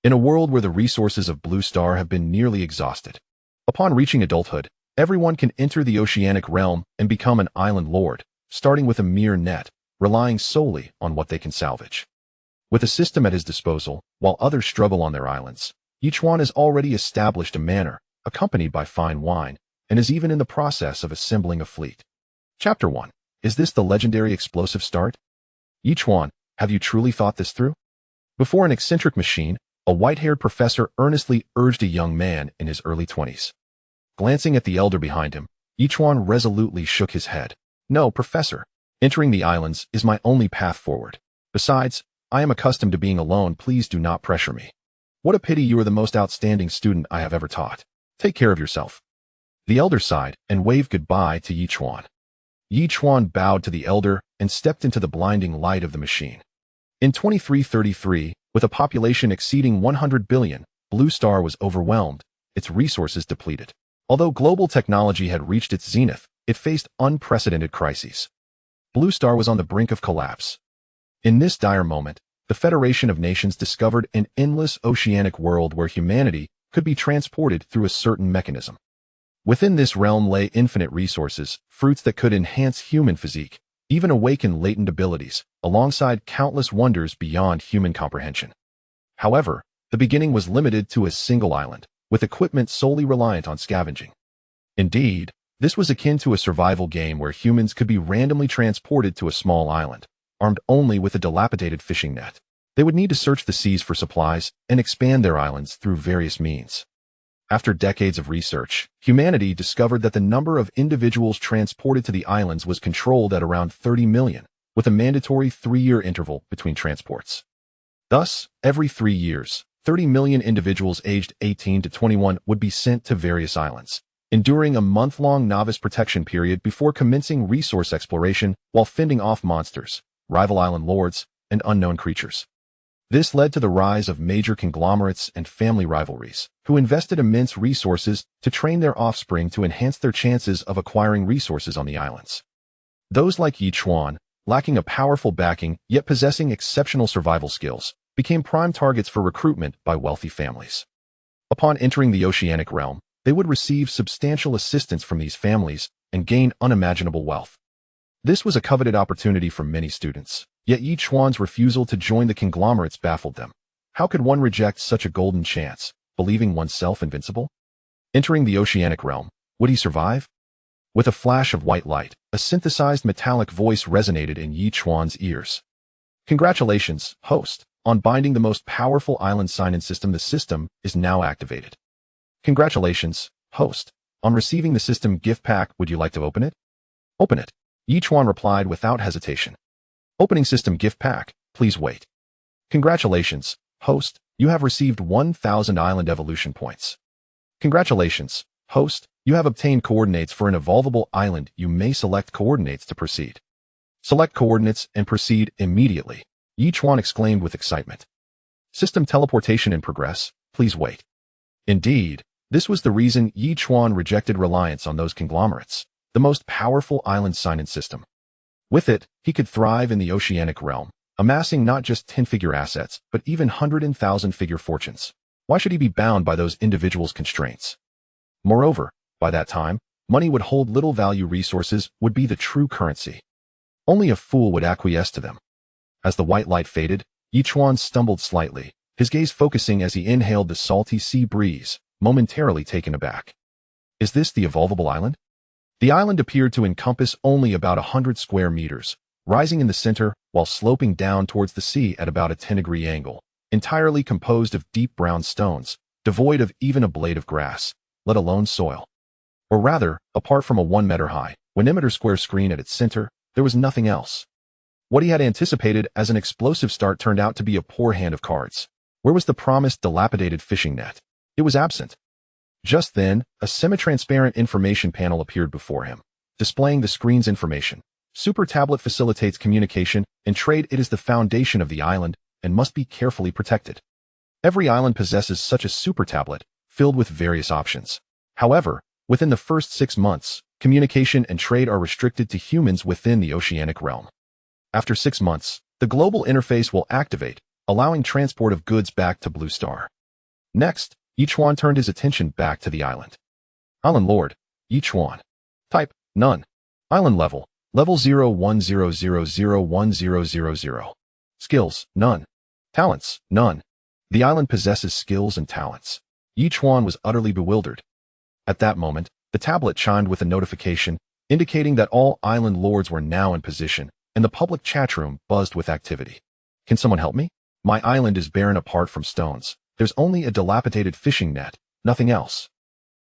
in a world where the resources of Blue Star have been nearly exhausted. Upon reaching adulthood, everyone can enter the oceanic realm and become an island lord, starting with a mere net, relying solely on what they can salvage. With a system at his disposal, while others struggle on their islands, Ye Chuan has already established a manor, accompanied by fine wine, and is even in the process of assembling a fleet. Chapter 1. Is this the legendary explosive start? Ye Chuan, have you truly thought this through? Before an eccentric machine, a white-haired professor earnestly urged a young man in his early 20s. Glancing at the elder behind him, Ye Chuan resolutely shook his head. No, professor. Entering the islands is my only path forward. Besides, I am accustomed to being alone. Please do not pressure me. What a pity you are the most outstanding student I have ever taught. Take care of yourself. The elder sighed and waved goodbye to Ye Chuan. Ye Chuan bowed to the elder and stepped into the blinding light of the machine. In 2333, with a population exceeding 100 billion, Blue Star was overwhelmed, its resources depleted. Although global technology had reached its zenith, it faced unprecedented crises. Blue Star was on the brink of collapse. In this dire moment, the Federation of Nations discovered an endless oceanic world where humanity could be transported through a certain mechanism. Within this realm lay infinite resources, fruits that could enhance human physique, even awaken latent abilities, alongside countless wonders beyond human comprehension. However, the beginning was limited to a single island, with equipment solely reliant on scavenging. Indeed, this was akin to a survival game where humans could be randomly transported to a small island, armed only with a dilapidated fishing net. They would need to search the seas for supplies and expand their islands through various means. After decades of research, humanity discovered that the number of individuals transported to the islands was controlled at around 30 million, with a mandatory 3-year interval between transports. Thus, every 3 years, 30 million individuals aged 18 to 21 would be sent to various islands, enduring a month-long novice protection period before commencing resource exploration while fending off monsters, rival island lords, and unknown creatures. This led to the rise of major conglomerates and family rivalries, who invested immense resources to train their offspring to enhance their chances of acquiring resources on the islands. Those like Ye Chuan, lacking a powerful backing yet possessing exceptional survival skills, became prime targets for recruitment by wealthy families. Upon entering the oceanic realm, they would receive substantial assistance from these families and gain unimaginable wealth. This was a coveted opportunity for many students, yet Ye Chuan's refusal to join the conglomerates baffled them. How could one reject such a golden chance, believing oneself invincible? Entering the oceanic realm, would he survive? With a flash of white light, a synthesized metallic voice resonated in Ye Chuan's ears. Congratulations, host, on binding the most powerful island sign-in system. The system is now activated. Congratulations, host, on receiving the system gift pack. Would you like to open it? Open it. Ye Chuan replied without hesitation. Opening system gift pack, please wait. Congratulations, host, you have received 1,000 island evolution points. Congratulations, host, you have obtained coordinates for an evolvable island. You may select coordinates to proceed. Select coordinates and proceed immediately, Ye Chuan exclaimed with excitement. System teleportation in progress, please wait. Indeed, this was the reason Ye Chuan rejected reliance on those conglomerates, the most powerful island sign-in system. With it, he could thrive in the oceanic realm, amassing not just 10-figure assets, but even 100,000-figure fortunes. Why should he be bound by those individuals' constraints? Moreover, by that time, money would hold little value. Resources would be the true currency. Only a fool would acquiesce to them. As the white light faded, Ye Chuan stumbled slightly, his gaze focusing as he inhaled the salty sea breeze, momentarily taken aback. Is this the evolvable island? The island appeared to encompass only about 100 square meters, rising in the center while sloping down towards the sea at about a 10-degree angle, entirely composed of deep brown stones, devoid of even a blade of grass, let alone soil. Or rather, apart from a 1-meter-high, 1-meter square screen at its center, there was nothing else. What he had anticipated as an explosive start turned out to be a poor hand of cards. Where was the promised dilapidated fishing net? It was absent. Just then, a semi-transparent information panel appeared before him, displaying the screen's information. Super Tablet facilitates communication and trade. It is the foundation of the island and must be carefully protected. Every island possesses such a Super Tablet, filled with various options. However, within the first 6 months, communication and trade are restricted to humans within the oceanic realm. After 6 months, the global interface will activate, allowing transport of goods back to Blue Star. Next, Ye Chuan turned his attention back to the island. Island Lord, Ye Chuan. Type, none. Island level, level 010001000. Skills, none. Talents, none. The island possesses skills and talents. Ye Chuan was utterly bewildered. At that moment, the tablet chimed with a notification, indicating that all island lords were now in position, and the public chat room buzzed with activity. Can someone help me? My island is barren apart from stones. There's only a dilapidated fishing net, nothing else.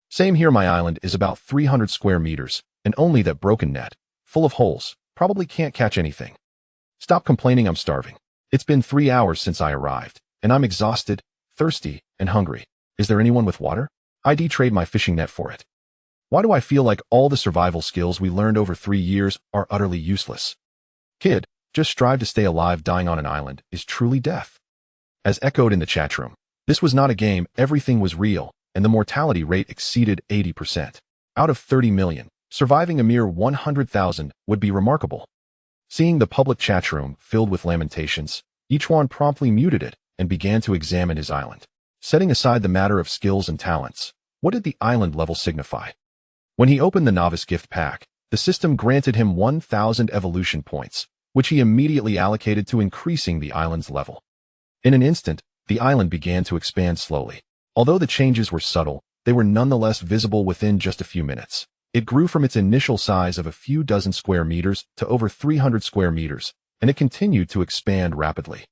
Same here, my island is about 300 square meters, and only that broken net, full of holes, probably can't catch anything. Stop complaining, I'm starving. It's been 3 hours since I arrived, and I'm exhausted, thirsty, and hungry. Is there anyone with water? I'd trade my fishing net for it. Why do I feel like all the survival skills we learned over 3 years are utterly useless? Kid, just strive to stay alive. Dying on an island is truly death. As echoed in the chat room, this was not a game, everything was real, and the mortality rate exceeded 80%. Out of 30 million, surviving a mere 100,000 would be remarkable. Seeing the public chat room filled with lamentations, Ye Chuan promptly muted it and began to examine his island. Setting aside the matter of skills and talents, what did the island level signify? When he opened the novice gift pack, the system granted him 1,000 evolution points, which he immediately allocated to increasing the island's level. In an instant, the island began to expand slowly. Although the changes were subtle, they were nonetheless visible within just a few minutes. It grew from its initial size of a few dozen square meters to over 300 square meters, and it continued to expand rapidly.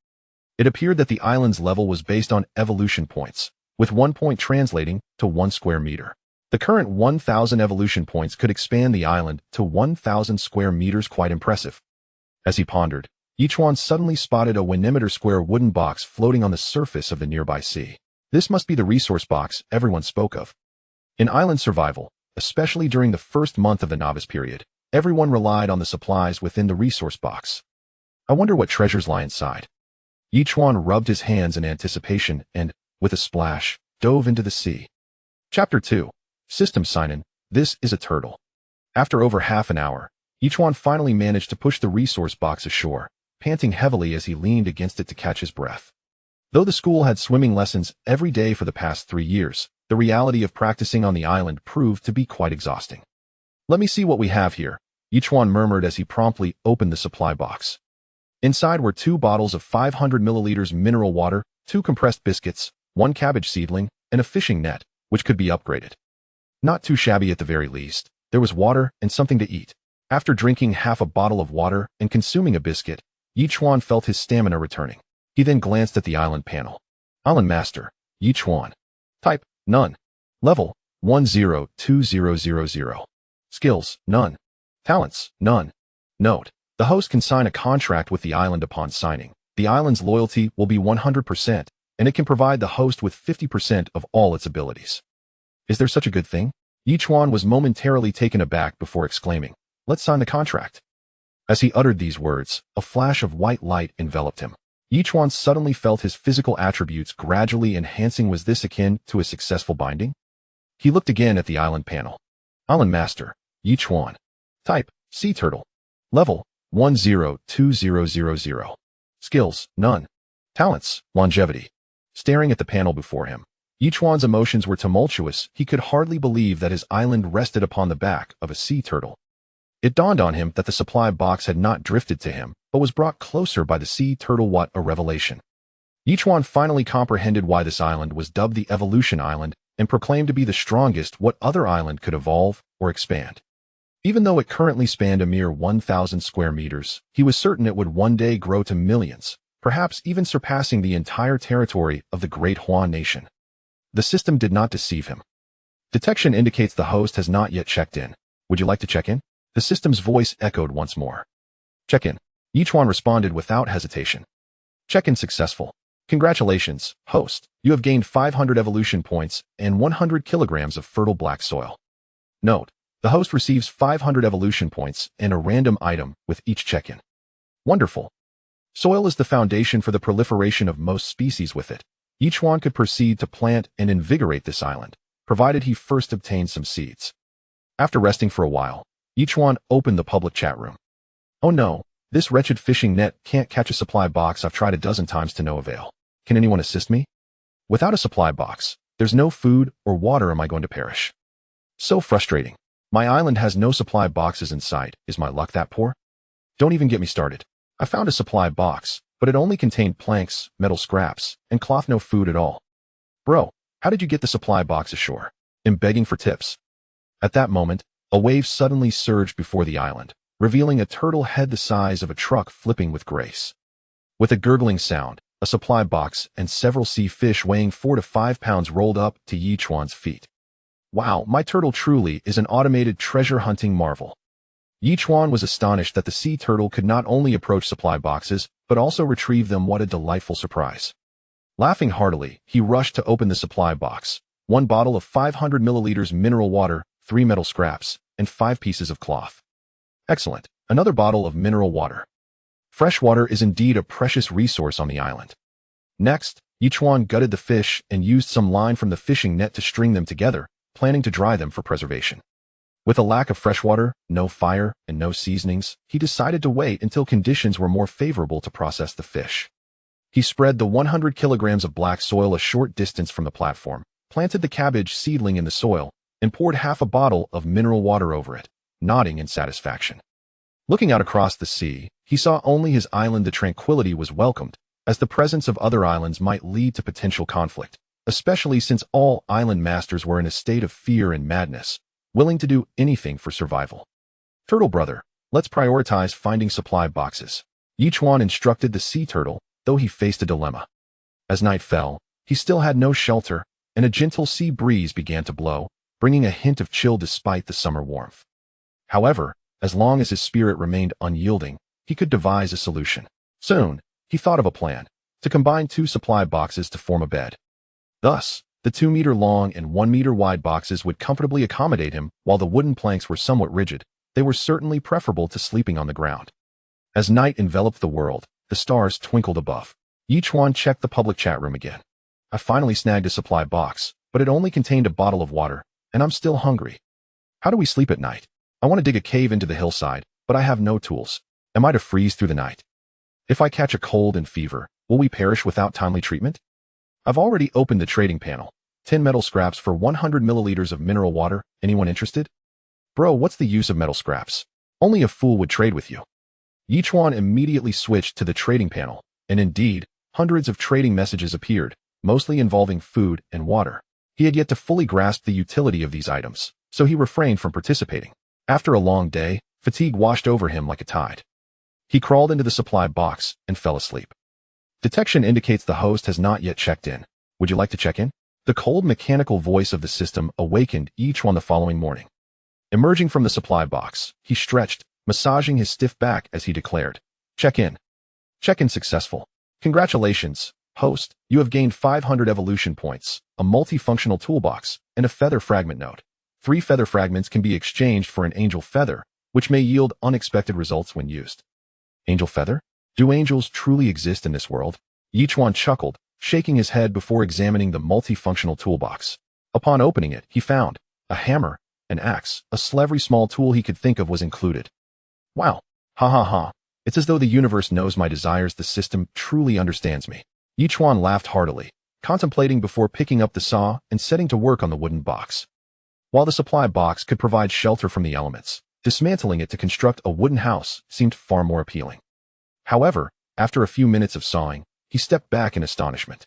It appeared that the island's level was based on evolution points, with 1 point translating to 1 square meter. The current 1,000 evolution points could expand the island to 1,000 square meters. Quite impressive. As he pondered, Ye Chuan suddenly spotted a 1-meter square wooden box floating on the surface of the nearby sea. This must be the resource box everyone spoke of. In island survival, especially during the first month of the novice period, everyone relied on the supplies within the resource box. I wonder what treasures lie inside. Ye Chuan rubbed his hands in anticipation and, with a splash, dove into the sea. Chapter 2. System Sign-in. This is a turtle. After over half an hour, Ye Chuan finally managed to push the resource box ashore, panting heavily as he leaned against it to catch his breath. Though the school had swimming lessons every day for the past 3 years, the reality of practicing on the island proved to be quite exhausting. Let me see what we have here, Ye Chuan murmured as he promptly opened the supply box. Inside were 2 bottles of 500 milliliters mineral water, 2 compressed biscuits, 1 cabbage seedling, and a fishing net, which could be upgraded. Not too shabby at the very least. There was water and something to eat. After drinking half a bottle of water and consuming a biscuit, Ye Chuan felt his stamina returning. He then glanced at the island panel. Island Master, Ye Chuan. Type, none. Level, 102000. Skills, none. Talents, none. Note, the host can sign a contract with the island upon signing. The island's loyalty will be 100%, and it can provide the host with 50% of all its abilities. Is there such a good thing? Ye Chuan was momentarily taken aback before exclaiming, let's sign the contract. As he uttered these words, a flash of white light enveloped him. Ye Chuan suddenly felt his physical attributes gradually enhancing. Was this akin to a successful binding? He looked again at the island panel. Island Master, Ye Chuan. Type, Sea Turtle. Level, 102000. Skills, none. Talents, longevity. Staring at the panel before him, Ye Chuan's emotions were tumultuous. He could hardly believe that his island rested upon the back of a sea turtle. It dawned on him that the supply box had not drifted to him, but was brought closer by the sea turtle. What a revelation. Ye Chuan finally comprehended why this island was dubbed the Evolution Island and proclaimed to be the strongest. What other island could evolve or expand? Even though it currently spanned a mere 1,000 square meters, he was certain it would one day grow to millions, perhaps even surpassing the entire territory of the Great Huan Nation. The system did not deceive him. Detection indicates the host has not yet checked in. Would you like to check in? The system's voice echoed once more. Check in. Ye Chuan responded without hesitation. Check-in successful. Congratulations, host. You have gained 500 evolution points and 100 kilograms of fertile black soil. Note, the host receives 500 evolution points and a random item with each check-in. Wonderful. Soil is the foundation for the proliferation of most species. With it, Ye Chuan could proceed to plant and invigorate this island, provided he first obtained some seeds. After resting for a while, Ye Chuan opened the public chat room. Oh no, this wretched fishing net can't catch a supply box. I've tried a dozen times to no avail. Can anyone assist me? Without a supply box, there's no food or water. Am I going to perish? So frustrating. My island has no supply boxes in sight. Is my luck that poor? Don't even get me started. I found a supply box, but it only contained planks, metal scraps, and cloth. No food at all. Bro, how did you get the supply box ashore? I'm begging for tips. At that moment, a wave suddenly surged before the island, revealing a turtle head the size of a truck flipping with grace. With a gurgling sound, a supply box and several sea fish weighing 4 to 5 pounds rolled up to Ye Chuan's feet. Wow, my turtle truly is an automated treasure-hunting marvel. Ye Chuan was astonished that the sea turtle could not only approach supply boxes, but also retrieve them. What a delightful surprise. Laughing heartily, he rushed to open the supply box. 1 bottle of 500 milliliters mineral water, 3 metal scraps, and 5 pieces of cloth. Excellent. Another bottle of mineral water. Fresh water is indeed a precious resource on the island. Next, Ye Chuan gutted the fish and used some line from the fishing net to string them together, planning to dry them for preservation. With a lack of fresh water, no fire, and no seasonings, he decided to wait until conditions were more favorable to process the fish. He spread the 100 kilograms of black soil a short distance from the platform, planted the cabbage seedling in the soil, and poured half a bottle of mineral water over it, nodding in satisfaction. Looking out across the sea, he saw only his island. The tranquility was welcomed, as the presence of other islands might lead to potential conflict, especially since all island masters were in a state of fear and madness, willing to do anything for survival. Turtle brother, let's prioritize finding supply boxes. Ye Chuan instructed the sea turtle, though he faced a dilemma. As night fell, he still had no shelter, and a gentle sea breeze began to blow, bringing a hint of chill despite the summer warmth. However, as long as his spirit remained unyielding, he could devise a solution. Soon, he thought of a plan, to combine 2 supply boxes to form a bed. Thus, the 2-meter-long and 1-meter-wide boxes would comfortably accommodate him. While the wooden planks were somewhat rigid, they were certainly preferable to sleeping on the ground. As night enveloped the world, the stars twinkled above. Ye Chuan checked the public chat room again. I finally snagged a supply box, but it only contained a bottle of water, and I'm still hungry. How do we sleep at night? I want to dig a cave into the hillside, but I have no tools. Am I to freeze through the night? If I catch a cold and fever, will we perish without timely treatment? I've already opened the trading panel. 10 metal scraps for 100 milliliters of mineral water. Anyone interested? Bro, what's the use of metal scraps? Only a fool would trade with you. Ye Chuan immediately switched to the trading panel, and indeed, hundreds of trading messages appeared, mostly involving food and water. He had yet to fully grasp the utility of these items, so he refrained from participating. After a long day, fatigue washed over him like a tide. He crawled into the supply box and fell asleep. Detection indicates the host has not yet checked in. Would you like to check in? The cold mechanical voice of the system awakened Ye Chuan the following morning. Emerging from the supply box, he stretched, massaging his stiff back as he declared, "Check in. Check-in successful. Congratulations, host, you have gained 500 evolution points, a multifunctional toolbox, and a feather fragment node. 3 feather fragments can be exchanged for an angel feather, which may yield unexpected results when used." Angel feather? Do angels truly exist in this world? Ye Chuan chuckled, shaking his head before examining the multifunctional toolbox. Upon opening it, he found a hammer, an axe, every small tool he could think of was included. Wow. Ha ha ha. It's as though the universe knows my desires. The system truly understands me. Ye Chuan laughed heartily, contemplating before picking up the saw and setting to work on the wooden box. While the supply box could provide shelter from the elements, dismantling it to construct a wooden house seemed far more appealing. However, after a few minutes of sawing, he stepped back in astonishment.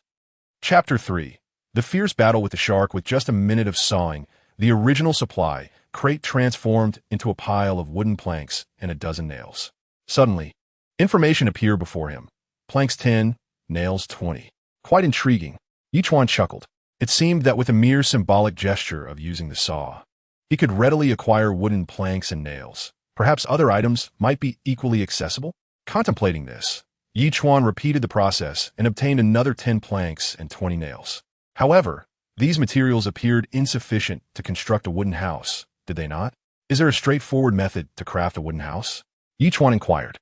Chapter 3. The fierce battle with the shark. With just a minute of sawing, the original supply crate transformed into a pile of wooden planks and a dozen nails. Suddenly, information appeared before him. Planks 10, nails 20. Quite intriguing. Ye Chuan chuckled. It seemed that with a mere symbolic gesture of using the saw, he could readily acquire wooden planks and nails. Perhaps other items might be equally accessible? Contemplating this, Ye Chuan repeated the process and obtained another 10 planks and 20 nails. However, these materials appeared insufficient to construct a wooden house, did they not? Is there a straightforward method to craft a wooden house? Ye Chuan inquired.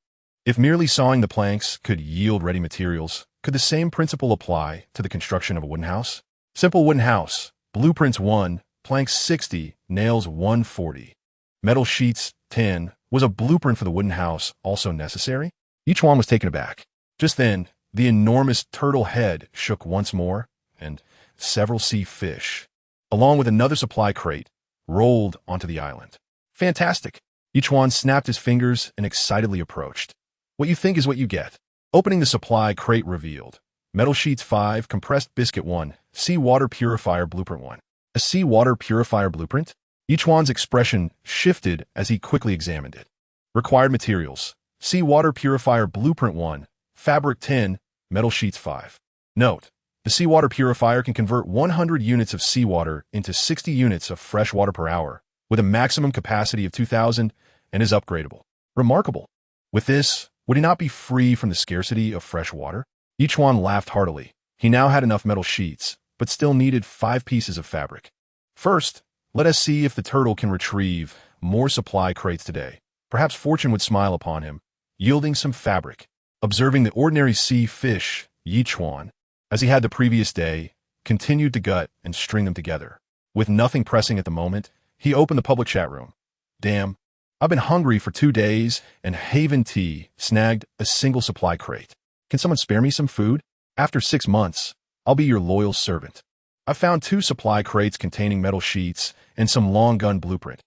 If merely sawing the planks could yield ready materials, could the same principle apply to the construction of a wooden house? Simple wooden house, blueprints 1, planks 60, nails 140. Metal sheets 10. Was a blueprint for the wooden house also necessary? Ye Chuan was taken aback. Just then, the enormous turtle head shook once more, and several sea fish, along with another supply crate, rolled onto the island. Fantastic! Ye Chuan snapped his fingers and excitedly approached. What you think is what you get. Opening the supply crate revealed. Metal sheets 5, compressed biscuit 1, seawater purifier blueprint 1. A seawater purifier blueprint? Ye Chuan's expression shifted as he quickly examined it. Required materials. Seawater purifier blueprint 1, fabric 10, metal sheets 5. Note: the seawater purifier can convert 100 units of seawater into 60 units of fresh water per hour, with a maximum capacity of 2,000, and is upgradable. Remarkable. With this, would he not be free from the scarcity of fresh water? Ye Chuan laughed heartily. He now had enough metal sheets, but still needed 5 pieces of fabric. First, let us see if the turtle can retrieve more supply crates today. Perhaps fortune would smile upon him, yielding some fabric. Observing the ordinary sea fish, Ye Chuan, as he had the previous day, continued to gut and string them together. With nothing pressing at the moment, he opened the public chat room. Damn, I've been hungry for 2 days, and Haven Tea snagged a single supply crate. Can someone spare me some food? After 6 months, I'll be your loyal servant. I've found 2 supply crates containing metal sheets and some long gun blueprint.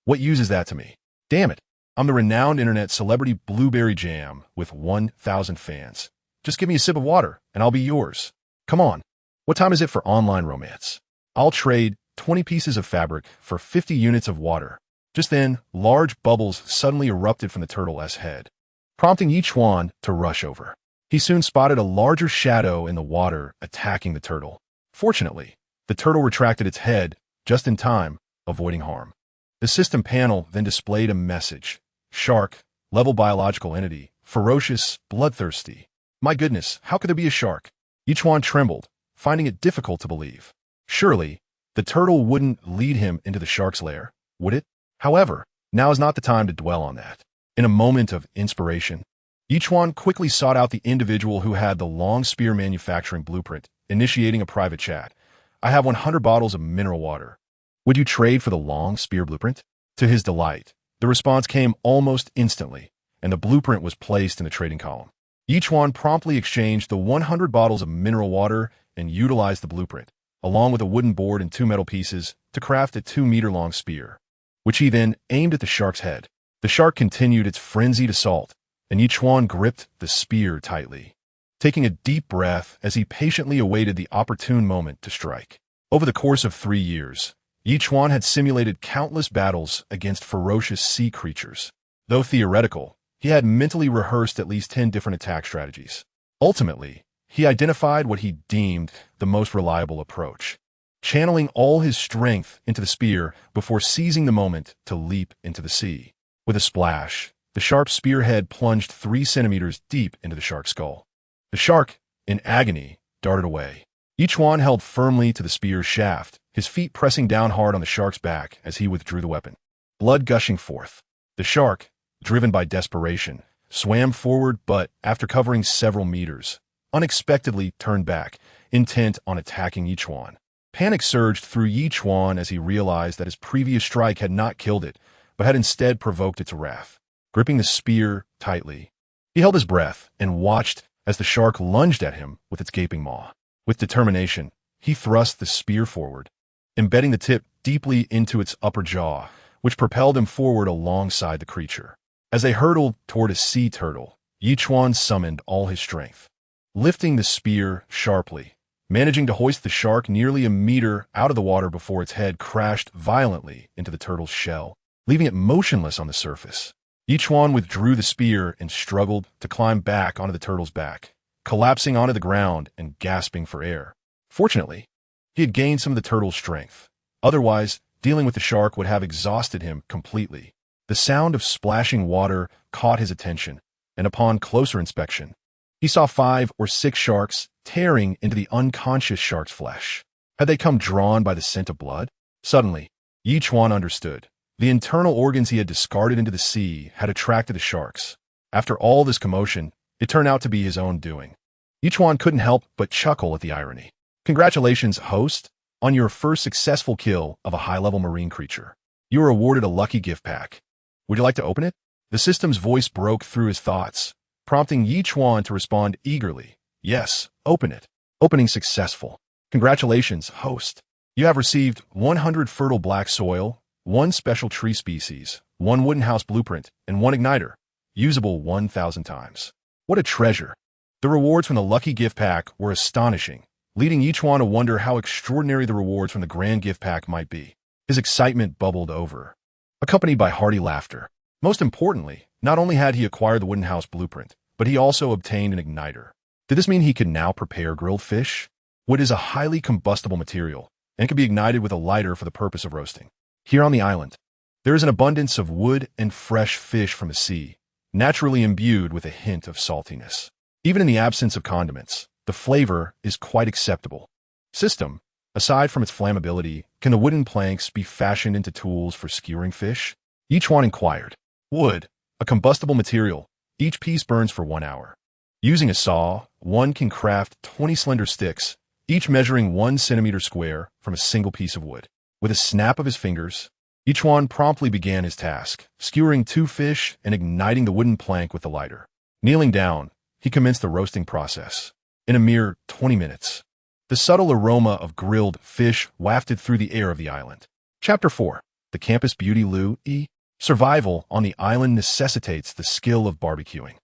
What use is that to me? Damn it. I'm the renowned internet celebrity Blueberry Jam with 1,000 fans. Just give me a sip of water, and I'll be yours. Come on. What time is it for online romance? I'll trade 20 pieces of fabric for 50 units of water. Just then, large bubbles suddenly erupted from the turtle's head, prompting Ye Chuan to rush over. He soon spotted a larger shadow in the water attacking the turtle. Fortunately, the turtle retracted its head just in time, avoiding harm. The system panel then displayed a message. Shark, level biological entity, ferocious, bloodthirsty. My goodness, how could there be a shark? Ye Chuan trembled, finding it difficult to believe. Surely, the turtle wouldn't lead him into the shark's lair, would it? However, now is not the time to dwell on that. In a moment of inspiration, Ye Chuan quickly sought out the individual who had the long spear manufacturing blueprint, initiating a private chat. I have 100 bottles of mineral water. Would you trade for the long spear blueprint? To his delight, the response came almost instantly, and the blueprint was placed in the trading column. Ye Chuan promptly exchanged the 100 bottles of mineral water and utilized the blueprint, along with a wooden board and 2 metal pieces, to craft a 2-meter-long spear, which he then aimed at the shark's head. The shark continued its frenzied assault, and Ye Chuan gripped the spear tightly, taking a deep breath as he patiently awaited the opportune moment to strike. Over the course of 3 years, Ye Chuan had simulated countless battles against ferocious sea creatures. Though theoretical, he had mentally rehearsed at least 10 different attack strategies. Ultimately, he identified what he deemed the most reliable approach, channeling all his strength into the spear before seizing the moment to leap into the sea. With a splash, the sharp spearhead plunged 3 centimeters deep into the shark's skull. The shark, in agony, darted away. Ye Chuan held firmly to the spear's shaft, his feet pressing down hard on the shark's back as he withdrew the weapon. Blood gushing forth. The shark, driven by desperation, swam forward but, after covering several meters, unexpectedly turned back, intent on attacking Ye Chuan. Panic surged through Ye Chuan as he realized that his previous strike had not killed it, but had instead provoked its wrath. Gripping the spear tightly, he held his breath and watched as the shark lunged at him with its gaping maw. With determination, he thrust the spear forward, embedding the tip deeply into its upper jaw, which propelled him forward alongside the creature. As they hurtled toward a sea turtle, Ye Chuan summoned all his strength, lifting the spear sharply, managing to hoist the shark nearly a meter out of the water before its head crashed violently into the turtle's shell, leaving it motionless on the surface. Ye Chuan withdrew the spear and struggled to climb back onto the turtle's back, collapsing onto the ground and gasping for air. Fortunately, he had gained some of the turtle's strength. Otherwise, dealing with the shark would have exhausted him completely. The sound of splashing water caught his attention, and upon closer inspection, he saw 5 or 6 sharks tearing into the unconscious shark's flesh. Had they come drawn by the scent of blood? Suddenly, Ye Chuan understood. The internal organs he had discarded into the sea had attracted the sharks. After all this commotion, it turned out to be his own doing. Ye Chuan couldn't help but chuckle at the irony. Congratulations, host, on your first successful kill of a high-level marine creature. You were awarded a lucky gift pack. Would you like to open it? The system's voice broke through his thoughts, prompting Ye Chuan to respond eagerly. Yes, open it. Opening successful. Congratulations, host. You have received 100 fertile black soil, 1 special tree species, 1 wooden house blueprint, and 1 igniter, usable 1,000 times. What a treasure! The rewards from the lucky gift pack were astonishing, leading Ye Chuan to wonder how extraordinary the rewards from the grand gift pack might be. His excitement bubbled over, accompanied by hearty laughter. Most importantly, not only had he acquired the wooden house blueprint, but he also obtained an igniter. Did this mean he could now prepare grilled fish? Wood is a highly combustible material and can be ignited with a lighter for the purpose of roasting. Here on the island, there is an abundance of wood and fresh fish from the sea, naturally imbued with a hint of saltiness. Even in the absence of condiments, the flavor is quite acceptable. System, aside from its flammability, can the wooden planks be fashioned into tools for skewering fish? Ye Chuan inquired. Wood, a combustible material, each piece burns for 1 hour. Using a saw, one can craft 20 slender sticks, each measuring 1 centimeter square from a single piece of wood. With a snap of his fingers, Ye Chuan promptly began his task, skewering 2 fish and igniting the wooden plank with the lighter. Kneeling down, he commenced the roasting process. In a mere 20 minutes, the subtle aroma of grilled fish wafted through the air of the island. Chapter 4. The Campus Beauty Lu E. Survival on the island necessitates the skill of barbecuing.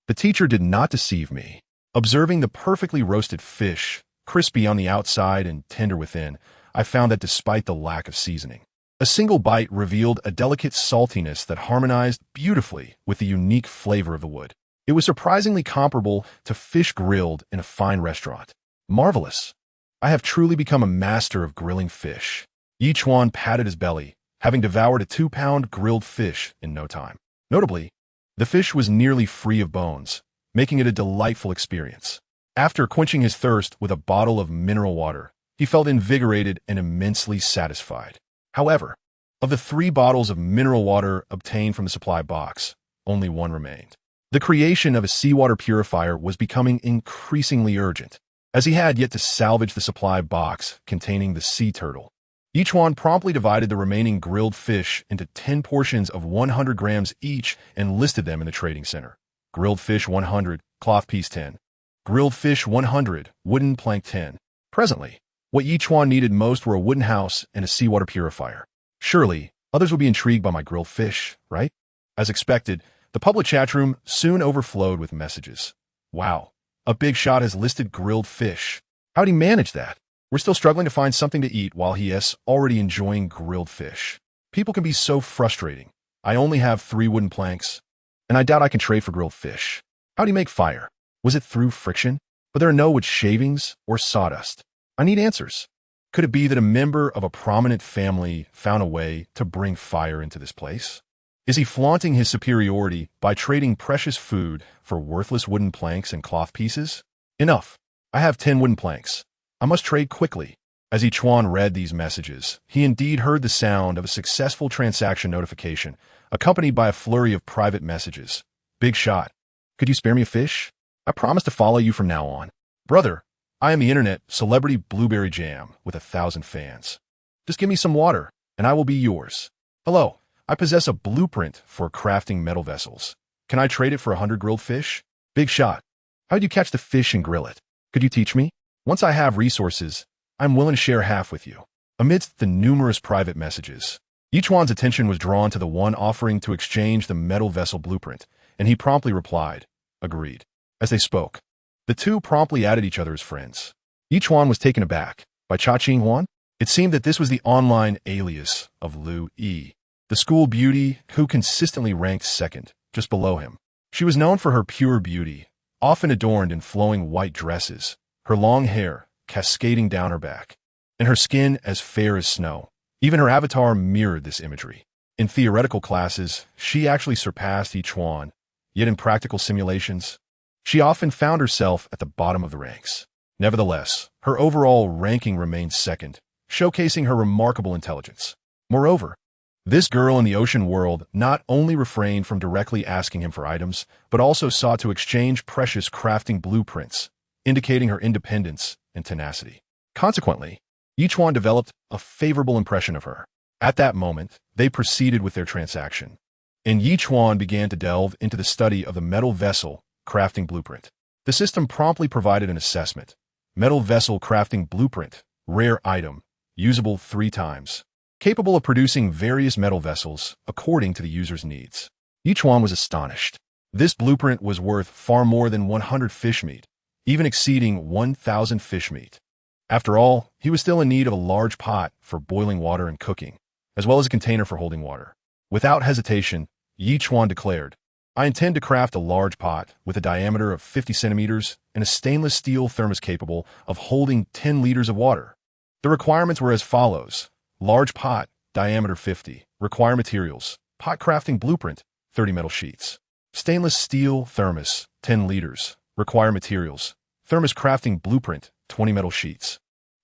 The teacher did not deceive me. Observing the perfectly roasted fish, crispy on the outside and tender within, I found that despite the lack of seasoning, a single bite revealed a delicate saltiness that harmonized beautifully with the unique flavor of the wood. It was surprisingly comparable to fish grilled in a fine restaurant. Marvelous! I have truly become a master of grilling fish. Ye Chuan patted his belly, having devoured a 2-pound grilled fish in no time. Notably, the fish was nearly free of bones, making it a delightful experience. After quenching his thirst with a bottle of mineral water, he felt invigorated and immensely satisfied. However, of the 3 bottles of mineral water obtained from the supply box, only 1 remained. The creation of a seawater purifier was becoming increasingly urgent, as he had yet to salvage the supply box containing the sea turtle. Ye Chuan promptly divided the remaining grilled fish into 10 portions of 100 grams each and listed them in the trading center. Grilled fish 100, cloth piece 10. Grilled fish 100, wooden plank 10. Presently, what Ye Chuan needed most were a wooden house and a seawater purifier. Surely, others would be intrigued by my grilled fish, right? As expected, the public chat room soon overflowed with messages. Wow, a big shot has listed grilled fish. How'd he manage that? We're still struggling to find something to eat while he is already enjoying grilled fish. People can be so frustrating. I only have 3 wooden planks, and I doubt I can trade for grilled fish. How'd he make fire? Was it through friction? But there are no wood shavings or sawdust. I need answers. Could it be that a member of a prominent family found a way to bring fire into this place? Is he flaunting his superiority by trading precious food for worthless wooden planks and cloth pieces? Enough. I have 10 wooden planks. I must trade quickly. As Ye Chuan read these messages, he indeed heard the sound of a successful transaction notification, accompanied by a flurry of private messages. Big shot. Could you spare me a fish? I promise to follow you from now on. Brother, I am the internet celebrity blueberry jam with 1,000 fans. Just give me some water, and I will be yours. Hello. I possess a blueprint for crafting metal vessels. Can I trade it for 100 grilled fish? Big shot. How'd you catch the fish and grill it? Could you teach me? Once I have resources, I'm willing to share half with you. Amidst the numerous private messages, Ye Chuan's attention was drawn to the one offering to exchange the metal vessel blueprint, and he promptly replied, agreed. As they spoke, the two promptly added each other as friends. Ye Chuan was taken aback. By Cha Qinghuan? It seemed that this was the online alias of Lu E, the school beauty who consistently ranked second, just below him. She was known for her pure beauty, often adorned in flowing white dresses, her long hair cascading down her back, and her skin as fair as snow. Even her avatar mirrored this imagery. In theoretical classes, she actually surpassed Ye Chuan, yet in practical simulations, she often found herself at the bottom of the ranks. Nevertheless, her overall ranking remained second, showcasing her remarkable intelligence. Moreover, this girl in the ocean world not only refrained from directly asking him for items, but also sought to exchange precious crafting blueprints, indicating her independence and tenacity. Consequently, Ye Chuan developed a favorable impression of her. At that moment, they proceeded with their transaction, and Ye Chuan began to delve into the study of the metal vessel crafting blueprint. The system promptly provided an assessment, Metal vessel crafting blueprint. Rare item. Usable 3 times. Capable of producing various metal vessels according to the user's needs. Ye Chuan was astonished. This blueprint was worth far more than 100 fish meat, even exceeding 1,000 fish meat. After all, he was still in need of a large pot for boiling water and cooking, as well as a container for holding water. Without hesitation, Ye Chuan declared, "I intend to craft a large pot with a diameter of 50 centimeters and a stainless steel thermos capable of holding 10 liters of water." The requirements were as follows. Large pot, diameter 50. Require materials. Pot crafting blueprint, 30 metal sheets. Stainless steel thermos, 10 liters. Require materials. Thermos crafting blueprint, 20 metal sheets.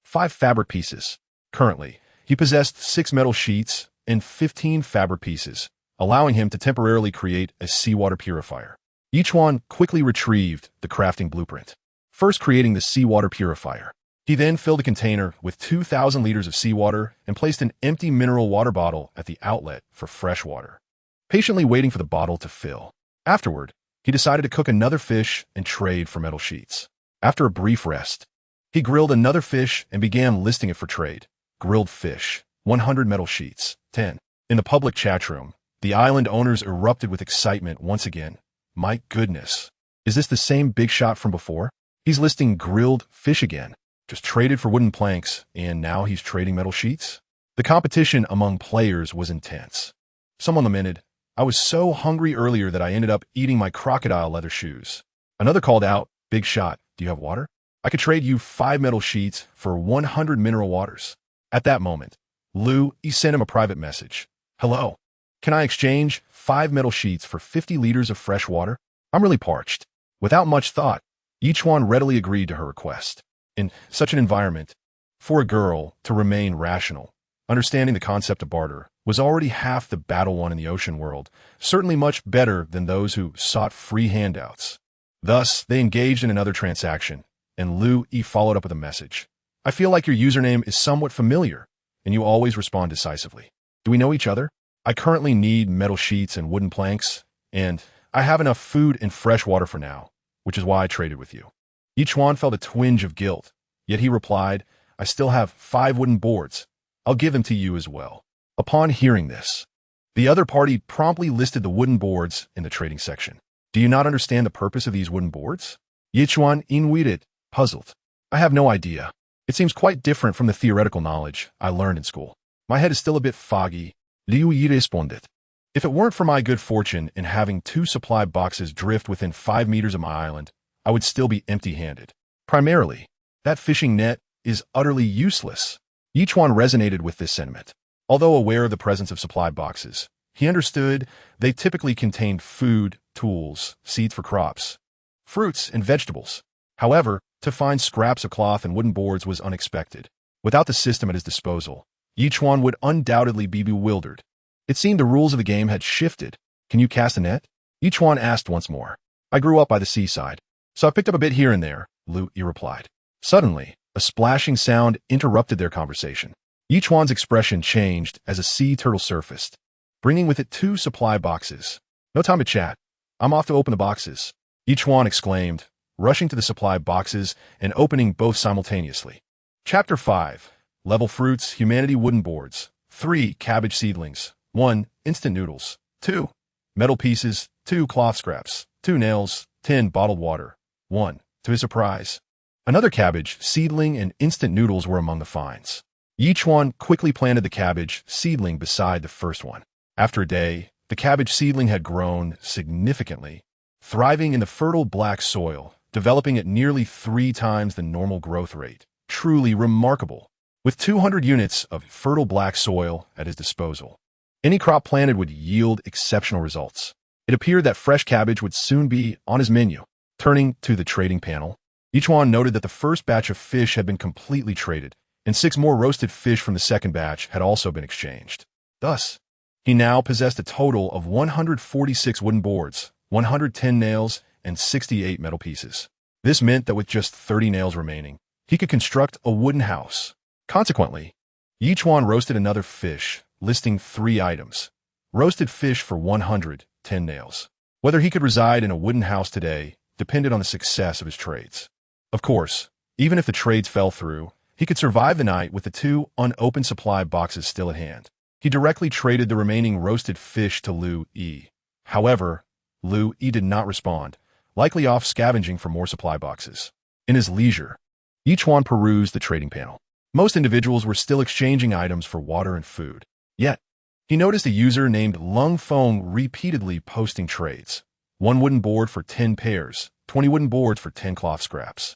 5 fabric pieces. Currently, he possessed 6 metal sheets and 15 fabric pieces, allowing him to temporarily create a seawater purifier. Ye Chuan quickly retrieved the crafting blueprint, first creating the seawater purifier. He then filled a container with 2,000 liters of seawater and placed an empty mineral water bottle at the outlet for fresh water, patiently waiting for the bottle to fill. Afterward, he decided to cook another fish and trade for metal sheets. After a brief rest, he grilled another fish and began listing it for trade. Grilled fish, 100 metal sheets, 10. In the public chat room, the island owners erupted with excitement once again. My goodness, is this the same big shot from before? He's listing grilled fish again. Just traded for wooden planks, and now he's trading metal sheets? The competition among players was intense. Someone lamented, "I was so hungry earlier that I ended up eating my crocodile leather shoes." Another called out, "Big shot, do you have water? I could trade you 5 metal sheets for 100 mineral waters." At that moment, He sent him a private message. "Hello, can I exchange 5 metal sheets for 50 liters of fresh water? I'm really parched." Without much thought, Ye Chuan readily agreed to her request. In such an environment, for a girl to remain rational, understanding the concept of barter, was already half the battle won in the ocean world, certainly much better than those who sought free handouts. Thus, they engaged in another transaction, and He followed up with a message. "I feel like your username is somewhat familiar, and you always respond decisively. Do we know each other? I currently need metal sheets and wooden planks, and I have enough food and fresh water for now, which is why I traded with you." Ye Chuan felt a twinge of guilt, yet he replied, "I still have 5 wooden boards. I'll give them to you as well." Upon hearing this, the other party promptly listed the wooden boards in the trading section. "Do you not understand the purpose of these wooden boards?" Ye Chuan inwitted, puzzled. "I have no idea. It seems quite different from the theoretical knowledge I learned in school. My head is still a bit foggy." Liu Yi responded, "If it weren't for my good fortune in having 2 supply boxes drift within 5 meters of my island, I would still be empty-handed. Primarily, that fishing net is utterly useless." Ye Chuan resonated with this sentiment. Although aware of the presence of supply boxes, he understood they typically contained food, tools, seeds for crops, fruits, and vegetables. However, to find scraps of cloth and wooden boards was unexpected. Without the system at his disposal, Ye Chuan would undoubtedly be bewildered. It seemed the rules of the game had shifted. "Can you cast a net?" Ye Chuan asked once more. "I grew up by the seaside, so I picked up a bit here and there," He replied. Suddenly, a splashing sound interrupted their conversation. Ye Chuan's expression changed as a sea turtle surfaced, bringing with it 2 supply boxes. "No time to chat. I'm off to open the boxes," Ye Chuan exclaimed, rushing to the supply boxes and opening both simultaneously. Chapter 5. Level Fruits, Humanity Wooden Boards. 3 cabbage seedlings. 1 instant noodles. 2 metal pieces. 2 cloth scraps. 2 nails. 10 bottled water. 1. To his surprise, another cabbage seedling and instant noodles were among the finds. Ye Chuan quickly planted the cabbage seedling beside the first one. After a day, the cabbage seedling had grown significantly, thriving in the fertile black soil, developing at nearly 3 times the normal growth rate. Truly remarkable. With 200 units of fertile black soil at his disposal, any crop planted would yield exceptional results. It appeared that fresh cabbage would soon be on his menu. Turning to the trading panel, Ye Chuan noted that the first batch of fish had been completely traded, and 6 more roasted fish from the second batch had also been exchanged. Thus, he now possessed a total of 146 wooden boards, 110 nails, and 68 metal pieces. This meant that with just 30 nails remaining, he could construct a wooden house. Consequently, Ye Chuan roasted another fish, listing 3 items. Roasted fish for 110 nails. Whether he could reside in a wooden house today depended on the success of his trades. Of course, Even if the trades fell through, he could survive the night with the 2 unopened supply boxes still at hand. He directly traded the remaining roasted fish to Lu Yi. However, Lu Yi did not respond, likely off scavenging for more supply boxes. In his leisure, Ye Chuan perused the trading panel. Most individuals were still exchanging items for water and food. Yet, he noticed a user named Lung Feng repeatedly posting trades. 1 wooden board for 10 pears, 20 wooden boards for 10 cloth scraps,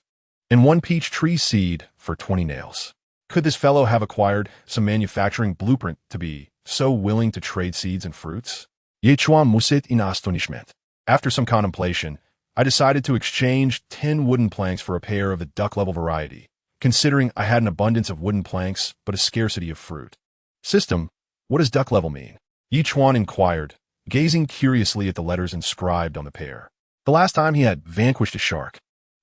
and 1 peach tree seed for 20 nails. Could this fellow have acquired some manufacturing blueprint to be so willing to trade seeds and fruits? Ye Chuan musit in astonishment. After some contemplation, I decided to exchange 10 wooden planks for a pair of the duck-level variety, considering I had an abundance of wooden planks but a scarcity of fruit. System, what does duck-level mean? Ye Chuan inquired, gazing curiously at the letters inscribed on the pair. The last time he had vanquished a shark,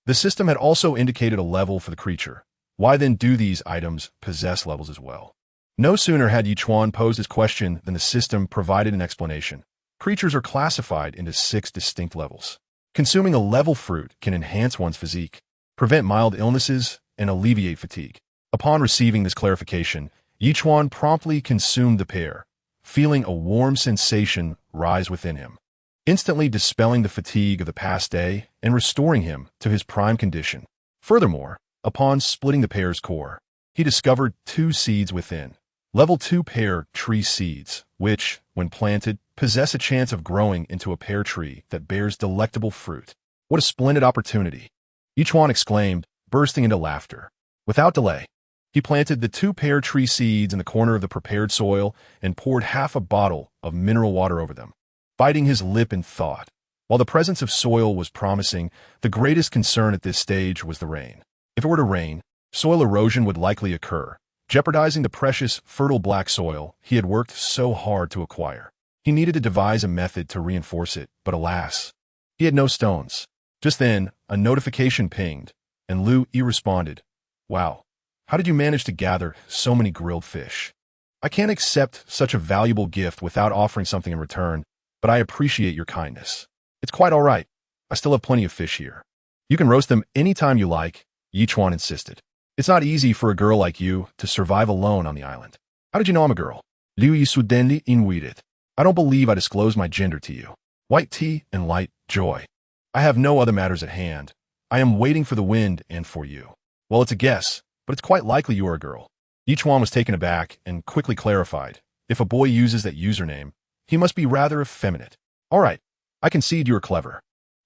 the system had also indicated a level for the creature. Why then do these items possess levels as well? No sooner had Ye Chuan posed his question than the system provided an explanation. Creatures are classified into 6 distinct levels. Consuming a level fruit can enhance one's physique, prevent mild illnesses, and alleviate fatigue. Upon receiving this clarification, Ye Chuan promptly consumed the pair, feeling a warm sensation rise within him, instantly dispelling the fatigue of the past day and restoring him to his prime condition. Furthermore, upon splitting the pear's core, he discovered 2 seeds within. Level 2 pear tree seeds, which, when planted, possess a chance of growing into a pear tree that bears delectable fruit. What a splendid opportunity! Ye Chuan exclaimed, bursting into laughter. Without delay, he planted the 2 pear tree seeds in the corner of the prepared soil and poured half a bottle of mineral water over them, biting his lip in thought. While the presence of soil was promising, the greatest concern at this stage was the rain. If it were to rain, soil erosion would likely occur, jeopardizing the precious, fertile black soil he had worked so hard to acquire. He needed to devise a method to reinforce it, but alas, he had no stones. Just then, a notification pinged, and Lu Yi responded, "Wow, how did you manage to gather so many grilled fish? I can't accept such a valuable gift without offering something in return, but I appreciate your kindness. It's quite all right. I still have plenty of fish here. You can roast them anytime you like," Ye Chuan insisted. "It's not easy for a girl like you to survive alone on the island." "How did you know I'm a girl?" Lu Yi suddenly inwitted. "I don't believe I disclosed my gender to you. White tea and light joy. I have no other matters at hand. I am waiting for the wind and for you." "Well, it's a guess, but it's quite likely you are a girl." Ye Chuan was taken aback and quickly clarified. If a boy uses that username, he must be rather effeminate. "All right, I concede you are clever,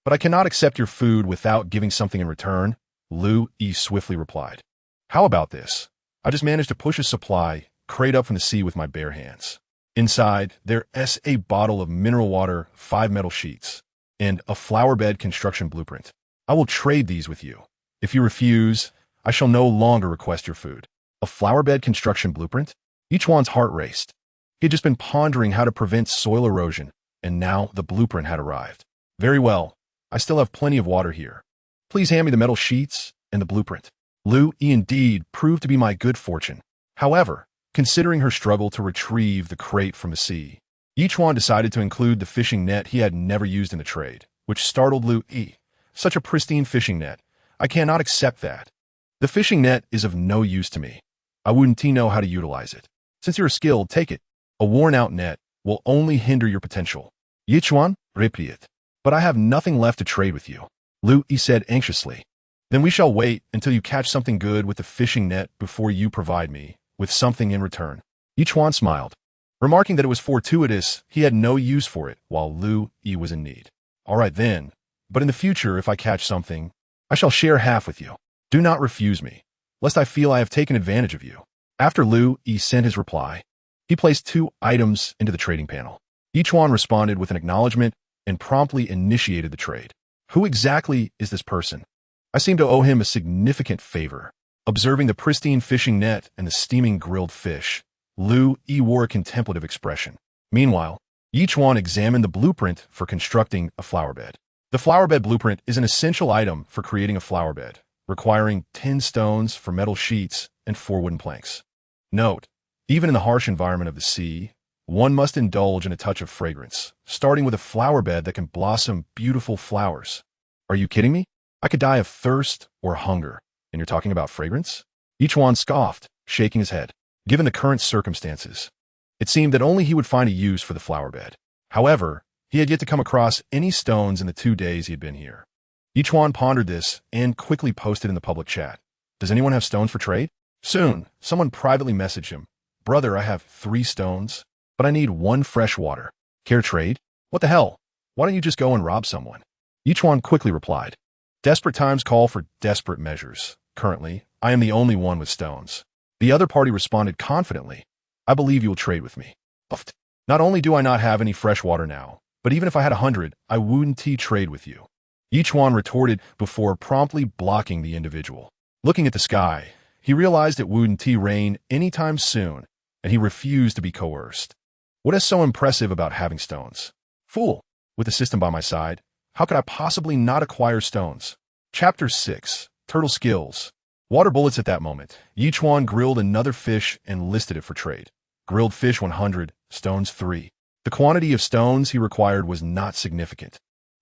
but I cannot accept your food without giving something in return," Lu Yi swiftly replied. "How about this? I just managed to push a supply crate up from the sea with my bare hands. Inside, there's a bottle of mineral water, 5 metal sheets, and a flower bed construction blueprint. I will trade these with you. If you refuse, I shall no longer request your food." A flower bed construction blueprint? Ye Chuan's heart raced. He had just been pondering how to prevent soil erosion, and now the blueprint had arrived. "Very well. I still have plenty of water here. Please hand me the metal sheets and the blueprint." Lu Yi indeed proved to be my good fortune. However, considering her struggle to retrieve the crate from the sea, Ye Chuan decided to include the fishing net he had never used in the trade, which startled Lu Yi. "Such a pristine fishing net. I cannot accept that. The fishing net is of no use to me. I wouldn't know how to utilize it. Since you're skilled, take it. A worn-out net will only hinder your potential." "Ye Chuan, replied. But I have nothing left to trade with you," Lu Yi said anxiously. "Then we shall wait until you catch something good with the fishing net before you provide me with something in return." Ye Chuan smiled, remarking that it was fortuitous he had no use for it while Lu Yi was in need. "All right then, but in the future if I catch something, I shall share half with you. Do not refuse me, lest I feel I have taken advantage of you." After Lu Yi sent his reply, he placed 2 items into the trading panel. Ye Chuan responded with an acknowledgement and promptly initiated the trade. Who exactly is this person? I seem to owe him a significant favor. Observing the pristine fishing net and the steaming grilled fish, Lu Yi wore a contemplative expression. Meanwhile, Ye Chuan examined the blueprint for constructing a flower bed. The flower bed blueprint is an essential item for creating a flower bed, requiring 10 stones for metal sheets and 4 wooden planks. Note, even in the harsh environment of the sea, one must indulge in a touch of fragrance, starting with a flower bed that can blossom beautiful flowers. Are you kidding me? I could die of thirst or hunger. And you're talking about fragrance? Ye Chuan scoffed, shaking his head. Given the current circumstances, it seemed that only he would find a use for the flower bed. However, he had yet to come across any stones in the 2 days he had been here. Ye Chuan pondered this and quickly posted in the public chat. Does anyone have stones for trade? Soon, someone privately messaged him. Brother, I have 3 stones, but I need 1 fresh water. Care trade? What the hell? Why don't you just go and rob someone? Ye Chuan quickly replied. Desperate times call for desperate measures. Currently, I am the only one with stones. The other party responded confidently. I believe you will trade with me. Puffed. Not only do I not have any fresh water now, but even if I had 100, I wouldn't trade with you. Ye Chuan retorted before promptly blocking the individual. Looking at the sky, he realized it wouldn't rain anytime soon, and he refused to be coerced. What is so impressive about having stones? Fool! With the system by my side, how could I possibly not acquire stones? Chapter 6. Turtle Skills. Water bullets at that moment. Ye Chuan grilled another fish and listed it for trade. Grilled fish 100, stones 3. The quantity of stones he required was not significant,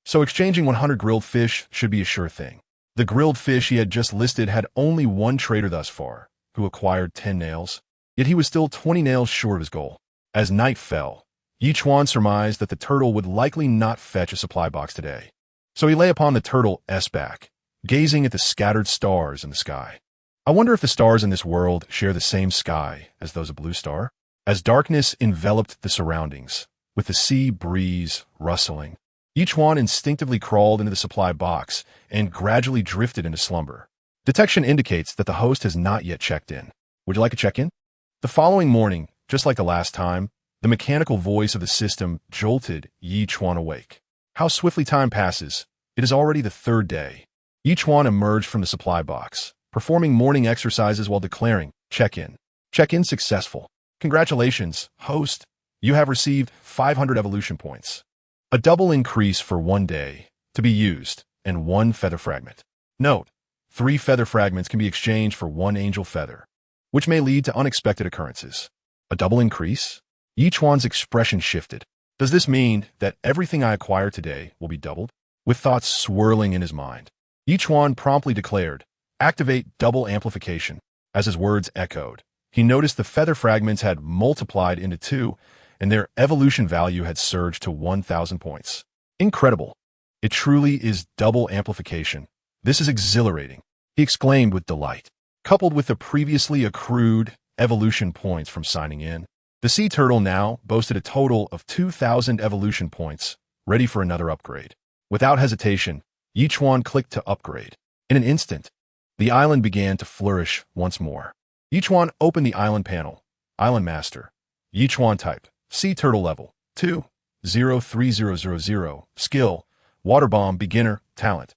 so exchanging 100 grilled fish should be a sure thing. The grilled fish he had just listed had only 1 trader thus far, who acquired 10 nails, yet he was still 20 nails short of his goal. As night fell, Ye Chuan surmised that the turtle would likely not fetch a supply box today, so he lay upon the turtle's back, gazing at the scattered stars in the sky. I wonder if the stars in this world share the same sky as those of Blue Star? As darkness enveloped the surroundings, with the sea breeze rustling, Ye Chuan instinctively crawled into the supply box and gradually drifted into slumber. Detection indicates that the host has not yet checked in. Would you like a check-in? The following morning, just like the last time, the mechanical voice of the system jolted Ye Chuan awake. How swiftly time passes. It is already the 3rd day. Ye Chuan emerged from the supply box, performing morning exercises while declaring, check-in. Check-in successful. Congratulations, host. You have received 500 evolution points. A double increase for 1 day to be used, and 1 feather fragment. Note, 3 feather fragments can be exchanged for 1 angel feather, which may lead to unexpected occurrences. A double increase? Ye Chuan's expression shifted. Does this mean that everything I acquire today will be doubled? With thoughts swirling in his mind, Ye Chuan promptly declared, activate double amplification. As his words echoed, he noticed the feather fragments had multiplied into 2, and their evolution value had surged to 1,000 points. Incredible. It truly is double amplification. This is exhilarating, he exclaimed with delight. Coupled with the previously accrued evolution points from signing in, the sea turtle now boasted a total of 2,000 evolution points, ready for another upgrade. Without hesitation, Ye Chuan clicked to upgrade. In an instant, the island began to flourish once more. Ye Chuan opened the island panel. Island Master. Ye Chuan type. Sea Turtle Level. 2. 03000. Skill. Water Bomb Beginner. Talent.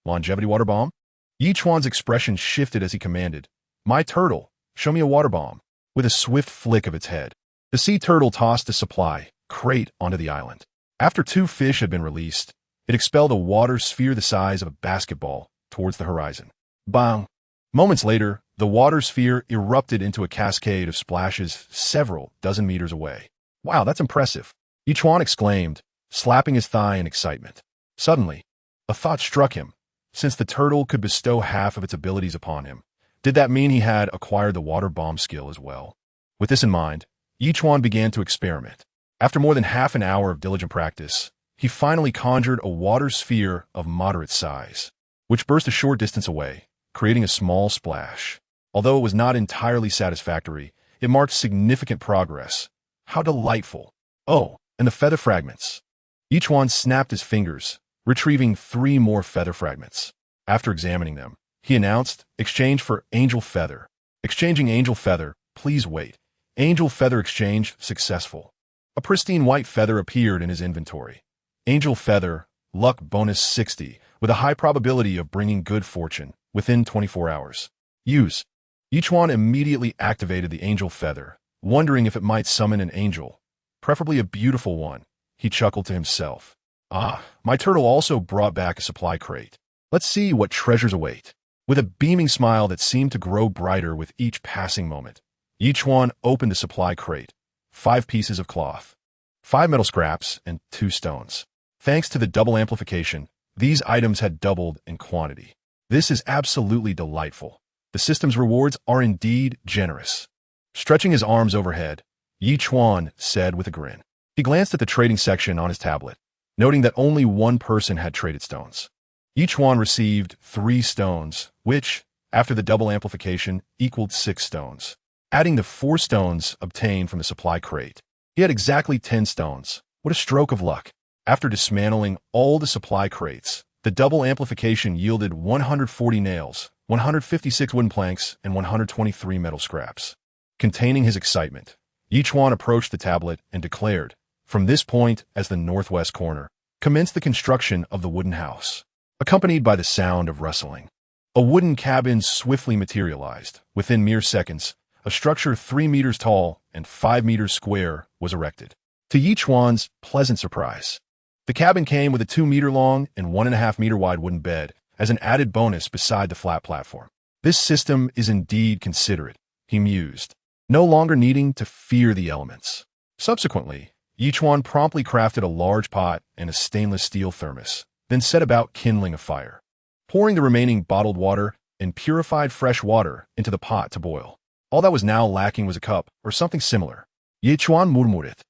Longevity Water Bomb. Ye Chuan's expression shifted as he commanded, my turtle, show me a water bomb. With a swift flick of its head, the sea turtle tossed a supply crate onto the island. After 2 fish had been released, it expelled a water sphere the size of a basketball towards the horizon. Bang! Moments later, the water sphere erupted into a cascade of splashes several dozen meters away. Wow, that's impressive, Ye Chuan exclaimed, slapping his thigh in excitement. Suddenly, a thought struck him. Since the turtle could bestow half of its abilities upon him, did that mean he had acquired the water bomb skill as well? With this in mind, Ye Chuan began to experiment. After more than half an hour of diligent practice, he finally conjured a water sphere of moderate size, which burst a short distance away, creating a small splash. Although it was not entirely satisfactory, it marked significant progress. How delightful! Oh, and the feather fragments. Ye Chuan snapped his fingers, retrieving 3 more feather fragments. After examining them, he announced, exchange for angel feather. Exchanging angel feather, please wait. Angel feather exchange successful. A pristine white feather appeared in his inventory. Angel feather, luck bonus 60, with a high probability of bringing good fortune within 24 hours. Use. Ye Chuan immediately activated the angel feather, wondering if it might summon an angel, preferably a beautiful one. He chuckled to himself. Ah, my turtle also brought back a supply crate. Let's see what treasures await. With a beaming smile that seemed to grow brighter with each passing moment, Ye Chuan opened the supply crate. 5 pieces of cloth, 5 metal scraps, and 2 stones. Thanks to the double amplification, these items had doubled in quantity. This is absolutely delightful. The system's rewards are indeed generous. Stretching his arms overhead, Ye Chuan said with a grin. He glanced at the trading section on his tablet, noting that only one person had traded stones. Ye Chuan received 3 stones, which, after the double amplification, equaled 6 stones. Adding the 4 stones obtained from the supply crate, he had exactly 10 stones. What a stroke of luck. After dismantling all the supply crates, the double amplification yielded 140 nails, 156 wooden planks, and 123 metal scraps. Containing his excitement, Ye Chuan approached the tablet and declared, "From this point, as the northwest corner, commence the construction of the wooden house." Accompanied by the sound of rustling, a wooden cabin swiftly materialized. Within mere seconds, a structure 3 meters tall and 5 meters square was erected. To Ye Chuan's pleasant surprise, the cabin came with a 2-meter-long and 1.5-meter-wide wooden bed as an added bonus beside the flat platform. This system is indeed considerate, he mused, no longer needing to fear the elements. Subsequently, Ye Chuan promptly crafted a large pot and a stainless steel thermos, then set about kindling a fire, pouring the remaining bottled water and purified fresh water into the pot to boil. All that was now lacking was a cup or something similar. Ye Chuan murmured,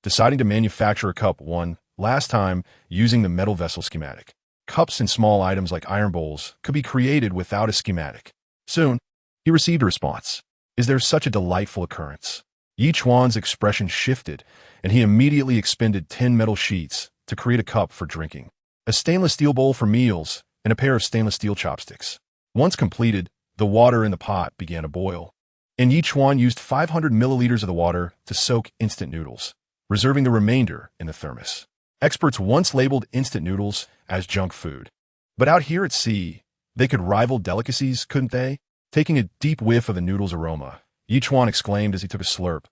deciding to manufacture a cup one last time using the metal vessel schematic. Cups and small items like iron bowls could be created without a schematic. Soon, he received a response. Is there such a delightful occurrence? Ye Chuan's expression shifted, and he immediately expended 10 metal sheets to create a cup for drinking, a stainless steel bowl for meals, and a pair of stainless steel chopsticks. Once completed, the water in the pot began to boil, and Ye Chuan used 500 milliliters of the water to soak instant noodles, reserving the remainder in the thermos. Experts once labeled instant noodles as junk food. But out here at sea, they could rival delicacies, couldn't they? Taking a deep whiff of the noodle's aroma, Ye Chuan exclaimed as he took a slurp.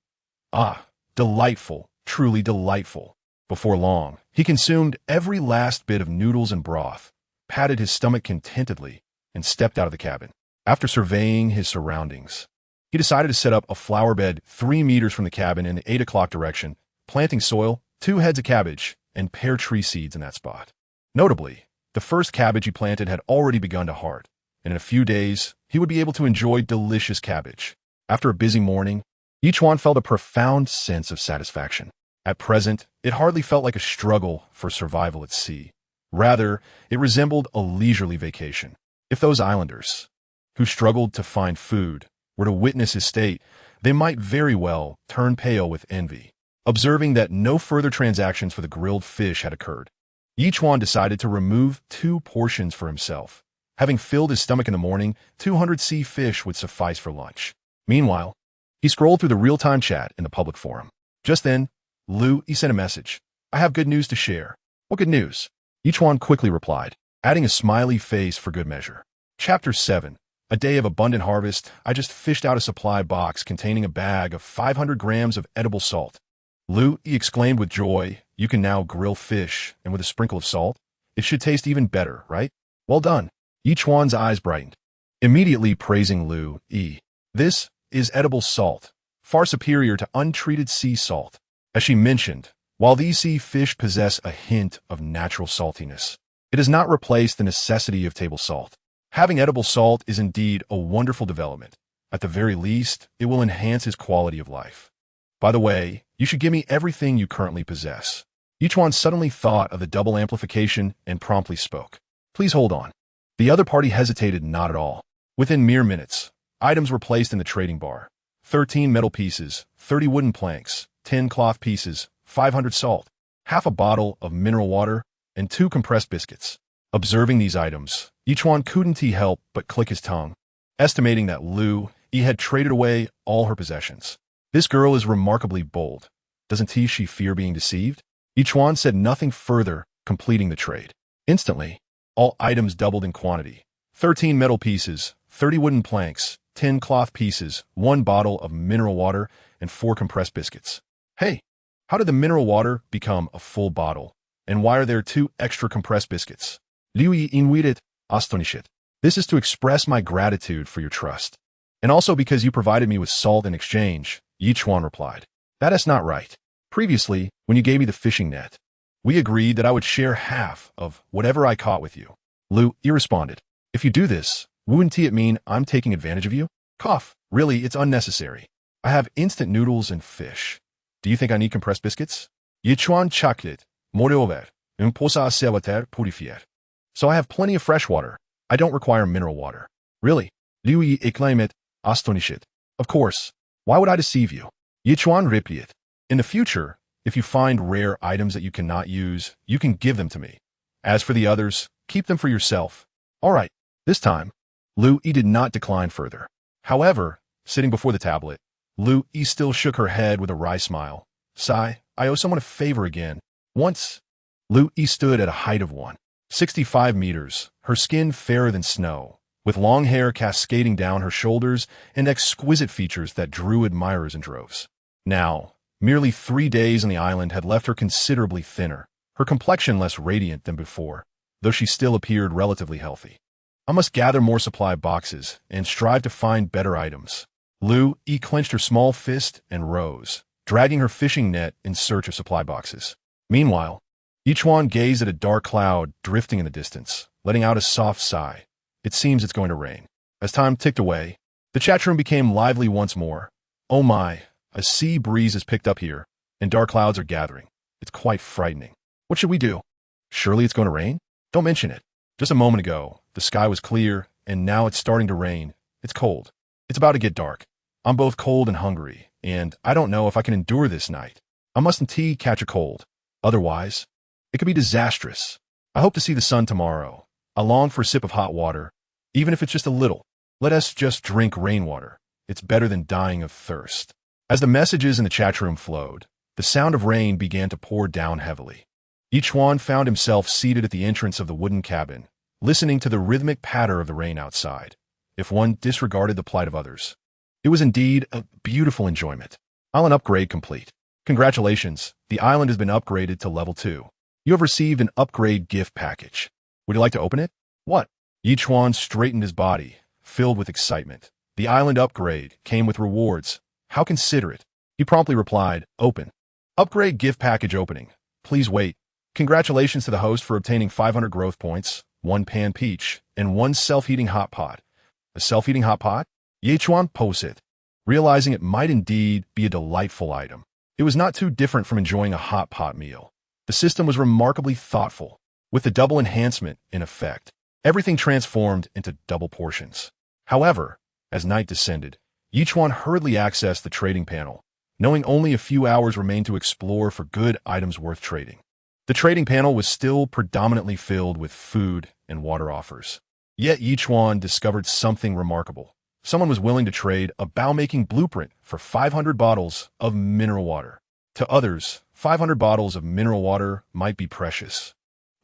Ah, delightful, truly delightful. Before long, he consumed every last bit of noodles and broth, patted his stomach contentedly, and stepped out of the cabin. After surveying his surroundings, he decided to set up a flower bed 3 meters from the cabin in the 8 o'clock direction, planting soil, 2 heads of cabbage, and pear tree seeds in that spot. Notably, the first cabbage he planted had already begun to heart, and in a few days, he would be able to enjoy delicious cabbage. After a busy morning, Ye Chuan felt a profound sense of satisfaction. At present, it hardly felt like a struggle for survival at sea. Rather, it resembled a leisurely vacation. If those islanders, who struggled to find food, were to witness his state, they might very well turn pale with envy. Observing that no further transactions for the grilled fish had occurred, Ye Chuan decided to remove 2 portions for himself. Having filled his stomach in the morning, 200 sea fish would suffice for lunch. Meanwhile, he scrolled through the real-time chat in the public forum. Just then, he sent a message. "I have good news to share." "What good news?" Ye Chuan quickly replied, adding a smiley face for good measure. Chapter 7. A day of abundant harvest. I just fished out a supply box containing a bag of 500 grams of edible salt. He exclaimed with joy, "You can now grill fish, and with a sprinkle of salt, it should taste even better, right? Well done." Ye Chuan's eyes brightened, immediately praising "This is edible salt, far superior to untreated sea salt." As she mentioned, while these sea fish possess a hint of natural saltiness, it does not replace the necessity of table salt. Having edible salt is indeed a wonderful development. At the very least, it will enhance his quality of life. By the way, you should give me everything you currently possess. Ye Chuan suddenly thought of the double amplification and promptly spoke. "Please hold on." The other party hesitated not at all. Within mere minutes, items were placed in the trading bar. 13 metal pieces, 30 wooden planks, 10 cloth pieces, 500 salt, half a bottle of mineral water, and 2 compressed biscuits. Observing these items, Ye Chuan couldn't help but click his tongue, estimating that he had traded away all her possessions. This girl is remarkably bold. Doesn't she fear being deceived? Ye Chuan said nothing further, completing the trade. Instantly, all items doubled in quantity. 13 metal pieces, 30 wooden planks, 10 cloth pieces, 1 bottle of mineral water, and 4 compressed biscuits. Hey, how did the mineral water become a full bottle? And why are there 2 extra compressed biscuits? Liu invited, astonished. This is to express my gratitude for your trust. And also because you provided me with salt in exchange, Ye Chuan replied. That is not right. Previously, when you gave me the fishing net, we agreed that I would share half of whatever I caught with you. He responded. If you do this, wouldn't it mean I'm taking advantage of you? Cough. Really, it's unnecessary. I have instant noodles and fish. Do you think I need compressed biscuits? Ye Chuan chocolate, moreover, imposa sewater purifier. So I have plenty of fresh water. I don't require mineral water. Really? Lui exclaimed, astonished. Of course. Why would I deceive you? Ye Chuan replied. In the future, if you find rare items that you cannot use, you can give them to me. As for the others, keep them for yourself. All right. This time, Lu Yi did not decline further. However, sitting before the tablet, Lu Yi still shook her head with a wry smile. Sigh, I owe someone a favor again. Once, Lu Yi stood at a height of 165 meters, her skin fairer than snow, with long hair cascading down her shoulders and exquisite features that drew admirers in droves. Now, merely 3 days on the island had left her considerably thinner, her complexion less radiant than before, though she still appeared relatively healthy. I must gather more supply boxes and strive to find better items. Lu Yi clenched her small fist and rose, dragging her fishing net in search of supply boxes. Meanwhile, Ye Chuan gazed at a dark cloud drifting in the distance, letting out a soft sigh. It seems it's going to rain. As time ticked away, the chat room became lively once more. Oh my, a sea breeze has picked up here, and dark clouds are gathering. It's quite frightening. What should we do? Surely it's going to rain? Don't mention it. Just a moment ago, the sky was clear, and now it's starting to rain. It's cold. It's about to get dark. I'm both cold and hungry, and I don't know if I can endure this night. I mustn't catch a cold. Otherwise, it could be disastrous. I hope to see the sun tomorrow. I long for a sip of hot water, even if it's just a little. Let us just drink rainwater. It's better than dying of thirst. As the messages in the chat room flowed, the sound of rain began to pour down heavily. Ye Chuan found himself seated at the entrance of the wooden cabin, listening to the rhythmic patter of the rain outside. If one disregarded the plight of others, it was indeed a beautiful enjoyment. Island upgrade complete. Congratulations, the island has been upgraded to level 2. You have received an upgrade gift package. Would you like to open it? What? Ye Chuan straightened his body, filled with excitement. The island upgrade came with rewards. How considerate. He promptly replied, open. Upgrade gift package opening. Please wait. Congratulations to the host for obtaining 500 growth points, 1 pan peach, and 1 self-heating hot pot. A self-heating hot pot? Ye Chuan posed, realizing it might indeed be a delightful item. It was not too different from enjoying a hot pot meal. The system was remarkably thoughtful, with the double enhancement in effect. Everything transformed into double portions. However, as night descended, Ye Chuan hurriedly accessed the trading panel, knowing only a few hours remained to explore for good items worth trading. The trading panel was still predominantly filled with food and water offers. Yet Ye Chuan discovered something remarkable. Someone was willing to trade a bow-making blueprint for 500 bottles of mineral water. To others, 500 bottles of mineral water might be precious.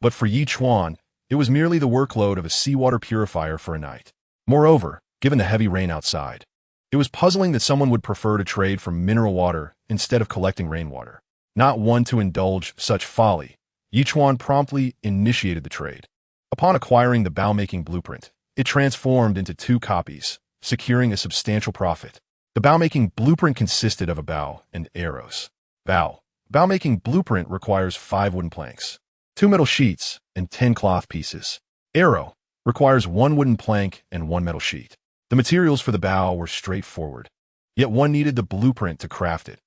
But for Ye Chuan, it was merely the workload of a seawater purifier for a night. Moreover, given the heavy rain outside, it was puzzling that someone would prefer to trade for mineral water instead of collecting rainwater. Not one to indulge such folly, Ye Chuan promptly initiated the trade. Upon acquiring the bow-making blueprint, it transformed into 2 copies, securing a substantial profit. The bow-making blueprint consisted of a bow and arrows. Bow-making blueprint requires 5 wooden planks, 2 metal sheets, and 10 cloth pieces. Arrow requires 1 wooden plank and 1 metal sheet. The materials for the bow were straightforward, yet one needed the blueprint to craft it.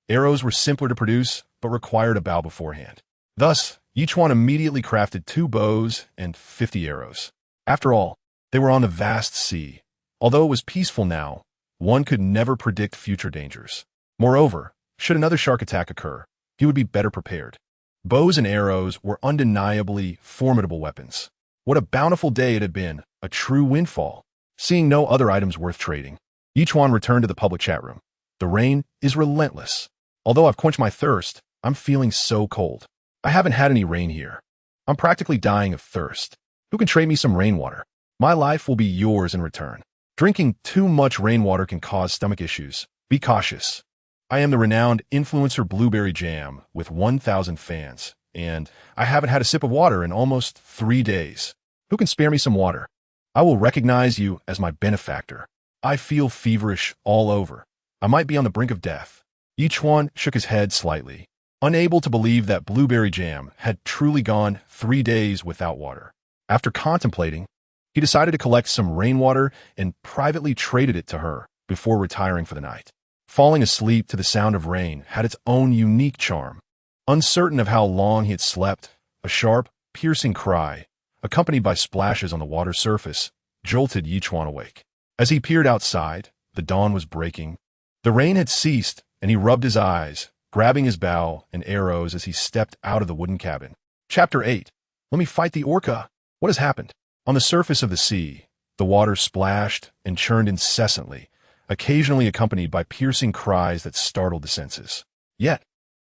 Arrows were simpler to produce, but required a bow beforehand. Thus, Ye Chuan immediately crafted 2 bows and 50 arrows. After all, they were on the vast sea. Although it was peaceful now, one could never predict future dangers. Moreover, should another shark attack occur, he would be better prepared. Bows and arrows were undeniably formidable weapons. What a bountiful day it had been, a true windfall. Seeing no other items worth trading, Ye Chuan returned to the public chat room. The rain is relentless. Although I've quenched my thirst, I'm feeling so cold. I haven't had any rain here. I'm practically dying of thirst. Who can trade me some rainwater? My life will be yours in return. Drinking too much rainwater can cause stomach issues. Be cautious. I am the renowned influencer Blueberry Jam with 1,000 fans, and I haven't had a sip of water in almost 3 days. Who can spare me some water? I will recognize you as my benefactor. I feel feverish all over. I might be on the brink of death. Ye Chuan shook his head slightly, unable to believe that Blueberry Jam had truly gone 3 days without water. After contemplating, He decided to collect some rainwater and privately traded it to her before retiring for the night. Falling asleep to the sound of rain had its own unique charm. Uncertain of how long he had slept, a sharp, piercing cry, accompanied by splashes on the water surface, jolted Ye Chuan awake. As he peered outside, the dawn was breaking. The rain had ceased, and he rubbed his eyes, grabbing his bow and arrows as he stepped out of the wooden cabin. Chapter 8. Let me fight the orca. What has happened? On the surface of the sea, the water splashed and churned incessantly, occasionally accompanied by piercing cries that startled the senses. Yet,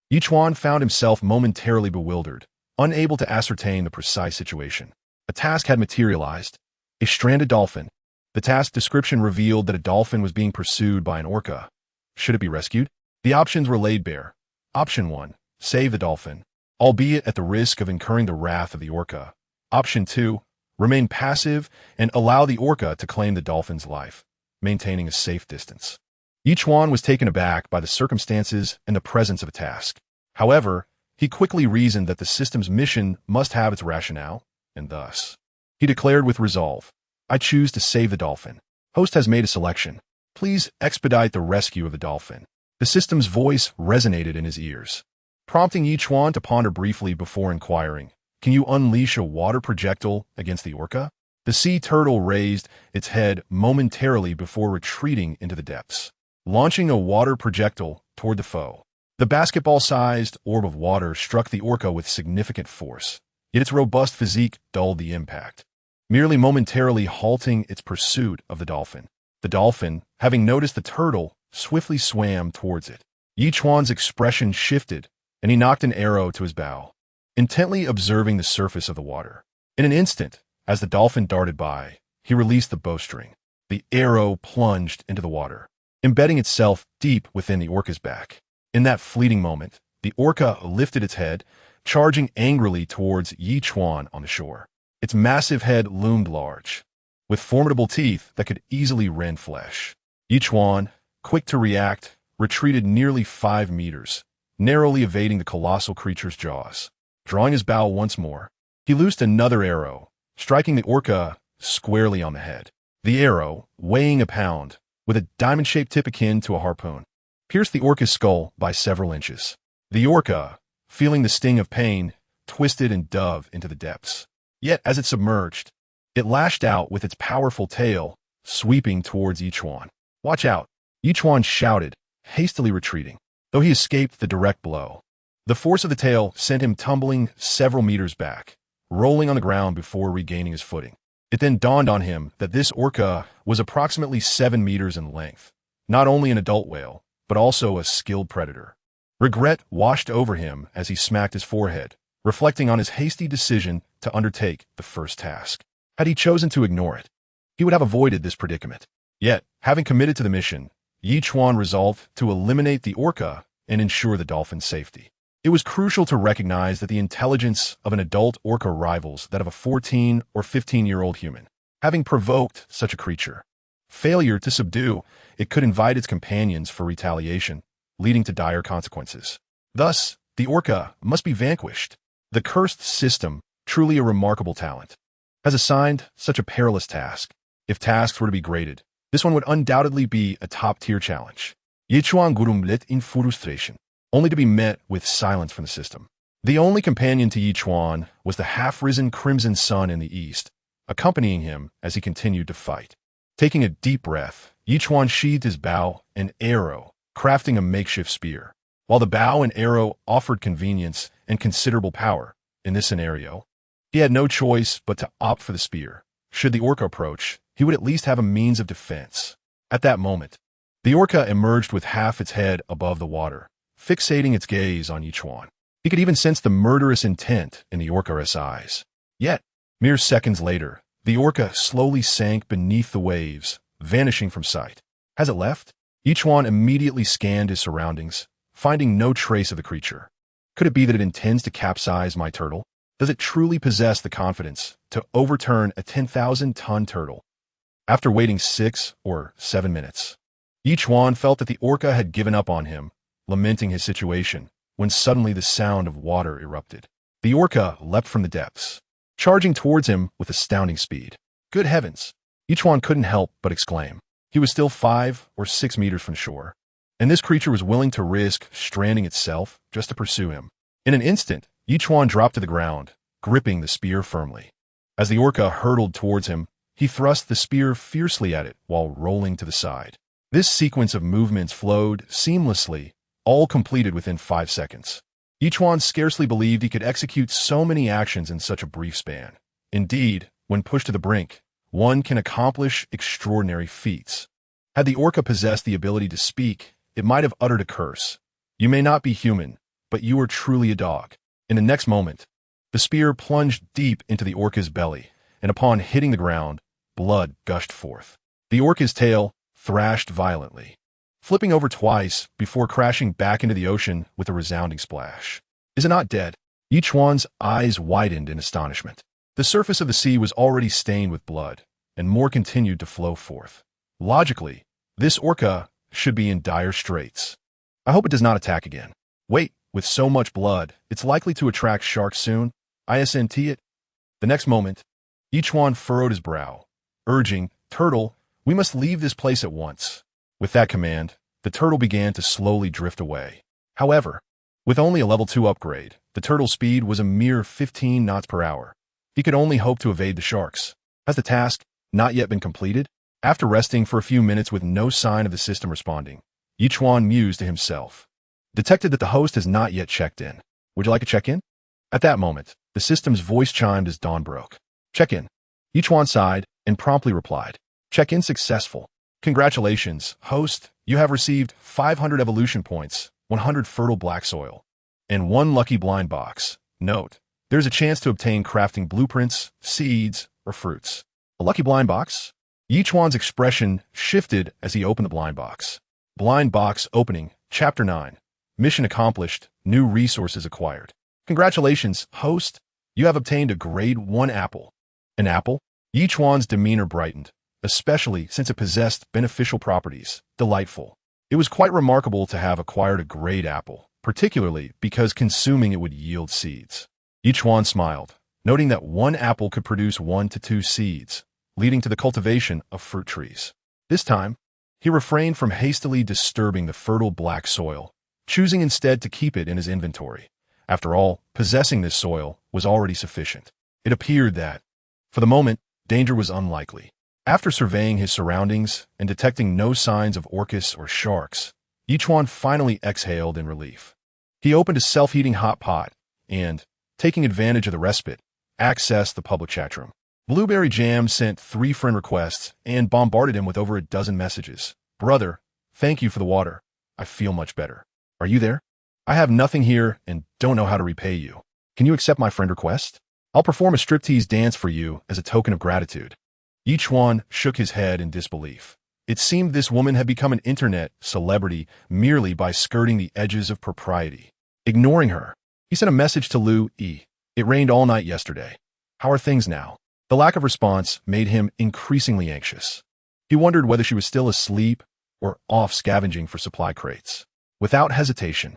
Ye Chuan found himself momentarily bewildered, unable to ascertain the precise situation. A task had materialized. A stranded dolphin. The task description revealed that a dolphin was being pursued by an orca. Should it be rescued? The options were laid bare. Option 1. Save the dolphin, albeit at the risk of incurring the wrath of the orca. Option 2. Remain passive and allow the orca to claim the dolphin's life, maintaining a safe distance. Ye Chuan was taken aback by the circumstances and the presence of a task. However, he quickly reasoned that the system's mission must have its rationale, and thus, he declared with resolve, I choose to save the dolphin. Host has made a selection. Please expedite the rescue of the dolphin. The system's voice resonated in his ears, prompting Ye Chuan to ponder briefly before inquiring, can you unleash a water projectile against the orca? The sea turtle raised its head momentarily before retreating into the depths, launching a water projectile toward the foe. The basketball-sized orb of water struck the orca with significant force, yet its robust physique dulled the impact, merely momentarily halting its pursuit of the dolphin. The dolphin, having noticed the turtle, swiftly swam towards it. Ye Chuan's expression shifted, and he knocked an arrow to his bow, intently observing the surface of the water. In an instant, as the dolphin darted by, he released the bowstring. The arrow plunged into the water, embedding itself deep within the orca's back. In that fleeting moment, the orca lifted its head, charging angrily towards Ye Chuan on the shore. Its massive head loomed large, with formidable teeth that could easily rend flesh. Ye Chuan, quick to react, retreated nearly 5 meters, narrowly evading the colossal creature's jaws. Drawing his bow once more, he loosed another arrow, striking the orca squarely on the head. The arrow, weighing a pound, with a diamond-shaped tip akin to a harpoon, pierced the orca's skull by several inches. The orca, feeling the sting of pain, twisted and dove into the depths. Yet, as it submerged, it lashed out with its powerful tail, sweeping towards Ye Chuan. Watch out! Ye Chuan shouted, hastily retreating, though he escaped the direct blow. The force of the tail sent him tumbling several meters back, rolling on the ground before regaining his footing. It then dawned on him that this orca was approximately 7 meters in length, not only an adult whale, but also a skilled predator. Regret washed over him as he smacked his forehead, reflecting on his hasty decision to undertake the first task. Had he chosen to ignore it, he would have avoided this predicament. Yet, having committed to the mission, Ye Chuan resolved to eliminate the orca and ensure the dolphin's safety. It was crucial to recognize that the intelligence of an adult orca rivals that of a 14 or 15-year-old human. Having provoked such a creature, failure to subdue it could invite its companions for retaliation, leading to dire consequences. Thus, the orca must be vanquished. The cursed system, truly a remarkable talent, has assigned such a perilous task. If tasks were to be graded, this one would undoubtedly be a top-tier challenge. Ye Chuan grumlet in frustration, only to be met with silence from the system. The only companion to Ye Chuan was the half-risen crimson sun in the east, accompanying him as he continued to fight. Taking a deep breath, Ye Chuan sheathed his bow and arrow, crafting a makeshift spear. While the bow and arrow offered convenience and considerable power, in this scenario, he had no choice but to opt for the spear. Should the orca approach, he would at least have a means of defense. At that moment, the orca emerged with half its head above the water, fixating its gaze on Ye Chuan. He could even sense the murderous intent in the orca's eyes. Yet, mere seconds later, the orca slowly sank beneath the waves, vanishing from sight. Has it left? Ye Chuan immediately scanned his surroundings, finding no trace of the creature. Could it be that it intends to capsize my turtle? Does it truly possess the confidence to overturn a 10,000-ton turtle? After waiting 6 or 7 minutes, Ye Chuan felt that the orca had given up on him, lamenting his situation, when suddenly the sound of water erupted. The orca leapt from the depths, charging towards him with astounding speed. Good heavens! Ye Chuan couldn't help but exclaim. He was still 5 or 6 meters from shore, and this creature was willing to risk stranding itself just to pursue him. In an instant, Ye Chuan dropped to the ground, gripping the spear firmly. As the orca hurtled towards him, he thrust the spear fiercely at it while rolling to the side. This sequence of movements flowed seamlessly, all completed within 5 seconds. Ye Chuan scarcely believed he could execute so many actions in such a brief span. Indeed, when pushed to the brink, one can accomplish extraordinary feats. Had the orca possessed the ability to speak, it might have uttered a curse. You may not be human, but you are truly a dog. In the next moment, the spear plunged deep into the orca's belly, and upon hitting the ground, blood gushed forth. The orca's tail thrashed violently, flipping over twice before crashing back into the ocean with a resounding splash. Is it not dead? Ye Chuan's eyes widened in astonishment. The surface of the sea was already stained with blood, and more continued to flow forth. Logically, this orca should be in dire straits. I hope it does not attack again. Wait, with so much blood, it's likely to attract sharks soon. Isn't it? The next moment, Ye Chuan furrowed his brow, urging, Turtle, we must leave this place at once. With that command, the turtle began to slowly drift away. However, with only a level 2 upgrade, the turtle's speed was a mere 15 knots per hour. He could only hope to evade the sharks. Has the task not yet been completed? After resting for a few minutes with no sign of the system responding, Ye Chuan mused to himself. Detected that the host has not yet checked in. Would you like a check-in? At that moment, the system's voice chimed as dawn broke. Check-in. Ye Chuan sighed and promptly replied. Check-in successful. Congratulations, host. You have received 500 evolution points, 100 fertile black soil, and 1 lucky blind box. Note, there's a chance to obtain crafting blueprints, seeds, or fruits. A lucky blind box? Ye Chuan's expression shifted as he opened the blind box. Blind box opening, Chapter 9. Mission accomplished, new resources acquired. Congratulations, host. You have obtained a grade 1 apple. An apple? Ye Chuan's demeanor brightened, especially since it possessed beneficial properties. Delightful. It was quite remarkable to have acquired a grade apple, particularly because consuming it would yield seeds. Ye Chuan smiled, noting that 1 apple could produce 1 to 2 seeds, leading to the cultivation of fruit trees. This time, he refrained from hastily disturbing the fertile black soil, choosing instead to keep it in his inventory. After all, possessing this soil was already sufficient. It appeared that, for the moment, danger was unlikely. After surveying his surroundings and detecting no signs of orcas or sharks, Ye Chuan finally exhaled in relief. He opened a self-heating hot pot and, taking advantage of the respite, accessed the public chat room. Blueberry Jam sent 3 friend requests and bombarded him with over a dozen messages. Brother, thank you for the water. I feel much better. Are you there? I have nothing here and don't know how to repay you. Can you accept my friend request? I'll perform a striptease dance for you as a token of gratitude. Ye Chuan shook his head in disbelief. It seemed this woman had become an internet celebrity merely by skirting the edges of propriety. Ignoring her, he sent a message to Lu Yi. It rained all night yesterday. How are things now? The lack of response made him increasingly anxious. He wondered whether she was still asleep or off scavenging for supply crates. Without hesitation,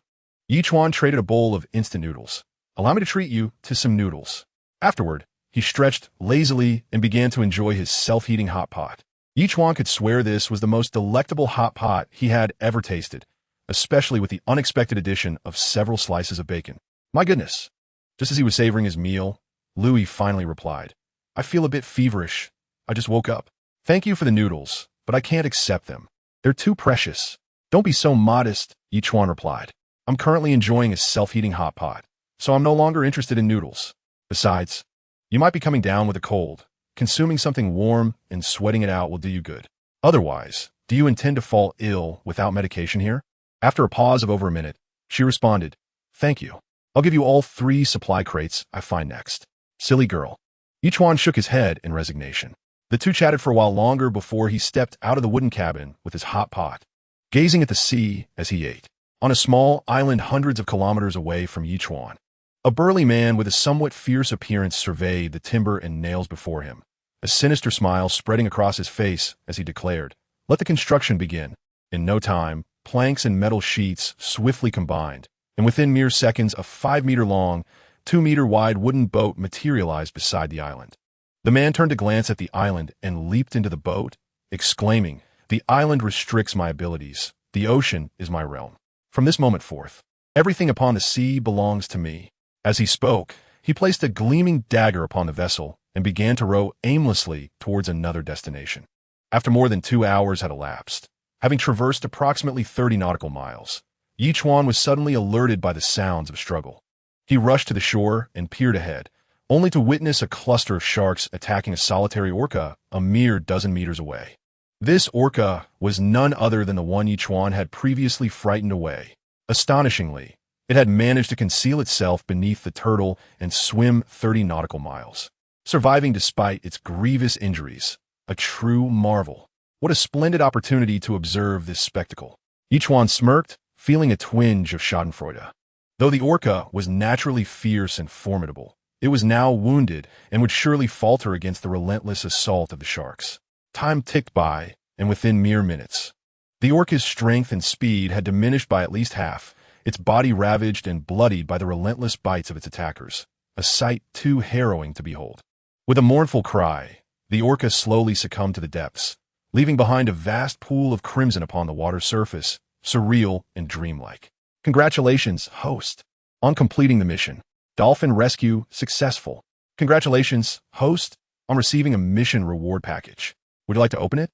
Ye Chuan traded a bowl of instant noodles. Allow me to treat you to some noodles. Afterward, he stretched lazily and began to enjoy his self-heating hot pot. Ye Chuan could swear this was the most delectable hot pot he had ever tasted, especially with the unexpected addition of several slices of bacon. My goodness! Just as he was savoring his meal, Louis finally replied, I feel a bit feverish. I just woke up. Thank you for the noodles, but I can't accept them. They're too precious. Don't be so modest, Ye Chuan replied. I'm currently enjoying a self-heating hot pot, so I'm no longer interested in noodles. Besides, you might be coming down with a cold. Consuming something warm and sweating it out will do you good. Otherwise, do you intend to fall ill without medication here? After a pause of over a minute, she responded, Thank you. I'll give you all 3 supply crates I find next. Silly girl. Ye Chuan shook his head in resignation. The two chatted for a while longer before he stepped out of the wooden cabin with his hot pot, gazing at the sea as he ate. On a small island hundreds of kilometers away from Ye Chuan, a burly man with a somewhat fierce appearance surveyed the timber and nails before him, a sinister smile spreading across his face as he declared, Let the construction begin. In no time, planks and metal sheets swiftly combined, and within mere seconds a 5-meter-long, 2-meter-wide wooden boat materialized beside the island. The man turned to glance at the island and leaped into the boat, exclaiming, "The island restricts my abilities. The ocean is my realm. From this moment forth, everything upon the sea belongs to me." As he spoke, he placed a gleaming dagger upon the vessel and began to row aimlessly towards another destination. After more than 2 hours had elapsed, having traversed approximately 30 nautical miles, Ye Chuan was suddenly alerted by the sounds of struggle. He rushed to the shore and peered ahead, only to witness a cluster of sharks attacking a solitary orca a mere dozen meters away. This orca was none other than the one Ye Chuan had previously frightened away. Astonishingly, it had managed to conceal itself beneath the turtle and swim 30 nautical miles, surviving despite its grievous injuries. A true marvel. What a splendid opportunity to observe this spectacle. Ye Chuan smirked, feeling a twinge of schadenfreude. Though the orca was naturally fierce and formidable, it was now wounded and would surely falter against the relentless assault of the sharks. Time ticked by, and within mere minutes, the orca's strength and speed had diminished by at least half, its body ravaged and bloodied by the relentless bites of its attackers, a sight too harrowing to behold. With a mournful cry, the orca slowly succumbed to the depths, leaving behind a vast pool of crimson upon the water's surface, surreal and dreamlike. Congratulations, host, on completing the mission. Dolphin rescue successful. Congratulations, host, on receiving a mission reward package. Would you like to open it?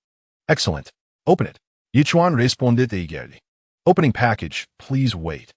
Excellent. Open it. Ye Chuan responded eagerly. Opening package, please wait.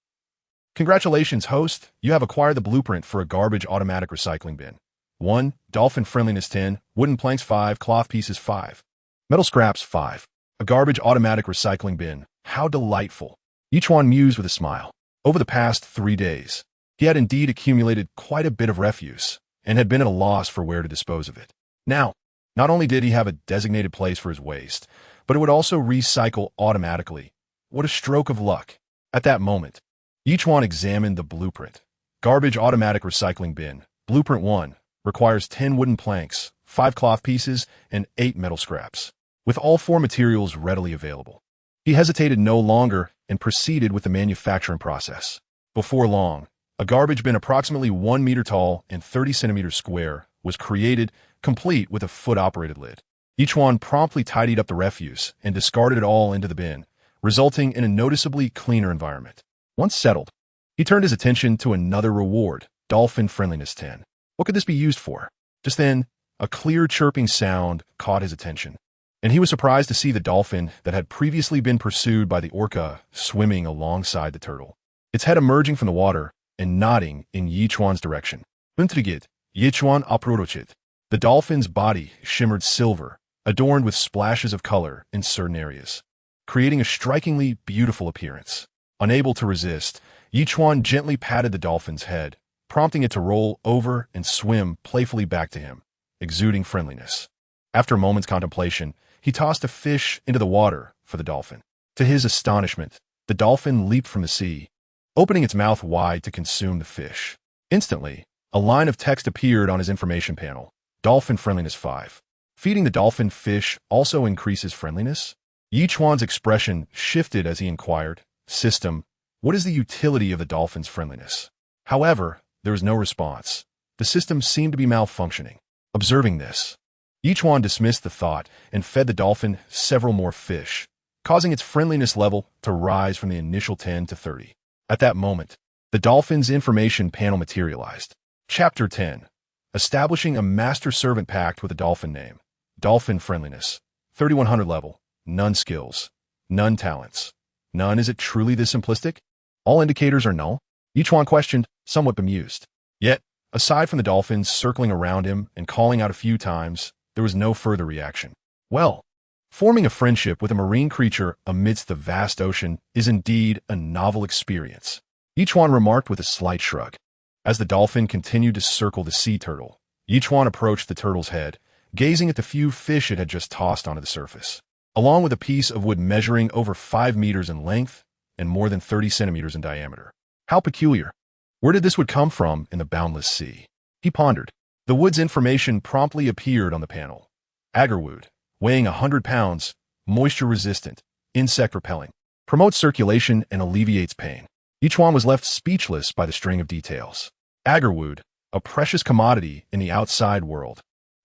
Congratulations, host. You have acquired the blueprint for a garbage automatic recycling bin. 1. Dolphin friendliness 10, wooden planks 5, cloth pieces 5. Metal scraps 5. A garbage automatic recycling bin. How delightful. Ye Chuan mused with a smile. Over the past 3 days, he had indeed accumulated quite a bit of refuse and had been at a loss for where to dispose of it. Now, not only did he have a designated place for his waste, but it would also recycle automatically. What a stroke of luck. At that moment, Ye Chuan examined the blueprint. Garbage automatic recycling bin. Blueprint 1 requires 10 wooden planks, 5 cloth pieces, and 8 metal scraps, with all 4 materials readily available. He hesitated no longer and proceeded with the manufacturing process. Before long, a garbage bin approximately 1 meter tall and 30 centimeters square was created, complete with a foot-operated lid. Ye Chuan promptly tidied up the refuse and discarded it all into the bin, resulting in a noticeably cleaner environment. Once settled, he turned his attention to another reward, Dolphin Friendliness 10. What could this be used for? Just then, a clear chirping sound caught his attention, and he was surprised to see the dolphin that had previously been pursued by the orca swimming alongside the turtle, its head emerging from the water and nodding in Ye Chuan's direction. Intrigued, Ye Chuan approached. The dolphin's body shimmered silver, adorned with splashes of color in certain areas, creating a strikingly beautiful appearance. Unable to resist, Ye Chuan gently patted the dolphin's head, prompting it to roll over and swim playfully back to him, exuding friendliness. After a moment's contemplation, he tossed a fish into the water for the dolphin. To his astonishment, the dolphin leaped from the sea, opening its mouth wide to consume the fish. Instantly, a line of text appeared on his information panel. Dolphin Friendliness 5. Feeding the dolphin fish also increases friendliness? Ye Chuan's expression shifted as he inquired, "System, what is the utility of the dolphin's friendliness?" However, there was no response. The system seemed to be malfunctioning. Observing this, Ye Chuan dismissed the thought and fed the dolphin several more fish, causing its friendliness level to rise from the initial 10 to 30. At that moment, the dolphin's information panel materialized. Chapter 10. Establishing a master-servant pact with a dolphin name. Dolphin Friendliness. 3100 level. None skills. None talents. None. Is it truly this simplistic? All indicators are null? Ye Chuan questioned, somewhat bemused. Yet, aside from the dolphins circling around him and calling out a few times, there was no further reaction. Well, forming a friendship with a marine creature amidst the vast ocean is indeed a novel experience, Ye Chuan remarked with a slight shrug. As the dolphin continued to circle the sea turtle, Ye Chuan approached the turtle's head, gazing at the few fish it had just tossed onto the surface, along with a piece of wood measuring over 5 meters in length and more than 30 centimeters in diameter. How peculiar. Where did this wood come from in the boundless sea? He pondered. The wood's information promptly appeared on the panel. Agarwood, weighing 100 pounds, moisture-resistant, insect-repelling, promotes circulation and alleviates pain. Ye Chuan was left speechless by the string of details. Agarwood, a precious commodity in the outside world.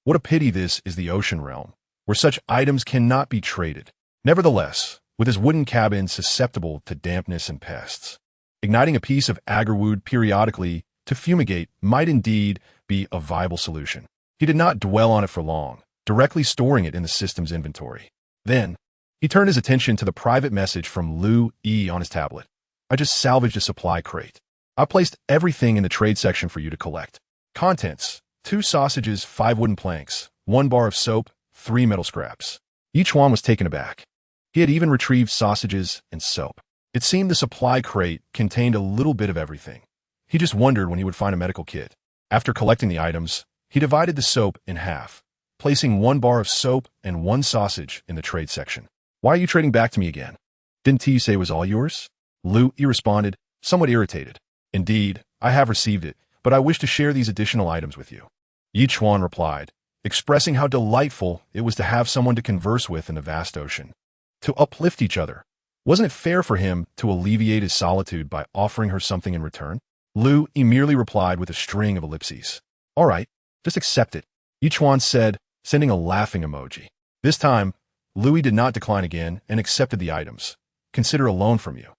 What a pity this is the ocean realm, where such items cannot be traded. Nevertheless, with his wooden cabin susceptible to dampness and pests, igniting a piece of agarwood periodically to fumigate might indeed be a viable solution. He did not dwell on it for long, directly storing it in the system's inventory. Then, he turned his attention to the private message from Lu E on his tablet. I just salvaged a supply crate. I placed everything in the trade section for you to collect. Contents: 2 sausages, 5 wooden planks, 1 bar of soap, 3 metal scraps. Ye Chuan was taken aback. He had even retrieved sausages and soap. It seemed the supply crate contained a little bit of everything. He just wondered when he would find a medical kit. After collecting the items, he divided the soap in half, placing 1 bar of soap and 1 sausage in the trade section. Why are you trading back to me again? Didn't you say it was all yours? Lu E responded, somewhat irritated. Indeed, I have received it, but I wish to share these additional items with you. Ye Chuan replied, expressing how delightful it was to have someone to converse with in the vast ocean. To uplift each other. Wasn't it fair for him to alleviate his solitude by offering her something in return? Lu E merely replied with a string of ellipses. All right, just accept it, Ye Chuan said, sending a laughing emoji. This time, Lu E did not decline again and accepted the items. Consider a loan from you.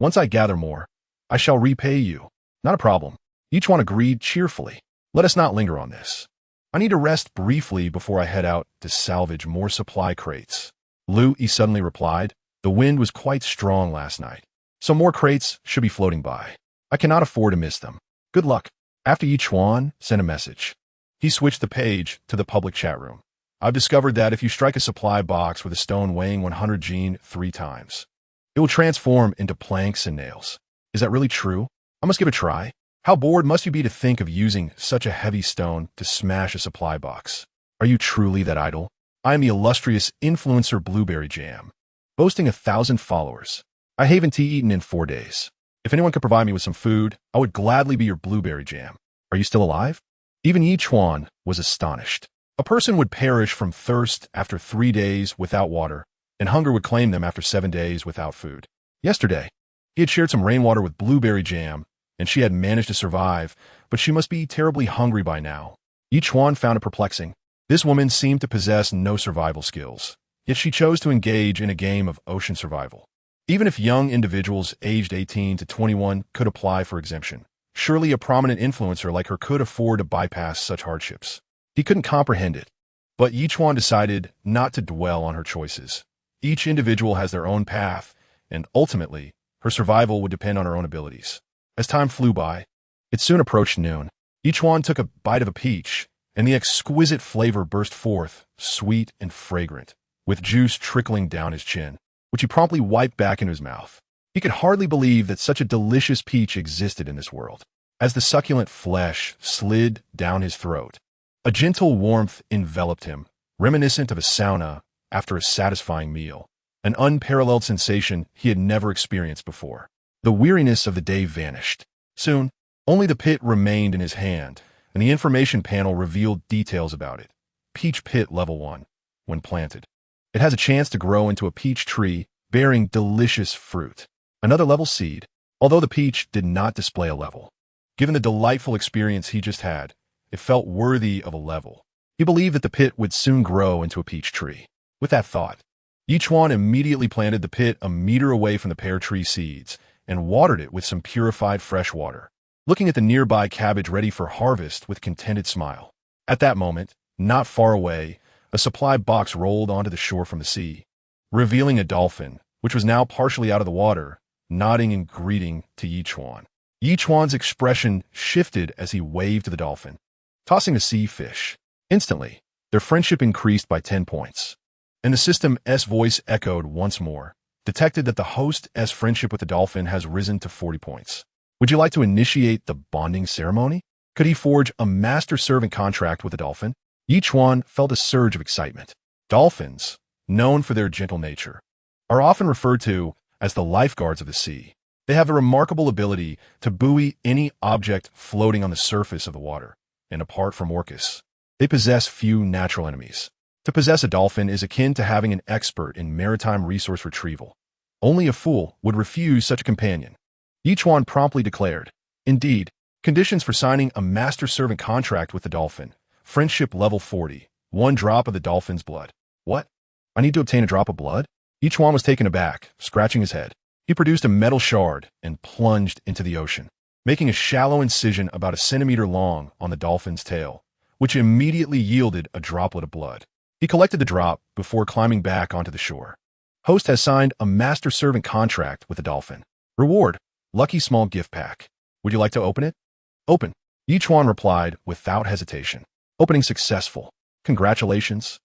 Once I gather more, I shall repay you. Not a problem. Ye Chuan agreed cheerfully. Let us not linger on this. I need to rest briefly before I head out to salvage more supply crates. Lu E suddenly replied, the wind was quite strong last night, so more crates should be floating by. I cannot afford to miss them. Good luck. After Ye Chuan sent a message, he switched the page to the public chat room. I've discovered that if you strike a supply box with a stone weighing 100 gene 3 times, it will transform into planks and nails. Is that really true? I must give it a try. How bored must you be to think of using such a heavy stone to smash a supply box? Are you truly that idle? I am the illustrious influencer Blueberry Jam, boasting 1,000 followers. I haven't eaten in 4 days. If anyone could provide me with some food, I would gladly be your Blueberry Jam. Are you still alive? Even Ye Chuan was astonished. A person would perish from thirst after 3 days without water, and hunger would claim them after 7 days without food. Yesterday, he had shared some rainwater with Blueberry Jam, and she had managed to survive, but she must be terribly hungry by now. Ye Chuan found it perplexing. This woman seemed to possess no survival skills, yet she chose to engage in a game of ocean survival. Even if young individuals aged 18 to 21 could apply for exemption, surely a prominent influencer like her could afford to bypass such hardships. He couldn't comprehend it, but Ye Chuan decided not to dwell on her choices. Each individual has their own path, and ultimately, her survival would depend on her own abilities. As time flew by, it soon approached noon. Ye Chuan took a bite of a peach, and the exquisite flavor burst forth, sweet and fragrant, with juice trickling down his chin, which he promptly wiped back into his mouth. He could hardly believe that such a delicious peach existed in this world. As the succulent flesh slid down his throat, a gentle warmth enveloped him, reminiscent of a sauna after a satisfying meal, an unparalleled sensation he had never experienced before. The weariness of the day vanished. Soon, only the pit remained in his hand, and the information panel revealed details about it. Peach Pit Level 1. When planted, it has a chance to grow into a peach tree bearing delicious fruit. Another level seed, although the peach did not display a level. Given the delightful experience he just had, it felt worthy of a level. He believed that the pit would soon grow into a peach tree. With that thought, Ye Chuan immediately planted the pit a meter away from the pear tree seeds and watered it with some purified fresh water, looking at the nearby cabbage ready for harvest with contented smile. At that moment, not far away, a supply box rolled onto the shore from the sea, revealing a dolphin, which was now partially out of the water, nodding in greeting to Ye Chuan. Ye Chuan's expression shifted as he waved to the dolphin, tossing a sea fish. Instantly, their friendship increased by 10 points, and the system's voice echoed once more, detected that the host's friendship with the dolphin has risen to 40 points. Would you like to initiate the bonding ceremony? Could he forge a master-servant contract with the dolphin? Ye Chuan felt a surge of excitement. Dolphins, known for their gentle nature, are often referred to as the lifeguards of the sea. They have a remarkable ability to buoy any object floating on the surface of the water, and apart from orcas, they possess few natural enemies. To possess a dolphin is akin to having an expert in maritime resource retrieval. Only a fool would refuse such a companion. Ye Chuan promptly declared, indeed, conditions for signing a master-servant contract with the dolphin, friendship level 40, 1 drop of the dolphin's blood. What? I need to obtain a drop of blood? Ye Chuan was taken aback, scratching his head. He produced a metal shard and plunged into the ocean, making a shallow incision about a centimeter long on the dolphin's tail, which immediately yielded a droplet of blood. He collected the drop before climbing back onto the shore. Host has signed a master-servant contract with the dolphin. Reward, lucky small gift pack. Would you like to open it? Open. Ye Chuan replied without hesitation. Opening successful. Congratulations.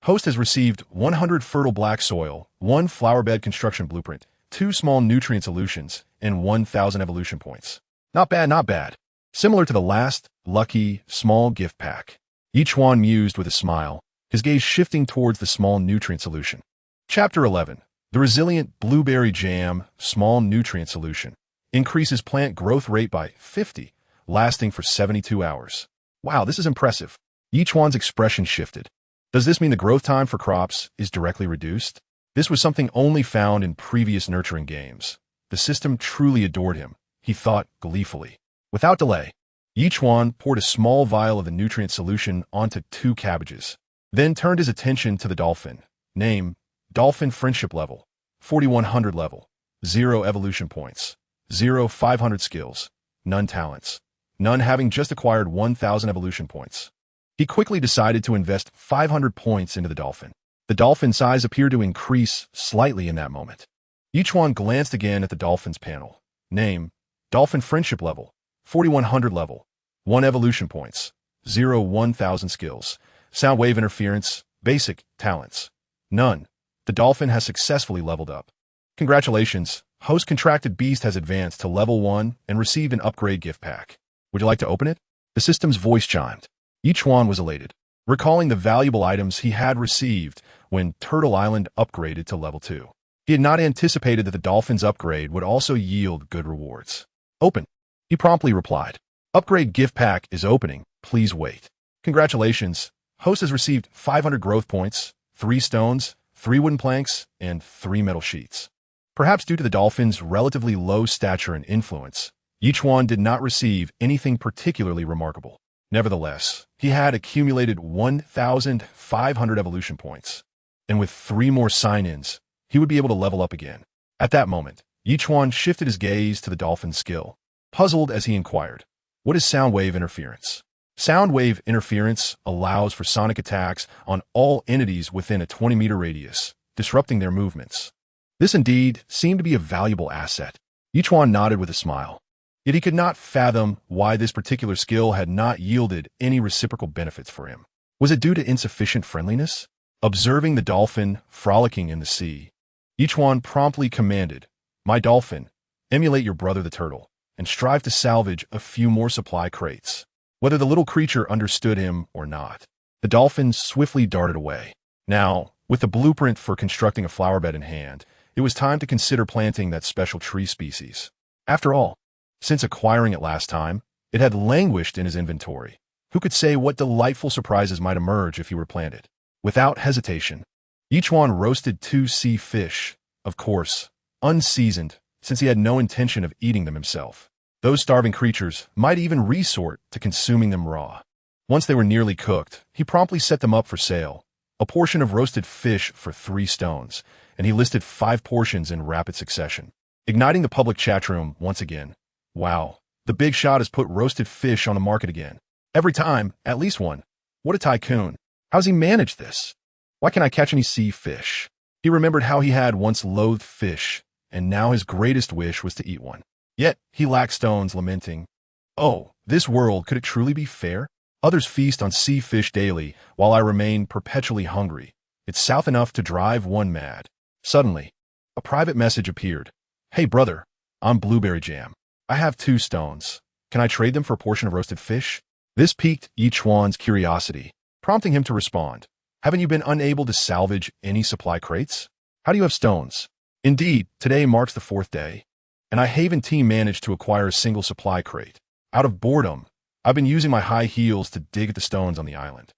Host has received 100 fertile black soil, 1 flowerbed construction blueprint, 2 small nutrient solutions, and 1,000 evolution points. Not bad, not bad. Similar to the last lucky small gift pack. Ye Chuan mused with a smile, his gaze shifting towards the small nutrient solution. Chapter 11. The resilient blueberry jam small nutrient solution increases plant growth rate by 50, lasting for 72 hours. Wow, this is impressive. Ye Chuan's expression shifted. Does this mean the growth time for crops is directly reduced? This was something only found in previous nurturing games. The system truly adored him, he thought gleefully. Without delay, Ye Chuan poured a small vial of the nutrient solution onto 2 cabbages, then turned his attention to the dolphin. Name, Dolphin Friendship Level, 4100 level, 0 evolution points, 0 500 skills, none talents, none having just acquired 1000 evolution points. He quickly decided to invest 500 points into the dolphin. The dolphin's size appeared to increase slightly in that moment. Ye Chuan glanced again at the dolphin's panel. Name, Dolphin Friendship Level, 4100 level, 1 evolution points, 0 1000 skills, sound wave interference, basic talents, none. The dolphin has successfully leveled up. Congratulations, Host Contracted Beast has advanced to level 1 and received an upgrade gift pack. Would you like to open it? The system's voice chimed. Ye Chuan was elated, recalling the valuable items he had received when Turtle Island upgraded to level 2. He had not anticipated that the dolphin's upgrade would also yield good rewards. Open. He promptly replied. Upgrade gift pack is opening. Please wait. Congratulations. Host has received 500 growth points, 3 stones, 3 wooden planks, and 3 metal sheets. Perhaps due to the dolphin's relatively low stature and influence, Ye Chuan did not receive anything particularly remarkable. Nevertheless, he had accumulated 1,500 evolution points, and with 3 more sign-ins, he would be able to level up again. At that moment, Ye Chuan shifted his gaze to the dolphin's skill, puzzled as he inquired, what is sound wave interference? Sound wave interference allows for sonic attacks on all entities within a 20-meter radius, disrupting their movements. This indeed seemed to be a valuable asset. Ye Chuan nodded with a smile. Yet he could not fathom why this particular skill had not yielded any reciprocal benefits for him. Was it due to insufficient friendliness? Observing the dolphin frolicking in the sea, Ye Chuan promptly commanded, My dolphin, emulate your brother the turtle, and strive to salvage a few more supply crates. Whether the little creature understood him or not, the dolphin swiftly darted away. Now, with the blueprint for constructing a flowerbed in hand, it was time to consider planting that special tree species. After all, since acquiring it last time, it had languished in his inventory. Who could say what delightful surprises might emerge if he were planted? Without hesitation, Ye Chuan roasted 2 sea fish, of course, unseasoned, since he had no intention of eating them himself. Those starving creatures might even resort to consuming them raw. Once they were nearly cooked, he promptly set them up for sale, a portion of roasted fish for 3 stones, and he listed 5 portions in rapid succession. Igniting the public chat room once again. Wow, the big shot has put roasted fish on the market again. Every time, at least one. What a tycoon. How's he managed this? Why can't I catch any sea fish? He remembered how he had once loathed fish, and now his greatest wish was to eat one. Yet, he lacked stones, lamenting, Oh, this world, could it truly be fair? Others feast on sea fish daily, while I remain perpetually hungry. It's south enough to drive one mad. Suddenly, a private message appeared. Hey brother, I'm Blueberry Jam. I have 2 stones. Can I trade them for a portion of roasted fish? This piqued Ye Chuan's curiosity, prompting him to respond. Haven't you been unable to salvage any supply crates? How do you have stones? Indeed, today marks the 4th day, and I haven't team managed to acquire a single supply crate. Out of boredom, I've been using my high heels to dig at the stones on the island.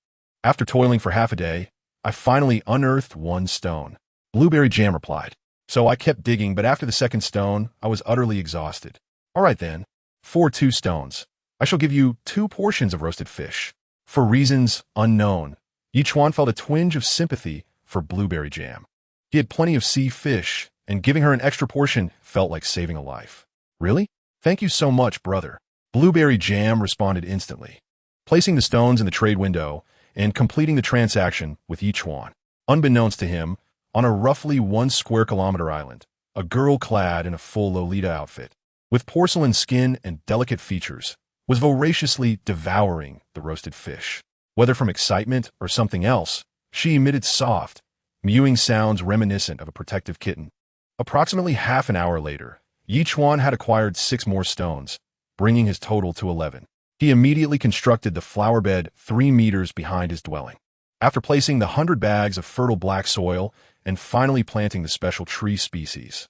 After toiling for half a day, I finally unearthed 1 stone. Blueberry Jam replied. So I kept digging, but after the 2nd stone, I was utterly exhausted. All right then, for 2 stones, I shall give you 2 portions of roasted fish. For reasons unknown, Ye Chuan felt a twinge of sympathy for blueberry jam. He had plenty of sea fish, and giving her an extra portion felt like saving a life. Really? Thank you so much, brother. Blueberry jam responded instantly, placing the stones in the trade window and completing the transaction with Ye Chuan. Unbeknownst to him, on a roughly 1 square kilometer island, a girl clad in a full Lolita outfit, with porcelain skin and delicate features, was voraciously devouring the roasted fish. Whether from excitement or something else, she emitted soft, mewing sounds reminiscent of a protective kitten. Approximately half an hour later, Ye Chuan had acquired 6 more stones, bringing his total to 11. He immediately constructed the flower bed 3 meters behind his dwelling. After placing the 100 bags of fertile black soil and finally planting the special tree species,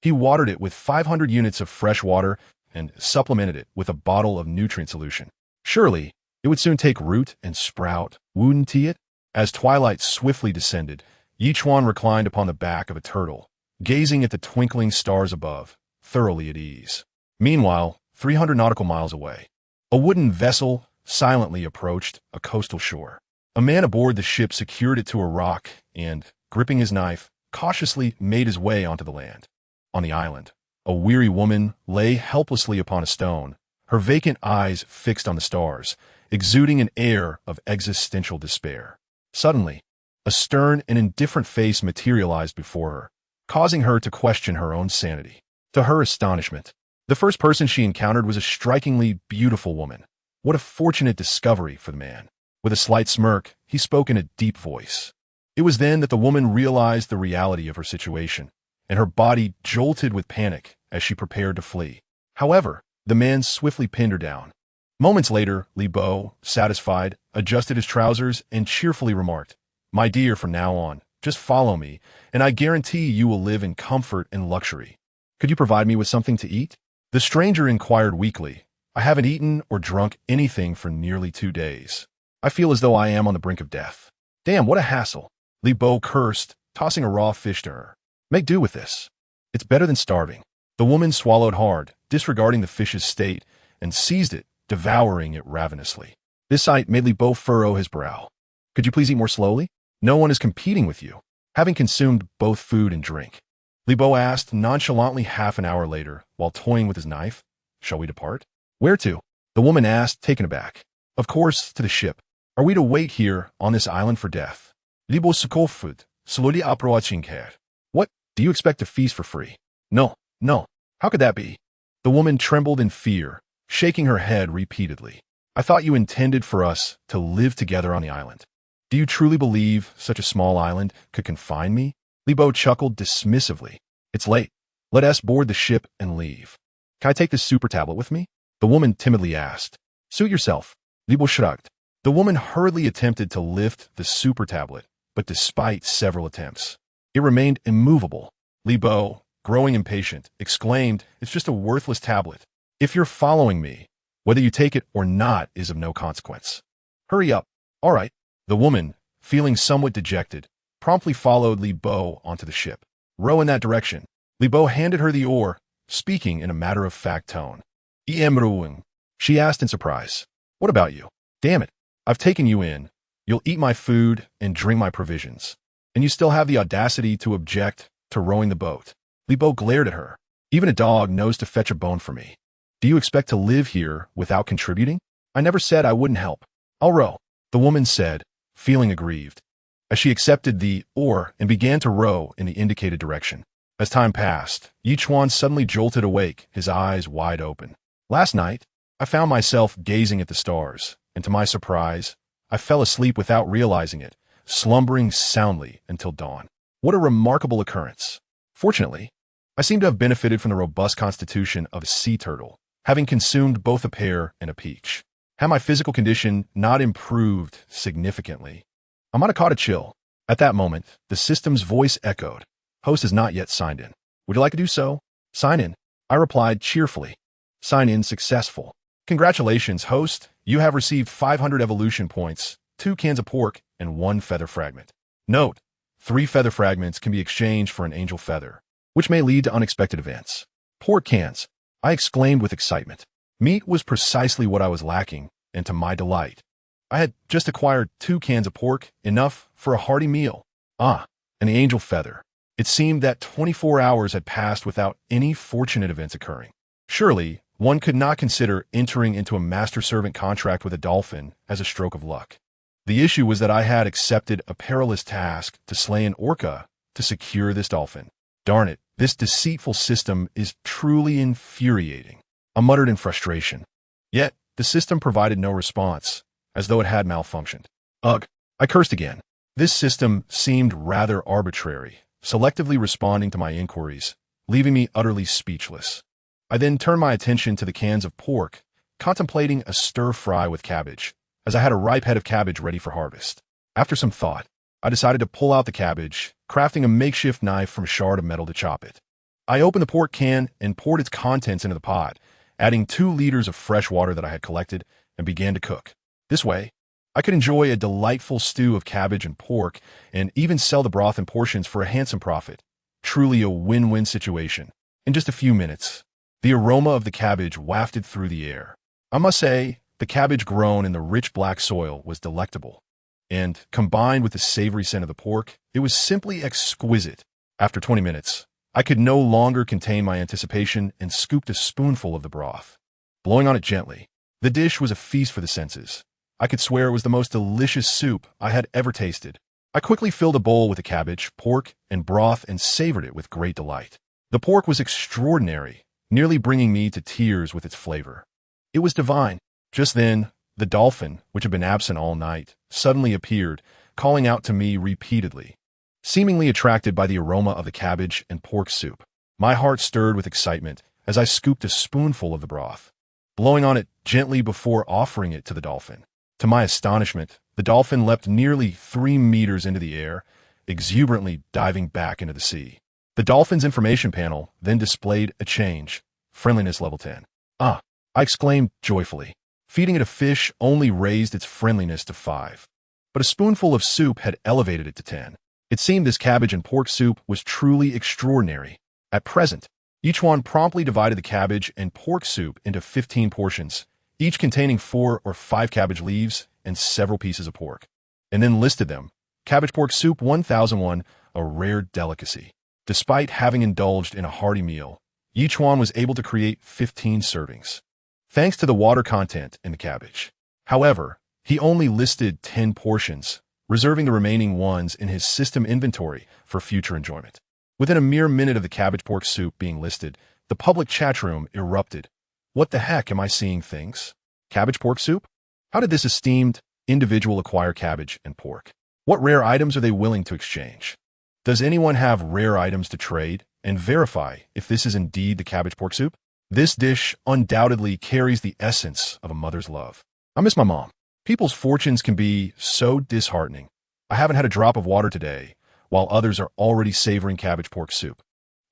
he watered it with 500 units of fresh water and supplemented it with a bottle of nutrient solution. Surely, it would soon take root and sprout, wouldn't he it? As twilight swiftly descended, Ye Chuan reclined upon the back of a turtle, gazing at the twinkling stars above, thoroughly at ease. Meanwhile, 300 nautical miles away, a wooden vessel silently approached a coastal shore. A man aboard the ship secured it to a rock and, gripping his knife, cautiously made his way onto the land. On the island, a weary woman lay helplessly upon a stone, her vacant eyes fixed on the stars, exuding an air of existential despair. Suddenly, a stern and indifferent face materialized before her, causing her to question her own sanity. To her astonishment, the first person she encountered was a strikingly beautiful woman. What a fortunate discovery for the man. With a slight smirk, he spoke in a deep voice. It was then that the woman realized the reality of her situation, and her body jolted with panic as she prepared to flee. However, the man swiftly pinned her down. Moments later, Li Bo, satisfied, adjusted his trousers and cheerfully remarked, "My dear, from now on, just follow me, and I guarantee you will live in comfort and luxury. Could you provide me with something to eat?" The stranger inquired weakly, "I haven't eaten or drunk anything for nearly 2 days. I feel as though I am on the brink of death." "Damn, what a hassle," Li Bo cursed, tossing a raw fish to her. "Make do with this. It's better than starving." The woman swallowed hard, disregarding the fish's state, and seized it, devouring it ravenously. This sight made Li Bo furrow his brow. "Could you please eat more slowly? No one is competing with you." Having consumed both food and drink, Li Bo asked nonchalantly half an hour later, while toying with his knife, "Shall we depart?" "Where to?" the woman asked, taken aback. "Of course, to the ship. Are we to wait here on this island for death?" Li Bo sukofud, slowly approaching her. "What? Do you expect to feast for free?" No. How could that be?" The woman trembled in fear, shaking her head repeatedly. "I thought you intended for us to live together on the island. Do you truly believe such a small island could confine me?" Li Bo chuckled dismissively. "It's late. Let us board the ship and leave." "Can I take this super tablet with me?" the woman timidly asked. "Suit yourself." Li Bo shrugged. The woman hurriedly attempted to lift the super tablet, but despite several attempts, it remained immovable. Li Bo, growing impatient, exclaimed, "It's just a worthless tablet. If you're following me, whether you take it or not is of no consequence. Hurry up." "All right." The woman, feeling somewhat dejected, promptly followed Li Bo onto the ship. "Row in that direction." Li Bo handed her the oar, speaking in a matter-of-fact tone. "Rowing?" she asked in surprise. "What about you? Damn it, I've taken you in. You'll eat my food and drink my provisions. And you still have the audacity to object to rowing the boat." Li Bo glared at her. "Even a dog knows to fetch a bone for me. Do you expect to live here without contributing? I never said I wouldn't help." "I'll row," the woman said, feeling aggrieved, as she accepted the oar and began to row in the indicated direction. As time passed, Ye Chuan suddenly jolted awake, his eyes wide open. "Last night, I found myself gazing at the stars, and to my surprise, I fell asleep without realizing it, slumbering soundly until dawn. What a remarkable occurrence. Fortunately, I seem to have benefited from the robust constitution of a sea turtle, having consumed both a pear and a peach. Had my physical condition not improved significantly, I might have caught a chill." At that moment, the system's voice echoed. "Host has not yet signed in. Would you like to do so?" "Sign in," I replied cheerfully. "Sign in successful. Congratulations, host. You have received 500 evolution points, 2 cans of pork, and 1 feather fragment. Note, 3 feather fragments can be exchanged for an angel feather, which may lead to unexpected events." "Pork cans," I exclaimed with excitement. Meat was precisely what I was lacking, and to my delight, I had just acquired 2 cans of pork, enough for a hearty meal. Ah, and the angel feather. It seemed that 24 hours had passed without any fortunate events occurring. Surely, one could not consider entering into a master-servant contract with a dolphin as a stroke of luck. The issue was that I had accepted a perilous task to slay an orca to secure this dolphin. Darn it, this deceitful system is truly infuriating. I muttered in frustration. Yet, the system provided no response, as though it had malfunctioned. Ugh, I cursed again. This system seemed rather arbitrary, selectively responding to my inquiries, leaving me utterly speechless. I then turned my attention to the cans of pork, contemplating a stir-fry with cabbage, as I had a ripe head of cabbage ready for harvest. After some thought, I decided to pull out the cabbage, crafting a makeshift knife from a shard of metal to chop it. I opened the pork can and poured its contents into the pot, adding 2 liters of fresh water that I had collected, and began to cook. This way, I could enjoy a delightful stew of cabbage and pork, and even sell the broth in portions for a handsome profit. Truly a win-win situation. In just a few minutes, the aroma of the cabbage wafted through the air. I must say, the cabbage grown in the rich black soil was delectable, and, combined with the savory scent of the pork, it was simply exquisite. After 20 minutes, I could no longer contain my anticipation and scooped a spoonful of the broth. Blowing on it gently, the dish was a feast for the senses. I could swear it was the most delicious soup I had ever tasted. I quickly filled a bowl with the cabbage, pork, and broth and savored it with great delight. The pork was extraordinary, nearly bringing me to tears with its flavor. It was divine. Just then, the dolphin, which had been absent all night, suddenly appeared, calling out to me repeatedly. Seemingly attracted by the aroma of the cabbage and pork soup, my heart stirred with excitement as I scooped a spoonful of the broth, blowing on it gently before offering it to the dolphin. To my astonishment, the dolphin leapt nearly 3 meters into the air, exuberantly diving back into the sea. The dolphin's information panel then displayed a change, friendliness level 10. Ah, I exclaimed joyfully. Feeding it a fish only raised its friendliness to 5. But a spoonful of soup had elevated it to 10. It seemed this cabbage and pork soup was truly extraordinary. At present, Ye Chuan promptly divided the cabbage and pork soup into 15 portions, each containing 4 or 5 cabbage leaves and several pieces of pork, and then listed them. Cabbage pork soup 1001, a rare delicacy. Despite having indulged in a hearty meal, Ye Chuan was able to create 15 servings, thanks to the water content in the cabbage. However, he only listed 10 portions, reserving the remaining ones in his system inventory for future enjoyment. Within a mere minute of the cabbage pork soup being listed, the public chat room erupted. What the heck am I seeing things? Cabbage pork soup? How did this esteemed individual acquire cabbage and pork? What rare items are they willing to exchange? Does anyone have rare items to trade and verify if this is indeed the cabbage pork soup? This dish undoubtedly carries the essence of a mother's love. I miss my mom. People's fortunes can be so disheartening. I haven't had a drop of water today, while others are already savoring cabbage pork soup.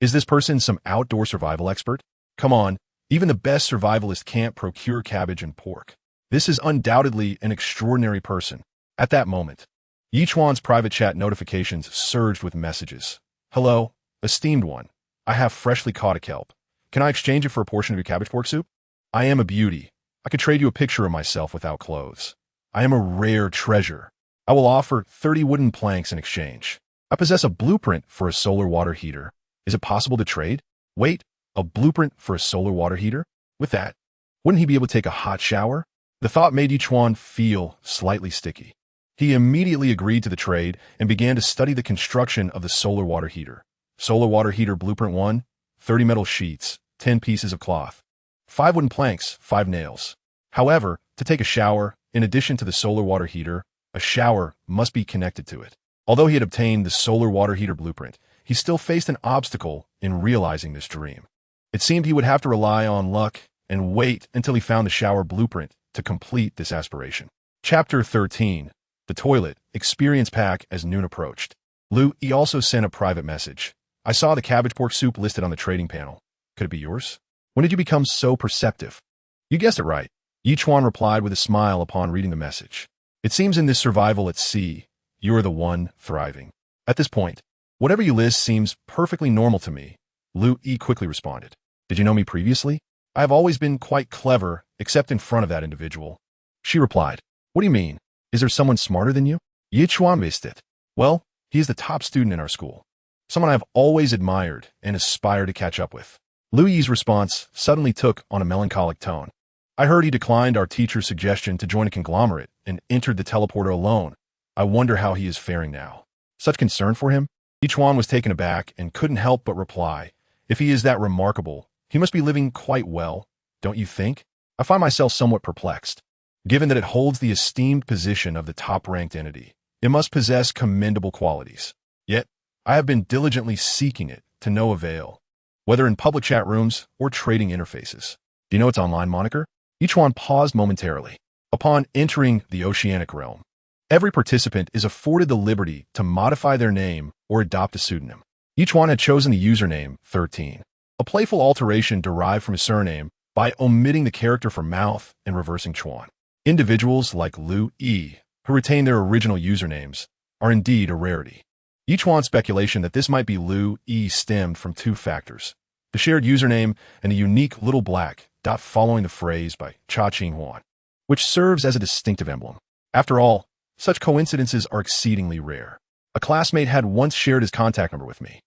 Is this person some outdoor survival expert? Come on, even the best survivalist can't procure cabbage and pork. This is undoubtedly an extraordinary person. At that moment, Ye Chuan's private chat notifications surged with messages. Hello, esteemed one. I have freshly caught a kelp. Can I exchange it for a portion of your cabbage pork soup? I am a beauty. I could trade you a picture of myself without clothes. I am a rare treasure. I will offer 30 wooden planks in exchange. I possess a blueprint for a solar water heater. Is it possible to trade? Wait, a blueprint for a solar water heater? With that, wouldn't he be able to take a hot shower? The thought made Ye Chuan feel slightly sticky. He immediately agreed to the trade and began to study the construction of the solar water heater. Solar water heater blueprint 1, 30 metal sheets, 10 pieces of cloth, 5 wooden planks, 5 nails. However, to take a shower, in addition to the solar water heater, a shower must be connected to it. Although he had obtained the solar water heater blueprint, he still faced an obstacle in realizing this dream. It seemed he would have to rely on luck and wait until he found the shower blueprint to complete this aspiration. Chapter 13. The Toilet Experience Pack as noon approached. He also sent a private message. I saw the cabbage pork soup listed on the trading panel. Could it be yours? When did you become so perceptive? You guessed it right. Ye Chuan replied with a smile upon reading the message. It seems in this survival at sea, you are the one thriving. At this point, whatever you list seems perfectly normal to me. He quickly responded. Did you know me previously? I have always been quite clever, except in front of that individual. She replied. What do you mean? Is there someone smarter than you? Ye Chuan missed it. Well, he is the top student in our school. Someone I have always admired and aspired to catch up with. Lu Yi's response suddenly took on a melancholic tone. I heard he declined our teacher's suggestion to join a conglomerate and entered the teleporter alone. I wonder how he is faring now. Such concern for him? Ye Chuan was taken aback and couldn't help but reply, if he is that remarkable, he must be living quite well, don't you think? I find myself somewhat perplexed. Given that it holds the esteemed position of the top-ranked entity, it must possess commendable qualities. Yet, I have been diligently seeking it to no avail, whether in public chat rooms or trading interfaces. Do you know its online moniker? Ye Chuan paused momentarily. Upon entering the oceanic realm, every participant is afforded the liberty to modify their name or adopt a pseudonym. Ye Chuan had chosen the username 13, a playful alteration derived from his surname by omitting the character for mouth and reversing Chuan. Individuals like Lu Yi, who retain their original usernames, are indeed a rarity. Ye Chuan's speculation that this might be Lu Yi stemmed from two factors: the shared username and a unique little black dot following the phrase by Cha Ching Huan, which serves as a distinctive emblem. After all, such coincidences are exceedingly rare. A classmate had once shared his contact number with me,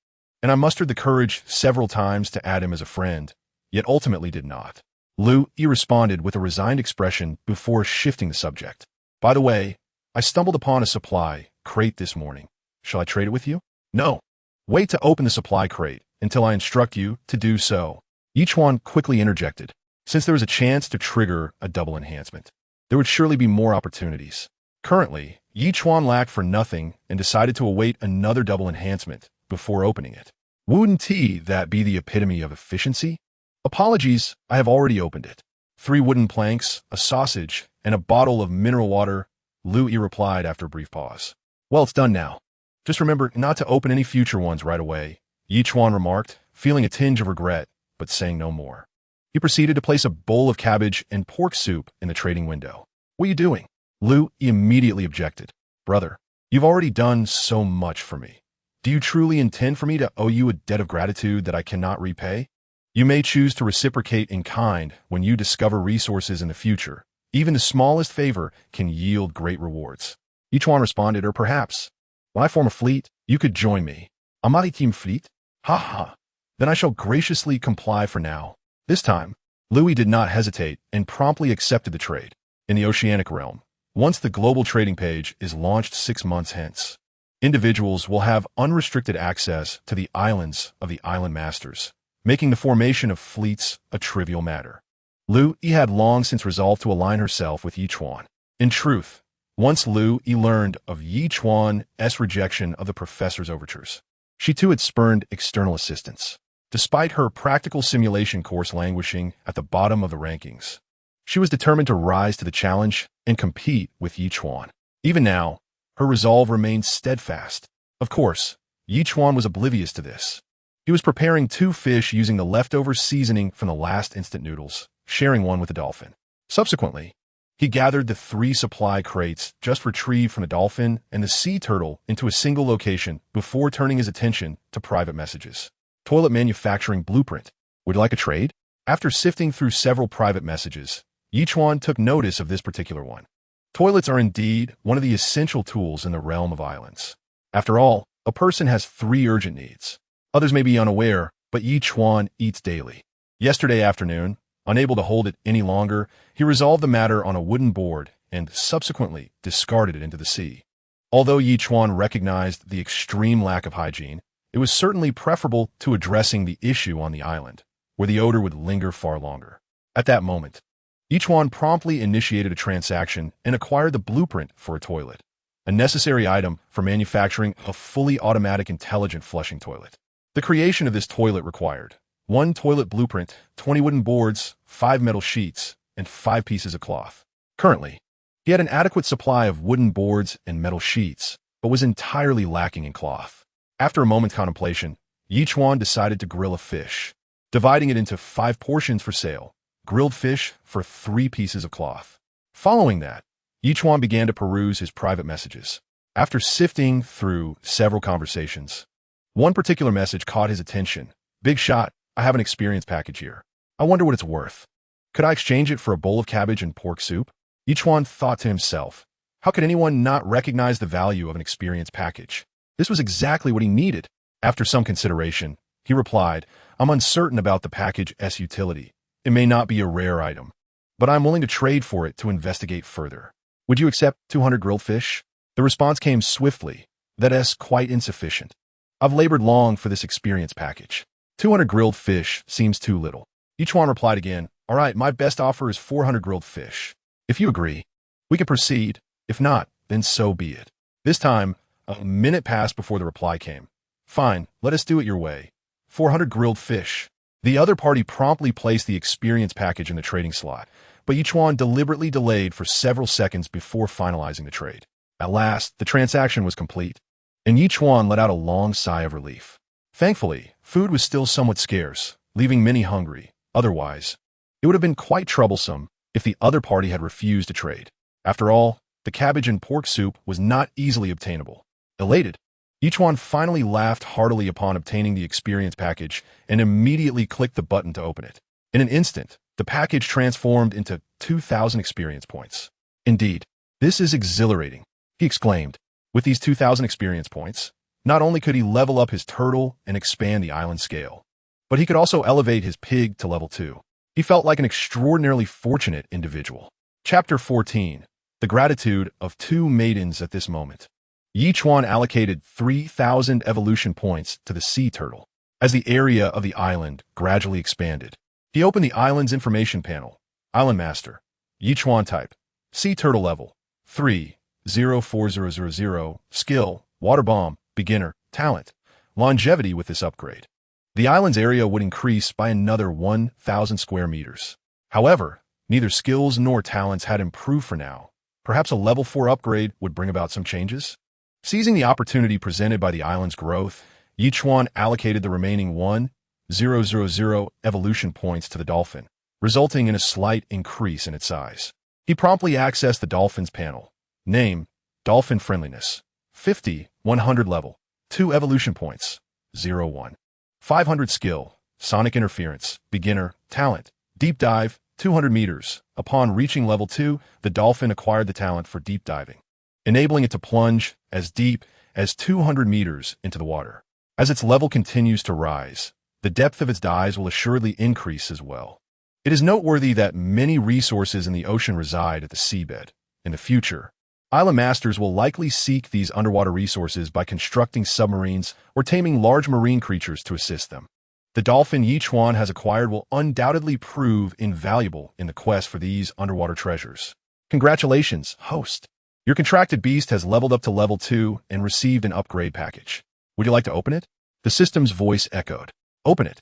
and I mustered the courage several times to add him as a friend, yet ultimately did not. Lu Yi responded with a resigned expression before shifting the subject. By the way, I stumbled upon a supply crate this morning. Shall I trade it with you? No. Wait to open the supply crate until I instruct you to do so. Ye Chuan quickly interjected. Since there was a chance to trigger a double enhancement, there would surely be more opportunities. Currently, Ye Chuan lacked for nothing and decided to await another double enhancement before opening it. Wouldn't that be the epitome of efficiency? Apologies, I have already opened it. 3 wooden planks, a sausage, and a bottle of mineral water, Lu Yi replied after a brief pause. Well, it's done now. Just remember not to open any future ones right away, Ye Chuan remarked, feeling a tinge of regret, but saying no more. He proceeded to place a bowl of cabbage and pork soup in the trading window. What are you doing? Lu Yi immediately objected. Brother, you've already done so much for me. Do you truly intend for me to owe you a debt of gratitude that I cannot repay? You may choose to reciprocate in kind when you discover resources in the future. Even the smallest favor can yield great rewards. Ye Chuan responded, or perhaps, when I form a fleet, you could join me. A maritime fleet? Ha ha. Then I shall graciously comply for now. This time, Lu Yi did not hesitate and promptly accepted the trade. In the oceanic realm, once the global trading page is launched 6 months hence, individuals will have unrestricted access to the islands of the island masters, making the formation of fleets a trivial matter. Lu Yi had long since resolved to align herself with Ye Chuan. In truth, once Lu Yi learned of Ye Chuan's rejection of the professor's overtures, she too had spurned external assistance. Despite her practical simulation course languishing at the bottom of the rankings, she was determined to rise to the challenge and compete with Ye Chuan. Even now, her resolve remained steadfast. Of course, Ye Chuan was oblivious to this. He was preparing 2 fish using the leftover seasoning from the last instant noodles, sharing one with the dolphin. Subsequently, he gathered the 3 supply crates just retrieved from the dolphin and the sea turtle into a single location before turning his attention to private messages. Toilet manufacturing blueprint. Would you like a trade? After sifting through several private messages, Ye Chuan took notice of this particular one. Toilets are indeed one of the essential tools in the realm of islands. After all, a person has 3 urgent needs. Others may be unaware, but Ye Chuan eats daily. Yesterday afternoon, unable to hold it any longer, he resolved the matter on a wooden board and subsequently discarded it into the sea. Although Ye Chuan recognized the extreme lack of hygiene, it was certainly preferable to addressing the issue on the island, where the odor would linger far longer. At that moment, Ye Chuan promptly initiated a transaction and acquired the blueprint for a toilet, a necessary item for manufacturing a fully automatic intelligent flushing toilet. The creation of this toilet required 1 toilet blueprint, 20 wooden boards, 5 metal sheets, and 5 pieces of cloth. Currently, he had an adequate supply of wooden boards and metal sheets, but was entirely lacking in cloth. After a moment's contemplation, Ye Chuan decided to grill a fish, dividing it into 5 portions for sale, grilled fish for 3 pieces of cloth. Following that, Ye Chuan began to peruse his private messages. After sifting through several conversations, one particular message caught his attention. Big shot, I have an experience package here. I wonder what it's worth. Could I exchange it for a bowl of cabbage and pork soup? Ye Chuan thought to himself, How could anyone not recognize the value of an experience package? This was exactly what he needed. After some consideration, he replied, I'm uncertain about the package's utility. It may not be a rare item, but I'm willing to trade for it to investigate further. Would you accept 200 grilled fish? The response came swiftly. That's quite insufficient. I've labored long for this experience package. 200 grilled fish seems too little. Ye Chuan replied again, all right, my best offer is 400 grilled fish. If you agree, we can proceed. If not, then so be it. This time, a minute passed before the reply came. Fine, let us do it your way. 400 grilled fish. The other party promptly placed the experience package in the trading slot, but Ye Chuan deliberately delayed for several seconds before finalizing the trade. At last, the transaction was complete, and Ye Chuan let out a long sigh of relief. Thankfully, food was still somewhat scarce, leaving many hungry. Otherwise, it would have been quite troublesome if the other party had refused to trade. After all, the cabbage and pork soup was not easily obtainable. Elated, Ye Chuan finally laughed heartily upon obtaining the experience package and immediately clicked the button to open it. In an instant, the package transformed into 2,000 experience points. Indeed, this is exhilarating, he exclaimed. With these 2,000 experience points, not only could he level up his turtle and expand the island scale, but he could also elevate his pig to level 2. He felt like an extraordinarily fortunate individual. Chapter 14. The gratitude of two maidens at this moment. Ye Chuan allocated 3,000 evolution points to the sea turtle. As the area of the island gradually expanded, he opened the island's information panel. Island Master. Ye Chuan type. Sea turtle level. 3,04000. Skill. Water bomb. Beginner. Talent. Longevity with this upgrade. The island's area would increase by another 1,000 square meters. However, neither skills nor talents had improved for now. Perhaps a level 4 upgrade would bring about some changes? Seizing the opportunity presented by the island's growth, Ye Chuan allocated the remaining 1,000 evolution points to the dolphin, resulting in a slight increase in its size. He promptly accessed the dolphin's panel. Name, Dolphin Friendliness, 50, 100 level, 2 evolution points, 01. 500 skill, Sonic Interference, Beginner, Talent, Deep Dive, 200 meters. Upon reaching level 2, the dolphin acquired the talent for deep diving, enabling it to plunge as deep as 200 meters into the water. As its level continues to rise, the depth of its dives will assuredly increase as well. It is noteworthy that many resources in the ocean reside at the seabed. In the future, island masters will likely seek these underwater resources by constructing submarines or taming large marine creatures to assist them. The dolphin Ye Chuan has acquired will undoubtedly prove invaluable in the quest for these underwater treasures. Congratulations, host. Your contracted beast has leveled up to level 2 and received an upgrade package. Would you like to open it? The system's voice echoed. Open it.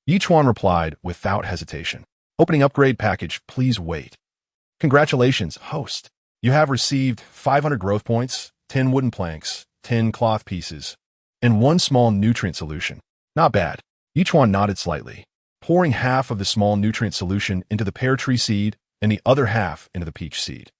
Ye Chuan replied without hesitation. Opening upgrade package, please wait. Congratulations, host. You have received 500 growth points, 10 wooden planks, 10 cloth pieces, and 1 small nutrient solution. Not bad. Ye Chuan nodded slightly, pouring half of the small nutrient solution into the pear tree seed and the other half into the peach seed.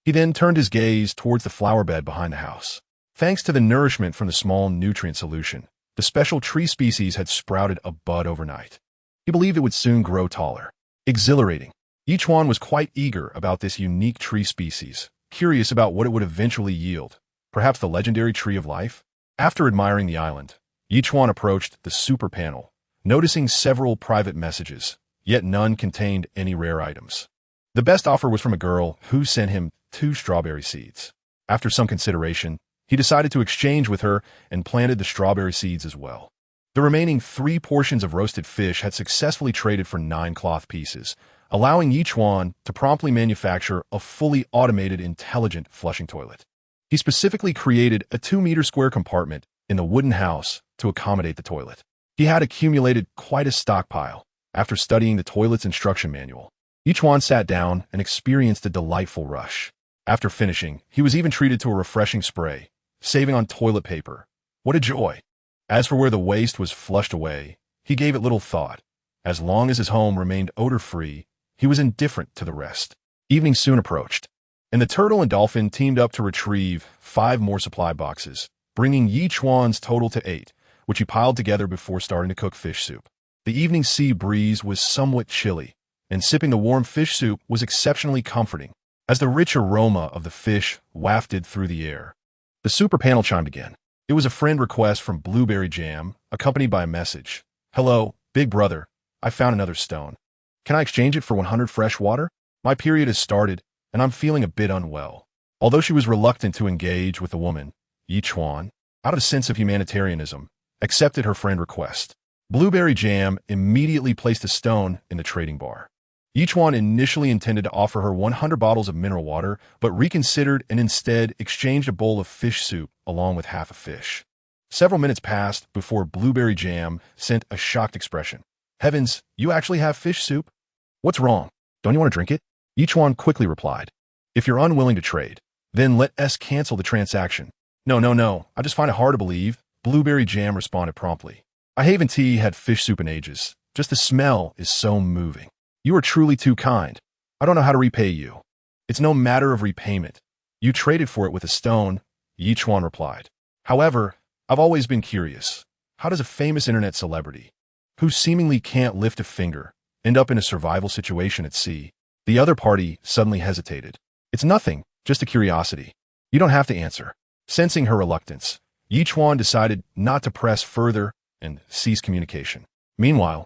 He then turned his gaze towards the flower bed behind the house. Thanks to the nourishment from the small nutrient solution, the special tree species had sprouted a bud overnight. He believed it would soon grow taller. Exhilarating. Ye Chuan was quite eager about this unique tree species, curious about what it would eventually yield, perhaps the legendary tree of life. After admiring the island, Ye Chuan approached the super panel, noticing several private messages, yet none contained any rare items. The best offer was from a girl who sent him 2 strawberry seeds. After some consideration, he decided to exchange with her and planted the strawberry seeds as well. The remaining 3 portions of roasted fish had successfully traded for 9 cloth pieces, allowing Ye Chuan to promptly manufacture a fully automated intelligent flushing toilet. He specifically created a 2-meter square compartment in the wooden house to accommodate the toilet. He had accumulated quite a stockpile. After studying the toilet's instruction manual, Ye Chuan sat down and experienced a delightful rush. After finishing, he was even treated to a refreshing spray, saving on toilet paper. What a joy! As for where the waste was flushed away, he gave it little thought. As long as his home remained odor-free, he was indifferent to the rest. Evening soon approached, and the turtle and dolphin teamed up to retrieve 5 more supply boxes, bringing Ye Chuan's total to 8, which he piled together before starting to cook fish soup. The evening sea breeze was somewhat chilly, and sipping the warm fish soup was exceptionally comforting. as the rich aroma of the fish wafted through the air. The super panel chimed again. It was a friend request from Blueberry Jam, accompanied by a message. Hello, big brother. I found another stone. Can I exchange it for 100 fresh water? My period has started, and I'm feeling a bit unwell. Although she was reluctant to engage with the woman, Ye Chuan, out of a sense of humanitarianism, accepted her friend request. Blueberry Jam immediately placed a stone in the trading bar. Ye Chuan initially intended to offer her 100 bottles of mineral water, but reconsidered and instead exchanged a bowl of fish soup along with half a fish. Several minutes passed before Blueberry Jam sent a shocked expression. Heavens, you actually have fish soup? What's wrong? Don't you want to drink it? Ye Chuan quickly replied. If you're unwilling to trade, then let us cancel the transaction. No, I just find it hard to believe, Blueberry Jam responded promptly. I haven't had fish soup in ages. Just the smell is so moving. You are truly too kind. I don't know how to repay you. It's no matter of repayment. You traded for it with a stone, Ye Chuan replied. However, I've always been curious. How does a famous internet celebrity, who seemingly can't lift a finger, end up in a survival situation at sea? The other party suddenly hesitated. It's nothing, just a curiosity. You don't have to answer. Sensing her reluctance, Ye Chuan decided not to press further and cease communication. Meanwhile,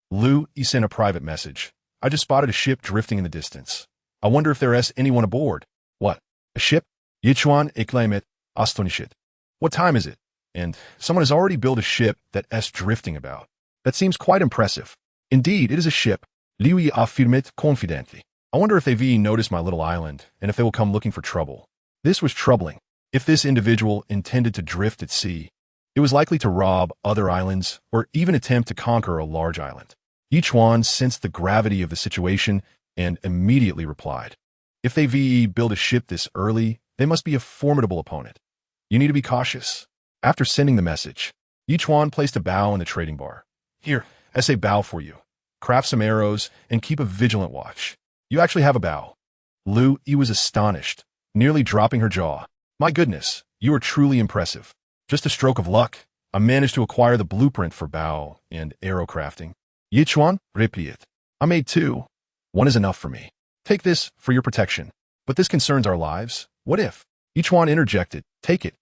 Lu Yi sent a private message. I just spotted a ship drifting in the distance. I wonder if there is anyone aboard. What? A ship? Ye Chuan exclaimed, astonished. What time is it? And someone has already built a ship that is drifting about. That seems quite impressive. Indeed, it is a ship, Liu Yi affirmed confidently. I wonder if they've noticed my little island, and if they will come looking for trouble. This was troubling. If this individual intended to drift at sea, it was likely to rob other islands or even attempt to conquer a large island. Ye Chuan sensed the gravity of the situation and immediately replied. If they build a ship this early, they must be a formidable opponent. You need to be cautious. After sending the message, Ye Chuan placed a bow in the trading bar. Here, I say bow for you. Craft some arrows and keep a vigilant watch. You actually have a bow. Lu Yi was astonished, nearly dropping her jaw. My goodness, you are truly impressive. Just a stroke of luck, I managed to acquire the blueprint for bow and arrow crafting. Ye Chuan, repeat. I made 2. 1 is enough for me. Take this for your protection. But this concerns our lives. What if? Ye Chuan interjected. Take it.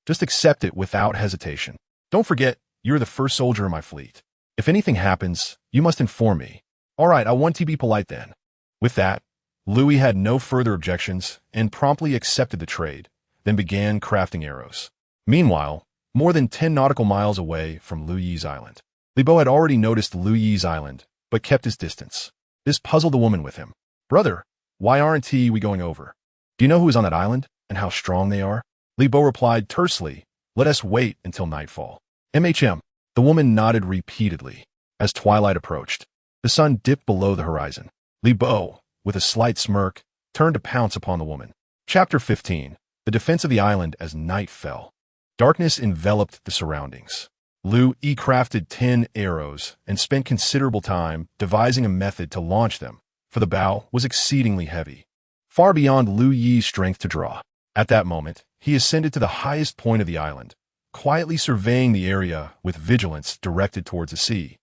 Just accept it without hesitation. Don't forget, you're the first soldier in my fleet. If anything happens, you must inform me. All right, I want to be polite then. With that, Louis had no further objections and promptly accepted the trade, then began crafting arrows. Meanwhile, more than 10 nautical miles away from Liu Yi's island, Li Bo had already noticed Liu Yi's island, but kept his distance. This puzzled the woman with him. Brother, why aren't we going over? Do you know who is on that island and how strong they are? Li Bo replied tersely, let us wait until nightfall. The woman nodded repeatedly. As twilight approached, the sun dipped below the horizon. Li Bo, with a slight smirk, turned to pounce upon the woman. Chapter 15. The defense of the island as night fell. Darkness enveloped the surroundings. Liu Yi crafted 10 arrows and spent considerable time devising a method to launch them, for the bow was exceedingly heavy, far beyond Liu Yi's strength to draw. At that moment, he ascended to the highest point of the island, quietly surveying the area with vigilance directed towards the sea.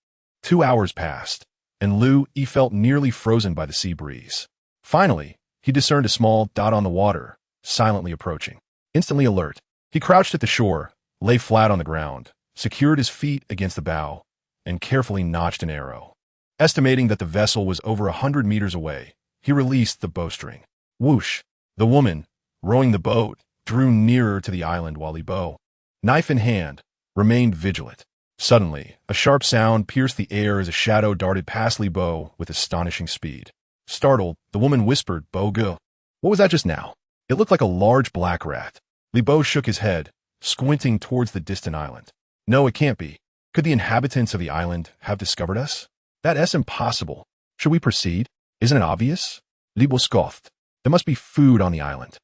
2 hours passed, and Liu Yi felt nearly frozen by the sea breeze. Finally, he discerned a small dot on the water, silently approaching. Instantly alert, he crouched at the shore, lay flat on the ground, secured his feet against the bow, and carefully notched an arrow. Estimating that the vessel was over 100 meters away, he released the bowstring. Whoosh! The woman, rowing the boat, drew nearer to the island while Li Bo, knife in hand, remained vigilant. Suddenly, a sharp sound pierced the air as a shadow darted past Li Bo with astonishing speed. Startled, the woman whispered, Bo Ge. What was that just now? It looked like a large black rat. Li Bo shook his head, squinting towards the distant island. No, it can't be. Could the inhabitants of the island have discovered us? That's impossible. Should we proceed? Isn't it obvious? Li Bo scoffed. There must be food on the island.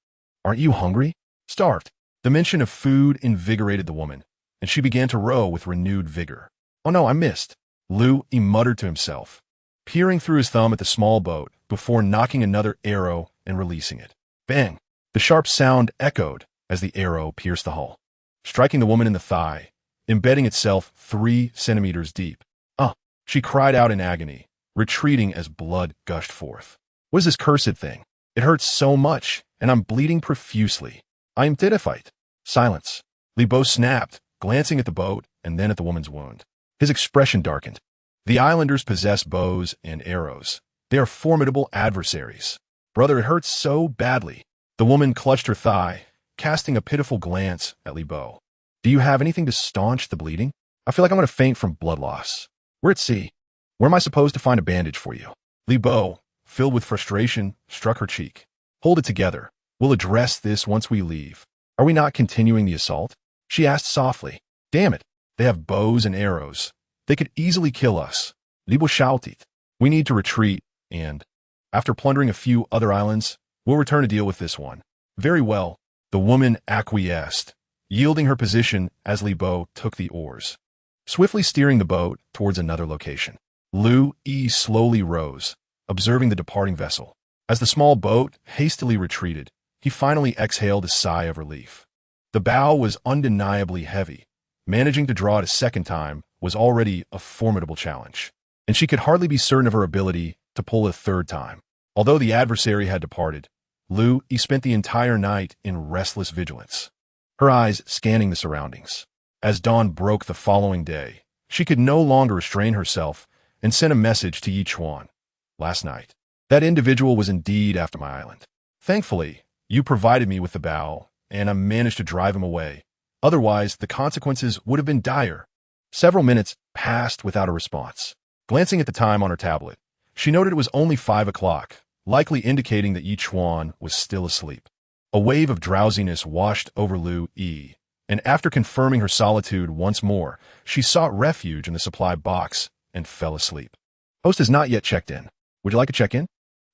Aren't you hungry? Starved. The mention of food invigorated the woman, and she began to row with renewed vigor. Oh no, I missed. Liu Yi muttered to himself, peering through his thumb at the small boat before knocking another arrow and releasing it. Bang! The sharp sound echoed as the arrow pierced the hull, striking the woman in the thigh, embedding itself 3 centimeters deep. She cried out in agony, retreating as blood gushed forth. What is this cursed thing? It hurts so much, and I'm bleeding profusely. I am terrified. Silence. Li Bo snapped, glancing at the boat and then at the woman's wound. His expression darkened. The islanders possess bows and arrows. They are formidable adversaries. Brother, it hurts so badly. The woman clutched her thigh, casting a pitiful glance at Li Bo. Do you have anything to staunch the bleeding? I feel like I'm going to faint from blood loss. We're at sea. Where am I supposed to find a bandage for you? Li Bo, filled with frustration, struck her cheek. Hold it together. We'll address this once we leave. Are we not continuing the assault? She asked softly. Damn it. They have bows and arrows. They could easily kill us. Li Bo shouted. We need to retreat, and, after plundering a few other islands, we'll return to deal with this one. Very well. The woman acquiesced, yielding her position as Li Bo took the oars, swiftly steering the boat towards another location. Lu Yi slowly rose, observing the departing vessel. As the small boat hastily retreated, he finally exhaled a sigh of relief. The bow was undeniably heavy. Managing to draw it a second time was already a formidable challenge, and she could hardly be certain of her ability to pull a third time. Although the adversary had departed, Lu Yi spent the entire night in restless vigilance, her eyes scanning the surroundings. As dawn broke the following day, she could no longer restrain herself and sent a message to Ye Chuan. Last night, that individual was indeed after my island. Thankfully, you provided me with the bow, and I managed to drive him away. Otherwise, the consequences would have been dire. Several minutes passed without a response. Glancing at the time on her tablet, she noted it was only 5 o'clock, likely indicating that Ye Chuan was still asleep. A wave of drowsiness washed over Lu Yi, and after confirming her solitude once more, she sought refuge in the supply box and fell asleep. Host has not yet checked in. Would you like to check in?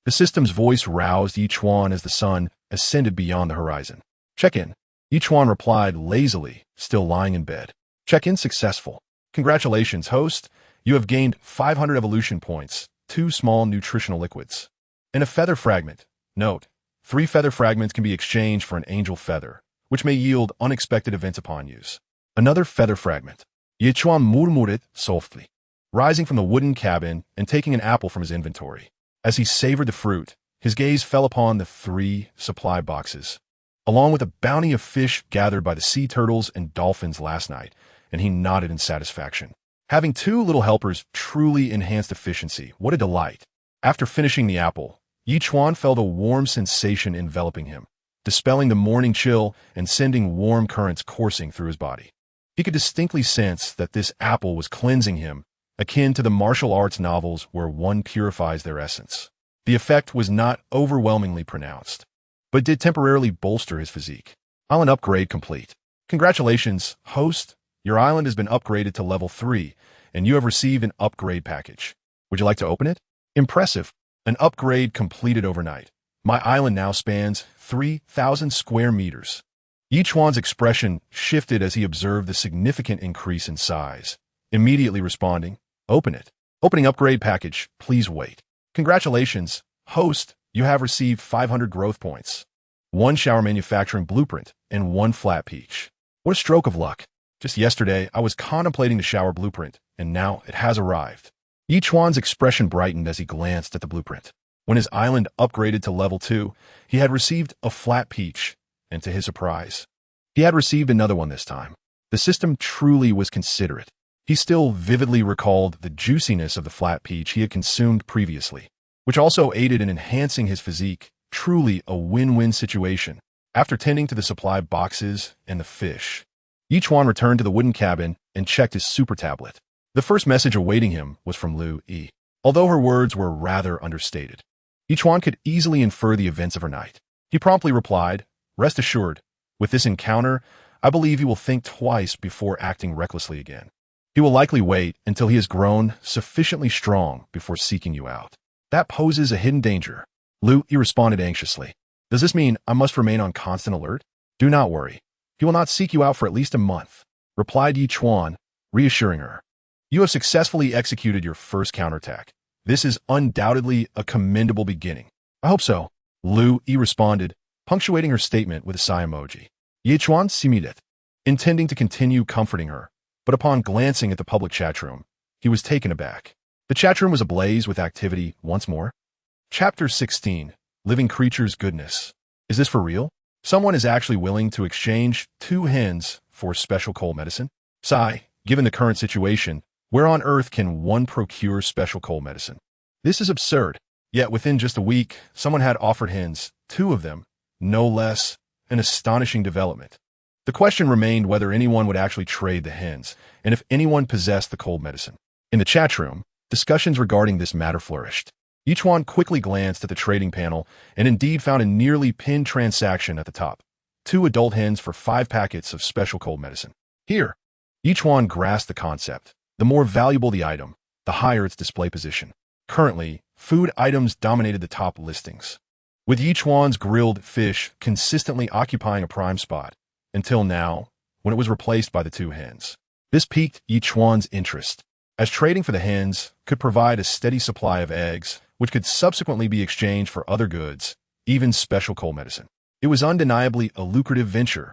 The system's voice roused Ye Chuan as the sun ascended beyond the horizon. Check in. Ye Chuan replied lazily, still lying in bed. Check-in successful. Congratulations, host. You have gained 500 evolution points, 2 small nutritional liquids, and a feather fragment. Note, 3 feather fragments can be exchanged for an angel feather, which may yield unexpected events upon use. Another feather fragment. Ye Chuan murmured softly, rising from the wooden cabin and taking an apple from his inventory. As he savored the fruit, his gaze fell upon the 3 supply boxes, along with a bounty of fish gathered by the sea turtles and dolphins last night, and he nodded in satisfaction. Having 2 little helpers truly enhanced efficiency. What a delight. After finishing the apple, Ye Chuan felt a warm sensation enveloping him, dispelling the morning chill and sending warm currents coursing through his body. He could distinctly sense that this apple was cleansing him, akin to the martial arts novels where one purifies their essence. The effect was not overwhelmingly pronounced, but did temporarily bolster his physique. Island upgrade complete. Congratulations, host. Your island has been upgraded to level 3, and you have received an upgrade package. Would you like to open it? Impressive. An upgrade completed overnight. My island now spans 3,000 square meters. Ye Chuan's expression shifted as he observed the significant increase in size, immediately responding, Open it. Opening upgrade package. Please wait. Congratulations, host. You have received 500 growth points, 1 shower manufacturing blueprint, and 1 flat peach. What a stroke of luck. Just yesterday, I was contemplating the shower blueprint, and now it has arrived. Ye Chuan's expression brightened as he glanced at the blueprint. When his island upgraded to level 2, he had received a flat peach, and to his surprise, he had received another one this time. The system truly was considerate. He still vividly recalled the juiciness of the flat peach he had consumed previously, which also aided in enhancing his physique. Truly a win-win situation. After tending to the supply boxes and the fish, Ye Chuan returned to the wooden cabin and checked his super tablet. The first message awaiting him was from Lu Yi. Although her words were rather understated, Ye Chuan could easily infer the events of her night. He promptly replied, Rest assured, with this encounter, I believe you will think twice before acting recklessly again. He will likely wait until he has grown sufficiently strong before seeking you out. That poses a hidden danger. Lu Yi responded anxiously. Does this mean I must remain on constant alert? Do not worry. He will not seek you out for at least a month, replied Ye Chuan, reassuring her. You have successfully executed your first counterattack. This is undoubtedly a commendable beginning. I hope so, Lu Yi responded, punctuating her statement with a sigh emoji. Ye Chuan similed, intending to continue comforting her, but upon glancing at the public chat room, he was taken aback. The chat room was ablaze with activity once more. Chapter 16. Living creatures goodness. Is this for real? Someone is actually willing to exchange 2 hens for special cold medicine? Sigh, given the current situation, where on earth can one procure special cold medicine? This is absurd. Yet within just a week, someone had offered hens, 2 of them, no less, an astonishing development. The question remained whether anyone would actually trade the hens, and if anyone possessed the cold medicine. In the chat room, discussions regarding this matter flourished. Ye Chuan quickly glanced at the trading panel and indeed found a nearly pinned transaction at the top. 2 adult hens for 5 packets of special cold medicine. Here, Ye Chuan grasped the concept. The more valuable the item, the higher its display position. Currently, food items dominated the top listings, with Ye Chuan's grilled fish consistently occupying a prime spot, until now, when it was replaced by the 2 hens. This piqued Ye Chuan's interest, as trading for the hens could provide a steady supply of eggs, which could subsequently be exchanged for other goods, even special cold medicine. It was undeniably a lucrative venture.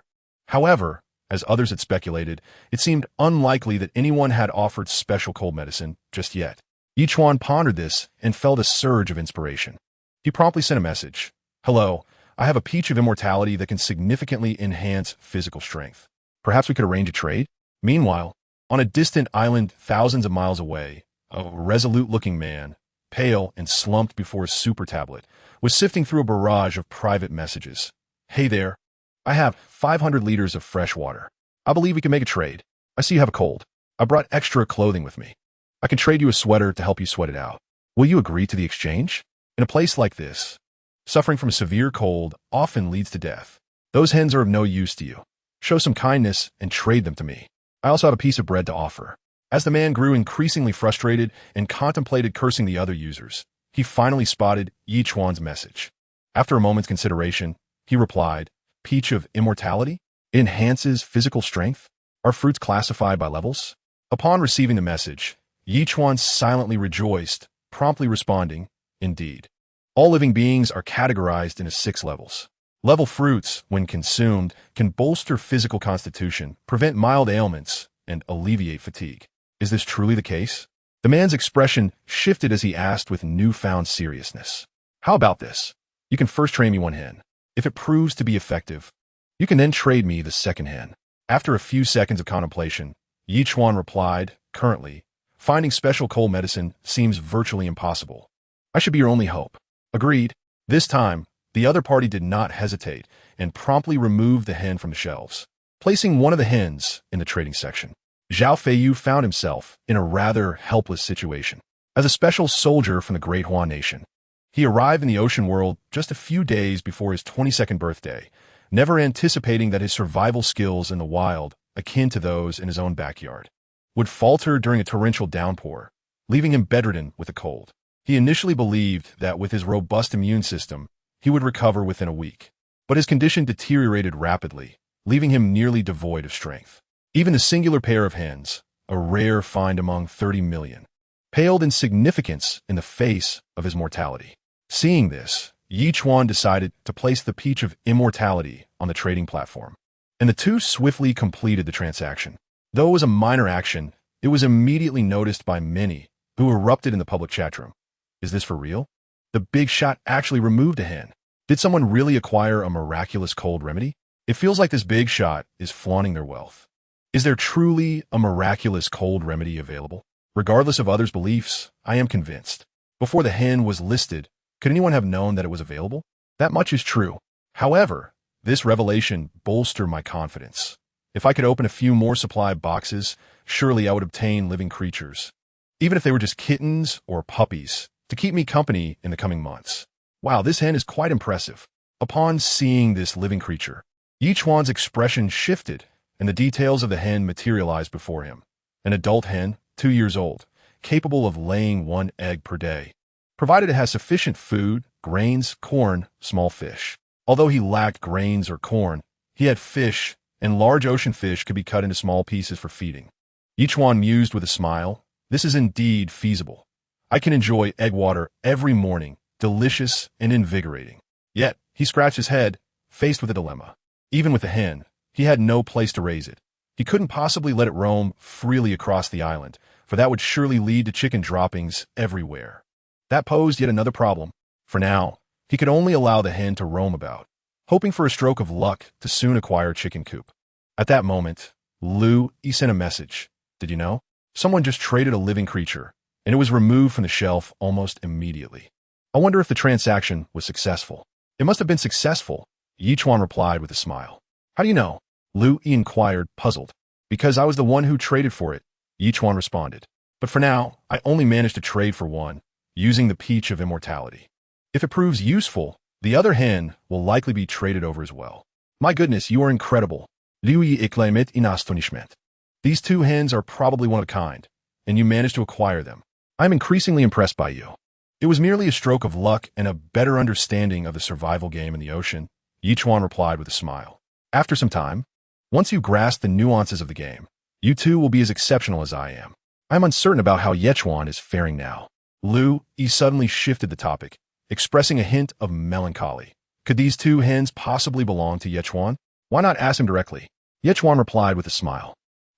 However, as others had speculated, it seemed unlikely that anyone had offered special cold medicine just yet. Ye Chuan pondered this and felt a surge of inspiration. He promptly sent a message. "Hello, I have a peach of immortality that can significantly enhance physical strength. Perhaps we could arrange a trade?" Meanwhile, on a distant island thousands of miles away, a resolute-looking man, pale and slumped before his super tablet, was sifting through a barrage of private messages. "Hey there. I have 500 liters of fresh water. I believe we can make a trade. I see you have a cold. I brought extra clothing with me. I can trade you a sweater to help you sweat it out. Will you agree to the exchange? In a place like this, suffering from a severe cold often leads to death. Those hens are of no use to you. Show some kindness and trade them to me. I also have a piece of bread to offer." As the man grew increasingly frustrated and contemplated cursing the other users, he finally spotted Ye Chuan's message. After a moment's consideration, he replied, "Peach of immortality? It enhances physical strength? Are fruits classified by levels?" Upon receiving the message, Ye Chuan silently rejoiced, promptly responding, "Indeed. All living beings are categorized into 6 levels. Level fruits, when consumed, can bolster physical constitution, prevent mild ailments, and alleviate fatigue. Is this truly the case?" The man's expression shifted as he asked with newfound seriousness. "How about this? You can first trade me 1 hen. If it proves to be effective, you can then trade me the 2nd hen." After a few seconds of contemplation, Ye Chuan replied, "Currently, finding special cold medicine seems virtually impossible. I should be your only hope." Agreed. This time, the other party did not hesitate and promptly removed the hen from the shelves, placing one of the hens in the trading section. Zhao Feiyu found himself in a rather helpless situation. As a special soldier from the Great Huan Nation, he arrived in the ocean world just a few days before his 22nd birthday, never anticipating that his survival skills in the wild, akin to those in his own backyard, would falter during a torrential downpour, leaving him bedridden with a cold. He initially believed that with his robust immune system, he would recover within a week, but his condition deteriorated rapidly, leaving him nearly devoid of strength. Even the singular pair of hens, a rare find among 30 million, paled in significance in the face of his mortality. Seeing this, Ye Chuan decided to place the peach of immortality on the trading platform, and the 2 swiftly completed the transaction. Though it was a minor action, it was immediately noticed by many, who erupted in the public chat room. Is this for real? The big shot actually removed a hen. Did someone really acquire a miraculous cold remedy? It feels like this big shot is flaunting their wealth. Is there truly a miraculous cold remedy available? Regardless of others' beliefs, I am convinced. Before the hen was listed, could anyone have known that it was available? That much is true. However, this revelation bolstered my confidence. If I could open a few more supply boxes, surely I would obtain living creatures, even if they were just kittens or puppies, to keep me company in the coming months. Wow, this hen is quite impressive. Upon seeing this living creature, Ye Chuan's expression shifted, and the details of the hen materialized before him. An adult hen, 2 years old, capable of laying 1 egg per day, provided it has sufficient food, grains, corn, small fish. Although he lacked grains or corn, he had fish, and large ocean fish could be cut into small pieces for feeding. Ye Chuan mused with a smile, "This is indeed feasible. I can enjoy egg water every morning, delicious and invigorating." Yet, he scratched his head, faced with a dilemma. Even with the hen, he had no place to raise it. He couldn't possibly let it roam freely across the island, for that would surely lead to chicken droppings everywhere. That posed yet another problem. For now, He could only allow the hen to roam about, hoping for a stroke of luck to soon acquire a chicken coop. At that moment, Lu Yi sent a message. Did you know? Someone just traded a living creature, and it was removed from the shelf almost immediately. I wonder if the transaction was successful. It must have been successful, Ye Chuan replied with a smile. How do you know? Lu Yi inquired, puzzled. Because I was the one who traded for it, Ye Chuan responded. But for now, I only managed to trade for one, using the peach of immortality. If it proves useful, the other hen will likely be traded over as well. My goodness, you are incredible. Liu Yi exclaimed in astonishment. These two hens are probably one of a kind, and you managed to acquire them. I am increasingly impressed by you. It was merely a stroke of luck and a better understanding of the survival game in the ocean, Ye Chuan replied with a smile. After some time, once you grasp the nuances of the game, you too will be as exceptional as I am. I am uncertain about how Ye Chuan is faring now. Lu Yi suddenly shifted the topic, expressing a hint of melancholy. Could these two hens possibly belong to Ye Chuan? Why not ask him directly? Ye Chuan replied with a smile.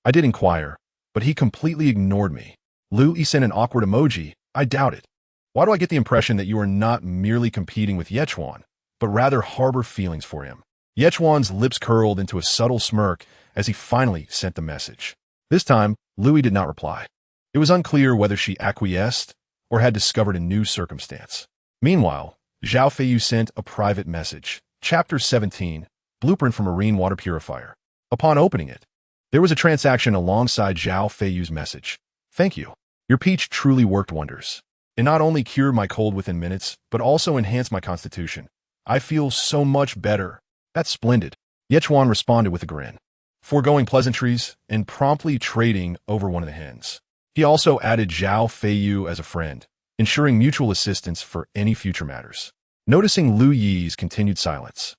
I did inquire, but he completely ignored me. Lu Yi sent an awkward emoji. I doubt it. Why do I get the impression that you are not merely competing with Ye Chuan, but rather harbor feelings for him? Ye Chuan's lips curled into a subtle smirk as he finally sent the message. This time, Lu Yi did not reply. It was unclear whether she acquiesced or had discovered a new circumstance. Meanwhile, Zhao Feiyu sent a private message. Chapter 17, Blueprint for Marine Water Purifier. Upon opening it, there was a transaction alongside Zhao Feiyu's message. Thank you. Your peach truly worked wonders. It not only cured my cold within minutes, but also enhanced my constitution. I feel so much better. That's splendid. Ye Chuan responded with a grin, foregoing pleasantries and promptly trading over one of the hens. He also added Zhao Feiyu as a friend, ensuring mutual assistance for any future matters. Noticing Lu Yi's continued silence,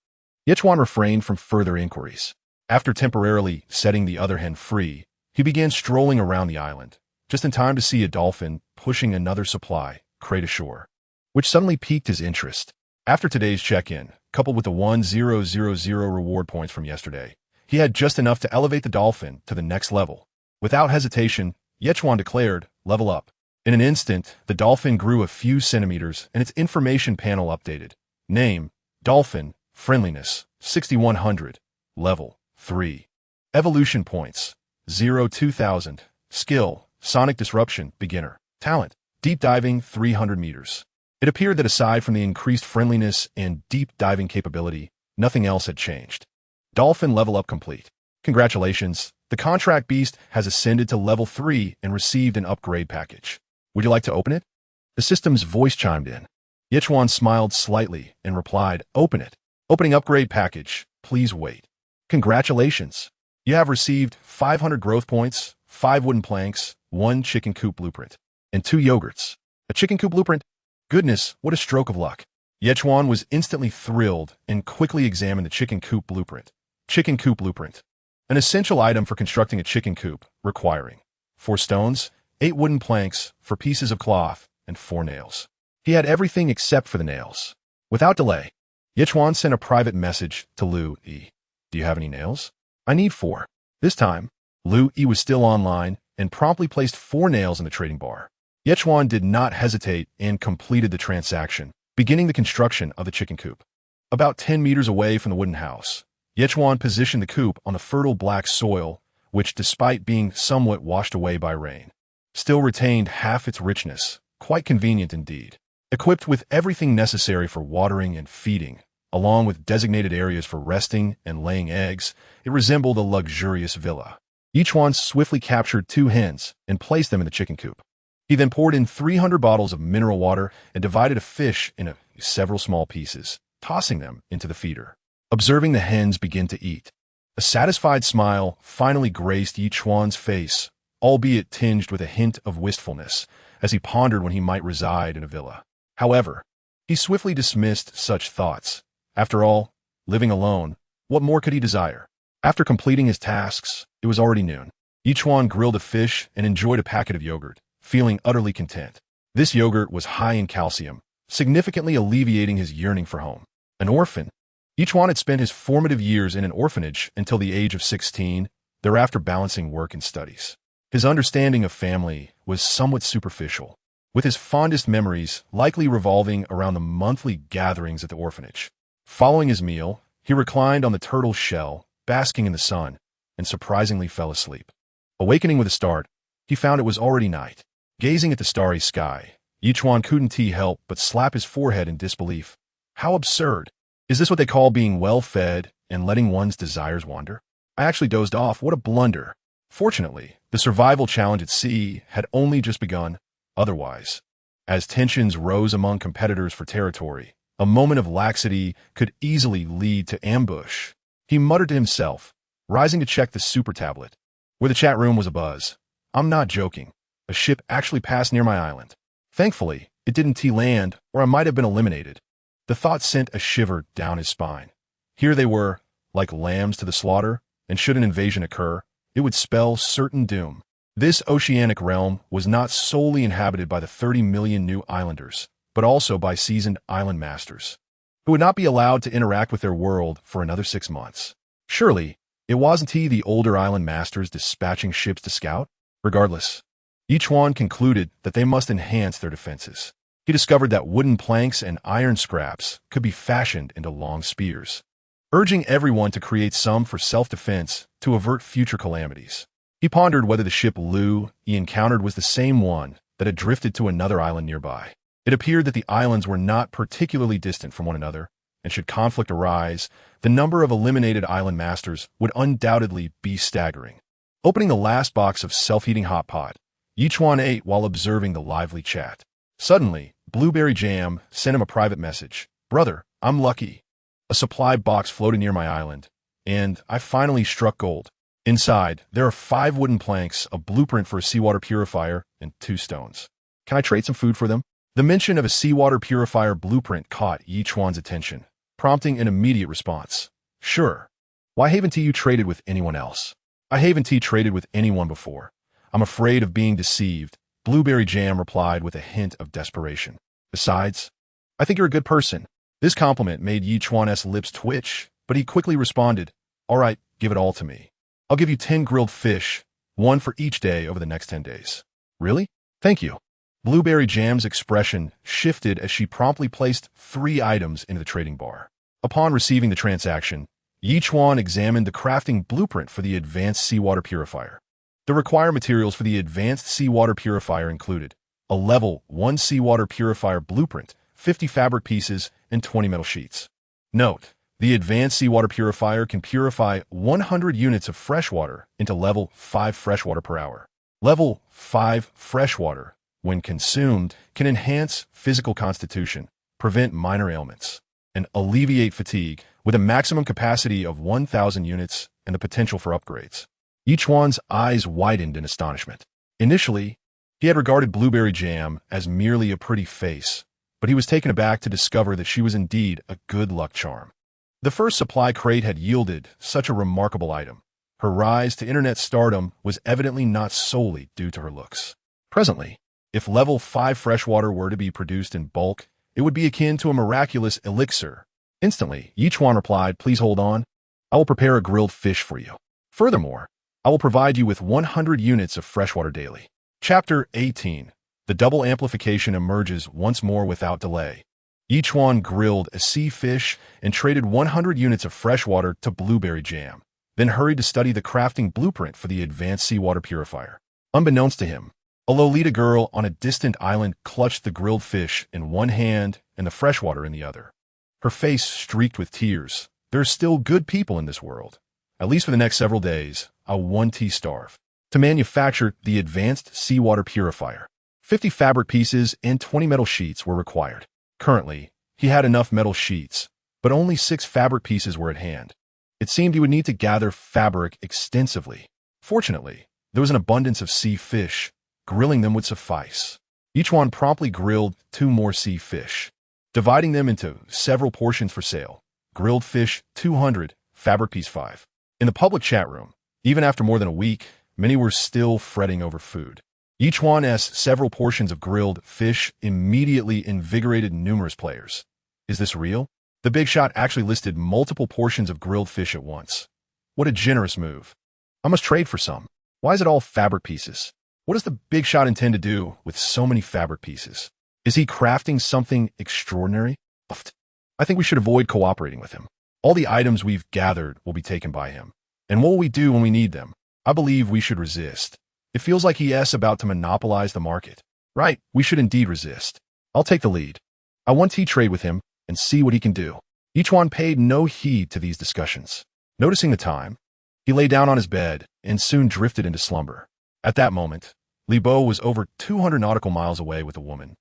Ye Chuan refrained from further inquiries. After temporarily setting the other hen free, he began strolling around the island, just in time to see a dolphin pushing another supply crate ashore, which suddenly piqued his interest. After today's check-in, coupled with the 1000 reward points from yesterday, he had just enough to elevate the dolphin to the next level. Without hesitation, Ye Chuan declared, level up. In an instant, the dolphin grew a few centimeters and its information panel updated. Name, Dolphin, Friendliness, 6100, Level, 3. Evolution points, 0-2000, Skill, Sonic Disruption, Beginner. Talent, Deep Diving, 300 meters. It appeared that aside from the increased friendliness and deep diving capability, nothing else had changed. Dolphin level up complete. Congratulations, the contract beast has ascended to level 3 and received an upgrade package. Would you like to open it? The system's voice chimed in. Ye Chuan smiled slightly and replied, open it. Opening upgrade package, please wait. Congratulations. You have received 500 growth points, 5 wooden planks, 1 chicken coop blueprint, and 2 yogurts. A chicken coop blueprint? Goodness, what a stroke of luck. Ye Chuan was instantly thrilled and quickly examined the chicken coop blueprint. Chicken coop blueprint. An essential item for constructing a chicken coop, requiring 4 stones, 8 wooden planks, 4 pieces of cloth, and 4 nails. He had everything except for the nails. Without delay, Ye Chuan sent a private message to Lu Yi. Do you have any nails? I need 4. This time, Lu Yi was still online and promptly placed 4 nails in the trading bar. Ye Chuan did not hesitate and completed the transaction, beginning the construction of the chicken coop. About 10 meters away from the wooden house, Ye Chuan positioned the coop on the fertile black soil, which, despite being somewhat washed away by rain, still retained half its richness, quite convenient indeed. Equipped with everything necessary for watering and feeding, along with designated areas for resting and laying eggs, it resembled a luxurious villa. Ye Chuan swiftly captured 2 hens and placed them in the chicken coop. He then poured in 300 bottles of mineral water and divided a fish into several small pieces, tossing them into the feeder. Observing the hens begin to eat, a satisfied smile finally graced Ye Chuan's face, albeit tinged with a hint of wistfulness, as he pondered when he might reside in a villa. However, he swiftly dismissed such thoughts. After all, living alone, what more could he desire? After completing his tasks, it was already noon. Ye Chuan grilled a fish and enjoyed a packet of yogurt, feeling utterly content. This yogurt was high in calcium, significantly alleviating his yearning for home. An orphan. Ye Chuan had spent his formative years in an orphanage until the age of 16, thereafter balancing work and studies. His understanding of family was somewhat superficial. with his fondest memories likely revolving around the monthly gatherings at the orphanage. Following his meal, he reclined on the turtle's shell, basking in the sun, and surprisingly fell asleep. Awakening with a start, he found it was already night. Gazing at the starry sky, Ye Chuan couldn't help but slap his forehead in disbelief. How absurd! Is this what they call being well-fed and letting one's desires wander? I actually dozed off. What a blunder! Fortunately, the survival challenge at sea had only just begun. Otherwise, as tensions rose among competitors for territory, a moment of laxity could easily lead to ambush. He muttered to himself, rising to check the super tablet, where the chat room was abuzz. I'm not joking. A ship actually passed near my island. Thankfully, it didn't land, or I might have been eliminated. The thought sent a shiver down his spine. Here they were, like lambs to the slaughter, and should an invasion occur, it would spell certain doom. This oceanic realm was not solely inhabited by the 30 million new islanders, but also by seasoned island masters, who would not be allowed to interact with their world for another 6 months. Surely, it wasn't the older island masters dispatching ships to scout? Regardless, Ye Chuan concluded that they must enhance their defenses. He discovered that wooden planks and iron scraps could be fashioned into long spears, urging everyone to create some for self-defense to avert future calamities. He pondered whether the ship Lu he encountered was the same one that had drifted to another island nearby. It appeared that the islands were not particularly distant from one another, and should conflict arise, the number of eliminated island masters would undoubtedly be staggering. Opening the last box of self-heating hot pot, Ye Chuan ate while observing the lively chat. Suddenly, Blueberry Jam sent him a private message. Brother, I'm lucky. A supply box floated near my island, and I finally struck gold. Inside, there are 5 wooden planks, a blueprint for a seawater purifier, and 2 stones. Can I trade some food for them? The mention of a seawater purifier blueprint caught Ye Chuan's attention, prompting an immediate response. Sure. Why haven't you traded with anyone else? I haven't traded with anyone before. I'm afraid of being deceived, Blueberry Jam replied with a hint of desperation. Besides, I think you're a good person. This compliment made Ye Chuan's lips twitch, but he quickly responded, all right, give it all to me. I'll give you 10 grilled fish, 1 for each day over the next 10 days. Really? Thank you. Blueberry Jam's expression shifted as she promptly placed 3 items into the trading bar. Upon receiving the transaction, Ye Chuan examined the crafting blueprint for the advanced seawater purifier. The required materials for the advanced seawater purifier included a level 1 seawater purifier blueprint, 50 fabric pieces, and 20 metal sheets. Note: the advanced seawater purifier can purify 100 units of freshwater into level 5 freshwater per hour. Level 5 freshwater, when consumed, can enhance physical constitution, prevent minor ailments, and alleviate fatigue with a maximum capacity of 1,000 units and the potential for upgrades. Ye Chuan's eyes widened in astonishment. Initially, he had regarded Blueberry Jam as merely a pretty face, but he was taken aback to discover that she was indeed a good luck charm. The first supply crate had yielded such a remarkable item. Her rise to internet stardom was evidently not solely due to her looks. Presently, if level 5 freshwater were to be produced in bulk, it would be akin to a miraculous elixir. Instantly, Ye Chuan replied, please hold on. I will prepare a grilled fish for you. Furthermore, I will provide you with 100 units of freshwater daily. Chapter 18. The double amplification emerges once more without delay. Ye Chuan grilled a sea fish and traded 100 units of freshwater to Blueberry Jam, then hurried to study the crafting blueprint for the advanced seawater purifier. Unbeknownst to him, a Lolita girl on a distant island clutched the grilled fish in one hand and the freshwater in the other. Her face streaked with tears. There are still good people in this world. At least for the next several days, I'll 1T starve. To manufacture the advanced seawater purifier, 50 fabric pieces and 20 metal sheets were required. Currently, he had enough metal sheets, but only 6 fabric pieces were at hand. It seemed he would need to gather fabric extensively. Fortunately, there was an abundance of sea fish. Grilling them would suffice. Ye Chuan promptly grilled 2 more sea fish, dividing them into several portions for sale. Grilled fish 200, fabric piece 5. In the public chat room, even after more than a week, many were still fretting over food. Ye Chuan's several portions of grilled fish immediately invigorated numerous players. Is this real? The big shot actually listed multiple portions of grilled fish at once. What a generous move. I must trade for some. Why is it all fabric pieces? What does the big shot intend to do with so many fabric pieces? Is he crafting something extraordinary? I think we should avoid cooperating with him. All the items we've gathered will be taken by him. And what will we do when we need them? I believe we should resist. It feels like he is about to monopolize the market. Right, we should indeed resist. I'll take the lead. I want to trade with him and see what he can do. Ye Chuan paid no heed to these discussions. Noticing the time, he lay down on his bed and soon drifted into slumber. At that moment, Li Bo was over 200 nautical miles away with a woman.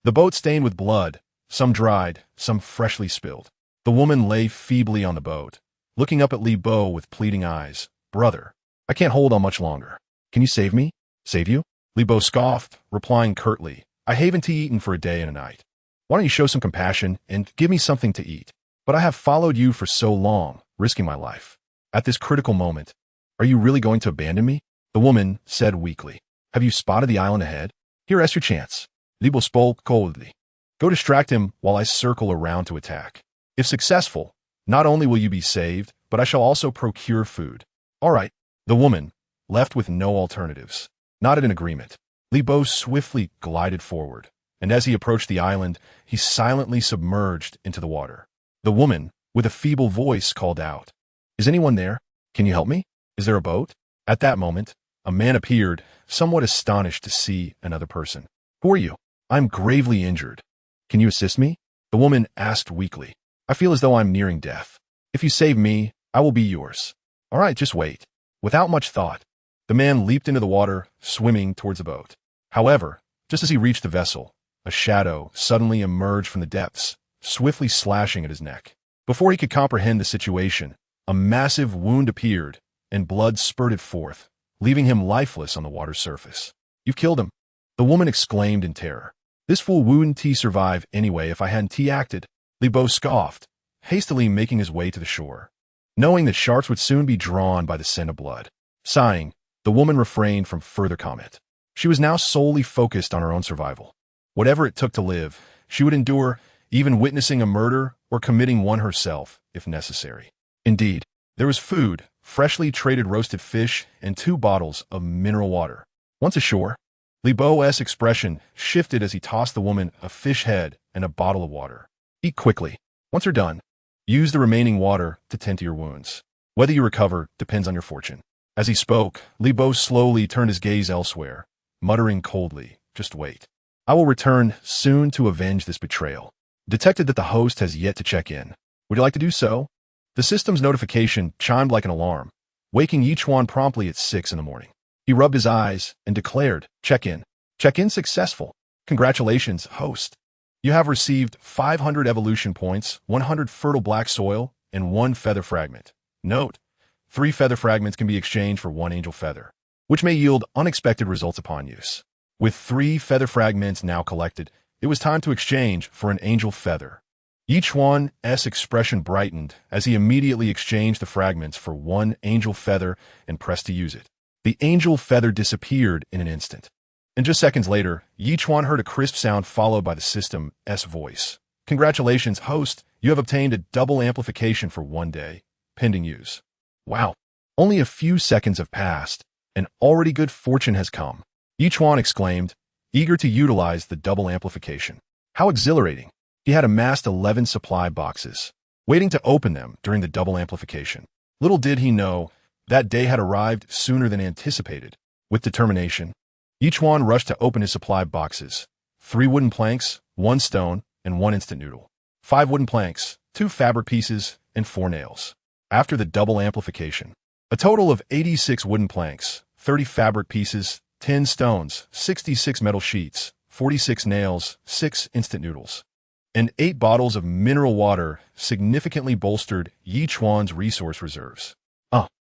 The boat stained with blood, some dried, some freshly spilled. The woman lay feebly on the boat, looking up at Li Bo with pleading eyes. Brother, I can't hold on much longer. Can you save me? Save you? Li Bo scoffed, replying curtly, I haven't eaten for a day and a night. Why don't you show some compassion and give me something to eat? But I have followed you for so long, risking my life. At this critical moment, are you really going to abandon me? The woman said weakly. Have you spotted the island ahead? Here is your chance. Li Bo spoke coldly. Go distract him while I circle around to attack. If successful, not only will you be saved, but I shall also procure food. All right. The woman, left with no alternatives, nodded in agreement. Li Bo swiftly glided forward, and as he approached the island, he silently submerged into the water. The woman, with a feeble voice, called out, Is anyone there? Can you help me? Is there a boat? At that moment, a man appeared, somewhat astonished to see another person. Who are you? I'm gravely injured. Can you assist me? The woman asked weakly. I feel as though I'm nearing death. If you save me, I will be yours. All right, just wait. Without much thought, the man leaped into the water, swimming towards the boat. However, just as he reached the vessel, a shadow suddenly emerged from the depths, swiftly slashing at his neck. Before he could comprehend the situation, a massive wound appeared, and blood spurted forth, leaving him lifeless on the water's surface. You've killed him, the woman exclaimed in terror. This fool wouldn't survive anyway if I hadn't acted. Li Bo scoffed, hastily making his way to the shore, knowing that sharks would soon be drawn by the scent of blood. Sighing, the woman refrained from further comment. She was now solely focused on her own survival. Whatever it took to live, she would endure, even witnessing a murder or committing one herself, if necessary. Indeed, there was food, freshly traded roasted fish, and 2 bottles of mineral water. Once ashore, Li Bo's expression shifted as he tossed the woman a fish head and a bottle of water. Eat quickly. Once you're done, use the remaining water to tend to your wounds. Whether you recover depends on your fortune. As he spoke, Li Bo slowly turned his gaze elsewhere, muttering coldly, Just wait. I will return soon to avenge this betrayal. Detected that the host has yet to check in. Would you like to do so? The system's notification chimed like an alarm, waking Ye Chuan promptly at 6 in the morning. He rubbed his eyes and declared, Check in. Check in successful. Congratulations, host. You have received 500 evolution points, 100 fertile black soil, and 1 feather fragment. Note, 3 feather fragments can be exchanged for 1 angel feather, which may yield unexpected results upon use. With 3 feather fragments now collected, it was time to exchange for an angel feather. Ye Chuan's expression brightened as he immediately exchanged the fragments for 1 angel feather and pressed to use it. The angel feather disappeared in an instant. And just seconds later, Ye Chuan heard a crisp sound followed by the system's voice. Congratulations, host. You have obtained a double amplification for 1 day, pending use. Wow. Only a few seconds have passed, and already good fortune has come. Ye Chuan exclaimed, eager to utilize the double amplification. How exhilarating. He had amassed 11 supply boxes, waiting to open them during the double amplification. Little did he know, that day had arrived sooner than anticipated. With determination, Ye Chuan rushed to open his supply boxes. 3 wooden planks, 1 stone, and 1 instant noodle. 5 wooden planks, 2 fabric pieces, and 4 nails. After the double amplification, a total of 86 wooden planks, 30 fabric pieces, 10 stones, 66 metal sheets, 46 nails, 6 instant noodles, and 8 bottles of mineral water significantly bolstered Ye Chuan's resource reserves.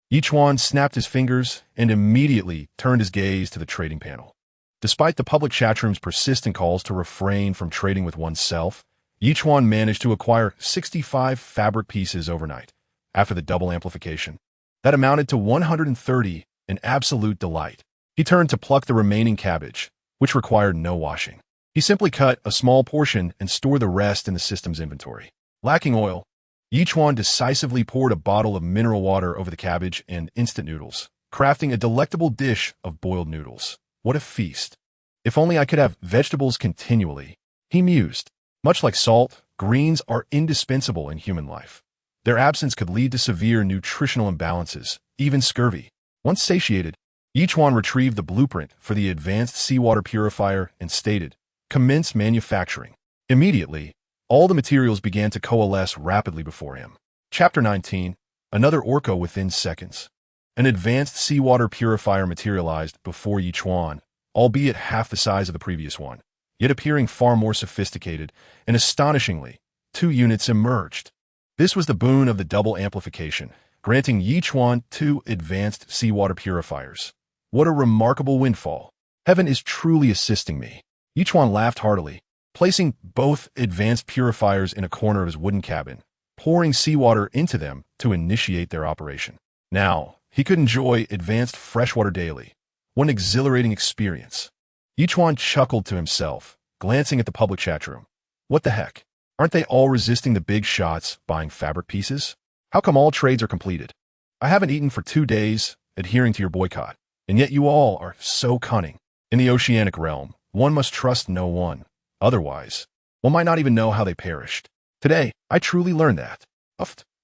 Ye Chuan snapped his fingers and immediately turned his gaze to the trading panel. Despite the public chatroom's persistent calls to refrain from trading with oneself, Ye Chuan managed to acquire 65 fabric pieces overnight, after the double amplification. That amounted to 130, an absolute delight. He turned to pluck the remaining cabbage, which required no washing. He simply cut a small portion and stored the rest in the system's inventory. Lacking oil, Ye Chuan decisively poured a bottle of mineral water over the cabbage and instant noodles, crafting a delectable dish of boiled noodles. What a feast. If only I could have vegetables continually, he mused. Much like salt, greens are indispensable in human life. Their absence could lead to severe nutritional imbalances, even scurvy. Once satiated, Ye Chuan retrieved the blueprint for the advanced seawater purifier and stated, "Commence manufacturing." Immediately, all the materials began to coalesce rapidly before him. Chapter 19, Another Orca Within Seconds. An advanced seawater purifier materialized before Ye Chuan, albeit half the size of the previous one, yet appearing far more sophisticated, and astonishingly, 2 units emerged. This was the boon of the double amplification, granting Ye Chuan 2 advanced seawater purifiers. What a remarkable windfall. Heaven is truly assisting me. Ye Chuan laughed heartily, placing both advanced purifiers in a corner of his wooden cabin, pouring seawater into them to initiate their operation. Now, he could enjoy advanced freshwater daily. What an exhilarating experience. Ye Chuan chuckled to himself, glancing at the public chat room. What the heck? Aren't they all resisting the big shots buying fabric pieces? How come all trades are completed? I haven't eaten for 2 days, adhering to your boycott. And yet you all are so cunning. In the oceanic realm, one must trust no one. Otherwise, one might not even know how they perished. Today, I truly learned that.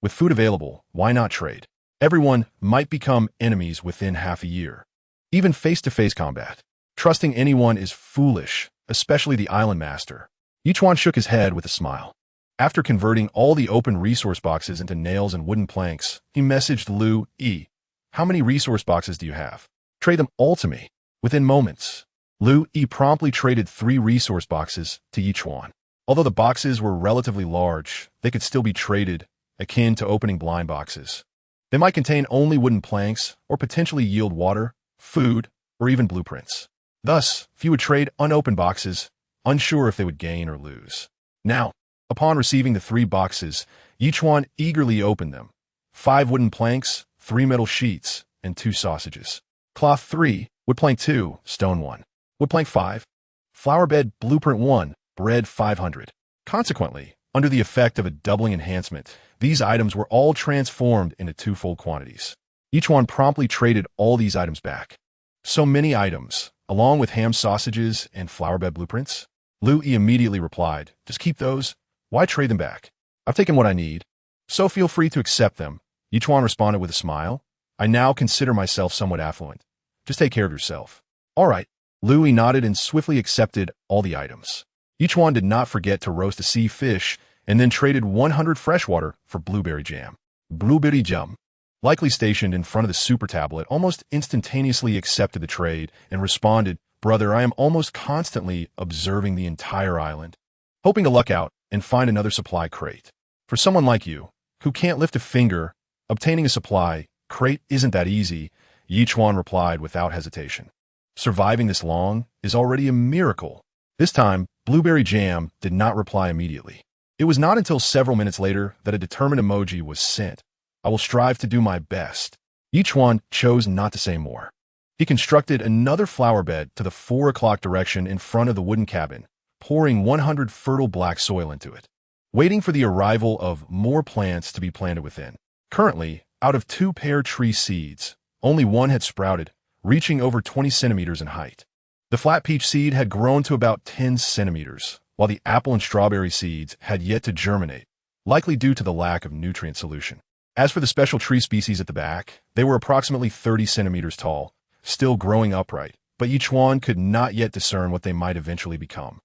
With food available, why not trade? Everyone might become enemies within half a year. Even face-to-face combat. Trusting anyone is foolish, especially the island master. Ye Chuan shook his head with a smile. After converting all the open resource boxes into nails and wooden planks, he messaged Lu Yi. How many resource boxes do you have? Trade them all to me. Within moments, Lu Yi promptly traded 3 resource boxes to Ye Chuan. Although the boxes were relatively large, they could still be traded, akin to opening blind boxes. They might contain only wooden planks or potentially yield water, food, or even blueprints. Thus, few would trade unopened boxes, unsure if they would gain or lose. Now, upon receiving the 3 boxes, Ye Chuan eagerly opened them. 5 wooden planks, 3 metal sheets, and 2 sausages. Cloth 3, wood plank 2, stone 1. Wood plank 5, flower bed blueprint 1, bread 500. Consequently, under the effect of a doubling enhancement, these items were all transformed into 2-fold quantities. Ye Chuan promptly traded all these items back. So many items, along with ham sausages and flower bed blueprints? Lu Yi immediately replied, "Just keep those. Why trade them back? I've taken what I need, so feel free to accept them." Ye Chuan responded with a smile. "I now consider myself somewhat affluent. Just take care of yourself." "All right." Lu Yi nodded and swiftly accepted all the items. Ye Chuan did not forget to roast a sea fish and then traded 100 freshwater for blueberry jam. Blueberry jam, likely stationed in front of the super tablet, almost instantaneously accepted the trade and responded, "Brother, I am almost constantly observing the entire island, hoping to luck out and find another supply crate. For someone like you, who can't lift a finger, obtaining a supply crate isn't that easy," Ye Chuan replied without hesitation. "Surviving this long is already a miracle." This time, blueberry jam did not reply immediately. It was not until several minutes later that a determined emoji was sent. "I will strive to do my best." Ye Chuan chose not to say more. He constructed another flower bed to the 4 o'clock direction in front of the wooden cabin, pouring 100 fertile black soil into it, waiting for the arrival of more plants to be planted within. Currently, out of 2 pear tree seeds, only 1 had sprouted, reaching over 20 centimeters in height. The flat peach seed had grown to about 10 centimeters, while the apple and strawberry seeds had yet to germinate, likely due to the lack of nutrient solution. As for the special tree species at the back, they were approximately 30 centimeters tall, still growing upright, but Ye Chuan could not yet discern what they might eventually become.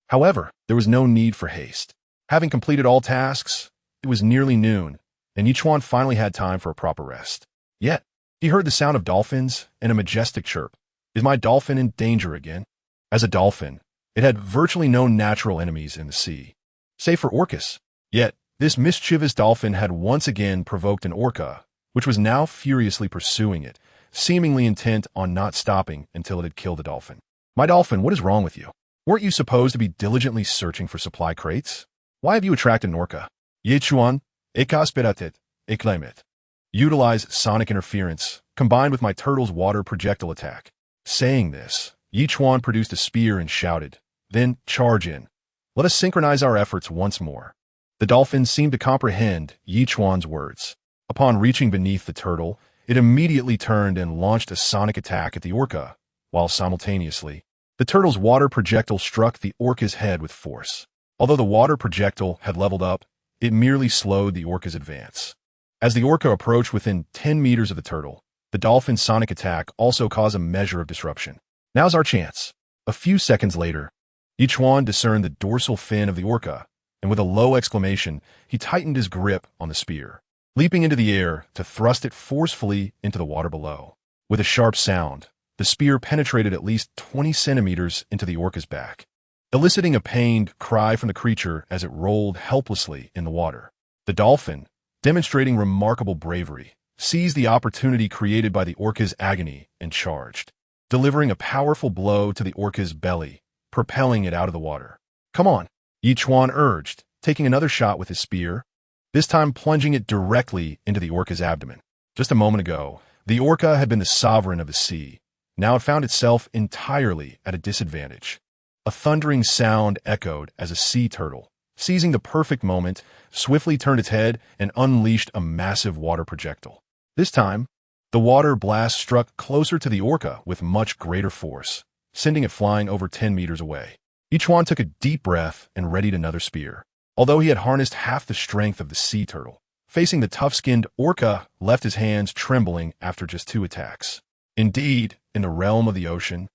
However, there was no need for haste. Having completed all tasks, it was nearly noon, and Ye Chuan finally had time for a proper rest. Yet, he heard the sound of dolphins and a majestic chirp. Is my dolphin in danger again? As a dolphin, it had virtually no natural enemies in the sea, save for orcas. Yet, this mischievous dolphin had once again provoked an orca, which was now furiously pursuing it, seemingly intent on not stopping until it had killed the dolphin. "My dolphin, what is wrong with you? Weren't you supposed to be diligently searching for supply crates? Why have you attracted an orca?" "Ye Chuan, ekasperatet, eklemet." Utilize sonic interference, combined with my turtle's water projectile attack. Saying this, Ye Chuan produced a spear and shouted, "Then charge in. Let us synchronize our efforts once more." The dolphin seemed to comprehend Ye Chuan's words. Upon reaching beneath the turtle, it immediately turned and launched a sonic attack at the orca, while simultaneously, the turtle's water projectile struck the orca's head with force. Although the water projectile had leveled up, it merely slowed the orca's advance. As the orca approached within 10 meters of the turtle, the dolphin's sonic attack also caused a measure of disruption. Now's our chance. A few seconds later, Ye Chuan discerned the dorsal fin of the orca, and with a low exclamation, he tightened his grip on the spear, leaping into the air to thrust it forcefully into the water below. With a sharp sound, the spear penetrated at least 20 centimeters into the orca's back, eliciting a pained cry from the creature as it rolled helplessly in the water. The dolphin, demonstrating remarkable bravery, seized the opportunity created by the orca's agony and charged, delivering a powerful blow to the orca's belly, propelling it out of the water. "Come on," Ye Chuan urged, taking another shot with his spear, this time plunging it directly into the orca's abdomen. Just a moment ago, the orca had been the sovereign of the sea. Now it found itself entirely at a disadvantage. A thundering sound echoed as a sea turtle, seizing the perfect moment, swiftly turned its head and unleashed a massive water projectile. This time, the water blast struck closer to the orca with much greater force, sending it flying over 10 meters away. Ye Chuan took a deep breath and readied another spear. Although he had harnessed half the strength of the sea turtle, facing the tough-skinned orca left his hands trembling after just 2 attacks. Indeed, in the realm of the ocean,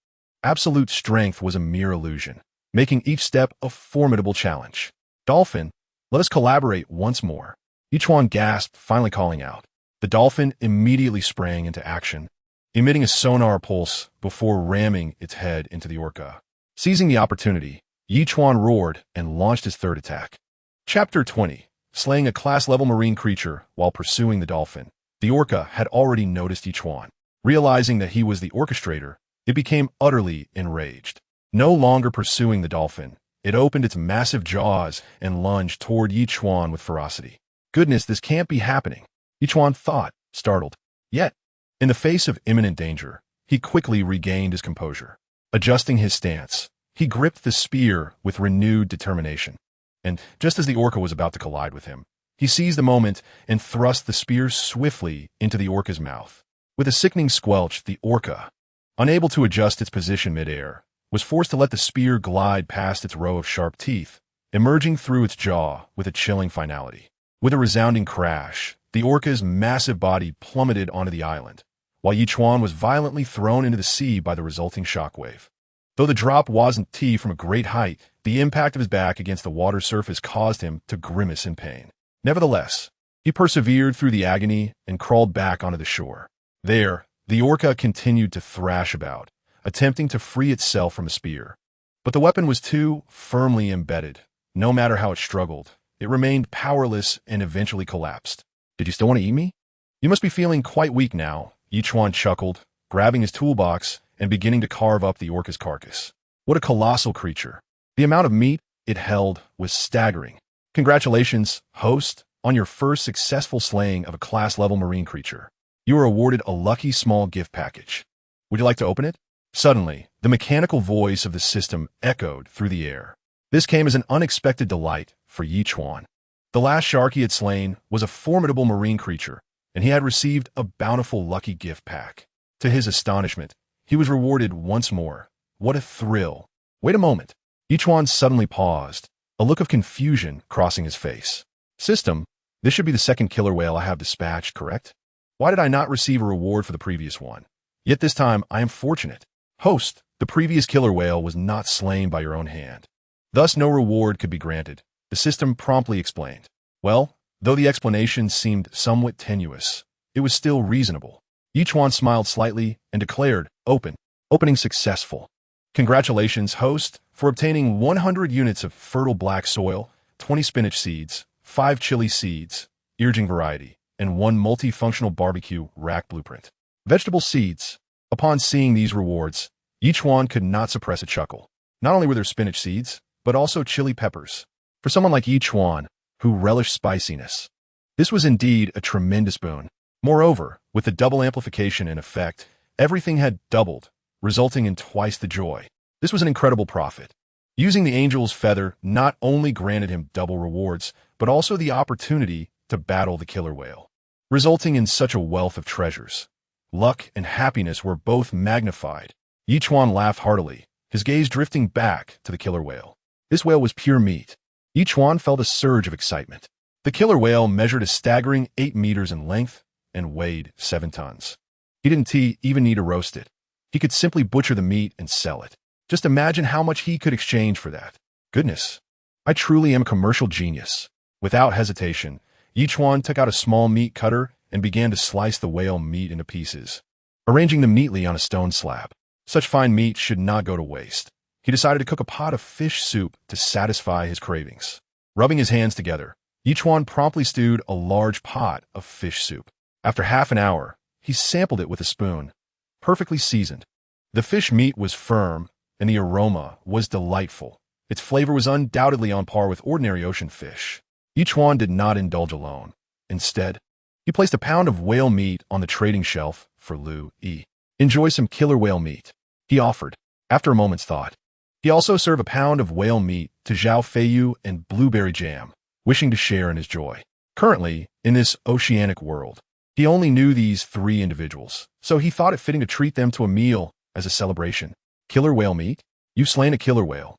absolute strength was a mere illusion, making each step a formidable challenge. "Dolphin, let us collaborate once more," Ye Chuan gasped, finally calling out. The dolphin immediately sprang into action, emitting a sonar pulse before ramming its head into the orca. Seizing the opportunity, Ye Chuan roared and launched his third attack. Chapter 20. Slaying a class-level marine creature while pursuing the dolphin. The orca had already noticed Ye Chuan. Realizing that he was the orchestrator, it became utterly enraged. No longer pursuing the dolphin, it opened its massive jaws and lunged toward Ye Chuan with ferocity. "Goodness, this can't be happening," Ye Chuan thought, startled. Yet, in the face of imminent danger, he quickly regained his composure. Adjusting his stance, he gripped the spear with renewed determination. And just as the orca was about to collide with him, he seized the moment and thrust the spear swiftly into the orca's mouth. With a sickening squelch, the orca, unable to adjust its position midair, was forced to let the spear glide past its row of sharp teeth, emerging through its jaw with a chilling finality. With a resounding crash, the orca's massive body plummeted onto the island, while Ye Chuan was violently thrown into the sea by the resulting shockwave. Though the drop wasn't from a great height, the impact of his back against the water surface caused him to grimace in pain. Nevertheless, he persevered through the agony and crawled back onto the shore. There, the orca continued to thrash about, attempting to free itself from a spear. But the weapon was too firmly embedded. No matter how it struggled, it remained powerless and eventually collapsed. "Did you still want to eat me? You must be feeling quite weak now," Ye Chuan chuckled, grabbing his toolbox and beginning to carve up the orca's carcass. What a colossal creature. The amount of meat it held was staggering. "Congratulations, host, on your first successful slaying of a class-level marine creature. You were awarded a lucky small gift package. Would you like to open it?" Suddenly, the mechanical voice of the system echoed through the air. This came as an unexpected delight for Ye Chuan. The last shark he had slain was a formidable marine creature, and he had received a bountiful lucky gift pack. To his astonishment, he was rewarded once more. What a thrill. "Wait a moment." Ye Chuan suddenly paused, a look of confusion crossing his face. "System, this should be the second killer whale I have dispatched, correct? Why did I not receive a reward for the previous one? Yet this time I am fortunate. Host, the previous killer whale was not slain by your own hand. Thus no reward could be granted," the system promptly explained. Well, though the explanation seemed somewhat tenuous, it was still reasonable. Ye Chuan smiled slightly and declared, Opening successful. "Congratulations, host, for obtaining 100 units of fertile black soil, 20 spinach seeds, 5 chili seeds, urging variety, and 1 multifunctional barbecue rack blueprint. Vegetable seeds." Upon seeing these rewards, Ye Chuan could not suppress a chuckle. Not only were there spinach seeds, but also chili peppers. For someone like Ye Chuan, who relished spiciness, this was indeed a tremendous boon. Moreover, with the double amplification in effect, everything had doubled, resulting in twice the joy. This was an incredible profit. Using the angel's feather not only granted him double rewards, but also the opportunity to battle the killer whale, resulting in such a wealth of treasures. Luck and happiness were both magnified, Ye Chuan laughed heartily, his gaze drifting back to the killer whale. This whale was pure meat. Ye Chuan felt a surge of excitement. The killer whale measured a staggering 8 meters in length and weighed 7 tons. He didn't even need to roast it. He could simply butcher the meat and sell it. Just imagine how much he could exchange for that. Goodness, I truly am a commercial genius. Without hesitation, Ye Chuan took out a small meat cutter and began to slice the whale meat into pieces, arranging them neatly on a stone slab. Such fine meat should not go to waste. He decided to cook a pot of fish soup to satisfy his cravings. Rubbing his hands together, Ye Chuan promptly stewed a large pot of fish soup. After half an hour, he sampled it with a spoon, perfectly seasoned. The fish meat was firm, and the aroma was delightful. Its flavor was undoubtedly on par with ordinary ocean fish. Ye Chuan did not indulge alone. Instead, he placed a pound of whale meat on the trading shelf for Lu Yi. Enjoy some killer whale meat, he offered. After a moment's thought, he also served a pound of whale meat to Zhao Feiyu and blueberry jam, wishing to share in his joy. Currently, in this oceanic world, he only knew these 3 individuals, so he thought it fitting to treat them to a meal as a celebration. Killer whale meat? You've slain a killer whale.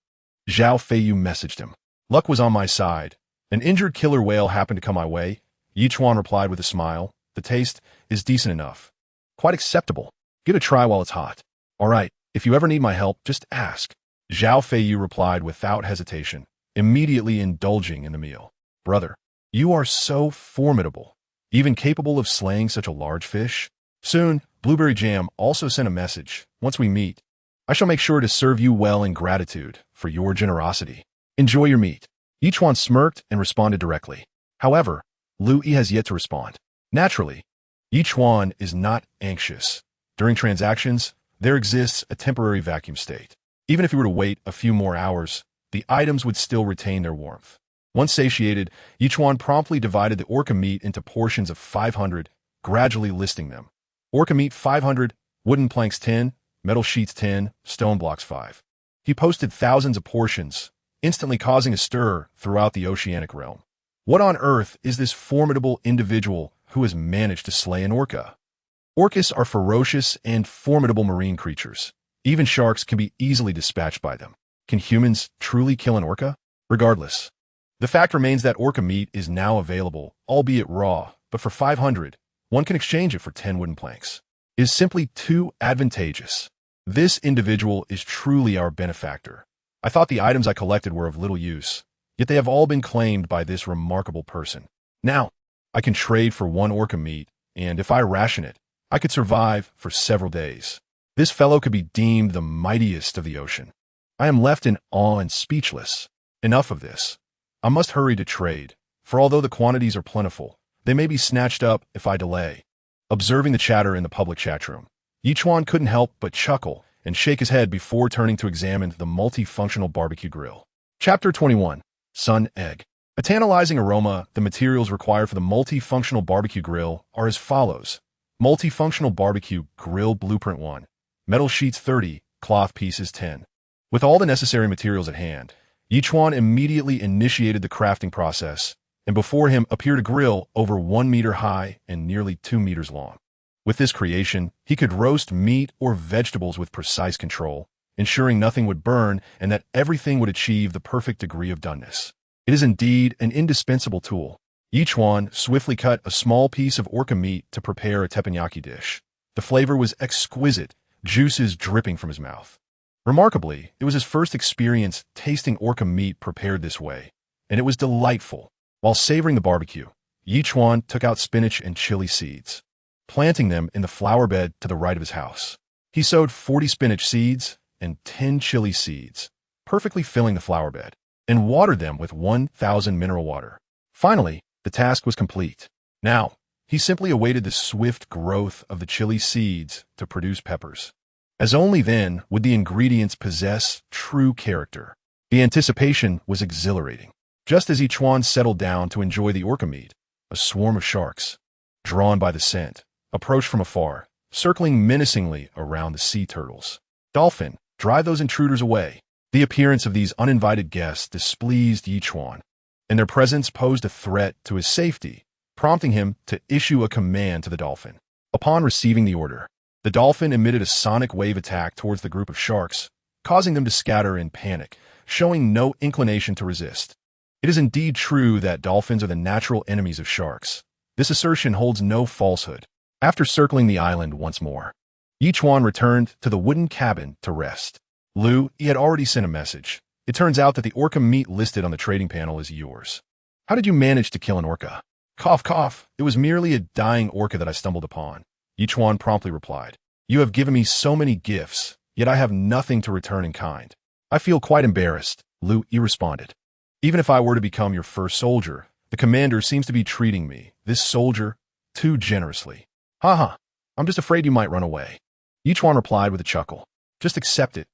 Zhao Feiyu messaged him. Luck was on my side. An injured killer whale happened to come my way. Ye Chuan replied with a smile. The taste is decent enough. Quite acceptable. Get a try while it's hot. All right, if you ever need my help, just ask. Zhao Feiyu replied without hesitation, immediately indulging in the meal. Brother, you are so formidable, even capable of slaying such a large fish. Soon, Blueberry Jam also sent a message. Once we meet, I shall make sure to serve you well in gratitude for your generosity. Enjoy your meat. Ye Chuan smirked and responded directly. However, Lu Yi has yet to respond. Naturally, Ye Chuan is not anxious. During transactions, there exists a temporary vacuum state. Even if you were to wait a few more hours, the items would still retain their warmth. Once satiated, Ye Chuan promptly divided the orca meat into portions of 500, gradually listing them. Orca meat 500, wooden planks 10, metal sheets 10, stone blocks 5. He posted thousands of portions, instantly causing a stir throughout the oceanic realm. What on earth is this formidable individual who has managed to slay an orca? Orcas are ferocious and formidable marine creatures. Even sharks can be easily dispatched by them. Can humans truly kill an orca? Regardless, the fact remains that orca meat is now available, albeit raw, but for 500, one can exchange it for 10 wooden planks. It is simply too advantageous. This individual is truly our benefactor. I thought the items I collected were of little use, yet they have all been claimed by this remarkable person. Now, I can trade for 1 orca meat, and if I ration it, I could survive for several days. This fellow could be deemed the mightiest of the ocean. I am left in awe and speechless. Enough of this. I must hurry to trade, for although the quantities are plentiful, they may be snatched up if I delay. Observing the chatter in the public chat room, Ye Chuan couldn't help but chuckle and shake his head before turning to examine the multifunctional barbecue grill. Chapter 21. Sun Egg. A tantalizing aroma. The materials required for the multifunctional barbecue grill are as follows. Multifunctional barbecue grill blueprint 1. Metal sheets 30, cloth pieces 10. With all the necessary materials at hand, Ye Chuan immediately initiated the crafting process, and before him appeared a grill over 1 meter high and nearly 2 meters long. With this creation, he could roast meat or vegetables with precise control, ensuring nothing would burn and that everything would achieve the perfect degree of doneness. It is indeed an indispensable tool. Ye Chuan swiftly cut a small piece of orca meat to prepare a teppanyaki dish. The flavor was exquisite, juices dripping from his mouth. Remarkably, it was his first experience tasting orca meat prepared this way, and it was delightful. While savoring the barbecue, Ye Chuan took out spinach and chili seeds, planting them in the flower bed to the right of his house. He sowed 40 spinach seeds and 10 chili seeds, perfectly filling the flower bed, and watered them with 1,000 mineral water. Finally, the task was complete. Now, he simply awaited the swift growth of the chili seeds to produce peppers, as only then would the ingredients possess true character. The anticipation was exhilarating. Just as Ye Chuan settled down to enjoy the orca meat, a swarm of sharks, drawn by the scent, approached from afar, circling menacingly around the sea turtles. Dolphin, drive those intruders away. The appearance of these uninvited guests displeased Ye Chuan, and their presence posed a threat to his safety, prompting him to issue a command to the dolphin. Upon receiving the order, The dolphin emitted a sonic wave attack towards the group of sharks, causing them to scatter in panic, showing no inclination to resist. It is indeed true that dolphins are the natural enemies of sharks. This assertion holds no falsehood. After circling the island once more, Ye Chuan returned to the wooden cabin to rest. He had already sent a message. It turns out that the orca meat listed on the trading panel is yours. How did you manage to kill an orca? Cough, cough. It was merely a dying orca that I stumbled upon. Ye Chuan promptly replied. You have given me so many gifts, yet I have nothing to return in kind. I feel quite embarrassed, He responded. Even if I were to become your first soldier, the commander seems to be treating me, this soldier, too generously. Haha, I'm just afraid you might run away. Ye Chuan replied with a chuckle. Just accept it.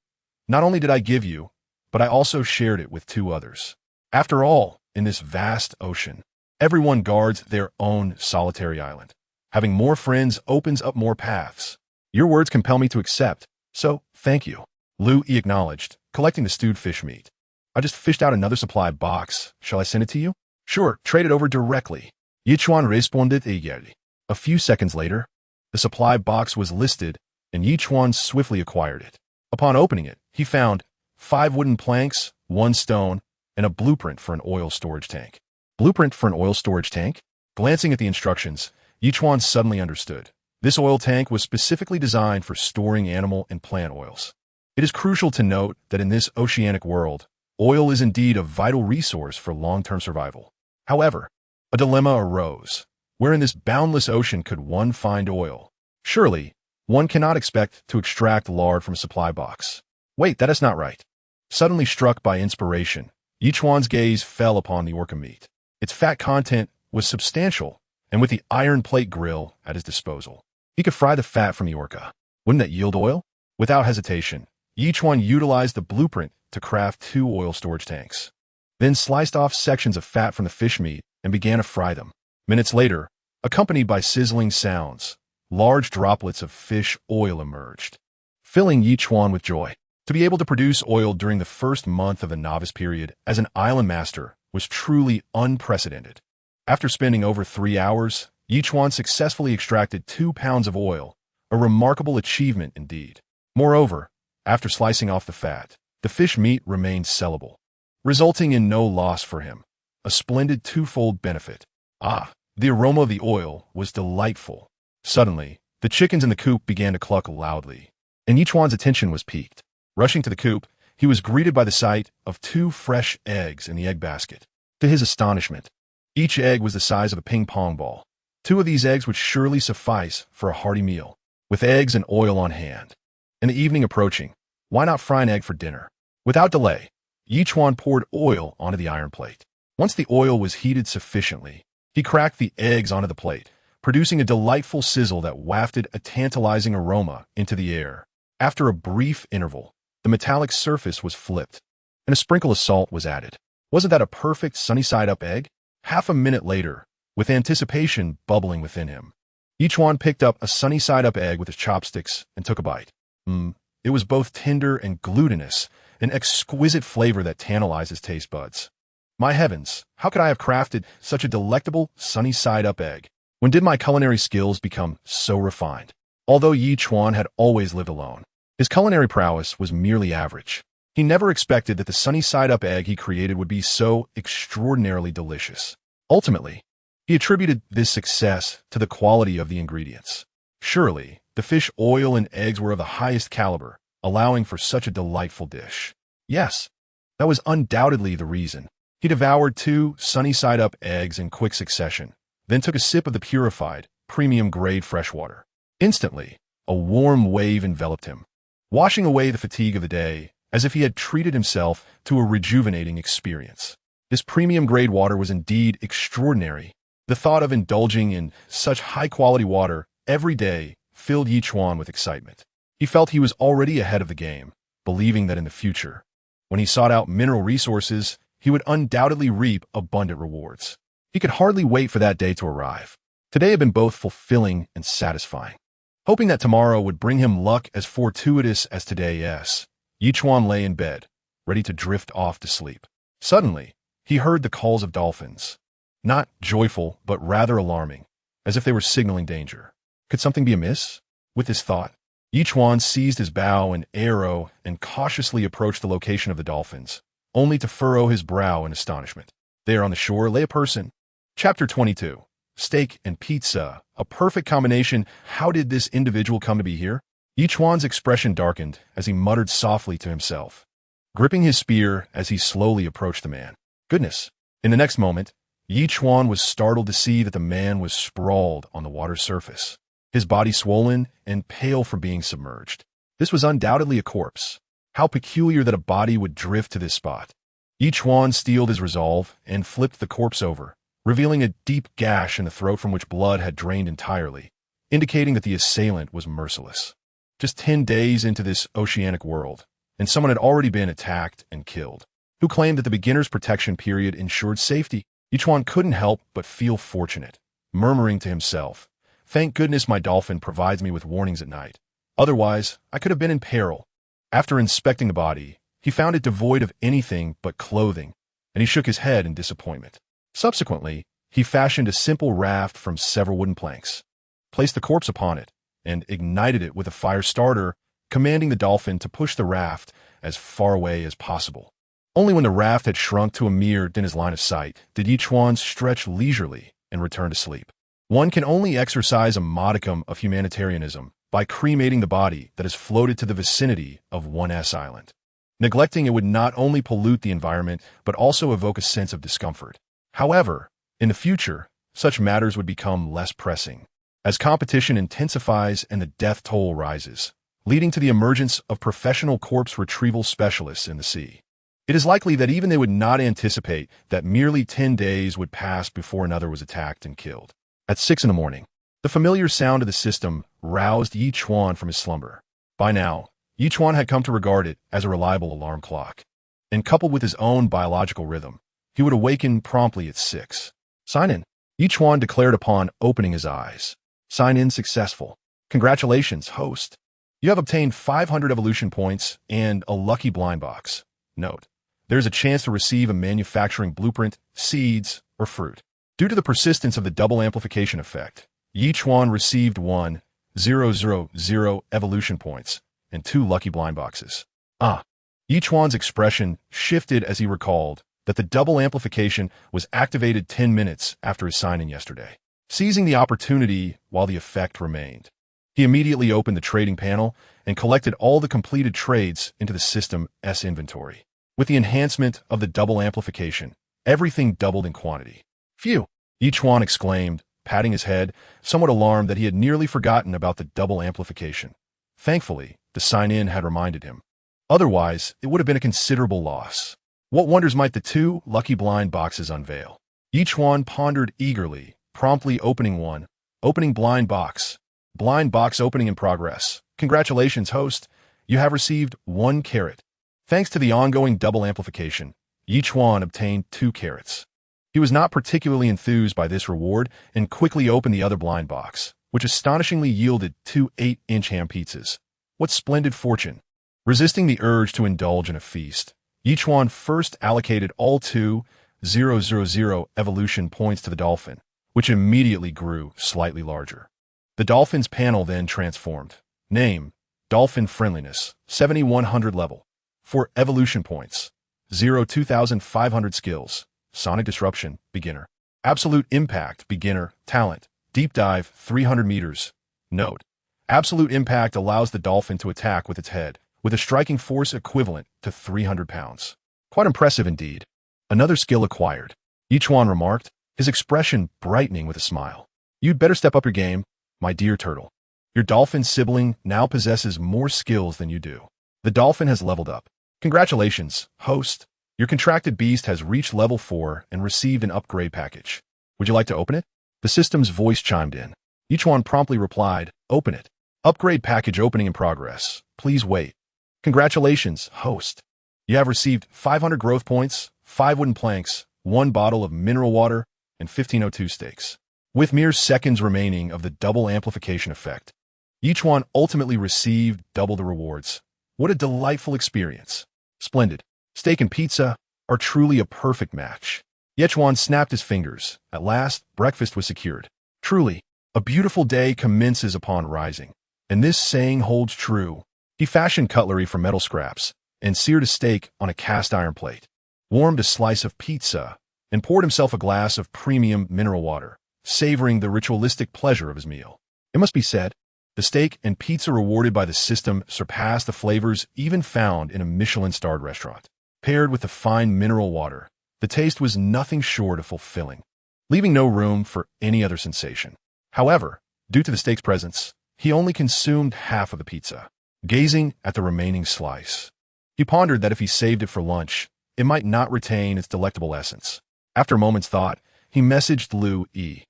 Not only did I give you, but I also shared it with 2 others. After all, in this vast ocean, everyone guards their own solitary island. Having more friends opens up more paths. Your words compel me to accept, so thank you. He acknowledged, collecting the stewed fish meat. I just fished out another supply box. Shall I send it to you? Sure, trade it over directly. Ye Chuan responded eagerly. A few seconds later, the supply box was listed, and Ye Chuan swiftly acquired it. Upon opening it, he found 5 wooden planks, 1 stone, and a blueprint for an oil storage tank. Blueprint for an oil storage tank? Glancing at the instructions, Ye Chuan suddenly understood. This oil tank was specifically designed for storing animal and plant oils. It is crucial to note that in this oceanic world, oil is indeed a vital resource for long-term survival. However, a dilemma arose. Where in this boundless ocean could one find oil? Surely, one cannot expect to extract lard from a supply box. Wait, that is not right. Suddenly struck by inspiration, Ye Chuan's gaze fell upon the orca meat. Its fat content was substantial, and with the iron plate grill at his disposal, he could fry the fat from the orca. Wouldn't that yield oil? Without hesitation, Ye Chuan utilized the blueprint to craft 2 oil storage tanks, then sliced off sections of fat from the fish meat and began to fry them. Minutes later, accompanied by sizzling sounds, large droplets of fish oil emerged, filling Ye Chuan with joy. To be able to produce oil during the first month of the novice period as an island master was truly unprecedented. After spending over 3 hours, Ye Chuan successfully extracted 2 pounds of oil, a remarkable achievement indeed. Moreover, after slicing off the fat, the fish meat remained sellable, resulting in no loss for him. A splendid 2-fold benefit. The aroma of the oil was delightful. Suddenly, the chickens in the coop began to cluck loudly, and Ye Chuan's attention was piqued. Rushing to the coop, he was greeted by the sight of 2 fresh eggs in the egg basket. To his astonishment, each egg was the size of a ping-pong ball. 2 of these eggs would surely suffice for a hearty meal. With eggs and oil on hand, and the evening approaching, why not fry an egg for dinner? Without delay, Ye Chuan poured oil onto the iron plate. Once the oil was heated sufficiently, he cracked the eggs onto the plate, producing a delightful sizzle that wafted a tantalizing aroma into the air. After a brief interval, the metallic surface was flipped, and a sprinkle of salt was added. Wasn't that a perfect sunny-side-up egg? Half a minute later, with anticipation bubbling within him, Ye Chuan picked up a sunny-side-up egg with his chopsticks and took a bite. It was both tender and glutinous, an exquisite flavor that tantalized his taste buds. My heavens, how could I have crafted such a delectable sunny-side-up egg? When did my culinary skills become so refined? Although Ye Chuan had always lived alone, his culinary prowess was merely average. He never expected that the sunny-side-up egg he created would be so extraordinarily delicious. Ultimately, he attributed this success to the quality of the ingredients. Surely, the fish oil and eggs were of the highest caliber, allowing for such a delightful dish. Yes, that was undoubtedly the reason. He devoured 2 sunny-side-up eggs in quick succession, then took a sip of the purified, premium-grade freshwater. Instantly, a warm wave enveloped him, washing away the fatigue of the day as if he had treated himself to a rejuvenating experience. This premium-grade water was indeed extraordinary. The thought of indulging in such high-quality water every day filled Ye Chuan with excitement. He felt he was already ahead of the game, believing that in the future, when he sought out mineral resources, he would undoubtedly reap abundant rewards. He could hardly wait for that day to arrive. Today had been both fulfilling and satisfying. Hoping that tomorrow would bring him luck as fortuitous as today, Ye Chuan lay in bed, ready to drift off to sleep. Suddenly, he heard the calls of dolphins. Not joyful, but rather alarming, as if they were signaling danger. Could something be amiss? With this thought, Ye Chuan seized his bow and arrow and cautiously approached the location of the dolphins, only to furrow his brow in astonishment. There on the shore lay a person. Chapter 22. Steak and pizza. A perfect combination. How did this individual come to be here? Ye Chuan's expression darkened as he muttered softly to himself, gripping his spear as he slowly approached the man. Goodness! In the next moment, Ye Chuan was startled to see that the man was sprawled on the water's surface, his body swollen and pale from being submerged. This was undoubtedly a corpse. How peculiar that a body would drift to this spot. Ye Chuan steeled his resolve and flipped the corpse over, revealing a deep gash in the throat from which blood had drained entirely, indicating that the assailant was merciless. Just 10 days into this oceanic world, and someone had already been attacked and killed. Who claimed that the beginner's protection period ensured safety? Ye Chuan couldn't help but feel fortunate, murmuring to himself, "Thank goodness my dolphin provides me with warnings at night. Otherwise, I could have been in peril." After inspecting the body, he found it devoid of anything but clothing, and he shook his head in disappointment. Subsequently, he fashioned a simple raft from several wooden planks, placed the corpse upon it, and ignited it with a fire starter, commanding the dolphin to push the raft as far away as possible. Only when the raft had shrunk to a mere in his line of sight did Ye Chuan stretch leisurely and return to sleep. One can only exercise a modicum of humanitarianism by cremating the body that has floated to the vicinity of 1S Island. Neglecting it would not only pollute the environment, but also evoke a sense of discomfort. However, in the future, such matters would become less pressing, as competition intensifies and the death toll rises, leading to the emergence of professional corpse retrieval specialists in the sea. It is likely that even they would not anticipate that merely 10 days would pass before another was attacked and killed. At 6 in the morning, the familiar sound of the system roused Ye Chuan from his slumber. By now, Ye Chuan had come to regard it as a reliable alarm clock, and coupled with his own biological rhythm, he would awaken promptly at 6. "Sign in," Ye Chuan declared upon opening his eyes. "Sign in successful. Congratulations, host. You have obtained 500 evolution points and a lucky blind box. Note, there's a chance to receive a manufacturing blueprint, seeds, or fruit. Due to the persistence of the double amplification effect, Ye Chuan received 1,000 evolution points and 2 lucky blind boxes." Ye Chuan's expression shifted as he recalled that the double amplification was activated 10 minutes after his sign-in yesterday. Seizing the opportunity while the effect remained, he immediately opened the trading panel and collected all the completed trades into the system's inventory. With the enhancement of the double amplification, everything doubled in quantity. "Phew!" Ye Chuan exclaimed, patting his head, somewhat alarmed that he had nearly forgotten about the double amplification. Thankfully, the sign-in had reminded him. Otherwise, it would have been a considerable loss. What wonders might the 2 lucky blind boxes unveil? Ye Chuan pondered eagerly, promptly opening one. Opening blind box. Blind box opening in progress. "Congratulations, host. You have received 1 carrot. Thanks to the ongoing double amplification, Ye Chuan obtained 2 carrots. He was not particularly enthused by this reward and quickly opened the other blind box, which astonishingly yielded 2 8-inch ham pizzas. What splendid fortune! Resisting the urge to indulge in a feast, Ye Chuan first allocated all 2,000 evolution points to the dolphin, which immediately grew slightly larger. The dolphin's panel then transformed. Name, Dolphin Friendliness, 7100 level. 4 evolution points. 2,500 skills. Sonic Disruption, Beginner. Absolute Impact, Beginner, Talent. Deep Dive, 300 meters. Note, Absolute Impact allows the dolphin to attack with its head, with a striking force equivalent to 300 pounds. Quite impressive indeed. Another skill acquired, Ye Chuan remarked, his expression brightening with a smile. "You'd better step up your game, my dear turtle. Your dolphin sibling now possesses more skills than you do. The dolphin has leveled up. Congratulations, host. Your contracted beast has reached level 4 and received an upgrade package. Would you like to open it?" The system's voice chimed in. Ye Chuan promptly replied, "Open it. Upgrade package opening in progress. Please wait. Congratulations, host. You have received 500 growth points, 5 wooden planks, 1 bottle of mineral water, and 1502 steaks." With mere seconds remaining of the double amplification effect, Ye Chuan ultimately received double the rewards. What a delightful experience. Splendid. Steak and pizza are truly a perfect match. Ye Chuan snapped his fingers. At last, breakfast was secured. Truly, a beautiful day commences upon rising. and this saying holds true. He fashioned cutlery from metal scraps and seared a steak on a cast iron plate, warmed a slice of pizza, and poured himself a glass of premium mineral water, savoring the ritualistic pleasure of his meal. It must be said, the steak and pizza rewarded by the system surpassed the flavors even found in a Michelin-starred restaurant. Paired with the fine mineral water, the taste was nothing short of fulfilling, leaving no room for any other sensation. However, due to the steak's presence, he only consumed half of the pizza. Gazing at the remaining slice, he pondered that if he saved it for lunch, it might not retain its delectable essence. After a moment's thought, he messaged Lu Yi.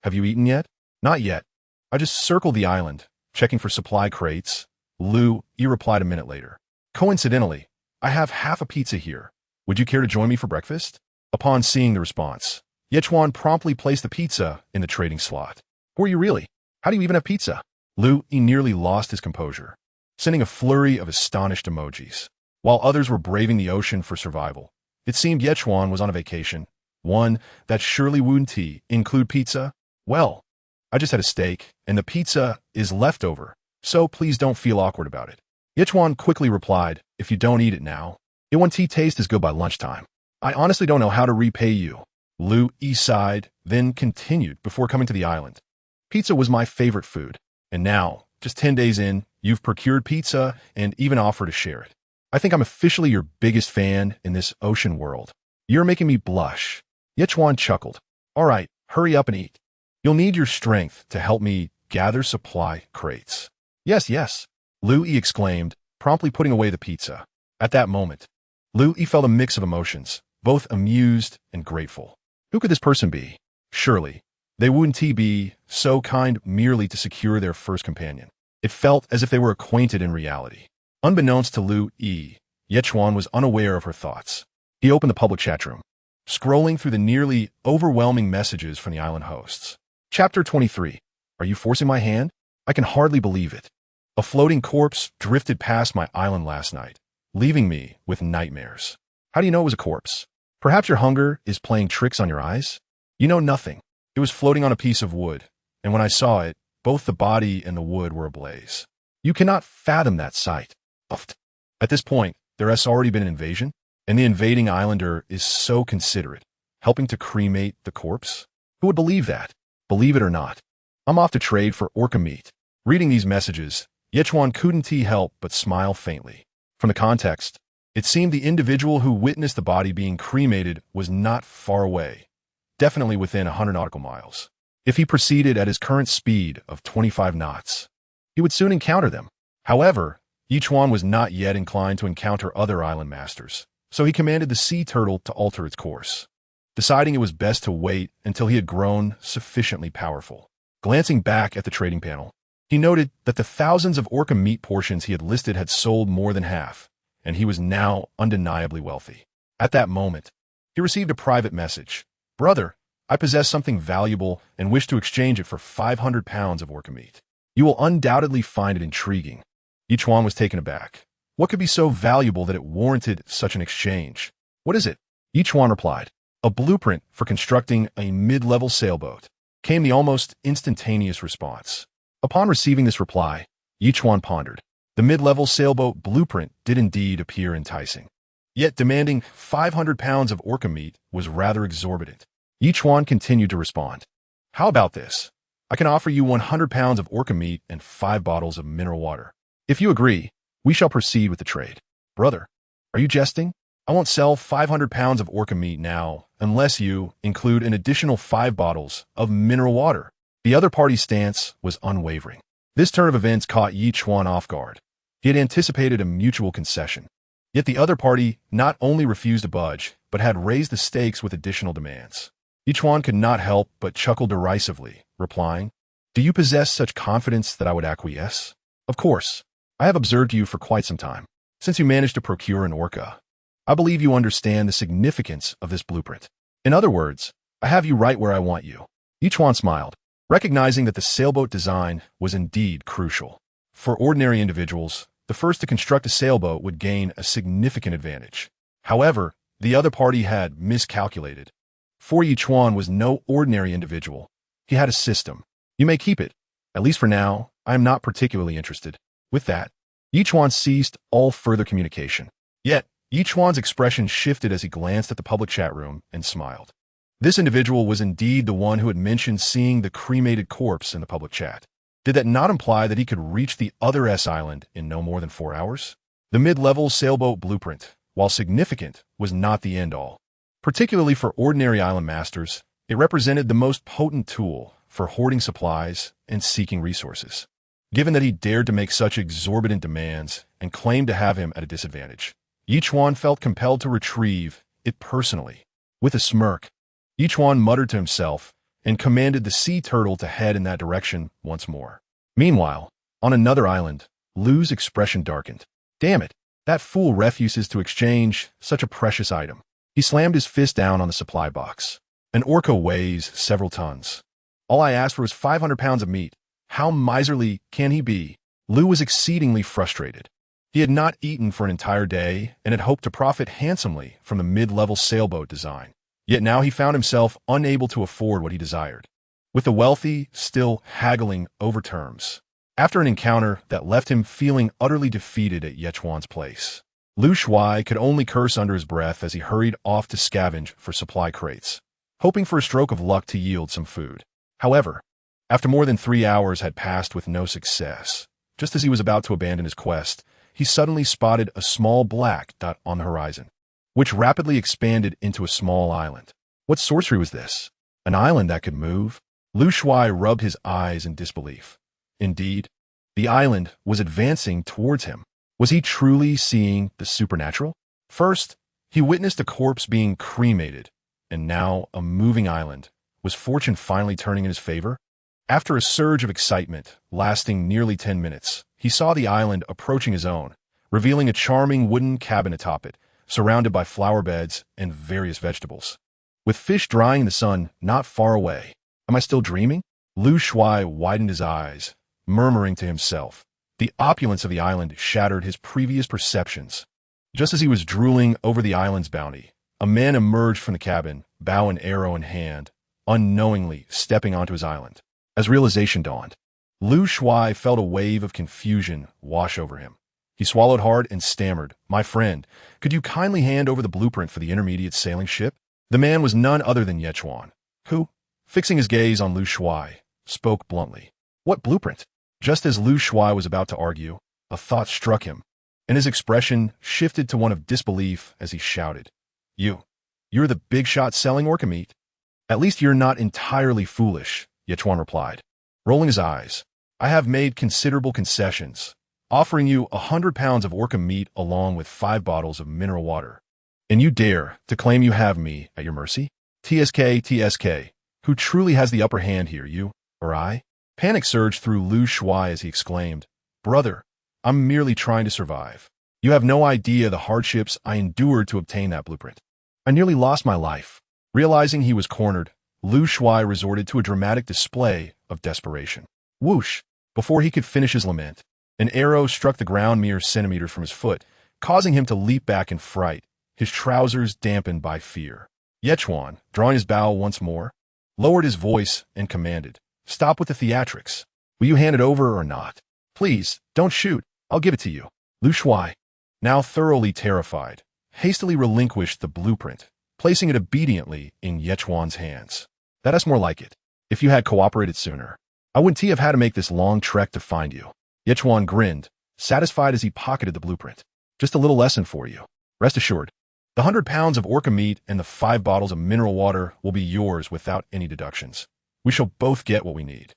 "Have you eaten yet?" "Not yet. I just circled the island, checking for supply crates." Lu Yi replied a minute later. "Coincidentally, I have half a pizza here. Would you care to join me for breakfast?" Upon seeing the response, Ye Chuan promptly placed the pizza in the trading slot. "Who are you really? How do you even have pizza?" Lu Yi nearly lost his composure, sending a flurry of astonished emojis. While others were braving the ocean for survival, it seemed Ye Chuan was on a vacation, one that surely wouldn't include pizza. "Well, I just had a steak, and the pizza is leftover, so please don't feel awkward about it." Ye Chuan quickly replied, "If you don't eat it now, it won't taste as good by lunchtime. I honestly don't know how to repay you." Lu Yi sighed, then continued before coming to the island. "Pizza was my favorite food, and now, just 10 days in, you've procured pizza and even offered to share it. I think I'm officially your biggest fan in this ocean world. You're making me blush." Ye Chuan chuckled. "All right, hurry up and eat. You'll need your strength to help me gather supply crates." "Yes, yes," Lu Yi exclaimed, promptly putting away the pizza. At that moment, Lu Yi felt a mix of emotions, both amused and grateful. Who could this person be? Surely, they wouldn't be so kind merely to secure their first companion. It felt as if they were acquainted in reality. Unbeknownst to Lu Yi, Ye Chuan was unaware of her thoughts. He opened the public chat room, scrolling through the nearly overwhelming messages from the island hosts. Chapter 23. Are you forcing my hand? I can hardly believe it. A floating corpse drifted past my island last night, leaving me with nightmares. How do you know it was a corpse? Perhaps your hunger is playing tricks on your eyes? You know nothing. It was floating on a piece of wood, and when I saw it, both the body and the wood were ablaze. You cannot fathom that sight. At this point, there has already been an invasion, and the invading islander is so considerate, helping to cremate the corpse. Who would believe that? Believe it or not, I'm off to trade for orca meat. Reading these messages, Ye Chuan couldn't help but smile faintly. From the context, it seemed the individual who witnessed the body being cremated was not far away, definitely within 100 nautical miles. If he proceeded at his current speed of 25 knots, he would soon encounter them. However, Ye Chuan was not yet inclined to encounter other island masters, so he commanded the sea turtle to alter its course, deciding it was best to wait until he had grown sufficiently powerful. Glancing back at the trading panel, he noted that the thousands of orca meat portions he had listed had sold more than half, and he was now undeniably wealthy. At that moment, he received a private message. "Brother, I possess something valuable and wish to exchange it for 500 pounds of orca meat. You will undoubtedly find it intriguing." Ye Chuan was taken aback. What could be so valuable that it warranted such an exchange? "What is it?" Ye Chuan replied. "A blueprint for constructing a mid-level sailboat," came the almost instantaneous response. Upon receiving this reply, Ye Chuan pondered. The mid-level sailboat blueprint did indeed appear enticing. Yet demanding 500 pounds of orca meat was rather exorbitant. Ye Chuan continued to respond. "How about this? I can offer you 100 pounds of orca meat and 5 bottles of mineral water. If you agree, we shall proceed with the trade." "Brother, are you jesting? I won't sell 500 pounds of orca meat now unless you include an additional 5 bottles of mineral water." The other party's stance was unwavering. This turn of events caught Ye Chuan off guard. He had anticipated a mutual concession. Yet the other party not only refused to budge, but had raised the stakes with additional demands. Ye Chuan could not help but chuckle derisively, replying, "Do you possess such confidence that I would acquiesce? Of course. I have observed you for quite some time, since you managed to procure an orca. I believe you understand the significance of this blueprint. In other words, I have you right where I want you." Ye Chuan smiled, recognizing that the sailboat design was indeed crucial. For ordinary individuals, the first to construct a sailboat would gain a significant advantage. However, the other party had miscalculated. For Ye Chuan was no ordinary individual. He had a system. "You may keep it, at least for now, I am not particularly interested. With that, Ye Chuan ceased all further communication. Yet, Ye Chuan's expression shifted as he glanced at the public chat room and smiled. This individual was indeed the one who had mentioned seeing the cremated corpse in the public chat. Did that not imply that he could reach the other S-island in no more than 4 hours? The mid-level sailboat blueprint, while significant, was not the end-all. Particularly for ordinary island masters, it represented the most potent tool for hoarding supplies and seeking resources. Given that he dared to make such exorbitant demands and claimed to have him at a disadvantage, Ye Chuan felt compelled to retrieve it personally. With a smirk, Ye Chuan muttered to himself and commanded the sea turtle to head in that direction once more. Meanwhile, on another island, Lu's expression darkened. Damn it, that fool refuses to exchange such a precious item. He slammed his fist down on the supply box. An orca weighs several tons. All I asked for was 500 pounds of meat. How miserly can he be? Lu was exceedingly frustrated. He had not eaten for an entire day and had hoped to profit handsomely from the mid-level sailboat design. Yet now he found himself unable to afford what he desired, with the wealthy still haggling over terms. After an encounter that left him feeling utterly defeated at Ye Chuan's place, Lu Shuai could only curse under his breath as he hurried off to scavenge for supply crates, hoping for a stroke of luck to yield some food. However, after more than 3 hours had passed with no success, just as he was about to abandon his quest, he suddenly spotted a small black dot on the horizon, which rapidly expanded into a small island. What sorcery was this? An island that could move? Lu Shuai rubbed his eyes in disbelief. Indeed, the island was advancing towards him. Was he truly seeing the supernatural? First, he witnessed a corpse being cremated, and now a moving island. Was fortune finally turning in his favor? After a surge of excitement lasting nearly 10 minutes, he saw the island approaching his own, revealing a charming wooden cabin atop it, surrounded by flower beds and various vegetables. With fish drying in the sun not far away. Am I still dreaming? Lu Shuai widened his eyes, murmuring to himself. The opulence of the island shattered his previous perceptions. Just as he was drooling over the island's bounty, a man emerged from the cabin, bow and arrow in hand, unknowingly stepping onto his island. As realization dawned, Lu Shuai felt a wave of confusion wash over him. He swallowed hard and stammered, "My friend, could you kindly hand over the blueprint for the intermediate sailing ship?" The man was none other than Ye Chuan, who, fixing his gaze on Lu Shuai, spoke bluntly. What blueprint? Just as Lu Shuai was about to argue, a thought struck him, and his expression shifted to one of disbelief as he shouted, You're the big shot selling orca meat? At least you're not entirely foolish, Ye Chuan replied, rolling his eyes. I have made considerable concessions, offering you 100 pounds of orca meat along with 5 bottles of mineral water. And you dare to claim you have me at your mercy? TSK, who truly has the upper hand here, you or I? Panic surged through Lu Shuai as he exclaimed, Brother, I'm merely trying to survive. You have no idea the hardships I endured to obtain that blueprint. I nearly lost my life. Realizing he was cornered, Lu Shuai resorted to a dramatic display of desperation. Whoosh! Before he could finish his lament, an arrow struck the ground mere centimeters from his foot, causing him to leap back in fright, his trousers dampened by fear. Ye Chuan, drawing his bow once more, lowered his voice and commanded, Stop with the theatrics. Will you hand it over or not? Please, don't shoot. I'll give it to you. Lu Shuai, now thoroughly terrified, hastily relinquished the blueprint, placing it obediently in Ye Chuan's hands. That's more like it. If you had cooperated sooner, I wouldn't have had to make this long trek to find you. Ye Chuan grinned, satisfied as he pocketed the blueprint. Just a little lesson for you. Rest assured, the 100 pounds of orca meat and the 5 bottles of mineral water will be yours without any deductions. We shall both get what we need.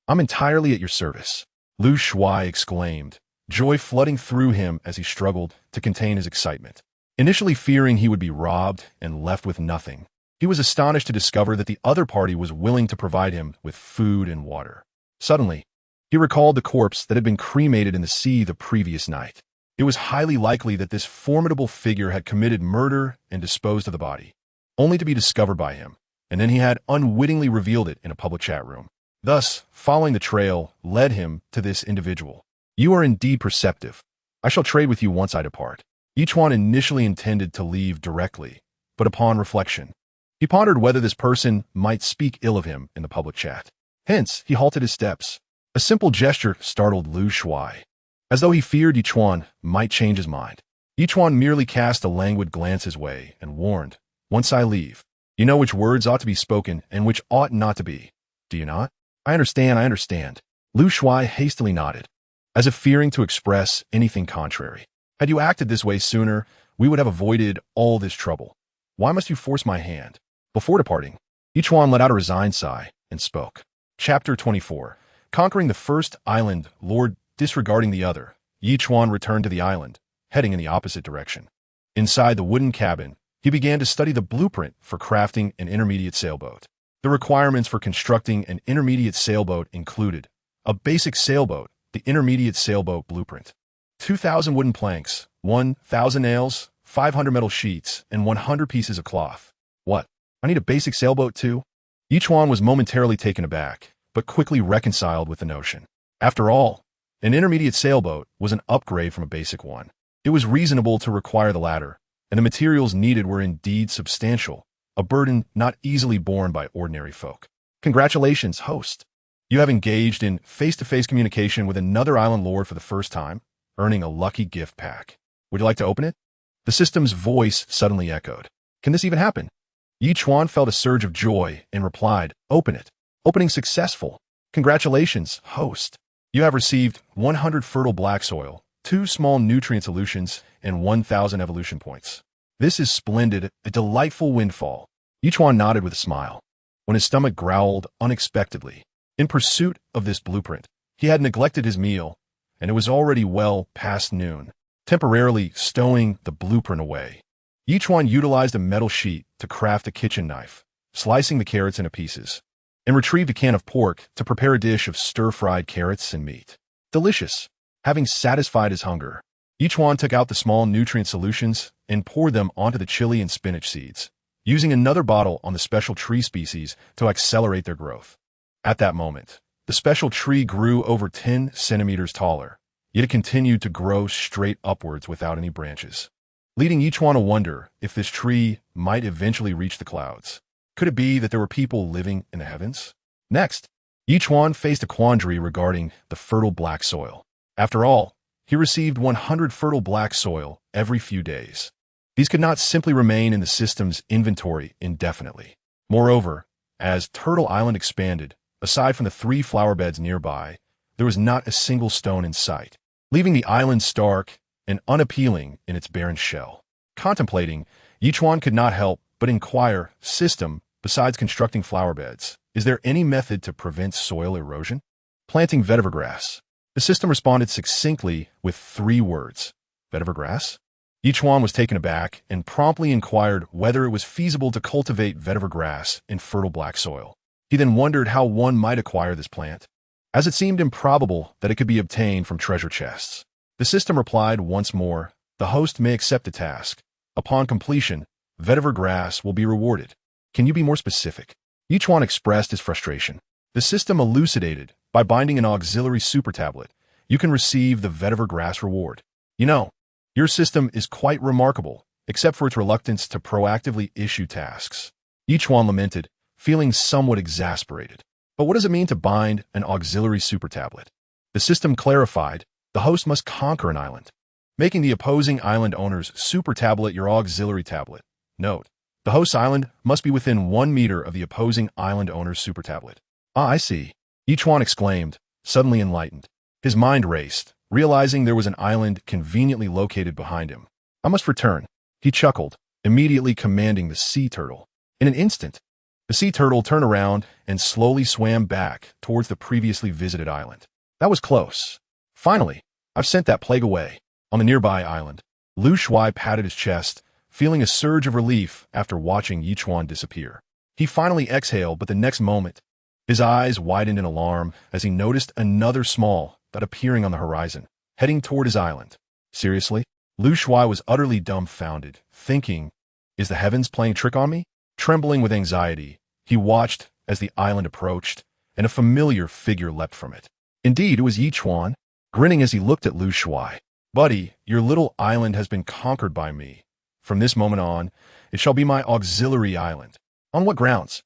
I'm entirely at your service. Lu Shuai exclaimed, joy flooding through him as he struggled to contain his excitement. Initially fearing he would be robbed and left with nothing, he was astonished to discover that the other party was willing to provide him with food and water. Suddenly, he recalled the corpse that had been cremated in the sea the previous night. It was highly likely that this formidable figure had committed murder and disposed of the body, only to be discovered by him, and then he had unwittingly revealed it in a public chat room. Thus, following the trail led him to this individual. You are indeed perceptive. I shall trade with you once I depart. Ye Chuan initially intended to leave directly, but upon reflection, he pondered whether this person might speak ill of him in the public chat. Hence, he halted his steps. A simple gesture startled Lu Shuai, as though he feared Ye Chuan might change his mind. Ye Chuan merely cast a languid glance his way and warned, "Once I leave, you know which words ought to be spoken and which ought not to be, do you not?" I understand. Lu Shuai hastily nodded, as if fearing to express anything contrary. "Had you acted this way sooner, we would have avoided all this trouble. Why must you force my hand?" Before departing, Ye Chuan let out a resigned sigh and spoke. Chapter 24. Conquering the first island, Lord disregarding the other, Ye Chuan returned to the island, heading in the opposite direction. Inside the wooden cabin, he began to study the blueprint for crafting an intermediate sailboat. The requirements for constructing an intermediate sailboat included a basic sailboat, the intermediate sailboat blueprint, 2,000 wooden planks, 1,000 nails, 500 metal sheets, and 100 pieces of cloth. What? I need a basic sailboat too? Ye Chuan was momentarily taken aback, but quickly reconciled with the notion. After all, an intermediate sailboat was an upgrade from a basic one. It was reasonable to require the latter, and the materials needed were indeed substantial, a burden not easily borne by ordinary folk. Congratulations, host. You have engaged in face-to-face communication with another island lord for the first time, earning a lucky gift pack. Would you like to open it? The system's voice suddenly echoed. Can this even happen? Ye Chuan felt a surge of joy and replied, "Open it. Opening successful. Congratulations, host. You have received 100 fertile black soil, 2 small nutrient solutions, and 1,000 evolution points. This is splendid, a delightful windfall." Ye Chuan nodded with a smile, when his stomach growled unexpectedly. In pursuit of this blueprint, he had neglected his meal, and it was already well past noon. Temporarily stowing the blueprint away, Ye Chuan utilized a metal sheet to craft a kitchen knife, slicing the carrots into pieces, and retrieved a can of pork to prepare a dish of stir-fried carrots and meat. Delicious. Having satisfied his hunger, Ye Chuan took out the small nutrient solutions and poured them onto the chili and spinach seeds, using another bottle on the special tree species to accelerate their growth. At that moment, the special tree grew over 10 centimeters taller, yet it continued to grow straight upwards without any branches, leading Ye Chuan to wonder if this tree might eventually reach the clouds. Could it be that there were people living in the heavens? Next, Ye Chuan faced a quandary regarding the fertile black soil. After all, he received 100 fertile black soil every few days. These could not simply remain in the system's inventory indefinitely. Moreover, as Turtle Island expanded, aside from the 3 flower beds nearby, there was not a single stone in sight, leaving the island stark and unappealing in its barren shell. Contemplating, Ye Chuan could not help but inquire, "System, besides constructing flower beds, is there any method to prevent soil erosion?" Planting vetiver grass. The system responded succinctly with 3 words. Vetiver grass? Ye Chuan was taken aback and promptly inquired whether it was feasible to cultivate vetiver grass in fertile black soil. He then wondered how one might acquire this plant, as it seemed improbable that it could be obtained from treasure chests. The system replied once more, "The host may accept the task. Upon completion, vetiver grass will be rewarded. Can you be more specific?" Ye Chuan expressed his frustration. The system elucidated, by binding an auxiliary super tablet, you can receive the vetiver grass reward. You know, your system is quite remarkable, except for its reluctance to proactively issue tasks. Ye Chuan lamented, feeling somewhat exasperated. But what does it mean to bind an auxiliary super tablet? The system clarified, the host must conquer an island, making the opposing island owner's super tablet your auxiliary tablet. Note, the host island must be within 1 meter of the opposing island owner's super tablet. Ah, I see. Ye Chuan exclaimed, suddenly enlightened. His mind raced, realizing there was an island conveniently located behind him. I must return. He chuckled, immediately commanding the sea turtle. In an instant, the sea turtle turned around and slowly swam back towards the previously visited island. That was close. Finally, I've sent that plague away. On the nearby island, Lu Shuai patted his chest, feeling a surge of relief after watching Ye Chuan disappear. He finally exhaled, but the next moment, his eyes widened in alarm as he noticed another small dot appearing on the horizon, heading toward his island. Seriously? Lu Shuai was utterly dumbfounded, thinking, is the heavens playing trick on me? Trembling with anxiety, he watched as the island approached, and a familiar figure leapt from it. Indeed, it was Ye Chuan, grinning as he looked at Lu Shuai. Buddy, your little island has been conquered by me. From this moment on, it shall be my auxiliary island. On what grounds?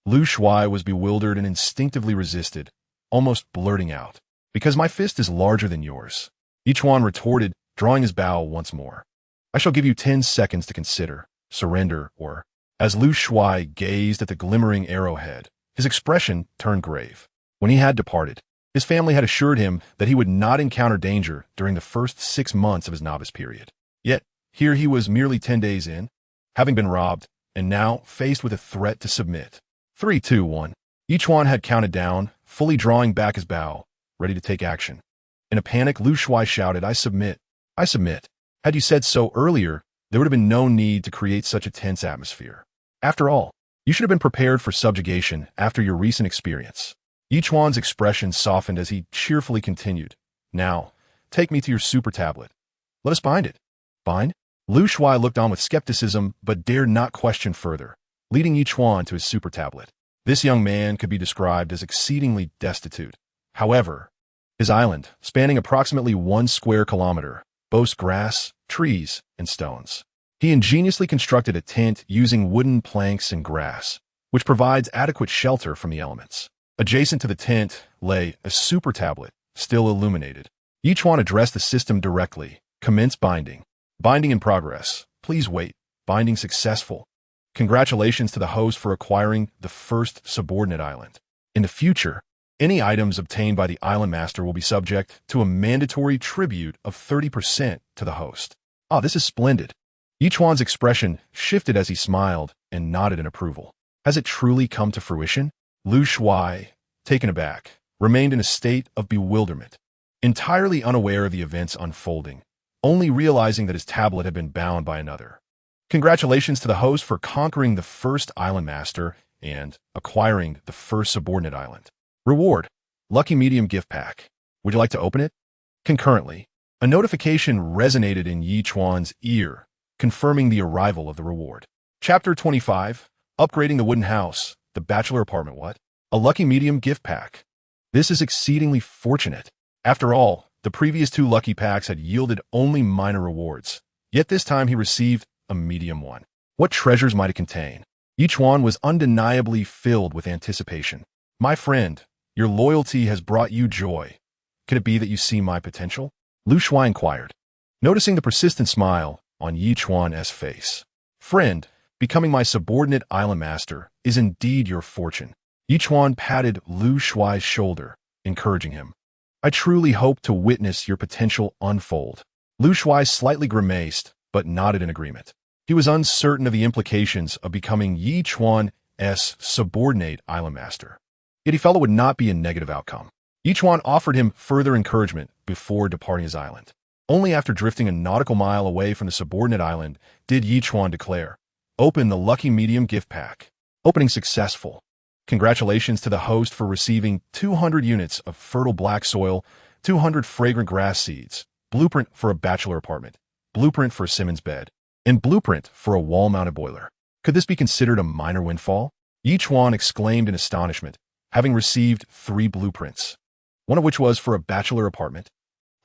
Lu Shuai was bewildered and instinctively resisted, almost blurting out, "Because my fist is larger than yours." Ye Chuan retorted, drawing his bow once more. "I shall give you 10 seconds to consider, surrender, or—" As Lu Shuai gazed at the glimmering arrowhead, his expression turned grave. When he had departed, his family had assured him that he would not encounter danger during the first 6 months of his novice period. Yet, here he was merely 10 days in, having been robbed, and now faced with a threat to submit. 3, 2, 1. Ye Chuan had counted down, fully drawing back his bow, ready to take action. In a panic, Lu Shuai shouted, "I submit. I submit." Had you said so earlier, there would have been no need to create such a tense atmosphere. After all, you should have been prepared for subjugation after your recent experience. Ye Chuan's expression softened as he cheerfully continued, "Now, take me to your super tablet. Let us bind it." "Bind?" Lu Shuai looked on with skepticism but dared not question further, leading Ye Chuan to his super tablet. This young man could be described as exceedingly destitute. However, his island, spanning approximately 1 square kilometer, boasts grass, trees, and stones. He ingeniously constructed a tent using wooden planks and grass, which provides adequate shelter from the elements. Adjacent to the tent lay a super tablet, still illuminated. Ye Chuan addressed the system directly. "Commence binding." "Binding in progress. Please wait." "Binding successful. Congratulations to the host for acquiring the first subordinate island. In the future, any items obtained by the island master will be subject to a mandatory tribute of 30% to the host." "Ah, this is splendid." Ye Chuan's expression shifted as he smiled and nodded in approval. Has it truly come to fruition? Lu Shuai, taken aback, remained in a state of bewilderment, entirely unaware of the events unfolding, only realizing that his tablet had been bound by another. Congratulations to the host for conquering the first island master and acquiring the first subordinate island. Reward: Lucky Medium Gift Pack. Would you like to open it? Concurrently, a notification resonated in Ye Chuan's ear, confirming the arrival of the reward. Chapter 25, Upgrading the Wooden House, the Bachelor Apartment. What? A Lucky Medium Gift Pack. This is exceedingly fortunate. After all, the previous 2 lucky packs had yielded only minor rewards, yet this time he received a medium one. What treasures might it contain? Ye Chuan was undeniably filled with anticipation. "My friend, your loyalty has brought you joy. Could it be that you see my potential?" Lu Shuai inquired, noticing the persistent smile on Ye Chuan's face. "Friend, becoming my subordinate island master is indeed your fortune." Ye Chuan patted Lu Shuai's shoulder, encouraging him. "I truly hope to witness your potential unfold." Lu Shuai slightly grimaced, but nodded in agreement. He was uncertain of the implications of becoming Ye Chuan's subordinate island master. Yet he felt it would not be a negative outcome. Ye Chuan offered him further encouragement before departing his island. Only after drifting a nautical mile away from the subordinate island did Ye Chuan declare, "Open the Lucky Medium Gift Pack." Opening successful. Congratulations to the host for receiving 200 units of fertile black soil, 200 fragrant grass seeds, blueprint for a bachelor apartment, blueprint for a Simmons bed, and blueprint for a wall-mounted boiler. Could this be considered a minor windfall? Ye Chuan exclaimed in astonishment, having received 3 blueprints, one of which was for a bachelor apartment.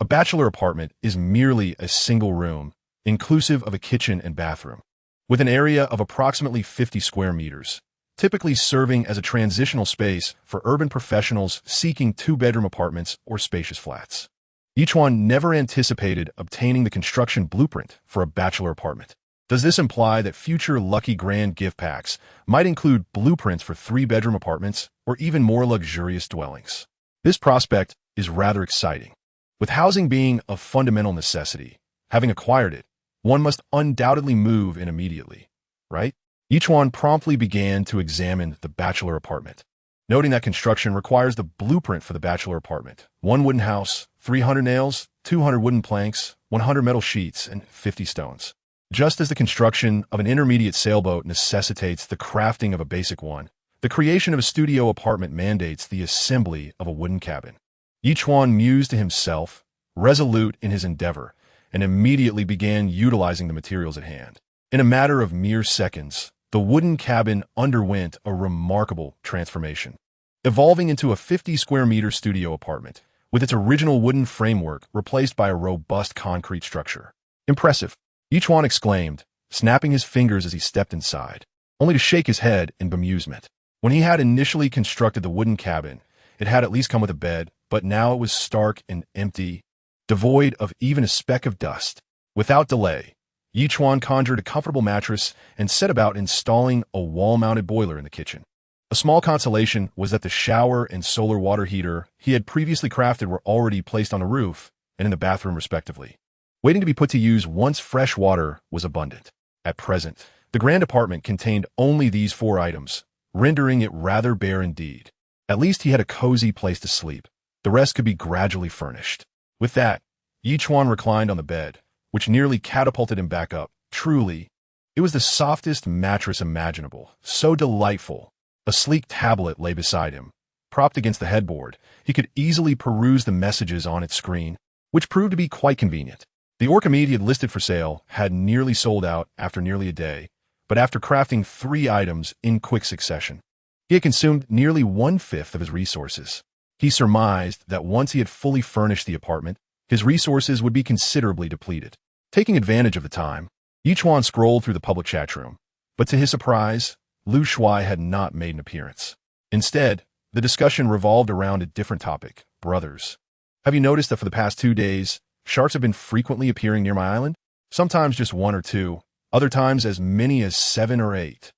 A bachelor apartment is merely a single room, inclusive of a kitchen and bathroom, with an area of approximately 50 square meters, typically serving as a transitional space for urban professionals seeking 2-bedroom apartments or spacious flats. Ye Chuan never anticipated obtaining the construction blueprint for a bachelor apartment. Does this imply that future Lucky Grand gift packs might include blueprints for 3-bedroom apartments or even more luxurious dwellings? This prospect is rather exciting. With housing being a fundamental necessity, having acquired it, one must undoubtedly move in immediately, right? Ye Chuan promptly began to examine the bachelor apartment, noting that construction requires the blueprint for the bachelor apartment: 1 wooden house, 300 nails, 200 wooden planks, 100 metal sheets, and 50 stones. Just as the construction of an intermediate sailboat necessitates the crafting of a basic one, the creation of a studio apartment mandates the assembly of a wooden cabin. Ye Chuan mused to himself, resolute in his endeavor, and immediately began utilizing the materials at hand. In a matter of mere seconds, the wooden cabin underwent a remarkable transformation, evolving into a 50-square-meter studio apartment, with its original wooden framework replaced by a robust concrete structure. "Impressive," Ye Chuan exclaimed, snapping his fingers as he stepped inside, only to shake his head in bemusement. When he had initially constructed the wooden cabin, It had at least come with a bed, but now it was stark and empty, devoid of even a speck of dust. Without delay, Ye Chuan conjured a comfortable mattress and set about installing a wall-mounted boiler in the kitchen. A small consolation was that the shower and solar water heater he had previously crafted were already placed on the roof and in the bathroom respectively, waiting to be put to use once fresh water was abundant. At present, the grand apartment contained only these 4 items, rendering it rather bare indeed. At least he had a cozy place to sleep. The rest could be gradually furnished. With that, Ye Chuan reclined on the bed, which nearly catapulted him back up. Truly, it was the softest mattress imaginable, so delightful. A sleek tablet lay beside him. Propped against the headboard, he could easily peruse the messages on its screen, which proved to be quite convenient. The orca meat he had listed for sale had nearly sold out after nearly a day, but after crafting 3 items in quick succession, he had consumed nearly 1/5 of his resources. He surmised that once he had fully furnished the apartment, his resources would be considerably depleted. Taking advantage of the time, Ye Chuan scrolled through the public chat room, but to his surprise, Lu Shuai had not made an appearance. Instead, the discussion revolved around a different topic: brothers. Have you noticed that for the past 2 days, sharks have been frequently appearing near my island? Sometimes just 1 or 2, other times as many as 7 or 8.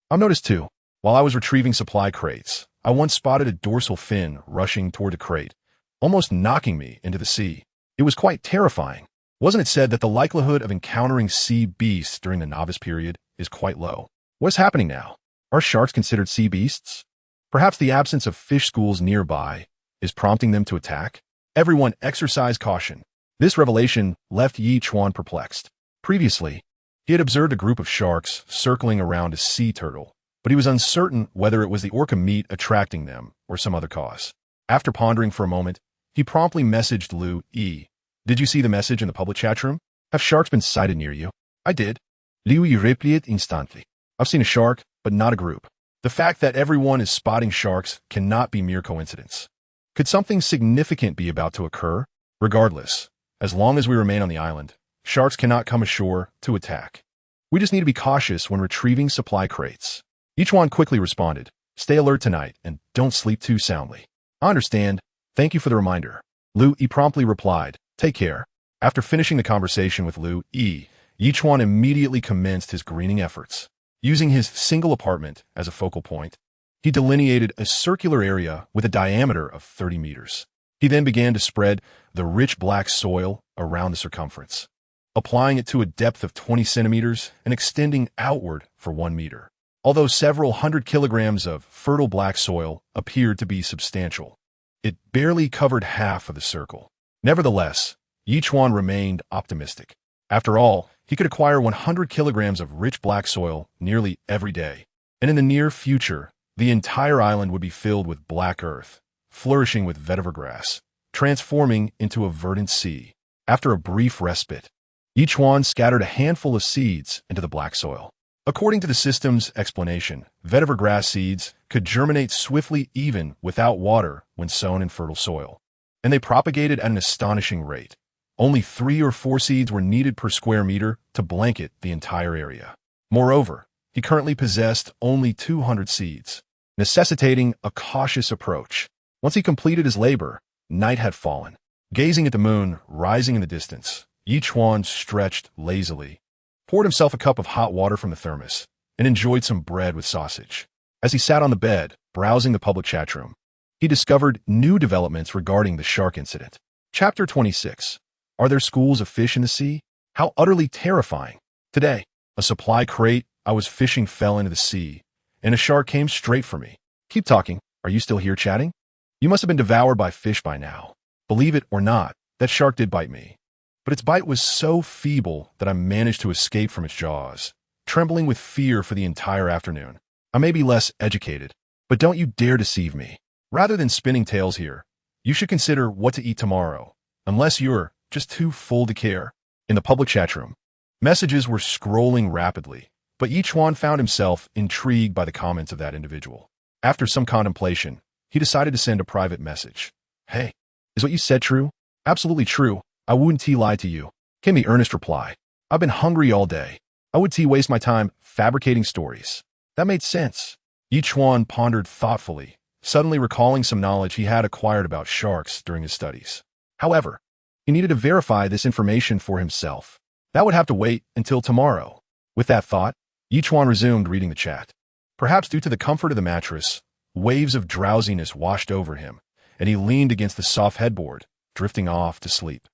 I've noticed too. While I was retrieving supply crates, I once spotted a dorsal fin rushing toward a crate, almost knocking me into the sea. It was quite terrifying. Wasn't it said that the likelihood of encountering sea beasts during the novice period is quite low? What's happening now? Are sharks considered sea beasts? Perhaps the absence of fish schools nearby is prompting them to attack? Everyone exercise caution. This revelation left Ye Chuan perplexed. Previously, he had observed a group of sharks circling around a sea turtle, but he was uncertain whether it was the orca meat attracting them or some other cause. After pondering for a moment, he promptly messaged Lu E. Did you see the message in the public chat room? Have sharks been sighted near you? I did. Liu E replied instantly. I've seen a shark, but not a group. The fact that everyone is spotting sharks cannot be mere coincidence. Could something significant be about to occur? Regardless, as long as we remain on the island, sharks cannot come ashore to attack. We just need to be cautious when retrieving supply crates. Ye Chuan quickly responded, stay alert tonight and don't sleep too soundly. I understand. Thank you for the reminder. Lu E promptly replied, take care. After finishing the conversation with Lu E, Ye Chuan immediately commenced his greening efforts. Using his single apartment as a focal point, he delineated a circular area with a diameter of 30 meters. He then began to spread the rich black soil around the circumference, applying it to a depth of 20 centimeters and extending outward for 1 meter. Although several 100 kilograms of fertile black soil appeared to be substantial, it barely covered half of the circle. Nevertheless, Ye Chuan remained optimistic. After all, he could acquire 100 kilograms of rich black soil nearly every day, and in the near future, the entire island would be filled with black earth, flourishing with vetiver grass, transforming into a verdant sea. After a brief respite, Ye Chuan scattered a handful of seeds into the black soil. According to the system's explanation, vetiver grass seeds could germinate swiftly even without water when sown in fertile soil, and they propagated at an astonishing rate. Only 3 or 4 seeds were needed per square meter to blanket the entire area. Moreover, he currently possessed only 200 seeds, necessitating a cautious approach. Once he completed his labor, night had fallen. Gazing at the moon rising in the distance, Ye Chuan stretched lazily, poured himself a cup of hot water from the thermos, and enjoyed some bread with sausage. As he sat on the bed, browsing the public chat room, he discovered new developments regarding the shark incident. Chapter 26. Are there schools of fish in the sea? How utterly terrifying. Today, a supply crate I was fishing fell into the sea, and a shark came straight for me. Keep talking. Are you still here chatting? You must have been devoured by fish by now. Believe it or not, that shark did bite me. But its bite was so feeble that I managed to escape from its jaws, trembling with fear for the entire afternoon. I may be less educated, but don't you dare deceive me. Rather than spinning tales here, you should consider what to eat tomorrow, unless you're just too full to care. In the public chat room, messages were scrolling rapidly, but Ye Chuan found himself intrigued by the comments of that individual. After some contemplation, he decided to send a private message. Hey, is what you said true? Absolutely true. I wouldn't lie to you, came the earnest reply. I've been hungry all day. I would waste my time fabricating stories. That made sense. Ye Chuan pondered thoughtfully, suddenly recalling some knowledge he had acquired about sharks during his studies. However, he needed to verify this information for himself. That would have to wait until tomorrow. With that thought, Ye Chuan resumed reading the chat. Perhaps due to the comfort of the mattress, waves of drowsiness washed over him, and he leaned against the soft headboard, drifting off to sleep.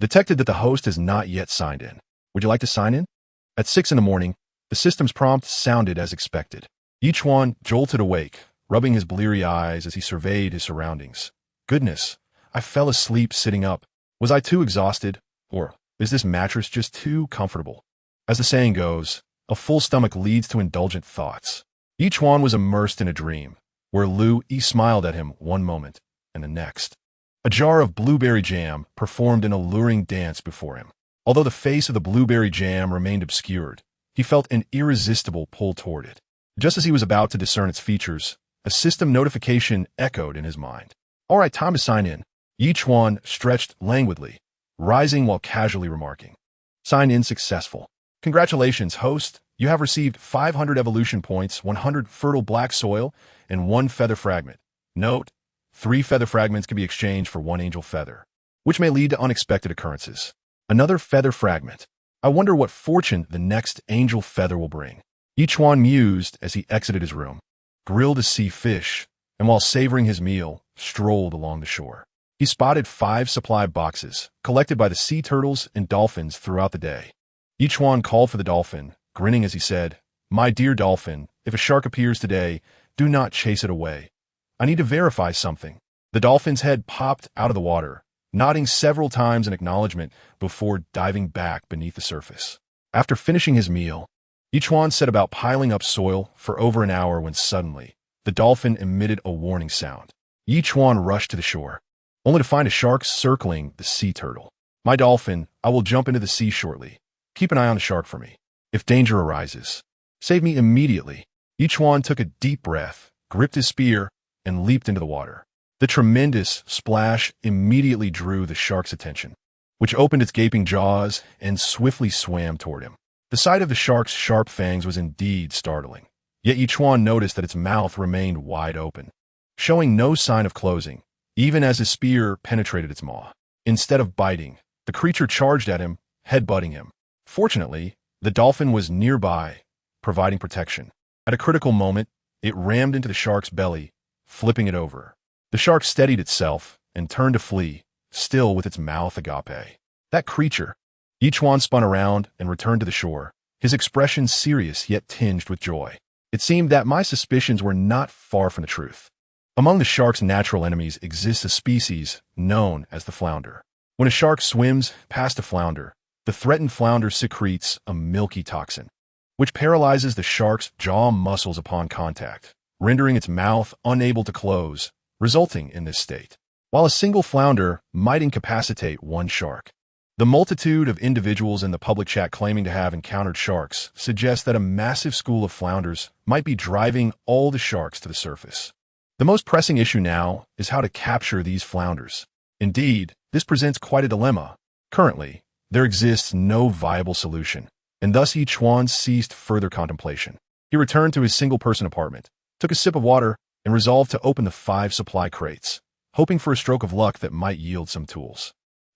Detected that the host has not yet signed in. Would you like to sign in? At 6 in the morning, the system's prompt sounded as expected. Ye Chuan jolted awake, rubbing his bleary eyes as he surveyed his surroundings. Goodness, I fell asleep sitting up. Was I too exhausted, or is this mattress just too comfortable? As the saying goes, a full stomach leads to indulgent thoughts. Ye Chuan was immersed in a dream, where Lu Yi smiled at him one moment and the next. A jar of blueberry jam performed an alluring dance before him. Although the face of the blueberry jam remained obscured, he felt an irresistible pull toward it. Just as he was about to discern its features, a system notification echoed in his mind. All right, time to sign in. Ye Chuan stretched languidly, rising while casually remarking. Sign in successful. Congratulations, host. You have received 500 evolution points, 100 fertile black soil, and 1 feather fragment. Note, 3 feather fragments can be exchanged for 1 angel feather, which may lead to unexpected occurrences. Another feather fragment. I wonder what fortune the next angel feather will bring. Ye Chuan mused as he exited his room, grilled a sea fish, and while savoring his meal, strolled along the shore. He spotted 5 supply boxes, collected by the sea turtles and dolphins throughout the day. Ye Chuan called for the dolphin, grinning as he said, My dear dolphin, if a shark appears today, do not chase it away. I need to verify something. The dolphin's head popped out of the water, nodding several times in acknowledgement before diving back beneath the surface. After finishing his meal, Ye Chuan set about piling up soil for over an hour when suddenly, the dolphin emitted a warning sound. Ye Chuan rushed to the shore, only to find a shark circling the sea turtle. My dolphin, I will jump into the sea shortly. Keep an eye on the shark for me. If danger arises, save me immediately. Ye Chuan took a deep breath, gripped his spear, and leaped into the water. The tremendous splash immediately drew the shark's attention, which opened its gaping jaws and swiftly swam toward him. The sight of the shark's sharp fangs was indeed startling, yet Ye Chuan noticed that its mouth remained wide open, showing no sign of closing, even as his spear penetrated its maw. Instead of biting, the creature charged at him, headbutting him. Fortunately, the dolphin was nearby, providing protection. At a critical moment, it rammed into the shark's belly, flipping it over. The shark steadied itself and turned to flee, still with its mouth agape. That creature! Ye Chuan spun around and returned to the shore, his expression serious yet tinged with joy. It seemed that my suspicions were not far from the truth. Among the shark's natural enemies exists a species known as the flounder. When a shark swims past a flounder, the threatened flounder secretes a milky toxin, which paralyzes the shark's jaw muscles upon contact, rendering its mouth unable to close, resulting in this state. While a single flounder might incapacitate one shark, the multitude of individuals in the public chat claiming to have encountered sharks suggests that a massive school of flounders might be driving all the sharks to the surface. The most pressing issue now is how to capture these flounders. Indeed, this presents quite a dilemma. Currently, there exists no viable solution, and thus Ye Chuan ceased further contemplation. He returned to his single-person apartment, took a sip of water, and resolved to open the 5 supply crates, hoping for a stroke of luck that might yield some tools.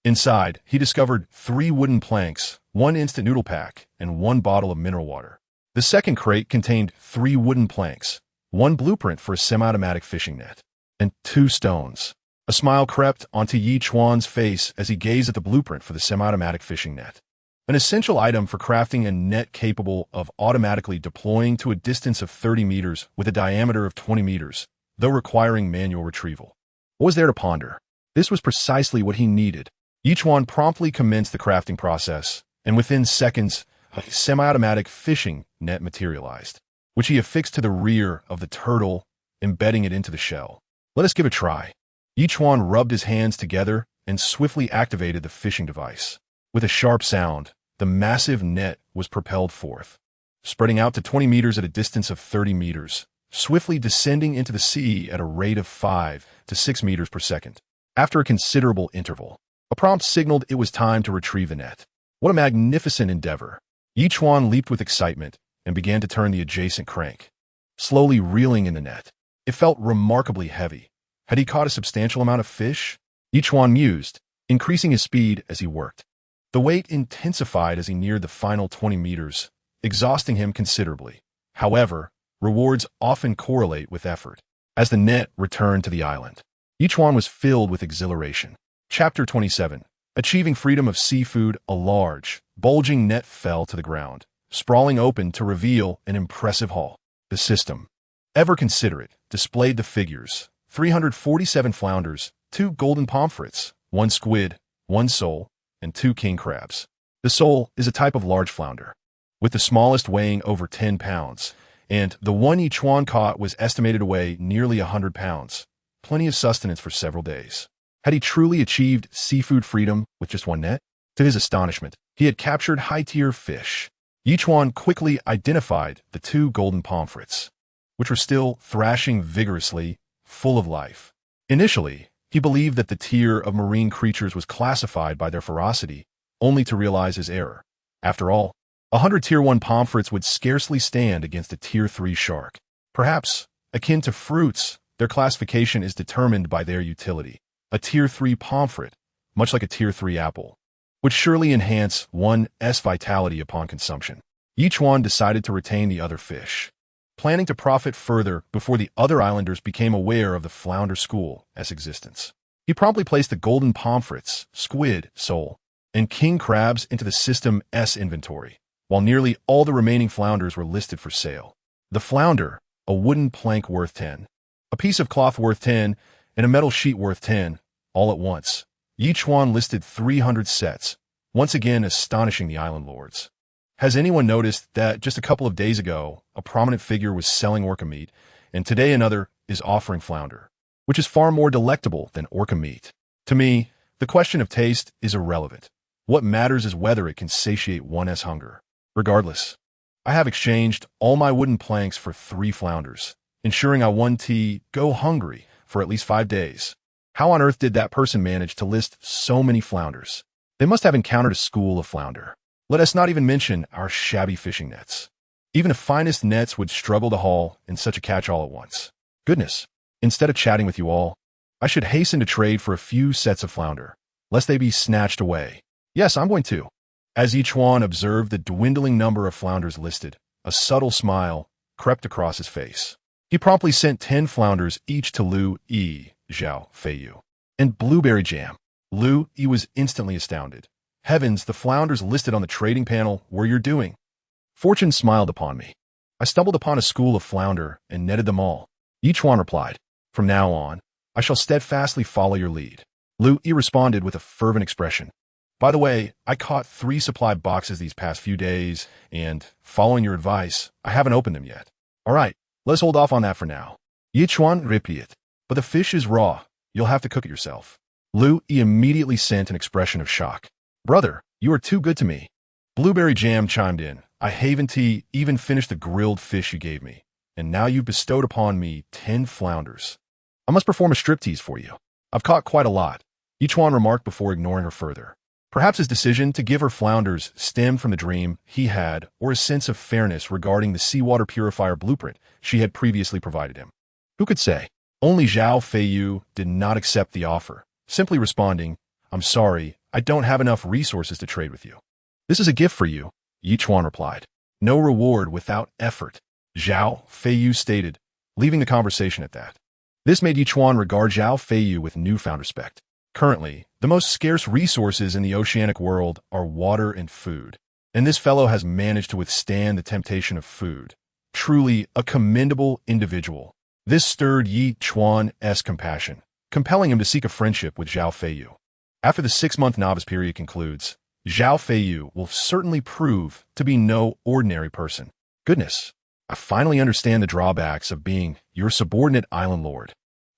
Inside, he discovered 3 wooden planks, 1 instant noodle pack, and 1 bottle of mineral water. The second crate contained 3 wooden planks, 1 blueprint for a semi-automatic fishing net, and 2 stones. A smile crept onto Ye Chuan's face as he gazed at the blueprint for the semi-automatic fishing net, an essential item for crafting a net capable of automatically deploying to a distance of 30 meters with a diameter of 20 meters, though requiring manual retrieval. What was there to ponder? This was precisely what he needed. Ye Chuan promptly commenced the crafting process, and within seconds, a semi-automatic fishing net materialized, which he affixed to the rear of the turtle, embedding it into the shell. Let us give it a try. Ye Chuan rubbed his hands together and swiftly activated the fishing device. With a sharp sound, the massive net was propelled forth, spreading out to 20 meters at a distance of 30 meters, swiftly descending into the sea at a rate of 5 to 6 meters per second. After a considerable interval, a prompt signaled it was time to retrieve the net. What a magnificent endeavor! Ye Chuan leaped with excitement and began to turn the adjacent crank, slowly reeling in the net. It felt remarkably heavy. Had he caught a substantial amount of fish? Ye Chuan mused, increasing his speed as he worked. The weight intensified as he neared the final 20 meters, exhausting him considerably. However, rewards often correlate with effort. As the net returned to the island, Ye Chuan was filled with exhilaration. Chapter 27. Achieving freedom of seafood, a large, bulging net fell to the ground, sprawling open to reveal an impressive haul. The system, ever considerate, displayed the figures: 347 flounders, 2 golden pomfrets, 1 squid, 1 sole, and 2 king crabs. The sole is a type of large flounder, with the smallest weighing over 10 pounds, and the one Ye Chuan caught was estimated to weigh nearly 100 pounds, plenty of sustenance for several days. Had he truly achieved seafood freedom with just 1 net? To his astonishment, he had captured high-tier fish. Ye Chuan quickly identified the 2 golden pomfrets, which were still thrashing vigorously, full of life. Initially, he believed that the tier of marine creatures was classified by their ferocity, only to realize his error. After all, 100 Tier 1 pomfrets would scarcely stand against a Tier 3 shark. Perhaps, akin to fruits, their classification is determined by their utility. A Tier 3 pomfret, much like a Tier 3 apple, would surely enhance one's vitality upon consumption. Ye Chuan decided to retain the other fish, planning to profit further before the other islanders became aware of the flounder school's existence. He promptly placed the golden pomfrets, squid, sole, and king crabs into the system's inventory, while nearly all the remaining flounders were listed for sale. The flounder, a wooden plank worth 10, a piece of cloth worth 10, and a metal sheet worth 10, all at once. Ye Chuan listed 300 sets, once again astonishing the island lords. Has anyone noticed that just a couple of days ago, a prominent figure was selling orca meat, and today another is offering flounder, which is far more delectable than orca meat? To me, the question of taste is irrelevant. What matters is whether it can satiate one's hunger. Regardless, I have exchanged all my wooden planks for 3 flounders, ensuring I won't go hungry for at least 5 days. How on earth did that person manage to list so many flounders? They must have encountered a school of flounder. Let us not even mention our shabby fishing nets. Even the finest nets would struggle to haul in such a catch all at once. Goodness, instead of chatting with you all, I should hasten to trade for a few sets of flounder, lest they be snatched away. Yes, I'm going to. As Ye Chuan observed the dwindling number of flounders listed, a subtle smile crept across his face. He promptly sent 10 flounders each to Lu Yi, Zhao Feiyu, and blueberry jam. Lu Yi was instantly astounded. Heavens, the flounders listed on the trading panel were your doing. Fortune smiled upon me. I stumbled upon a school of flounder and netted them all. Ye Chuan replied, "From now on, I shall steadfastly follow your lead." Lu Yi responded with a fervent expression. "By the way, I caught 3 supply boxes these past few days, and, following your advice, I haven't opened them yet." "All right, let's hold off on that for now." Ye Chuan repeated, "But the fish is raw. You'll have to cook it yourself." Lu Yi immediately sent an expression of shock. "Brother, you are too good to me." Blueberry Jam chimed in, "I haven't even finished the grilled fish you gave me, and now you've bestowed upon me 10 flounders. I must perform a striptease for you. I've caught quite a lot," Ye Chuan remarked before ignoring her further. Perhaps his decision to give her flounders stemmed from the dream he had or a sense of fairness regarding the seawater purifier blueprint she had previously provided him. Who could say? Only Zhao Feiyu did not accept the offer, simply responding, "I'm sorry, I don't have enough resources to trade with you." "This is a gift for you," Ye Chuan replied. "No reward without effort," Zhao Feiyu stated, leaving the conversation at that. This made Ye Chuan regard Zhao Feiyu with newfound respect. Currently, the most scarce resources in the oceanic world are water and food, and this fellow has managed to withstand the temptation of food. Truly a commendable individual. This stirred Ye Chuan's compassion, compelling him to seek a friendship with Zhao Feiyu. After the 6-month novice period concludes, Zhao Feiyu will certainly prove to be no ordinary person. Goodness, I finally understand the drawbacks of being your subordinate island lord.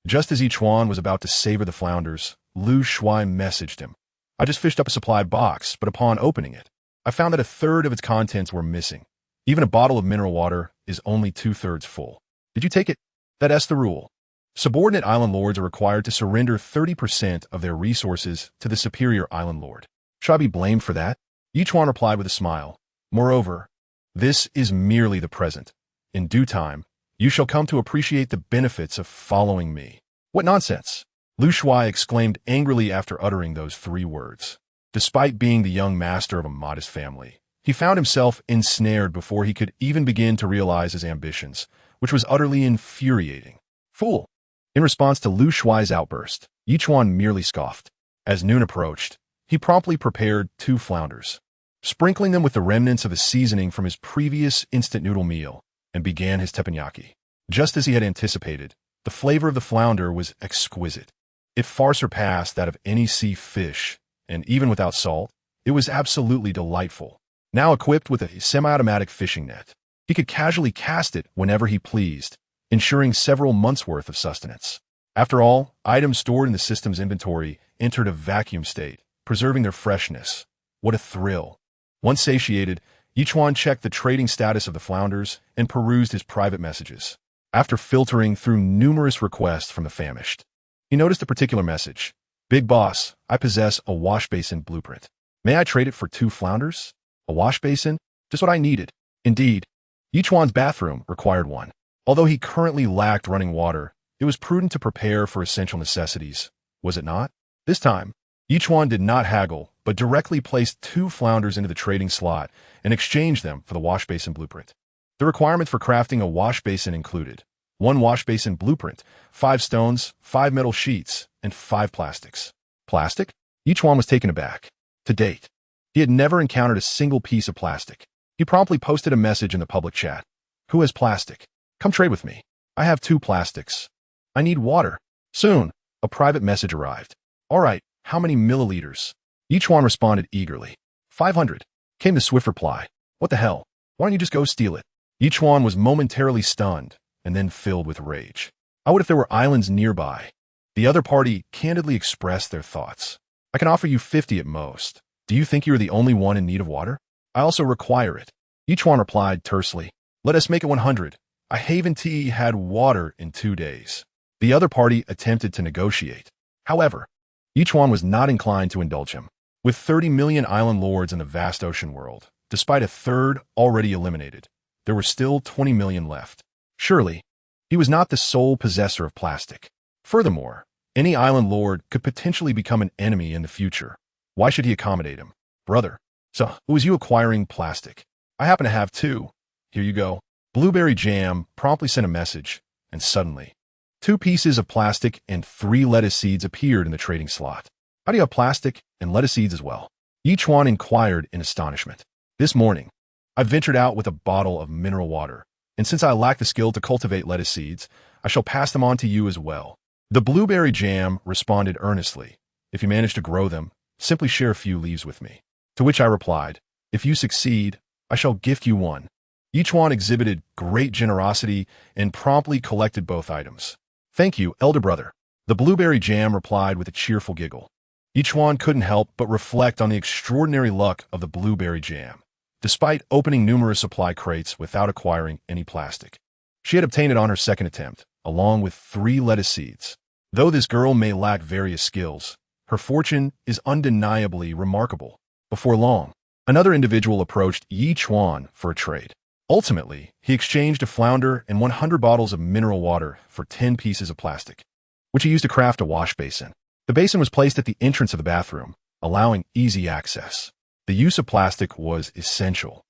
Just as Ye Chuan was about to savor the flounders, Lu Shuai messaged him. "I just fished up a supply box, but upon opening it, I found that 1/3 of its contents were missing. Even a bottle of mineral water is only 2/3 full. Did you take it? That's the rule. Subordinate island lords are required to surrender 30% of their resources to the superior island lord. Should I be blamed for that?" Ye Chuan replied with a smile. "Moreover, this is merely the present. In due time, You shall come to appreciate the benefits of following me. What nonsense! Lu Shuai exclaimed angrily after uttering those 3 words. Despite being the young master of a modest family, he found himself ensnared before he could even begin to realize his ambitions, which was utterly infuriating. Fool! In response to Lu Shuai's outburst, Ye Chuan merely scoffed. As noon approached, he promptly prepared 2 flounders, sprinkling them with the remnants of a seasoning from his previous instant noodle meal, and began his teppanyaki. Just as he had anticipated, the flavor of the flounder was exquisite. It far surpassed that of any sea fish, and even without salt, it was absolutely delightful. Now equipped with a semi-automatic fishing net, he could casually cast it whenever he pleased, ensuring several months' worth of sustenance. After all, items stored in the system's inventory entered a vacuum state, preserving their freshness. What a thrill! Once satiated, Ye Chuan checked the trading status of the flounders and perused his private messages. After filtering through numerous requests from the famished, he noticed a particular message. Big boss, I possess a wash basin blueprint. May I trade it for 2 flounders? A wash basin? Just what I needed. Indeed, Ye Chuan's bathroom required one. Although he currently lacked running water, it was prudent to prepare for essential necessities, was it not? This time, Ye Chuan did not haggle, but directly placed 2 flounders into the trading slot and exchanged them for the wash basin blueprint. The requirement for crafting a wash basin included 1 wash basin blueprint, 5 stones, 5 metal sheets, and 5 plastics. Plastic? Ye Chuan was taken aback. To date, he had never encountered a single piece of plastic. He promptly posted a message in the public chat. Who has plastic? Come trade with me. I have 2 plastics. I need water. Soon, a private message arrived. All right, how many milliliters? Ye Chuan responded eagerly. 500. Came the swift reply. What the hell? Why don't you just go steal it? Ye Chuan was momentarily stunned and then filled with rage. I would if there were islands nearby. The other party candidly expressed their thoughts. I can offer you 50 at most. Do you think you are the only one in need of water? I also require it. Ye Chuan replied tersely. Let us make it 100. I haven't had water in 2 days. The other party attempted to negotiate. However, Ye Chuan was not inclined to indulge him. With 30 million island lords in the vast ocean world, despite a third already eliminated, there were still 20 million left. Surely, he was not the sole possessor of plastic. Furthermore, any island lord could potentially become an enemy in the future. Why should he accommodate him? Brother, so who is you acquiring plastic? I happen to have 2. Here you go. Blueberry Jam promptly sent a message, and suddenly, 2 pieces of plastic and 3 lettuce seeds appeared in the trading slot. How do you have plastic and lettuce seeds as well? Ye Chuan inquired in astonishment. This morning, I ventured out with a bottle of mineral water, and since I lack the skill to cultivate lettuce seeds, I shall pass them on to you as well. The Blueberry Jam responded earnestly. If you manage to grow them, simply share a few leaves with me. To which I replied, if you succeed, I shall gift you 1. Ye Chuan exhibited great generosity and promptly collected both items. Thank you, elder brother. The Blueberry Jam replied with a cheerful giggle. Ye Chuan couldn't help but reflect on the extraordinary luck of the Blueberry Jam. Despite opening numerous supply crates without acquiring any plastic, she had obtained it on her second attempt, along with 3 lettuce seeds. Though this girl may lack various skills, her fortune is undeniably remarkable. Before long, another individual approached Ye Chuan for a trade. Ultimately, he exchanged a flounder and 100 bottles of mineral water for 10 pieces of plastic, which he used to craft a wash basin. The basin was placed at the entrance of the bathroom, allowing easy access. The use of plastic was essential,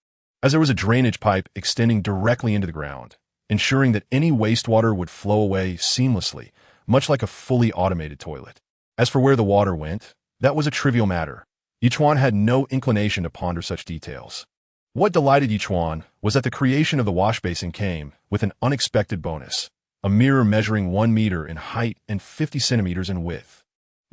as there was a drainage pipe extending directly into the ground, ensuring that any wastewater would flow away seamlessly, much like a fully automated toilet. As for where the water went, that was a trivial matter. Ye Chuan had no inclination to ponder such details. What delighted Ye Chuan was that the creation of the wash basin came with an unexpected bonus, a mirror measuring 1 meter in height and 50 centimeters in width.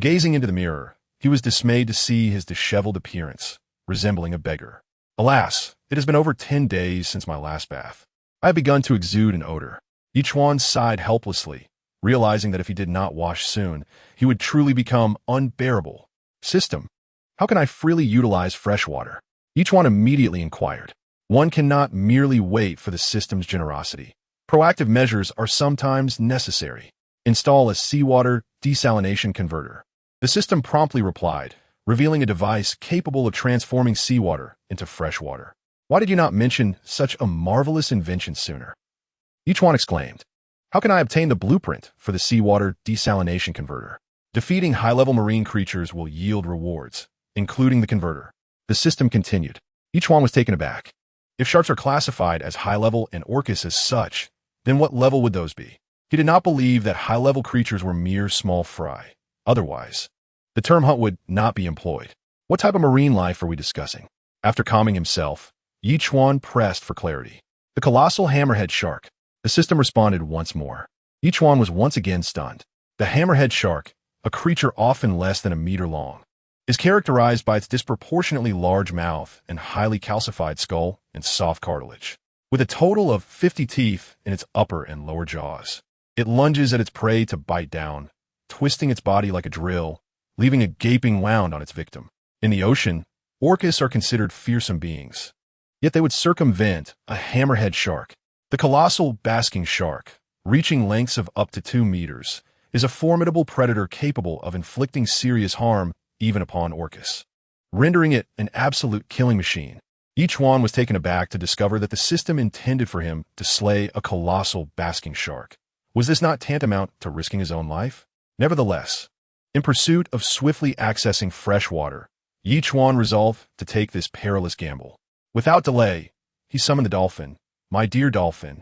Gazing into the mirror, he was dismayed to see his disheveled appearance, resembling a beggar. Alas, it has been over 10 days since my last bath. I have begun to exude an odor. Ye Chuan sighed helplessly, realizing that if he did not wash soon, he would truly become unbearable. System, how can I freely utilize fresh water? Ye Chuan immediately inquired. One cannot merely wait for the system's generosity. Proactive measures are sometimes necessary. Install a seawater desalination converter. The system promptly replied, revealing a device capable of transforming seawater into fresh water. Why did you not mention such a marvelous invention sooner? Ye Chuan exclaimed. How can I obtain the blueprint for the seawater desalination converter? Defeating high-level marine creatures will yield rewards, including the converter. The system continued. Ye Chuan was taken aback. If sharks are classified as high-level and orcas as such, then what level would those be? He did not believe that high-level creatures were mere small fry. Otherwise, the term hunt would not be employed. What type of marine life are we discussing? After calming himself, Ye Chuan pressed for clarity. The colossal hammerhead shark. The system responded once more. Ye Chuan was once again stunned. The hammerhead shark, a creature often less than a meter long, is characterized by its disproportionately large mouth and highly calcified skull and soft cartilage. With a total of 50 teeth in its upper and lower jaws, it lunges at its prey to bite down, twisting its body like a drill, leaving a gaping wound on its victim. In the ocean, orcas are considered fearsome beings. Yet they would circumvent a hammerhead shark. The colossal basking shark, reaching lengths of up to 2 meters, is a formidable predator capable of inflicting serious harm even upon orcas, rendering it an absolute killing machine. Ye Chuan was taken aback to discover that the system intended for him to slay a colossal basking shark. Was this not tantamount to risking his own life? Nevertheless, in pursuit of swiftly accessing fresh water, Ye Chuan resolved to take this perilous gamble. Without delay, he summoned the dolphin. My dear dolphin,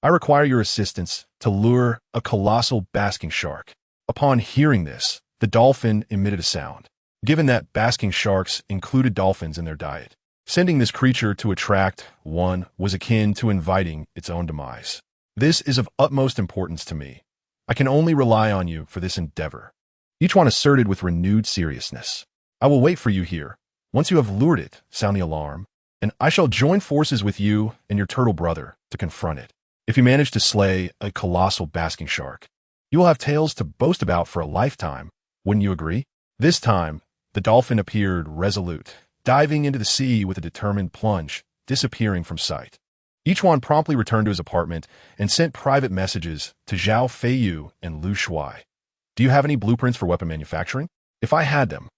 I require your assistance to lure a colossal basking shark. Upon hearing this, the dolphin emitted a sound. Given that basking sharks included dolphins in their diet, sending this creature to attract one was akin to inviting its own demise. This is of utmost importance to me. I can only rely on you for this endeavor. Ye Chuan asserted with renewed seriousness. I will wait for you here. Once you have lured it, sound the alarm, and I shall join forces with you and your turtle brother to confront it. If you manage to slay a colossal basking shark, you will have tales to boast about for a lifetime. Wouldn't you agree? This time, the dolphin appeared resolute, diving into the sea with a determined plunge, disappearing from sight. Ye Chuan promptly returned to his apartment and sent private messages to Zhao Feiyu and Lu Shuai. Do you have any blueprints for weapon manufacturing? If I had them,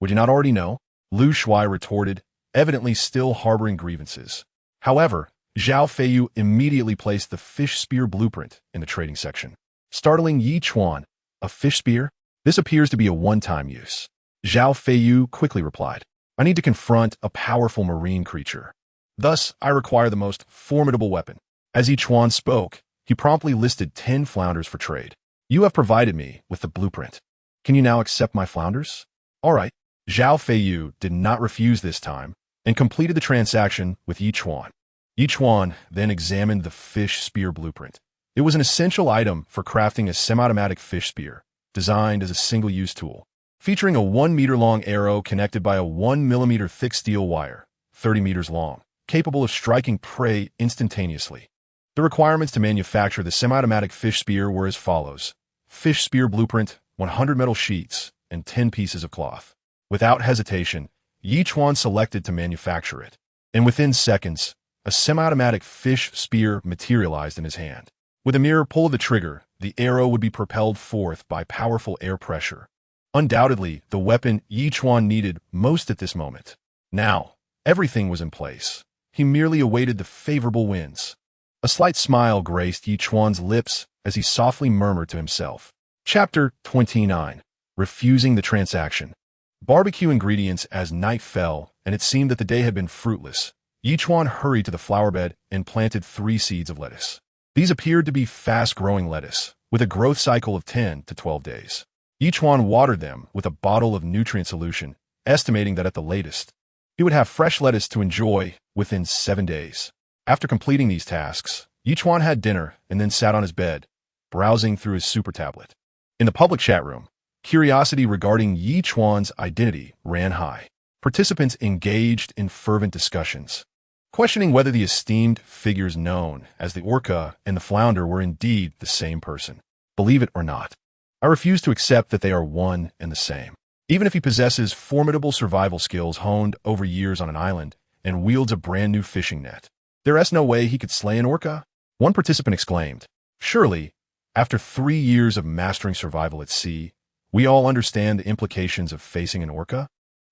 would you not already know? Lu Shuai retorted, evidently still harboring grievances. However, Zhao Feiyu immediately placed the fish spear blueprint in the trading section. Startling Ye Chuan, a fish spear? This appears to be a one-time use. Zhao Feiyu quickly replied, I need to confront a powerful marine creature. Thus, I require the most formidable weapon. As Ye Chuan spoke, he promptly listed 10 flounders for trade. You have provided me with the blueprint. Can you now accept my flounders? All right. Zhao Feiyu did not refuse this time and completed the transaction with Ye Chuan. Ye Chuan then examined the fish spear blueprint. It was an essential item for crafting a semi-automatic fish spear, designed as a single-use tool, featuring a 1-meter-long arrow connected by a 1-millimeter thick steel wire, 30 meters long, capable of striking prey instantaneously. The requirements to manufacture the semi-automatic fish spear were as follows. Fish spear blueprint, 100 metal sheets, and 10 pieces of cloth. Without hesitation, Ye Chuan selected to manufacture it, and within seconds, a semi-automatic fish spear materialized in his hand. With a mere pull of the trigger, the arrow would be propelled forth by powerful air pressure. Undoubtedly, the weapon Ye Chuan needed most at this moment. Now, everything was in place. He merely awaited the favorable winds. A slight smile graced Ye Chuan's lips as he softly murmured to himself. Chapter 29. Refusing the transaction. Barbecue ingredients as night fell, and it seemed that the day had been fruitless. Ye Chuan hurried to the flower bed and planted 3 seeds of lettuce. These appeared to be fast-growing lettuce, with a growth cycle of 10 to 12 days. Ye Chuan watered them with a bottle of nutrient solution, estimating that at the latest, he would have fresh lettuce to enjoy within 7 days. After completing these tasks, Ye Chuan had dinner and then sat on his bed, browsing through his super tablet. In the public chat room, curiosity regarding Ye Chuan's identity ran high. Participants engaged in fervent discussions, questioning whether the esteemed figures known as the orca and the flounder were indeed the same person. Believe it or not, I refuse to accept that they are one and the same. Even if he possesses formidable survival skills honed over years on an island and wields a brand new fishing net, there is no way he could slay an orca? One participant exclaimed, surely, after 3 years of mastering survival at sea, we all understand the implications of facing an orca?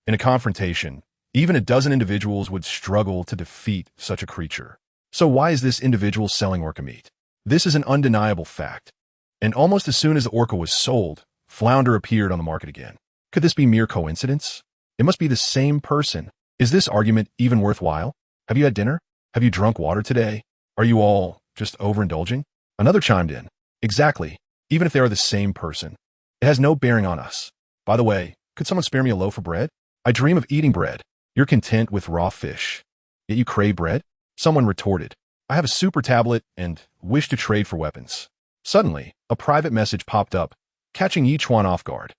In a confrontation, even a dozen individuals would struggle to defeat such a creature. So why is this individual selling orca meat? This is an undeniable fact. And almost as soon as the orca was sold, flounder appeared on the market again. Could this be mere coincidence? It must be the same person. Is this argument even worthwhile? Have you had dinner? Have you drunk water today? Are you all just overindulging? Another chimed in. Exactly. Even if they are the same person. It has no bearing on us. By the way, could someone spare me a loaf of bread? I dream of eating bread. You're content with raw fish. Yet you crave bread? Someone retorted. I have a super tablet and wish to trade for weapons. Suddenly, a private message popped up, catching Ye Chuan off guard.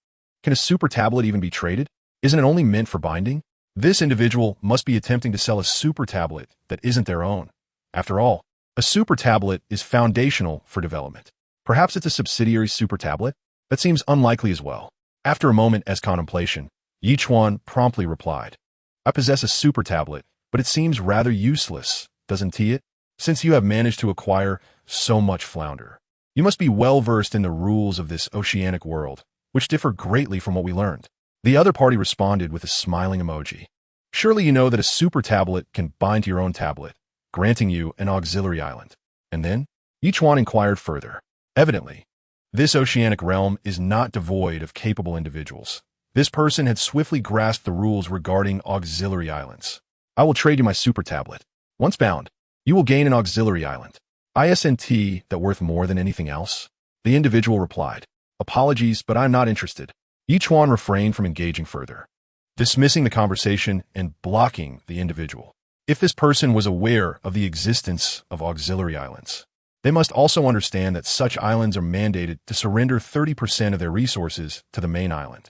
Can a super tablet even be traded? Isn't it only meant for binding? This individual must be attempting to sell a super tablet that isn't their own. After all, a super tablet is foundational for development. Perhaps it's a subsidiary super tablet? That seems unlikely as well. After a moment as contemplation, Ye Chuan promptly replied, I possess a super tablet, but it seems rather useless, doesn't it? Since you have managed to acquire so much flounder. You must be well versed in the rules of this oceanic world, which differ greatly from what we learned. The other party responded with a smiling emoji. Surely you know that a super tablet can bind to your own tablet, granting you an auxiliary island. And then, Ye Chuan inquired further. Evidently, this oceanic realm is not devoid of capable individuals. This person had swiftly grasped the rules regarding auxiliary islands. I will trade you my super tablet. Once bound, you will gain an auxiliary island. Isn't that worth more than anything else? The individual replied. Apologies, but I'm not interested. Ye Chuan refrained from engaging further, dismissing the conversation and blocking the individual. If this person was aware of the existence of auxiliary islands, they must also understand that such islands are mandated to surrender 30% of their resources to the main island.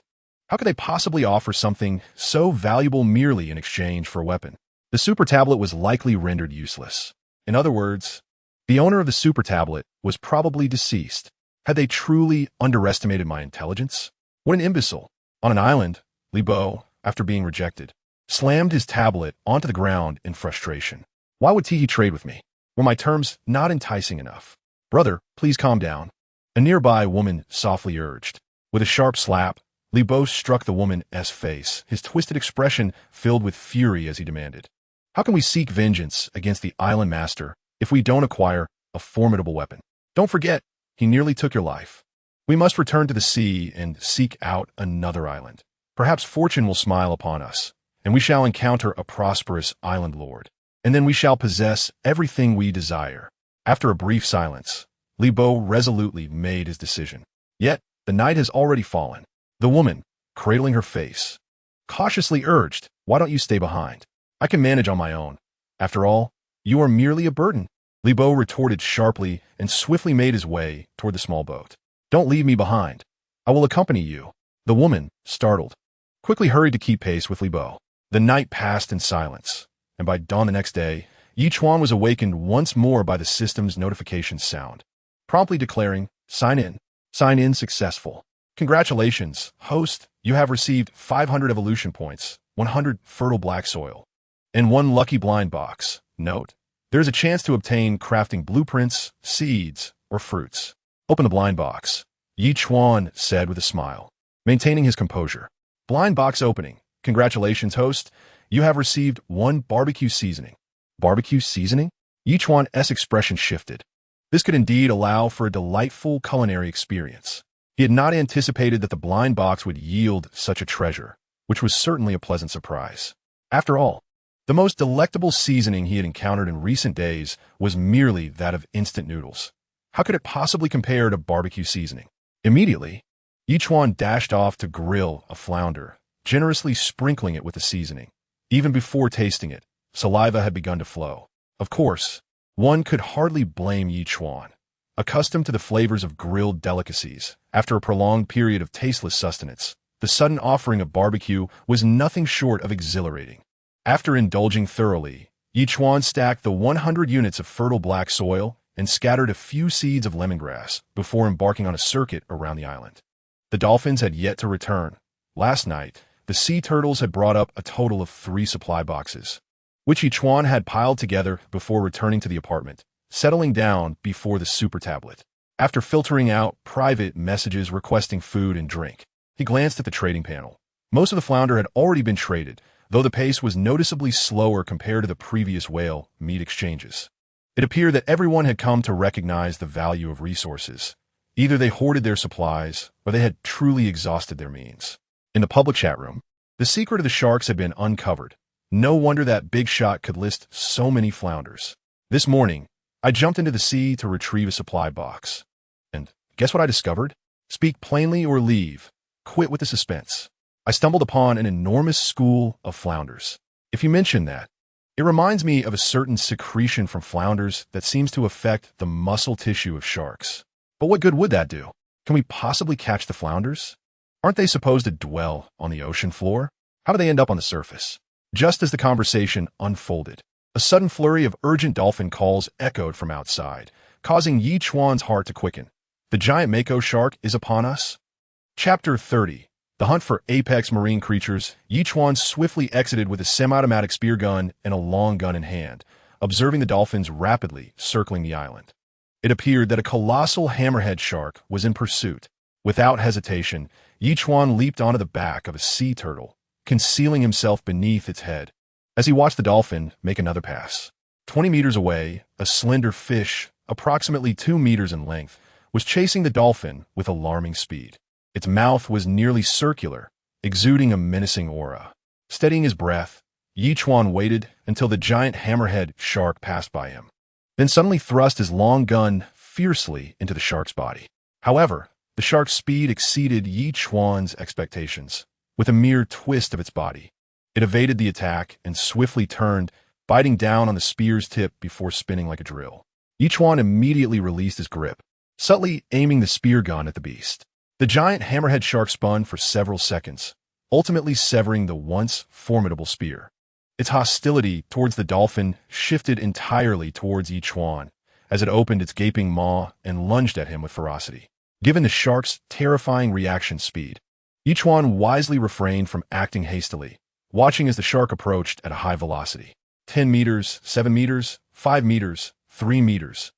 How could they possibly offer something so valuable merely in exchange for a weapon? The super tablet was likely rendered useless. In other words, the owner of the super tablet was probably deceased. Had they truly underestimated my intelligence? What an imbecile. On an island, Li Bo, after being rejected, slammed his tablet onto the ground in frustration. Why would he trade with me? Were my terms not enticing enough? Brother, please calm down. A nearby woman softly urged. With a sharp slap, Li Bo struck the woman's face, his twisted expression filled with fury as he demanded. How can we seek vengeance against the island master if we don't acquire a formidable weapon? Don't forget, he nearly took your life. We must return to the sea and seek out another island. Perhaps fortune will smile upon us, and we shall encounter a prosperous island lord. And then we shall possess everything we desire. After a brief silence, Li Bo resolutely made his decision. Yet, the night has already fallen. The woman, cradling her face, cautiously urged, why don't you stay behind? I can manage on my own. After all, you are merely a burden. Li Bo retorted sharply and swiftly made his way toward the small boat. Don't leave me behind. I will accompany you. The woman, startled, quickly hurried to keep pace with Li Bo. The night passed in silence, and by dawn the next day, Ye Chuan was awakened once more by the system's notification sound, promptly declaring, sign in successful. Congratulations, host, you have received 500 evolution points, 100 fertile black soil, and 1 lucky blind box. Note, there is a chance to obtain crafting blueprints, seeds, or fruits. Open the blind box, Ye Chuan said with a smile, maintaining his composure. Blind box opening. Congratulations, host. You have received 1 barbecue seasoning. Barbecue seasoning? Ye Chuan's expression shifted. This could indeed allow for a delightful culinary experience. He had not anticipated that the blind box would yield such a treasure, which was certainly a pleasant surprise. After all, the most delectable seasoning he had encountered in recent days was merely that of instant noodles. How could it possibly compare to barbecue seasoning? Immediately, Ye Chuan dashed off to grill a flounder, generously sprinkling it with the seasoning. Even before tasting it, saliva had begun to flow. Of course, one could hardly blame Ye Chuan. Accustomed to the flavors of grilled delicacies, after a prolonged period of tasteless sustenance, the sudden offering of barbecue was nothing short of exhilarating. After indulging thoroughly, Ye Chuan stacked the 100 units of fertile black soil and scattered a few seeds of lemongrass before embarking on a circuit around the island. The dolphins had yet to return. Last night, the sea turtles had brought up a total of 3 supply boxes, which Ye Chuan had piled together before returning to the apartment, settling down before the super tablet. After filtering out private messages requesting food and drink, he glanced at the trading panel. Most of the flounder had already been traded, though the pace was noticeably slower compared to the previous whale meat exchanges. It appeared that everyone had come to recognize the value of resources. Either they hoarded their supplies, or they had truly exhausted their means. In the public chat room, the secret of the sharks had been uncovered. No wonder that big shot could list so many flounders. This morning, I jumped into the sea to retrieve a supply box. And guess what I discovered? Speak plainly or leave. Quit with the suspense. I stumbled upon an enormous school of flounders. If you mention that, it reminds me of a certain secretion from flounders that seems to affect the muscle tissue of sharks. But what good would that do? Can we possibly catch the flounders? Aren't they supposed to dwell on the ocean floor? How do they end up on the surface? Just as the conversation unfolded, a sudden flurry of urgent dolphin calls echoed from outside, causing Ye Chuan's heart to quicken. The giant mako shark is upon us? Chapter 30. The hunt for apex marine creatures. Ye Chuan swiftly exited with a semi-automatic spear gun and a long gun in hand, observing the dolphins rapidly circling the island. It appeared that a colossal hammerhead shark was in pursuit. Without hesitation, Ye Chuan leaped onto the back of a sea turtle, concealing himself beneath its head. As he watched the dolphin make another pass, 20 meters away, a slender fish, approximately 2 meters in length, was chasing the dolphin with alarming speed. Its mouth was nearly circular, exuding a menacing aura. Steadying his breath, Ye Chuan waited until the giant hammerhead shark passed by him, then suddenly thrust his long gun fiercely into the shark's body. However, the shark's speed exceeded Ye Chuan's expectations. With a mere twist of its body, it evaded the attack and swiftly turned, biting down on the spear's tip before spinning like a drill. Ye Chuan immediately released his grip, subtly aiming the spear gun at the beast. The giant hammerhead shark spun for several seconds, ultimately severing the once formidable spear. Its hostility towards the dolphin shifted entirely towards Ye Chuan as it opened its gaping maw and lunged at him with ferocity. Given the shark's terrifying reaction speed, Ye Chuan wisely refrained from acting hastily, watching as the shark approached at a high velocity. 10 meters, 7 meters, 5 meters, 3 meters.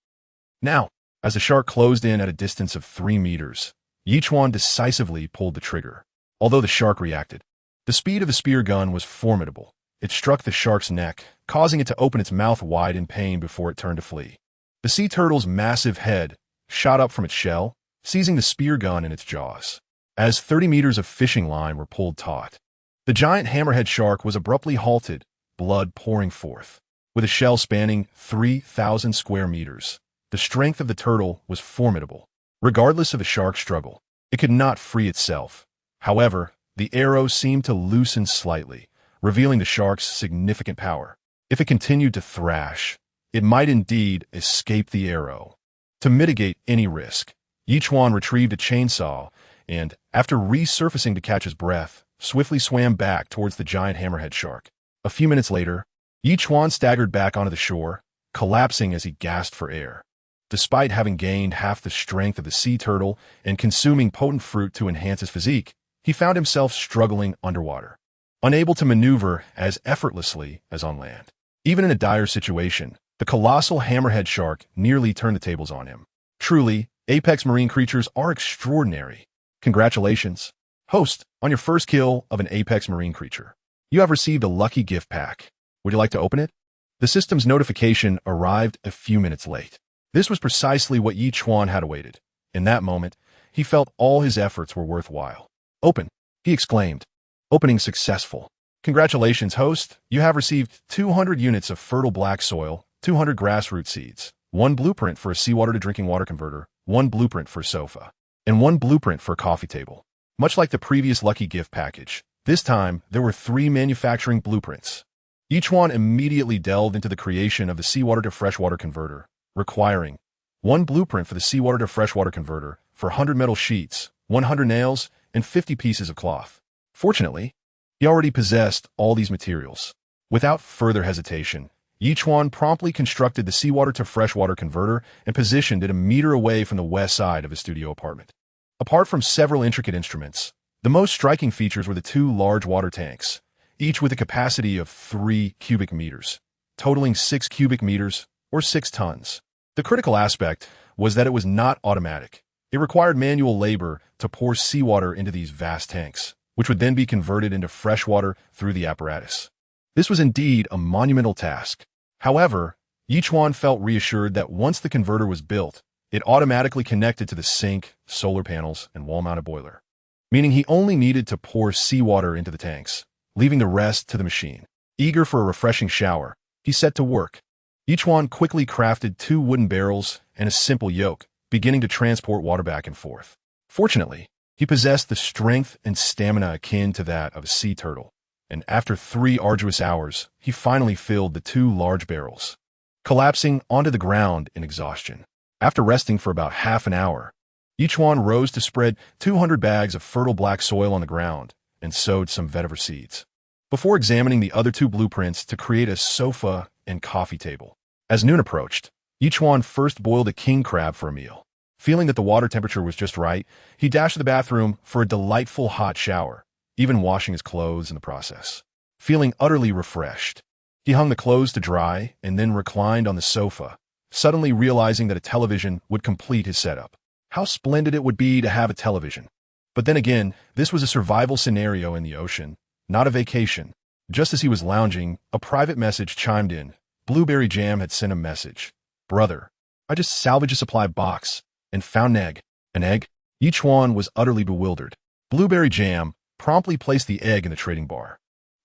Now, as the shark closed in at a distance of 3 meters, Ye Chuan decisively pulled the trigger. Although the shark reacted, the speed of the spear gun was formidable. It struck the shark's neck, causing it to open its mouth wide in pain before it turned to flee. The sea turtle's massive head shot up from its shell, seizing the spear gun in its jaws. As 30 meters of fishing line were pulled taut, the giant hammerhead shark was abruptly halted, blood pouring forth. With a shell spanning 3,000 square meters, the strength of the turtle was formidable. Regardless of the shark's struggle, it could not free itself. However, the arrow seemed to loosen slightly, revealing the shark's significant power. If it continued to thrash, it might indeed escape the arrow. To mitigate any risk, Ye Chuan retrieved a chainsaw and, after resurfacing to catch his breath, swiftly swam back towards the giant hammerhead shark. A few minutes later, Ye Chuan staggered back onto the shore, collapsing as he gasped for air. Despite having gained half the strength of the sea turtle and consuming potent fruit to enhance his physique, he found himself struggling underwater, unable to maneuver as effortlessly as on land. Even in a dire situation, the colossal hammerhead shark nearly turned the tables on him. Truly, apex marine creatures are extraordinary. Congratulations, host, on your first kill of an apex marine creature. You have received a lucky gift pack. Would you like to open it? The system's notification arrived a few minutes late. This was precisely what Ye Chuan had awaited. In that moment, he felt all his efforts were worthwhile. Open, he exclaimed. Opening successful. Congratulations, host. You have received 200 units of fertile black soil, 200 grassroot seeds, 1 blueprint for a seawater to drinking water converter, 1 blueprint for a sofa, and 1 blueprint for a coffee table. Much like the previous lucky gift package, this time there were 3 manufacturing blueprints. Ye Chuan immediately delved into the creation of the seawater to freshwater converter, requiring 1 blueprint for the seawater to freshwater converter for 100 metal sheets, 100 nails, and 50 pieces of cloth. Fortunately, he already possessed all these materials. Without further hesitation, Ye Chuan promptly constructed the seawater to freshwater converter and positioned it a meter away from the west side of his studio apartment. Apart from several intricate instruments, the most striking features were the 2 large water tanks, each with a capacity of 3 cubic meters, totaling 6 cubic meters or 6 tons. The critical aspect was that it was not automatic. It required manual labor to pour seawater into these vast tanks, which would then be converted into fresh water through the apparatus. This was indeed a monumental task. However, Ye Chuan felt reassured that once the converter was built, it automatically connected to the sink, solar panels, and wall-mounted boiler, meaning he only needed to pour seawater into the tanks, leaving the rest to the machine. Eager for a refreshing shower, he set to work. Ye Chuan quickly crafted 2 wooden barrels and a simple yoke, beginning to transport water back and forth. Fortunately, he possessed the strength and stamina akin to that of a sea turtle, and after 3 arduous hours, he finally filled the 2 large barrels, collapsing onto the ground in exhaustion. After resting for about half an hour, Ye Chuan rose to spread 200 bags of fertile black soil on the ground and sowed some vetiver seeds, before examining the other 2 blueprints to create a sofa and coffee table. As noon approached, Ye Chuan first boiled a king crab for a meal. Feeling that the water temperature was just right, he dashed to the bathroom for a delightful hot shower, even washing his clothes in the process. Feeling utterly refreshed, he hung the clothes to dry and then reclined on the sofa, suddenly realizing that a television would complete his setup. How splendid it would be to have a television. But then again, this was a survival scenario in the ocean, not a vacation. Just as he was lounging, a private message chimed in. Blueberry Jam had sent a message. Brother, I just salvaged a supply box and found an egg. An egg? Ye Chuan was utterly bewildered. Blueberry Jam promptly placed the egg in the trading bar.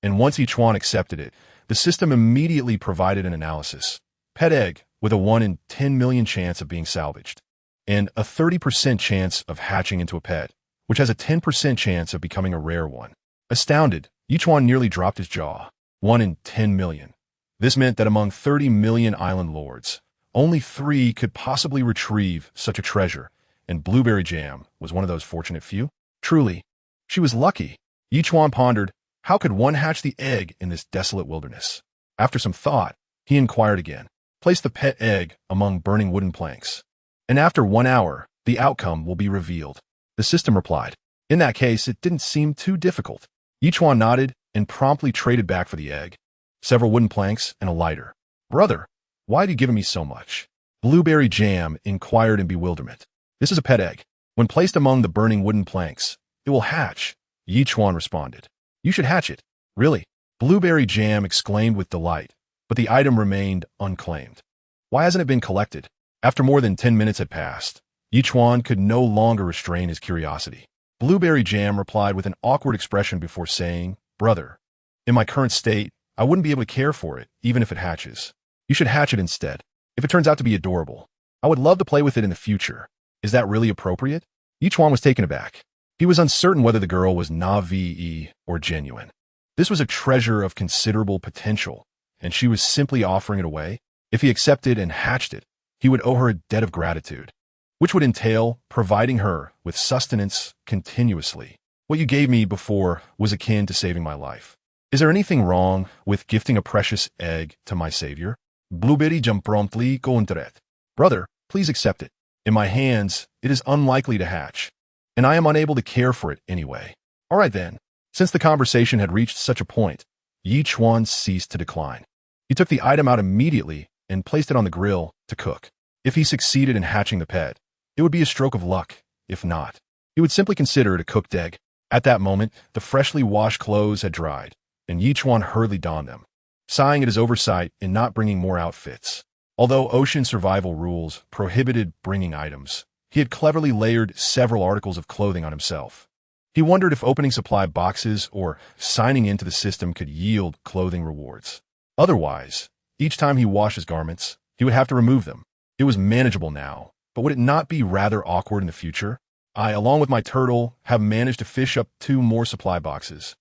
And once Ye Chuan accepted it, the system immediately provided an analysis. Pet egg with a 1 in 10 million chance of being salvaged, and a 30% chance of hatching into a pet, which has a 10% chance of becoming a rare one. Astounded, Ye Chuan nearly dropped his jaw. 1 in 10 million. This meant that among 30 million island lords, only 3 could possibly retrieve such a treasure, and Blueberry Jam was one of those fortunate few. Truly, she was lucky. Ye Chuan pondered, how could one hatch the egg in this desolate wilderness? After some thought, he inquired again. Place the pet egg among burning wooden planks, and after 1 hour, the outcome will be revealed. The system replied. In that case, it didn't seem too difficult. Ye Chuan nodded and promptly traded back for the egg, several wooden planks, and a lighter. Brother, why have you given me so much? Blueberry Jam inquired in bewilderment. This is a pet egg. When placed among the burning wooden planks, it will hatch. Ye Chuan responded. You should hatch it. Really? Blueberry Jam exclaimed with delight, but the item remained unclaimed. Why hasn't it been collected? After more than 10 minutes had passed, Ye Chuan could no longer restrain his curiosity. Blueberry Jam replied with an awkward expression before saying, Brother, in my current state, I wouldn't be able to care for it, even if it hatches. You should hatch it instead. If it turns out to be adorable, I would love to play with it in the future. Is that really appropriate? Ye Chuan was taken aback. He was uncertain whether the girl was Na'vi or genuine. This was a treasure of considerable potential, and she was simply offering it away. If he accepted and hatched it, he would owe her a debt of gratitude, which would entail providing her with sustenance continuously. What you gave me before was akin to saving my life. Is there anything wrong with gifting a precious egg to my savior? Blueberry Jam promptly countered. Brother, please accept it. In my hands, it is unlikely to hatch, and I am unable to care for it anyway. All right then. Since the conversation had reached such a point, Ye Chuan ceased to decline. He took the item out immediately and placed it on the grill to cook. If he succeeded in hatching the pet, it would be a stroke of luck. If not, he would simply consider it a cooked egg. At that moment, the freshly washed clothes had dried, and Ye Chuan hurriedly donned them, sighing at his oversight in not bringing more outfits. Although ocean survival rules prohibited bringing items, he had cleverly layered several articles of clothing on himself. He wondered if opening supply boxes or signing into the system could yield clothing rewards. Otherwise, each time he washed his garments, he would have to remove them. It was manageable now, but would it not be rather awkward in the future? I, along with my turtle, have managed to fish up 2 more supply boxes.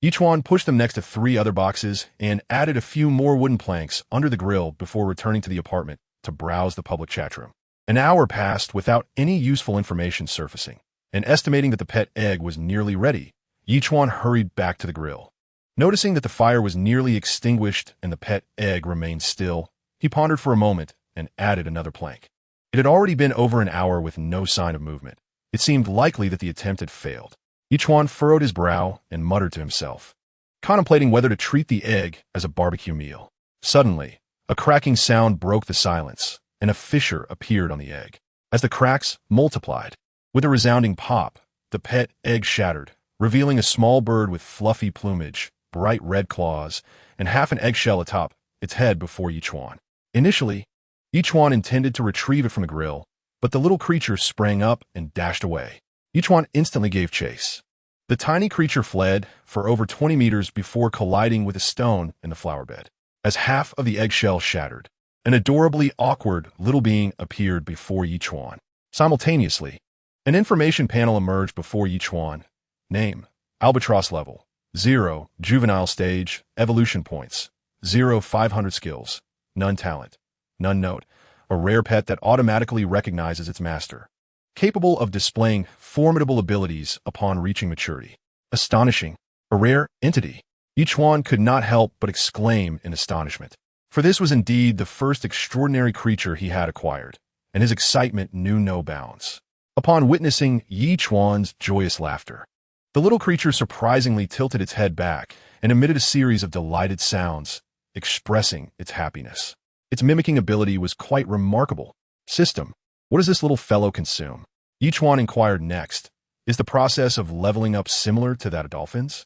Ye Chuan pushed them next to 3 other boxes and added a few more wooden planks under the grill before returning to the apartment to browse the public chat room. An hour passed without any useful information surfacing, and estimating that the pet egg was nearly ready, Ye Chuan hurried back to the grill. Noticing that the fire was nearly extinguished and the pet egg remained still, he pondered for a moment and added another plank. It had already been over an hour with no sign of movement. It seemed likely that the attempt had failed. Ye Chuan furrowed his brow and muttered to himself, contemplating whether to treat the egg as a barbecue meal. Suddenly, a cracking sound broke the silence, and a fissure appeared on the egg. As the cracks multiplied, with a resounding pop, the pet egg shattered, revealing a small bird with fluffy plumage, bright red claws, and half an eggshell atop its head before Ye Chuan. Initially, Ye Chuan intended to retrieve it from the grill, but the little creature sprang up and dashed away. Ye Chuan instantly gave chase. The tiny creature fled for over 20 meters before colliding with a stone in the flower bed. As half of the eggshell shattered, an adorably awkward little being appeared before Ye Chuan. Simultaneously, an information panel emerged before Ye Chuan. Name: Albatross level 0, juvenile stage, evolution points 0, 500 skills, none talent, none note, a rare pet that automatically recognizes its master, capable of displaying formidable abilities upon reaching maturity. Astonishing, a rare entity. Ye Chuan could not help but exclaim in astonishment, for this was indeed the first extraordinary creature he had acquired, and his excitement knew no bounds. Upon witnessing Ye Chuan's joyous laughter, the little creature surprisingly tilted its head back and emitted a series of delighted sounds, expressing its happiness. Its mimicking ability was quite remarkable. System: what does this little fellow consume? Ye Chuan inquired next. Is the process of leveling up similar to that of dolphins?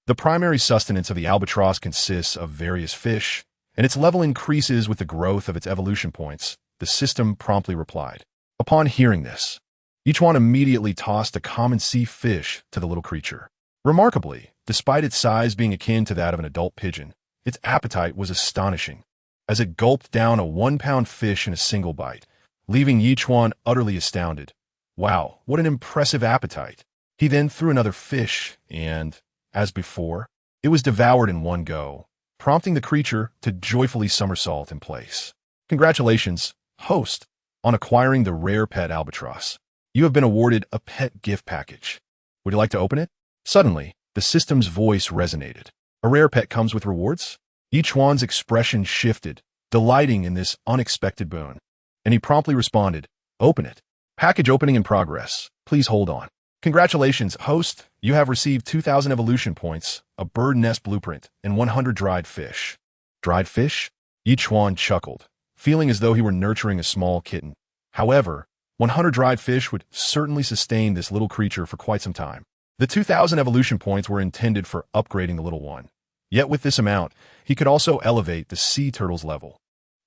The primary sustenance of the albatross consists of various fish, and its level increases with the growth of its evolution points, the system promptly replied. Upon hearing this, Ye Chuan immediately tossed a common sea fish to the little creature. Remarkably, despite its size being akin to that of an adult pigeon, its appetite was astonishing, as it gulped down a 1-pound fish in a single bite, leaving Ye Chuan utterly astounded. Wow, what an impressive appetite! He then threw another fish, and, as before, it was devoured in one go, prompting the creature to joyfully somersault in place. Congratulations, host, on acquiring the rare pet albatross. You have been awarded a pet gift package. Would you like to open it? Suddenly, the system's voice resonated. A rare pet comes with rewards? Ye Chuan's expression shifted, delighting in this unexpected boon, and he promptly responded, open it. Package opening in progress. Please hold on. Congratulations, host. You have received 2,000 evolution points, a bird nest blueprint, and 100 dried fish. Dried fish? Ye Chuan chuckled, feeling as though he were nurturing a small kitten. However, 100 dried fish would certainly sustain this little creature for quite some time. The 2,000 evolution points were intended for upgrading the little one. Yet with this amount, he could also elevate the sea turtle's level.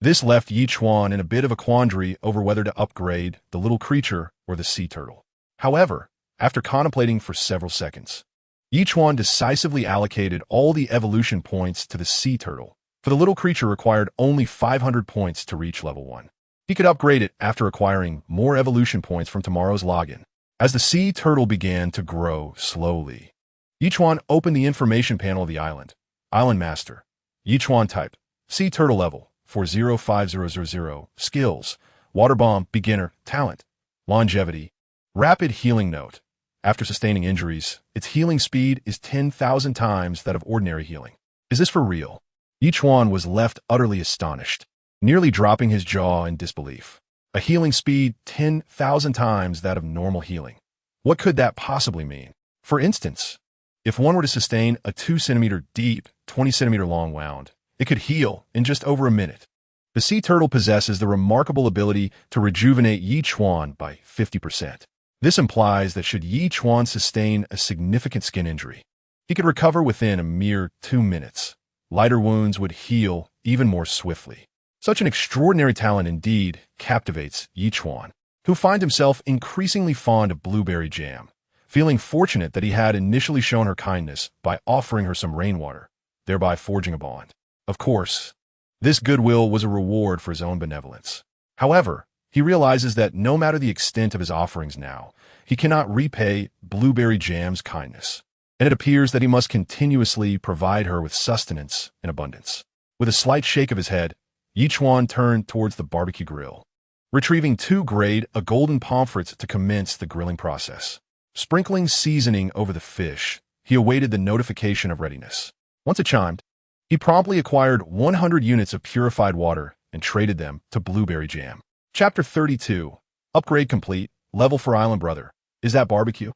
This left Ye Chuan in a bit of a quandary over whether to upgrade the little creature or the sea turtle. However, after contemplating for several seconds, Ye Chuan decisively allocated all the evolution points to the sea turtle, for the little creature required only 500 points to reach level 1. He could upgrade it after acquiring more evolution points from tomorrow's login. As the sea turtle began to grow slowly, Ye Chuan opened the information panel of the island. Island Master. Ye Chuan type. Sea turtle level 405000. Skills: Water bomb, beginner, talent, longevity, rapid healing note. After sustaining injuries, its healing speed is 10,000 times that of ordinary healing. Is this for real? Ye Chuan was left utterly astonished, nearly dropping his jaw in disbelief. A healing speed 10,000 times that of normal healing. What could that possibly mean? For instance, if one were to sustain a 2-centimeter deep, 20-centimeter long wound, it could heal in just over a minute. The sea turtle possesses the remarkable ability to rejuvenate Ye Chuan by 50%. This implies that should Ye Chuan sustain a significant skin injury, he could recover within a mere 2 minutes. Lighter wounds would heal even more swiftly. Such an extraordinary talent indeed captivates Ye Chuan, who finds himself increasingly fond of blueberry jam, feeling fortunate that he had initially shown her kindness by offering her some rainwater, thereby forging a bond. Of course, this goodwill was a reward for his own benevolence. However, he realizes that no matter the extent of his offerings now, he cannot repay Blueberry Jam's kindness, and it appears that he must continuously provide her with sustenance in abundance. With a slight shake of his head, Ye Chuan turned towards the barbecue grill, retrieving 2 grade a golden pomfrets to commence the grilling process. Sprinkling seasoning over the fish, he awaited the notification of readiness. Once it chimed, he promptly acquired 100 units of purified water and traded them to Blueberry Jam. Chapter 32. Upgrade complete. Level for Island Brother. Is that barbecue?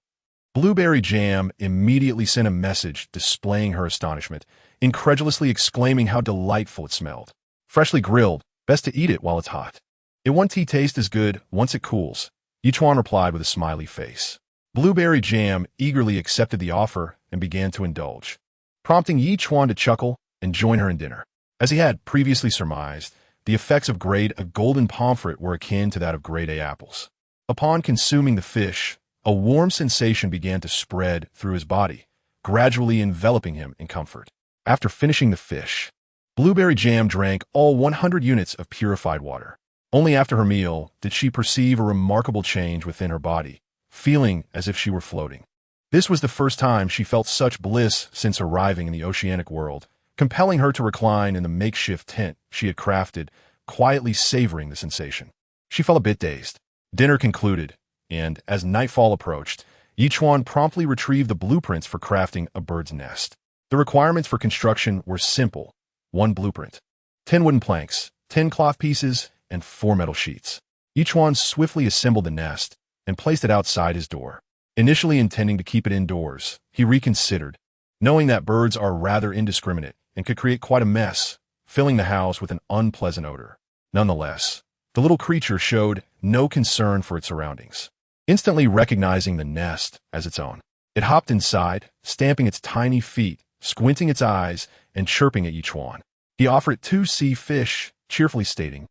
Blueberry Jam immediately sent a message displaying her astonishment, incredulously exclaiming how delightful it smelled. Freshly grilled, best to eat it while it's hot. It won't taste as good once it cools, Ye Chuan replied with a smiley face. Blueberry Jam eagerly accepted the offer and began to indulge, prompting Ye Chuan to chuckle and join her in dinner. As he had previously surmised, The effects of grade A golden pomfret were akin to that of grade A apples. Upon consuming the fish, a warm sensation began to spread through his body, gradually enveloping him in comfort. After finishing the fish, Blueberry Jam drank all 100 units of purified water. Only after her meal did she perceive a remarkable change within her body, feeling as if she were floating. This was the first time she felt such bliss since arriving in the oceanic world, compelling her to recline in the makeshift tent she had crafted, quietly savoring the sensation. She felt a bit dazed. Dinner concluded, and as nightfall approached, Ye Chuan promptly retrieved the blueprints for crafting a bird's nest. The requirements for construction were simple: 1 blueprint, 10 wooden planks, 10 cloth pieces, and 4 metal sheets. Ye Chuan swiftly assembled the nest and placed it outside his door. Initially intending to keep it indoors, he reconsidered, knowing that birds are rather indiscriminate and could create quite a mess, filling the house with an unpleasant odor. Nonetheless, the little creature showed no concern for its surroundings. Instantly recognizing the nest as its own, it hopped inside, stamping its tiny feet, squinting its eyes, and chirping at Ye Chuan. He offered it 2 sea fish, cheerfully stating,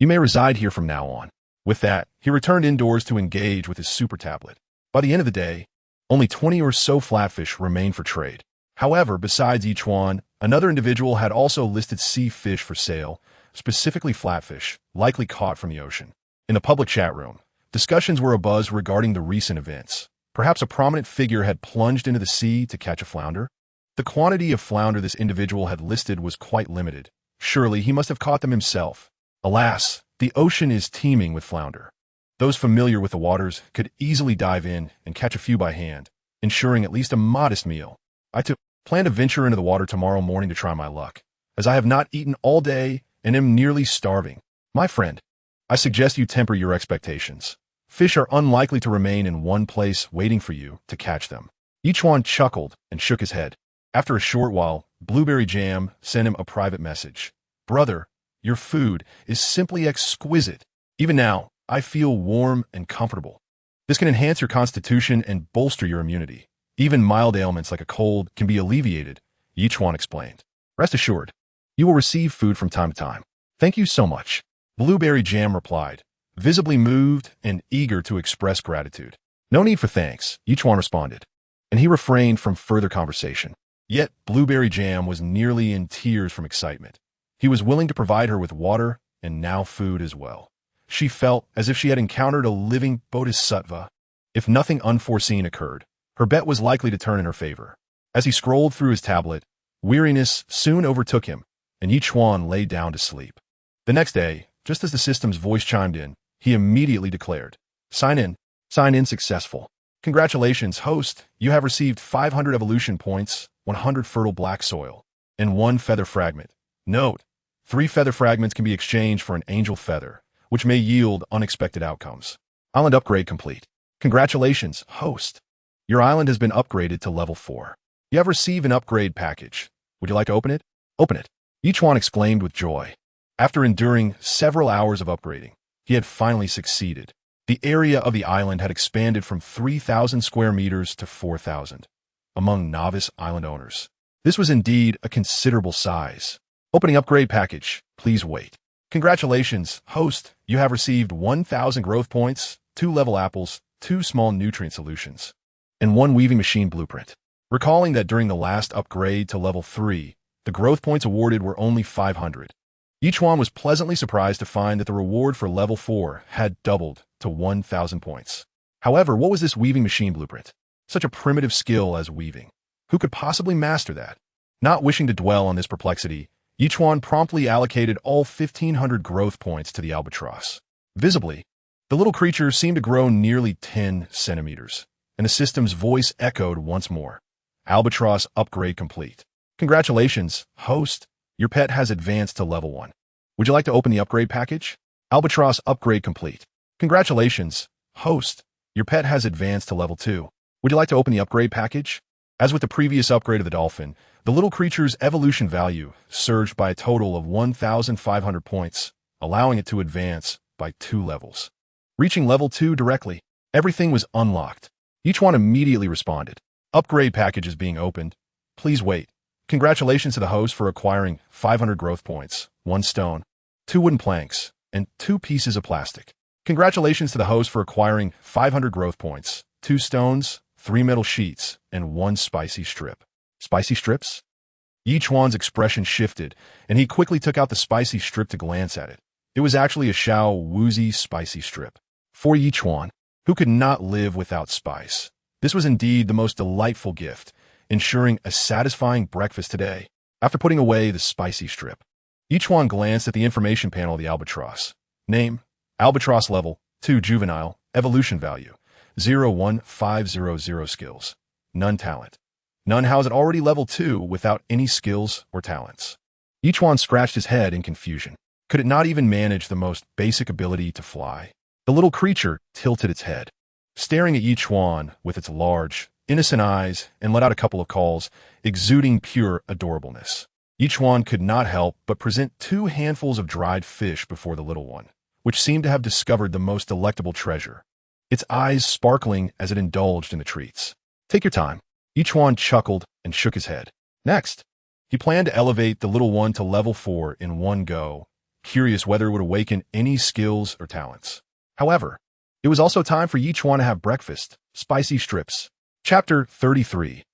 "You may reside here from now on." With that, he returned indoors to engage with his super tablet. By the end of the day, only 20 or so flatfish remained for trade. However, besides Ye Chuan, another individual had also listed sea fish for sale, specifically flatfish, likely caught from the ocean. In the public chat room, discussions were abuzz regarding the recent events. Perhaps a prominent figure had plunged into the sea to catch a flounder? The quantity of flounder this individual had listed was quite limited. Surely he must have caught them himself. Alas, the ocean is teeming with flounder. Those familiar with the waters could easily dive in and catch a few by hand, ensuring at least a modest meal. I plan to venture into the water tomorrow morning to try my luck, as I have not eaten all day and am nearly starving. My friend, I suggest you temper your expectations. Fish are unlikely to remain in one place waiting for you to catch them. Ye Chuan chuckled and shook his head. After a short while, Blueberry Jam sent him a private message. "Brother, your food is simply exquisite. Even now, I feel warm and comfortable. This can enhance your constitution and bolster your immunity. Even mild ailments like a cold can be alleviated," Ye Chuan explained. "Rest assured, you will receive food from time to time." "Thank you so much," Blueberry Jam replied, visibly moved and eager to express gratitude. "No need for thanks," Ye Chuan responded, and he refrained from further conversation. Yet Blueberry Jam was nearly in tears from excitement. He was willing to provide her with water and now food as well. She felt as if she had encountered a living bodhisattva. If nothing unforeseen occurred, her bet was likely to turn in her favor. As he scrolled through his tablet, weariness soon overtook him, and Ye Chuan lay down to sleep. The next day, just as the system's voice chimed in, he immediately declared, Sign in successful. Congratulations, host. You have received 500 evolution points, 100 fertile black soil, and 1 feather fragment. Note, 3 feather fragments can be exchanged for an angel feather, which may yield unexpected outcomes. Island upgrade complete. Congratulations, host. Your island has been upgraded to level 4. You have received an upgrade package. Would you like to open it? Open it. Ye Chuan exclaimed with joy. After enduring several hours of upgrading, he had finally succeeded. The area of the island had expanded from 3,000 square meters to 4,000. Among novice island owners, this was indeed a considerable size. Opening upgrade package. Please wait. Congratulations, host. You have received 1,000 growth points, 2 level apples, 2 small nutrient solutions, and 1 weaving machine blueprint. Recalling that during the last upgrade to level 3, the growth points awarded were only 500. Ye Chuan was pleasantly surprised to find that the reward for level 4 had doubled to 1,000 points. However, what was this weaving machine blueprint? Such a primitive skill as weaving. Who could possibly master that? Not wishing to dwell on this perplexity, Ye Chuan promptly allocated all 1,500 growth points to the albatross. Visibly, the little creature seemed to grow nearly 10 centimeters, and the system's voice echoed once more. Albatross upgrade complete. Congratulations, host. Your pet has advanced to level 1. Would you like to open the upgrade package? Albatross upgrade complete. Congratulations, host. Your pet has advanced to level 2. Would you like to open the upgrade package? As with the previous upgrade of the dolphin, the little creature's evolution value surged by a total of 1,500 points, allowing it to advance by 2 levels. Reaching level 2 directly, everything was unlocked. Each one immediately responded. Upgrade package is being opened. Please wait. Congratulations to the host for acquiring 500 growth points, 1 stone, 2 wooden planks, and 2 pieces of plastic. Congratulations to the host for acquiring 500 growth points, 2 stones, 3 metal sheets, and 1 spicy strip. Spicy strips? Ye Chuan's expression shifted, and he quickly took out the spicy strip to glance at it. It was actually a Xiao Wuzi spicy strip. For Ye Chuan, who could not live without spice, this was indeed the most delightful gift, ensuring a satisfying breakfast today. After putting away the spicy strip, Ye Chuan glanced at the information panel of the albatross. Name, albatross level, 2 juvenile, evolution value, 01500 skills, none talent. None has it already level 2 without any skills or talents. Ye Chuan scratched his head in confusion. Could it not even manage the most basic ability to fly? The little creature tilted its head, staring at Ye Chuan with its large, innocent eyes, and let out a couple of calls, exuding pure adorableness. Ye Chuan could not help but present 2 handfuls of dried fish before the little one, which seemed to have discovered the most delectable treasure, its eyes sparkling as it indulged in the treats. Take your time. Ye Chuan chuckled and shook his head. Next, he planned to elevate the little one to level 4 in one go, curious whether it would awaken any skills or talents. However, it was also time for Ye Chuan to have breakfast, spicy strips. Chapter 33.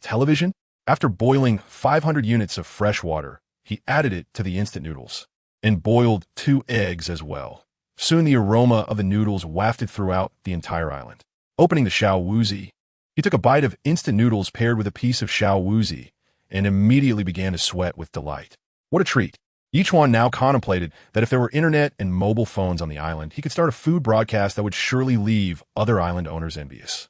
Television? After boiling 500 units of fresh water, he added it to the instant noodles, and boiled 2 eggs as well. Soon the aroma of the noodles wafted throughout the entire island. Opening the Xiao Wuzi, he took a bite of instant noodles paired with a piece of Xiao Wuzi, and immediately began to sweat with delight. What a treat! Ye Chuan now contemplated that if there were internet and mobile phones on the island, he could start a food broadcast that would surely leave other island owners envious.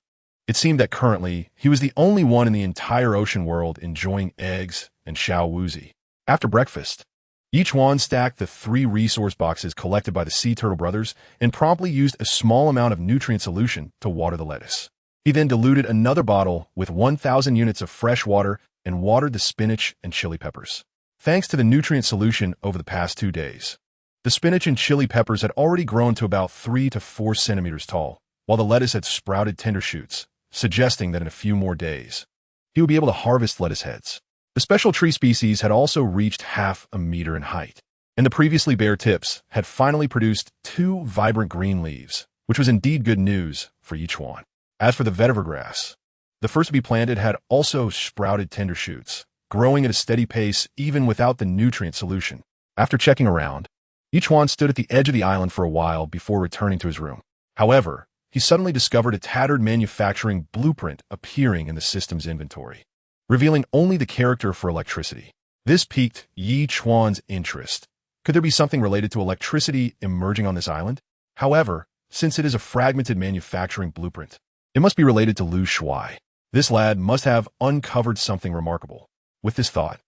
It seemed that currently, he was the only one in the entire ocean world enjoying eggs and Xiao Wuzi. After breakfast, Ye Chuan stacked the 3 resource boxes collected by the sea turtle brothers and promptly used a small amount of nutrient solution to water the lettuce. He then diluted another bottle with 1,000 units of fresh water and watered the spinach and chili peppers. Thanks to the nutrient solution over the past 2 days, the spinach and chili peppers had already grown to about 3 to 4 centimeters tall, while the lettuce had sprouted tender shoots, suggesting that in a few more days, he would be able to harvest lettuce heads. The special tree species had also reached half a meter in height, and the previously bare tips had finally produced 2 vibrant green leaves, which was indeed good news for Ye Chuan. As for the vetiver grass, the first to be planted had also sprouted tender shoots, growing at a steady pace even without the nutrient solution. After checking around, Ye Chuan stood at the edge of the island for a while before returning to his room. However, he suddenly discovered a tattered manufacturing blueprint appearing in the system's inventory, revealing only the character for electricity. This piqued Ye Chuan's interest. Could there be something related to electricity emerging on this island? However, since it is a fragmented manufacturing blueprint, it must be related to Lu Shuai. This lad must have uncovered something remarkable. With this thought,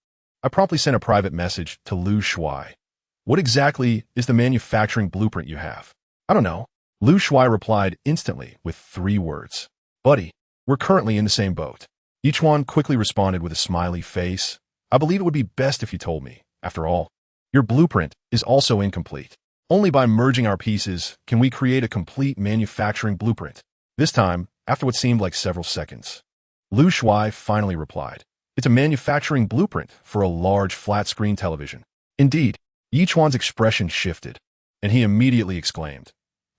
I promptly sent a private message to Lu Shuai. What exactly is the manufacturing blueprint you have? I don't know. Lu Shuai replied instantly with 3 words. Buddy, we're currently in the same boat. Ye Chuan quickly responded with a smiley face. I believe it would be best if you told me. After all, your blueprint is also incomplete. Only by merging our pieces can we create a complete manufacturing blueprint. This time, after what seemed like several seconds, Lu Shuai finally replied. It's a manufacturing blueprint for a large flat-screen television. Indeed, Ye Chuan's expression shifted, and he immediately exclaimed,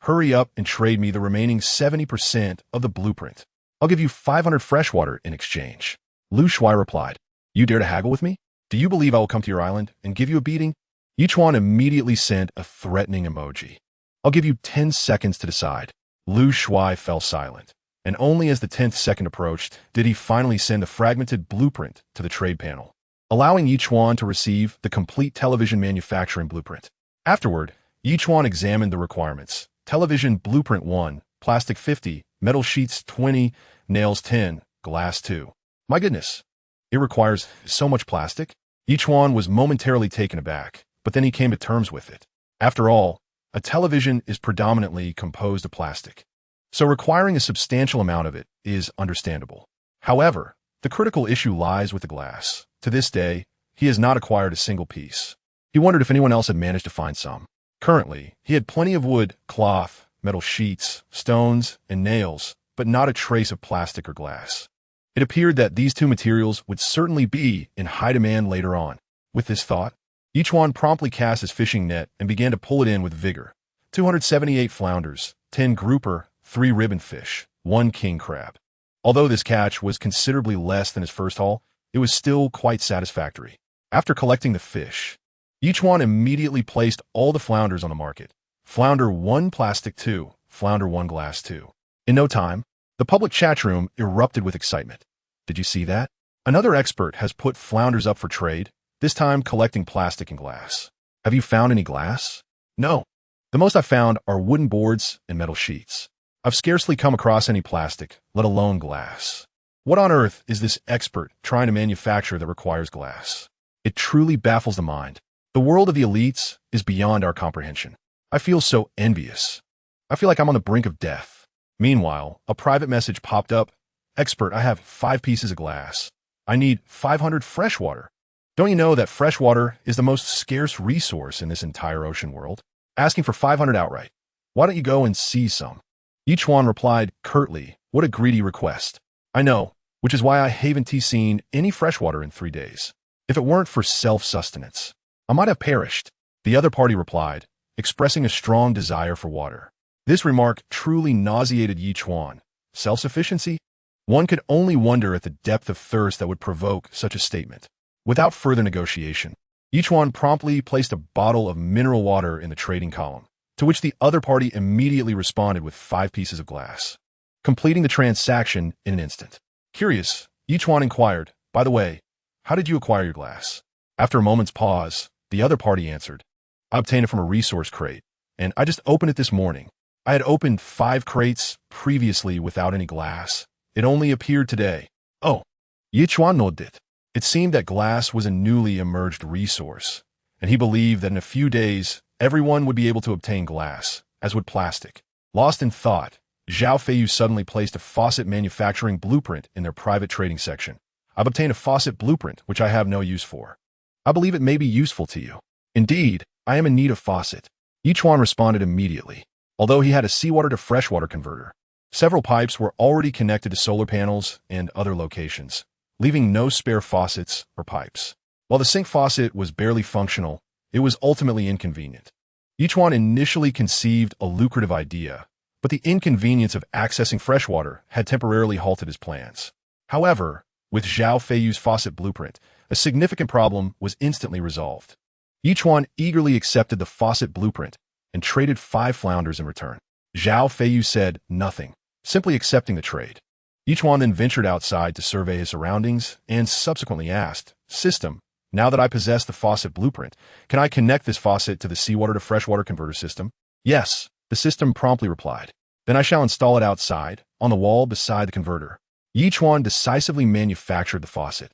Hurry up and trade me the remaining 70% of the blueprint. I'll give you 500 freshwater in exchange. Lu Shuai replied, You dare to haggle with me? Do you believe I will come to your island and give you a beating? Ye Chuan immediately sent a threatening emoji. I'll give you 10 seconds to decide. Lu Shuai fell silent, and only as the 10th second approached did he finally send a fragmented blueprint to the trade panel, allowing Ye Chuan to receive the complete television manufacturing blueprint. Afterward, Ye Chuan examined the requirements. Television blueprint 1, plastic 50, metal sheets 20, nails 10, glass 2. My goodness, it requires so much plastic? Ye Chuan was momentarily taken aback, but then he came to terms with it. After all, a television is predominantly composed of plastic, so requiring a substantial amount of it is understandable. However, the critical issue lies with the glass. To this day, he has not acquired a single piece. He wondered if anyone else had managed to find some. Currently, he had plenty of wood, cloth, metal sheets, stones, and nails, but not a trace of plastic or glass. It appeared that these 2 materials would certainly be in high demand later on. With this thought, Ye Chuan promptly cast his fishing net and began to pull it in with vigor. 278 flounders, 10 grouper, 3 ribbon fish, 1 king crab. Although this catch was considerably less than his first haul, it was still quite satisfactory. After collecting the fish, Ye Chuan immediately placed all the flounders on the market. Flounder 1 plastic 2, flounder 1 glass 2. In no time, the public chat room erupted with excitement. Did you see that? Another expert has put flounders up for trade, this time collecting plastic and glass. Have you found any glass? No. The most I've found are wooden boards and metal sheets. I've scarcely come across any plastic, let alone glass. What on earth is this expert trying to manufacture that requires glass? It truly baffles the mind. The world of the elites is beyond our comprehension. I feel so envious. I feel like I'm on the brink of death. Meanwhile, a private message popped up. Expert, I have 5 pieces of glass. I need 500 fresh water. Don't you know that fresh water is the most scarce resource in this entire ocean world? Asking for 500 outright. Why don't you go and seize some? Ye Chuan replied curtly, what a greedy request. I know, which is why I haven't seen any fresh water in 3 days. If it weren't for self-sustenance, I might have perished. The other party replied, expressing a strong desire for water. This remark truly nauseated Ye Chuan. Self-sufficiency? One could only wonder at the depth of thirst that would provoke such a statement. Without further negotiation, Ye Chuan promptly placed a bottle of mineral water in the trading column, to which the other party immediately responded with 5 pieces of glass, completing the transaction in an instant. Curious, Ye Chuan inquired, by the way, how did you acquire your glass? After a moment's pause, the other party answered, I obtained it from a resource crate, and I just opened it this morning. I had opened 5 crates previously without any glass. It only appeared today. Oh, Ye Chuan nodded. It seemed that glass was a newly emerged resource, and he believed that in a few days, everyone would be able to obtain glass, as would plastic. Lost in thought, Zhao Feiyu suddenly placed a faucet manufacturing blueprint in their private trading section. I've obtained a faucet blueprint, which I have no use for. I believe it may be useful to you. Indeed, I am in need of faucet. Ye Chuan responded immediately. Although he had a seawater to freshwater converter, several pipes were already connected to solar panels and other locations, leaving no spare faucets or pipes. While the sink faucet was barely functional, it was ultimately inconvenient. Ye Chuan initially conceived a lucrative idea, but the inconvenience of accessing freshwater had temporarily halted his plans. However, with Zhao Feiyu's faucet blueprint, a significant problem was instantly resolved. Ye Chuan eagerly accepted the faucet blueprint and traded 5 flounders in return. Zhao Feiyu said nothing, simply accepting the trade. Ye Chuan then ventured outside to survey his surroundings and subsequently asked, System, now that I possess the faucet blueprint, can I connect this faucet to the seawater to freshwater converter system? Yes, the system promptly replied. Then I shall install it outside, on the wall beside the converter. Ye Chuan decisively manufactured the faucet,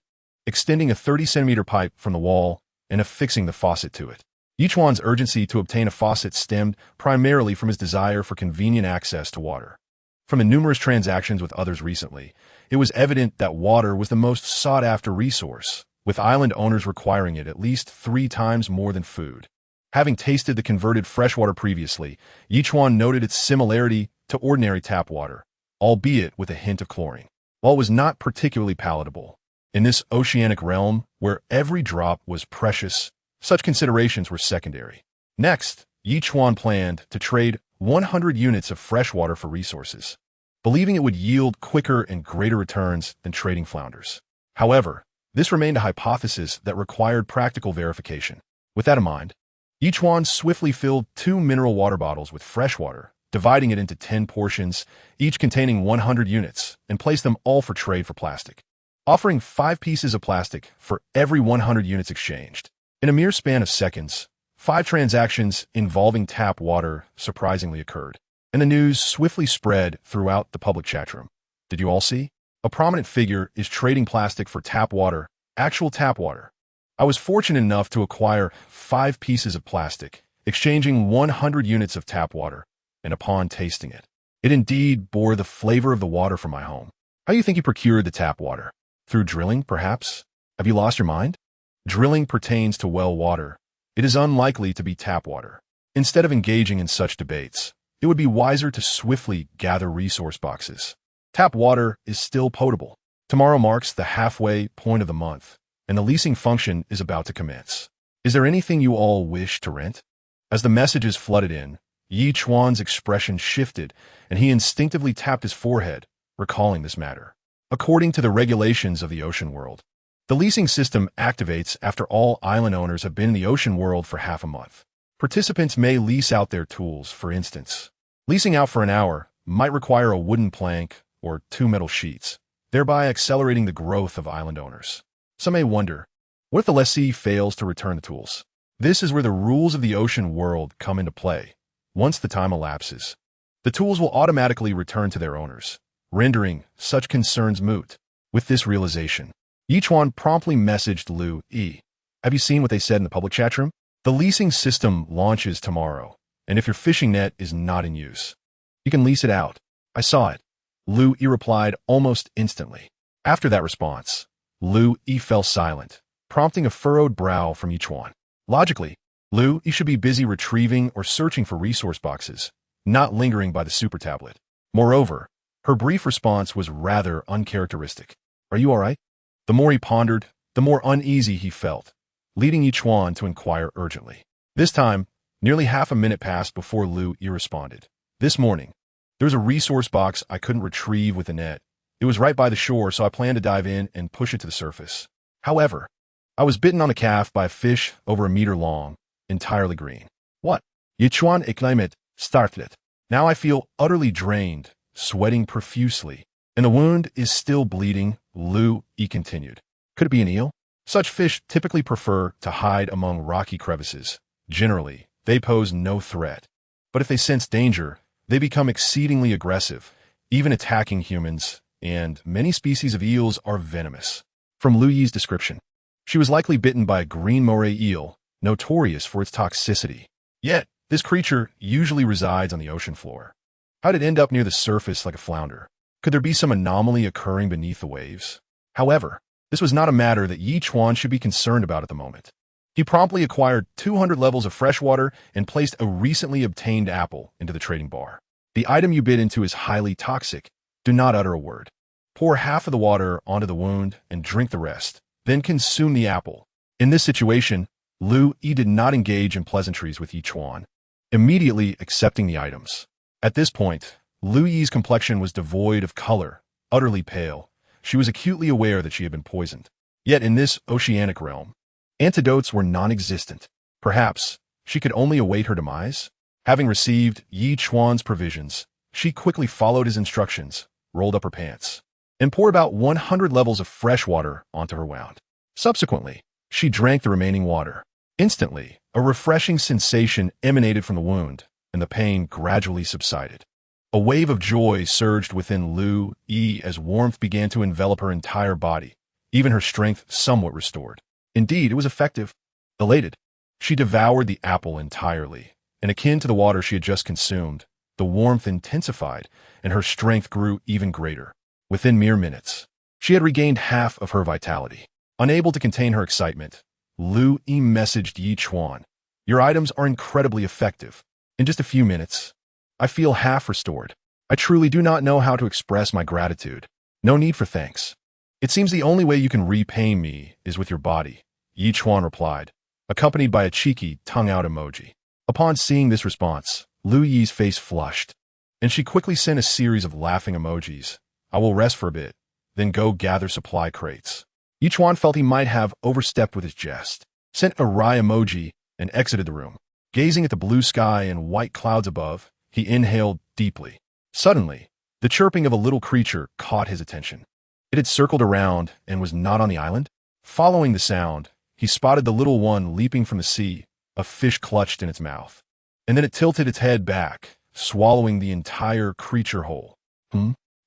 extending a 30-centimeter pipe from the wall and affixing the faucet to it. Ye Chuan's urgency to obtain a faucet stemmed primarily from his desire for convenient access to water. From the numerous transactions with others recently, it was evident that water was the most sought-after resource, with island owners requiring it at least 3 times more than food. Having tasted the converted freshwater previously, Ye Chuan noted its similarity to ordinary tap water, albeit with a hint of chlorine. While it was not particularly palatable, in this oceanic realm where every drop was precious, such considerations were secondary. Next, Ye Chuan planned to trade 100 units of freshwater for resources, believing it would yield quicker and greater returns than trading flounders. However, this remained a hypothesis that required practical verification. With that in mind, Ye Chuan swiftly filled 2 mineral water bottles with fresh water, dividing it into 10 portions, each containing 100 units, and placed them all for trade for plastic, offering 5 pieces of plastic for every 100 units exchanged. In a mere span of seconds, 5 transactions involving tap water surprisingly occurred, and the news swiftly spread throughout the public chat room. Did you all see? A prominent figure is trading plastic for tap water, actual tap water. I was fortunate enough to acquire 5 pieces of plastic, exchanging 100 units of tap water, and upon tasting it, it indeed bore the flavor of the water from my home. How do you think you procured the tap water? Through drilling, perhaps? Have you lost your mind? Drilling pertains to well water. It is unlikely to be tap water. Instead of engaging in such debates, it would be wiser to swiftly gather resource boxes. Tap water is still potable. Tomorrow marks the halfway point of the month, and the leasing function is about to commence. Is there anything you all wish to rent? As the messages flooded in, Ye Chuan's expression shifted, and he instinctively tapped his forehead, recalling this matter. According to the regulations of the ocean world, the leasing system activates after all island owners have been in the ocean world for half a month. Participants may lease out their tools, for instance. Leasing out for an hour might require a wooden plank or 2 metal sheets, thereby accelerating the growth of island owners. Some may wonder, what if the lessee fails to return the tools? This is where the rules of the ocean world come into play. Once the time elapses, the tools will automatically return to their owners, rendering such concerns moot. With this realization, Ye Chuan promptly messaged Lu Yi. Have you seen what they said in the public chat room? The leasing system launches tomorrow, and if your fishing net is not in use, you can lease it out. I saw it. Lu Yi replied almost instantly. After that response, Lu Yi fell silent, prompting a furrowed brow from Ye Chuan. Logically, Lu Yi should be busy retrieving or searching for resource boxes, not lingering by the super tablet. Moreover, her brief response was rather uncharacteristic. Are you all right? The more he pondered, the more uneasy he felt, leading Ye Chuan to inquire urgently. This time, nearly half a minute passed before Lu Yi responded. This morning, there was a resource box I couldn't retrieve with the net. It was right by the shore, so I planned to dive in and push it to the surface. However, I was bitten on the calf by a fish over a meter long, entirely green. What? Ye Chuan exclaimed, startled. Now I feel utterly drained, sweating profusely, and the wound is still bleeding, Lu Yi continued. Could it be an eel? Such fish typically prefer to hide among rocky crevices. Generally, they pose no threat. But if they sense danger, they become exceedingly aggressive, even attacking humans, and many species of eels are venomous. From Lu Yi's description, she was likely bitten by a green moray eel, notorious for its toxicity. Yet, this creature usually resides on the ocean floor. How did it end up near the surface like a flounder? Could there be some anomaly occurring beneath the waves? However, this was not a matter that Ye Chuan should be concerned about at the moment. He promptly acquired 200 levels of fresh water and placed a recently obtained apple into the trading bar. The item you bit into is highly toxic. Do not utter a word. Pour half of the water onto the wound and drink the rest, then consume the apple. In this situation, Lu Yi did not engage in pleasantries with Ye Chuan, immediately accepting the items. At this point, Lu Yi's complexion was devoid of color, utterly pale. She was acutely aware that she had been poisoned. Yet in this oceanic realm, antidotes were non-existent. Perhaps she could only await her demise? Having received Ye Chuan's provisions, she quickly followed his instructions, rolled up her pants, and poured about 100 levels of fresh water onto her wound. Subsequently, she drank the remaining water. Instantly, a refreshing sensation emanated from the wound, and the pain gradually subsided. A wave of joy surged within Lu Yi as warmth began to envelop her entire body, even her strength somewhat restored. Indeed, it was effective. Elated, she devoured the apple entirely, and akin to the water she had just consumed, the warmth intensified, and her strength grew even greater. Within mere minutes, she had regained half of her vitality. Unable to contain her excitement, Lu Yi messaged Ye Chuan, "Your items are incredibly effective. In just a few minutes, I feel half restored. I truly do not know how to express my gratitude. No need for thanks. It seems the only way you can repay me is with your body," Ye Chuan replied, accompanied by a cheeky tongue-out emoji. Upon seeing this response, Lu Yi's face flushed, and she quickly sent a series of laughing emojis. "I will rest for a bit, then go gather supply crates." Ye Chuan felt he might have overstepped with his jest, sent a wry emoji, and exited the room. Gazing at the blue sky and white clouds above, he inhaled deeply. Suddenly, the chirping of a little creature caught his attention. It had circled around and was not on the island. Following the sound, he spotted the little one leaping from the sea, a fish clutched in its mouth. And then it tilted its head back, swallowing the entire creature whole.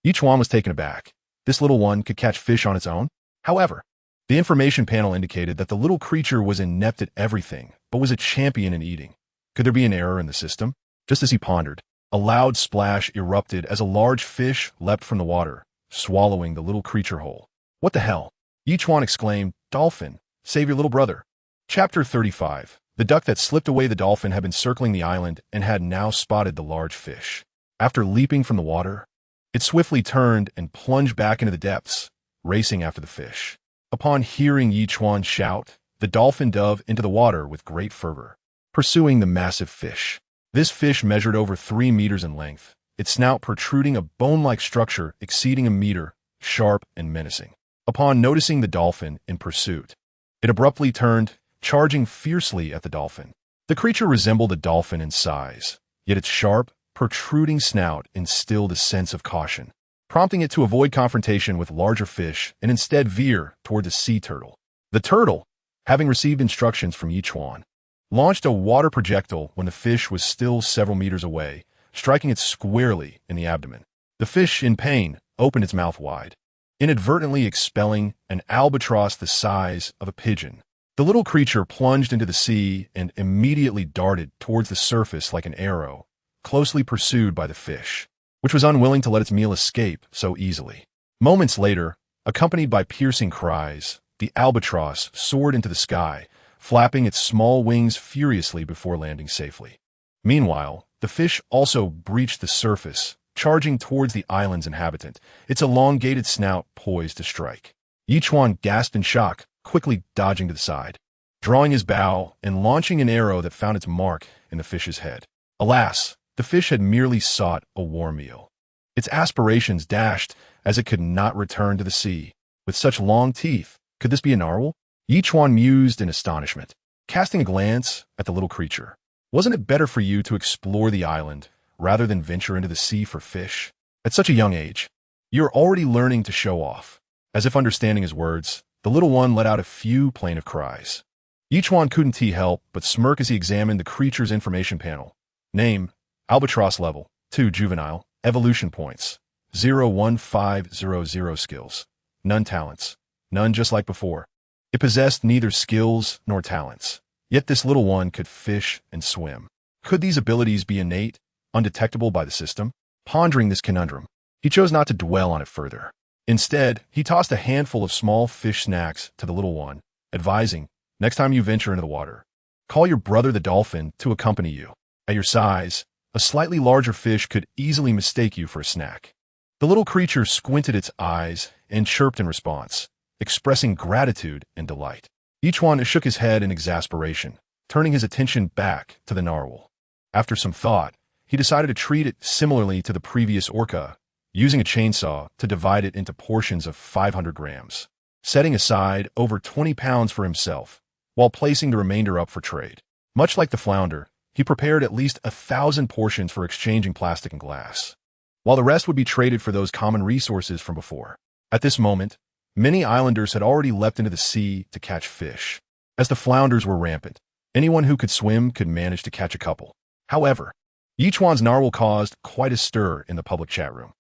Ye Chuan was taken aback. This little one could catch fish on its own? However, the information panel indicated that the little creature was inept at everything, but was a champion in eating. Could there be an error in the system? Just as he pondered, a loud splash erupted as a large fish leapt from the water, swallowing the little creature whole. "What the hell?" Ye Chuan exclaimed, "Dolphin, save your little brother." Chapter 35. The duck that slipped away. The dolphin had been circling the island and had now spotted the large fish. After leaping from the water, it swiftly turned and plunged back into the depths, racing after the fish. Upon hearing Ye Chuan shout, The dolphin dove into the water with great fervor, pursuing the massive fish. This fish measured over 3 meters in length, its snout protruding a bone-like structure exceeding a meter, sharp and menacing. Upon noticing the dolphin in pursuit, it abruptly turned, charging fiercely at the dolphin. The creature resembled a dolphin in size, yet its sharp, protruding snout instilled a sense of caution, prompting it to avoid confrontation with larger fish and instead veer toward the sea turtle. The turtle, having received instructions from Ye Chuan, launched a water projectile when the fish was still several meters away, striking it squarely in the abdomen. The fish, in pain, opened its mouth wide, inadvertently expelling an albatross the size of a pigeon. The little creature plunged into the sea and immediately darted towards the surface like an arrow, closely pursued by the fish, which was unwilling to let its meal escape so easily. Moments later, accompanied by piercing cries, the albatross soared into the sky, flapping its small wings furiously before landing safely. Meanwhile, the fish also breached the surface, charging towards the island's inhabitant, its elongated snout poised to strike. Ye Chuan gasped in shock, quickly dodging to the side, drawing his bow and launching an arrow that found its mark in the fish's head. Alas, the fish had merely sought a warm meal. Its aspirations dashed as it could not return to the sea. With such long teeth, could this be a narwhal? Ye Chuan mused in astonishment, casting a glance at the little creature. Wasn't it better for you to explore the island rather than venture into the sea for fish? At such a young age, you're already learning to show off. As if understanding his words, the little one let out a few plaintive cries. Ye Chuan couldn't help but smirk as he examined the creature's information panel. Name, albatross level, 2 juvenile, evolution points, 01500 skills, none talents, none just like before. It possessed neither skills nor talents, yet this little one could fish and swim. Could these abilities be innate, undetectable by the system? Pondering this conundrum, he chose not to dwell on it further. Instead, he tossed a handful of small fish snacks to the little one, advising, next time you venture into the water, call your brother the dolphin to accompany you. At your size, a slightly larger fish could easily mistake you for a snack. The little creature squinted its eyes and chirped in response, expressing gratitude and delight. Ye Chuan shook his head in exasperation, turning his attention back to the narwhal. After some thought, he decided to treat it similarly to the previous orca, using a chainsaw to divide it into portions of 500 grams, setting aside over 20 pounds for himself, while placing the remainder up for trade. Much like the flounder, he prepared at least 1,000 portions for exchanging plastic and glass, while the rest would be traded for those common resources from before. At this moment, many islanders had already leapt into the sea to catch fish. As the flounders were rampant, anyone who could swim could manage to catch a couple. However, Ye Chuan's narwhal caused quite a stir in the public chat room.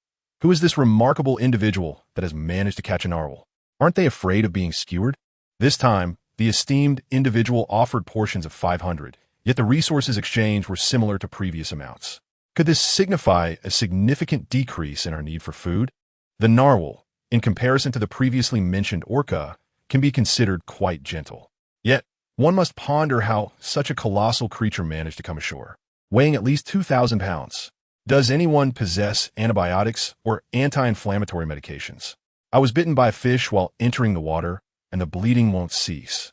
Who is this remarkable individual that has managed to catch a narwhal? Aren't they afraid of being skewered? This time, the esteemed individual offered portions of 500, yet the resources exchanged were similar to previous amounts. Could this signify a significant decrease in our need for food? The narwhal, in comparison to the previously mentioned orca, can be considered quite gentle. Yet, one must ponder how such a colossal creature managed to come ashore, weighing at least 2,000 pounds. Does anyone possess antibiotics or anti-inflammatory medications? I was bitten by a fish while entering the water, and the bleeding won't cease.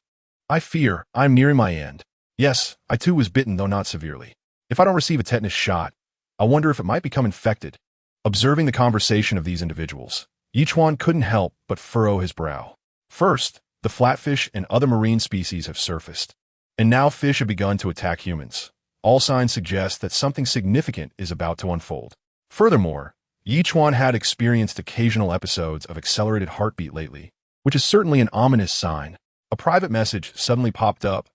I fear I'm nearing my end. Yes, I too was bitten, though not severely. If I don't receive a tetanus shot, I wonder if it might become infected. Observing the conversation of these individuals, Ye Chuan couldn't help but furrow his brow. First, the flatfish and other marine species have surfaced, and now fish have begun to attack humans. All signs suggest that something significant is about to unfold. Furthermore, Ye Chuan had experienced occasional episodes of accelerated heartbeat lately, which is certainly an ominous sign. A private message suddenly popped up.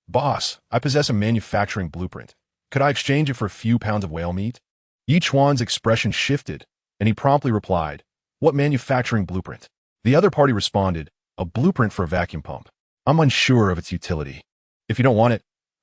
Boss, I possess a manufacturing blueprint. Could I exchange it for a few pounds of whale meat? Ye Chuan's expression shifted, and he promptly replied, what manufacturing blueprint? The other party responded, a blueprint for a vacuum pump. I'm unsure of its utility. If you don't want it,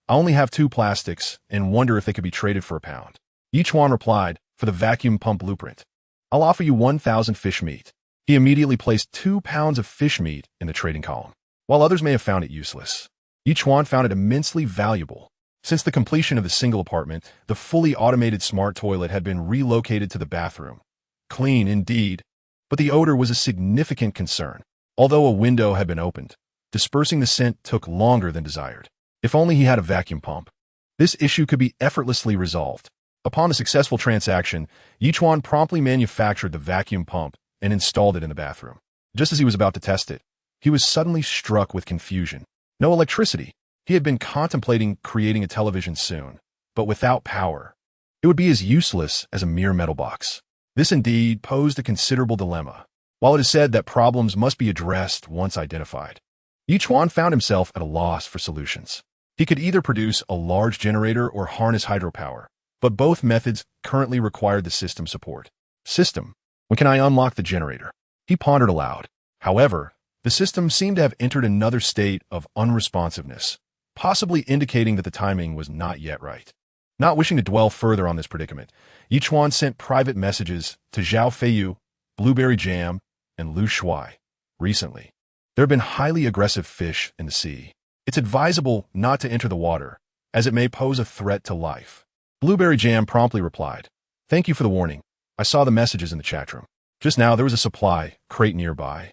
I only have 2 plastics and wonder if they could be traded for a pound. Ye Chuan replied, for the vacuum pump blueprint, I'll offer you 1,000 fish meat. He immediately placed 2 pounds of fish meat in the trading column. While others may have found it useless, Ye Chuan found it immensely valuable. Since the completion of the single apartment, the fully automated smart toilet had been relocated to the bathroom. Clean indeed, but the odor was a significant concern. Although a window had been opened, Dispersing the scent took longer than desired. If only he had a vacuum pump. This issue could be effortlessly resolved. Upon a successful transaction, Ye Chuan promptly manufactured the vacuum pump and installed it in the bathroom. Just as he was about to test it, he was suddenly struck with confusion. No electricity. He had been contemplating creating a television soon, but without power. It would be as useless as a mere metal box. This indeed posed a considerable dilemma. While it is said that problems must be addressed once identified, Ye Chuan found himself at a loss for solutions. He could either produce a large generator or harness hydropower, but both methods currently required the system support. System. When can I unlock the generator? He pondered aloud. However, the system seemed to have entered another state of unresponsiveness, possibly indicating that the timing was not yet right. Not wishing to dwell further on this predicament, Ye Chuan sent private messages to Zhao Feiyu, Blueberry Jam, and Lu Shuai. Recently, there have been highly aggressive fish in the sea. It's advisable not to enter the water, as it may pose a threat to life. Blueberry Jam promptly replied, "Thank you for the warning. I saw the messages in the chat room. Just now there was a supply crate nearby,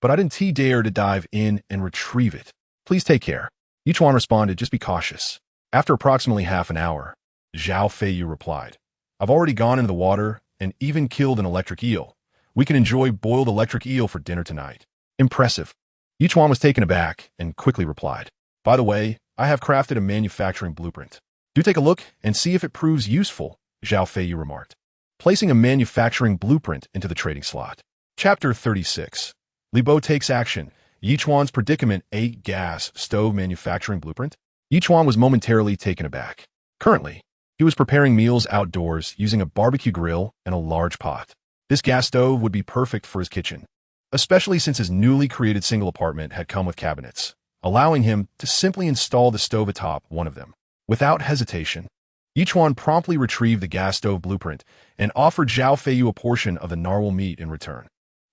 but I didn't dare to dive in and retrieve it. Please take care." Ye Chuan responded, "Just be cautious." After approximately half an hour, Zhao Feiyu replied, "I've already gone into the water and even killed an electric eel. We can enjoy boiled electric eel for dinner tonight." Impressive. Ye Chuan was taken aback and quickly replied, "By the way, I have crafted a manufacturing blueprint. Do take a look and see if it proves useful," Zhao Feiyu remarked, placing a manufacturing blueprint into the trading slot. Chapter 36. Li Bo takes action. Ye Chuan's predicament: a gas stove manufacturing blueprint. Ye Chuan was momentarily taken aback. Currently, he was preparing meals outdoors using a barbecue grill and a large pot. This gas stove would be perfect for his kitchen, especially since his newly created single apartment had come with cabinets, allowing him to simply install the stove atop one of them. Without hesitation, Ye Chuan promptly retrieved the gas stove blueprint and offered Zhao Feiyu a portion of the narwhal meat in return.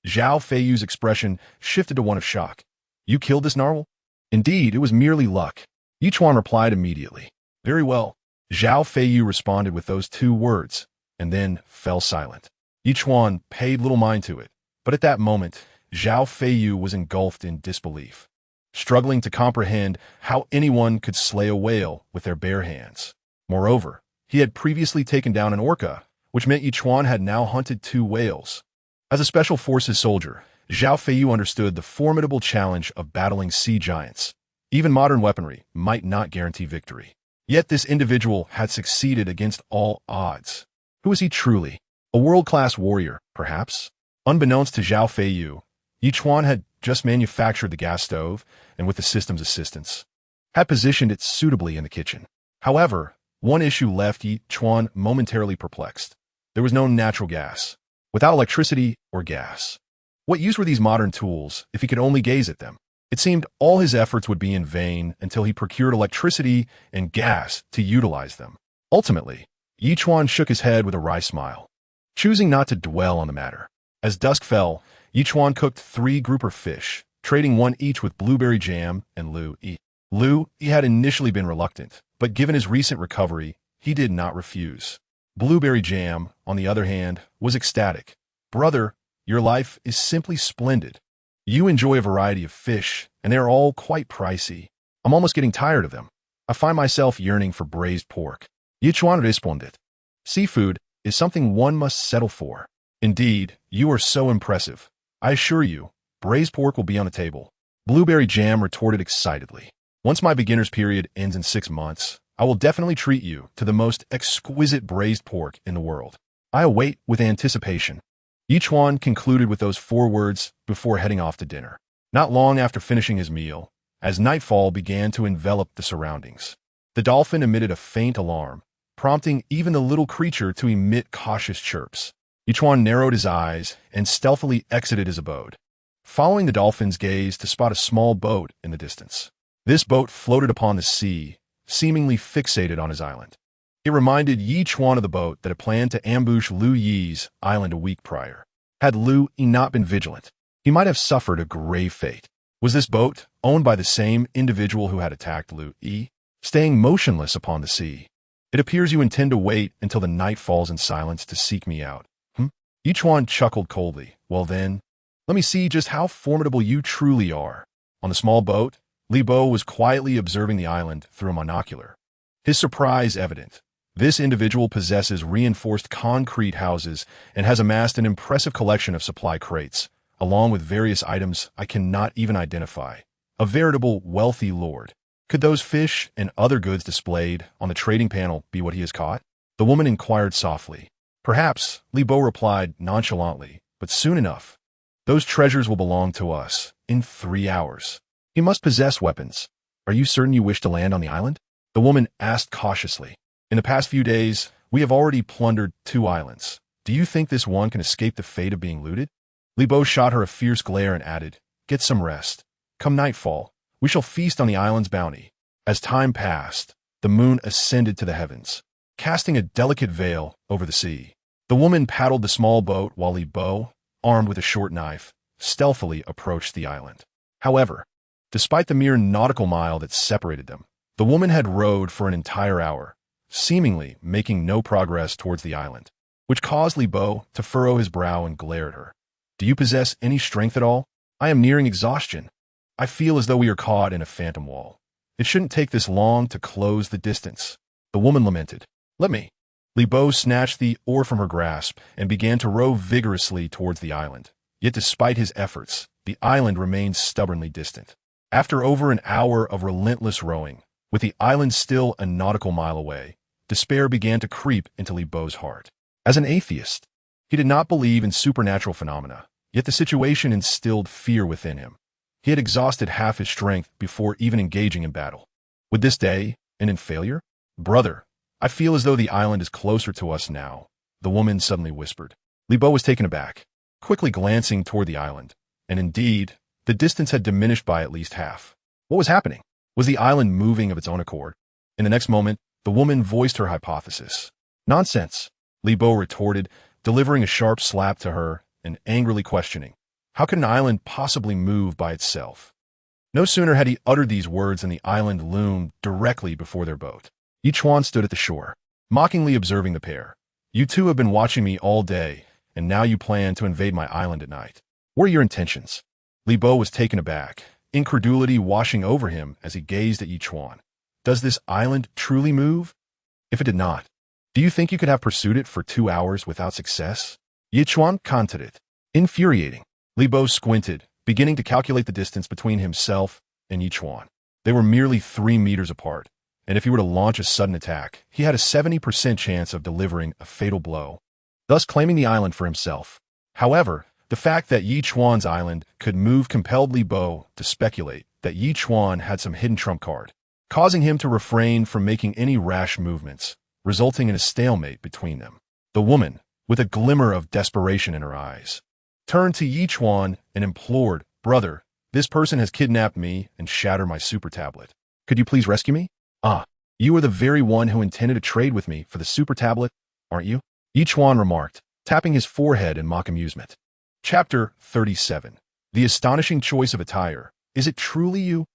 Zhao Feiyu's expression shifted to one of shock. "You killed this narwhal?" "Indeed, it was merely luck." Ye Chuan replied immediately. "Very well." Zhao Feiyu responded with those two words, and then fell silent. Ye Chuan paid little mind to it, but at that moment, Zhao Feiyu was engulfed in disbelief, struggling to comprehend how anyone could slay a whale with their bare hands. Moreover, he had previously taken down an orca, which meant Ye Chuan had now hunted 2 whales. As a special forces soldier, Zhao Feiyu understood the formidable challenge of battling sea giants. Even modern weaponry might not guarantee victory. Yet this individual had succeeded against all odds. Who was he truly? A world-class warrior, perhaps? Unbeknownst to Zhao Feiyu, Ye Chuan had just manufactured the gas stove, and with the system's assistance, had positioned it suitably in the kitchen. However, one issue left Ye Chuan momentarily perplexed. There was no natural gas. Without electricity or gas, what use were these modern tools if he could only gaze at them? It seemed all his efforts would be in vain until he procured electricity and gas to utilize them. Ultimately, Ye Chuan shook his head with a wry smile, choosing not to dwell on the matter. As dusk fell, Ye Chuan cooked 3 grouper fish, trading one each with Blueberry Jam and Lu Yi. Lu Yi had initially been reluctant, but given his recent recovery, he did not refuse. Blueberry Jam, on the other hand, was ecstatic. "Brother, your life is simply splendid. You enjoy a variety of fish, and they are all quite pricey. I'm almost getting tired of them. I find myself yearning for braised pork." Ye Chuan responded, "Seafood is something one must settle for. Indeed, you are so impressive. I assure you, braised pork will be on the table." Blueberry Jam retorted excitedly, "Once my beginner's period ends in 6 months, I will definitely treat you to the most exquisite braised pork in the world. I await with anticipation." Ye Chuan concluded with those 4 words before heading off to dinner. Not long after finishing his meal, as nightfall began to envelop the surroundings, the dolphin emitted a faint alarm, prompting even the little creature to emit cautious chirps. Ye Chuan narrowed his eyes and stealthily exited his abode, following the dolphin's gaze to spot a small boat in the distance. This boat floated upon the sea, seemingly fixated on his island. It reminded Ye Chuan of the boat that had planned to ambush Lu Yi's island a week prior. Had Lu Yi not been vigilant, he might have suffered a grave fate. Was this boat owned by the same individual who had attacked Lu Yi? Staying motionless upon the sea, "It appears you intend to wait until the night falls in silence to seek me out." Ye Chuan chuckled coldly. "Well then, let me see just how formidable you truly are." On the small boat, Li Bo was quietly observing the island through a monocular. His surprise evident. This individual possesses reinforced concrete houses and has amassed an impressive collection of supply crates, along with various items I cannot even identify. A veritable wealthy lord. Could those fish and other goods displayed on the trading panel be what he has caught? The woman inquired softly. Perhaps, Li Bo replied nonchalantly, but soon enough. Those treasures will belong to us in 3 hours. He must possess weapons. Are you certain you wish to land on the island? The woman asked cautiously. In the past few days, we have already plundered 2 islands. Do you think this one can escape the fate of being looted? Li Bo shot her a fierce glare and added, Get some rest. Come nightfall, we shall feast on the island's bounty. As time passed, the moon ascended to the heavens, casting a delicate veil over the sea. The woman paddled the small boat while Li Bo, armed with a short knife, stealthily approached the island. However, despite the mere nautical mile that separated them, the woman had rowed for an entire hour, seemingly making no progress towards the island, which caused Li Bo to furrow his brow and glare at her. Do you possess any strength at all? I am nearing exhaustion. I feel as though we are caught in a phantom wall. It shouldn't take this long to close the distance. The woman lamented. Let me. Li Bo snatched the oar from her grasp and began to row vigorously towards the island. Yet despite his efforts, the island remained stubbornly distant. After over an hour of relentless rowing, with the island still a nautical mile away, despair began to creep into Li Bo's heart. As an atheist, he did not believe in supernatural phenomena, yet the situation instilled fear within him. He had exhausted half his strength before even engaging in battle. Would this day end in failure? Brother, I feel as though the island is closer to us now, the woman suddenly whispered. Li Bo was taken aback, quickly glancing toward the island, and indeed, the distance had diminished by at least half. What was happening? Was the island moving of its own accord? In the next moment, the woman voiced her hypothesis. Nonsense, Li Bo retorted, delivering a sharp slap to her and angrily questioning. How could an island possibly move by itself? No sooner had he uttered these words than the island loomed directly before their boat. Ye Chuan stood at the shore, mockingly observing the pair. You two have been watching me all day, and now you plan to invade my island at night. What are your intentions? Li Bo was taken aback, incredulity washing over him as he gazed at Ye Chuan. Does this island truly move? If it did not, do you think you could have pursued it for 2 hours without success? Ye Chuan countered. Infuriating. Li Bo squinted, beginning to calculate the distance between himself and Ye Chuan. They were merely 3 meters apart, and if he were to launch a sudden attack, he had a 70% chance of delivering a fatal blow, thus claiming the island for himself. However, the fact that Ye Chuan's island could move compelled Li Bo to speculate that Ye Chuan had some hidden trump card, causing him to refrain from making any rash movements, resulting in a stalemate between them. The woman, with a glimmer of desperation in her eyes, turned to Ye Chuan and implored, Brother, this person has kidnapped me and shattered my super tablet. Could you please rescue me? Ah, you are the very one who intended to trade with me for the super tablet, aren't you? Ye Chuan remarked, tapping his forehead in mock amusement. Chapter 37. The astonishing choice of attire. Is it truly you?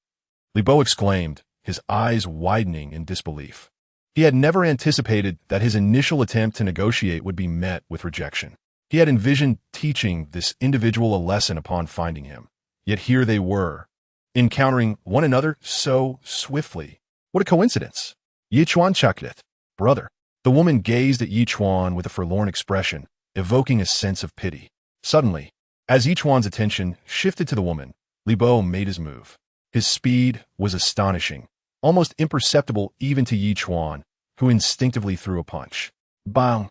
Li Bo exclaimed, his eyes widening in disbelief. He had never anticipated that his initial attempt to negotiate would be met with rejection. He had envisioned teaching this individual a lesson upon finding him. Yet here they were, encountering one another so swiftly. What a coincidence! Ye Chuan chuckled. Brother. The woman gazed at Ye Chuan with a forlorn expression, evoking a sense of pity. Suddenly, as Ye Chuan's attention shifted to the woman, Li Bo made his move. His speed was astonishing, almost imperceptible even to Ye Chuan, who instinctively threw a punch. Bang!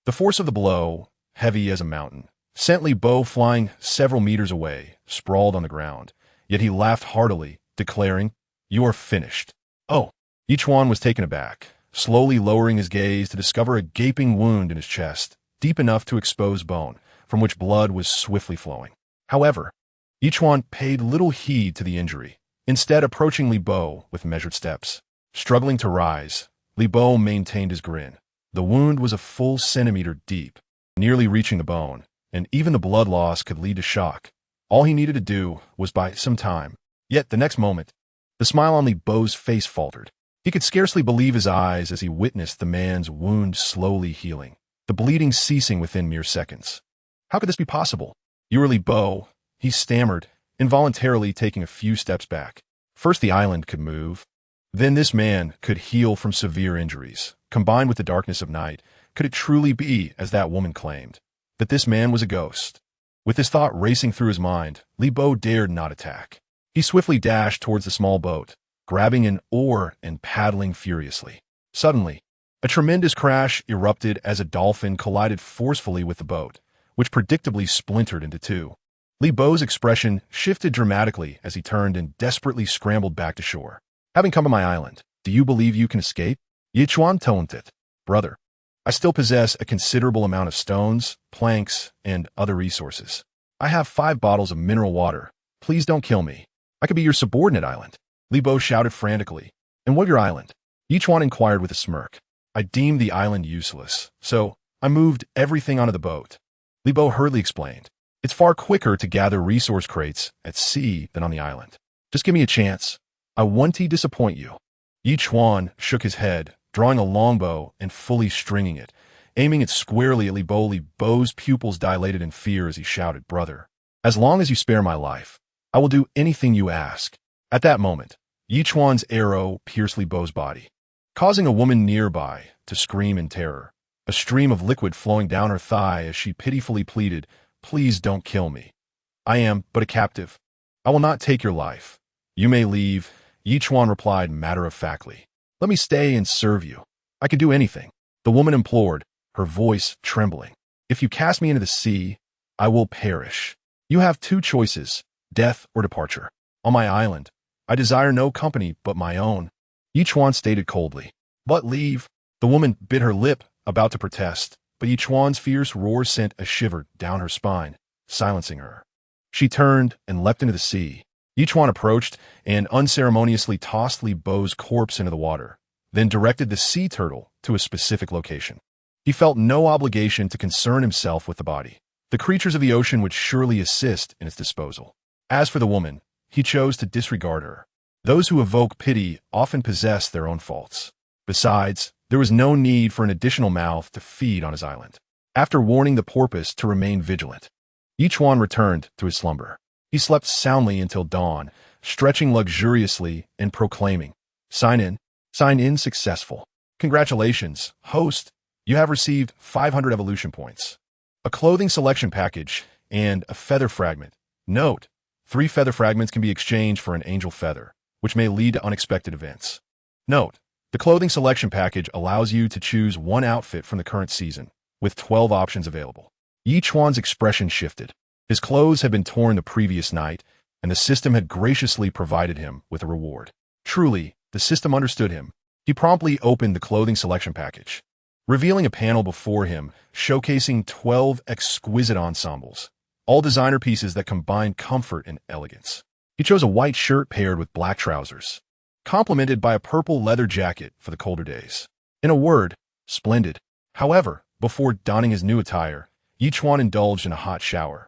The force of the blow, heavy as a mountain, sent Li Bo flying several meters away, sprawled on the ground. Yet he laughed heartily, declaring, You are finished. Oh! Ye Chuan was taken aback, slowly lowering his gaze to discover a gaping wound in his chest, deep enough to expose bone, from which blood was swiftly flowing. However, Ye Chuan paid little heed to the injury, instead approaching Li Bo with measured steps. Struggling to rise, Li Bo maintained his grin. The wound was a full centimeter deep, nearly reaching the bone, and even the blood loss could lead to shock. All he needed to do was buy some time. Yet the next moment, the smile on Li Bo's face faltered. He could scarcely believe his eyes as he witnessed the man's wound slowly healing, the bleeding ceasing within mere seconds. How could this be possible? You are Li Bo, he stammered, involuntarily taking a few steps back. First the island could move. Then this man could heal from severe injuries. Combined with the darkness of night, could it truly be, as that woman claimed, that this man was a ghost? With this thought racing through his mind, Li Bo dared not attack. He swiftly dashed towards the small boat, grabbing an oar and paddling furiously. Suddenly, a tremendous crash erupted as a dolphin collided forcefully with the boat, which predictably splintered into two. Li Bo's expression shifted dramatically as he turned and desperately scrambled back to shore. Having come to my island, do you believe you can escape? Ye Chuan taunted. Brother, I still possess a considerable amount of stones, planks, and other resources. I have 5 bottles of mineral water. Please don't kill me. I could be your subordinate island. Li Bo shouted frantically. And what of your island? Ye Chuan inquired with a smirk. I deemed the island useless, so I moved everything onto the boat. Li Bo hurriedly explained. It's far quicker to gather resource crates at sea than on the island. Just give me a chance. I won't disappoint you. Ye Chuan shook his head, drawing a longbow and fully stringing it, aiming it squarely at Li Bo. Li Bo's pupils dilated in fear as he shouted, Brother, as long as you spare my life, I will do anything you ask. At that moment, Ye Chuan's arrow pierced Li Bo's body, causing a woman nearby to scream in terror, a stream of liquid flowing down her thigh as she pitifully pleaded, Please don't kill me. I am but a captive. I will not take your life. You may leave, Ye Chuan replied matter-of-factly. Let me stay and serve you. I can do anything. The woman implored, her voice trembling. If you cast me into the sea, I will perish. You have 2 choices, death or departure. On my island, I desire no company but my own. Ye Chuan stated coldly. But leave. The woman bit her lip, about to protest, but Ye Chuan's fierce roar sent a shiver down her spine, silencing her. She turned and leapt into the sea. Ye Chuan approached and unceremoniously tossed Li Bo's corpse into the water, then directed the sea turtle to a specific location. He felt no obligation to concern himself with the body. The creatures of the ocean would surely assist in its disposal. As for the woman, he chose to disregard her. Those who evoke pity often possess their own faults. Besides, there was no need for an additional mouth to feed on his island. After warning the porpoise to remain vigilant, Ye Chuan returned to his slumber. He slept soundly until dawn, stretching luxuriously and proclaiming, Sign in successful. Congratulations, host. You have received 500 evolution points, a clothing selection package, and a feather fragment. Note, 3 feather fragments can be exchanged for an angel feather, which may lead to unexpected events. Note, the clothing selection package allows you to choose 1 outfit from the current season, with 12 options available. Ye Chuan's expression shifted. His clothes had been torn the previous night, and the system had graciously provided him with a reward. Truly, the system understood him. He promptly opened the clothing selection package, revealing a panel before him showcasing 12 exquisite ensembles, all designer pieces that combine comfort and elegance. He chose a white shirt paired with black trousers, complemented by a purple leather jacket for the colder days. In a word, splendid. However, before donning his new attire, Ye Chuan indulged in a hot shower,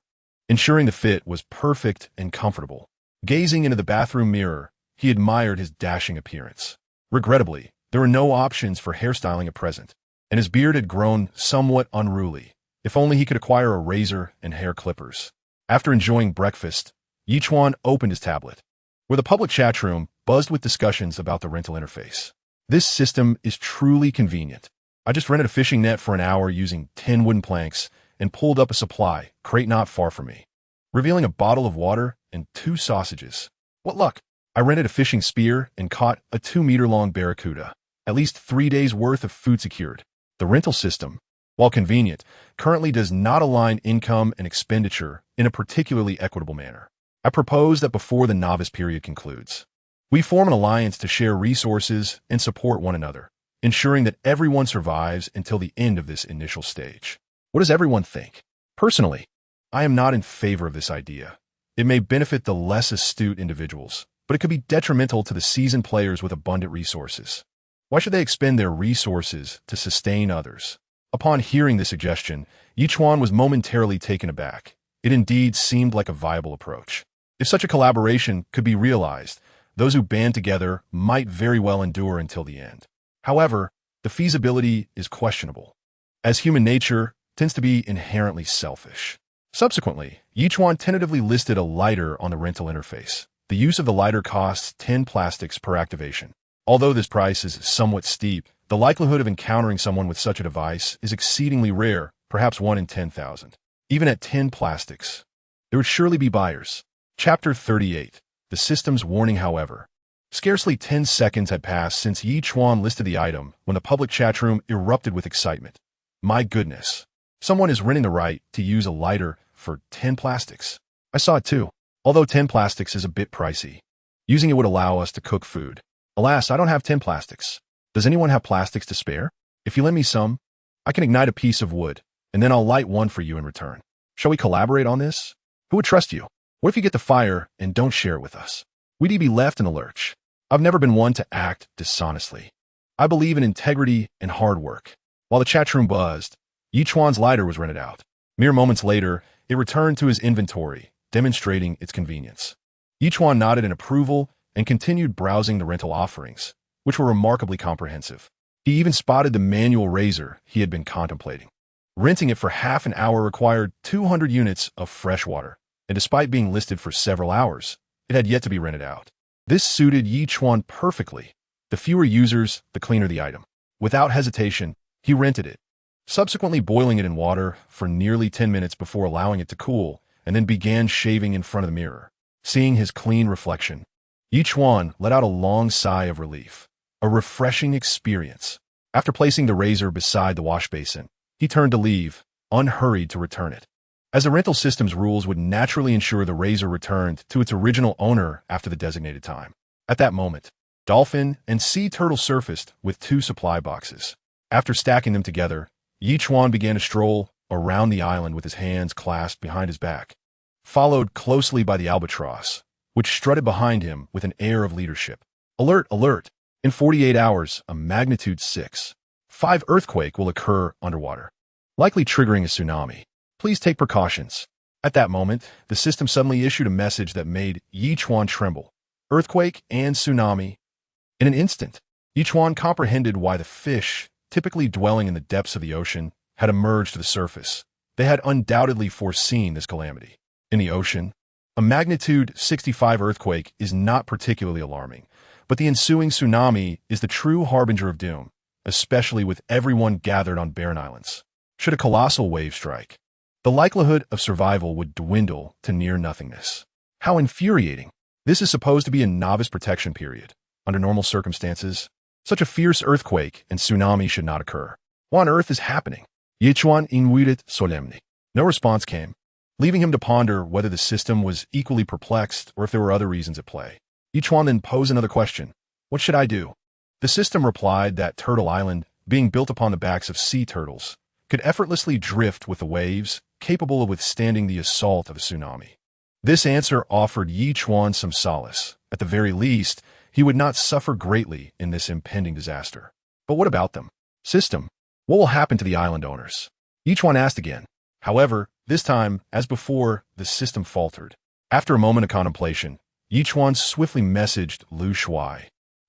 ensuring the fit was perfect and comfortable. Gazing into the bathroom mirror, he admired his dashing appearance. Regrettably, there were no options for hairstyling at present, and his beard had grown somewhat unruly. If only he could acquire a razor and hair clippers. After enjoying breakfast, Ye Chuan opened his tablet, where the public chat room buzzed with discussions about the rental interface. This system is truly convenient. I just rented a fishing net for an hour using 10 wooden planks and pulled up a supply crate not far from me, revealing a bottle of water and 2 sausages. What luck! I rented a fishing spear and caught a 2-meter-long barracuda. At least 3 days' worth of food secured. The rental system, while convenient, currently does not align income and expenditure in a particularly equitable manner. I propose that before the novice period concludes, we form an alliance to share resources and support one another, ensuring that everyone survives until the end of this initial stage. What does everyone think? Personally, I am not in favor of this idea. It may benefit the less astute individuals, but it could be detrimental to the seasoned players with abundant resources. Why should they expend their resources to sustain others? Upon hearing the suggestion, Ye Chuan was momentarily taken aback. It indeed seemed like a viable approach. If such a collaboration could be realized, those who band together might very well endure until the end. However, the feasibility is questionable, as human nature tends to be inherently selfish. Subsequently, Ye Chuan tentatively listed a lighter on the rental interface. The use of the lighter costs 10 plastics per activation. Although this price is somewhat steep, the likelihood of encountering someone with such a device is exceedingly rare, perhaps 1 in 10,000. Even at 10 plastics, there would surely be buyers. Chapter 38. The system's warning, however. Scarcely 10 seconds had passed since Ye Chuan listed the item when the public chat room erupted with excitement. My goodness. Someone is renting the right to use a lighter for 10 plastics. I saw it too. Although 10 plastics is a bit pricey, using it would allow us to cook food. Alas, I don't have 10 plastics. Does anyone have plastics to spare? If you lend me some, I can ignite a piece of wood, and then I'll light one for you in return. Shall we collaborate on this? Who would trust you? What if you get the fire and don't share it with us? We'd be left in the lurch. I've never been one to act dishonestly. I believe in integrity and hard work. While the chat room buzzed, Ye Chuan's lighter was rented out. Mere moments later, it returned to his inventory, demonstrating its convenience. Ye Chuan nodded in approval and continued browsing the rental offerings, which were remarkably comprehensive. He even spotted the manual razor he had been contemplating. Renting it for half an hour required 200 units of fresh water, and despite being listed for several hours, it had yet to be rented out. This suited Ye Chuan perfectly. The fewer users, the cleaner the item. Without hesitation, he rented it, subsequently boiling it in water for nearly 10 minutes before allowing it to cool, and then began shaving in front of the mirror. Seeing his clean reflection, Ye Chuan let out a long sigh of relief. A refreshing experience. After placing the razor beside the wash basin, he turned to leave, unhurried to return it, as the rental system's rules would naturally ensure the razor returned to its original owner after the designated time. At that moment, dolphin and sea turtle surfaced with 2 supply boxes. After stacking them together, Ye Chuan began to stroll around the island with his hands clasped behind his back, followed closely by the albatross, which strutted behind him with an air of leadership. Alert, alert! In 48 hours, a magnitude 6.5 earthquake will occur underwater, likely triggering a tsunami. Please take precautions. At that moment, the system suddenly issued a message that made Ye Chuan tremble. Earthquake and tsunami. In an instant, Ye Chuan comprehended why the fish, typically dwelling in the depths of the ocean, had emerged to the surface. They had undoubtedly foreseen this calamity. In the ocean, a magnitude 65 earthquake is not particularly alarming, but the ensuing tsunami is the true harbinger of doom, especially with everyone gathered on barren islands. Should a colossal wave strike, the likelihood of survival would dwindle to near nothingness. How infuriating! This is supposed to be a novice protection period. Under normal circumstances, such a fierce earthquake and tsunami should not occur. What on earth is happening? Ye Chuan invited solemnly. No response came, leaving him to ponder whether the system was equally perplexed or if there were other reasons at play. Ye Chuan then posed another question. What should I do? The system replied that Turtle Island, being built upon the backs of sea turtles, could effortlessly drift with the waves, capable of withstanding the assault of a tsunami. This answer offered Ye Chuan some solace. At the very least, he would not suffer greatly in this impending disaster. But what about them? System, what will happen to the island owners? Ye Chuan asked again. However, this time, as before, the system faltered. After a moment of contemplation, Ye Chuan swiftly messaged Lu Shuai,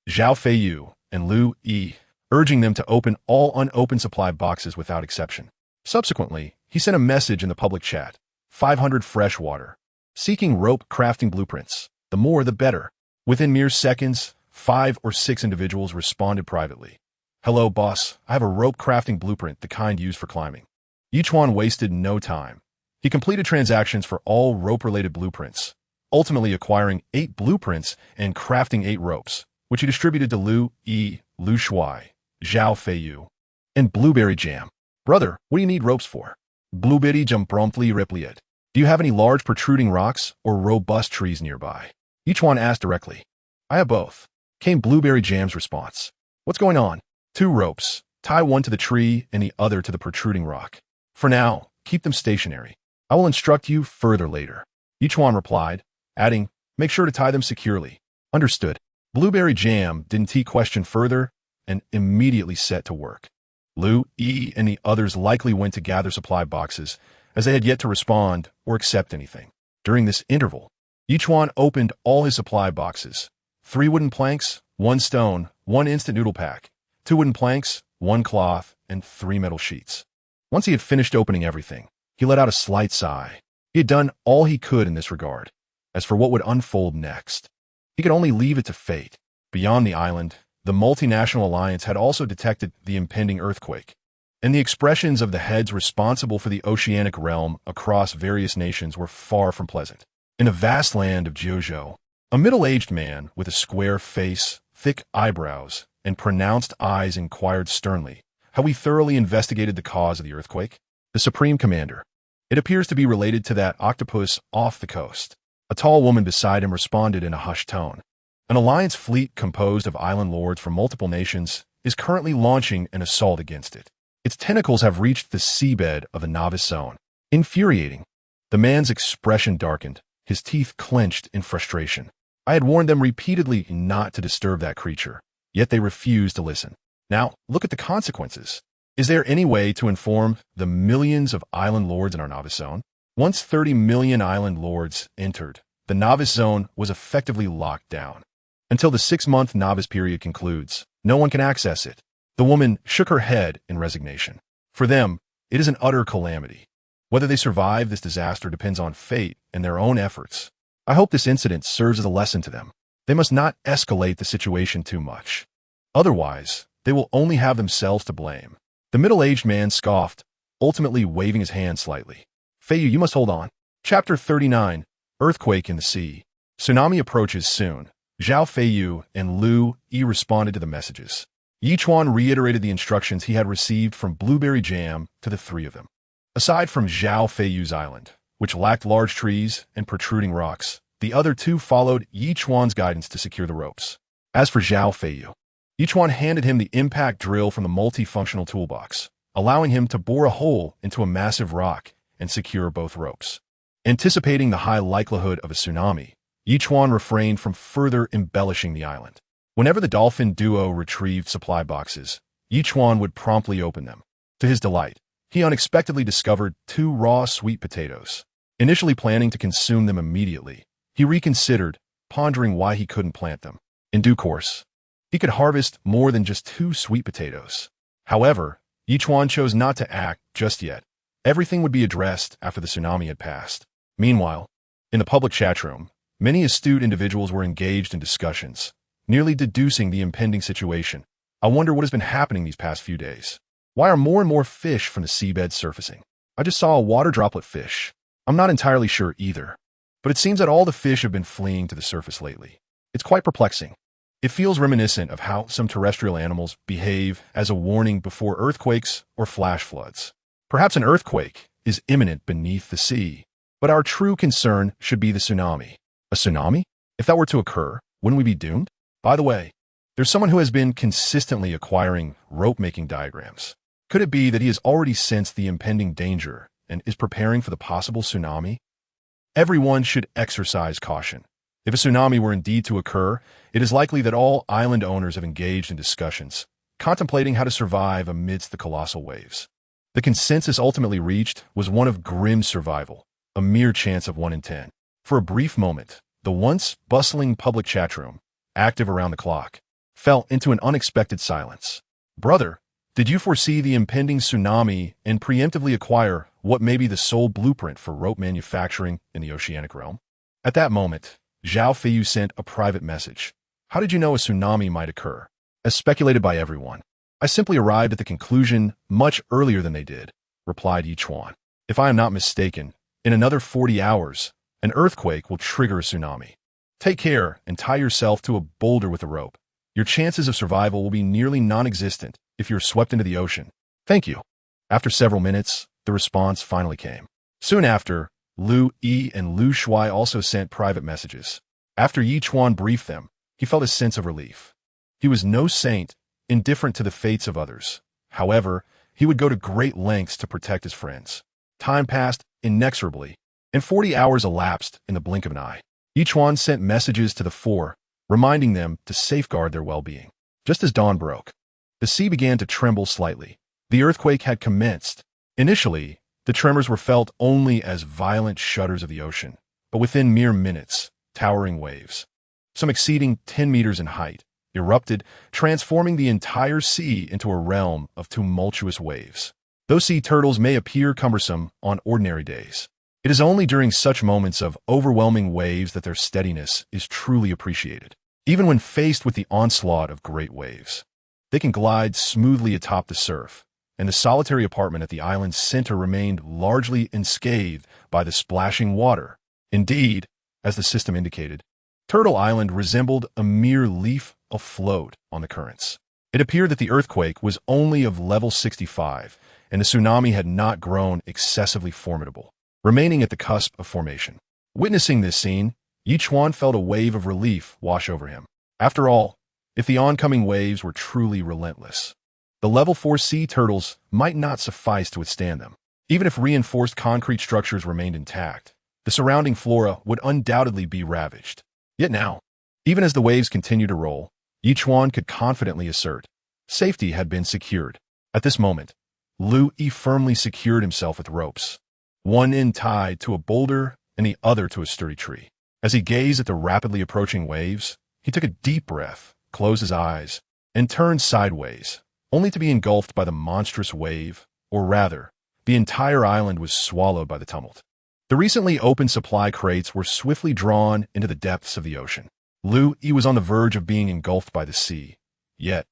Zhao Feiyu, and Lu Yi, urging them to open all unopened supply boxes without exception. Subsequently, he sent a message in the public chat, 500 fresh water, seeking rope crafting blueprints. The more, the better. Within mere seconds, 5 or 6 individuals responded privately. Hello, boss. I have a rope crafting blueprint, the kind used for climbing. Ye Chuan wasted no time. He completed transactions for all rope-related blueprints, ultimately acquiring 8 blueprints and crafting 8 ropes, which he distributed to Lu Yi, Lu Shuai, Zhao Feiyu, and Blueberry Jam. Brother, what do you need ropes for? Blueberry Jam promptly replied. Do you have any large protruding rocks or robust trees nearby? Ye Chuan asked directly. I have both, came Blueberry Jam's response. What's going on? 2 ropes. Tie one to the tree and the other to the protruding rock. For now, keep them stationary. I will instruct you further later. Ye Chuan replied, adding, make sure to tie them securely. Understood. Blueberry Jam didn't question further and immediately set to work. Lu Yi and the others likely went to gather supply boxes, as they had yet to respond or accept anything. During this interval, Ye Chuan opened all his supply boxes. 3 wooden planks, 1 stone, 1 instant noodle pack, 2 wooden planks, 1 cloth, and 3 metal sheets. Once he had finished opening everything, he let out a slight sigh. He had done all he could in this regard. As for what would unfold next, he could only leave it to fate. Beyond the island, the multinational alliance had also detected the impending earthquake, and the expressions of the heads responsible for the oceanic realm across various nations were far from pleasant. In the vast land of Jiuzhou, a middle-aged man with a square face, thick eyebrows, and pronounced eyes inquired sternly how we thoroughly investigated the cause of the earthquake. The Supreme Commander. It appears to be related to that octopus off the coast. A tall woman beside him responded in a hushed tone. An alliance fleet composed of island lords from multiple nations is currently launching an assault against it. Its tentacles have reached the seabed of the novice zone. Infuriating. The man's expression darkened, his teeth clenched in frustration. I had warned them repeatedly not to disturb that creature, yet they refused to listen. Now, look at the consequences. Is there any way to inform the millions of island lords in our novice zone? Once 30 million island lords entered, the novice zone was effectively locked down. Until the 6-month novice period concludes, no one can access it. The woman shook her head in resignation. For them, it is an utter calamity. Whether they survive this disaster depends on fate and their own efforts. I hope this incident serves as a lesson to them. They must not escalate the situation too much. Otherwise, they will only have themselves to blame. The middle-aged man scoffed, ultimately waving his hand slightly. Feiyu, you must hold on. Chapter 39, Earthquake in the Sea. Tsunami approaches soon. Zhao Feiyu and Lu Yi responded to the messages. Ye Chuan reiterated the instructions he had received from Blueberry Jam to the three of them. Aside from Zhao Feiyu's island, which lacked large trees and protruding rocks, the other two followed Ye Chuan's guidance to secure the ropes. As for Zhao Feiyu, Ye Chuan handed him the impact drill from the multifunctional toolbox, allowing him to bore a hole into a massive rock and secure both ropes. Anticipating the high likelihood of a tsunami, Ye Chuan refrained from further embellishing the island. Whenever the dolphin duo retrieved supply boxes, Ye Chuan would promptly open them. To his delight, he unexpectedly discovered 2 raw sweet potatoes. Initially planning to consume them immediately, he reconsidered, pondering why he couldn't plant them. In due course, he could harvest more than just 2 sweet potatoes. However, Ye Chuan chose not to act just yet. Everything would be addressed after the tsunami had passed. Meanwhile, in the public chat room, many astute individuals were engaged in discussions, nearly deducing the impending situation. I wonder what has been happening these past few days. Why are more and more fish from the seabed surfacing? I just saw a water droplet fish. I'm not entirely sure either, but it seems that all the fish have been fleeing to the surface lately. It's quite perplexing. It feels reminiscent of how some terrestrial animals behave as a warning before earthquakes or flash floods. Perhaps an earthquake is imminent beneath the sea, but our true concern should be the tsunami. A tsunami? If that were to occur, wouldn't we be doomed? By the way, there's someone who has been consistently acquiring rope-making diagrams. Could it be that he has already sensed the impending danger and is preparing for the possible tsunami? Everyone should exercise caution. If a tsunami were indeed to occur, it is likely that all island owners have engaged in discussions, contemplating how to survive amidst the colossal waves. The consensus ultimately reached was one of grim survival, a mere chance of 1 in 10. For a brief moment, the once bustling public chat room, active around the clock, fell into an unexpected silence. Brother, did you foresee the impending tsunami and preemptively acquire what may be the sole blueprint for rope manufacturing in the oceanic realm? At that moment, Zhao Feiyu sent a private message. How did you know a tsunami might occur? As speculated by everyone, I simply arrived at the conclusion much earlier than they did, replied Ye Chuan. If I am not mistaken, in another 40 hours, an earthquake will trigger a tsunami. Take care and tie yourself to a boulder with a rope. Your chances of survival will be nearly non-existent if you're swept into the ocean. Thank you. After several minutes, the response finally came. Soon after, Lu Yi and Lu Shuai also sent private messages. After Ye Chuan briefed them, he felt a sense of relief. He was no saint, indifferent to the fates of others. However, he would go to great lengths to protect his friends. Time passed inexorably, and 40 hours elapsed in the blink of an eye. Ye Chuan sent messages to the 4, reminding them to safeguard their well-being. Just as dawn broke, the sea began to tremble slightly. The earthquake had commenced. Initially, the tremors were felt only as violent shudders of the ocean, but within mere minutes, towering waves, some exceeding 10 meters in height, erupted, transforming the entire sea into a realm of tumultuous waves. Those sea turtles may appear cumbersome on ordinary days, It is only during such moments of overwhelming waves that their steadiness is truly appreciated. Even when faced with the onslaught of great waves, they can glide smoothly atop the surf, and the solitary apartment at the island's center remained largely unscathed by the splashing water. Indeed, as the system indicated, Turtle Island resembled a mere leaf afloat on the currents. It appeared that the earthquake was only of level 65, and the tsunami had not grown excessively formidable, remaining at the cusp of formation. Witnessing this scene, Ye Chuan felt a wave of relief wash over him. After all, if the oncoming waves were truly relentless, the level 4 sea turtles might not suffice to withstand them. Even if reinforced concrete structures remained intact, the surrounding flora would undoubtedly be ravaged. Yet now, even as the waves continued to roll, Ye Chuan could confidently assert safety had been secured. At this moment, Lu Yi firmly secured himself with ropes, one end tied to a boulder and the other to a sturdy tree. As he gazed at the rapidly approaching waves, he took a deep breath, closed his eyes, and turned sideways, only to be engulfed by the monstrous wave, or rather, the entire island was swallowed by the tumult. The recently opened supply crates were swiftly drawn into the depths of the ocean. Lu Yi was on the verge of being engulfed by the sea. Yet,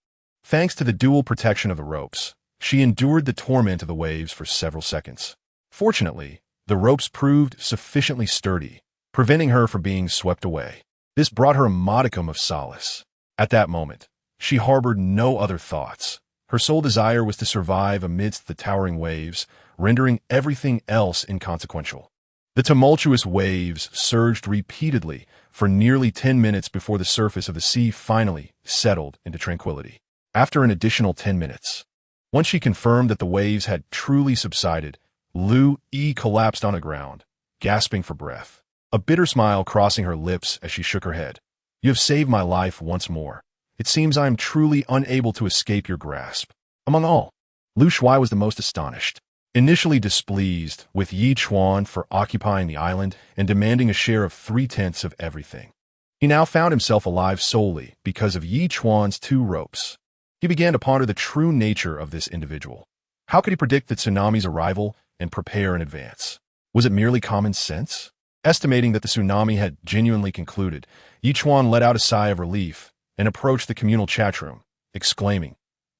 thanks to the dual protection of the ropes, she endured the torment of the waves for several seconds. Fortunately, the ropes proved sufficiently sturdy, preventing her from being swept away. This brought her a modicum of solace. At that moment, she harbored no other thoughts. Her sole desire was to survive amidst the towering waves, rendering everything else inconsequential. The tumultuous waves surged repeatedly for nearly 10 minutes before the surface of the sea finally settled into tranquility. After an additional 10 minutes, once she confirmed that the waves had truly subsided, Lu Yi collapsed on the ground, gasping for breath, a bitter smile crossing her lips as she shook her head. "You have saved my life once more. It seems I am truly unable to escape your grasp." Among all, Lu Shuai was the most astonished. Initially displeased with Ye Chuan for occupying the island and demanding a share of 3/10 of everything, he now found himself alive solely because of Ye Chuan's 2 ropes. He began to ponder the true nature of this individual. How could he predict the tsunami's arrival and prepare in advance? Was it merely common sense? Estimating that the tsunami had genuinely concluded, Ye Chuan let out a sigh of relief and approached the communal chat room, exclaiming,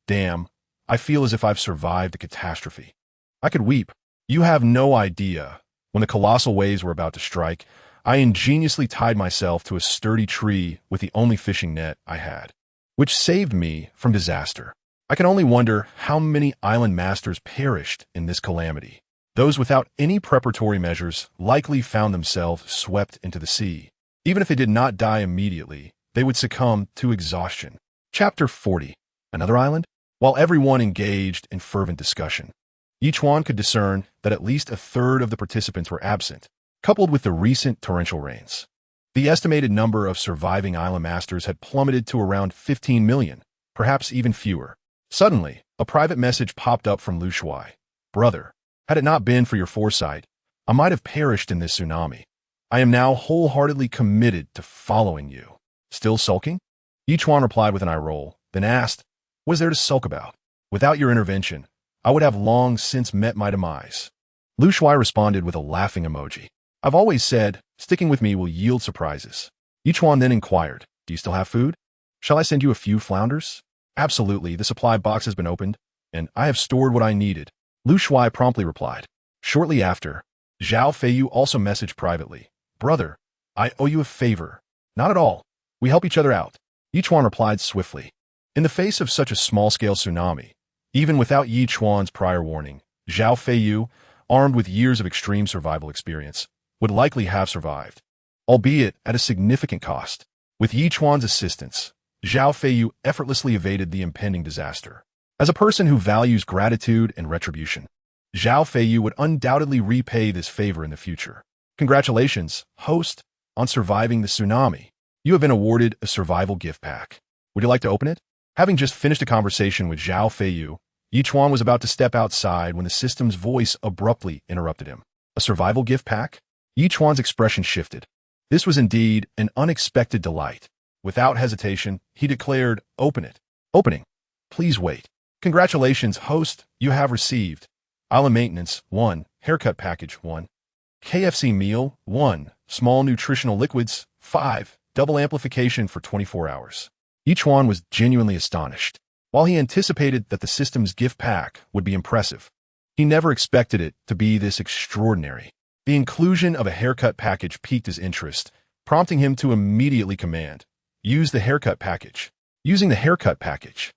"Damn, I feel as if I've survived the catastrophe. I could weep. You have no idea. When the colossal waves were about to strike, I ingeniously tied myself to a sturdy tree with the only fishing net I had, which saved me from disaster. I can only wonder how many island masters perished in this calamity. Those without any preparatory measures likely found themselves swept into the sea. Even if they did not die immediately, they would succumb to exhaustion." Chapter 40. Another island? While everyone engaged in fervent discussion, Ye Chuan could discern that at least a third of the participants were absent, coupled with the recent torrential rains. The estimated number of surviving island masters had plummeted to around 15 million, perhaps even fewer. Suddenly, a private message popped up from Lu Shuai. "Brother, had it not been for your foresight, I might have perished in this tsunami. I am now wholeheartedly committed to following you." "Still sulking?" Ye Chuan replied with an eye roll, then asked, "What is there to sulk about? Without your intervention, I would have long since met my demise." Lu Shuai responded with a laughing emoji. "I've always said, sticking with me will yield surprises." Ye Chuan then inquired, "Do you still have food? Shall I send you a few flounders?" "Absolutely, the supply box has been opened, and I have stored what I needed," Lu Shuai promptly replied. Shortly after, Zhao Feiyu also messaged privately, "Brother, I owe you a favor." "Not at all. We help each other out," Ye Chuan replied swiftly. In the face of such a small-scale tsunami, even without Ye Chuan's prior warning, Zhao Feiyu, armed with years of extreme survival experience, would likely have survived, albeit at a significant cost. With Ye Chuan's assistance, Zhao Feiyu effortlessly evaded the impending disaster. As a person who values gratitude and retribution, Zhao Feiyu would undoubtedly repay this favor in the future. "Congratulations, host, on surviving the tsunami. You have been awarded a survival gift pack. Would you like to open it?" Having just finished a conversation with Zhao Feiyu, Ye Chuan was about to step outside when the system's voice abruptly interrupted him. "A survival gift pack?" Ye Chuan's expression shifted. This was indeed an unexpected delight. Without hesitation, he declared, "Open it." "Opening. Please wait." "Congratulations, host, you have received Island Maintenance 1, Haircut Package 1. KFC meal. 1. Small nutritional liquids. 5. Double amplification for 24 hours. Ye Chuan was genuinely astonished. While he anticipated that the system's gift pack would be impressive, he never expected it to be this extraordinary. The inclusion of a haircut package piqued his interest, prompting him to immediately command, "Use the haircut package." Using the haircut package.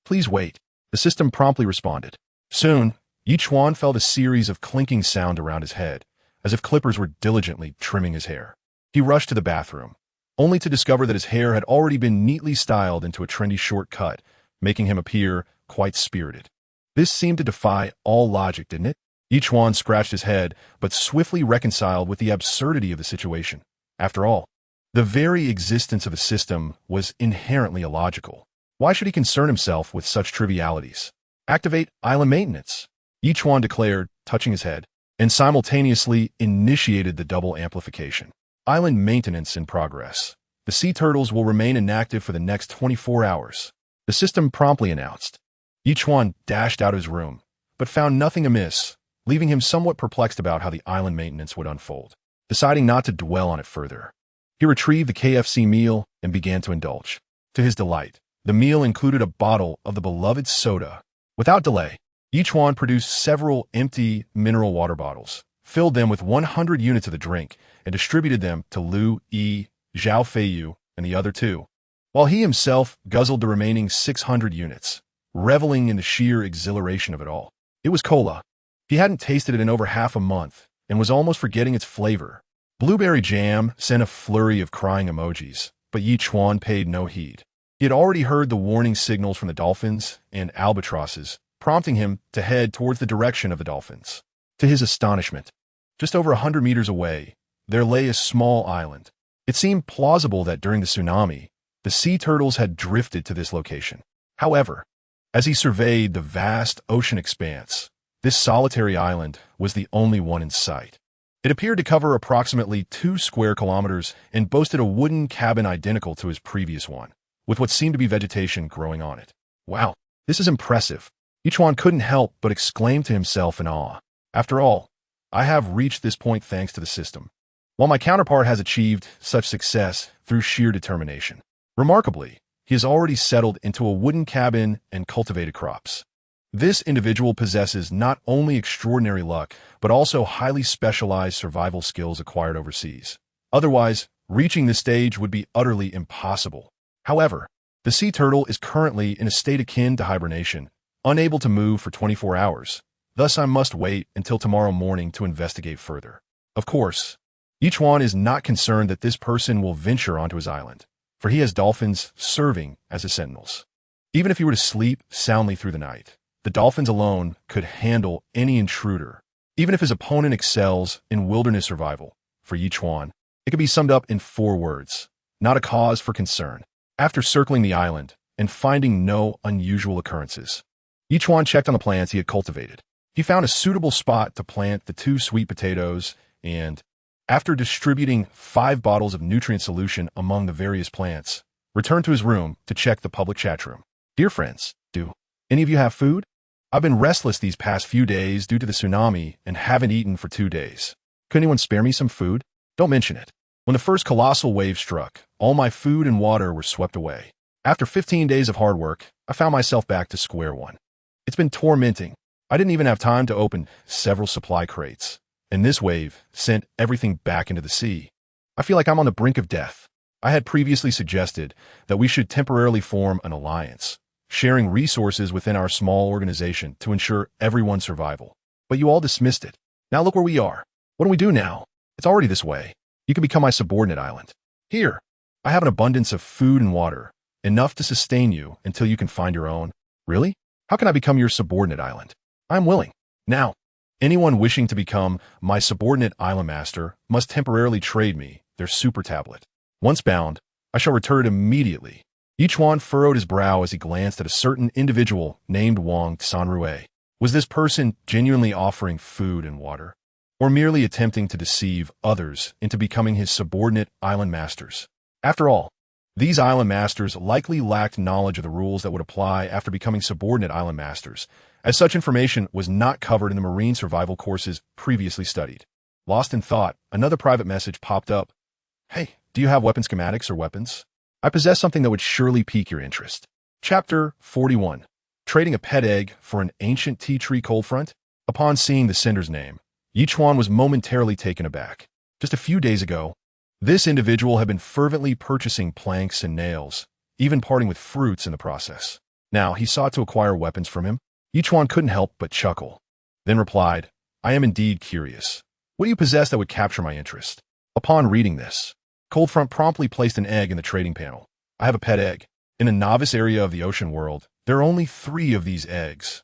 "Please wait," the system promptly responded. Soon, Ye Chuan felt a series of clinking sound around his head, as if clippers were diligently trimming his hair. He rushed to the bathroom, only to discover that his hair had already been neatly styled into a trendy short cut, making him appear quite spirited. This seemed to defy all logic, didn't it? Ye Chuan scratched his head, but swiftly reconciled with the absurdity of the situation. After all, the very existence of a system was inherently illogical. Why should he concern himself with such trivialities? "Activate island maintenance," Ye Chuan declared, touching his head, and simultaneously initiated the double amplification. "Island maintenance in progress. The sea turtles will remain inactive for the next 24 hours. The system promptly announced. Ye Chuan dashed out of his room, but found nothing amiss, leaving him somewhat perplexed about how the island maintenance would unfold. Deciding not to dwell on it further, he retrieved the KFC meal and began to indulge. To his delight, the meal included a bottle of the beloved soda. Without delay, Ye Chuan produced several empty mineral water bottles, filled them with 100 units of the drink, and distributed them to Lu, Yi, Zhao Feiyu, and the other two, while he himself guzzled the remaining 600 units, reveling in the sheer exhilaration of it all. It was cola. He hadn't tasted it in over half a month, and was almost forgetting its flavor. Blueberry jam sent a flurry of crying emojis, but Ye Chuan paid no heed. He had already heard the warning signals from the dolphins and albatrosses, prompting him to head towards the direction of the dolphins. To his astonishment, just over 100 meters away, there lay a small island. It seemed plausible that during the tsunami, the sea turtles had drifted to this location. However, as he surveyed the vast ocean expanse, this solitary island was the only one in sight. It appeared to cover approximately 2 square kilometers and boasted a wooden cabin identical to his previous one, with what seemed to be vegetation growing on it. "Wow, this is impressive." Ye Chuan couldn't help but exclaim to himself in awe. "After all, I have reached this point thanks to the system, while my counterpart has achieved such success through sheer determination. Remarkably, he has already settled into a wooden cabin and cultivated crops. This individual possesses not only extraordinary luck, but also highly specialized survival skills acquired overseas. Otherwise, reaching this stage would be utterly impossible. However, the sea turtle is currently in a state akin to hibernation, unable to move for 24 hours. Thus, I must wait until tomorrow morning to investigate further." Of course, Ye Chuan is not concerned that this person will venture onto his island, for he has dolphins serving as his sentinels. Even if he were to sleep soundly through the night, the dolphins alone could handle any intruder. Even if his opponent excels in wilderness survival, for Ye Chuan, it could be summed up in 4 words: not a cause for concern. After circling the island and finding no unusual occurrences, Ye Chuan checked on the plants he had cultivated. He found a suitable spot to plant the 2 sweet potatoes and, after distributing 5 bottles of nutrient solution among the various plants, returned to his room to check the public chat room. "Dear friends, do any of you have food? I've been restless these past few days due to the tsunami and haven't eaten for 2 days. Could anyone spare me some food? Don't mention it. When the first colossal wave struck, all my food and water were swept away. After 15 days of hard work, I found myself back to square one. It's been tormenting. I didn't even have time to open several supply crates, and this wave sent everything back into the sea. I feel like I'm on the brink of death. I had previously suggested that we should temporarily form an alliance, sharing resources within our small organization to ensure everyone's survival. But you all dismissed it. Now look where we are. What do we do now? It's already this way. You can become my subordinate island. Here, I have an abundance of food and water, enough to sustain you until you can find your own." "Really? How can I become your subordinate island?" "I'm willing. Now, anyone wishing to become my subordinate island master must temporarily trade me their super tablet. Once bound, I shall return it immediately." Ye Chuan furrowed his brow as he glanced at a certain individual named Wang Sanrue. Was this person genuinely offering food and water, or merely attempting to deceive others into becoming his subordinate island masters? After all, these island masters likely lacked knowledge of the rules that would apply after becoming subordinate island masters, as such information was not covered in the marine survival courses previously studied. Lost in thought, another private message popped up. Hey, do you have weapon schematics or weapons? I possess something that would surely pique your interest. Chapter 41. Trading a pet egg for an ancient tea tree cold front? Upon seeing the sender's name, Ye Chuan was momentarily taken aback. Just a few days ago, this individual had been fervently purchasing planks and nails, even parting with fruits in the process. Now he sought to acquire weapons from him. Ye Chuan couldn't help but chuckle, then replied, I am indeed curious. What do you possess that would capture my interest? Upon reading this, Coldfront promptly placed an egg in the trading panel. I have a pet egg. In a novice area of the ocean world, there are only 3 of these eggs.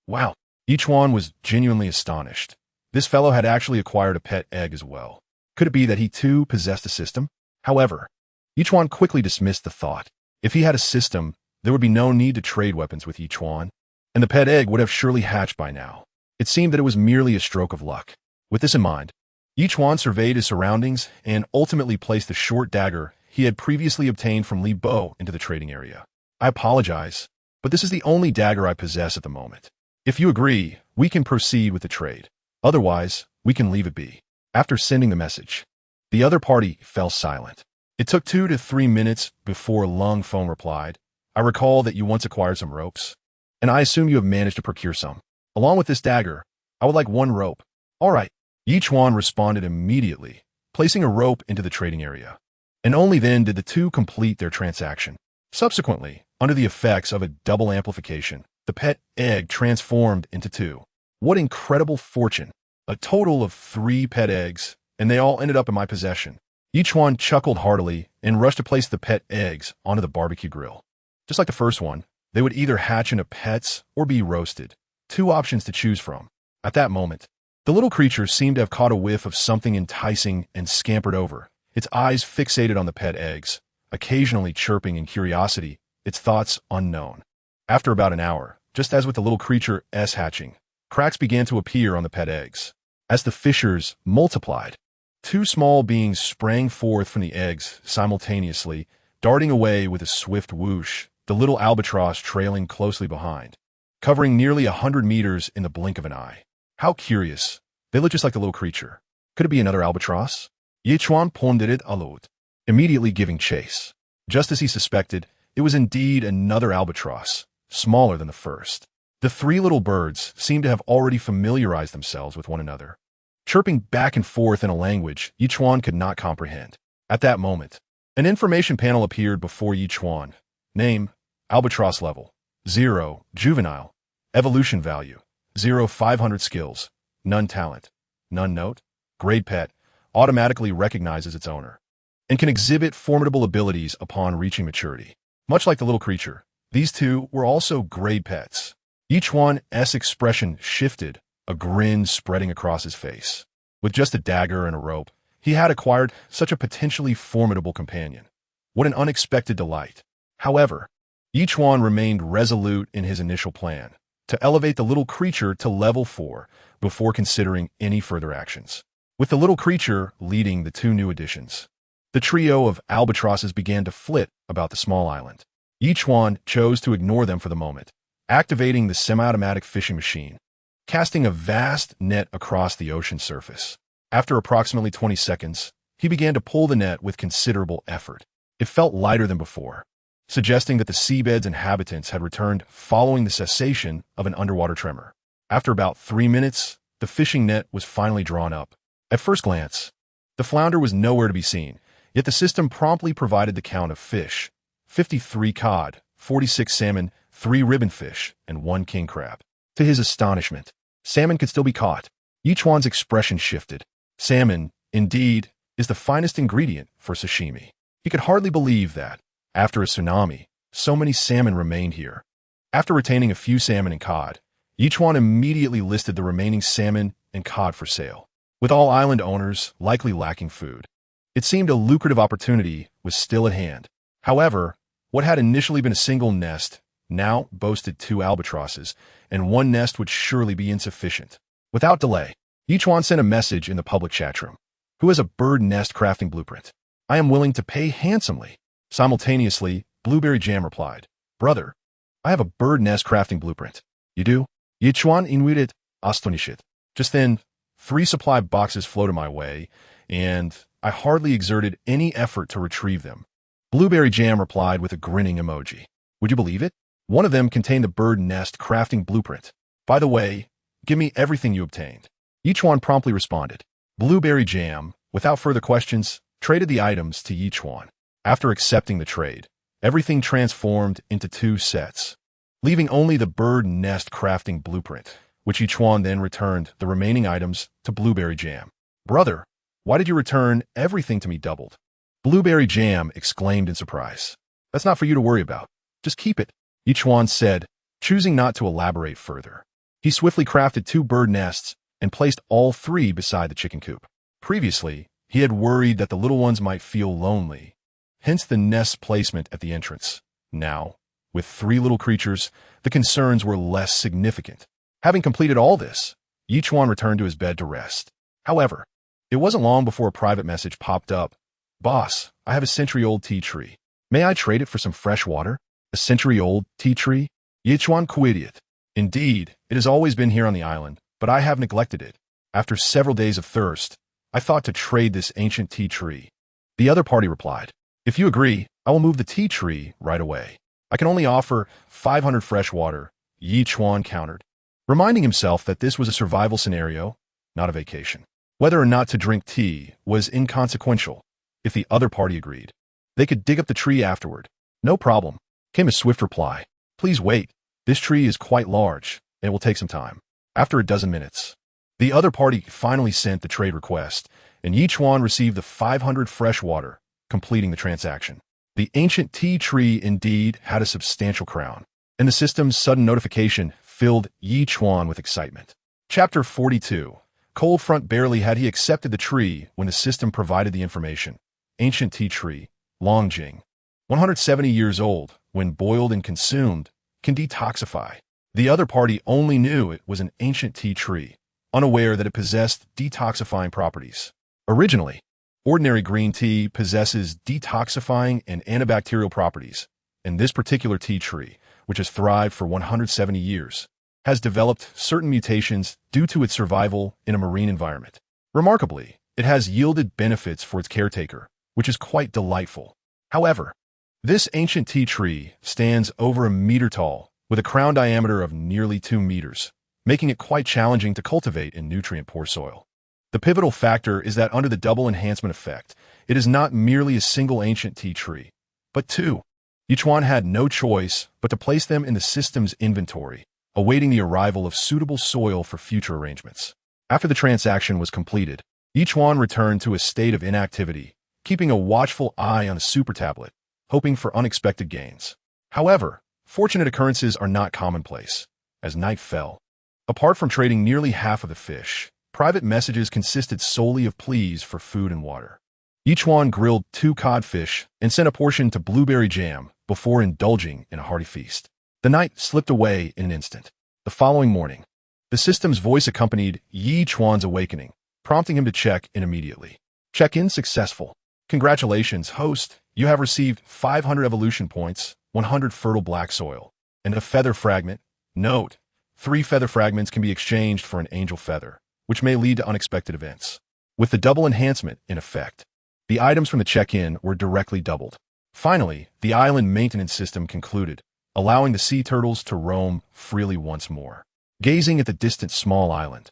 Wow. Ye Chuan was genuinely astonished. This fellow had actually acquired a pet egg as well. Could it be that he too possessed a system? However, Ye Chuan quickly dismissed the thought. If he had a system, there would be no need to trade weapons with Ye Chuan, and the pet egg would have surely hatched by now. It seemed that it was merely a stroke of luck. With this in mind, Ye Chuan surveyed his surroundings and ultimately placed the short dagger he had previously obtained from Li Bo into the trading area. I apologize, but this is the only dagger I possess at the moment. If you agree, we can proceed with the trade. Otherwise, we can leave it be. After sending the message, the other party fell silent. It took 2 to 3 minutes before Lung Feng replied, I recall that you once acquired some ropes, and I assume you have managed to procure some. Along with this dagger, I would like 1 rope. All right. Ye Chuan responded immediately, placing a rope into the trading area. And only then did the two complete their transaction. Subsequently, under the effects of a double amplification, the pet egg transformed into 2. What incredible fortune! A total of 3 pet eggs, and they all ended up in my possession. Ye Chuan chuckled heartily and rushed to place the pet eggs onto the barbecue grill. Just like the first one, they would either hatch into pets or be roasted. 2 options to choose from. At that moment, the little creature seemed to have caught a whiff of something enticing and scampered over, its eyes fixated on the pet eggs, occasionally chirping in curiosity, its thoughts unknown. After about an hour, just as with the little creature hatching, cracks began to appear on the pet eggs. As the fissures multiplied, 2 small beings sprang forth from the eggs simultaneously, darting away with a swift whoosh, the little albatross trailing closely behind, covering nearly 100 meters in the blink of an eye. How curious. They look just like the little creature. Could it be another albatross? Ye Chuan pondered aloud, immediately giving chase. Just as he suspected, it was indeed another albatross, smaller than the first. The 3 little birds seemed to have already familiarized themselves with one another, chirping back and forth in a language Ye Chuan could not comprehend. At that moment, an information panel appeared before Ye Chuan. Name, albatross level, 0, juvenile, evolution value, 0 500 skills, none talent, none note, grade pet, automatically recognizes its owner, and can exhibit formidable abilities upon reaching maturity. Much like the little creature, these 2 were also grade pets. Ye Chuan's expression shifted, a grin spreading across his face. With just a dagger and a rope, he had acquired such a potentially formidable companion. What an unexpected delight. However, Ye Chuan remained resolute in his initial plan, to elevate the little creature to level 4 before considering any further actions. With the little creature leading the 2 new additions, the trio of albatrosses began to flit about the small island. Ye Chuan chose to ignore them for the moment, activating the semi-automatic fishing machine, casting a vast net across the ocean surface. After approximately 20 seconds, he began to pull the net with considerable effort. It felt lighter than before, suggesting that the seabed's inhabitants had returned following the cessation of an underwater tremor. After about 3 minutes, the fishing net was finally drawn up. At first glance, the flounder was nowhere to be seen, yet the system promptly provided the count of fish: 53 cod, 46 salmon, 3 ribbon fish, and 1 king crab. To his astonishment, salmon could still be caught. Ye Chuan's expression shifted. Salmon, indeed, is the finest ingredient for sashimi. He could hardly believe that, after a tsunami, so many salmon remained here. After retaining a few salmon and cod, Ye Chuan immediately listed the remaining salmon and cod for sale. With all island owners likely lacking food, it seemed a lucrative opportunity was still at hand. However, what had initially been a single nest now boasted 2 albatrosses, and 1 nest would surely be insufficient. Without delay, Ye Chuan sent a message in the public chat room. Who has a bird nest crafting blueprint? I am willing to pay handsomely. Simultaneously, Blueberry Jam replied, Brother, I have a bird nest crafting blueprint. You do? Ye Chuan inuited astonished. Just then, 3 supply boxes floated my way, and I hardly exerted any effort to retrieve them. Blueberry Jam replied with a grinning emoji. Would you believe it? One of them contained the bird nest crafting blueprint. By the way, give me everything you obtained. Ye Chuan promptly responded. Blueberry Jam, without further questions, traded the items to Ye Chuan. After accepting the trade, everything transformed into 2 sets, leaving only the bird nest crafting blueprint, which Ye Chuan then returned the remaining items to Blueberry Jam. Brother, why did you return everything to me doubled? Blueberry Jam exclaimed in surprise. That's not for you to worry about. Just keep it, Ye Chuan said, choosing not to elaborate further. He swiftly crafted 2 bird nests and placed all 3 beside the chicken coop. Previously, he had worried that the little ones might feel lonely, hence the nest's placement at the entrance. Now, with 3 little creatures, the concerns were less significant. Having completed all this, Ye Chuan returned to his bed to rest. However, it wasn't long before a private message popped up. Boss, I have a century-old tea tree. May I trade it for some fresh water? A century-old tea tree? Ye Chuan quiddied. Indeed, it has always been here on the island, but I have neglected it. After several days of thirst, I thought to trade this ancient tea tree. The other party replied, if you agree, I will move the tea tree right away. I can only offer 500 fresh water, Ye Chuan countered, reminding himself that this was a survival scenario, not a vacation. Whether or not to drink tea was inconsequential. If the other party agreed, they could dig up the tree afterward. No problem, came a swift reply. Please wait. This tree is quite large, and it will take some time. After a dozen minutes, the other party finally sent the trade request, and Ye Chuan received the 500 fresh water, completing the transaction. The ancient tea tree indeed had a substantial crown, and the system's sudden notification filled Ye Chuan with excitement. Chapter 42. Cold front. Barely had he accepted the tree when the system provided the information. Ancient tea tree, Longjing. 170 years old, when boiled and consumed, can detoxify. The other party only knew it was an ancient tea tree, unaware that it possessed detoxifying properties. Originally, ordinary green tea possesses detoxifying and antibacterial properties, and this particular tea tree, which has thrived for 170 years, has developed certain mutations due to its survival in a marine environment. Remarkably, it has yielded benefits for its caretaker, which is quite delightful. However, this ancient tea tree stands over a meter tall, with a crown diameter of nearly 2 meters, making it quite challenging to cultivate in nutrient-poor soil. The pivotal factor is that under the double enhancement effect, it is not merely a single ancient tea tree, but 2. Ye Chuan had no choice but to place them in the system's inventory, awaiting the arrival of suitable soil for future arrangements. After the transaction was completed, Ye Chuan returned to a state of inactivity, keeping a watchful eye on the super tablet, hoping for unexpected gains. However, fortunate occurrences are not commonplace. As night fell, apart from trading nearly half of the fish, private messages consisted solely of pleas for food and water. Ye Chuan grilled 2 codfish and sent a portion to Blueberry Jam before indulging in a hearty feast. The night slipped away in an instant. The following morning, the system's voice accompanied Ye Chuan's awakening, prompting him to check in immediately. Check-in successful. Congratulations, host. You have received 500 evolution points, 100 fertile black soil, and a feather fragment. Note, 3 feather fragments can be exchanged for an angel feather, which may lead to unexpected events. With the double enhancement in effect, the items from the check-in were directly doubled. Finally, the island maintenance system concluded, allowing the sea turtles to roam freely once more. Gazing at the distant small island,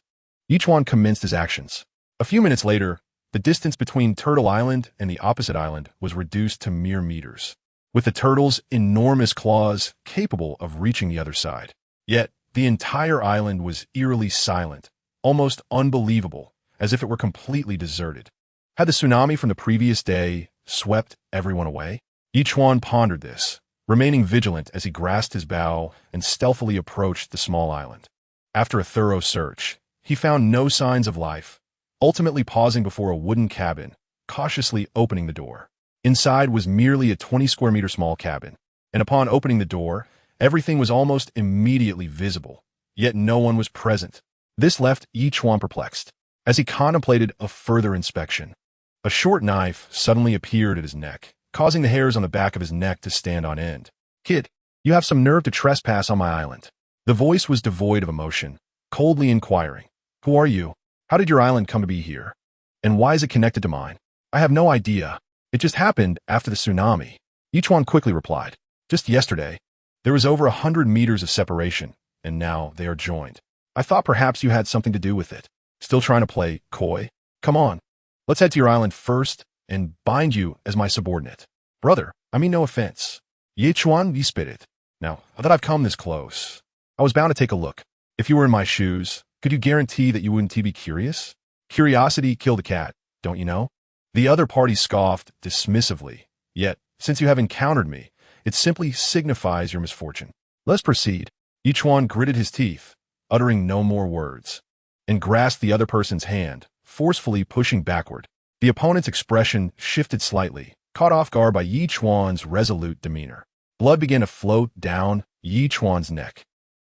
Ye Chuan commenced his actions. A few minutes later, the distance between Turtle Island and the opposite island was reduced to mere meters, with the turtles' enormous claws capable of reaching the other side. Yet, the entire island was eerily silent, almost unbelievable, as if it were completely deserted. Had the tsunami from the previous day swept everyone away? Ye Chuan pondered this, remaining vigilant as he grasped his bow and stealthily approached the small island. After a thorough search, he found no signs of life, ultimately pausing before a wooden cabin, cautiously opening the door. Inside was merely a 20-square-meter small cabin, and upon opening the door, everything was almost immediately visible, yet no one was present. This left Ye Chuan perplexed, as he contemplated a further inspection. A short knife suddenly appeared at his neck, causing the hairs on the back of his neck to stand on end. Kid, you have some nerve to trespass on my island. The voice was devoid of emotion, coldly inquiring, who are you? How did your island come to be here? And why is it connected to mine? I have no idea. It just happened after the tsunami. Ye Chuan quickly replied. Just yesterday, there was over 100 meters of separation, and now they are joined. I thought perhaps you had something to do with it. Still trying to play coy? Come on. Let's head to your island first and bind you as my subordinate. Brother, I mean no offense. Ye Chuan, you spit it. Now that I've come this close, I was bound to take a look. If you were in my shoes, could you guarantee that you wouldn't be curious? Curiosity killed a cat, don't you know? The other party scoffed dismissively. Yet, since you have encountered me, it simply signifies your misfortune. Let's proceed. Ye Chuan gritted his teeth, uttering no more words, and grasped the other person's hand, forcefully pushing backward. The opponent's expression shifted slightly, caught off guard by Ye Chuan's resolute demeanor. Blood began to float down Ye Chuan's neck.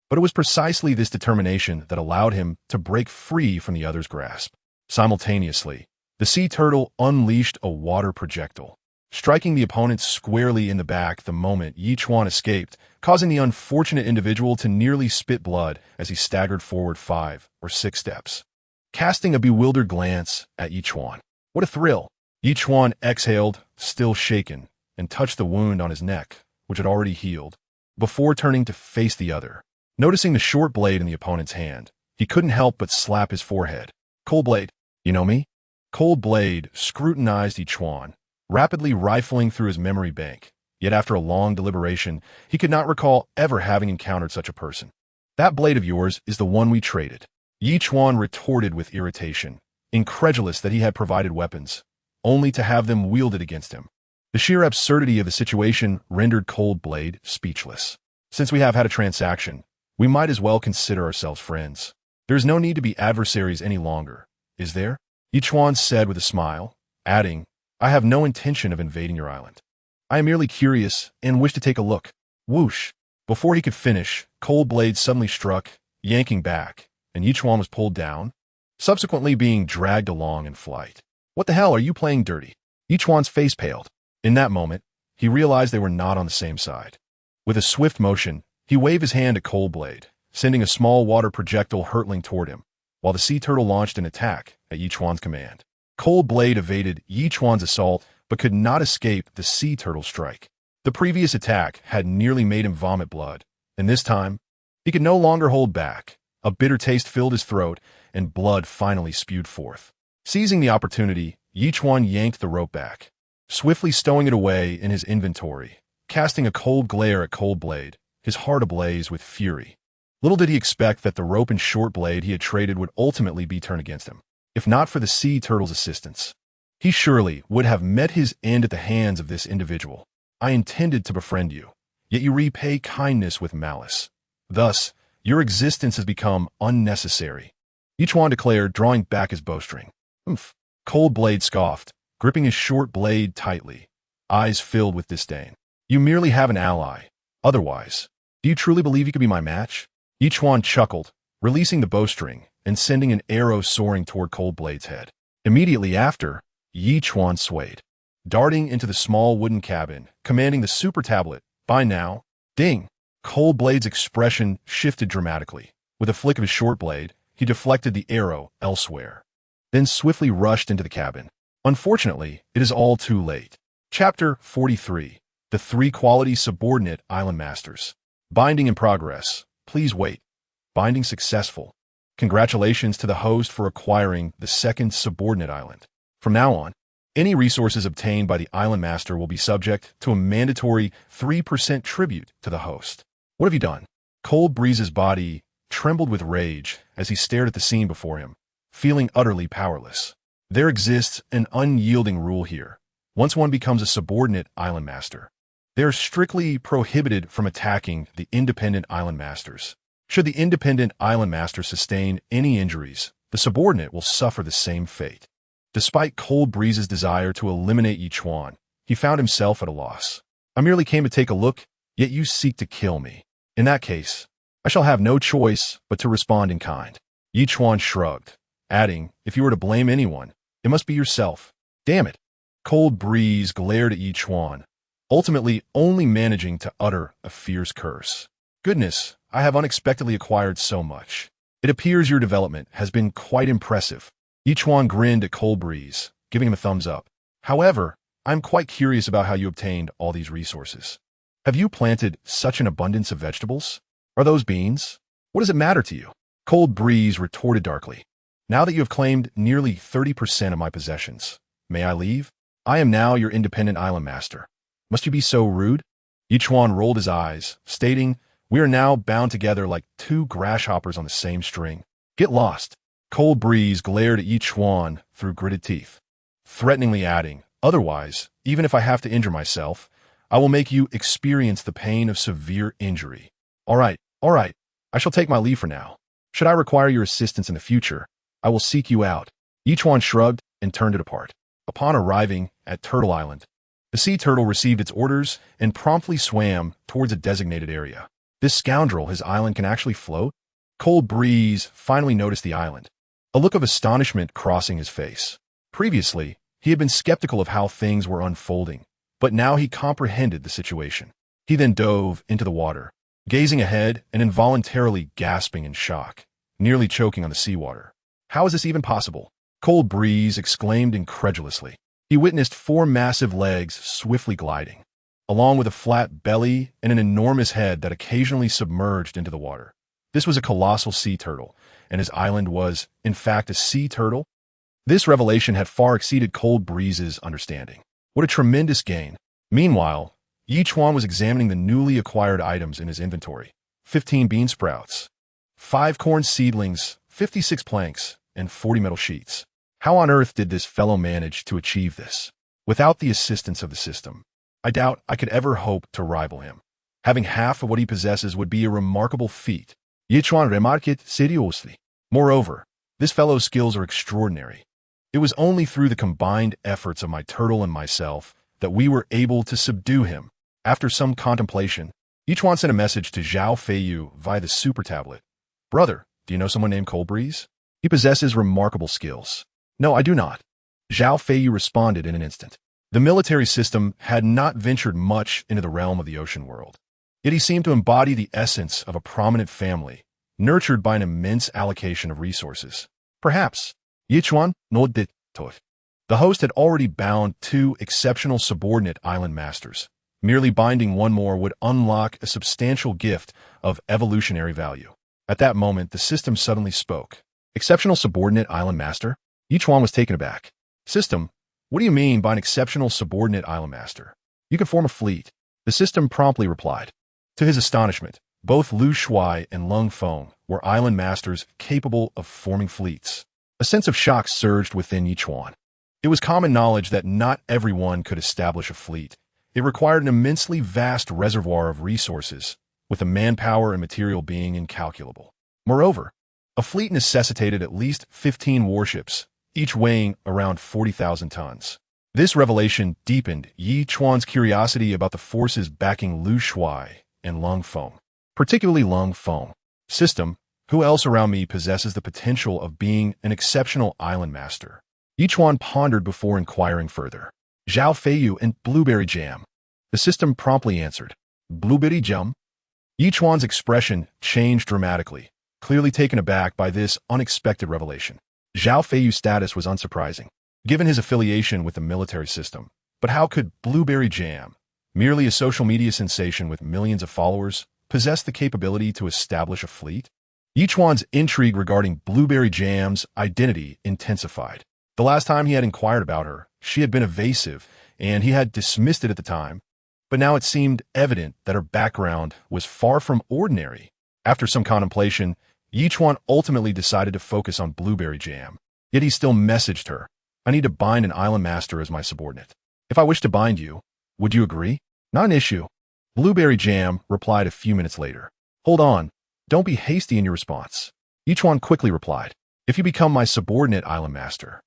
But it was precisely this determination that allowed him to break free from the other's grasp. Simultaneously, the sea turtle unleashed a water projectile, striking the opponent squarely in the back the moment Ye Chuan escaped, causing the unfortunate individual to nearly spit blood as he staggered forward 5 or 6 steps. Casting a bewildered glance at Ye Chuan. What a thrill! Ye Chuan exhaled, still shaken, and touched the wound on his neck, which had already healed, before turning to face the other. Noticing the short blade in the opponent's hand, he couldn't help but slap his forehead. Cold Blade, you know me? Cold Blade scrutinized Ye Chuan, rapidly rifling through his memory bank, yet after a long deliberation, he could not recall ever having encountered such a person. That blade of yours is the one we traded. Ye Chuan retorted with irritation, incredulous that he had provided weapons, only to have them wielded against him. The sheer absurdity of the situation rendered Cold Blade speechless. Since we have had a transaction, we might as well consider ourselves friends. There is no need to be adversaries any longer, is there? Ye Chuan said with a smile, adding, I have no intention of invading your island. I am merely curious and wish to take a look. Whoosh! Before he could finish, Cold Blade suddenly struck, yanking back, and Ye Chuan was pulled down, subsequently being dragged along in flight. What the hell are you playing dirty? Ye Chuan's face paled. In that moment, he realized they were not on the same side. With a swift motion, he waved his hand at Cold Blade, sending a small water projectile hurtling toward him, while the sea turtle launched an attack at Ye Chuan's command. Cold Blade evaded Ye Chuan's assault, but could not escape the sea turtle's strike. The previous attack had nearly made him vomit blood, and this time, he could no longer hold back. A bitter taste filled his throat, and blood finally spewed forth. Seizing the opportunity, Ye Chuan yanked the rope back, swiftly stowing it away in his inventory, casting a cold glare at Cold Blade, his heart ablaze with fury. Little did he expect that the rope and short blade he had traded would ultimately be turned against him. If not for the sea turtle's assistance, he surely would have met his end at the hands of this individual. I intended to befriend you, yet you repay kindness with malice. Thus, your existence has become unnecessary. Ye Chuan declared, drawing back his bowstring. Oomph! Cold Blade scoffed, gripping his short blade tightly, eyes filled with disdain. You merely have an ally. Otherwise, do you truly believe you could be my match? Ye Chuan chuckled, releasing the bowstring and sending an arrow soaring toward Cold Blade's head. Immediately after, Ye Chuan swayed, darting into the small wooden cabin, commanding the super tablet. By now, ding! Cold Blade's expression shifted dramatically. With a flick of his short blade, he deflected the arrow elsewhere, then swiftly rushed into the cabin. Unfortunately, it is all too late. Chapter 43. The 3 Quality Subordinate Island Masters. Binding in progress. Please wait. Binding successful. Congratulations to the host for acquiring the 2nd subordinate island. From now on, any resources obtained by the island master will be subject to a mandatory 3% tribute to the host. What have you done? Cold Breeze's body trembled with rage as he stared at the scene before him, feeling utterly powerless. There exists an unyielding rule here. Once one becomes a subordinate island master, they are strictly prohibited from attacking the independent island masters. Should the independent island master sustain any injuries, the subordinate will suffer the same fate. Despite Cold Breeze's desire to eliminate Ye Chuan, he found himself at a loss. I merely came to take a look, yet you seek to kill me. In that case, I shall have no choice but to respond in kind. Ye Chuan shrugged, adding, if you were to blame anyone, it must be yourself. Damn it. Cold Breeze glared at Ye Chuan, ultimately only managing to utter a fierce curse. Goodness, I have unexpectedly acquired so much. It appears your development has been quite impressive. Ye Chuan grinned at Cold Breeze, giving him a thumbs up. However, I'm quite curious about how you obtained all these resources. Have you planted such an abundance of vegetables? Are those beans? What does it matter to you? Cold Breeze retorted darkly. Now that you have claimed nearly 30% of my possessions, may I leave? I am now your independent island master. Must you be so rude? Ye Chuan rolled his eyes, stating, we are now bound together like two grasshoppers on the same string. Get lost. Cold Breeze glared at Ye Chuan through gritted teeth, threateningly adding, otherwise, even if I have to injure myself, I will make you experience the pain of severe injury. All right, I shall take my leave for now. Should I require your assistance in the future, I will seek you out. Ye Chuan shrugged and turned it apart. Upon arriving at Turtle Island, the sea turtle received its orders and promptly swam towards a designated area. This scoundrel, his island can actually float? Cold Breeze finally noticed the island, a look of astonishment crossing his face. Previously, he had been skeptical of how things were unfolding, but now he comprehended the situation. He then dove into the water, gazing ahead and involuntarily gasping in shock, nearly choking on the seawater. How is this even possible? Cold Breeze exclaimed incredulously. He witnessed 4 massive legs swiftly gliding, along with a flat belly and an enormous head that occasionally submerged into the water. This was a colossal sea turtle, and his island was, in fact, a sea turtle. This revelation had far exceeded Cold Breeze's understanding. What a tremendous gain. Meanwhile, Ye Chuan was examining the newly acquired items in his inventory. 15 bean sprouts, 5 corn seedlings, 56 planks, and 40 metal sheets. How on earth did this fellow manage to achieve this? Without the assistance of the system, I doubt I could ever hope to rival him. Having half of what he possesses would be a remarkable feat. Ye Chuan remarked it seriously. Moreover, this fellow's skills are extraordinary. It was only through the combined efforts of my turtle and myself that we were able to subdue him. After some contemplation, Ye Chuan sent a message to Zhao Feiyu via the super tablet. Brother, do you know someone named Cold Breeze? He possesses remarkable skills. No, I do not. Zhao Feiyu responded in an instant. The military system had not ventured much into the realm of the ocean world. Yet he seemed to embody the essence of a prominent family, nurtured by an immense allocation of resources. Perhaps. Ye Chuan nodded to it. The host had already bound 2 exceptional subordinate island masters. Merely binding one more would unlock a substantial gift of evolutionary value. At that moment, the system suddenly spoke. Exceptional subordinate island master? Ye Chuan was taken aback. System, what do you mean by an exceptional subordinate island master? You can form a fleet. The system promptly replied. To his astonishment, both Lu Shuai and Lung Feng were island masters capable of forming fleets. A sense of shock surged within Ye Chuan. It was common knowledge that not everyone could establish a fleet. It required an immensely vast reservoir of resources, with the manpower and material being incalculable. Moreover, a fleet necessitated at least 15 warships, each weighing around 40,000 tons. This revelation deepened Ye Chuan's curiosity about the forces backing Lu Shuai and Lung Feng, particularly Lung Feng. System, who else around me possesses the potential of being an exceptional island master? Ye Chuan pondered before inquiring further. Zhao Feiyu and Blueberry Jam. The system promptly answered. Blueberry Jam? Ye Chuan's expression changed dramatically, clearly taken aback by this unexpected revelation. Zhao Feiyu's status was unsurprising, given his affiliation with the military system. But how could Blueberry Jam, merely a social media sensation with millions of followers, possess the capability to establish a fleet? Ye Chuan's intrigue regarding Blueberry Jam's identity intensified. The last time he had inquired about her, she had been evasive, and he had dismissed it at the time. But now it seemed evident that her background was far from ordinary. After some contemplation, Ye Chuan ultimately decided to focus on Blueberry Jam. Yet he still messaged her. I need to bind an island master as my subordinate. If I wish to bind you, would you agree? Not an issue. Blueberry Jam replied a few minutes later. Hold on. Don't be hasty in your response. Ye Chuan quickly replied. If you become my subordinate island master,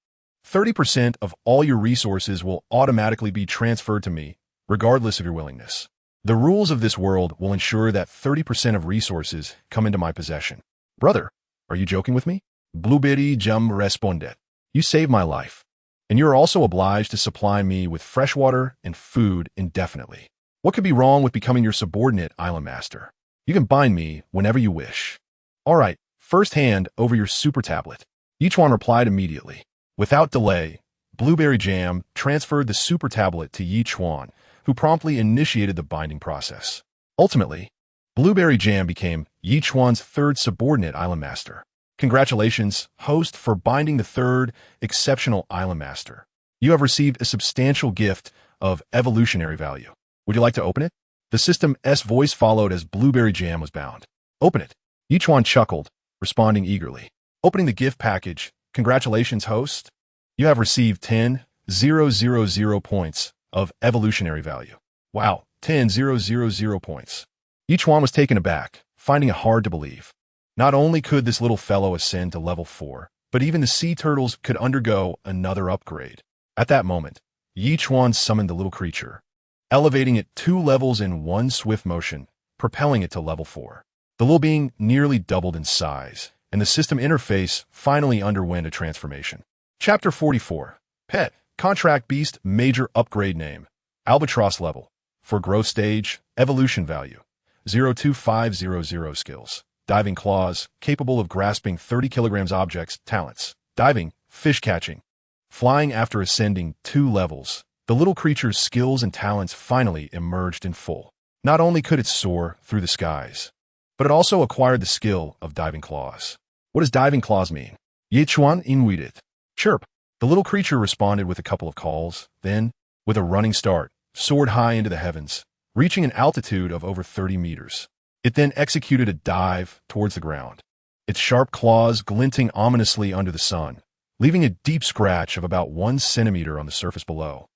30% of all your resources will automatically be transferred to me, regardless of your willingness. The rules of this world will ensure that 30% of resources come into my possession. Brother, are you joking with me? Blueberry Jam responded. You saved my life, and you're also obliged to supply me with fresh water and food indefinitely. What could be wrong with becoming your subordinate island master? You can bind me whenever you wish. All right, first hand over your super tablet. Ye Chuan replied immediately. Without delay, Blueberry Jam transferred the super tablet to Ye Chuan, who promptly initiated the binding process. Ultimately, Blueberry Jam became Ye Chuan's third subordinate island master. Congratulations, host, for binding the third exceptional island master. You have received a substantial gift of evolutionary value. Would you like to open it? The system's voice followed as Blueberry Jam was bound. Open it. Ye Chuan chuckled, responding eagerly. Opening the gift package. Congratulations, host. You have received 10,000 points of evolutionary value. Wow, 10,000 points. Ye Chuan was taken aback, finding it hard to believe. Not only could this little fellow ascend to level 4, but even the sea turtles could undergo another upgrade. At that moment, Ye Chuan summoned the little creature, elevating it 2 levels in one swift motion, propelling it to level 4. The little being nearly doubled in size, and the system interface finally underwent a transformation. Chapter 44. Pet. Contract Beast. Major Upgrade Name. Albatross Level. For Growth Stage. Evolution Value. 02500 Skills. Diving Claws. Capable of grasping 30 kilograms objects. Talents. Diving. Fish catching. Flying. After ascending 2 levels, the little creature's skills and talents finally emerged in full. Not only could it soar through the skies, but it also acquired the skill of diving claws. What does diving claws mean? Ye Chuan invited. Chirp. The little creature responded with a couple of calls, then, with a running start, soared high into the heavens, reaching an altitude of over 30 meters. It then executed a dive towards the ground, its sharp claws glinting ominously under the sun, leaving a deep scratch of about 1 centimeter on the surface below.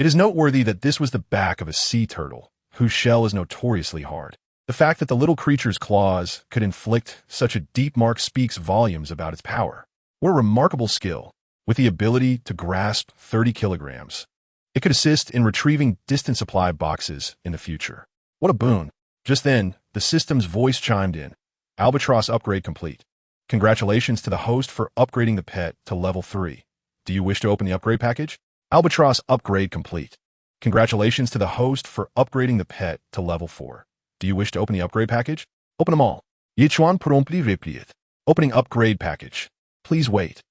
It is noteworthy that this was the back of a sea turtle, whose shell is notoriously hard. The fact that the little creature's claws could inflict such a deep mark speaks volumes about its power. What a remarkable skill. With the ability to grasp 30 kilograms, it could assist in retrieving distant supply boxes in the future. What a boon. Just then, the system's voice chimed in. Albatross upgrade complete. Congratulations to the host for upgrading the pet to level 3. Do you wish to open the upgrade package? Albatross upgrade complete. Congratulations to the host for upgrading the pet to level 4. Do you wish to open the upgrade package? Open them all. Ye Chuan promptly replied. Opening upgrade package. Please wait.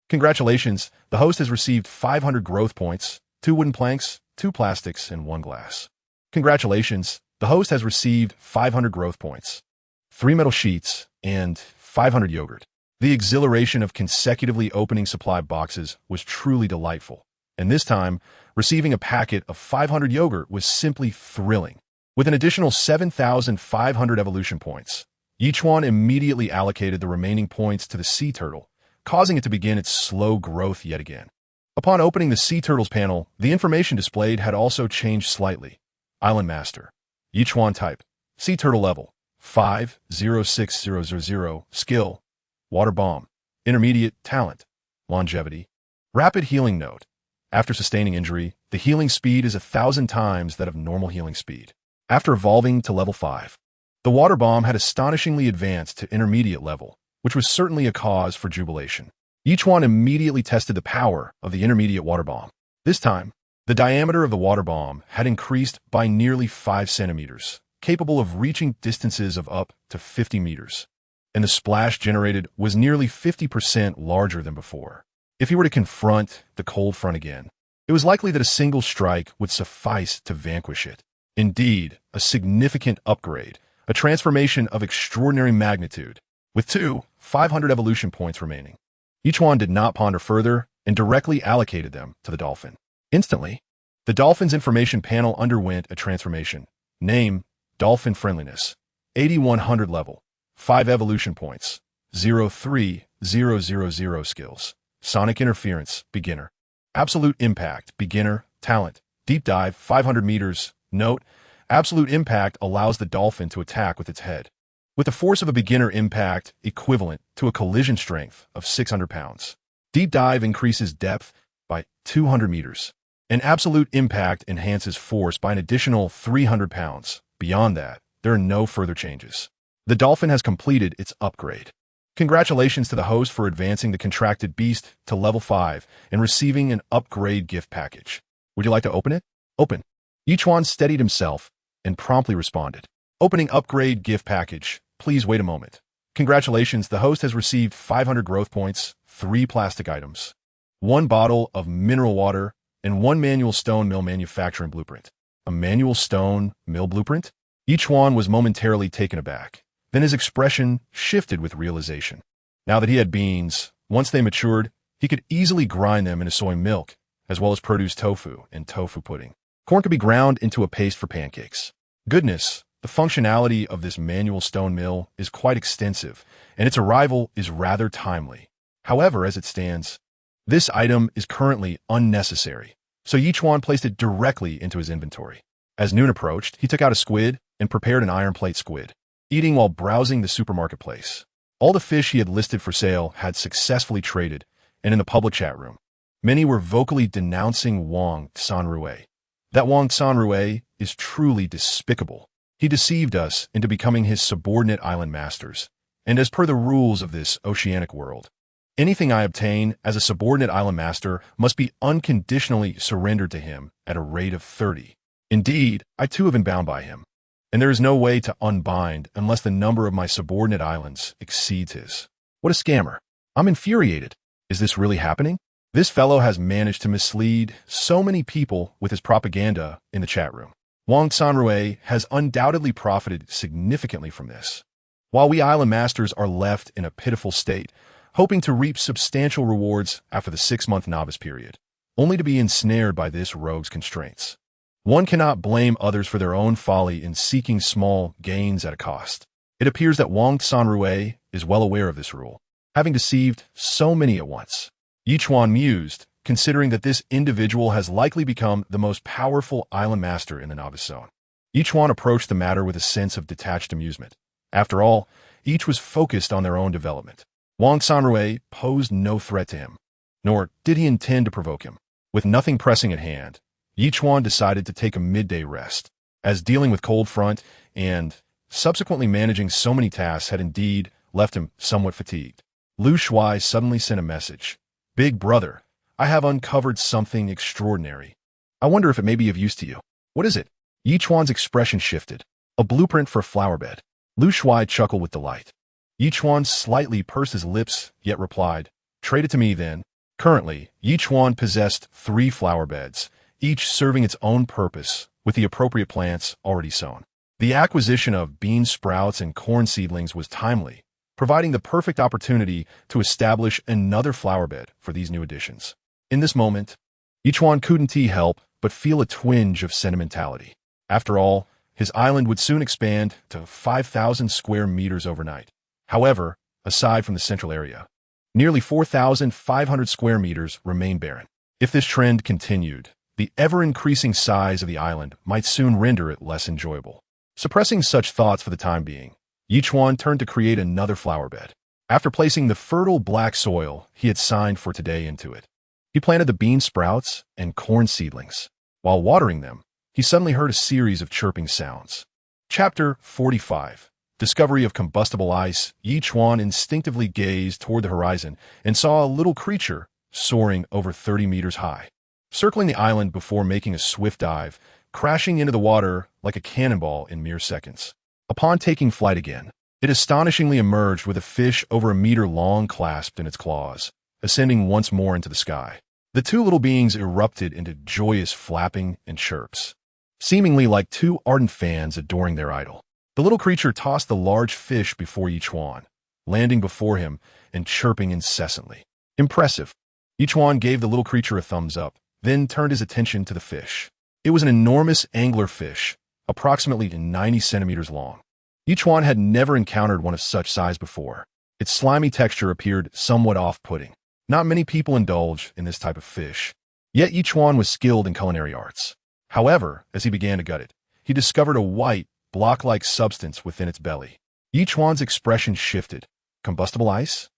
Congratulations, the host has received 500 growth points, 2 wooden planks, 2 plastics, and 1 glass. Congratulations, the host has received 500 growth points, 3 metal sheets, and 500 yogurt. The exhilaration of consecutively opening supply boxes was truly delightful, and this time, receiving a packet of 500 yogurt was simply thrilling. With an additional 7,500 evolution points, Ye Chuan immediately allocated the remaining points to the sea turtle, causing it to begin its slow growth yet again. Upon opening the sea turtle's panel, the information displayed had also changed slightly. Island Master. Ye Chuan type. Sea turtle level. 5,06000. Skill. Water bomb. Intermediate. Talent. Longevity. Rapid healing note. After sustaining injury, the healing speed is 1,000 times that of normal healing speed. After evolving to level 5, the water bomb had astonishingly advanced to intermediate level, which was certainly a cause for jubilation. Ye Chuan immediately tested the power of the intermediate water bomb. This time, the diameter of the water bomb had increased by nearly 5 centimeters, capable of reaching distances of up to 50 meters. And the splash generated was nearly 50% larger than before. If he were to confront the cold front again, it was likely that a single strike would suffice to vanquish it. Indeed, a significant upgrade, a transformation of extraordinary magnitude, with 500 evolution points remaining. Ye Chuan did not ponder further and directly allocated them to the dolphin. Instantly, the dolphin's information panel underwent a transformation. Name, Dolphin Friendliness, 8100 level, 5 evolution points, 03000 skills, Sonic Interference, Beginner, Absolute Impact, Beginner, Talent, Deep Dive, 500 meters. Note, Absolute Impact allows the dolphin to attack with its head, with the force of a beginner impact equivalent to a collision strength of 600 pounds. Deep Dive increases depth by 200 meters, and Absolute Impact enhances force by an additional 300 pounds. Beyond that, there are no further changes. The dolphin has completed its upgrade. Congratulations to the host for advancing the contracted beast to level 5 and receiving an upgrade gift package. Would you like to open it? Open. Ye Chuan steadied himself and promptly responded. Opening upgrade gift package. Please wait a moment. Congratulations, the host has received 500 growth points, 3 plastic items, one bottle of mineral water, and one manual stone mill manufacturing blueprint. A manual stone mill blueprint? Ye Chuan was momentarily taken aback. Then his expression shifted with realization. Now that he had beans, once they matured, he could easily grind them into soy milk, as well as produce tofu and tofu pudding. Corn could be ground into a paste for pancakes. Goodness, the functionality of this manual stone mill is quite extensive, and its arrival is rather timely. However, as it stands, this item is currently unnecessary, so Ye Chuan placed it directly into his inventory. As noon approached, he took out a squid and prepared an iron plate squid, eating while browsing the supermarket place. All the fish he had listed for sale had successfully traded, and in the public chat room, many were vocally denouncing Wang Sanrui. That Wang Sanrui is truly despicable. He deceived us into becoming his subordinate island masters, and as per the rules of this oceanic world, anything I obtain as a subordinate island master must be unconditionally surrendered to him at a rate of 30. Indeed, I too have been bound by him, and there is no way to unbind unless the number of my subordinate islands exceeds his. What a scammer. I'm infuriated. Is this really happening? This fellow has managed to mislead so many people with his propaganda in the chat room. Wang Sanrui has undoubtedly profited significantly from this, while we island masters are left in a pitiful state, hoping to reap substantial rewards after the 6-month novice period, only to be ensnared by this rogue's constraints. One cannot blame others for their own folly in seeking small gains at a cost. It appears that Wang Sanrui is well aware of this rule, having deceived so many at once. Ye Chuan mused, considering that this individual has likely become the most powerful island master in the novice zone. Ye Chuan approached the matter with a sense of detached amusement. After all, each was focused on their own development. Wang Sanrui posed no threat to him, nor did he intend to provoke him. With nothing pressing at hand, Ye Chuan decided to take a midday rest, as dealing with cold front and subsequently managing so many tasks had indeed left him somewhat fatigued. Lu Shuai suddenly sent a message. Big brother, I have uncovered something extraordinary. I wonder if it may be of use to you. What is it? Ye Chuan's expression shifted. A blueprint for a flower bed. Lu Shuai chuckled with delight. Ye Chuan slightly pursed his lips, yet replied, Trade it to me then. Currently, Ye Chuan possessed 3 flower beds, each serving its own purpose, with the appropriate plants already sown. The acquisition of bean sprouts and corn seedlings was timely, providing the perfect opportunity to establish another flower bed for these new additions. In this moment, Ye Chuan couldn't help but feel a twinge of sentimentality. After all, his island would soon expand to 5,000 square meters overnight. However, aside from the central area, nearly 4,500 square meters remain barren. If this trend continued, the ever-increasing size of the island might soon render it less enjoyable. Suppressing such thoughts for the time being, Ye Chuan turned to create another flower bed. After placing the fertile black soil he had signed for today into it, he planted the bean sprouts and corn seedlings. While watering them, he suddenly heard a series of chirping sounds. Chapter 45. Discovery of combustible ice. Ye Chuan instinctively gazed toward the horizon and saw a little creature soaring over 30 meters high, circling the island before making a swift dive, crashing into the water like a cannonball in mere seconds. Upon taking flight again, it astonishingly emerged with a fish over a meter long clasped in its claws, ascending once more into the sky. The 2 little beings erupted into joyous flapping and chirps, seemingly like 2 ardent fans adoring their idol. The little creature tossed the large fish before Ye Chuan, landing before him and chirping incessantly. Impressive. Ye Chuan gave the little creature a thumbs up, then turned his attention to the fish. It was an enormous anglerfish, approximately 90 centimeters long. Ye Chuan had never encountered one of such size before. Its slimy texture appeared somewhat off-putting. Not many people indulge in this type of fish, yet Ye Chuan was skilled in culinary arts. However, as he began to gut it, he discovered a white, block-like substance within its belly. Ye Chuan's expression shifted. Combustible ice?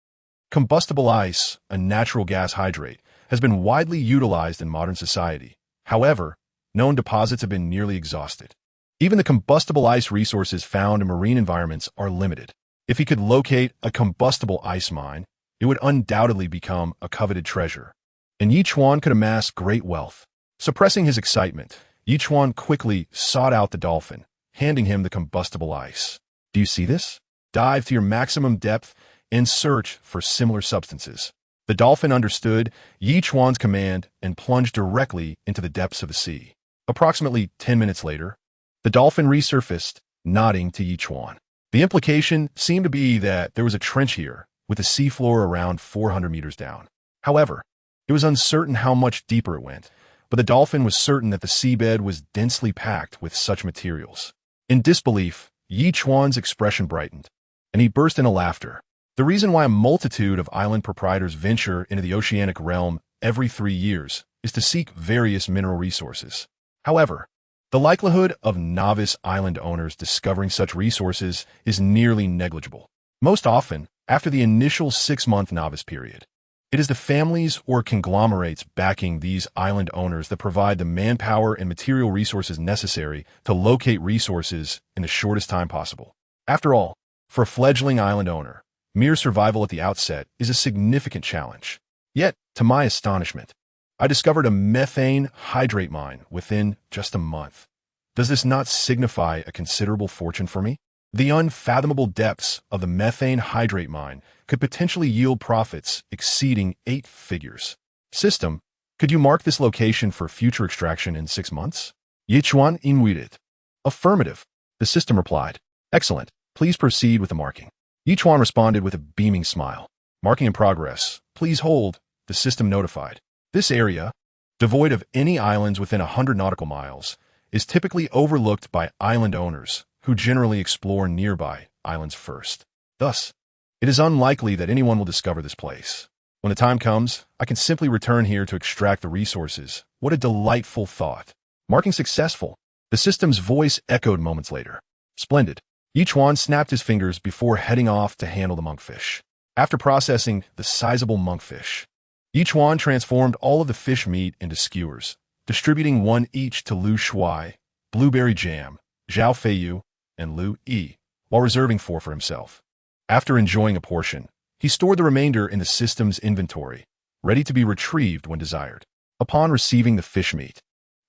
Combustible ice, a natural gas hydrate, has been widely utilized in modern society. However, known deposits have been nearly exhausted. Even the combustible ice resources found in marine environments are limited. If he could locate a combustible ice mine, it would undoubtedly become a coveted treasure, and Ye Chuan could amass great wealth. Suppressing his excitement, Ye Chuan quickly sought out the dolphin, handing him the combustible ice. Do you see this? Dive to your maximum depth and search for similar substances. The dolphin understood Ye Chuan's command and plunged directly into the depths of the sea. Approximately 10 minutes later, the dolphin resurfaced, nodding to Ye Chuan. The implication seemed to be that there was a trench here, with the seafloor around 400 meters down. However, it was uncertain how much deeper it went, but the dolphin was certain that the seabed was densely packed with such materials. In disbelief, Ye Chuan's expression brightened, and he burst into laughter. The reason why a multitude of island proprietors venture into the oceanic realm every 3 years is to seek various mineral resources. However, the likelihood of novice island owners discovering such resources is nearly negligible. Most often, after the initial 6-month novice period, it is the families or conglomerates backing these island owners that provide the manpower and material resources necessary to locate resources in the shortest time possible. After all, for a fledgling island owner, mere survival at the outset is a significant challenge. Yet, to my astonishment, I discovered a methane hydrate mine within just a month. Does this not signify a considerable fortune for me? The unfathomable depths of the methane hydrate mine could potentially yield profits exceeding 8 figures. System, could you mark this location for future extraction in 6 months? Ye Chuan invited. Affirmative, the system replied. Excellent, please proceed with the marking. Ye Chuan responded with a beaming smile. Marking in progress, please hold, the system notified. This area, devoid of any islands within 100 nautical miles, is typically overlooked by island owners who generally explore nearby islands first. Thus, it is unlikely that anyone will discover this place. When the time comes, I can simply return here to extract the resources. What a delightful thought. Marking successful. The system's voice echoed moments later. Splendid. Ye Chuan snapped his fingers before heading off to handle the monkfish. After processing the sizable monkfish, Ye Chuan transformed all of the fish meat into skewers, distributing 1 each to Lu Shuai, Blueberry Jam, Zhao Feiyu, and Lu Yi, while reserving 4 for himself. After enjoying a portion, he stored the remainder in the system's inventory, ready to be retrieved when desired. Upon receiving the fish meat,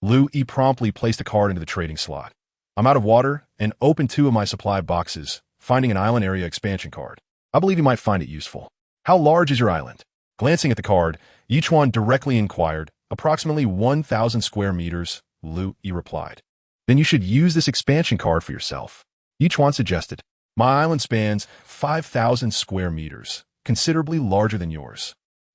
Lu Yi promptly placed a card into the trading slot. I'm out of water and opened 2 of my supply boxes, finding an island area expansion card. I believe you might find it useful. How large is your island? Glancing at the card, Ye Chuan directly inquired. Approximately 1,000 square meters, Lu Yi replied. Then you should use this expansion card for yourself. Ye Chuan suggested. My island spans 5,000 square meters, considerably larger than yours.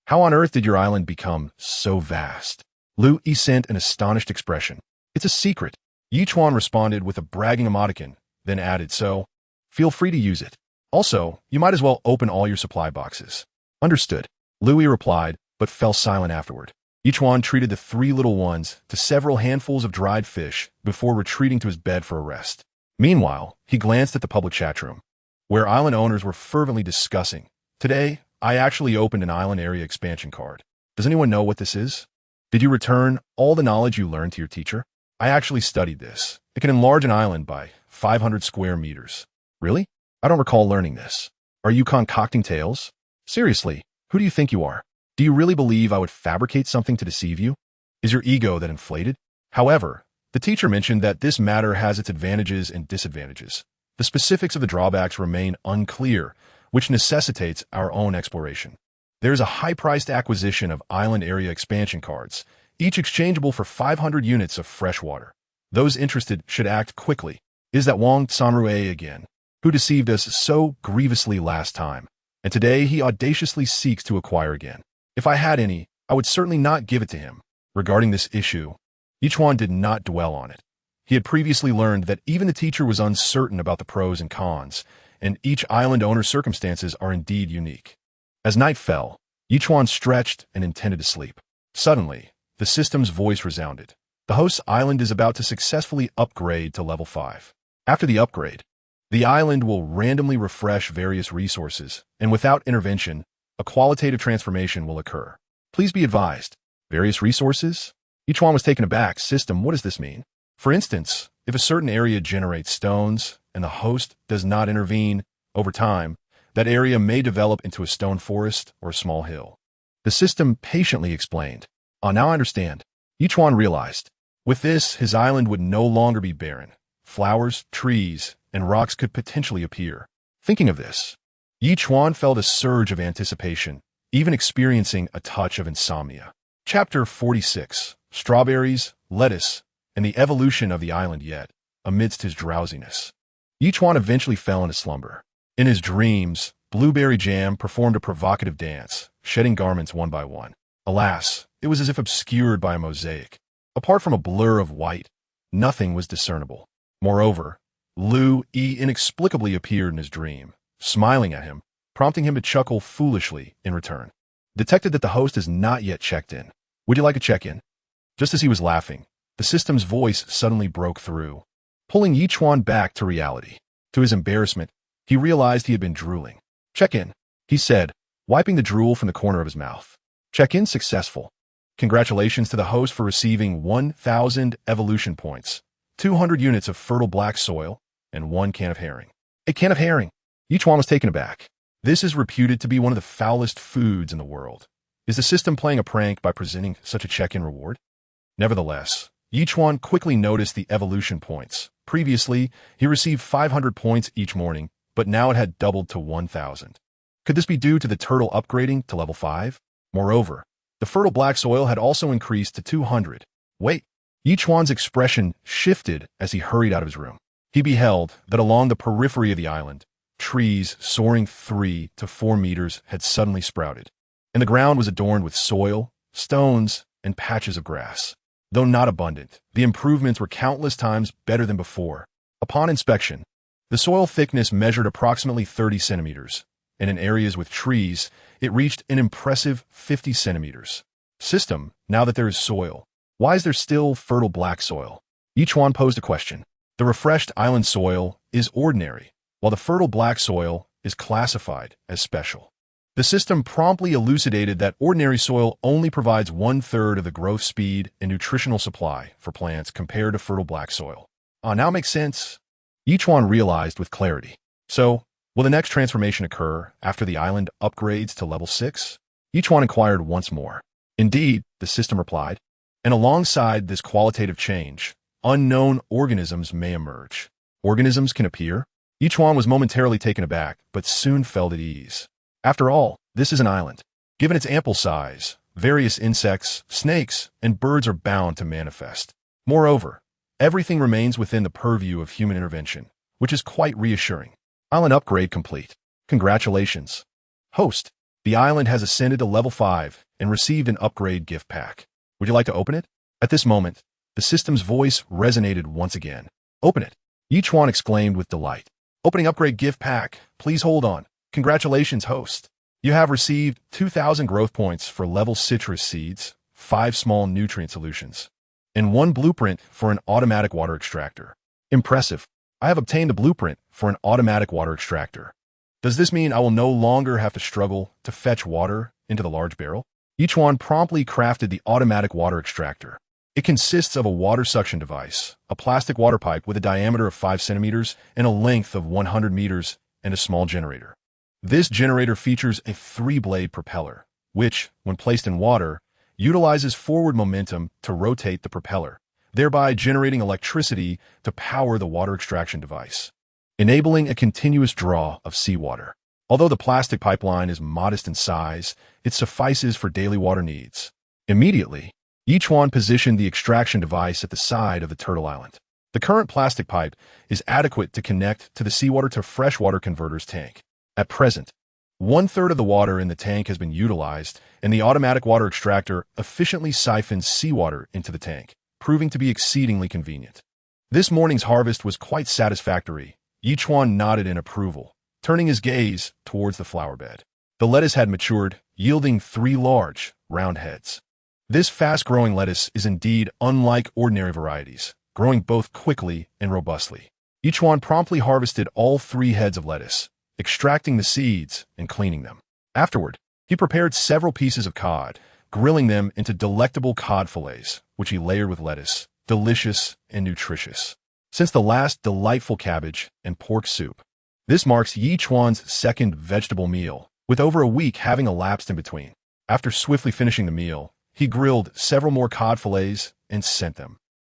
How on earth did your island become so vast? Lu Yi sent an astonished expression. It's a secret. Ye Chuan responded with a bragging emoticon, then added, so, feel free to use it. Also, you might as well open all your supply boxes. Understood. Lu Yi replied, but fell silent afterward. Ye Chuan treated the 3 little ones to several handfuls of dried fish before retreating to his bed for a rest. Meanwhile, he glanced at the public chat room, where island owners were fervently discussing. Today, I actually opened an island area expansion card. Does anyone know what this is? Did you return all the knowledge you learned to your teacher? I actually studied this. It can enlarge an island by 500 square meters. Really? I don't recall learning this. Are you concocting tales? Seriously, who do you think you are? Do you really believe I would fabricate something to deceive you? Is your ego that inflated? However, the teacher mentioned that this matter has its advantages and disadvantages. The specifics of the drawbacks remain unclear, which necessitates our own exploration. There is a high-priced acquisition of island area expansion cards, each exchangeable for 500 units of fresh water. Those interested should act quickly. Is that Wang Sanrue again, who deceived us so grievously last time, and today he audaciously seeks to acquire again? If I had any, I would certainly not give it to him. Regarding this issue, Ye Chuan did not dwell on it. He had previously learned that even the teacher was uncertain about the pros and cons, and each island owner's circumstances are indeed unique. As night fell, Ye Chuan stretched and intended to sleep. Suddenly, the system's voice resounded. The host's island is about to successfully upgrade to level 5. After the upgrade, the island will randomly refresh various resources, and without intervention, a qualitative transformation will occur. Please be advised. Various resources? Ye Chuan was taken aback. System, what does this mean? For instance, if a certain area generates stones and the host does not intervene, over time, that area may develop into a stone forest or a small hill. The system patiently explained. Now I understand. Ye Chuan realized. With this, his island would no longer be barren. Flowers, trees, and rocks could potentially appear. Thinking of this, Ye Chuan felt a surge of anticipation even experiencing a touch of insomnia. Chapter 46: Strawberries, Lettuce, and the Evolution of the Island. Yet, amidst his drowsiness, Ye Chuan eventually fell into slumber. In his dreams, blueberry jam performed a provocative dance, shedding garments one by one. Alas, it was as if obscured by a mosaic. Apart from a blur of white, nothing was discernible. Moreover, Lu Yi inexplicably appeared in his dream, smiling at him, prompting him to chuckle foolishly in return. Detected that the host has not yet checked in. Would you like a check-in? Just as he was laughing, the system's voice suddenly broke through, pulling Ye Chuan back to reality. To his embarrassment, he realized he had been drooling. Check-in, he said, wiping the drool from the corner of his mouth. Check-in successful. Congratulations to the host for receiving 1,000 evolution points, 200 units of fertile black soil, and 1 can of herring. A can of herring? Ye Chuan was taken aback. This is reputed to be one of the foulest foods in the world. Is the system playing a prank by presenting such a check-in reward? Nevertheless, Ye Chuan quickly noticed the evolution points. Previously, he received 500 points each morning, but now it had doubled to 1,000. Could this be due to the turtle upgrading to level 5? Moreover, the fertile black soil had also increased to 200. Wait, Ye Chuan's expression shifted as he hurried out of his room. He beheld that along the periphery of the island, trees soaring 3 to 4 meters had suddenly sprouted, and the ground was adorned with soil, stones, and patches of grass. Though not abundant, the improvements were countless times better than before. Upon inspection, the soil thickness measured approximately 30 centimeters, and in areas with trees, it reached an impressive 50 centimeters. System, now that there is soil, why is there still fertile black soil? Ye Chuan posed a question. The refreshed island soil is ordinary, while the fertile black soil is classified as special. The system promptly elucidated that ordinary soil only provides 1/3 of the growth speed and nutritional supply for plants compared to fertile black soil. Now makes sense. Ye Chuan realized with clarity. So, will the next transformation occur after the island upgrades to level 6? Ye Chuan inquired once more. Indeed, the system replied, and alongside this qualitative change, unknown organisms may emerge. Organisms can appear? Ye Chuan was momentarily taken aback, but soon felt at ease. After all, this is an island. Given its ample size, various insects, snakes, and birds are bound to manifest. Moreover, everything remains within the purview of human intervention, which is quite reassuring. Island upgrade complete. Congratulations. Host, the island has ascended to level 5 and received an upgrade gift pack. Would you like to open it? At this moment, the system's voice resonated once again. Open it. Ye Chuan exclaimed with delight. Opening upgrade gift pack. Please hold on. Congratulations, host. You have received 2,000 growth points for level citrus seeds, 5 small nutrient solutions, and 1 blueprint for an automatic water extractor. Impressive. I have obtained a blueprint for an automatic water extractor. Does this mean I will no longer have to struggle to fetch water into the large barrel? Ye Chuan promptly crafted the automatic water extractor. It consists of a water suction device, a plastic water pipe with a diameter of 5 centimeters and a length of 100 meters, and a small generator. This generator features a 3-blade propeller, which, when placed in water, utilizes forward momentum to rotate the propeller, thereby generating electricity to power the water extraction device, enabling a continuous draw of seawater. Although the plastic pipeline is modest in size, it suffices for daily water needs. Immediately, Ye Chuan positioned the extraction device at the side of the turtle island. The current plastic pipe is adequate to connect to the seawater to freshwater converter's tank. At present, 1/3 of the water in the tank has been utilized, and the automatic water extractor efficiently siphons seawater into the tank, proving to be exceedingly convenient. This morning's harvest was quite satisfactory. Ye Chuan nodded in approval, turning his gaze towards the flower bed. The lettuce had matured, yielding 3 large, round heads. This fast-growing lettuce is indeed unlike ordinary varieties, growing both quickly and robustly. Ye Chuan promptly harvested all 3 heads of lettuce, extracting the seeds and cleaning them. Afterward, he prepared several pieces of cod, grilling them into delectable cod fillets, which he layered with lettuce, delicious and nutritious. Since the last delightful cabbage and pork soup, this marks Ye Chuan's 2nd vegetable meal, with over a week having elapsed in between. After swiftly finishing the meal, he grilled several more cod fillets and sent them,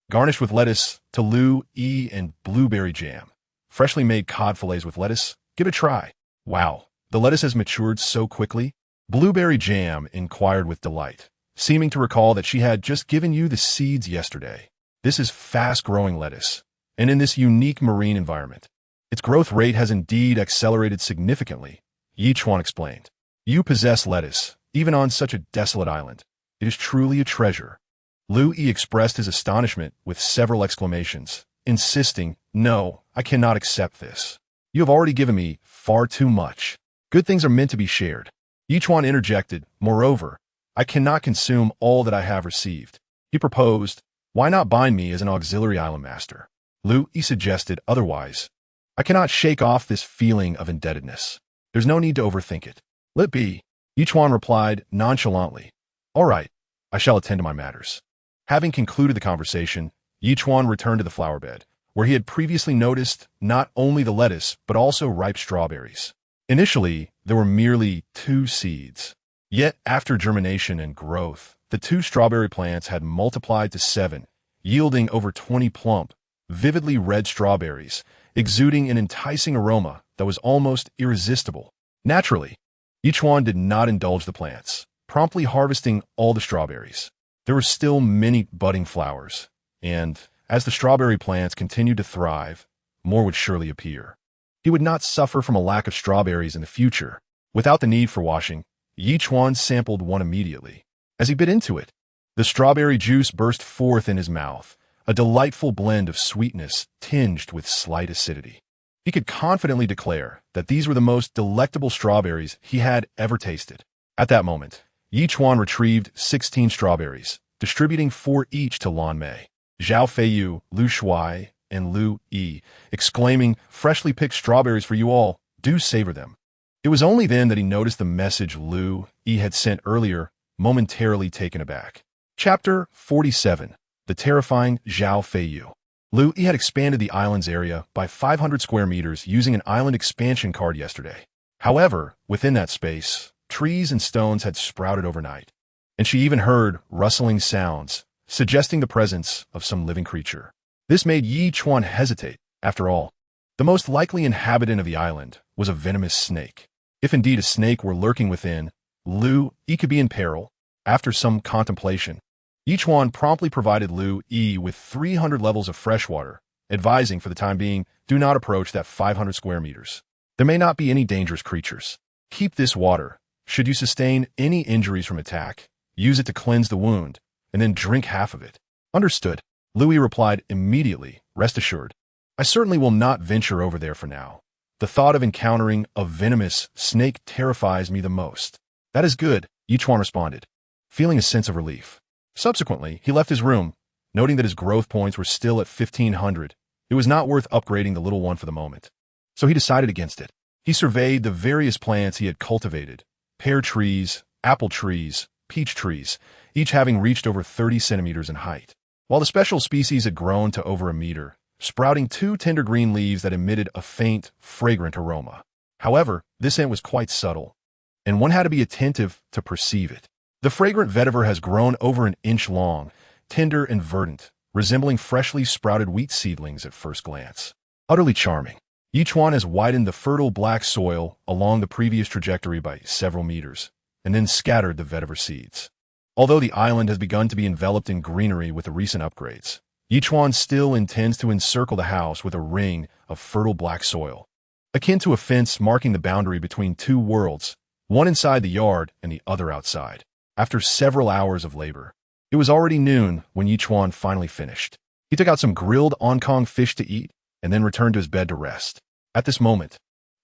garnished with lettuce, to Lu Yi and blueberry jam. Freshly made cod fillets with lettuce. Give it a try. Wow, the lettuce has matured so quickly. Blueberry jam inquired with delight, seeming to recall that she had just given you the seeds yesterday. This is fast-growing lettuce, and in this unique marine environment, its growth rate has indeed accelerated significantly, Ye Chuan explained. You possess lettuce, even on such a desolate island. It is truly a treasure. Lu Yi expressed his astonishment with several exclamations, insisting, "No, I cannot accept this. You have already given me far too much. Good things are meant to be shared." Ye Chuan interjected, "Moreover, I cannot consume all that I have received." He proposed, "Why not bind me as an auxiliary island master?" Lu Yi suggested otherwise. "I cannot shake off this feeling of indebtedness. There's no need to overthink it. Let it be." Ye Chuan replied nonchalantly, "All right, I shall attend to my matters." Having concluded the conversation, Ye Chuan returned to the flower bed, where he had previously noticed not only the lettuce, but also ripe strawberries. Initially, there were merely 2 seeds. Yet, after germination and growth, the 2 strawberry plants had multiplied to 7, yielding over 20 plump, vividly red strawberries, exuding an enticing aroma that was almost irresistible. Naturally, Ye Chuan did not indulge the plants, promptly harvesting all the strawberries. There were still many budding flowers, and, as the strawberry plants continued to thrive, more would surely appear. He would not suffer from a lack of strawberries in the future. Without the need for washing, Ye Chuan sampled one immediately. As he bit into it, the strawberry juice burst forth in his mouth, a delightful blend of sweetness tinged with slight acidity. He could confidently declare that these were the most delectable strawberries he had ever tasted. At that moment, Ye Chuan retrieved 16 strawberries, distributing 4 each to Lan Mei, Zhao Feiyu, Lu Shuai, and Lu Yi, exclaiming, "Freshly picked strawberries for you all. Do savor them." It was only then that he noticed the message Lu Yi had sent earlier, momentarily taken aback. Chapter 47. The Terrifying Zhao Feiyu. Lu Yi had expanded the island's area by 500 square meters using an island expansion card yesterday. However, within that space, trees and stones had sprouted overnight, and she even heard rustling sounds, suggesting the presence of some living creature. This made Ye Chuan hesitate. After all, the most likely inhabitant of the island was a venomous snake. If indeed a snake were lurking within, Lu Yi could be in peril. After some contemplation, Ye Chuan promptly provided Lu Yi with 300 levels of fresh water, advising for the time being, do not approach that 500 square meters. There may not be any dangerous creatures. Keep this water. Should you sustain any injuries from attack, use it to cleanse the wound, and then drink half of it. Understood. Lu Yi replied immediately, rest assured. I certainly will not venture over there for now. The thought of encountering a venomous snake terrifies me the most. That is good, Ye Chuan responded, feeling a sense of relief. Subsequently, he left his room, noting that his growth points were still at 1,500. It was not worth upgrading the little one for the moment. So he decided against it. He surveyed the various plants he had cultivated, pear trees, apple trees, peach trees, each having reached over 30 centimeters in height, while the special species had grown to over a meter, sprouting 2 tender green leaves that emitted a faint, fragrant aroma. However, this scent was quite subtle, and one had to be attentive to perceive it. The fragrant vetiver has grown over an inch long, tender and verdant, resembling freshly sprouted wheat seedlings at first glance. Utterly charming. Ye Chuan has widened the fertile black soil along the previous trajectory by several meters, and then scattered the vetiver seeds. Although the island has begun to be enveloped in greenery with the recent upgrades, Ye Chuan still intends to encircle the house with a ring of fertile black soil, akin to a fence marking the boundary between 2 worlds, one inside the yard and the other outside. After several hours of labor, it was already noon when Ye Chuan finally finished. He took out some grilled Hong Kong fish to eat, and then returned to his bed to rest. At this moment,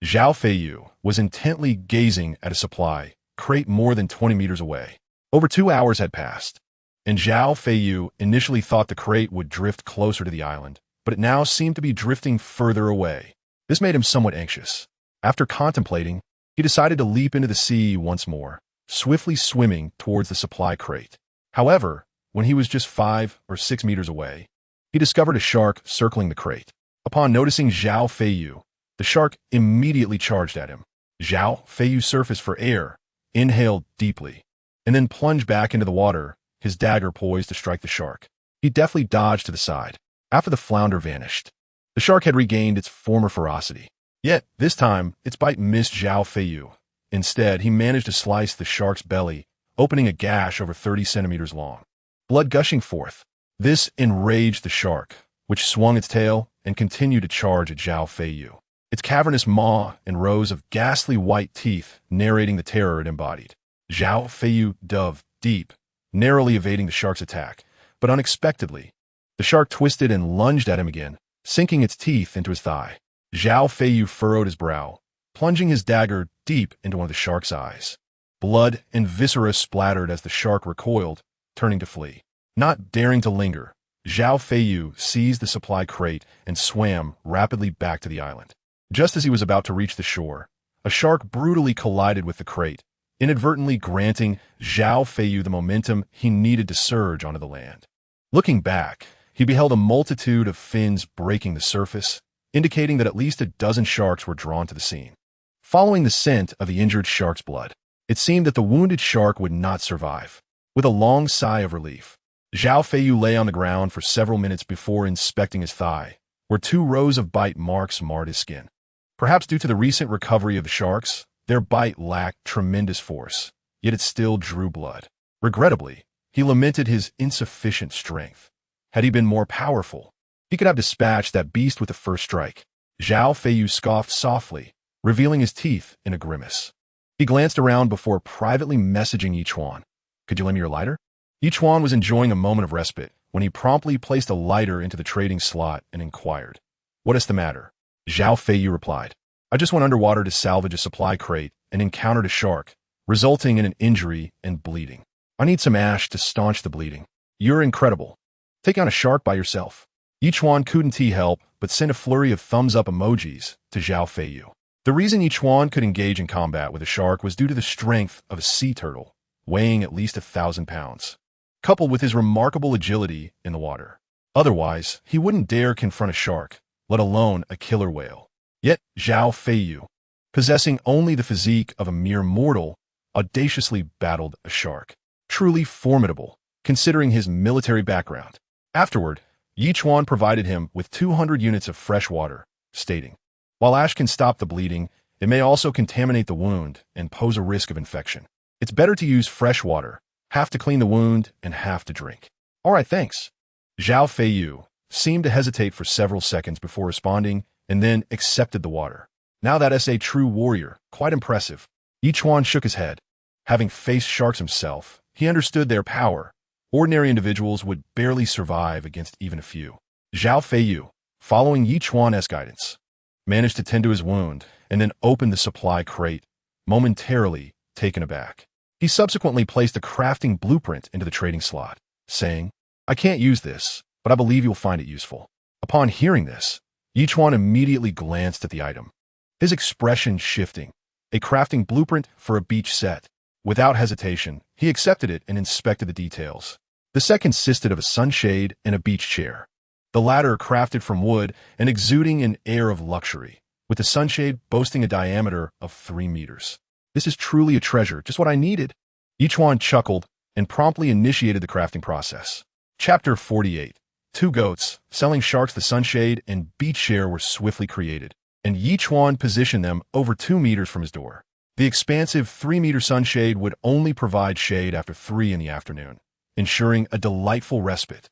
Zhao Feiyu was intently gazing at a supply crate more than 20 meters away. Over 2 hours had passed, and Zhao Feiyu initially thought the crate would drift closer to the island, but it now seemed to be drifting further away. This made him somewhat anxious. After contemplating, he decided to leap into the sea once more, swiftly swimming towards the supply crate. However, when he was just 5 or 6 meters away, he discovered a shark circling the crate. Upon noticing Zhao Feiyu, the shark immediately charged at him. Zhao Feiyu surfaced for air, inhaled deeply, and then plunged back into the water, his dagger poised to strike the shark. He deftly dodged to the side. After the flounder vanished, the shark had regained its former ferocity. Yet, this time, its bite missed Zhao Feiyu, Instead, he managed to slice the shark's belly, opening a gash over 30 centimeters long. Blood gushing forth. This enraged the shark, which swung its tail and continued to charge at Zhao Feiyu. Its cavernous maw and rows of ghastly white teeth narrating the terror it embodied. Zhao Feiyu dove deep, narrowly evading the shark's attack, but unexpectedly, the shark twisted and lunged at him again, sinking its teeth into his thigh. Zhao Feiyu furrowed his brow, plunging his dagger deep into one of the shark's eyes. Blood and viscera splattered as the shark recoiled, turning to flee. Not daring to linger, Zhao Feiyu seized the supply crate and swam rapidly back to the island. Just as he was about to reach the shore, a shark brutally collided with the crate, inadvertently granting Zhao Feiyu the momentum he needed to surge onto the land. Looking back, he beheld a multitude of fins breaking the surface, indicating that at least a dozen sharks were drawn to the scene. Following the scent of the injured shark's blood, it seemed that the wounded shark would not survive. With a long sigh of relief, Zhao Feiyu lay on the ground for several minutes before inspecting his thigh, where 2 rows of bite marks marred his skin. Perhaps due to the recent recovery of the sharks, their bite lacked tremendous force, yet it still drew blood. Regrettably, he lamented his insufficient strength. Had he been more powerful, he could have dispatched that beast with the first strike. Zhao Feiyu scoffed softly, revealing his teeth in a grimace. He glanced around before privately messaging Ye Chuan. "Could you lend me your lighter?" Ye Chuan was enjoying a moment of respite when he promptly placed a lighter into the trading slot and inquired, "What is the matter?" Zhao Feiyu replied, "I just went underwater to salvage a supply crate and encountered a shark, resulting in an injury and bleeding. I need some ash to staunch the bleeding." "You're incredible. Take on a shark by yourself." Ye Chuan couldn't help but send a flurry of thumbs-up emojis to Zhao Feiyu. The reason Ye Chuan could engage in combat with a shark was due to the strength of a sea turtle, weighing at least 1,000 pounds, coupled with his remarkable agility in the water. Otherwise, he wouldn't dare confront a shark, let alone a killer whale. Yet Zhao Feiyu, possessing only the physique of a mere mortal, audaciously battled a shark. Truly formidable, considering his military background. Afterward, Ye Chuan provided him with 200 units of fresh water, stating, "While ash can stop the bleeding, it may also contaminate the wound and pose a risk of infection. It's better to use fresh water, half to clean the wound and half to drink." "All right, thanks." Zhao Feiyu seemed to hesitate for several seconds before responding and then accepted the water. Now that's a true warrior, quite impressive. Ye Chuan shook his head. Having faced sharks himself, he understood their power. Ordinary individuals would barely survive against even a few. Zhao Feiyu, following Ye Chuan's guidance, managed to tend to his wound and then opened the supply crate, momentarily taken aback. He subsequently placed a crafting blueprint into the trading slot, saying, "I can't use this, but I believe you'll find it useful." Upon hearing this, Ye Chuan immediately glanced at the item, his expression shifting. A crafting blueprint for a beach set. Without hesitation, he accepted it and inspected the details. The set consisted of a sunshade and a beach chair, the latter crafted from wood and exuding an air of luxury, with the sunshade boasting a diameter of 3 meters. "This is truly a treasure, just what I needed." Ye Chuan chuckled and promptly initiated the crafting process. Chapter 48. 2 goats, selling sharks the sunshade and beach chair were swiftly created, and Ye Chuan positioned them over 2 meters from his door. The expansive 3-meter sunshade would only provide shade after 3 in the afternoon, ensuring a delightful respite.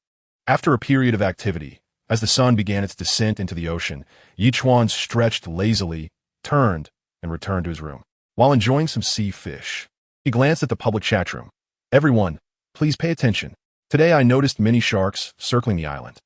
After a period of activity, as the sun began its descent into the ocean, Ye Chuan stretched lazily, turned, and returned to his room. While enjoying some sea fish, he glanced at the public chat room. "Everyone, please pay attention. Today I noticed many sharks circling the island,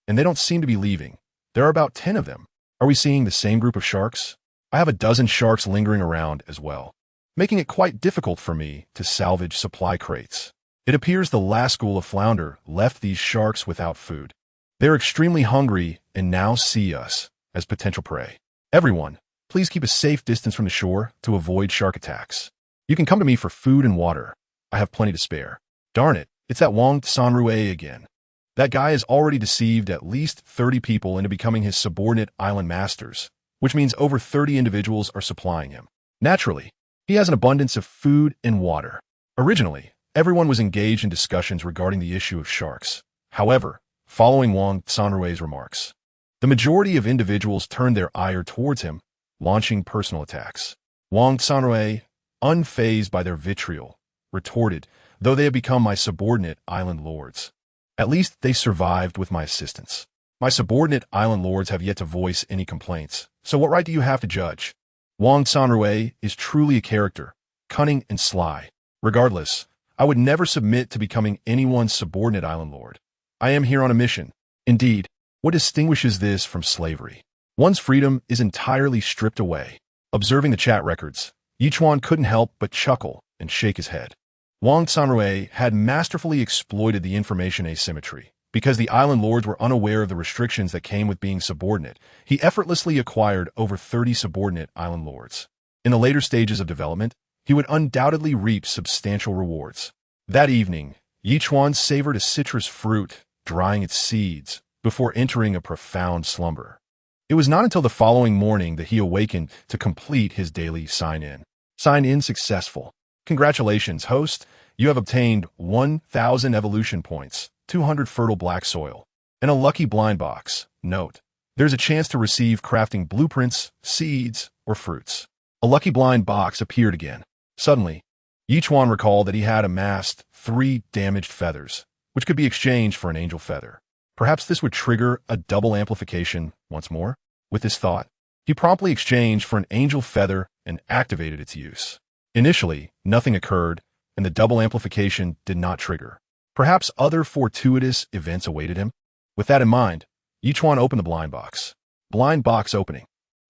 and they don't seem to be leaving. There are about 10 of them. Are we seeing the same group of sharks? I have a dozen sharks lingering around as well, making it quite difficult for me to salvage supply crates. It appears the last school of flounder left these sharks without food. They're extremely hungry and now see us as potential prey. Everyone, please keep a safe distance from the shore to avoid shark attacks. You can come to me for food and water. I have plenty to spare." Darn it, it's that Wang Sanrue again. That guy has already deceived at least 30 people into becoming his subordinate island masters, which means over 30 individuals are supplying him. Naturally, he has an abundance of food and water. Originally, everyone was engaged in discussions regarding the issue of sharks. However, following Wang Sanrue's remarks, the majority of individuals turned their ire towards him, launching personal attacks. Wang Sanrue, unfazed by their vitriol, retorted, though they have become my subordinate island lords. At least they survived with my assistance. My subordinate island lords have yet to voice any complaints, so what right do you have to judge? Wang Sanrui is truly a character, cunning and sly. Regardless, I would never submit to becoming anyone's subordinate island lord. I am here on a mission. Indeed, what distinguishes this from slavery? One's freedom is entirely stripped away. Observing the chat records, Ye Chuan couldn't help but chuckle and shake his head. Wang Sanrui had masterfully exploited the information asymmetry. Because the island lords were unaware of the restrictions that came with being subordinate, he effortlessly acquired over 30 subordinate island lords. In the later stages of development, he would undoubtedly reap substantial rewards. That evening, Ye Chuan savored a citrus fruit, drying its seeds, before entering a profound slumber. It was not until the following morning that he awakened to complete his daily sign-in. Sign-in successful. Congratulations, host. You have obtained 1,000 evolution points, 200 fertile black soil, and a lucky blind box. Note, there's a chance to receive crafting blueprints, seeds, or fruits. A lucky blind box appeared again. Suddenly, Ye Chuan recalled that he had amassed 3 damaged feathers, which could be exchanged for an angel feather. Perhaps this would trigger a double amplification once more? With this thought, he promptly exchanged for an angel feather and activated its use. Initially, nothing occurred, and the double amplification did not trigger. Perhaps other fortuitous events awaited him? With that in mind, Ye Chuan opened the blind box. Blind box opening.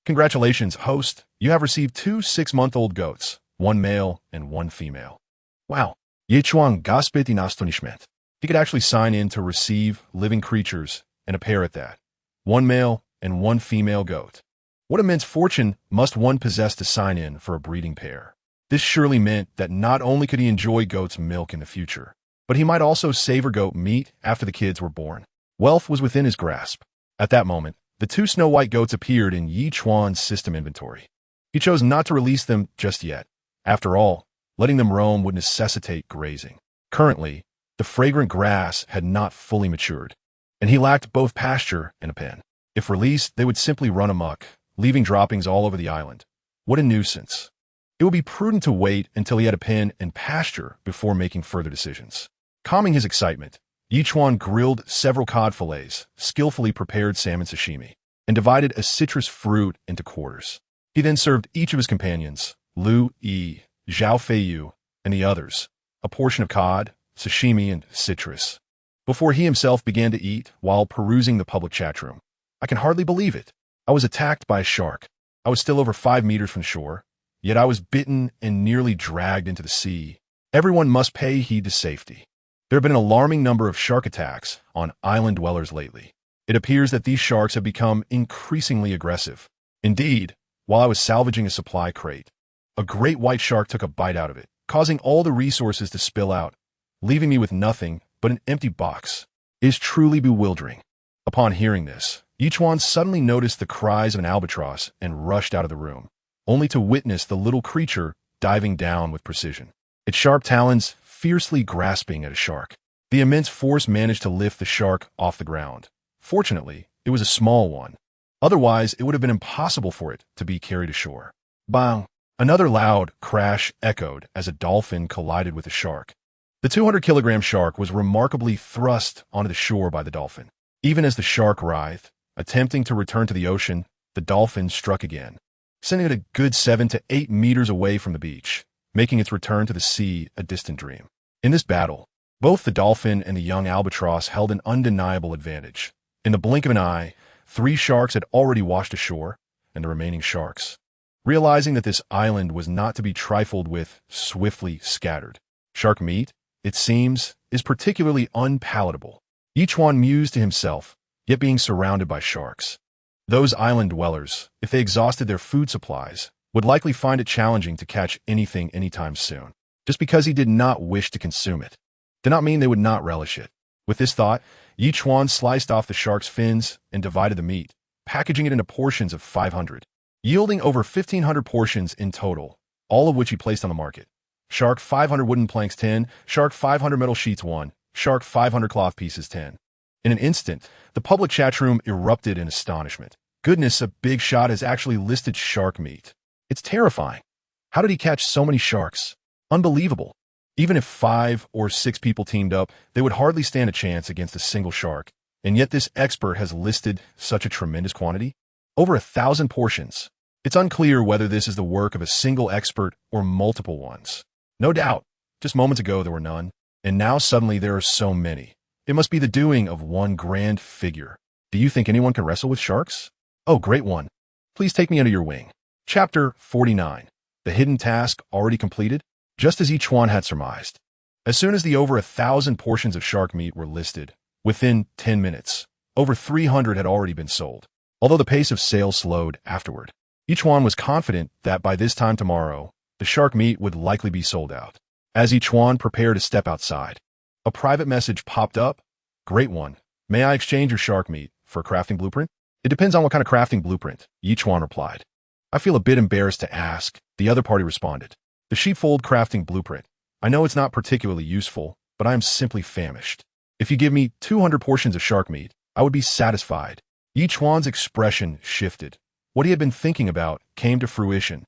Congratulations, host. You have received 2 6-month-old goats, 1 male and 1 female. Wow. Ye Chuan gasped in astonishment. He could actually sign in to receive living creatures, and a pair at that. 1 male and 1 female goat. What immense fortune must one possess to sign in for a breeding pair? This surely meant that not only could he enjoy goat's milk in the future, but he might also savor goat meat after the kids were born. Wealth was within his grasp. At that moment, the 2 snow-white goats appeared in Ye Chuan's system inventory. He chose not to release them just yet. After all, letting them roam would necessitate grazing. Currently, the fragrant grass had not fully matured, and he lacked both pasture and a pen. If released, they would simply run amok, leaving droppings all over the island. What a nuisance. It would be prudent to wait until he had a pen and pasture before making further decisions. Calming his excitement, Ye Chuan grilled several cod fillets, skillfully prepared salmon sashimi, and divided a citrus fruit into quarters. He then served each of his companions, Lu Yi, Zhao Feiyu, and the others, a portion of cod, sashimi, and citrus, before he himself began to eat while perusing the public chat room. I can hardly believe it. I was attacked by a shark. I was still over 5 meters from shore, yet I was bitten and nearly dragged into the sea. Everyone must pay heed to safety. There have been an alarming number of shark attacks on island dwellers lately. It appears that these sharks have become increasingly aggressive. Indeed, while I was salvaging a supply crate, a great white shark took a bite out of it, causing all the resources to spill out, leaving me with nothing but an empty box. It is truly bewildering. Upon hearing this, Ye Chuan suddenly noticed the cries of an albatross and rushed out of the room, only to witness the little creature diving down with precision, its sharp talons fiercely grasping at a shark. The immense force managed to lift the shark off the ground. Fortunately, it was a small one. Otherwise, it would have been impossible for it to be carried ashore. Bang! Another loud crash echoed as a dolphin collided with a shark. The 200-kilogram shark was remarkably thrust onto the shore by the dolphin. Even as the shark writhed, attempting to return to the ocean, the dolphin struck again, sending it a good 7 to 8 meters away from the beach, making its return to the sea a distant dream. In this battle, both the dolphin and the young albatross held an undeniable advantage. In the blink of an eye, 3 sharks had already washed ashore, and the remaining sharks, realizing that this island was not to be trifled with, swiftly scattered. Shark meat, it seems, is particularly unpalatable. Ye Chuan mused to himself, yet being surrounded by sharks. Those island dwellers, if they exhausted their food supplies, would likely find it challenging to catch anything anytime soon. Just because he did not wish to consume it did not mean they would not relish it. With this thought, Ye Chuan sliced off the shark's fins and divided the meat, packaging it into portions of 500, yielding over 1,500 portions in total, all of which he placed on the market. Shark 500 wooden planks 10, shark 500 metal sheets 1, shark 500 cloth pieces 10. In an instant, the public chat room erupted in astonishment. Goodness, a big shot has actually listed shark meat. It's terrifying. How did he catch so many sharks? Unbelievable. Even if 5 or 6 people teamed up, they would hardly stand a chance against a single shark. And yet this expert has listed such a tremendous quantity? Over 1,000 portions. It's unclear whether this is the work of a single expert or multiple ones. No doubt, just moments ago there were none, and now suddenly there are so many. It must be the doing of one grand figure. Do you think anyone can wrestle with sharks? Oh, great one. Please take me under your wing. Chapter 49. The hidden task already completed? Just as Ye Chuan had surmised. As soon as the over 1,000 portions of shark meat were listed, within 10 minutes, over 300 had already been sold. Although the pace of sales slowed afterward, Ye Chuan was confident that by this time tomorrow, the shark meat would likely be sold out. As Ye Chuan prepared to step outside, a private message popped up. Great one. May I exchange your shark meat for a crafting blueprint? It depends on what kind of crafting blueprint, Ye Chuan replied. I feel a bit embarrassed to ask, the other party responded. The sheepfold crafting blueprint. I know it's not particularly useful, but I am simply famished. If you give me 200 portions of shark meat, I would be satisfied. Ye Chuan's expression shifted. What he had been thinking about came to fruition.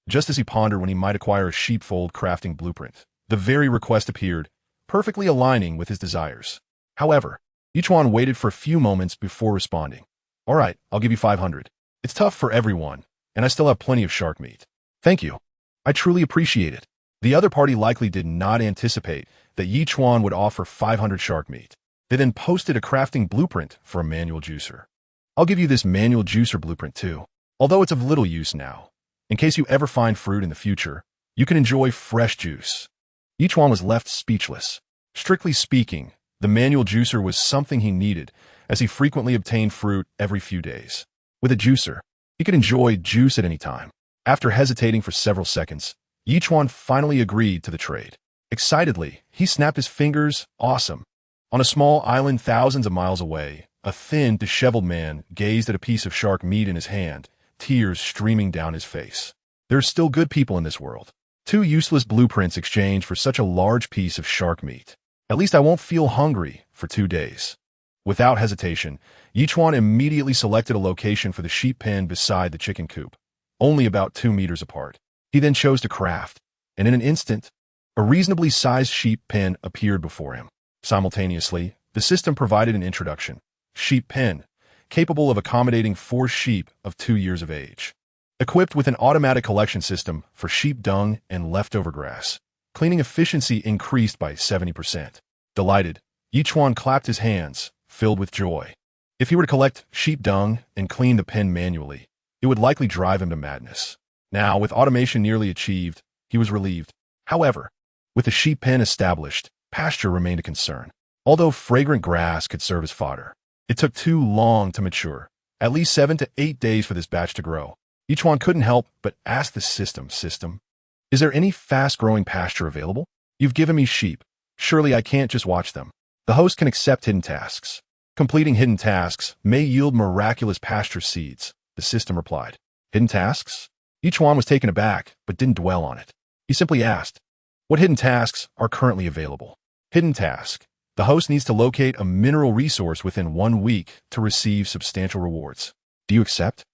Just as he pondered when he might acquire a sheepfold crafting blueprint, the very request appeared, perfectly aligning with his desires. However, Ye Chuan waited for a few moments before responding. All right, I'll give you 500. It's tough for everyone, and I still have plenty of shark meat. Thank you. I truly appreciate it. The other party likely did not anticipate that Ye Chuan would offer 500 shark meat. They then posted a crafting blueprint for a manual juicer. I'll give you this manual juicer blueprint too, although it's of little use now. In case you ever find fruit in the future, you can enjoy fresh juice. Ye Chuan was left speechless. Strictly speaking, the manual juicer was something he needed, as he frequently obtained fruit every few days. With a juicer, he could enjoy juice at any time. After hesitating for several seconds, Ye Chuan finally agreed to the trade. Excitedly, he snapped his fingers. Awesome. On a small island thousands of miles away, a thin, disheveled man gazed at a piece of shark meat in his hand, tears streaming down his face. There are still good people in this world. 2 useless blueprints exchanged for such a large piece of shark meat. At least I won't feel hungry for 2 days. Without hesitation, Ye Chuan immediately selected a location for the sheep pen beside the chicken coop, only about 2 meters apart. He then chose to craft, and in an instant, a reasonably sized sheep pen appeared before him. Simultaneously, the system provided an introduction. Sheep pen, capable of accommodating 4 sheep of 2 years of age. Equipped with an automatic collection system for sheep dung and leftover grass, cleaning efficiency increased by 70%. Delighted, Ye Chuan clapped his hands, filled with joy. If he were to collect sheep dung and clean the pen manually, it would likely drive him to madness. Now, with automation nearly achieved, he was relieved. However, with the sheep pen established, pasture remained a concern. Although fragrant grass could serve as fodder, it took too long to mature. At least 7 to 8 days for this batch to grow. Ye Chuan couldn't help but ask the system, is there any fast-growing pasture available? You've given me sheep. Surely I can't just watch them. The host can accept hidden tasks. Completing hidden tasks may yield miraculous pasture seeds, the system replied. Hidden tasks? Ye Chuan was taken aback, but didn't dwell on it. He simply asked, what hidden tasks are currently available? Hidden task. The host needs to locate a mineral resource within 1 week to receive substantial rewards. Do you accept?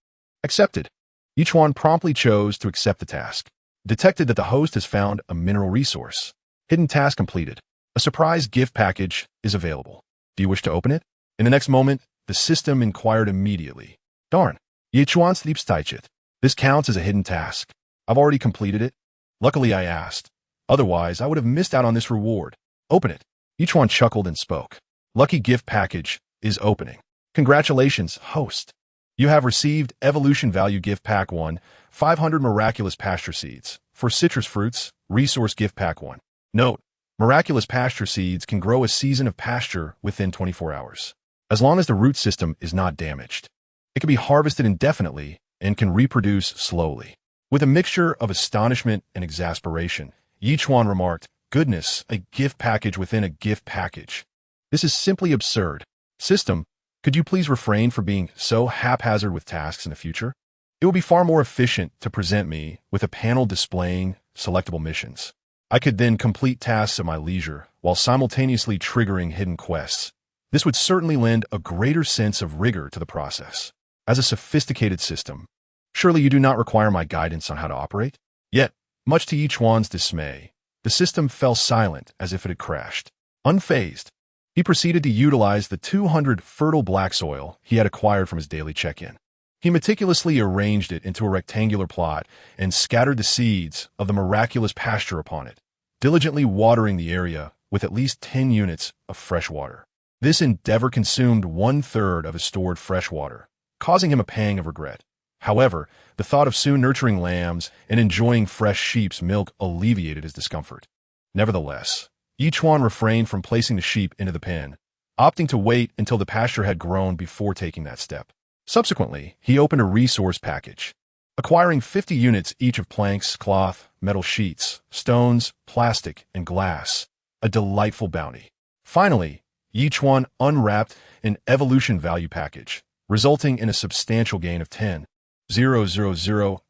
Accepted. Ye Chuan promptly chose to accept the task. Detected that the host has found a mineral resource. Hidden task completed. A surprise gift package is available. Do you wish to open it? In the next moment, the system inquired immediately. Darn. Ye Chuan sleeps tight. This counts as a hidden task. I've already completed it. Luckily I asked. Otherwise, I would have missed out on this reward. Open it. Ye Chuan chuckled and spoke. Lucky gift package is opening. Congratulations, host. You have received Evolution Value Gift Pack 1, 500 Miraculous Pasture Seeds. For citrus fruits, Resource Gift Pack 1. Note, miraculous pasture seeds can grow a season of pasture within 24 hours. As long as the root system is not damaged, it can be harvested indefinitely and can reproduce slowly. With a mixture of astonishment and exasperation, Ye Chuan remarked, goodness, a gift package within a gift package. This is simply absurd. System, could you please refrain from being so haphazard with tasks in the future? It will be far more efficient to present me with a panel displaying selectable missions. I could then complete tasks at my leisure while simultaneously triggering hidden quests. This would certainly lend a greater sense of rigor to the process. As a sophisticated system, surely you do not require my guidance on how to operate? Yet, Much to Ye Chuan's dismay, the system fell silent as if it had crashed. Unfazed, he proceeded to utilize the 200 fertile black soil he had acquired from his daily check-in. He meticulously arranged it into a rectangular plot and scattered the seeds of the miraculous pasture upon it, diligently watering the area with at least 10 units of fresh water. This endeavor consumed 1/3 of his stored fresh water, causing him a pang of regret. However, the thought of soon nurturing lambs and enjoying fresh sheep's milk alleviated his discomfort. Nevertheless, Ye Chuan refrained from placing the sheep into the pen, opting to wait until the pasture had grown before taking that step. Subsequently, he opened a resource package, acquiring 50 units each of planks, cloth, metal sheets, stones, plastic, and glass, a delightful bounty. Finally, Ye Chuan unwrapped an evolution value package, resulting in a substantial gain of 10,000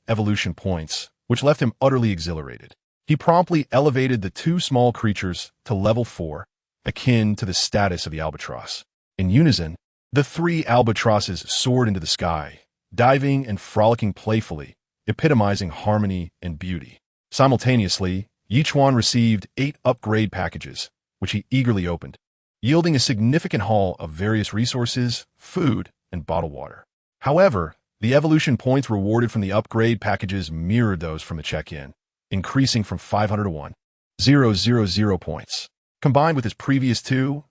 evolution points, which left him utterly exhilarated. He promptly elevated the 2 small creatures to level 4, akin to the status of the albatross. In unison, the 3 albatrosses soared into the sky, diving and frolicking playfully, epitomizing harmony and beauty. Simultaneously, Ye Chuan received 8 upgrade packages, which he eagerly opened, yielding a significant haul of various resources, food, and bottled water. However, the evolution points rewarded from the upgrade packages mirrored those from the check-in, increasing from 500 to 1,000 points. Combined with his previous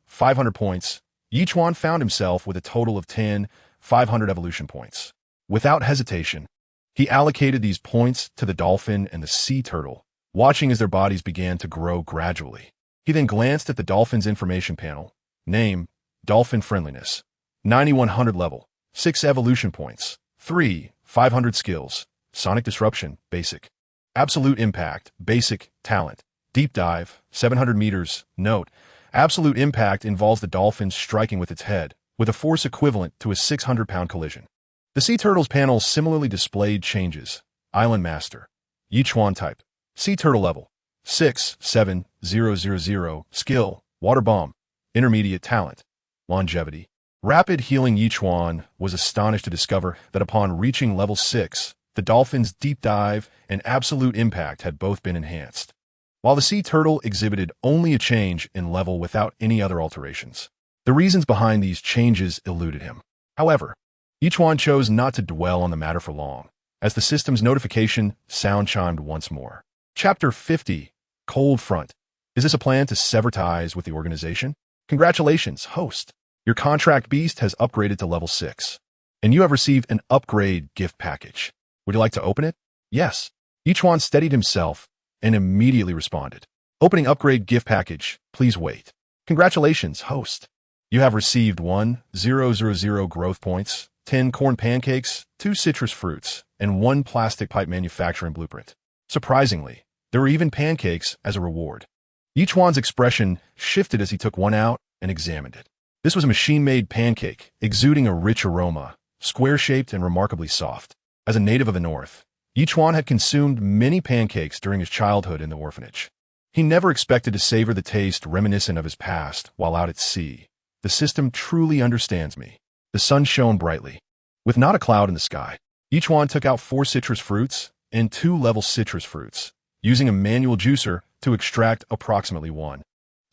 500 points, Ye Chuan found himself with a total of 10,500 evolution points. Without hesitation, he allocated these points to the dolphin and the sea turtle, watching as their bodies began to grow gradually. He then glanced at the dolphin's information panel. Name, Dolphin Friendliness, 9100 level, 6 evolution points, 500 skills, Sonic Disruption, Basic, Absolute Impact, Basic, Talent, Deep Dive, 700 meters, Note, Absolute Impact involves the dolphin striking with its head, with a force equivalent to a 600-pound collision. The sea turtle's panel similarly displayed changes. Island Master, Ye Chuan Type, Sea Turtle Level, 67000, Skill, Water Bomb, Intermediate Talent, Longevity. Rapid Healing. Ye Chuan was astonished to discover that upon reaching level 6, the dolphin's Deep Dive and Absolute Impact had both been enhanced, while the sea turtle exhibited only a change in level without any other alterations. The reasons behind these changes eluded him. However, Ye Chuan chose not to dwell on the matter for long, as the system's notification sound chimed once more. Chapter 50, Cold Front. Is this a plan to sever ties with the organization? Congratulations, host. Your contract beast has upgraded to level 6, and you have received an upgrade gift package. Would you like to open it? Yes. Ye Chuan steadied himself and immediately responded. Opening upgrade gift package. Please wait. Congratulations, host. You have received 1,000 growth points, 10 corn pancakes, 2 citrus fruits, and 1 plastic pipe manufacturing blueprint. Surprisingly, there were even pancakes as a reward. Ye Chuan's expression shifted as he took one out and examined it. This was a machine-made pancake, exuding a rich aroma, square-shaped and remarkably soft. As a native of the North, Ye Chuan had consumed many pancakes during his childhood in the orphanage. He never expected to savor the taste reminiscent of his past while out at sea. The system truly understands me. The sun shone brightly, with not a cloud in the sky. Ye Chuan took out 4 citrus fruits and 2 level citrus fruits, using a manual juicer to extract approximately 1,000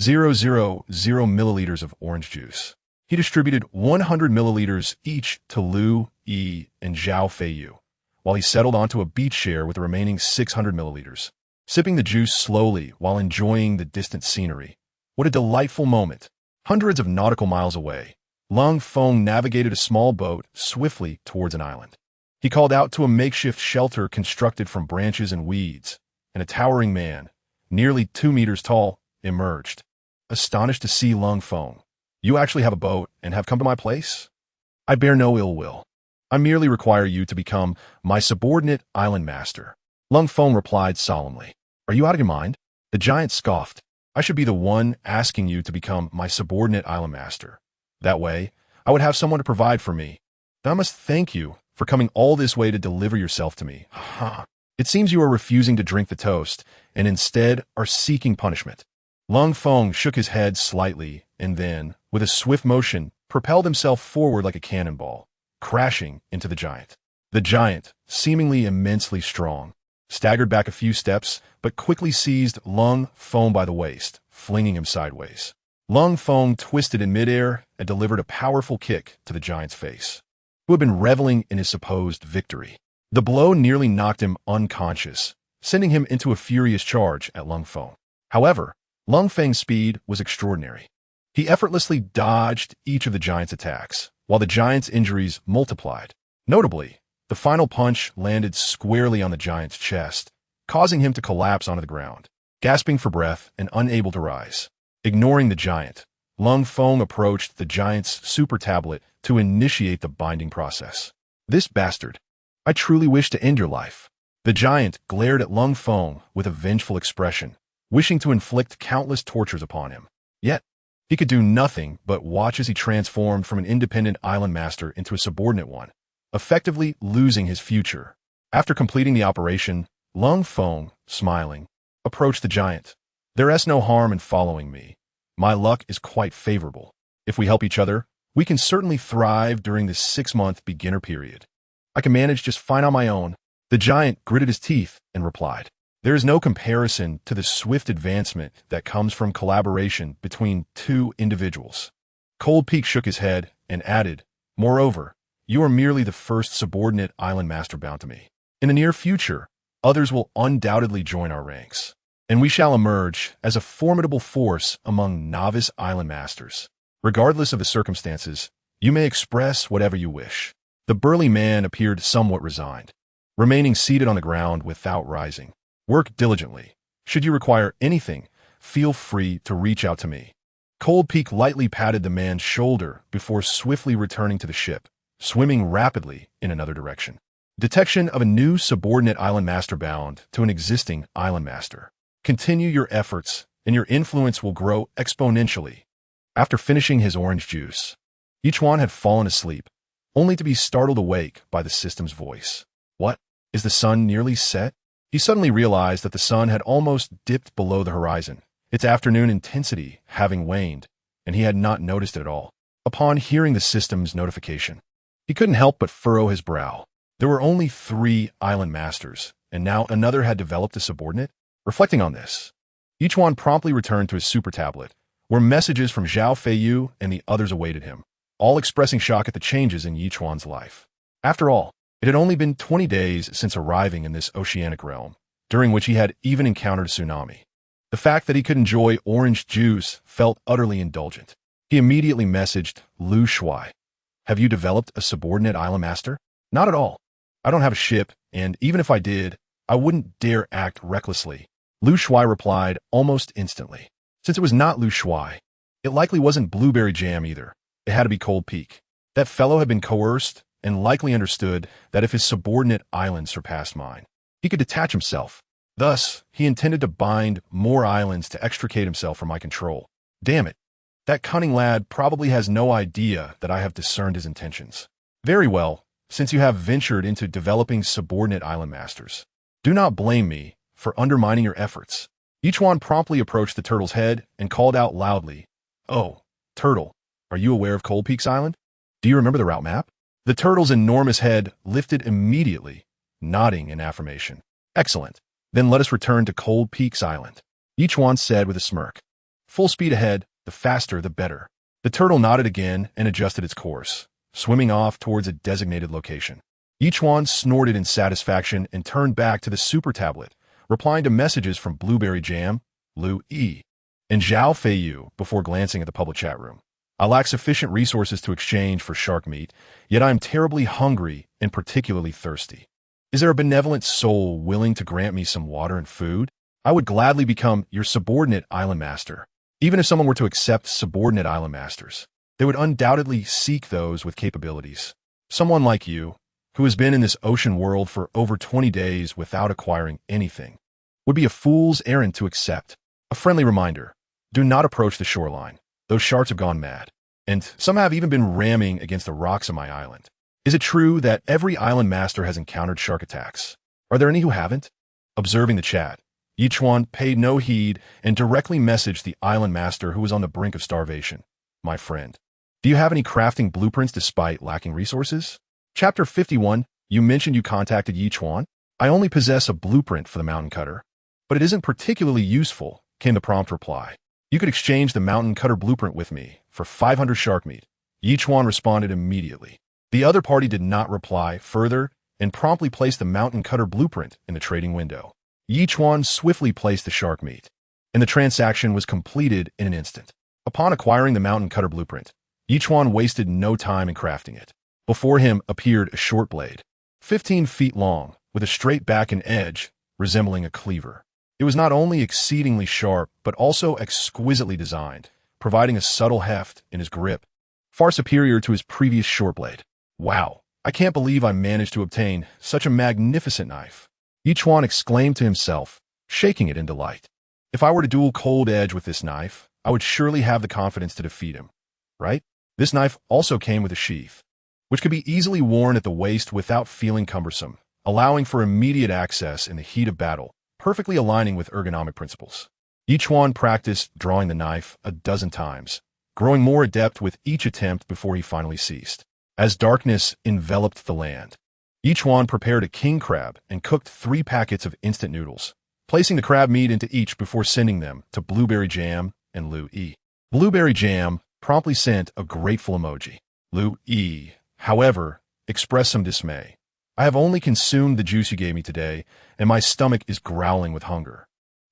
milliliters of orange juice. He distributed 100 milliliters each to Lu, Yi, and Zhao Feiyu, while he settled onto a beach chair with the remaining 600 milliliters, sipping the juice slowly while enjoying the distant scenery. What a delightful moment! Hundreds of nautical miles away, Lung Feng navigated a small boat swiftly towards an island. He called out to a makeshift shelter constructed from branches and weeds, and a towering man, nearly 2 meters tall, emerged. Astonished to see Lung Feng. You actually have a boat and have come to my place? I bear no ill will. I merely require you to become my subordinate island master. Lung Feng replied solemnly. Are you out of your mind? The giant scoffed. I should be the one asking you to become my subordinate island master. That way, I would have someone to provide for me. Then I must thank you for coming all this way to deliver yourself to me. It seems you are refusing to drink the toast, and instead are seeking punishment. Lung Feng shook his head slightly, and then, with a swift motion, propelled himself forward like a cannonball, crashing into the giant. The giant, seemingly immensely strong, staggered back a few steps, but quickly seized Lung Feng by the waist, flinging him sideways. Lung Feng twisted in midair and delivered a powerful kick to the giant's face, who had been reveling in his supposed victory. The blow nearly knocked him unconscious, sending him into a furious charge at Lung Feng. However, Lung Feng's speed was extraordinary. He effortlessly dodged each of the giant's attacks, while the giant's injuries multiplied. Notably, the final punch landed squarely on the giant's chest, causing him to collapse onto the ground, gasping for breath and unable to rise. Ignoring the giant, Lung Feng approached the giant's super tablet to initiate the binding process. "This bastard. I truly wish to end your life." The giant glared at Lung Feng with a vengeful expression, wishing to inflict countless tortures upon him. Yet, he could do nothing but watch as he transformed from an independent island master into a subordinate one, effectively losing his future. After completing the operation, Lung Feng, smiling, approached the giant. "There is no harm in following me. My luck is quite favorable. If we help each other, we can certainly thrive during this 6-month beginner period. I can manage just fine on my own." The giant gritted his teeth and replied, "There is no comparison to the swift advancement that comes from collaboration between two individuals." Cold Peak shook his head and added, "Moreover, you are merely the first subordinate island master bound to me. In the near future, others will undoubtedly join our ranks, and we shall emerge as a formidable force among novice island masters. Regardless of the circumstances, you may express whatever you wish." The burly man appeared somewhat resigned, remaining seated on the ground without rising. "Work diligently. Should you require anything, feel free to reach out to me." Cold Peak lightly patted the man's shoulder before swiftly returning to the ship, swimming rapidly in another direction. Detection of a new subordinate island master bound to an existing island master. Continue your efforts, and your influence will grow exponentially. After finishing his orange juice, Ye Chuan had fallen asleep, only to be startled awake by the system's voice. "What? Is the sun nearly set?" He suddenly realized that the sun had almost dipped below the horizon, its afternoon intensity having waned, and he had not noticed it at all. Upon hearing the system's notification, he couldn't help but furrow his brow. There were only 3 island masters, and now another had developed a subordinate? Reflecting on this, Ye Chuan promptly returned to his super tablet, where messages from Zhao Feiyu and the others awaited him, all expressing shock at the changes in Ye Chuan's life. After all, it had only been 20 days since arriving in this oceanic realm, during which he had even encountered a tsunami. The fact that he could enjoy orange juice felt utterly indulgent. He immediately messaged Lu Shuai. "Have you developed a subordinate island master?" "Not at all. I don't have a ship, and even if I did, I wouldn't dare act recklessly." Lu Shuai replied almost instantly. Since it was not Lu Shuai, it likely wasn't Blueberry Jam either. It had to be Cold Peak. That fellow had been coerced and likely understood that if his subordinate island surpassed mine, he could detach himself. Thus, he intended to bind more islands to extricate himself from my control. Damn it. That cunning lad probably has no idea that I have discerned his intentions. Very well, since you have ventured into developing subordinate island masters, do not blame me for undermining your efforts. Ye Chuan promptly approached the turtle's head and called out loudly, "Oh, turtle, are you aware of Cold Peak's island? Do you remember the route map?" The turtle's enormous head lifted immediately, nodding in affirmation. "Excellent. Then let us return to Cold Peak's island," Ye Chuan said with a smirk. "Full speed ahead, the faster the better." The turtle nodded again and adjusted its course, swimming off towards a designated location. Ye Chuan snorted in satisfaction and turned back to the super tablet, replying to messages from Blueberry Jam, Lu E, and Zhao Feiyu before glancing at the public chat room. "I lack sufficient resources to exchange for shark meat, yet I am terribly hungry and particularly thirsty. Is there a benevolent soul willing to grant me some water and food? I would gladly become your subordinate island master." Even if someone were to accept subordinate island masters, they would undoubtedly seek those with capabilities. Someone like you, who has been in this ocean world for over 20 days without acquiring anything, would be a fool's errand to accept. A friendly reminder, do not approach the shoreline. Those sharks have gone mad, and some have even been ramming against the rocks of my island. Is it true that every island master has encountered shark attacks? Are there any who haven't? Observing the chat, Ye Chuan paid no heed and directly messaged the island master who was on the brink of starvation. "My friend, do you have any crafting blueprints despite lacking resources?" Chapter 51, you mentioned you contacted Ye Chuan. I only possess a blueprint for the mountain cutter, but it isn't particularly useful, came the prompt reply. You could exchange the mountain cutter blueprint with me for 500 shark meat. Ye Chuan responded immediately. The other party did not reply further and promptly placed the mountain cutter blueprint in the trading window. Ye Chuan swiftly placed the shark meat, and the transaction was completed in an instant. Upon acquiring the mountain cutter blueprint, Ye Chuan wasted no time in crafting it. Before him appeared a short blade, 15 feet long, with a straight back and edge resembling a cleaver. It was not only exceedingly sharp, but also exquisitely designed, providing a subtle heft in his grip, far superior to his previous short blade. Wow, I can't believe I managed to obtain such a magnificent knife, Ye Chuan exclaimed to himself, shaking it in delight. If I were to duel cold edge with this knife, I would surely have the confidence to defeat him, right? This knife also came with a sheath, which could be easily worn at the waist without feeling cumbersome, allowing for immediate access in the heat of battle, perfectly aligning with ergonomic principles. Ye Chuan practiced drawing the knife a dozen times, growing more adept with each attempt before he finally ceased. As darkness enveloped the land, Ye Chuan prepared a king crab and cooked 3 packets of instant noodles, placing the crab meat into each before sending them to Blueberry Jam and Lu Yi. Blueberry Jam promptly sent a grateful emoji. Lu Yi, however, expressed some dismay. I have only consumed the juice you gave me today, and my stomach is growling with hunger.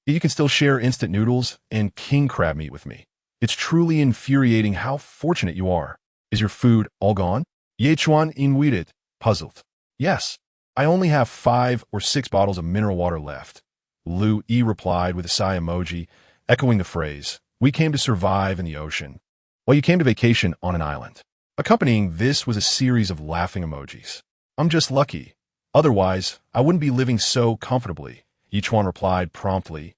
Yet you can still share instant noodles and king crab meat with me. It's truly infuriating how fortunate you are. Is your food all gone? Ye Chuan inquired, puzzled. Yes, I only have 5 or 6 bottles of mineral water left. Lu Yi replied with a sigh emoji, echoing the phrase, we came to survive in the ocean. Well, you came to vacation on an island. Accompanying this was a series of laughing emojis. I'm just lucky. Otherwise, I wouldn't be living so comfortably, Ye Chuan replied promptly.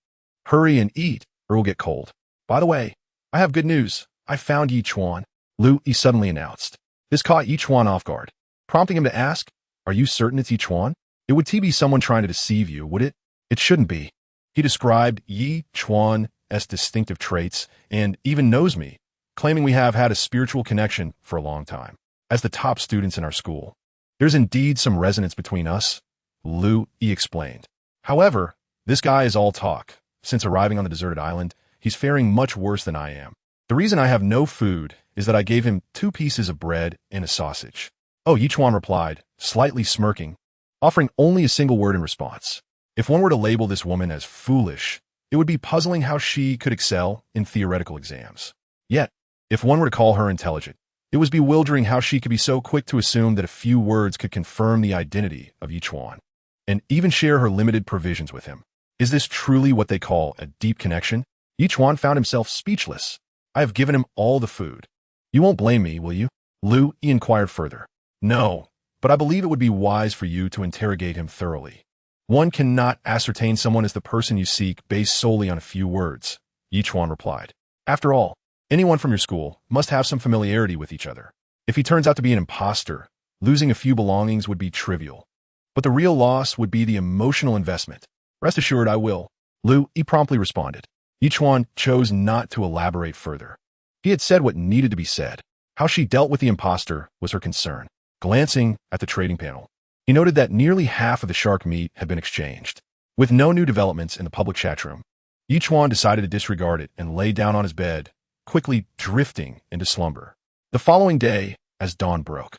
Hurry and eat, or we'll get cold. By the way, I have good news. I found Ye Chuan, Lu Yi suddenly announced. This caught Ye Chuan off guard, prompting him to ask, are you certain it's Ye Chuan? It would be someone trying to deceive you, would it? It shouldn't be. He described Ye Chuan's distinctive traits and even knows me, claiming we have had a spiritual connection for a long time. As the top students in our school, there's indeed some resonance between us, Lu Yi explained. However, this guy is all talk. Since arriving on the deserted island, he's faring much worse than I am. The reason I have no food is that I gave him 2 pieces of bread and a sausage. Oh, Ye Chuan replied, slightly smirking, offering only a single word in response. If one were to label this woman as foolish, it would be puzzling how she could excel in theoretical exams. Yet, if one were to call her intelligent, it was bewildering how she could be so quick to assume that a few words could confirm the identity of Ye Chuan, and even share her limited provisions with him. Is this truly what they call a deep connection? Ye Chuan found himself speechless. I have given him all the food. You won't blame me, will you? Lu Yi inquired further. No, but I believe it would be wise for you to interrogate him thoroughly. One cannot ascertain someone as the person you seek based solely on a few words, Ye Chuan replied. After all, anyone from your school must have some familiarity with each other. If he turns out to be an imposter, losing a few belongings would be trivial. But the real loss would be the emotional investment. Rest assured I will, Lu Yi promptly responded. Ye Chuan chose not to elaborate further. He had said what needed to be said. How she dealt with the imposter was her concern. Glancing at the trading panel, he noted that nearly half of the shark meat had been exchanged. With no new developments in the public chat room, Ye Chuan decided to disregard it and lay down on his bed, quickly drifting into slumber. The following day, as dawn broke,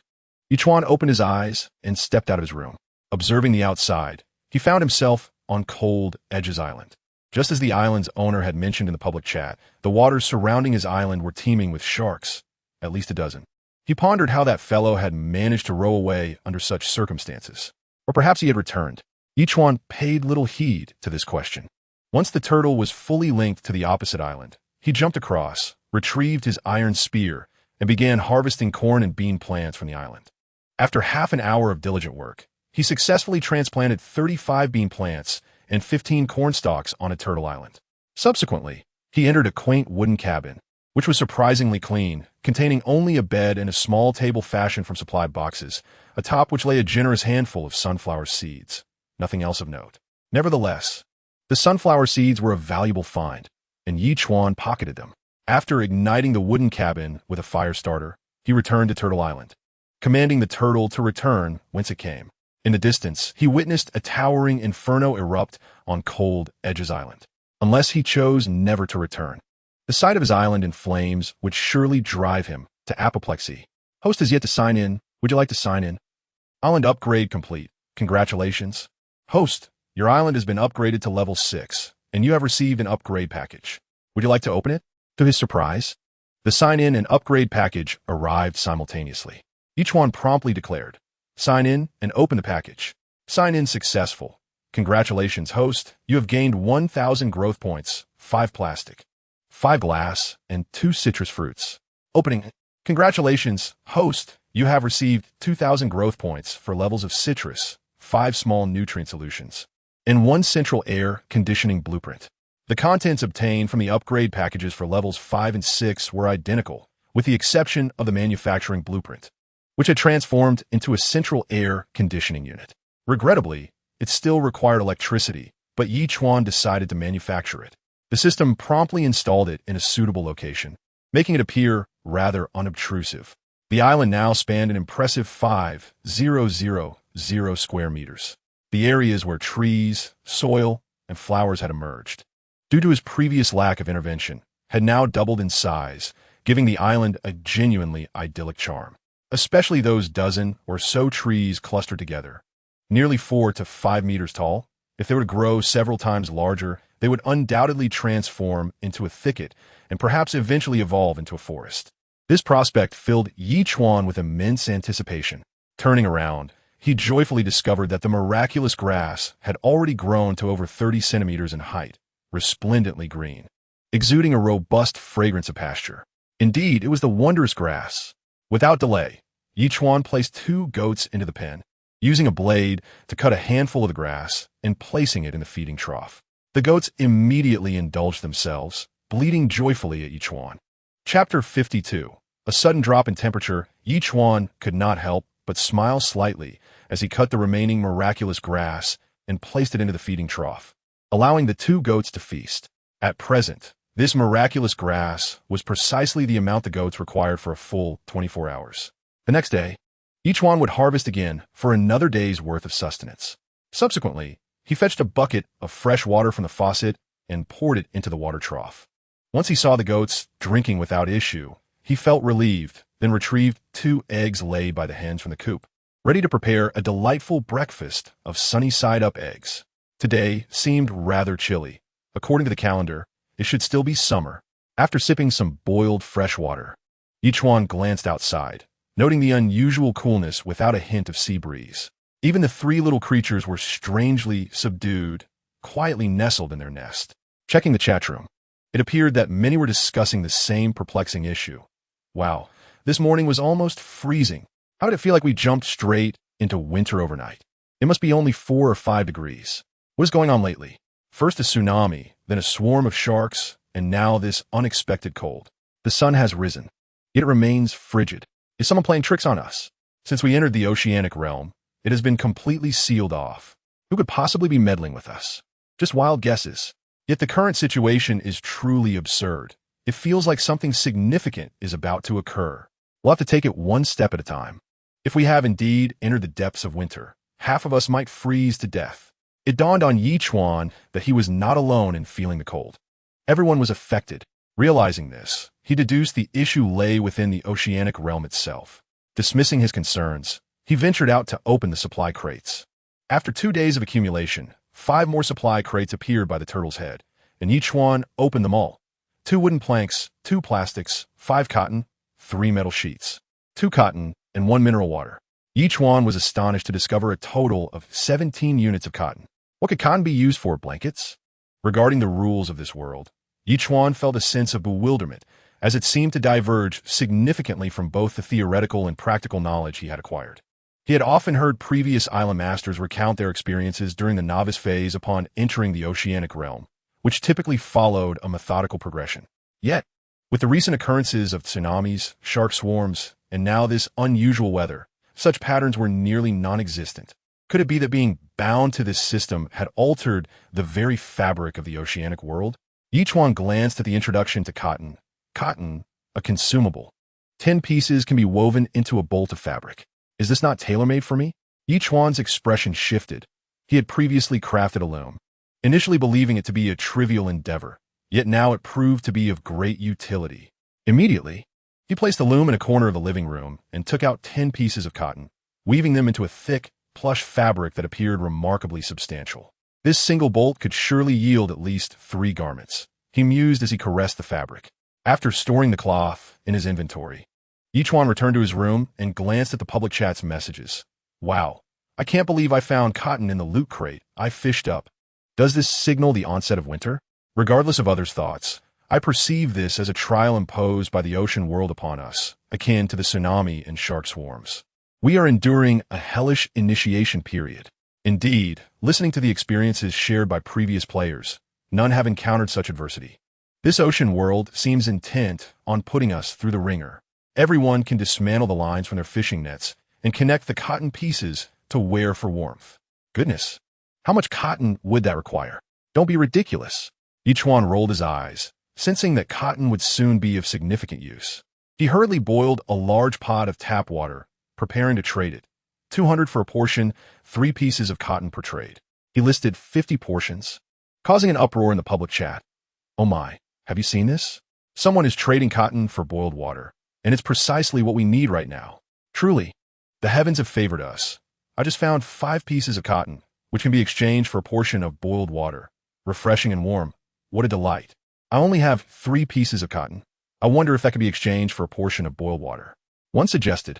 Ye Chuan opened his eyes and stepped out of his room. Observing the outside, he found himself on Cold Edge's Island. Just as the island's owner had mentioned in the public chat, the waters surrounding his island were teeming with sharks, at least a dozen. He pondered how that fellow had managed to row away under such circumstances. Or perhaps he had returned. Ye Chuan paid little heed to this question. Once the turtle was fully linked to the opposite island, he jumped across, retrieved his iron spear, and began harvesting corn and bean plants from the island. After half an hour of diligent work, he successfully transplanted 35 bean plants and 15 corn stalks on a turtle island. Subsequently, he entered a quaint wooden cabin, which was surprisingly clean, containing only a bed and a small table fashioned from supplied boxes, atop which lay a generous handful of sunflower seeds. Nothing else of note. Nevertheless, the sunflower seeds were a valuable find, and Ye Chuan pocketed them. After igniting the wooden cabin with a fire starter, he returned to Turtle Island, commanding the turtle to return whence it came. In the distance, he witnessed a towering inferno erupt on Cold Edge's Island, unless he chose never to return. The sight of his island in flames would surely drive him to apoplexy. Host has yet to sign in. Would you like to sign in? Island upgrade complete. Congratulations. Host, your island has been upgraded to level 6, and you have received an upgrade package. Would you like to open it? To his surprise, the sign-in and upgrade package arrived simultaneously. Ye Chuan promptly declared, "Sign in and open the package. Sign in successful. Congratulations, host. You have gained 1,000 growth points, 5 plastic, 5 glass, and 2 citrus fruits. Opening. Congratulations, host. You have received 2,000 growth points for levels of citrus, 5 small nutrient solutions, and 1 central air conditioning blueprint. The contents obtained from the upgrade packages for levels 5 and 6 were identical, with the exception of the manufacturing blueprint, which had transformed into a central air conditioning unit. Regrettably, it still required electricity, but Ye Chuan decided to manufacture it. The system promptly installed it in a suitable location, making it appear rather unobtrusive. The island now spanned an impressive 5,000 square meters. The areas where trees, soil, and flowers had emerged, due to his previous lack of intervention, had now doubled in size, giving the island a genuinely idyllic charm. Especially those dozen or so trees clustered together, nearly 4 to 5 meters tall. If they were to grow several times larger, they would undoubtedly transform into a thicket and perhaps eventually evolve into a forest. This prospect filled Ye Chuan with immense anticipation. Turning around, he joyfully discovered that the miraculous grass had already grown to over 30 centimeters in height, resplendently green, exuding a robust fragrance of pasture. Indeed, it was the wondrous grass. Without delay, Ye Chuan placed 2 goats into the pen, using a blade to cut a handful of the grass and placing it in the feeding trough. The goats immediately indulged themselves, bleating joyfully at Ye Chuan. Chapter 52. A sudden drop in temperature. Ye Chuan could not help but smile slightly as he cut the remaining miraculous grass and placed it into the feeding trough, allowing the 2 goats to feast. At present, this miraculous grass was precisely the amount the goats required for a full 24 hours. The next day, Ye Chuan would harvest again for another day's worth of sustenance. Subsequently, he fetched a bucket of fresh water from the faucet and poured it into the water trough. Once he saw the goats drinking without issue, he felt relieved, then retrieved 2 eggs laid by the hens from the coop, ready to prepare a delightful breakfast of sunny-side-up eggs. Today seemed rather chilly. According to the calendar, it should still be summer. After sipping some boiled fresh water, Ye Chuan glanced outside, noting the unusual coolness without a hint of sea breeze. Even the 3 little creatures were strangely subdued, quietly nestled in their nest. Checking the chat room, it appeared that many were discussing the same perplexing issue. Wow, this morning was almost freezing. How did it feel like we jumped straight into winter overnight? It must be only 4 or 5 degrees. What is going on lately? First a tsunami, then a swarm of sharks, and now this unexpected cold. The sun has risen, yet it remains frigid. Is someone playing tricks on us? Since we entered the oceanic realm, it has been completely sealed off. Who could possibly be meddling with us? Just wild guesses. Yet the current situation is truly absurd. It feels like something significant is about to occur. We'll have to take it one step at a time. If we have indeed entered the depths of winter, half of us might freeze to death. It dawned on Ye Chuan that he was not alone in feeling the cold. Everyone was affected. Realizing this, he deduced the issue lay within the oceanic realm itself. Dismissing his concerns, he ventured out to open the supply crates. After 2 days of accumulation, 5 more supply crates appeared by the turtle's head, and Ye Chuan opened them all. 2 wooden planks, 2 plastics, 5 cotton, 3 metal sheets, 2 cotton, and 1 mineral water. Ye Chuan was astonished to discover a total of 17 units of cotton. What could cotton be used for? Blankets? Regarding the rules of this world, Ye Chuan felt a sense of bewilderment, as it seemed to diverge significantly from both the theoretical and practical knowledge he had acquired. He had often heard previous island masters recount their experiences during the novice phase upon entering the oceanic realm, which typically followed a methodical progression. Yet, with the recent occurrences of tsunamis, shark swarms, and now this unusual weather, such patterns were nearly non-existent. Could it be that being bound to this system had altered the very fabric of the oceanic world? Ye Chuan glanced at the introduction to cotton. Cotton, a consumable. 10 pieces can be woven into a bolt of fabric. Is this not tailor-made for me? Ye Chuan's expression shifted. He had previously crafted a loom, initially believing it to be a trivial endeavor, yet now it proved to be of great utility. Immediately, he placed the loom in a corner of the living room and took out 10 pieces of cotton, weaving them into a thick, plush fabric that appeared remarkably substantial. This single bolt could surely yield at least 3 garments, he mused as he caressed the fabric. After storing the cloth in his inventory, Ye Chuan returned to his room and glanced at the public chat's messages. Wow, I can't believe I found cotton in the loot crate I fished up. Does this signal the onset of winter? Regardless of others' thoughts, I perceive this as a trial imposed by the ocean world upon us, akin to the tsunami and shark swarms. We are enduring a hellish initiation period. Indeed, listening to the experiences shared by previous players, none have encountered such adversity. This ocean world seems intent on putting us through the ringer. Everyone can dismantle the lines from their fishing nets and connect the cotton pieces to wear for warmth. Goodness, how much cotton would that require? Don't be ridiculous. Ye Chuan rolled his eyes, sensing that cotton would soon be of significant use. He hurriedly boiled a large pot of tap water, preparing to trade it. 200 for a portion, 3 pieces of cotton per trade. He listed 50 portions, causing an uproar in the public chat. Oh my, have you seen this? Someone is trading cotton for boiled water, and it's precisely what we need right now. Truly, the heavens have favored us. I just found 5 pieces of cotton, which can be exchanged for a portion of boiled water. Refreshing and warm. What a delight. I only have 3 pieces of cotton. I wonder if that could be exchanged for a portion of boiled water. One suggested,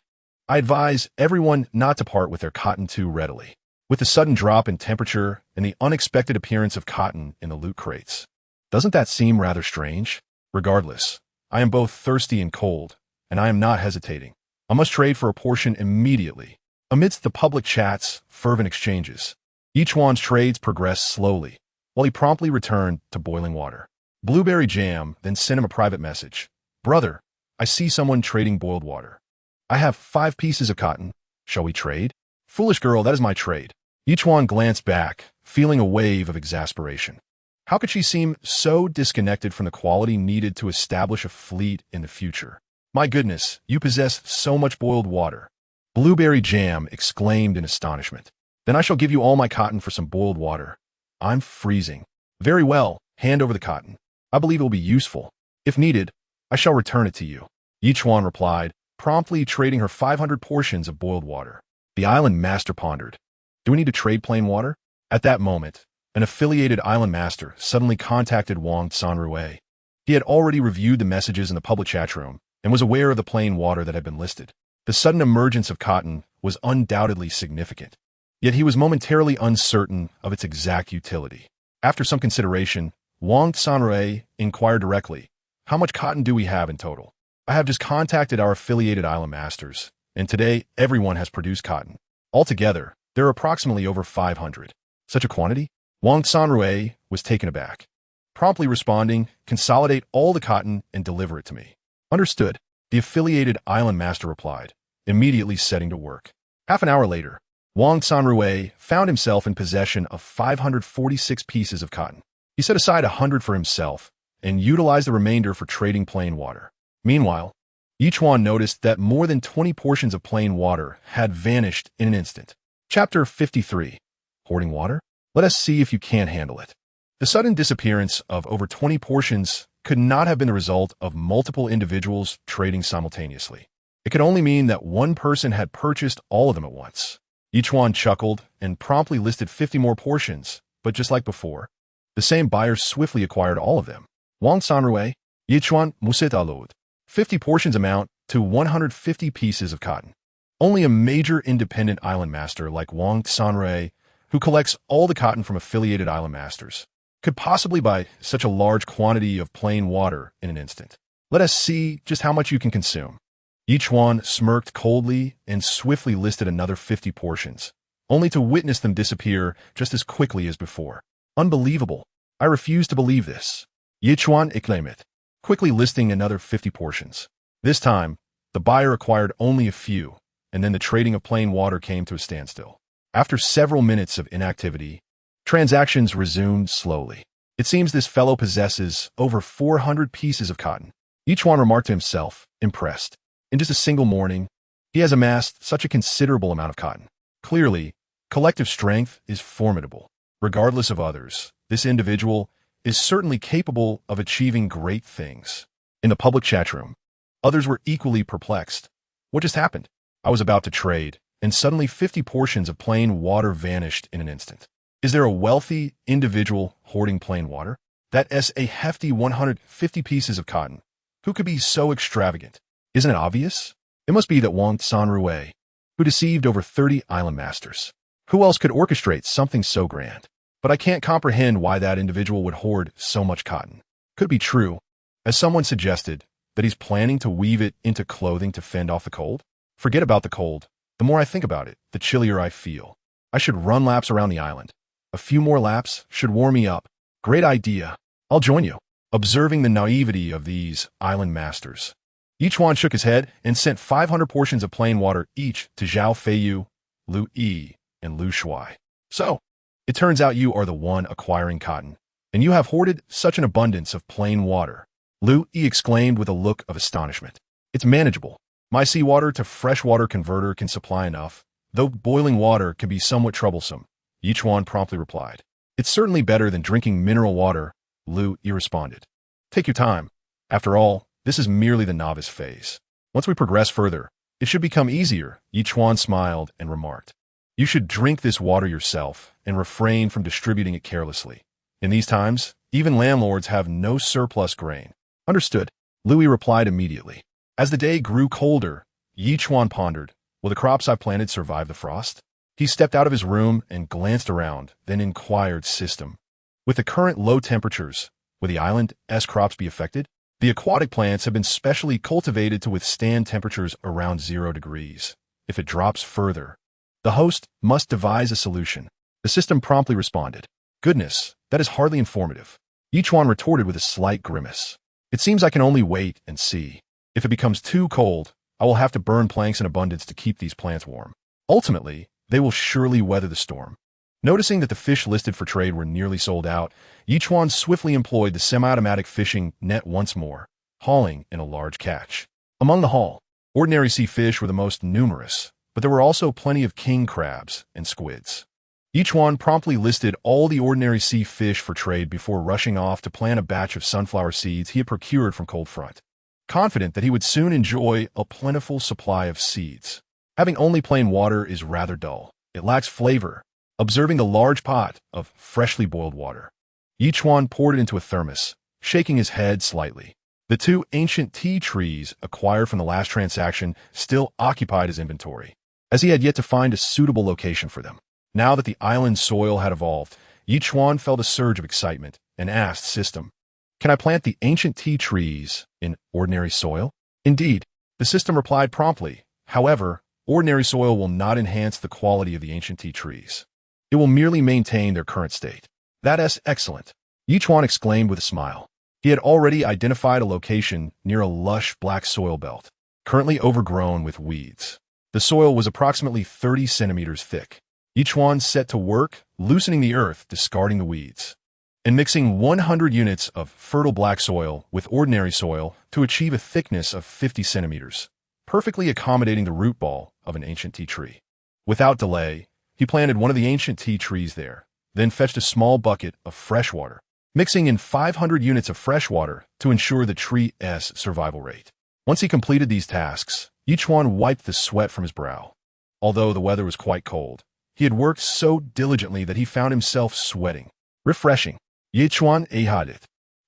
I advise everyone not to part with their cotton too readily. With the sudden drop in temperature and the unexpected appearance of cotton in the loot crates. Doesn't that seem rather strange? Regardless, I am both thirsty and cold, and I am not hesitating. I must trade for a portion immediately. Amidst the public chat's fervent exchanges, Ye Chuan's trades progressed slowly, while he promptly returned to boiling water. Blueberry Jam then sent him a private message. Brother, I see someone trading boiled water. I have 5 pieces of cotton. Shall we trade? Foolish girl, that is my trade. Ye Chuan glanced back, feeling a wave of exasperation. How could she seem so disconnected from the quality needed to establish a fleet in the future? My goodness, you possess so much boiled water. Blueberry Jam exclaimed in astonishment. Then I shall give you all my cotton for some boiled water. I'm freezing. Very well, hand over the cotton. I believe it will be useful. If needed, I shall return it to you. Ye Chuan replied, promptly trading her 500 portions of boiled water. The island master pondered. Do we need to trade plain water? At that moment, an affiliated island master suddenly contacted Wang Sanrui. He had already reviewed the messages in the public chat room and was aware of the plain water that had been listed. The sudden emergence of cotton was undoubtedly significant, yet he was momentarily uncertain of its exact utility. After some consideration, Wang Sanrui inquired directly, how much cotton do we have in total? I have just contacted our affiliated island masters, and today everyone has produced cotton. Altogether, there are approximately over 500. Such a quantity? Wang Sanrui was taken aback, promptly responding, consolidate all the cotton and deliver it to me. Understood, the affiliated island master replied, immediately setting to work. Half an hour later, Wang Sanrui found himself in possession of 546 pieces of cotton. He set aside 100 for himself and utilized the remainder for trading plain water. Meanwhile, Ye Chuan noticed that more than 20 portions of plain water had vanished in an instant. Chapter 53. Hoarding water? Let us see if you can't handle it. The sudden disappearance of over 20 portions could not have been the result of multiple individuals trading simultaneously. It could only mean that one person had purchased all of them at once. Ye Chuan chuckled and promptly listed 50 more portions, but just like before, the same buyers swiftly acquired all of them. Wang Sanrui, Ye Chuan musit alod. 50 portions amount to 150 pieces of cotton. Only a major independent island master like Wang Sanrui, who collects all the cotton from affiliated island masters, could possibly buy such a large quantity of plain water in an instant. Let us see just how much you can consume. Ye Chuan smirked coldly and swiftly listed another 50 portions, only to witness them disappear just as quickly as before. Unbelievable. I refuse to believe this. Ye Chuan exclaimed, quickly listing another 50 portions. This time, the buyer acquired only a few, and then the trading of plain water came to a standstill. After several minutes of inactivity, transactions resumed slowly. It seems this fellow possesses over 400 pieces of cotton. Ye Chuan remarked to himself, impressed. In just a single morning, he has amassed such a considerable amount of cotton. Clearly, collective strength is formidable. Regardless of others, this individual is certainly capable of achieving great things. In the public chat room, others were equally perplexed. What just happened? I was about to trade, and suddenly 50 portions of plain water vanished in an instant. Is there a wealthy individual hoarding plain water? That is a hefty 150 pieces of cotton. Who could be so extravagant? Isn't it obvious? It must be that Wang Sanrui, who deceived over 30 island masters. Who else could orchestrate something so grand? But I can't comprehend why that individual would hoard so much cotton. Could be true, as someone suggested, that he's planning to weave it into clothing to fend off the cold? Forget about the cold. The more I think about it, the chillier I feel. I should run laps around the island. A few more laps should warm me up. Great idea. I'll join you. Observing the naivety of these island masters, Ye Chuan shook his head and sent 500 portions of plain water each to Zhao Feiyu, Lu Yi, and Lu Shuai. So, it turns out you are the one acquiring cotton, and you have hoarded such an abundance of plain water. Lu Yi exclaimed with a look of astonishment. It's manageable. My seawater to freshwater converter can supply enough, though boiling water can be somewhat troublesome. Ye Chuan promptly replied. It's certainly better than drinking mineral water, Lu Yi responded. Take your time. After all, this is merely the novice phase. Once we progress further, it should become easier, Ye Chuan smiled and remarked. You should drink this water yourself and refrain from distributing it carelessly. In these times, even landlords have no surplus grain. Understood, Lu Yi replied immediately. As the day grew colder, Ye Chuan pondered, will the crops I planted survive the frost? He stepped out of his room and glanced around, then inquired system. With the current low temperatures, will the island's crops be affected? The aquatic plants have been specially cultivated to withstand temperatures around 0 degrees. If it drops further, the host must devise a solution. The system promptly responded. Goodness, that is hardly informative. Ye Chuan retorted with a slight grimace. It seems I can only wait and see. If it becomes too cold, I will have to burn planks in abundance to keep these plants warm. Ultimately, they will surely weather the storm. Noticing that the fish listed for trade were nearly sold out, Ye Chuan swiftly employed the semi-automatic fishing net once more, hauling in a large catch. Among the haul, ordinary sea fish were the most numerous, but there were also plenty of king crabs and squids. Ye Chuan promptly listed all the ordinary sea fish for trade before rushing off to plant a batch of sunflower seeds he had procured from Cold Front, confident that he would soon enjoy a plentiful supply of seeds. Having only plain water is rather dull. It lacks flavor. Observing the large pot of freshly boiled water, Ye Chuan poured it into a thermos, shaking his head slightly. The 2 ancient tea trees acquired from the last transaction still occupied his inventory, as he had yet to find a suitable location for them. Now that the island's soil had evolved, Ye Chuan felt a surge of excitement and asked system, Can I plant the ancient tea trees in ordinary soil? Indeed, the system replied promptly. However, ordinary soil will not enhance the quality of the ancient tea trees. It will merely maintain their current state. That is excellent, Ye Chuan exclaimed with a smile. He had already identified a location near a lush black soil belt, currently overgrown with weeds. The soil was approximately 30 centimeters thick. Ye Chuan set to work, loosening the earth, discarding the weeds, and mixing 100 units of fertile black soil with ordinary soil to achieve a thickness of 50 centimeters, perfectly accommodating the root ball of an ancient tea tree. Without delay, he planted one of the ancient tea trees there, then fetched a small bucket of fresh water, mixing in 500 units of fresh water to ensure the tree's survival rate. Once he completed these tasks, Ye Chuan wiped the sweat from his brow. Although the weather was quite cold, he had worked so diligently that he found himself sweating. Refreshing. Ye Chuan added,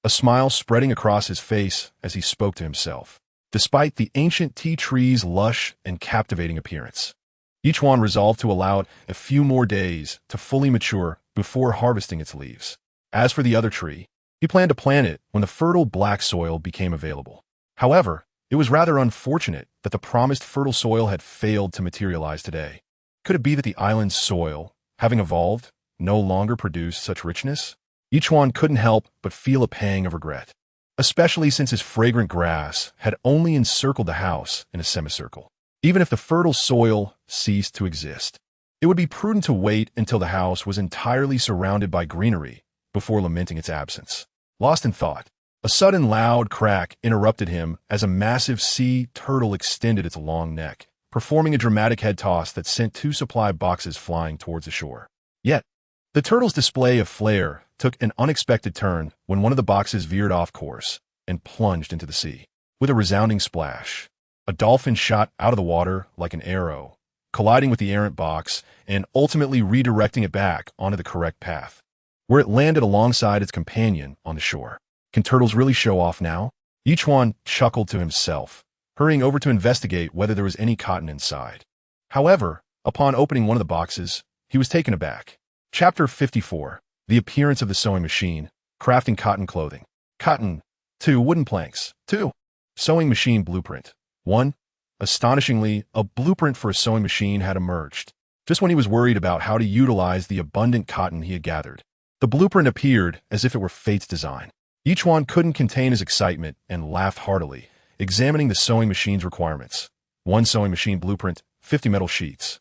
a smile spreading across his face as he spoke to himself. Despite the ancient tea tree's lush and captivating appearance, Ye Chuan resolved to allow it a few more days to fully mature before harvesting its leaves. As for the other tree, he planned to plant it when the fertile black soil became available. However, it was rather unfortunate that the promised fertile soil had failed to materialize today. Could it be that the island's soil, having evolved, no longer produced such richness? Ye Chuan couldn't help but feel a pang of regret, especially since his fragrant grass had only encircled the house in a semicircle. Even if the fertile soil ceased to exist, it would be prudent to wait until the house was entirely surrounded by greenery before lamenting its absence. Lost in thought, a sudden loud crack interrupted him as a massive sea turtle extended its long neck, performing a dramatic head toss that sent 2 supply boxes flying towards the shore. Yet, the turtle's display of flair took an unexpected turn when one of the boxes veered off course and plunged into the sea. With a resounding splash, a dolphin shot out of the water like an arrow, colliding with the errant box and ultimately redirecting it back onto the correct path, where it landed alongside its companion on the shore. Can turtles really show off now? Ye Chuan chuckled to himself, hurrying over to investigate whether there was any cotton inside. However, upon opening one of the boxes, he was taken aback. Chapter 54. The appearance of the sewing machine, crafting cotton clothing. Cotton. 2 wooden planks. 2. Sewing machine blueprint. 1. Astonishingly, a blueprint for a sewing machine had emerged, just when he was worried about how to utilize the abundant cotton he had gathered. The blueprint appeared as if it were fate's design. Ye Chuan couldn't contain his excitement and laughed heartily, examining the sewing machine's requirements. 1 sewing machine blueprint, 50 metal sheets,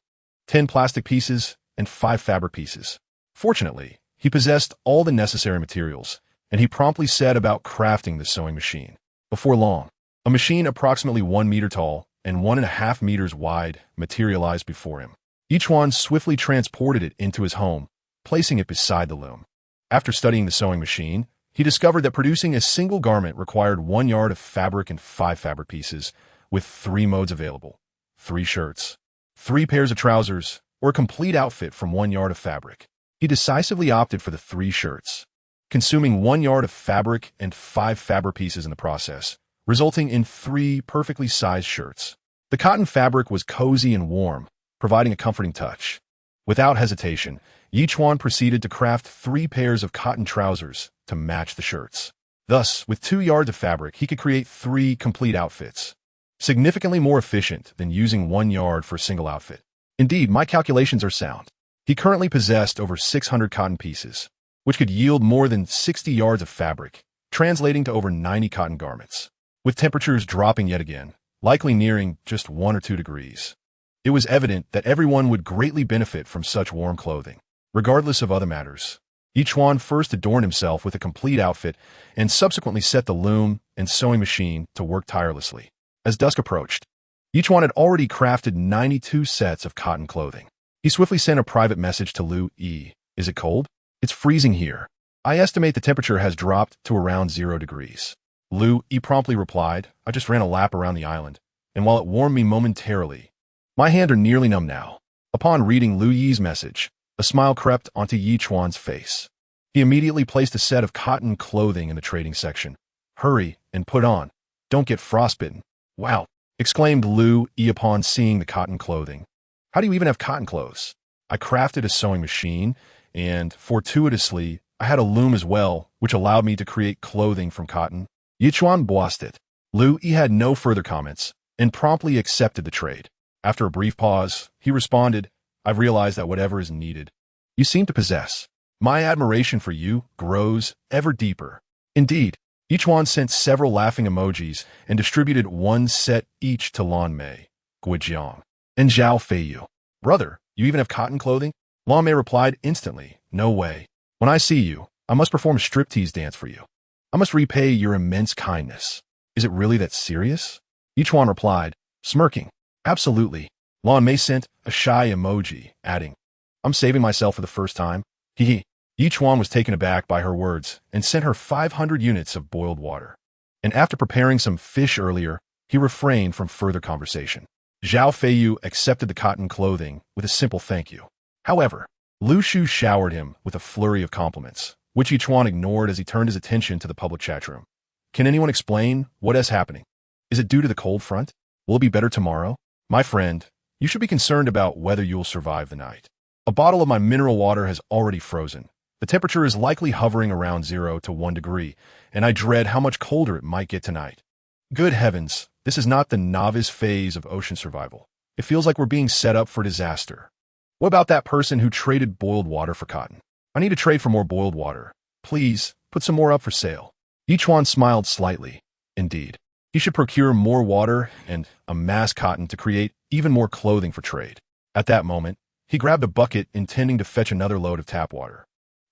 10 plastic pieces, and 5 fabric pieces. Fortunately, he possessed all the necessary materials, and he promptly set about crafting the sewing machine. Before long, a machine approximately 1 meter tall and 1.5 meters wide materialized before him. Ye Chuan swiftly transported it into his home, placing it beside the loom. After studying the sewing machine, he discovered that producing a single garment required 1 yard of fabric and 5 fabric pieces, with 3 modes available: 3 shirts, 3 pairs of trousers, or a complete outfit from 1 yard of fabric. He decisively opted for the 3 shirts, consuming 1 yard of fabric and 5 fabric pieces in the process, resulting in 3 perfectly sized shirts. The cotton fabric was cozy and warm, providing a comforting touch. Without hesitation, Ye Chuan proceeded to craft 3 pairs of cotton trousers to match the shirts. Thus, with 2 yards of fabric, he could create 3 complete outfits, significantly more efficient than using 1 yard for a single outfit. Indeed, my calculations are sound. He currently possessed over 600 cotton pieces, which could yield more than 60 yards of fabric, translating to over 90 cotton garments. With temperatures dropping yet again, likely nearing just 1 or 2 degrees, it was evident that everyone would greatly benefit from such warm clothing. Regardless of other matters, Ye Chuan first adorned himself with a complete outfit and subsequently set the loom and sewing machine to work tirelessly. As dusk approached, Ye Chuan had already crafted 92 sets of cotton clothing. He swiftly sent a private message to Lu Yi. Is it cold? It's freezing here. I estimate the temperature has dropped to around 0 degrees. Lu Yi promptly replied, I just ran a lap around the island, and while it warmed me momentarily, my hands are nearly numb now. Upon reading Lu Yi's message, a smile crept onto Ye Chuan's face. He immediately placed a set of cotton clothing in the trading section. Hurry and put on. Don't get frostbitten. Wow, exclaimed Lu Yi upon seeing the cotton clothing. How do you even have cotton clothes? I crafted a sewing machine, and fortuitously, I had a loom as well, which allowed me to create clothing from cotton. Ye Chuan bossed it. Lu Yi had no further comments, and promptly accepted the trade. After a brief pause, he responded, I've realized that whatever is needed, you seem to possess. My admiration for you grows ever deeper. Indeed, Ye Chuan sent several laughing emojis and distributed 1 set each to Lan Mei, Guijiang, and Zhao Feiyu. Brother, you even have cotton clothing? Lan Mei replied instantly, no way. When I see you, I must perform a striptease dance for you. I must repay your immense kindness. Is it really that serious? Ye Chuan replied, smirking, absolutely. Lan Mei sent a shy emoji, adding, I'm saving myself for the first time. Hee. Ye Chuan was taken aback by her words and sent her 500 units of boiled water. And after preparing some fish earlier, he refrained from further conversation. Zhao Feiyu accepted the cotton clothing with a simple thank you. However, Lu Shu showered him with a flurry of compliments, which Ye Chuan ignored as he turned his attention to the public chat room. Can anyone explain what is happening? Is it due to the cold front? Will it be better tomorrow? My friend, you should be concerned about whether you'll survive the night. A bottle of my mineral water has already frozen. The temperature is likely hovering around 0 to 1 degree, and I dread how much colder it might get tonight. Good heavens, this is not the novice phase of ocean survival. It feels like we're being set up for disaster. What about that person who traded boiled water for cotton? I need to trade for more boiled water. Please, put some more up for sale. Ye Chuan smiled slightly. Indeed, he should procure more water and amass cotton to create even more clothing for trade. At that moment, he grabbed a bucket intending to fetch another load of tap water.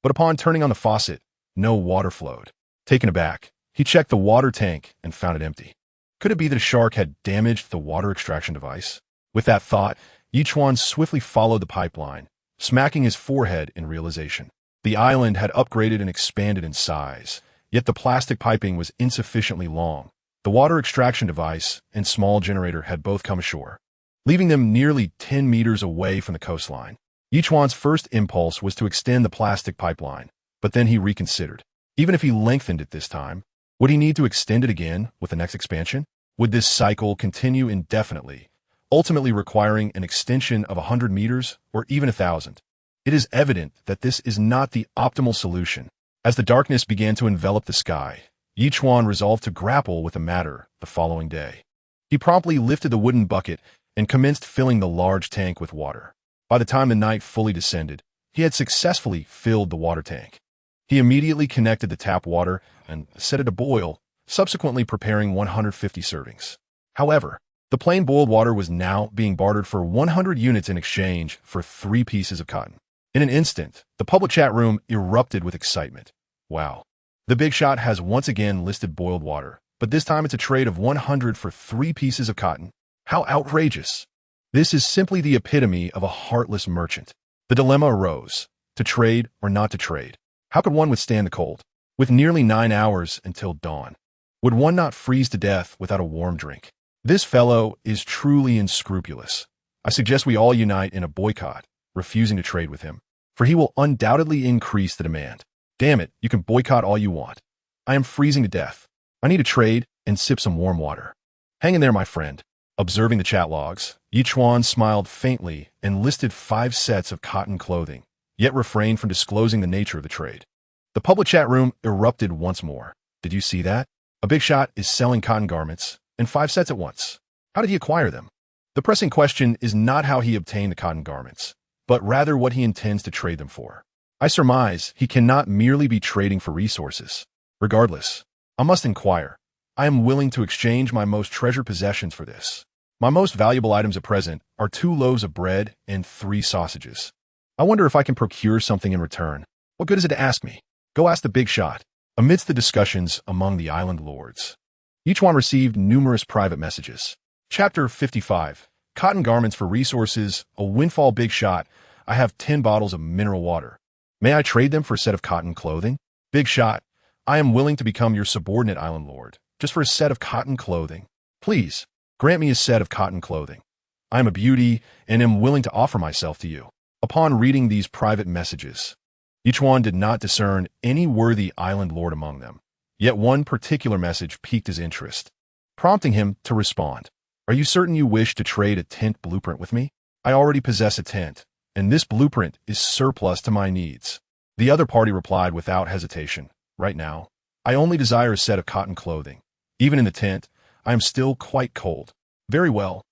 But upon turning on the faucet, no water flowed. Taken aback, he checked the water tank and found it empty. Could it be that a shark had damaged the water extraction device? With that thought, Ye Chuan swiftly followed the pipeline, smacking his forehead in realization. The island had upgraded and expanded in size, yet the plastic piping was insufficiently long. The water extraction device and small generator had both come ashore, leaving them nearly 10 meters away from the coastline. Ye Chuan's first impulse was to extend the plastic pipeline, but then he reconsidered. Even if he lengthened it this time, would he need to extend it again with the next expansion? Would this cycle continue indefinitely, ultimately requiring an extension of 100 meters or even 1,000? It is evident that this is not the optimal solution. As the darkness began to envelop the sky, Ye Chuan resolved to grapple with the matter the following day. He promptly lifted the wooden bucket and commenced filling the large tank with water. By the time the night fully descended, he had successfully filled the water tank. He immediately connected the tap water and set it to boil, subsequently preparing 150 servings. However, the plain boiled water was now being bartered for 100 units in exchange for 3 pieces of cotton. In an instant, the public chat room erupted with excitement. Wow. The big shot has once again listed boiled water, but this time it's a trade of 100 for 3 pieces of cotton. How outrageous. This is simply the epitome of a heartless merchant. The dilemma arose, to trade or not to trade. How could one withstand the cold? With nearly 9 hours until dawn, would one not freeze to death without a warm drink? This fellow is truly unscrupulous. I suggest we all unite in a boycott, refusing to trade with him, for he will undoubtedly increase the demand. Damn it, you can boycott all you want. I am freezing to death. I need to trade and sip some warm water. Hang in there, my friend. Observing the chat logs, Ye Chuan smiled faintly and listed 5 sets of cotton clothing, yet refrained from disclosing the nature of the trade. The public chat room erupted once more. Did you see that? A big shot is selling cotton garments, and 5 sets at once. How did he acquire them? The pressing question is not how he obtained the cotton garments, but rather what he intends to trade them for. I surmise he cannot merely be trading for resources. Regardless, I must inquire. I am willing to exchange my most treasured possessions for this. My most valuable items at present are 2 loaves of bread and 3 sausages. I wonder if I can procure something in return. What good is it to ask me? Go ask the big shot. Amidst the discussions among the island lords, Ye Chuan received numerous private messages. Chapter 55. Cotton garments for resources, a windfall big shot. I have 10 bottles of mineral water. May I trade them for a set of cotton clothing? Big shot. I am willing to become your subordinate island lord, just for a set of cotton clothing. Please, grant me a set of cotton clothing. I am a beauty and am willing to offer myself to you. Upon reading these private messages, Ye Chuan did not discern any worthy island lord among them. Yet one particular message piqued his interest, prompting him to respond. Are you certain you wish to trade a tent blueprint with me? I already possess a tent, and this blueprint is surplus to my needs. The other party replied without hesitation. Right now, I only desire a set of cotton clothing. Even in the tent, I am still quite cold. Very well.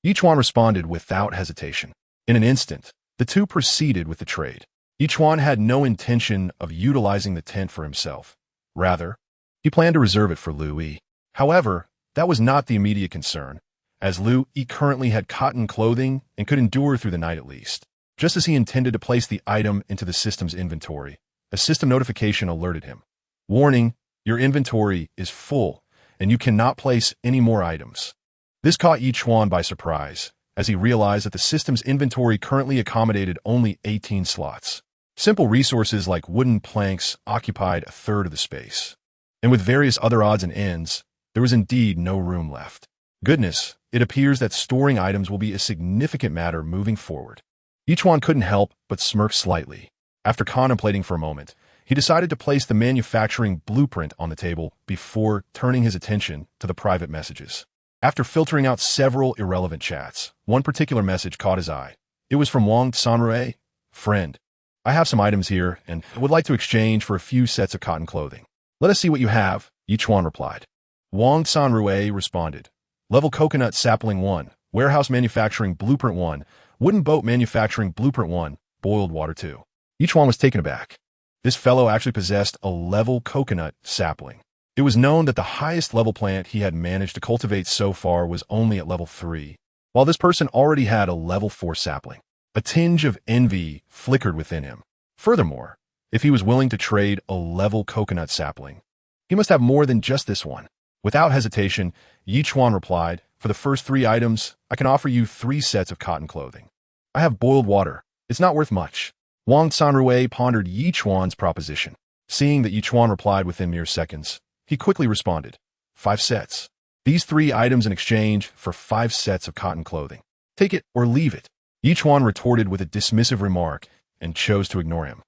Ye Chuan responded without hesitation. In an instant, the two proceeded with the trade. Ye Chuan had no intention of utilizing the tent for himself. Rather, he planned to reserve it for Liu Yi. However, that was not the immediate concern, as Liu Yi currently had cotton clothing and could endure through the night at least. Just as he intended to place the item into the system's inventory, a system notification alerted him. Warning, your inventory is full, and you cannot place any more items. This caught Ye Chuan by surprise, as he realized that the system's inventory currently accommodated only 18 slots. Simple resources like wooden planks occupied a third of the space. And with various other odds and ends, there was indeed no room left. Goodness, it appears that storing items will be a significant matter moving forward. Ye Chuan couldn't help but smirk slightly. After contemplating for a moment, he decided to place the manufacturing blueprint on the table before turning his attention to the private messages. After filtering out several irrelevant chats, one particular message caught his eye. It was from Wang Sanrui. Friend, I have some items here and would like to exchange for a few sets of cotton clothing. Let us see what you have, Ye Chuan replied. Wang Sanrui responded. Level coconut sapling 1, warehouse manufacturing blueprint 1, wooden boat manufacturing blueprint 1, boiled water 2. Ye Chuan was taken aback. This fellow actually possessed a level coconut sapling. It was known that the highest level plant he had managed to cultivate so far was only at level 3, while this person already had a level 4 sapling. A tinge of envy flickered within him. Furthermore, if he was willing to trade a level coconut sapling, he must have more than just this one. Without hesitation, Ye Chuan replied, For the first 3 items, I can offer you 3 sets of cotton clothing. I have boiled water. It's not worth much. Wang Sanrui pondered Ye Chuan's proposition. Seeing that Ye Chuan replied within mere seconds, he quickly responded, 5 sets. These 3 items in exchange for 5 sets of cotton clothing. Take it or leave it. Ye Chuan retorted with a dismissive remark and chose to ignore him,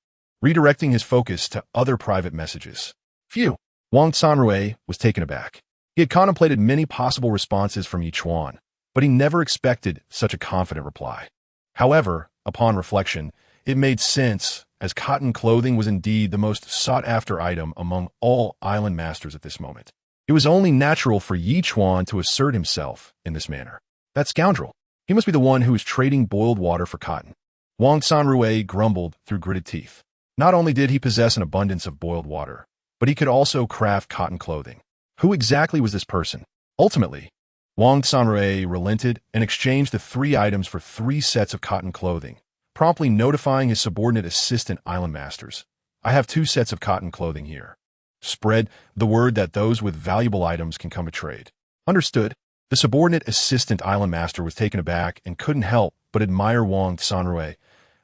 redirecting his focus to other private messages. Phew! Wang Sanrui was taken aback. He had contemplated many possible responses from Ye Chuan, but he never expected such a confident reply. However, upon reflection, it made sense, as cotton clothing was indeed the most sought-after item among all island masters at this moment. It was only natural for Ye Chuan to assert himself in this manner. That scoundrel! He must be the one who is trading boiled water for cotton. Wang Sanrui grumbled through gritted teeth. Not only did he possess an abundance of boiled water, but he could also craft cotton clothing. Who exactly was this person? Ultimately, Wang Sanrui relented and exchanged the 3 items for 3 sets of cotton clothing, promptly notifying his subordinate assistant island masters. I have 2 sets of cotton clothing here. Spread the word that those with valuable items can come to trade. Understood. The subordinate assistant island master was taken aback and couldn't help but admire Wang Sanrui,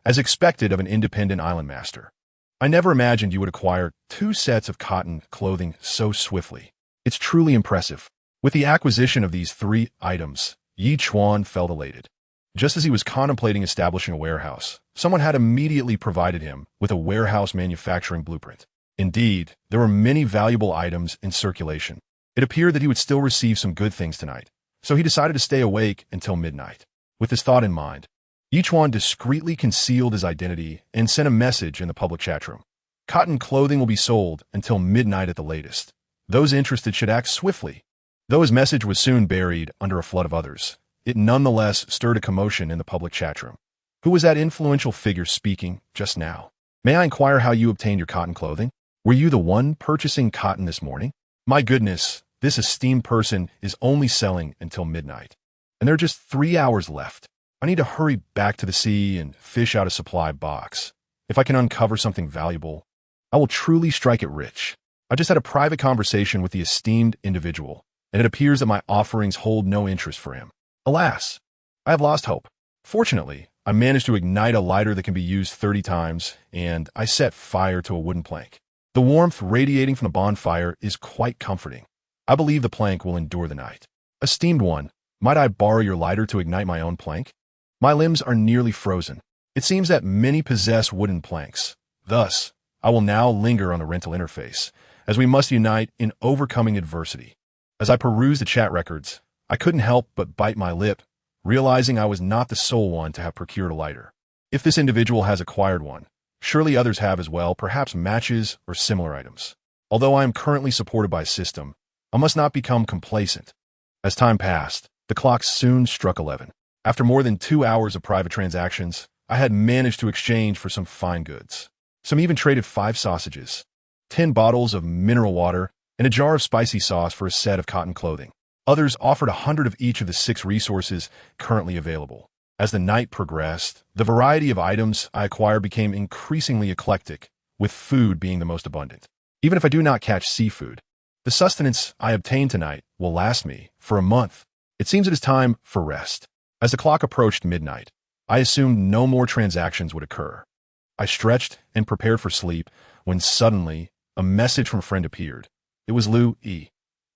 as expected of an independent island master. I never imagined you would acquire 2 sets of cotton clothing so swiftly. It's truly impressive. With the acquisition of these 3 items, Ye Chuan felt elated. Just as he was contemplating establishing a warehouse, someone had immediately provided him with a warehouse manufacturing blueprint. Indeed, there were many valuable items in circulation. It appeared that he would still receive some good things tonight, so he decided to stay awake until midnight. With this thought in mind, Ye Chuan discreetly concealed his identity and sent a message in the public chat room. Cotton clothing will be sold until midnight at the latest. Those interested should act swiftly. Though his message was soon buried under a flood of others, it nonetheless stirred a commotion in the public chat room. Who was that influential figure speaking just now? May I inquire how you obtained your cotton clothing? Were you the one purchasing cotton this morning? My goodness, this esteemed person is only selling until midnight. And there are just 3 hours left. I need to hurry back to the sea and fish out a supply box. If I can uncover something valuable, I will truly strike it rich. I just had a private conversation with the esteemed individual, and it appears that my offerings hold no interest for him. Alas, I have lost hope. Fortunately, I managed to ignite a lighter that can be used 30 times, and I set fire to a wooden plank. The warmth radiating from the bonfire is quite comforting. I believe the plank will endure the night. Esteemed one, might I borrow your lighter to ignite my own plank? My limbs are nearly frozen. It seems that many possess wooden planks. Thus, I will now linger on the rental interface, as we must unite in overcoming adversity. As I perused the chat records, I couldn't help but bite my lip, realizing I was not the sole one to have procured a lighter. If this individual has acquired one, surely others have as well, perhaps matches or similar items. Although I am currently supported by a system, I must not become complacent. As time passed, the clock soon struck 11. After more than 2 hours of private transactions, I had managed to exchange for some fine goods. Some even traded 5 sausages, 10 bottles of mineral water, and a jar of spicy sauce for a set of cotton clothing. Others offered 100 of each of the 6 resources currently available. As the night progressed, the variety of items I acquired became increasingly eclectic, with food being the most abundant. Even if I do not catch seafood, the sustenance I obtain tonight will last me for a month. It seems it is time for rest. As the clock approached midnight, I assumed no more transactions would occur. I stretched and prepared for sleep when suddenly a message from a friend appeared. It was Lu E.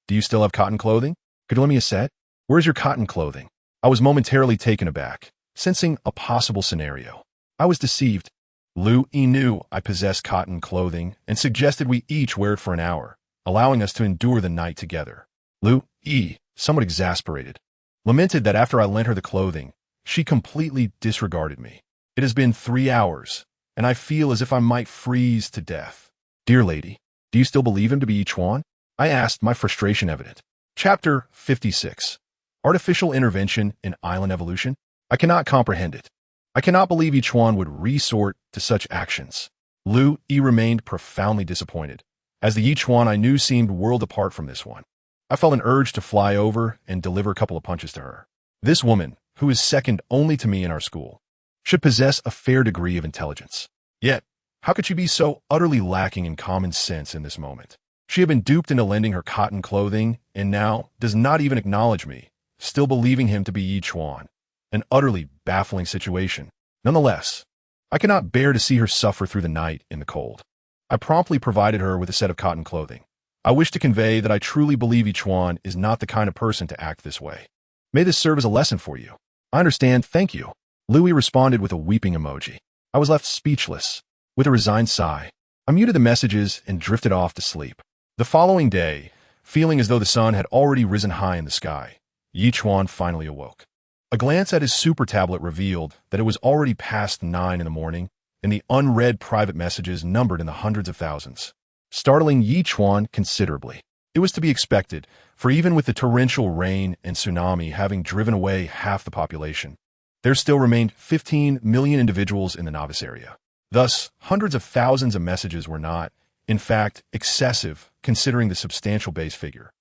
Do you still have cotton clothing? Could you lend me a set? Where's your cotton clothing? I was momentarily taken aback, sensing a possible scenario. I was deceived. Lu E knew I possessed cotton clothing and suggested we each wear it for an hour, allowing us to endure the night together. Lu E, somewhat exasperated, lamented that after I lent her the clothing, she completely disregarded me. It has been 3 hours, and I feel as if I might freeze to death. Dear lady, do you still believe him to be Ye Chuan? I asked, my frustration evident. Chapter 56. Artificial Intervention in Island Evolution? I cannot comprehend it. I cannot believe Ye Chuan would resort to such actions. Lu E remained profoundly disappointed, as the Ye Chuan I knew seemed world apart from this one. I felt an urge to fly over and deliver a couple of punches to her. This woman, who is second only to me in our school, should possess a fair degree of intelligence. Yet, how could she be so utterly lacking in common sense in this moment? She had been duped into lending her cotton clothing and now does not even acknowledge me, still believing him to be Ye Chuan. An utterly baffling situation. Nonetheless, I cannot bear to see her suffer through the night in the cold. I promptly provided her with a set of cotton clothing. I wish to convey that I truly believe Ye Chuan is not the kind of person to act this way. May this serve as a lesson for you. I understand, thank you. Louis responded with a weeping emoji. I was left speechless. With a resigned sigh, I muted the messages and drifted off to sleep. The following day, feeling as though the sun had already risen high in the sky, Ye Chuan finally awoke. A glance at his super tablet revealed that it was already past 9 in the morning, and the unread private messages numbered in the hundreds of thousands, startling Ye Chuan considerably. It was to be expected, for even with the torrential rain and tsunami having driven away half the population, there still remained 15 million individuals in the novice area. Thus, hundreds of thousands of messages were not, in fact, excessive, considering the substantial base figure.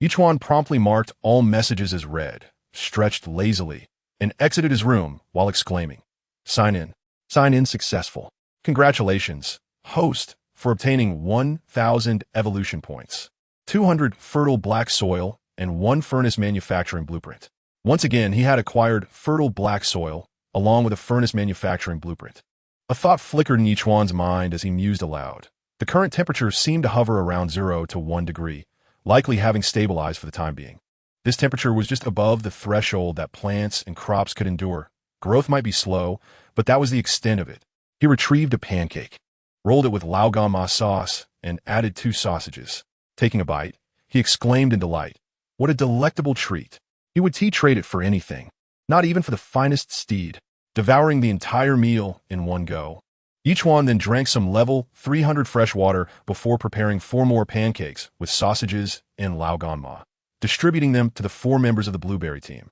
Ye Chuan promptly marked all messages as read, stretched lazily, and exited his room while exclaiming, Sign in. Sign in successful. Congratulations, host, for obtaining 1,000 evolution points, 200 fertile black soil, and 1 furnace manufacturing blueprint. Once again, he had acquired fertile black soil, along with a furnace manufacturing blueprint. A thought flickered in Ye Chuan's mind as he mused aloud. The current temperature seemed to hover around 0 to 1 degree, likely having stabilized for the time being. This temperature was just above the threshold that plants and crops could endure. Growth might be slow, but that was the extent of it. He retrieved a pancake, rolled it with lao gan ma sauce, and added 2 sausages. Taking a bite, he exclaimed in delight, What a delectable treat! He would trade it for anything, not even for the finest steed. Devouring the entire meal in one go, Ye Chuan then drank some level 300 fresh water before preparing 4 more pancakes with sausages and lao gan ma, distributing them to the 4 members of the blueberry team,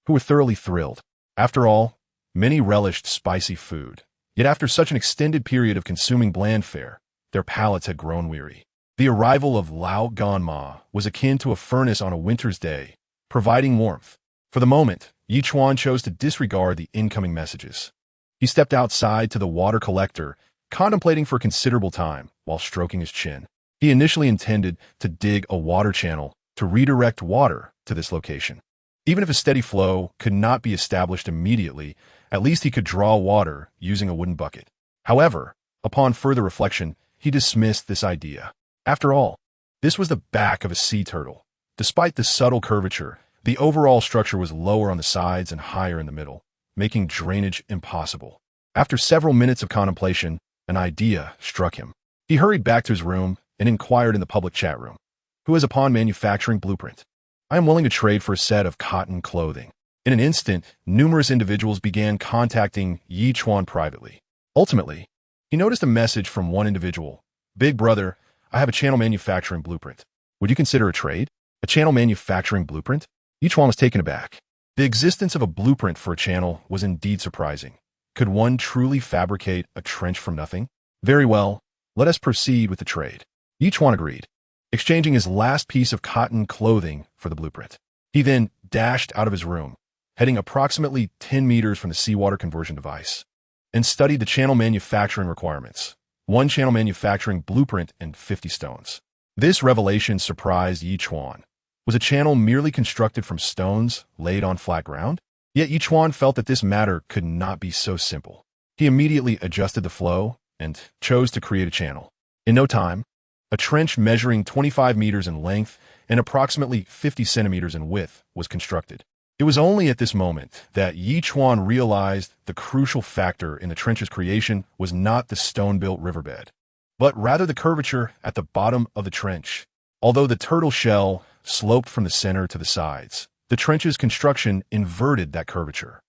who were thoroughly thrilled. After all, many relished spicy food, yet after such an extended period of consuming bland fare, their palates had grown weary. The arrival of lao gan ma was akin to a furnace on a winter's day, providing warmth. For the moment, Ye Chuan chose to disregard the incoming messages. He stepped outside to the water collector, contemplating for a considerable time while stroking his chin. He initially intended to dig a water channel to redirect water to this location. Even if a steady flow could not be established immediately, at least he could draw water using a wooden bucket. However, upon further reflection, he dismissed this idea. After all, this was the back of a sea turtle. Despite the subtle curvature, the overall structure was lower on the sides and higher in the middle, making drainage impossible. After several minutes of contemplation, an idea struck him. He hurried back to his room and inquired in the public chat room, Who has a pawn manufacturing blueprint? I am willing to trade for a set of cotton clothing. In an instant, numerous individuals began contacting Ye Chuan privately. Ultimately, he noticed a message from one individual. Big brother, I have a channel manufacturing blueprint. Would you consider a trade? A channel manufacturing blueprint? Ye Chuan was taken aback. The existence of a blueprint for a channel was indeed surprising. Could one truly fabricate a trench from nothing? Very well, let us proceed with the trade. Ye Chuan agreed, exchanging his last piece of cotton clothing for the blueprint. He then dashed out of his room, heading approximately 10 meters from the seawater conversion device, and studied the channel manufacturing requirements. 1 channel manufacturing blueprint and 50 stones. This revelation surprised Ye Chuan. Was a channel merely constructed from stones laid on flat ground? Yet Ye Chuan felt that this matter could not be so simple. He immediately adjusted the flow and chose to create a channel. In no time, a trench measuring 25 meters in length and approximately 50 centimeters in width was constructed. It was only at this moment that Ye Chuan realized the crucial factor in the trench's creation was not the stone-built riverbed, but rather the curvature at the bottom of the trench. Although the turtle shell sloped from the center to the sides, the trench's construction inverted that curvature.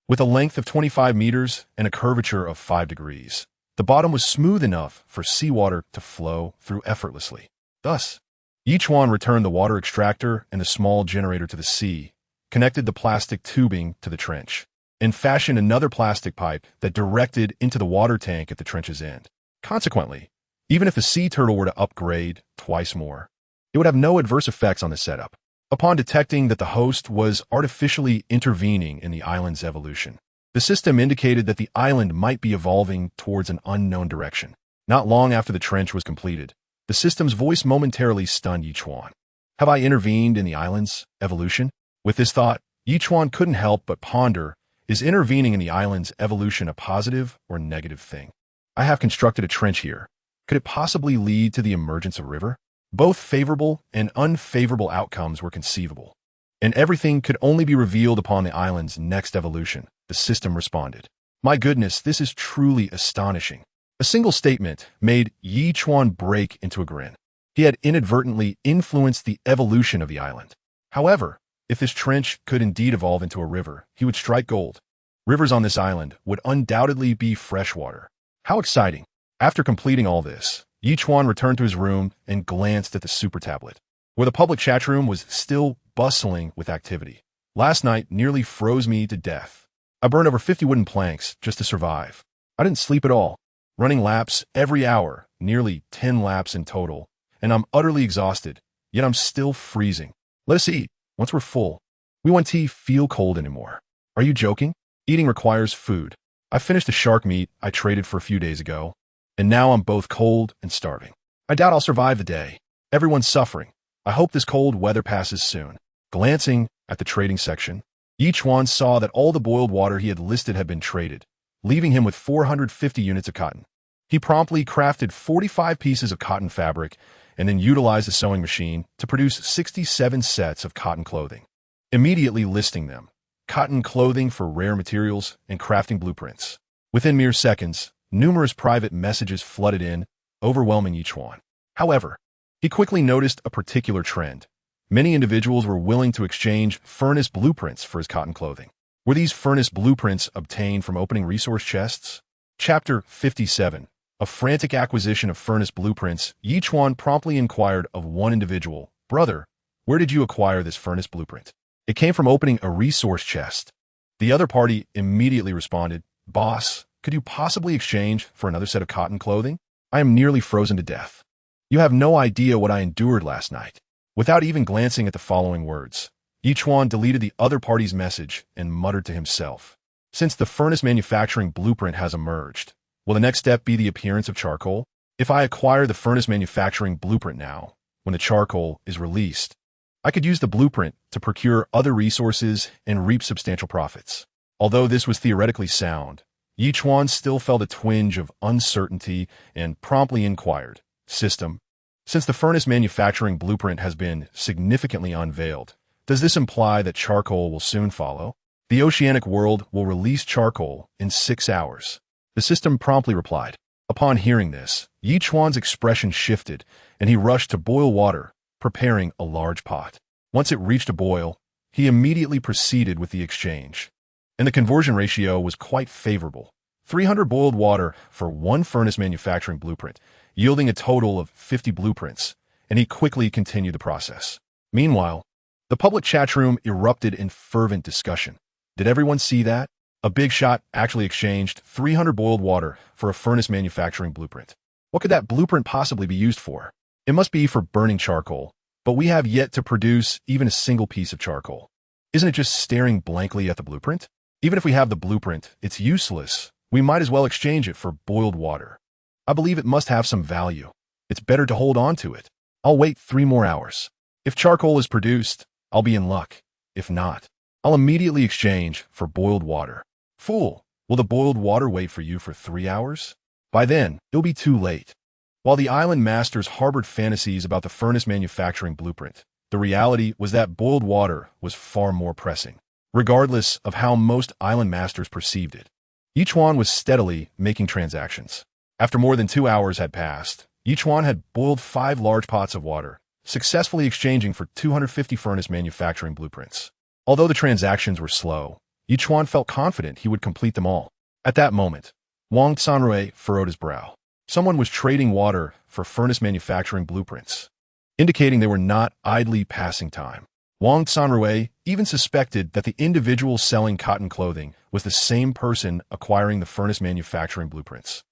With a length of 25 meters and a curvature of 5 degrees, the bottom was smooth enough for seawater to flow through effortlessly. Thus, Ye Chuan returned the water extractor and the small generator to the sea, connected the plastic tubing to the trench, and fashioned another plastic pipe that directed into the water tank at the trench's end. Consequently, even if the sea turtle were to upgrade twice more, it would have no adverse effects on the setup. Upon detecting that the host was artificially intervening in the island's evolution, the system indicated that the island might be evolving towards an unknown direction. Not long after the trench was completed, the system's voice momentarily stunned Ye Chuan. Have I intervened in the island's evolution? With this thought, Ye Chuan couldn't help but ponder, is intervening in the island's evolution a positive or negative thing? I have constructed a trench here. Could it possibly lead to the emergence of a river? Both favorable and unfavorable outcomes were conceivable, and everything could only be revealed upon the island's next evolution, the system responded. My goodness, this is truly astonishing. A single statement made Ye Chuan break into a grin. He had inadvertently influenced the evolution of the island. However, if this trench could indeed evolve into a river, he would strike gold. Rivers on this island would undoubtedly be freshwater. How exciting! After completing all this, Ye Chuan returned to his room and glanced at the super tablet, where the public chat room was still bustling with activity. Last night nearly froze me to death. I burned over 50 wooden planks just to survive. I didn't sleep at all, running laps every hour, nearly 10 laps in total, and I'm utterly exhausted, yet I'm still freezing. Let us eat. Once we're full, we won't feel cold anymore. Are you joking? Eating requires food. I finished the shark meat I traded for a few days ago, and now I'm both cold and starving. I doubt I'll survive the day. Everyone's suffering. I hope this cold weather passes soon. Glancing at the trading section, Ye Chuan saw that all the boiled water he had listed had been traded, leaving him with 450 units of cotton. He promptly crafted 45 pieces of cotton fabric and then utilized a sewing machine to produce 67 sets of cotton clothing, immediately listing them. Cotton clothing for rare materials and crafting blueprints. Within mere seconds, numerous private messages flooded in, overwhelming Ye Chuan. However, he quickly noticed a particular trend. Many individuals were willing to exchange furnace blueprints for his cotton clothing. Were these furnace blueprints obtained from opening resource chests? Chapter 57. A frantic acquisition of furnace blueprints. Ye Chuan promptly inquired of one individual, "Brother, where did you acquire this furnace blueprint?" "It came from opening a resource chest." The other party immediately responded, "Boss, could you possibly exchange for another set of cotton clothing? I am nearly frozen to death. You have no idea what I endured last night." Without even glancing at the following words, Ye Chuan deleted the other party's message and muttered to himself, "Since the furnace manufacturing blueprint has emerged, will the next step be the appearance of charcoal? If I acquire the furnace manufacturing blueprint now, when the charcoal is released, I could use the blueprint to procure other resources and reap substantial profits." Although this was theoretically sound, Ye Chuan still felt a twinge of uncertainty and promptly inquired, "System, since the furnace manufacturing blueprint has been significantly unveiled, does this imply that charcoal will soon follow? The oceanic world will release charcoal in 6 hours." The system promptly replied. Upon hearing this, Ye Chuan's expression shifted, and he rushed to boil water, preparing a large pot. Once it reached a boil, he immediately proceeded with the exchange, and the conversion ratio was quite favorable. 300 boiled water for one furnace manufacturing blueprint, yielding a total of 50 blueprints, and he quickly continued the process. Meanwhile, the public chat room erupted in fervent discussion. Did everyone see that? A big shot actually exchanged 300 boiled water for a furnace manufacturing blueprint. What could that blueprint possibly be used for? It must be for burning charcoal, but we have yet to produce even a single piece of charcoal. Isn't it just staring blankly at the blueprint? Even if we have the blueprint, it's useless. We might as well exchange it for boiled water. I believe it must have some value. It's better to hold on to it. I'll wait 3 more hours. If charcoal is produced, I'll be in luck. If not, I'll immediately exchange for boiled water. Fool, will the boiled water wait for you for 3 hours? By then, it'll be too late. While the island masters harbored fantasies about the furnace manufacturing blueprint, the reality was that boiled water was far more pressing, regardless of how most island masters perceived it. Ye Chuan was steadily making transactions. After more than 2 hours had passed, Ye Chuan had boiled 5 large pots of water, successfully exchanging for 250 furnace manufacturing blueprints. Although the transactions were slow, Ye Chuan felt confident he would complete them all. At that moment, Wang Sanrui furrowed his brow. Someone was trading water for furnace manufacturing blueprints, indicating they were not idly passing time. Wang Sanrui even suspected that the individual selling cotton clothing was the same person acquiring the furnace manufacturing blueprints.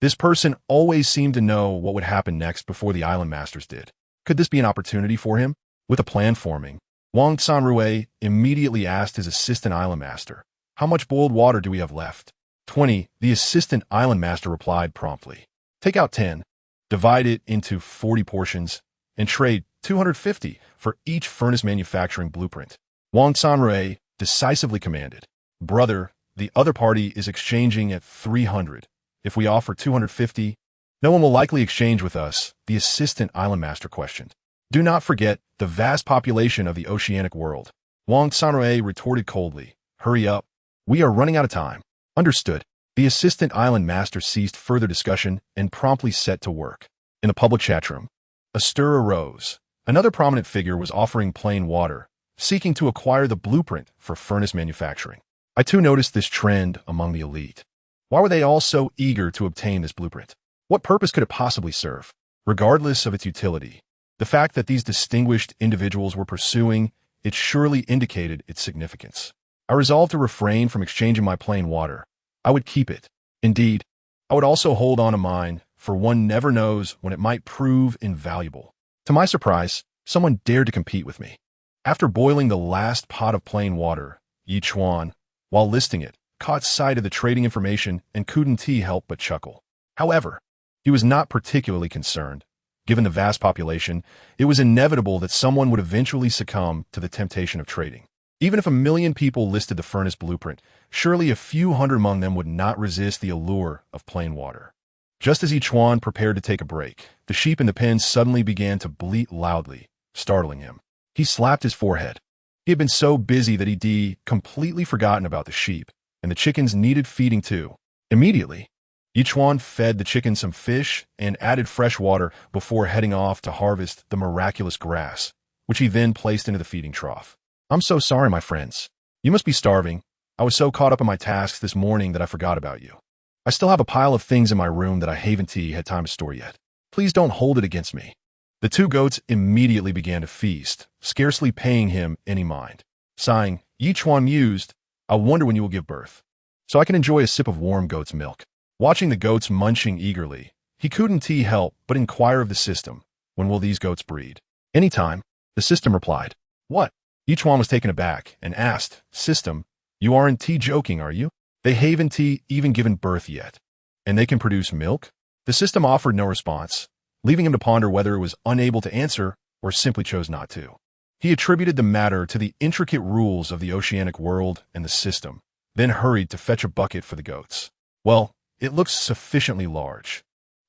This person always seemed to know what would happen next before the island masters did. Could this be an opportunity for him? With a plan forming, Wang Sanrui immediately asked his assistant island master, "How much boiled water do we have left?" 20. The assistant island master replied promptly, "Take out 10, divide it into 40 portions, and trade 250 for each furnace manufacturing blueprint." Wang Sanrui decisively commanded. Brother, the other party is exchanging at 300. If we offer 250, no one will likely exchange with us, the assistant island master questioned. Do not forget the vast population of the oceanic world. Wang Sanrui retorted coldly. Hurry up. We are running out of time. Understood. The assistant island master ceased further discussion and promptly set to work. In the public chat room, a stir arose. Another prominent figure was offering plain water, seeking to acquire the blueprint for furnace manufacturing. I too noticed this trend among the elite. Why were they all so eager to obtain this blueprint? What purpose could it possibly serve? Regardless of its utility, the fact that these distinguished individuals were pursuing it surely indicated its significance. I resolved to refrain from exchanging my plain water. I would keep it. Indeed, I would also hold on to mine, for one never knows when it might prove invaluable. To my surprise, someone dared to compete with me. After boiling the last pot of plain water, Ye Chuan, while listing it, caught sight of the trading information and couldn't help but chuckle. However, he was not particularly concerned. Given the vast population, it was inevitable that someone would eventually succumb to the temptation of trading. Even if 1 million people listed the furnace blueprint, surely a few hundred among them would not resist the allure of plain water. Just as Ye Chuan prepared to take a break, the sheep in the pen suddenly began to bleat loudly, startling him. He slapped his forehead. He had been so busy that he'd completely forgotten about the sheep, and the chickens needed feeding too. Immediately, Ye Chuan fed the chickens some fish and added fresh water before heading off to harvest the miraculous grass, which he then placed into the feeding trough. I'm so sorry, my friends. You must be starving. I was so caught up in my tasks this morning that I forgot about you. I still have a pile of things in my room that I haven't had time to store yet. Please don't hold it against me. The two goats immediately began to feast, scarcely paying him any mind. Sighing, Ye Chuan mused, I wonder when you will give birth, so I can enjoy a sip of warm goat's milk. Watching the goats munching eagerly, he couldn't help but inquire of the system, when will these goats breed? Anytime, the system replied. What? Ye Chuan was taken aback and asked, System, you aren't joking, are you? They haven't even given birth yet. And they can produce milk? The system offered no response, leaving him to ponder whether it was unable to answer or simply chose not to. He attributed the matter to the intricate rules of the oceanic world and the system, then hurried to fetch a bucket for the goats. Well, it looks sufficiently large.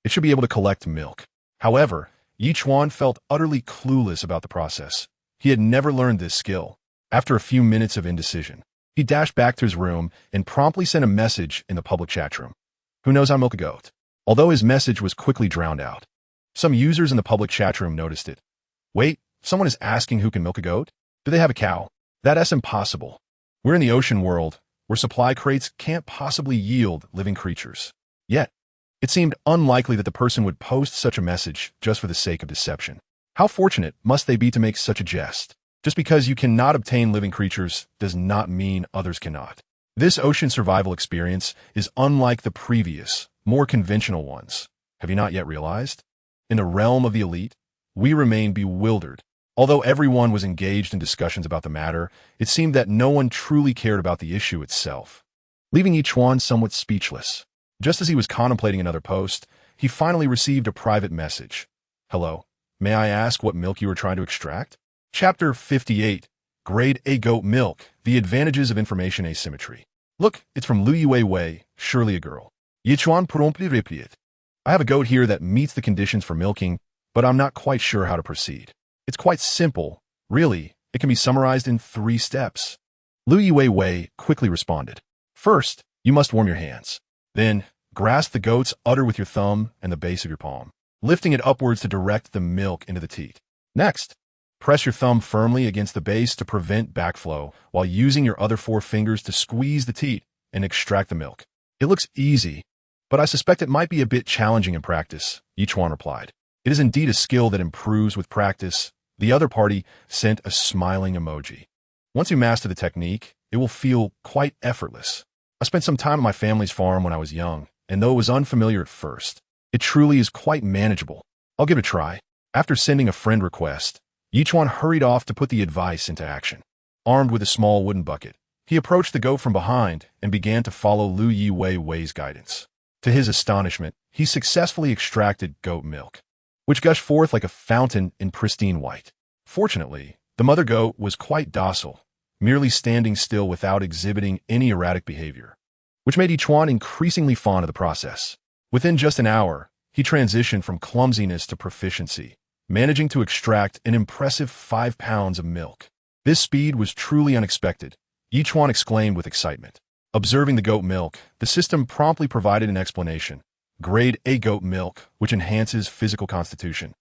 It should be able to collect milk. However, Ye Chuan felt utterly clueless about the process. He had never learned this skill. After a few minutes of indecision, he dashed back to his room and promptly sent a message in the public chat room. Who knows how to milk a goat? Although his message was quickly drowned out. Some users in the public chat room noticed it. Wait, someone is asking who can milk a goat? Do they have a cow? That's impossible. We're in the ocean world, where supply crates can't possibly yield living creatures. Yet, it seemed unlikely that the person would post such a message just for the sake of deception. How fortunate must they be to make such a jest? Just because you cannot obtain living creatures does not mean others cannot. This ocean survival experience is unlike the previous, more conventional ones. Have you not yet realized? In the realm of the elite, we remain bewildered. Although everyone was engaged in discussions about the matter, it seemed that no one truly cared about the issue itself, leaving Ye Chuan somewhat speechless. Just as he was contemplating another post, he finally received a private message. Hello, may I ask what milk you are trying to extract? Chapter 58, Grade A Goat Milk, The Advantages of Information Asymmetry. Look, it's from Lu Yue Wei, surely a girl. Ye Chuan promptly replied. I have a goat here that meets the conditions for milking, but I'm not quite sure how to proceed. It's quite simple. Really, it can be summarized in 3 steps. Lu Yue Wei quickly responded. First, you must warm your hands. Then, grasp the goat's udder with your thumb and the base of your palm, lifting it upwards to direct the milk into the teat. Next, press your thumb firmly against the base to prevent backflow while using your other 4 fingers to squeeze the teat and extract the milk. It looks easy, but I suspect it might be a bit challenging in practice, Ye Chuan replied. It is indeed a skill that improves with practice. The other party sent a smiling emoji. Once you master the technique, it will feel quite effortless. I spent some time at my family's farm when I was young, and though it was unfamiliar at first, it truly is quite manageable. I'll give it a try. After sending a friend request, Ye Chuan hurried off to put the advice into action. Armed with a small wooden bucket, he approached the goat from behind and began to follow Lu Yue Wei's guidance. To his astonishment, he successfully extracted goat milk, which gushed forth like a fountain in pristine white. Fortunately, the mother goat was quite docile, merely standing still without exhibiting any erratic behavior, which made Ye Chuan increasingly fond of the process. Within just an hour, he transitioned from clumsiness to proficiency, managing to extract an impressive 5 pounds of milk. This speed was truly unexpected, Ye Chuan exclaimed with excitement. Observing the goat milk, the system promptly provided an explanation. Grade A goat milk, which enhances physical constitution,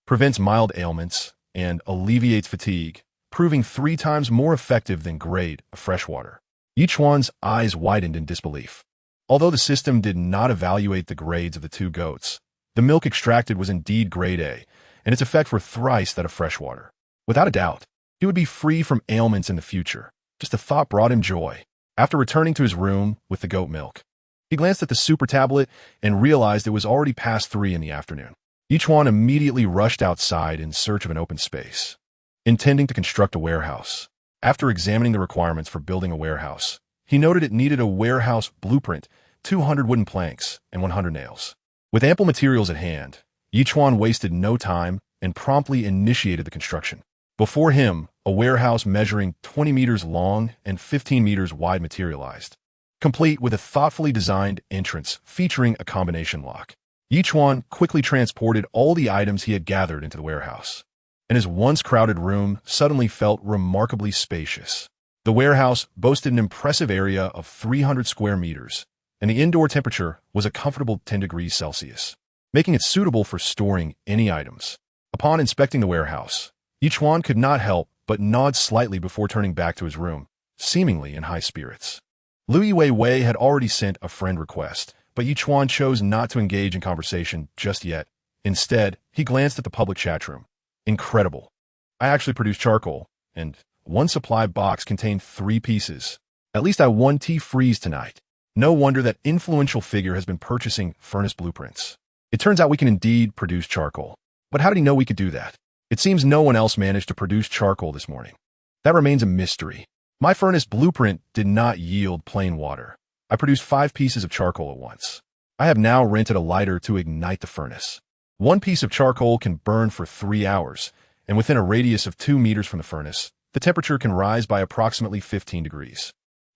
prevents mild ailments, and alleviates fatigue, proving 3 times more effective than grade A freshwater. Ye Chuan's eyes widened in disbelief. Although the system did not evaluate the grades of the 2 goats, the milk extracted was indeed grade A, and its effect were thrice that of freshwater. Without a doubt, he would be free from ailments in the future. Just the thought brought him joy. After returning to his room with the goat milk, he glanced at the super tablet and realized it was already past 3 in the afternoon. Ye Chuan immediately rushed outside in search of an open space, intending to construct a warehouse. After examining the requirements for building a warehouse, he noted it needed a warehouse blueprint, 200 wooden planks, and 100 nails. With ample materials at hand, Ye Chuan wasted no time and promptly initiated the construction. Before him, a warehouse measuring 20 meters long and 15 meters wide materialized, complete with a thoughtfully designed entrance featuring a combination lock. Ye Chuan quickly transported all the items he had gathered into the warehouse, and his once crowded room suddenly felt remarkably spacious. The warehouse boasted an impressive area of 300 square meters, and the indoor temperature was a comfortable 10 degrees Celsius, making it suitable for storing any items. Upon inspecting the warehouse, Ye Chuan could not help but nod slightly before turning back to his room, seemingly in high spirits. Lui Wei had already sent a friend request, but Ye Chuan chose not to engage in conversation just yet. Instead, he glanced at the public chat room. Incredible. I actually produced charcoal, and one supply box contained 3 pieces. At least I won T-Freeze tonight. No wonder that influential figure has been purchasing furnace blueprints. It turns out we can indeed produce charcoal. But how did he know we could do that? It seems no one else managed to produce charcoal this morning. That remains a mystery. My furnace blueprint did not yield plain water. I produced 5 pieces of charcoal at once. I have now rented a lighter to ignite the furnace. 1 piece of charcoal can burn for 3 hours, and within a radius of 2 meters from the furnace, the temperature can rise by approximately 15 degrees.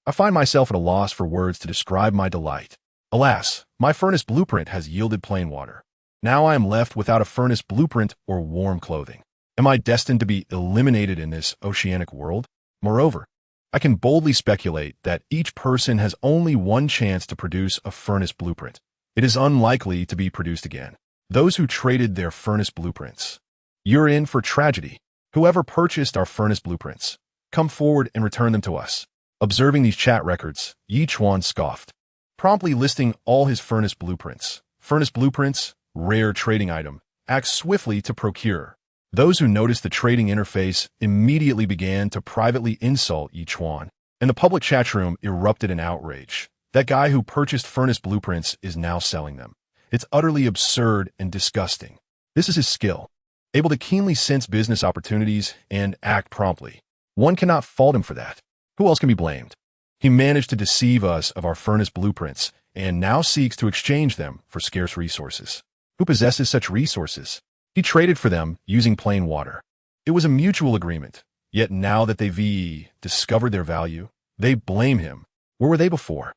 I find myself at a loss for words to describe my delight. Alas, my furnace blueprint has yielded plain water. Now I am left without a furnace blueprint or warm clothing. Am I destined to be eliminated in this oceanic world? Moreover, I can boldly speculate that each person has only one chance to produce a furnace blueprint. It is unlikely to be produced again. Those who traded their furnace blueprints. You're in for tragedy. Whoever purchased our furnace blueprints, come forward and return them to us. Observing these chat records, Ye Chuan scoffed, promptly listing all his furnace blueprints. Furnace blueprints, rare trading item, act swiftly to procure. Those who noticed the trading interface immediately began to privately insult Ye Chuan, and the public chat room erupted in outrage. That guy who purchased furnace blueprints is now selling them. It's utterly absurd and disgusting. This is his skill, able to keenly sense business opportunities and act promptly. One cannot fault him for that. Who else can be blamed? He managed to deceive us of our furnace blueprints and now seeks to exchange them for scarce resources. Who possesses such resources? He traded for them using plain water. It was a mutual agreement, yet now that they've discovered their value, they blame him. Where were they before?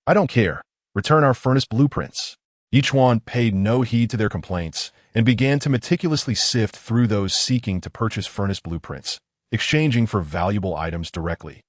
I don't care. Return our furnace blueprints. Ye Chuan paid no heed to their complaints and began to meticulously sift through those seeking to purchase furnace blueprints, exchanging for valuable items directly,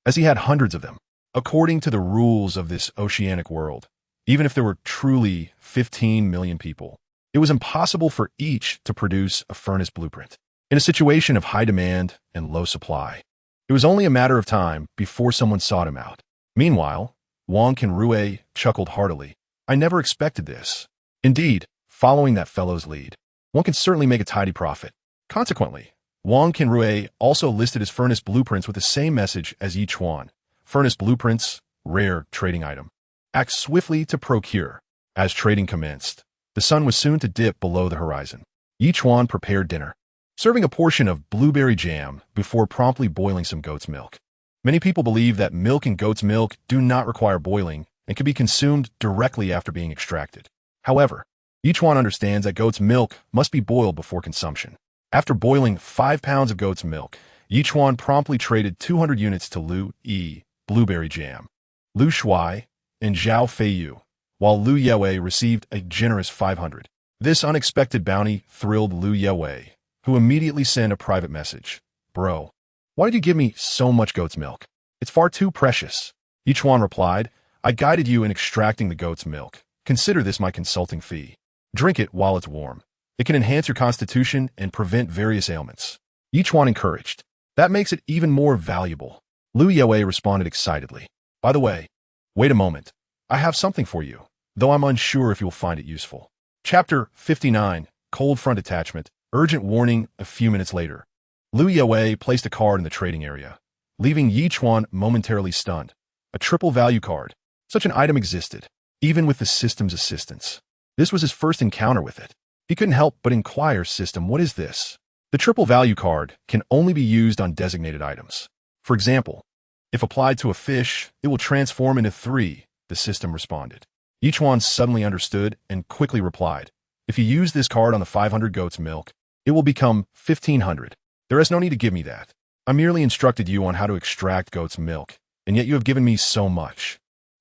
as he had hundreds of them. According to the rules of this oceanic world, even if there were truly 15 million people, it was impossible for each to produce a furnace blueprint. In a situation of high demand and low supply, it was only a matter of time before someone sought him out. Meanwhile, Wang Qinrui chuckled heartily. I never expected this. Indeed, following that fellow's lead, one can certainly make a tidy profit. Consequently, Wang Qinrui also listed his furnace blueprints with the same message as Ye Chuan. Furnace blueprints, rare trading item. Act swiftly to procure. As trading commenced, the sun was soon to dip below the horizon. Ye Chuan prepared dinner, serving a portion of blueberry jam before promptly boiling some goat's milk. Many people believe that milk and goat's milk do not require boiling and can be consumed directly after being extracted. However, Ye Chuan understands that goat's milk must be boiled before consumption. After boiling 5 pounds of goat's milk Ye Chuan promptly traded 200 units to Lu Yi, blueberry jam, Lu Shuai, and Zhao Feiyu, while Lu Yewei received a generous 500. This unexpected bounty thrilled Lu Yewei, who immediately sent a private message. Bro, why did you give me so much goat's milk? It's far too precious. Ye Chuan replied, I guided you in extracting the goat's milk. Consider this my consulting fee. Drink it while it's warm. It can enhance your constitution and prevent various ailments. Ye Chuan encouraged. That makes it even more valuable. Lu Yewei responded excitedly. By the way, wait a moment. I have something for you, though I'm unsure if you'll find it useful. Chapter 59, Cold Front Attachment, Urgent Warning. A few minutes later, Lu Yewei placed a card in the trading area, leaving Ye Chuan momentarily stunned. A triple value card. Such an item existed, even with the system's assistance. This was his first encounter with it. He couldn't help but inquire, System, what is this? The triple value card can only be used on designated items. For example, if applied to a fish, it will transform into 3, the system responded. Ye Chuan suddenly understood and quickly replied, if you use this card on the 500 goat's milk, it will become 1,500. There is no need to give me that. I merely instructed you on how to extract goat's milk, and yet you have given me so much.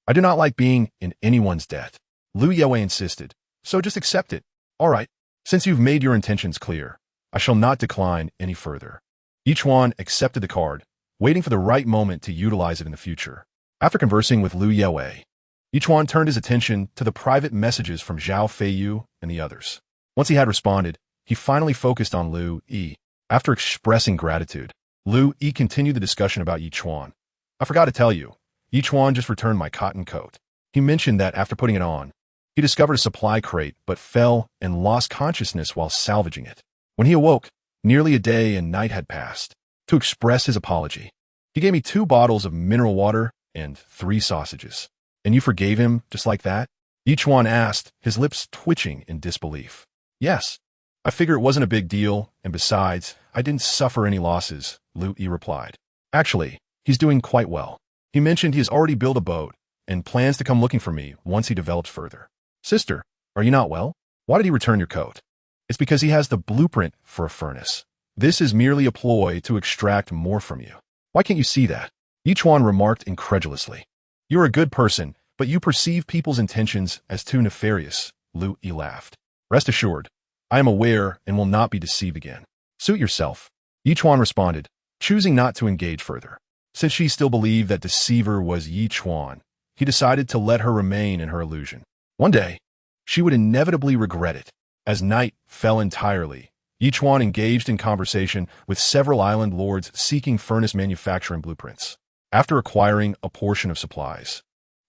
I do not like being in anyone's debt. Lu Yewei insisted, so just accept it. All right, since you've made your intentions clear, I shall not decline any further. Ye Chuan accepted the card, waiting for the right moment to utilize it in the future. After conversing with Lu Yewei, Ye Chuan turned his attention to the private messages from Zhao Feiyu and the others. Once he had responded, he finally focused on Lu Yi. After expressing gratitude, Lu Yi continued the discussion about Ye Chuan. I forgot to tell you, Ye Chuan just returned my cotton coat. He mentioned that after putting it on, he discovered a supply crate but fell and lost consciousness while salvaging it. When he awoke, nearly a day and night had passed. To express his apology, he gave me 2 bottles of mineral water and 3 sausages. And you forgave him just like that? Ye Chuan asked, his lips twitching in disbelief. Yes. I figure it wasn't a big deal, and besides, I didn't suffer any losses, Lu Yi replied. Actually, he's doing quite well. He mentioned he has already built a boat and plans to come looking for me once he develops further. Sister, are you not well? Why did he return your coat? It's because he has the blueprint for a furnace. This is merely a ploy to extract more from you. Why can't you see that? Ye Chuan remarked incredulously. You're a good person, but you perceive people's intentions as too nefarious, Lu Yi laughed. Rest assured, I am aware and will not be deceived again. Suit yourself. Ye Chuan responded, choosing not to engage further. Since she still believed that deceiver was Ye Chuan, he decided to let her remain in her illusion. One day, she would inevitably regret it. As night fell entirely, Ye Chuan engaged in conversation with several island lords seeking furnace manufacturing blueprints. After acquiring a portion of supplies,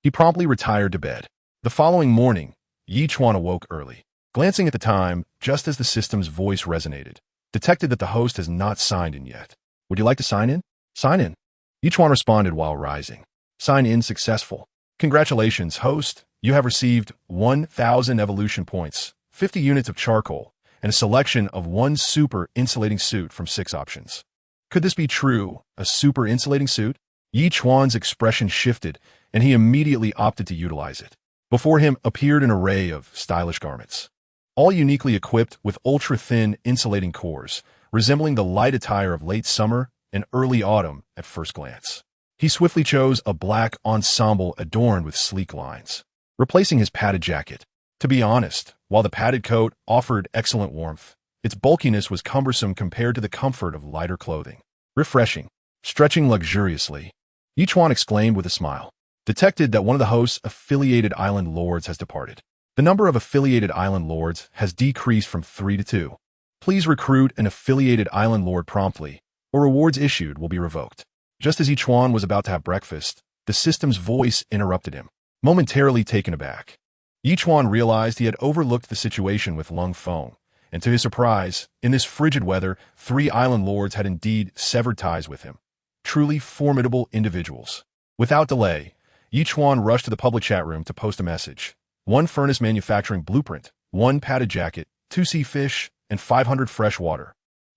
he promptly retired to bed. The following morning, Ye Chuan awoke early. Glancing at the time, just as the system's voice resonated, detected that the host has not signed in yet. Would you like to sign in? Sign in. Ye Chuan responded while rising. Sign in successful. Congratulations, host. You have received 1,000 evolution points, 50 units of charcoal, and a selection of 1 super insulating suit from 6 options. Could this be true? A super insulating suit? Ye Chuan's expression shifted, and he immediately opted to utilize it. Before him appeared an array of stylish garments, all uniquely equipped with ultra-thin insulating cores, resembling the light attire of late summer and early autumn at first glance. He swiftly chose a black ensemble adorned with sleek lines, replacing his padded jacket. To be honest, while the padded coat offered excellent warmth, its bulkiness was cumbersome compared to the comfort of lighter clothing. Refreshing. Stretching luxuriously, Ye Chuan exclaimed with a smile. Detected that one of the host's affiliated island lords has departed. The number of affiliated island lords has decreased from 3 to 2. Please recruit an affiliated island lord promptly, or rewards issued will be revoked. Just as Ye Chuan was about to have breakfast, the system's voice interrupted him. Momentarily taken aback, Ye Chuan realized he had overlooked the situation with Lung Feng, and to his surprise, in this frigid weather, 3 island lords had indeed severed ties with him. Truly formidable individuals. Without delay, Ye Chuan rushed to the public chat room to post a message. 1 furnace manufacturing blueprint, 1 padded jacket, 2 sea fish, and 500 fresh water.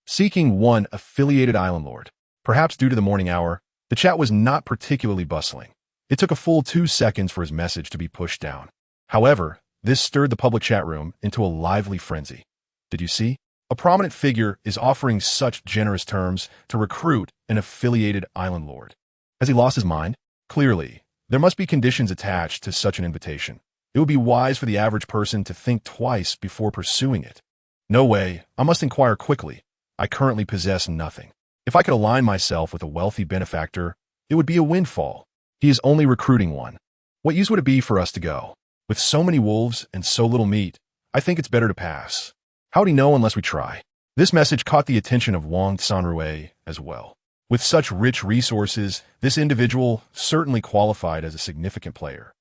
Seeking 1 affiliated island lord. Perhaps due to the morning hour, the chat was not particularly bustling. It took a full 2 seconds for his message to be pushed down. However, this stirred the public chat room into a lively frenzy. Did you see? A prominent figure is offering such generous terms to recruit an affiliated island lord. Has he lost his mind? Clearly, there must be conditions attached to such an invitation. It would be wise for the average person to think twice before pursuing it. No way, I must inquire quickly. I currently possess nothing. If I could align myself with a wealthy benefactor, it would be a windfall. He is only recruiting one. What use would it be for us to go? With so many wolves and so little meat, I think it's better to pass. How would he know unless we try? This message caught the attention of Wang Sanrui as well. With such rich resources, this individual certainly qualified as a significant player.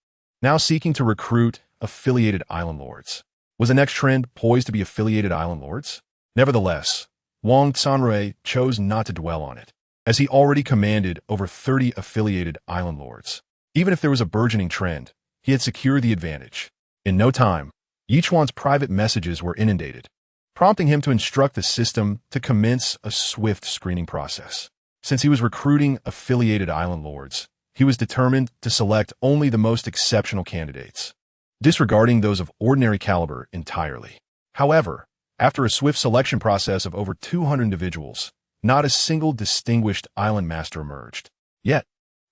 Now seeking to recruit affiliated island lords. Was the next trend poised to be affiliated island lords? Nevertheless, Wang Sanrui chose not to dwell on it, as he already commanded over 30 affiliated island lords. Even if there was a burgeoning trend, he had secured the advantage. In no time, Ye Chuan's private messages were inundated, prompting him to instruct the system to commence a swift screening process. Since he was recruiting affiliated island lords, he was determined to select only the most exceptional candidates, disregarding those of ordinary caliber entirely. However, after a swift selection process of over 200 individuals, not a single distinguished island master emerged. Yet,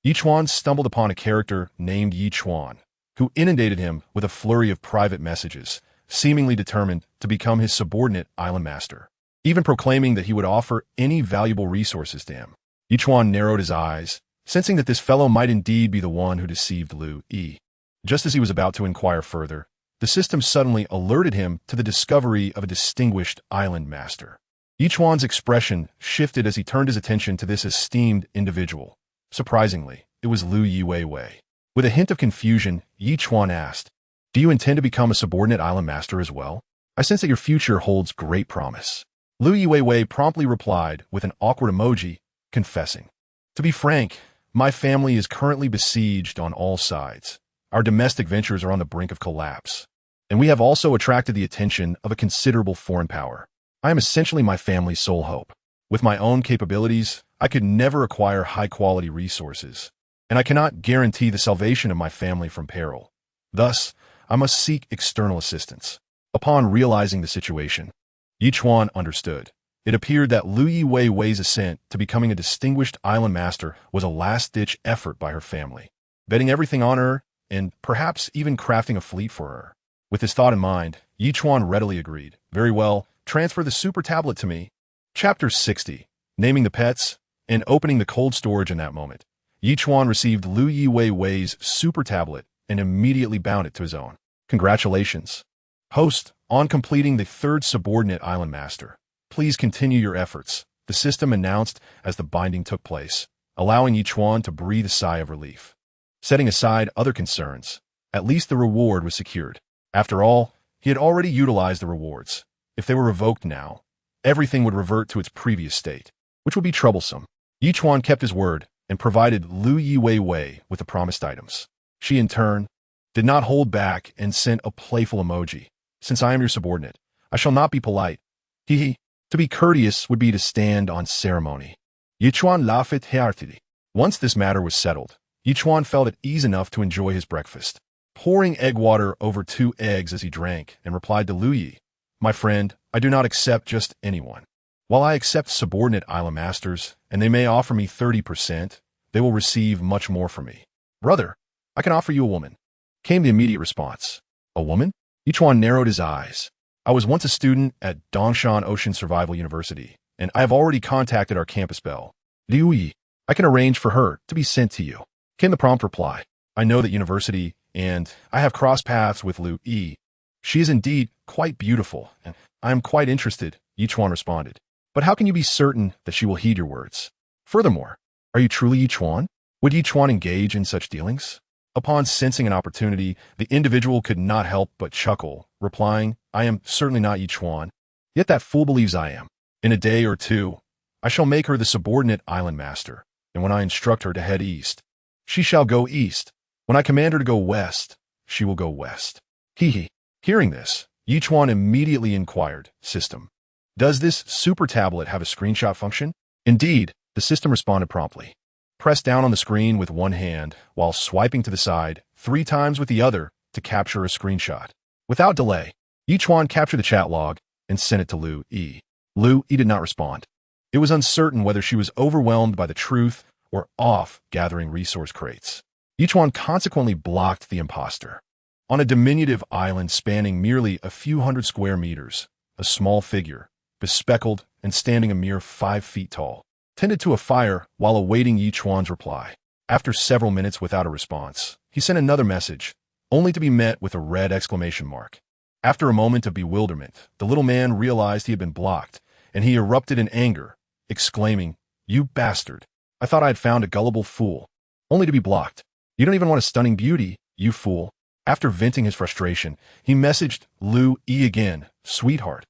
Ye Chuan stumbled upon a character named Ye Chuan, who inundated him with a flurry of private messages, seemingly determined to become his subordinate island master, even proclaiming that he would offer any valuable resources to him. Ye Chuan narrowed his eyes, sensing that this fellow might indeed be the one who deceived Lu Yi. Just as he was about to inquire further, the system suddenly alerted him to the discovery of a distinguished island master. Ye Chuan's expression shifted as he turned his attention to this esteemed individual. Surprisingly, it was Lu Yi Weiwei. With a hint of confusion, Ye Chuan asked, "Do you intend to become a subordinate island master as well? I sense that your future holds great promise." Lu Yi Weiwei promptly replied with an awkward emoji, confessing, "To be frank, my family is currently besieged on all sides. Our domestic ventures are on the brink of collapse, and we have also attracted the attention of a considerable foreign power. I am essentially my family's sole hope. With my own capabilities, I could never acquire high-quality resources, and I cannot guarantee the salvation of my family from peril. Thus, I must seek external assistance." Upon realizing the situation, Ye Chuan understood. It appeared that Lu Yi Weiwei's ascent to becoming a distinguished island master was a last-ditch effort by her family, betting everything on her and perhaps even crafting a fleet for her. With this thought in mind, Ye Chuan readily agreed. "Very well, transfer the super tablet to me." Chapter 60. Naming the pets and opening the cold storage in that moment. Ye Chuan received Lu Yi Weiwei's super tablet and immediately bound it to his own. "Congratulations, host, on completing the third subordinate island master. Please continue your efforts," the system announced as the binding took place, allowing Ye Chuan to breathe a sigh of relief. Setting aside other concerns, at least the reward was secured. After all, he had already utilized the rewards. If they were revoked now, everything would revert to its previous state, which would be troublesome. Ye Chuan kept his word and provided Lu Yi Weiwei with the promised items. She, in turn, did not hold back and sent a playful emoji. "Since I am your subordinate, I shall not be polite. Hee. To be courteous would be to stand on ceremony." Ye Chuan laughed heartily. Once this matter was settled, Ye Chuan felt at ease enough to enjoy his breakfast, pouring egg water over 2 eggs as he drank, and replied to Lu Yi, "My friend, I do not accept just anyone. While I accept subordinate island masters, and they may offer me 30%, they will receive much more from me. Brother, I can offer you a woman," came the immediate response. "A woman?" Ye Chuan narrowed his eyes. "I was once a student at Dongshan Ocean Survival University, and I have already contacted our campus belle, Liu Yi. I can arrange for her to be sent to you," came the prompt reply. "I know that university, and I have crossed paths with Liu Yi. She is indeed quite beautiful, and I am quite interested," Ye Chuan responded. "But how can you be certain that she will heed your words? Furthermore, are you truly Ye Chuan? Would Ye Chuan engage in such dealings?" Upon sensing an opportunity, the individual could not help but chuckle, replying, "I am certainly not Ye Chuan, yet that fool believes I am. In a day or two, I shall make her the subordinate island master, and when I instruct her to head east, she shall go east. When I command her to go west, she will go west." Hee. Hearing this, Ye Chuan immediately inquired, "System, does this super tablet have a screenshot function?" Indeed, the system responded promptly. Press down on the screen with one hand while swiping to the side 3 times with the other to capture a screenshot. Without delay, Ye Chuan captured the chat log and sent it to Lu Yi. Lu Yi did not respond. It was uncertain whether she was overwhelmed by the truth or off gathering resource crates. Ye Chuan consequently blocked the imposter. On a diminutive island spanning merely a few hundred square meters, a small figure, bespectacled and standing a mere 5 feet tall, tended to a fire while awaiting Ye Chuan's reply. After several minutes without a response, he sent another message, only to be met with a red exclamation mark. After a moment of bewilderment, the little man realized he had been blocked, and he erupted in anger, exclaiming, "You bastard! I thought I had found a gullible fool, only to be blocked. You don't even want a stunning beauty, you fool." After venting his frustration, he messaged Lu Yi again, "Sweetheart,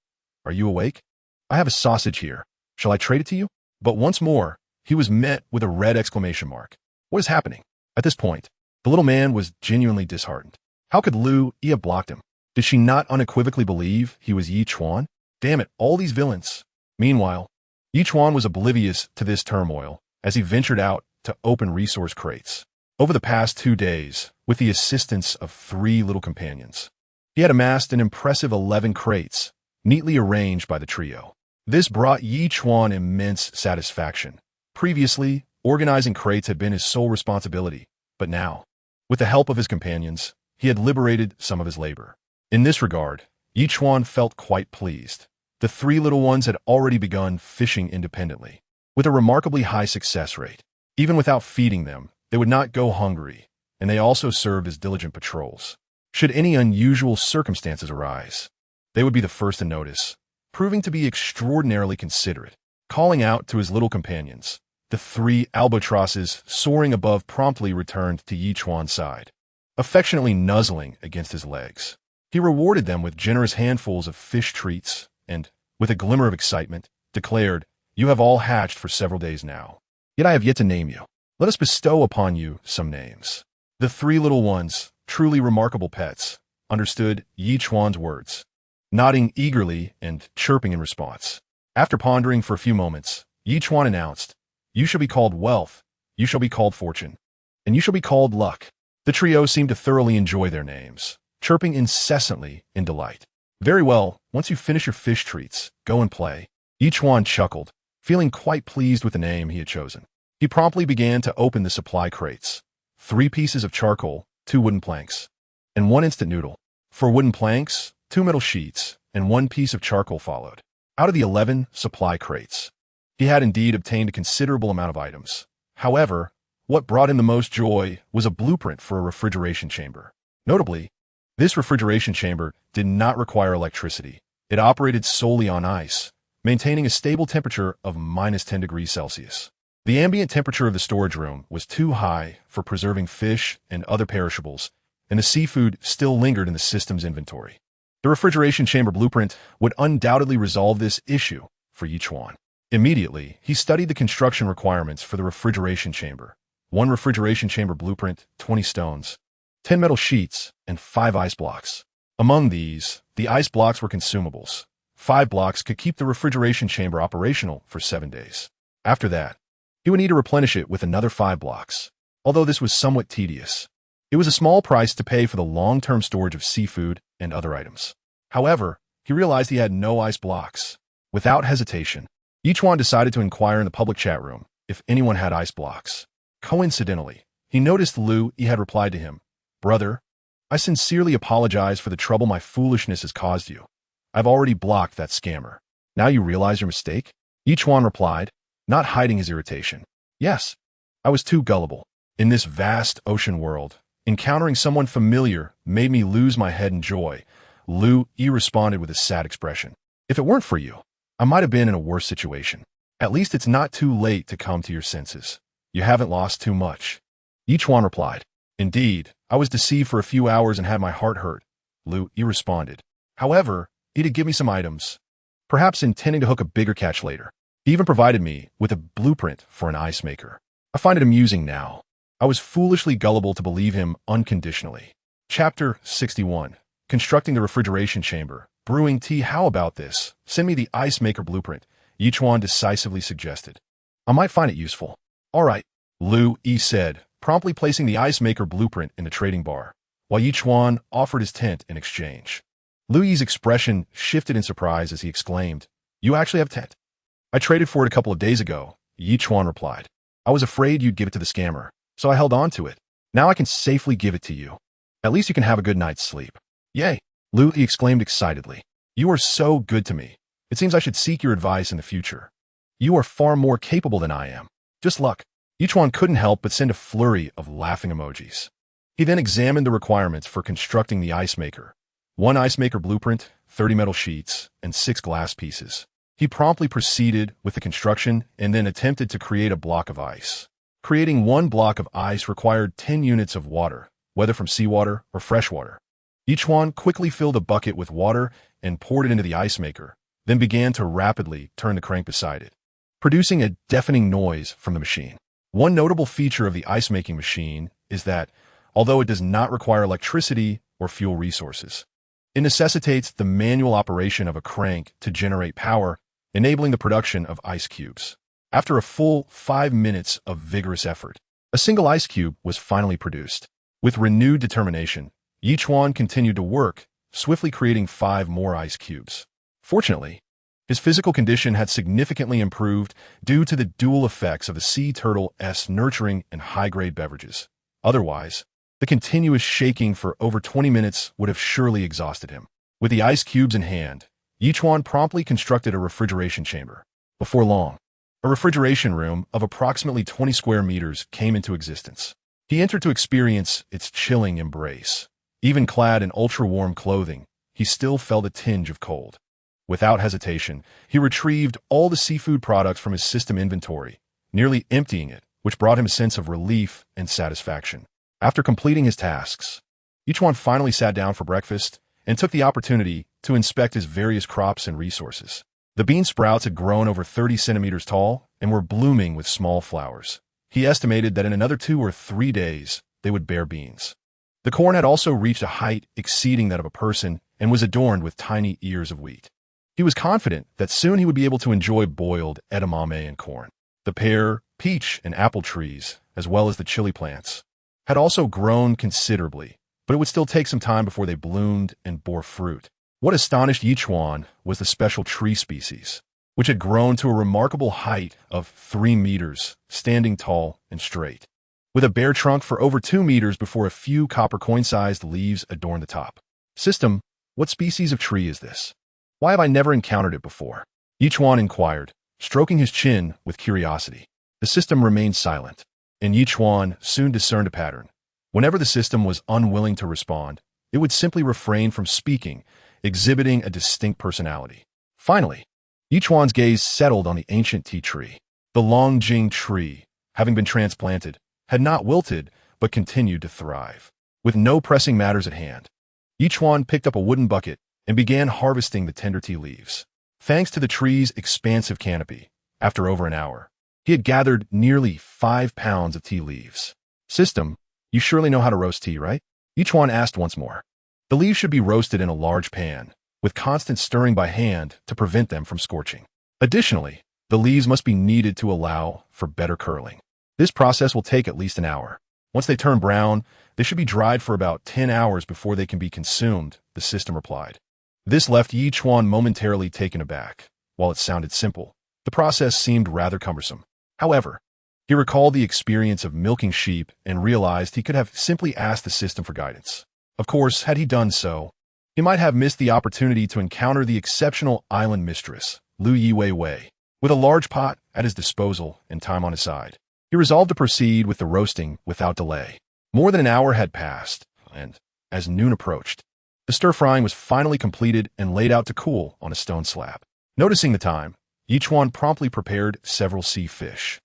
are you awake? I have a sausage here. Shall I trade it to you?" But once more, he was met with a red exclamation mark. What is happening? At this point, the little man was genuinely disheartened. How could Lu Yi have blocked him? Did she not unequivocally believe he was Ye Chuan? Damn it, all these villains. Meanwhile, Ye Chuan was oblivious to this turmoil as he ventured out to open resource crates. Over the past 2 days, with the assistance of 3 little companions, he had amassed an impressive 11 crates, neatly arranged by the trio. This brought Ye Chuan immense satisfaction. Previously, organizing crates had been his sole responsibility, but now, with the help of his companions, he had liberated some of his labor. In this regard, Ye Chuan felt quite pleased. The 3 little ones had already begun fishing independently, with a remarkably high success rate. Even without feeding them, they would not go hungry, and they also served as diligent patrols. Should any unusual circumstances arise, they would be the first to notice, proving to be extraordinarily considerate. Calling out to his little companions, the 3 albatrosses soaring above promptly returned to Ye Chuan's side, affectionately nuzzling against his legs. He rewarded them with generous handfuls of fish treats and, with a glimmer of excitement, declared, "You have all hatched for several days now. Yet I have yet to name you. Let us bestow upon you some names." The 3 little ones, truly remarkable pets, understood Ye Chuan's words, nodding eagerly and chirping in response. After pondering for a few moments, Ye Chuan announced, "You shall be called Wealth, you shall be called Fortune, and you shall be called Luck." The trio seemed to thoroughly enjoy their names, chirping incessantly in delight. "Very well, once you finish your fish treats, go and play." Ye Chuan chuckled, feeling quite pleased with the name he had chosen. He promptly began to open the supply crates. 3 pieces of charcoal, 2 wooden planks, and 1 instant noodle. For wooden planks, 2 metal sheets, and 1 piece of charcoal followed. Out of the 11 supply crates, he had indeed obtained a considerable amount of items. However, what brought him the most joy was a blueprint for a refrigeration chamber. Notably, this refrigeration chamber did not require electricity. It operated solely on ice, maintaining a stable temperature of -10 degrees Celsius. The ambient temperature of the storage room was too high for preserving fish and other perishables, and the seafood still lingered in the system's inventory. The refrigeration chamber blueprint would undoubtedly resolve this issue for Ye Chuan. Immediately, he studied the construction requirements for the refrigeration chamber. 1 refrigeration chamber blueprint, 20 stones, 10 metal sheets, and 5 ice blocks. Among these, the ice blocks were consumables. 5 blocks could keep the refrigeration chamber operational for 7 days. After that, he would need to replenish it with another 5 blocks. Although this was somewhat tedious, it was a small price to pay for the long-term storage of seafood and other items. However, he realized he had no ice blocks. Without hesitation, Ye Chuan decided to inquire in the public chat room if anyone had ice blocks. Coincidentally, he noticed Lu Yi had replied to him, "Brother, I sincerely apologize for the trouble my foolishness has caused you. I've already blocked that scammer. Now you realize your mistake?" Ye Chuan replied, not hiding his irritation. "Yes, I was too gullible. In this vast ocean world, encountering someone familiar made me lose my head in joy." Lu Yi responded with a sad expression. "If it weren't for you, I might have been in a worse situation. At least it's not too late to come to your senses. You haven't lost too much." Ye Chuan replied, "Indeed, I was deceived for a few hours and had my heart hurt." Lu Yi responded, "However, he did give me some items, perhaps intending to hook a bigger catch later. He even provided me with a blueprint for an ice maker. I find it amusing now. I was foolishly gullible to believe him unconditionally." Chapter 61. Constructing the refrigeration chamber. "Brewing tea, how about this? Send me the ice maker blueprint," Ye Chuan decisively suggested. "I might find it useful." "All right," Lu Yi said, promptly placing the ice maker blueprint in the trading bar, while Ye Chuan offered his tent in exchange. Lu Yi's expression shifted in surprise as he exclaimed, You actually have tent? I traded for it a couple of days ago, Ye Chuan replied. I was afraid you'd give it to the scammer, so I held on to it. Now I can safely give it to you. At least you can have a good night's sleep. Yay! Lu Yi exclaimed excitedly. You are so good to me. It seems I should seek your advice in the future. You are far more capable than I am. Just luck. Ye Chuan couldn't help but send a flurry of laughing emojis. He then examined the requirements for constructing the ice maker. 1 ice maker blueprint, 30 metal sheets, and 6 glass pieces. He promptly proceeded with the construction and then attempted to create a block of ice. Creating 1 block of ice required 10 units of water, whether from seawater or freshwater. Ye Chuan quickly filled a bucket with water and poured it into the ice maker, then began to rapidly turn the crank beside it, producing a deafening noise from the machine. One notable feature of the ice-making machine is that, although it does not require electricity or fuel resources, it necessitates the manual operation of a crank to generate power, enabling the production of ice cubes. After a full 5 minutes of vigorous effort, a single ice cube was finally produced. With renewed determination, Ye Chuan continued to work, swiftly creating 5 more ice cubes. Fortunately, his physical condition had significantly improved due to the dual effects of the sea turtle's nurturing and high-grade beverages. Otherwise, the continuous shaking for over 20 minutes would have surely exhausted him. With the ice cubes in hand, Ye Chuan promptly constructed a refrigeration chamber. Before long, a refrigeration room of approximately 20 square meters came into existence. He entered to experience its chilling embrace. Even clad in ultra-warm clothing, he still felt a tinge of cold. Without hesitation, he retrieved all the seafood products from his system inventory, nearly emptying it, which brought him a sense of relief and satisfaction. After completing his tasks, Ye Chuan finally sat down for breakfast and took the opportunity to inspect his various crops and resources. The bean sprouts had grown over 30 centimeters tall and were blooming with small flowers. He estimated that in another 2 or 3 days, they would bear beans. The corn had also reached a height exceeding that of a person and was adorned with tiny ears of wheat. He was confident that soon he would be able to enjoy boiled edamame and corn. The pear, peach, and apple trees, as well as the chili plants, had also grown considerably, but it would still take some time before they bloomed and bore fruit. What astonished Ye Chuan was the special tree species, which had grown to a remarkable height of 3 meters, standing tall and straight, with a bare trunk for over 2 meters before a few copper coin-sized leaves adorned the top. System, what species of tree is this? Why have I never encountered it before? Ye Chuan inquired, stroking his chin with curiosity. The system remained silent, and Ye Chuan soon discerned a pattern. Whenever the system was unwilling to respond, it would simply refrain from speaking, exhibiting a distinct personality. Finally, Ye Chuan's gaze settled on the ancient tea tree. The Longjing tree, having been transplanted, had not wilted but continued to thrive. With no pressing matters at hand, Ye Chuan picked up a wooden bucket and began harvesting the tender tea leaves. Thanks to the tree's expansive canopy, after over an hour, he had gathered nearly 5 pounds of tea leaves. System, you surely know how to roast tea, right? Ye Chuan asked once more. The leaves should be roasted in a large pan, with constant stirring by hand to prevent them from scorching. Additionally, the leaves must be kneaded to allow for better curling. This process will take at least an hour. Once they turn brown, they should be dried for about 10 hours before they can be consumed, the system replied. This left Ye Chuan momentarily taken aback. While it sounded simple, the process seemed rather cumbersome. However, he recalled the experience of milking sheep and realized he could have simply asked the system for guidance. Of course, had he done so, he might have missed the opportunity to encounter the exceptional island mistress, Lu Yi Wei. With a large pot at his disposal and time on his side, he resolved to proceed with the roasting without delay. More than an hour had passed, and, as noon approached, the stir-frying was finally completed and laid out to cool on a stone slab. Noticing the time, Ye Chuan promptly prepared several sea fish,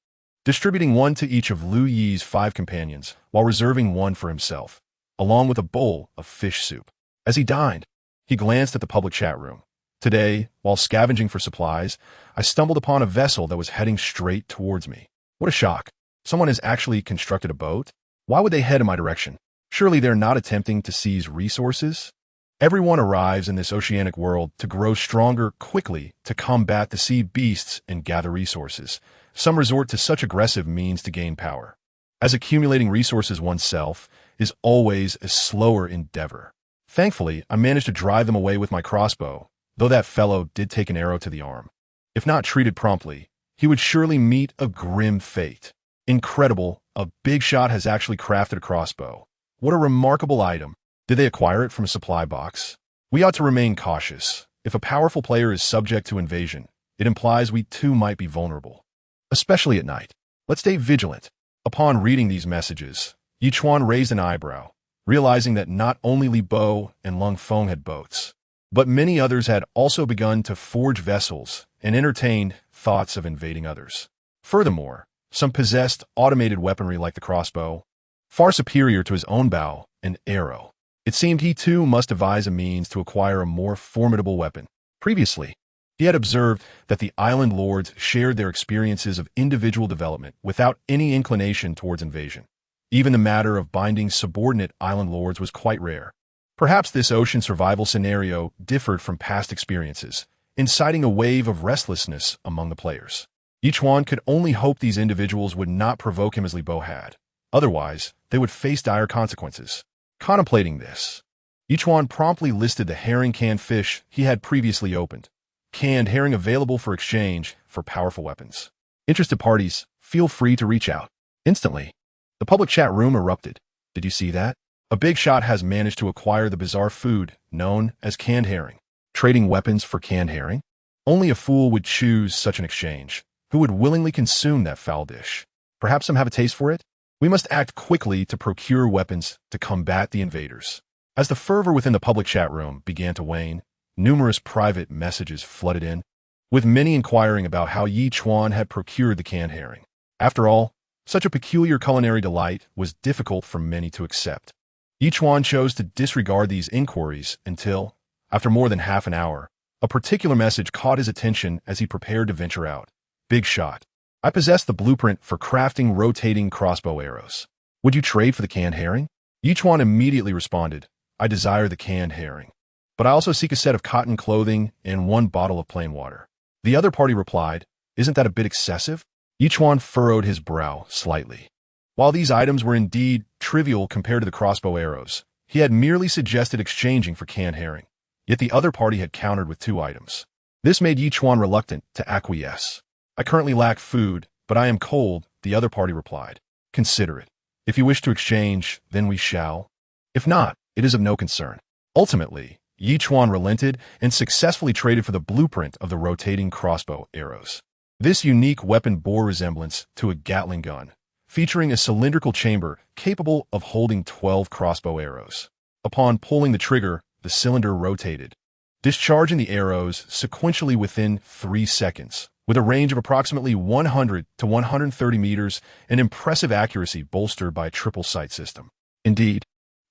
distributing one to each of Lu Yi's 5 companions while reserving one for himself, along with a bowl of fish soup. As he dined, he glanced at the public chat room. Today, while scavenging for supplies, I stumbled upon a vessel that was heading straight towards me. What a shock. Someone has actually constructed a boat? Why would they head in my direction? Surely they're not attempting to seize resources? Everyone arrives in this oceanic world to grow stronger quickly, to combat the sea beasts and gather resources. Some resort to such aggressive means to gain power, as accumulating resources oneself is always a slower endeavor. Thankfully, I managed to drive them away with my crossbow, though that fellow did take an arrow to the arm. If not treated promptly, he would surely meet a grim fate. Incredible, a big shot has actually crafted a crossbow. What a remarkable item. Did they acquire it from a supply box? We ought to remain cautious. If a powerful player is subject to invasion, it implies we too might be vulnerable. Especially at night. Let's stay vigilant. Upon reading these messages, Ye Chuan raised an eyebrow, realizing that not only Li Bo and Lung Feng had boats, but many others had also begun to forge vessels and entertained thoughts of invading others. Furthermore, some possessed automated weaponry like the crossbow, far superior to his own bow and arrow. It seemed he too must devise a means to acquire a more formidable weapon. Previously, he had observed that the island lords shared their experiences of individual development without any inclination towards invasion. Even the matter of binding subordinate island lords was quite rare. Perhaps this ocean survival scenario differed from past experiences, inciting a wave of restlessness among the players. Ye Chuan could only hope these individuals would not provoke him as Li Bo had. Otherwise, they would face dire consequences. Contemplating this, Ye Chuan promptly listed the herring canned fish he had previously opened. Canned herring available for exchange for powerful weapons. Interested parties, feel free to reach out. Instantly, the public chat room erupted. Did you see that? A big shot has managed to acquire the bizarre food known as canned herring. Trading weapons for canned herring? Only a fool would choose such an exchange. Who would willingly consume that foul dish? Perhaps some have a taste for it? We must act quickly to procure weapons to combat the invaders. As the fervor within the public chat room began to wane, numerous private messages flooded in, with many inquiring about how Ye Chuan had procured the canned herring. After all, such a peculiar culinary delight was difficult for many to accept. Ye Chuan chose to disregard these inquiries until, after more than half an hour, a particular message caught his attention as he prepared to venture out. Big shot. I possess the blueprint for crafting rotating crossbow arrows. Would you trade for the canned herring? Ye Chuan immediately responded, I desire the canned herring. But I also seek a set of cotton clothing and 1 bottle of plain water. The other party replied, Isn't that a bit excessive? Ye Chuan furrowed his brow slightly. While these items were indeed trivial compared to the crossbow arrows, he had merely suggested exchanging for canned herring. Yet the other party had countered with 2 items. This made Ye Chuan reluctant to acquiesce. I currently lack food, but I am cold, the other party replied. Consider it. If you wish to exchange, then we shall. If not, it is of no concern. Ultimately, Ye Chuan relented and successfully traded for the blueprint of the rotating crossbow arrows. This unique weapon bore resemblance to a Gatling gun, featuring a cylindrical chamber capable of holding 12 crossbow arrows. Upon pulling the trigger, the cylinder rotated, discharging the arrows sequentially within 3 seconds, with a range of approximately 100 to 130 meters and impressive accuracy bolstered by a triple sight system. Indeed,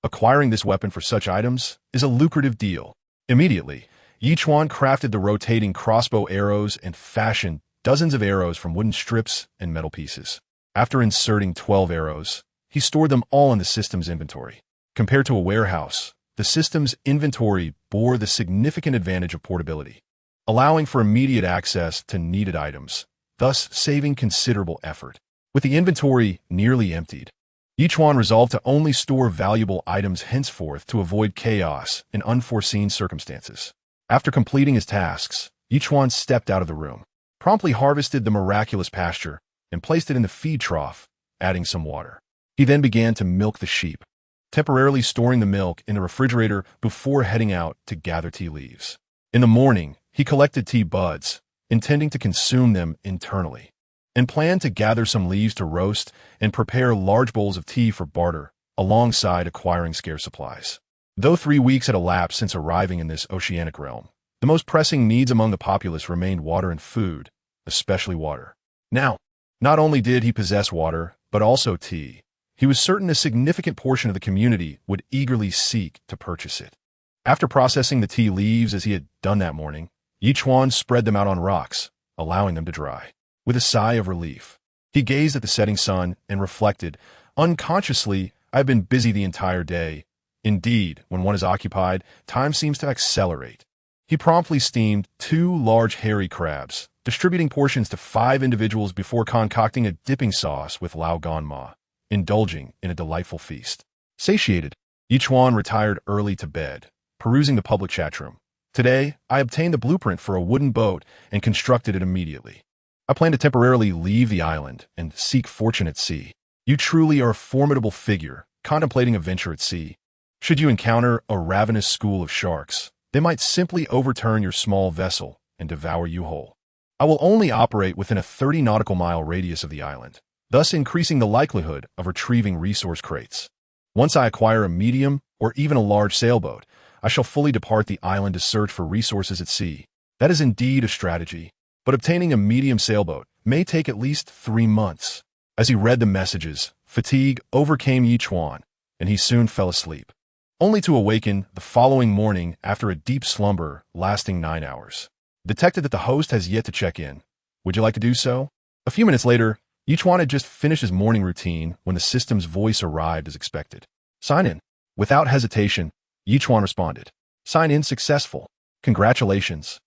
acquiring this weapon for such items is a lucrative deal. Immediately, Ye Chuan crafted the rotating crossbow arrows and fashioned dozens of arrows from wooden strips and metal pieces. After inserting 12 arrows, he stored them all in the system's inventory. Compared to a warehouse, the system's inventory bore the significant advantage of portability, allowing for immediate access to needed items, thus saving considerable effort. With the inventory nearly emptied, Ye Chuan resolved to only store valuable items henceforth to avoid chaos and unforeseen circumstances. After completing his tasks, Ye Chuan stepped out of the room, promptly harvested the miraculous pasture, and placed it in the feed trough, adding some water. He then began to milk the sheep, temporarily storing the milk in the refrigerator before heading out to gather tea leaves. In the morning, he collected tea buds, intending to consume them internally, and planned to gather some leaves to roast and prepare large bowls of tea for barter, alongside acquiring scarce supplies. Though 3 weeks had elapsed since arriving in this oceanic realm, the most pressing needs among the populace remained water and food, especially water. Now, not only did he possess water, but also tea. He was certain a significant portion of the community would eagerly seek to purchase it. After processing the tea leaves as he had done that morning, Ye Chuan spread them out on rocks, allowing them to dry. With a sigh of relief, he gazed at the setting sun and reflected, unconsciously, I've been busy the entire day. Indeed, when one is occupied, time seems to accelerate. He promptly steamed 2 large hairy crabs, distributing portions to 5 individuals before concocting a dipping sauce with lao gan ma, indulging in a delightful feast. Satiated, Ye Chuan retired early to bed, perusing the public chat room, Today, I obtained the blueprint for a wooden boat and constructed it immediately. I plan to temporarily leave the island and seek fortune at sea. You truly are a formidable figure, contemplating a venture at sea. Should you encounter a ravenous school of sharks, they might simply overturn your small vessel and devour you whole. I will only operate within a 30 nautical mile radius of the island, thus increasing the likelihood of retrieving resource crates. Once I acquire a medium or even a large sailboat, I shall fully depart the island to search for resources at sea. That is indeed a strategy, but obtaining a medium sailboat may take at least 3 months. As he read the messages, fatigue overcame Ye Chuan, and he soon fell asleep, only to awaken the following morning after a deep slumber lasting 9 hours. Detected that the host has yet to check in. Would you like to do so? A few minutes later, Ye Chuan had just finished his morning routine when the system's voice arrived as expected. Sign in. Without hesitation, Ye Chuan responded. Sign in successful. Congratulations.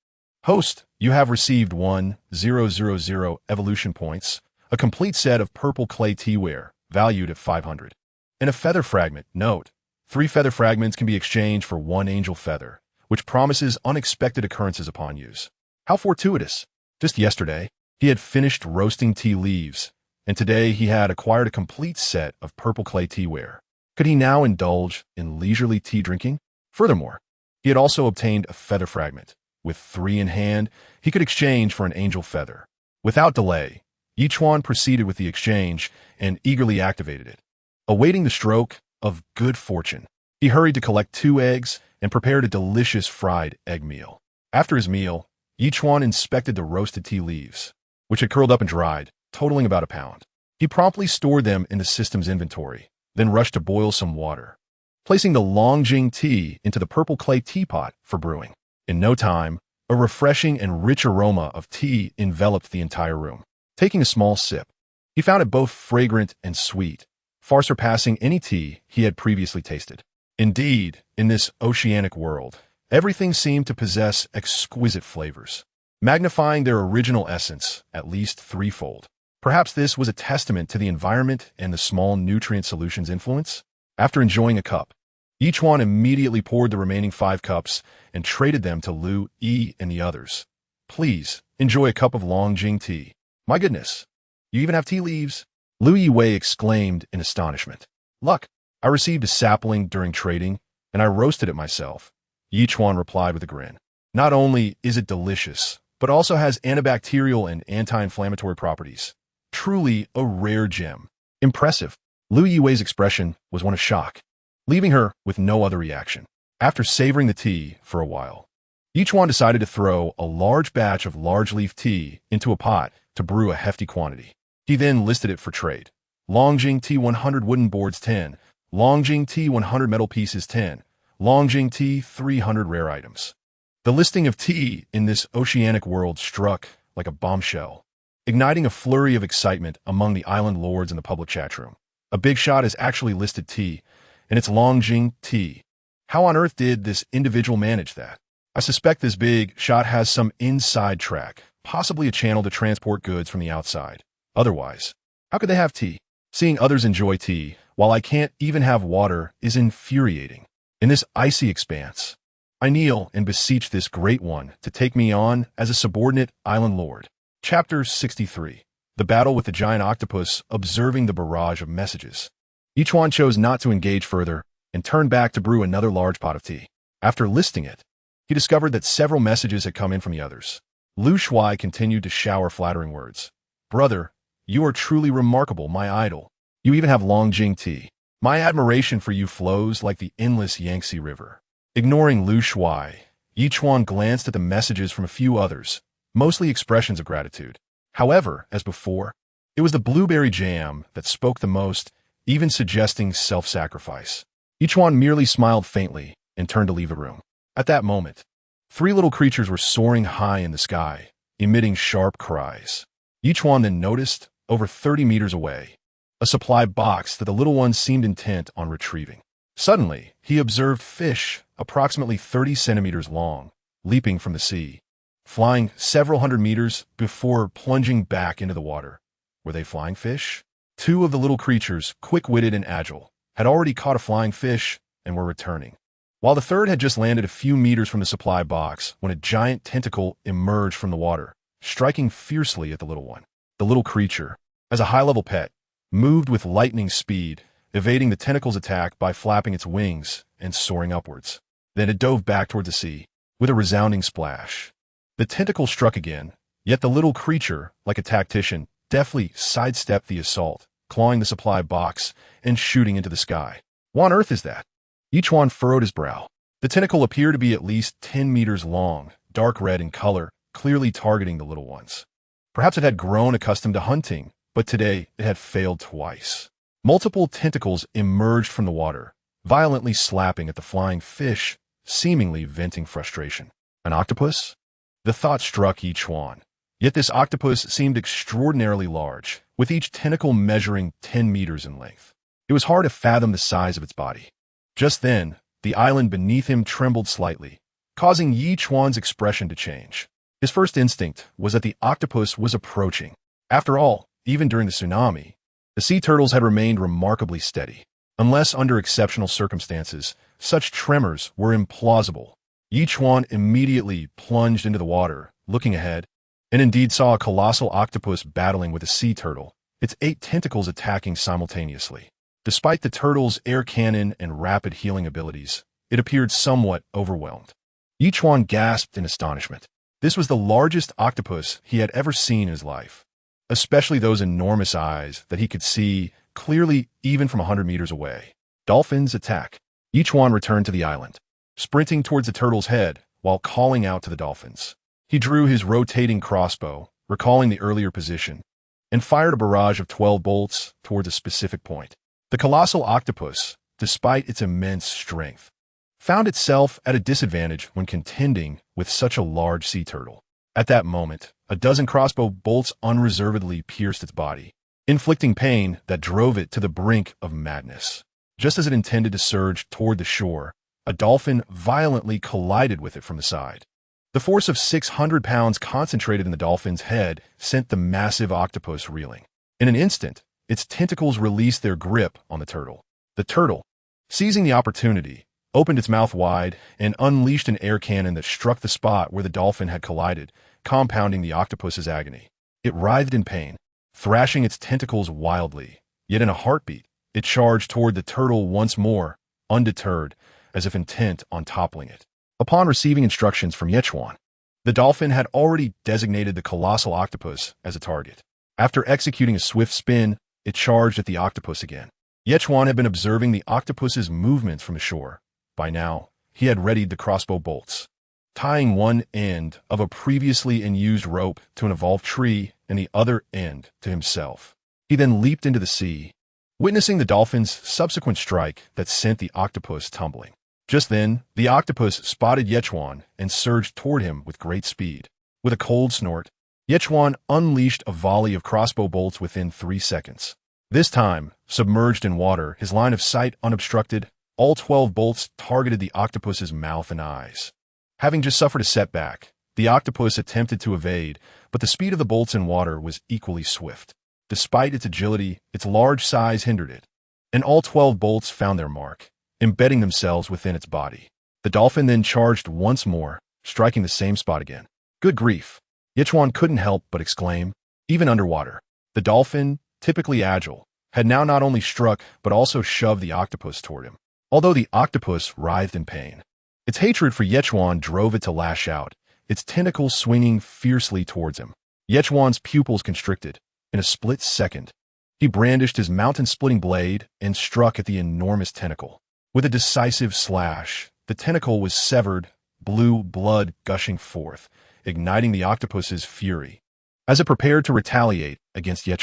Host, you have received 1,000 evolution points, a complete set of purple clay teaware, valued at 500. And a feather fragment. Note, 3 feather fragments can be exchanged for 1 angel feather, which promises unexpected occurrences upon use. How fortuitous. Just yesterday, he had finished roasting tea leaves, and today he had acquired a complete set of purple clay teaware. Could he now indulge in leisurely tea drinking? Furthermore, he had also obtained a feather fragment. With 3 in hand, he could exchange for an angel feather. Without delay, Ye Chuan proceeded with the exchange and eagerly activated it. Awaiting the stroke of good fortune, he hurried to collect 2 eggs and prepared a delicious fried egg meal. After his meal, Ye Chuan inspected the roasted tea leaves, which had curled up and dried, totaling about a pound. He promptly stored them in the system's inventory, then rushed to boil some water, placing the Longjing tea into the purple clay teapot for brewing. In no time, a refreshing and rich aroma of tea enveloped the entire room. Taking a small sip, he found it both fragrant and sweet, far surpassing any tea he had previously tasted. Indeed, in this oceanic world, everything seemed to possess exquisite flavors, magnifying their original essence at least 3-fold. Perhaps this was a testament to the environment and the small nutrient solution's influence. After enjoying a cup, Ye Chuan immediately poured the remaining 5 cups and traded them to Lu Yi and the others. Please, enjoy a cup of Longjing tea. My goodness, you even have tea leaves? Lu Yi exclaimed in astonishment. Luck, I received a sapling during trading, and I roasted it myself. Ye Chuan replied with a grin. Not only is it delicious, but also has antibacterial and anti-inflammatory properties. Truly a rare gem. Impressive. Lu Yiwei's expression was one of shock, leaving her with no other reaction. After savoring the tea for a while, Ye Chuan decided to throw a large batch of large-leaf tea into a pot to brew a hefty quantity. He then listed it for trade. Longjing tea 100 wooden boards 10, Longjing tea 100 metal pieces 10, Longjing tea 300 rare items. The listing of tea in this oceanic world struck like a bombshell, igniting a flurry of excitement among the island lords in the public chat room. A big shot has actually listed tea, and it's Longjing tea. How on earth did this individual manage that? I suspect this big shot has some inside track, possibly a channel to transport goods from the outside. Otherwise, how could they have tea? Seeing others enjoy tea, while I can't even have water, is infuriating. In this icy expanse, I kneel and beseech this great one to take me on as a subordinate island lord. Chapter 63. The battle with the giant octopus observing the barrage of messages. Ye Chuan chose not to engage further and turned back to brew another large pot of tea. After listing it, he discovered that several messages had come in from the others. Lu Shuai continued to shower flattering words. Brother, you are truly remarkable, my idol. You even have Longjing tea. My admiration for you flows like the endless Yangtze River. Ignoring Lu Shuai, Ye Chuan glanced at the messages from a few others, mostly expressions of gratitude. However, as before, it was the blueberry jam that spoke the most, even suggesting self-sacrifice. Ye Chuan merely smiled faintly and turned to leave the room. At that moment, 3 little creatures were soaring high in the sky, emitting sharp cries. Ye Chuan then noticed, over 30 meters away, a supply box that the little ones seemed intent on retrieving. Suddenly, he observed fish approximately 30 centimeters long, leaping from the sea, flying several hundred meters before plunging back into the water. Were they flying fish? 2 of the little creatures, quick-witted and agile, had already caught a flying fish and were returning. while the third had just landed a few meters from the supply box when a giant tentacle emerged from the water, striking fiercely at the little one. The little creature, as a high-level pet, moved with lightning speed, evading the tentacle's attack by flapping its wings and soaring upwards. Then it dove back toward the sea, with a resounding splash. The tentacle struck again, yet the little creature, like a tactician, deftly sidestepped the assault, clawing the supply box and shooting into the sky. What on earth is that? Ye Chuan furrowed his brow. The tentacle appeared to be at least 10 meters long, dark red in color, clearly targeting the little ones. Perhaps it had grown accustomed to hunting, but today it had failed twice. Multiple tentacles emerged from the water, violently slapping at the flying fish, seemingly venting frustration. An octopus? The thought struck Ye Chuan. Yet this octopus seemed extraordinarily large, with each tentacle measuring 10 meters in length. It was hard to fathom the size of its body. Just then, the island beneath him trembled slightly, causing Ye Chuan's expression to change. His first instinct was that the octopus was approaching. After all, even during the tsunami, the sea turtles had remained remarkably steady. Unless under exceptional circumstances, such tremors were implausible. Ye Chuan immediately plunged into the water, looking ahead, and indeed saw a colossal octopus battling with a sea turtle, its 8 tentacles attacking simultaneously. Despite the turtle's air cannon and rapid healing abilities, it appeared somewhat overwhelmed. Ye Chuan gasped in astonishment. This was the largest octopus he had ever seen in his life, especially those enormous eyes that he could see clearly even from 100 meters away. Dolphins attack. Ye Chuan returned to the island, sprinting towards the turtle's head while calling out to the dolphins. He drew his rotating crossbow, recalling the earlier position, and fired a barrage of 12 bolts towards a specific point. The colossal octopus, despite its immense strength, found itself at a disadvantage when contending with such a large sea turtle. At that moment, a dozen crossbow bolts unreservedly pierced its body, inflicting pain that drove it to the brink of madness. Just as it intended to surge toward the shore, a dolphin violently collided with it from the side. The force of 600 pounds concentrated in the dolphin's head sent the massive octopus reeling. In an instant, its tentacles released their grip on the turtle. The turtle, seizing the opportunity, opened its mouth wide and unleashed an air cannon that struck the spot where the dolphin had collided, compounding the octopus's agony. It writhed in pain, thrashing its tentacles wildly. Yet in a heartbeat, it charged toward the turtle once more, undeterred, as if intent on toppling it. Upon receiving instructions from Ye Chuan, the dolphin had already designated the colossal octopus as a target. After executing a swift spin, it charged at the octopus again. Ye Chuan had been observing the octopus's movements from the shore. By now, he had readied the crossbow bolts, tying one end of a previously unused rope to an evolved tree and the other end to himself. He then leaped into the sea, witnessing the dolphin's subsequent strike that sent the octopus tumbling. Just then, the octopus spotted Ye Chuan and surged toward him with great speed. With a cold snort, Ye Chuan unleashed a volley of crossbow bolts within 3 seconds. This time, submerged in water, his line of sight unobstructed, all 12 bolts targeted the octopus's mouth and eyes. Having just suffered a setback, the octopus attempted to evade, but the speed of the bolts in water was equally swift. Despite its agility, its large size hindered it, and all 12 bolts found their mark, embedding themselves within its body. The dolphin then charged once more, striking the same spot again. Good grief! Ye Chuan couldn't help but exclaim. Even underwater, the dolphin, typically agile, had now not only struck but also shoved the octopus toward him. Although the octopus writhed in pain, its hatred for Ye Chuan drove it to lash out, its tentacles swinging fiercely towards him. Ye Chuan's pupils constricted. In a split second, he brandished his mountain-splitting blade and struck at the enormous tentacle. With a decisive slash, the tentacle was severed, blue blood gushing forth, igniting the octopus's fury. As it prepared to retaliate against Ye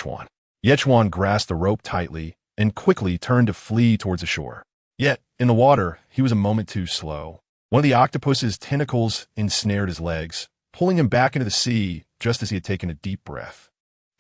Chuan grasped the rope tightly and quickly turned to flee towards the shore. Yet, in the water, he was a moment too slow. One of the octopus's tentacles ensnared his legs, pulling him back into the sea just as he had taken a deep breath.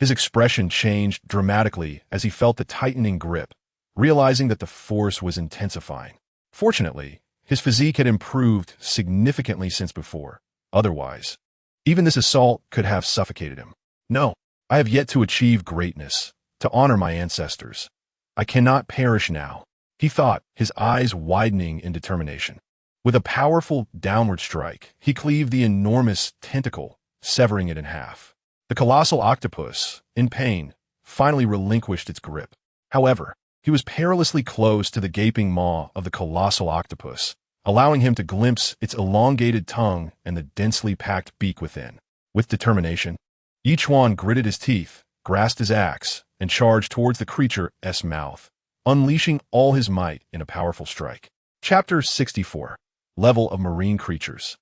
His expression changed dramatically as he felt the tightening grip, realizing that the force was intensifying. Fortunately, his physique had improved significantly since before. Otherwise, even this assault could have suffocated him. No, I have yet to achieve greatness, to honor my ancestors. I cannot perish now, he thought, his eyes widening in determination. With a powerful downward strike, he cleaved the enormous tentacle, severing it in half. The colossal octopus, in pain, finally relinquished its grip. However, he was perilously close to the gaping maw of the colossal octopus, allowing him to glimpse its elongated tongue and the densely packed beak within. With determination, Ye Chuan gritted his teeth, grasped his axe, and charged towards the creature's mouth, unleashing all his might in a powerful strike. Chapter 64. Level of Marine Creatures.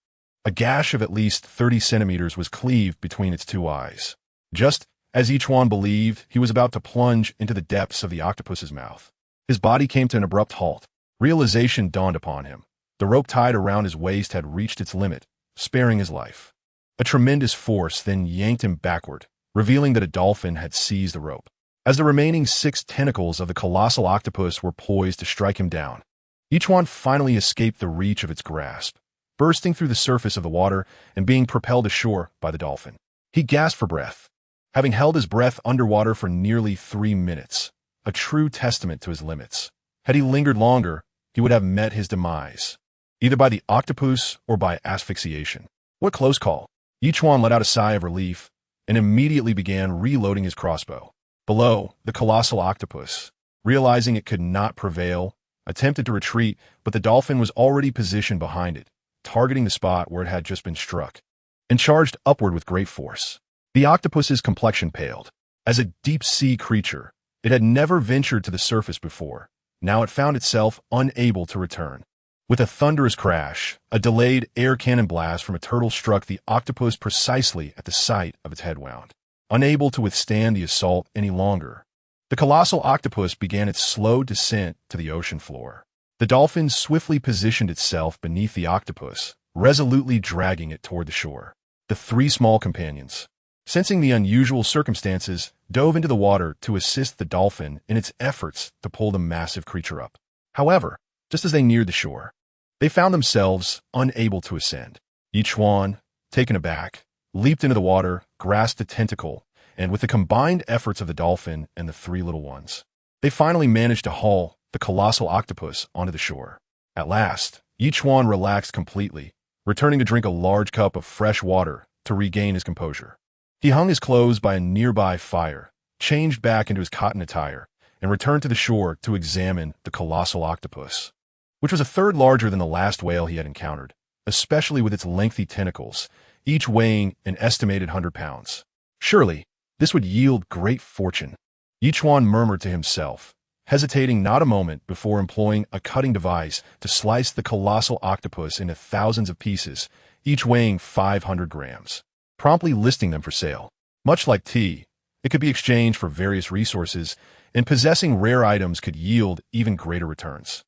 A gash of at least 30 centimeters was cleaved between its two eyes. Just as Ye Chuan believed he was about to plunge into the depths of the octopus's mouth, his body came to an abrupt halt. Realization dawned upon him. The rope tied around his waist had reached its limit, sparing his life. A tremendous force then yanked him backward, revealing that a dolphin had seized the rope. As the remaining 6 tentacles of the colossal octopus were poised to strike him down, Ye Chuan finally escaped the reach of its grasp, bursting through the surface of the water and being propelled ashore by the dolphin. He gasped for breath, having held his breath underwater for nearly 3 minutes, a true testament to his limits. Had he lingered longer, he would have met his demise, either by the octopus or by asphyxiation. What close call! Ye Chuan let out a sigh of relief and immediately began reloading his crossbow. Below, the colossal octopus, realizing it could not prevail, attempted to retreat, but the dolphin was already positioned behind it, targeting the spot where it had just been struck, and charged upward with great force. The octopus's complexion paled. As a deep-sea creature, it had never ventured to the surface before. Now it found itself unable to return. With a thunderous crash, a delayed air cannon blast from a turtle struck the octopus precisely at the site of its head wound. Unable to withstand the assault any longer, the colossal octopus began its slow descent to the ocean floor. The dolphin swiftly positioned itself beneath the octopus, resolutely dragging it toward the shore. The 3 small companions, sensing the unusual circumstances, dove into the water to assist the dolphin in its efforts to pull the massive creature up. However, just as they neared the shore, they found themselves unable to ascend. Ye Chuan, taken aback, leaped into the water, grasped a tentacle, and with the combined efforts of the dolphin and the 3 little ones, they finally managed to haul the colossal octopus onto the shore. At last, Ye Chuan relaxed completely, returning to drink a large cup of fresh water to regain his composure. He hung his clothes by a nearby fire, changed back into his cotton attire, and returned to the shore to examine the colossal octopus, which was a third larger than the last whale he had encountered, especially with its lengthy tentacles, each weighing an estimated 100 pounds. Surely, this would yield great fortune. Ye Chuan murmured to himself, hesitating not a moment before employing a cutting device to slice the colossal octopus into thousands of pieces, each weighing 500 grams, promptly listing them for sale. Much like tea, it could be exchanged for various resources, and possessing rare items could yield even greater returns.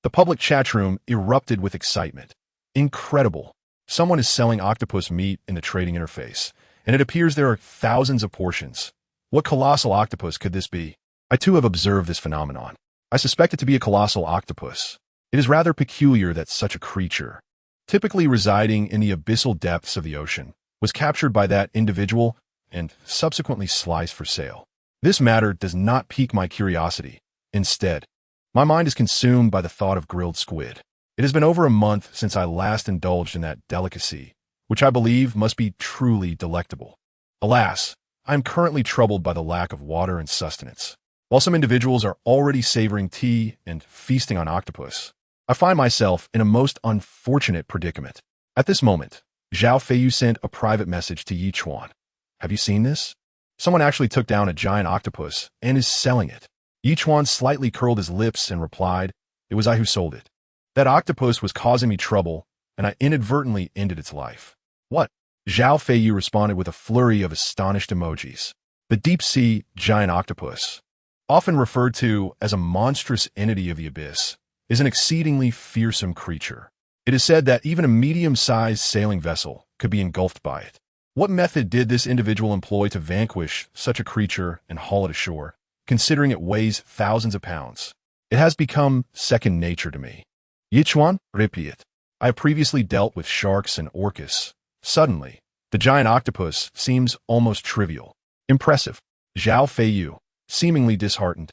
The public chat room erupted with excitement. Incredible! Someone is selling octopus meat in the trading interface, and it appears there are thousands of portions. What colossal octopus could this be? I too have observed this phenomenon. I suspect it to be a colossal octopus. It is rather peculiar that such a creature, typically residing in the abyssal depths of the ocean, was captured by that individual and subsequently sliced for sale. This matter does not pique my curiosity. Instead, my mind is consumed by the thought of grilled squid. It has been over a month since I last indulged in that delicacy, which I believe must be truly delectable. Alas, I am currently troubled by the lack of water and sustenance. While some individuals are already savoring tea and feasting on octopus, I find myself in a most unfortunate predicament. At this moment, Zhao Feiyu sent a private message to Ye Chuan. Have you seen this? Someone actually took down a giant octopus and is selling it. Ye Chuan slightly curled his lips and replied, "It was I who sold it. That octopus was causing me trouble, and I inadvertently ended its life." What? Zhao Feiyu responded with a flurry of astonished emojis. The deep-sea giant octopus, often referred to as a monstrous entity of the abyss, is an exceedingly fearsome creature. It is said that even a medium-sized sailing vessel could be engulfed by it. What method did this individual employ to vanquish such a creature and haul it ashore, considering it weighs thousands of pounds? It has become second nature to me. Ye Chuan, repeat. I have previously dealt with sharks and orcas. Suddenly, the giant octopus seems almost trivial. Impressive. Zhao Feiyu, seemingly disheartened,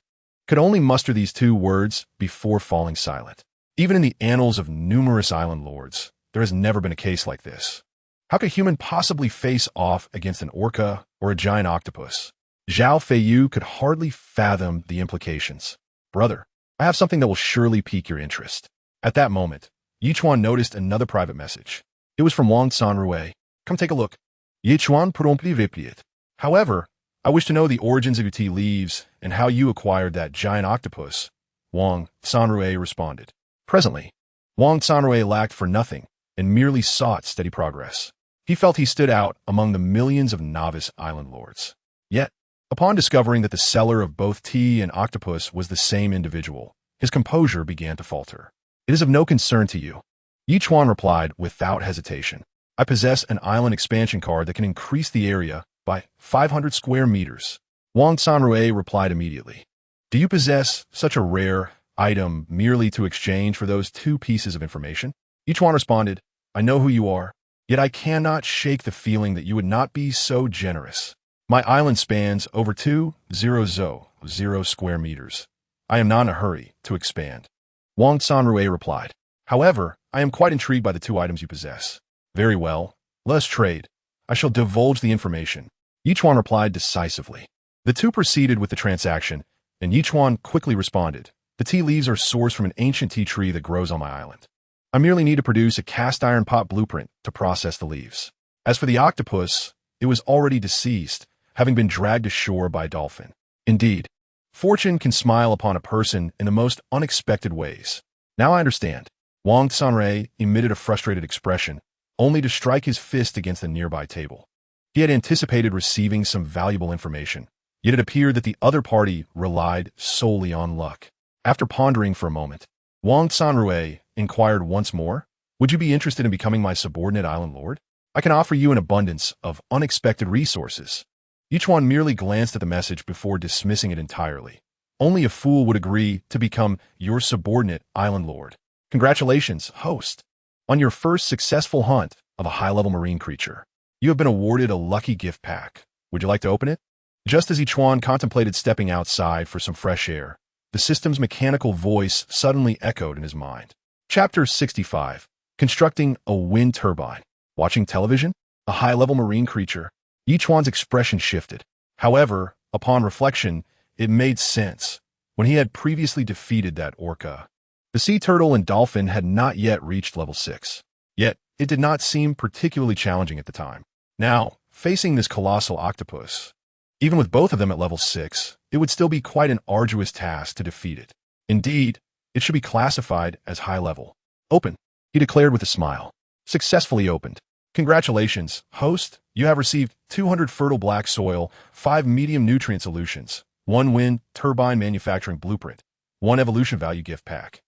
could only muster these 2 words before falling silent. Even in the annals of numerous island lords, there has never been a case like this. How could a human possibly face off against an orca or a giant octopus? Zhao Feiyu could hardly fathom the implications. Brother, I have something that will surely pique your interest. At that moment, Ye Chuan noticed another private message. It was from Wang Sanrui. Come take a look. Ye Chuan promptly replied. However, I wish to know the origins of your tea leaves and how you acquired that giant octopus. Wang Sanrui responded. Presently, Wang Sanrui lacked for nothing and merely sought steady progress. He felt he stood out among the millions of novice island lords. Yet, upon discovering that the seller of both tea and octopus was the same individual, his composure began to falter. It is of no concern to you. Ye Chuan replied without hesitation. I possess an island expansion card that can increase the area by 500 square meters. Wang Sanrui replied immediately. Do you possess such a rare item merely to exchange for those two pieces of information? Ye Chuan responded, I know who you are, yet I cannot shake the feeling that you would not be so generous. My island spans over 200 square meters. I am not in a hurry to expand. Wang Sanrui replied. However, I am quite intrigued by the two items you possess. Very well, let us trade. I shall divulge the information. Ye Chuan replied decisively. The two proceeded with the transaction, and Ye Chuan quickly responded. The tea leaves are sourced from an ancient tea tree that grows on my island. I merely need to produce a cast iron pot blueprint to process the leaves. As for the octopus, it was already deceased, having been dragged ashore by a dolphin. Indeed, fortune can smile upon a person in the most unexpected ways. Now I understand. Wang Sanrui emitted a frustrated expression, only to strike his fist against a nearby table. He had anticipated receiving some valuable information, yet it appeared that the other party relied solely on luck. After pondering for a moment, Wang Sanrui inquired once more, would you be interested in becoming my subordinate island lord? I can offer you an abundance of unexpected resources. Ye Chuan merely glanced at the message before dismissing it entirely. Only a fool would agree to become your subordinate island lord. Congratulations, host, on your first successful hunt of a high-level marine creature. You have been awarded a lucky gift pack. Would you like to open it? Just as Ye Chuan contemplated stepping outside for some fresh air, the system's mechanical voice suddenly echoed in his mind. Chapter 65. Constructing a wind turbine. Watching television? A high-level marine creature? Ye Chuan's expression shifted. However, upon reflection, it made sense. When he had previously defeated that orca, the sea turtle and dolphin had not yet reached level 6. Yet, it did not seem particularly challenging at the time. Now, facing this colossal octopus, even with both of them at level 6, it would still be quite an arduous task to defeat it. Indeed, it should be classified as high level. Open, he declared with a smile. Successfully opened. Congratulations, host. You have received 200 fertile black soil, 5 medium nutrient solutions, 1 wind turbine manufacturing blueprint, 1 evolution value gift pack,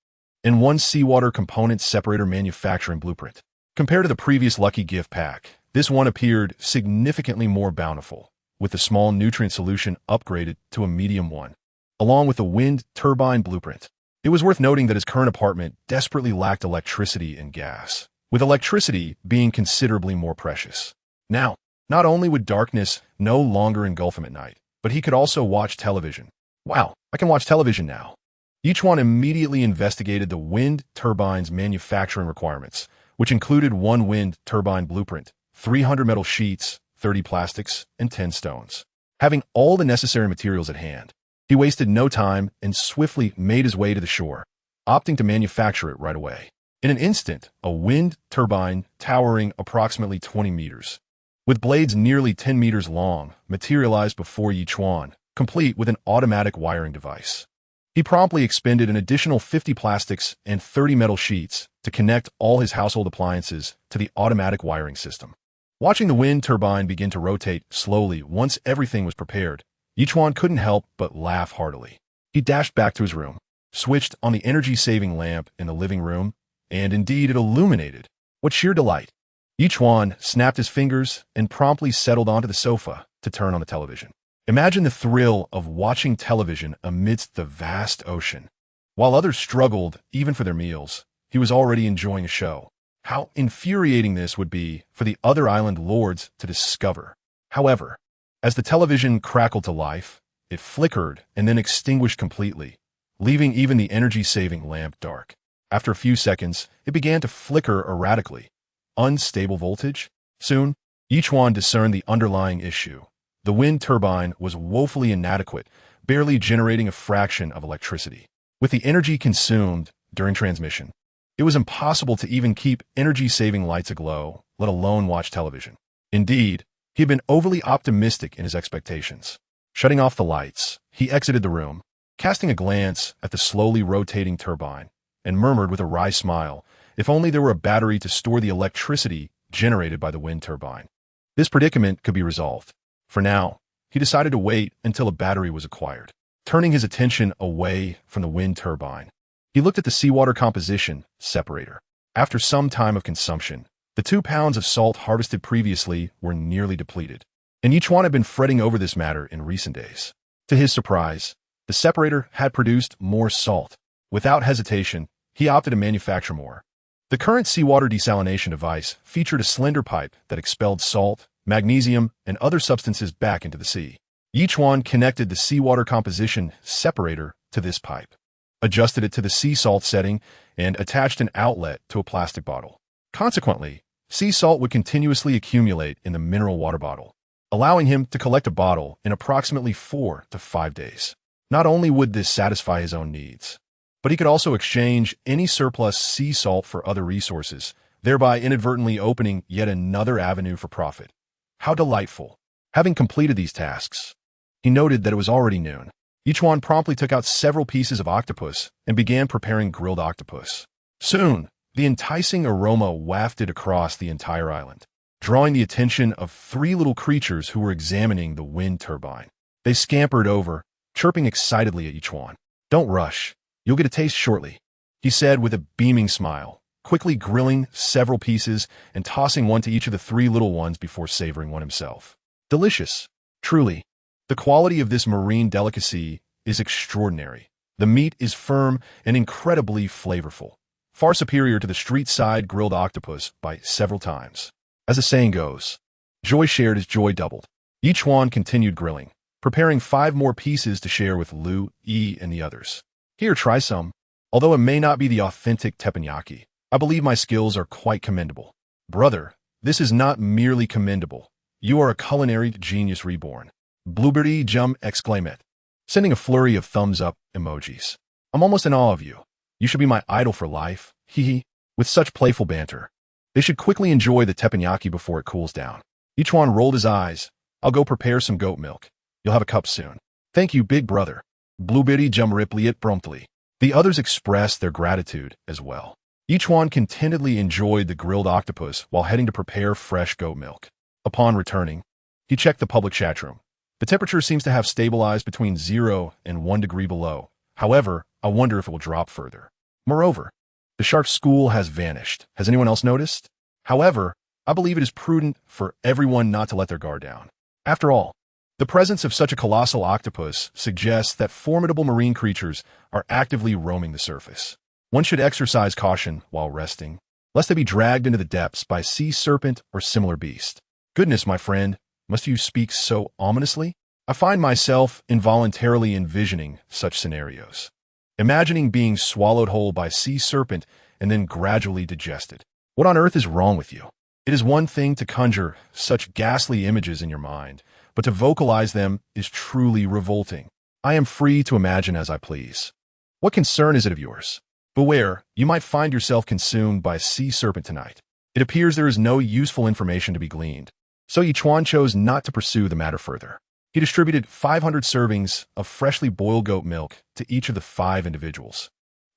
and 1 seawater component separator manufacturing blueprint. Compared to the previous lucky gift pack, this one appeared significantly more bountiful, with the small nutrient solution upgraded to a medium one, along with the wind turbine blueprint. It was worth noting that his current apartment desperately lacked electricity and gas, with electricity being considerably more precious. Now, not only would darkness no longer engulf him at night, but he could also watch television. Wow, I can watch television now. Ye Chuan immediately investigated the wind turbine's manufacturing requirements, which included 1 wind turbine blueprint, 300 metal sheets, 30 plastics, and 10 stones. Having all the necessary materials at hand, he wasted no time and swiftly made his way to the shore, opting to manufacture it right away. In an instant, a wind turbine towering approximately 20 meters, with blades nearly 10 meters long, materialized before Ye Chuan, complete with an automatic wiring device. He promptly expended an additional 50 plastics and 30 metal sheets to connect all his household appliances to the automatic wiring system. Watching the wind turbine begin to rotate slowly once everything was prepared, Ye Chuan couldn't help but laugh heartily. He dashed back to his room, switched on the energy-saving lamp in the living room, and indeed it illuminated. What sheer delight! Ye Chuan snapped his fingers and promptly settled onto the sofa to turn on the television. Imagine the thrill of watching television amidst the vast ocean. While others struggled even for their meals, he was already enjoying a show. How infuriating this would be for the other island lords to discover. However, as the television crackled to life, it flickered and then extinguished completely, leaving even the energy-saving lamp dark. After a few seconds, it began to flicker erratically. Unstable voltage? Soon, Ye Chuan discerned the underlying issue. The wind turbine was woefully inadequate, barely generating a fraction of electricity. With the energy consumed during transmission, it was impossible to even keep energy-saving lights aglow, let alone watch television. Indeed, he had been overly optimistic in his expectations. Shutting off the lights, he exited the room, casting a glance at the slowly rotating turbine, and murmured with a wry smile, if only there were a battery to store the electricity generated by the wind turbine. This predicament could be resolved. For now, he decided to wait until a battery was acquired. Turning his attention away from the wind turbine, he looked at the seawater composition separator. After some time of consumption, the 2 pounds of salt harvested previously were nearly depleted, and Ye Chuan had been fretting over this matter in recent days. To his surprise, the separator had produced more salt. Without hesitation, he opted to manufacture more. The current seawater desalination device featured a slender pipe that expelled salt, magnesium, and other substances back into the sea. Ye Chuan connected the seawater composition separator to this pipe, adjusted it to the sea salt setting, and attached an outlet to a plastic bottle. Consequently, sea salt would continuously accumulate in the mineral water bottle, allowing him to collect a bottle in approximately 4 to 5 days. Not only would this satisfy his own needs, but he could also exchange any surplus sea salt for other resources, thereby inadvertently opening yet another avenue for profit. How delightful. Having completed these tasks, he noted that it was already noon. Ye Chuan promptly took out several pieces of octopus and began preparing grilled octopus. Soon, the enticing aroma wafted across the entire island, drawing the attention of 3 little creatures who were examining the wind turbine. They scampered over, chirping excitedly at Ye Chuan. "Don't rush. You'll get a taste shortly," he said with a beaming smile, quickly grilling several pieces and tossing one to each of the 3 little ones before savoring one himself. "Delicious. Truly. The quality of this marine delicacy is extraordinary. The meat is firm and incredibly flavorful, far superior to the street-side grilled octopus by several times. As the saying goes, joy shared is joy doubled." Ye Chuan continued grilling, preparing 5 more pieces to share with Lu, Yi, and the others. "Here, try some. Although it may not be the authentic teppanyaki, I believe my skills are quite commendable." "Brother, this is not merely commendable. You are a culinary genius reborn," Blueberry Jum exclaimed, sending a flurry of thumbs-up emojis. "I'm almost in awe of you. You should be my idol for life, hee. With such playful banter. They should quickly enjoy the teppanyaki before it cools down." Ye Chuan rolled his eyes. "I'll go prepare some goat milk. You'll have a cup soon." "Thank you, big brother." Blueberry Jum replied promptly. The others expressed their gratitude as well. Ye Chuan contentedly enjoyed the grilled octopus while heading to prepare fresh goat milk. Upon returning, he checked the public chat room. The temperature seems to have stabilized between 0 and 1 degree below. However, I wonder if it will drop further. Moreover, the shark school has vanished. Has anyone else noticed? However, I believe it is prudent for everyone not to let their guard down. After all, the presence of such a colossal octopus suggests that formidable marine creatures are actively roaming the surface. One should exercise caution while resting, lest they be dragged into the depths by a sea serpent or similar beast. Goodness, my friend, must you speak so ominously? I find myself involuntarily envisioning such scenarios, imagining being swallowed whole by a sea serpent and then gradually digested. What on earth is wrong with you? It is one thing to conjure such ghastly images in your mind, but to vocalize them is truly revolting. I am free to imagine as I please. What concern is it of yours? Beware, you might find yourself consumed by a sea serpent tonight. It appears there is no useful information to be gleaned. So Ye Chuan chose not to pursue the matter further. He distributed 500 servings of freshly boiled goat milk to each of the 5 individuals,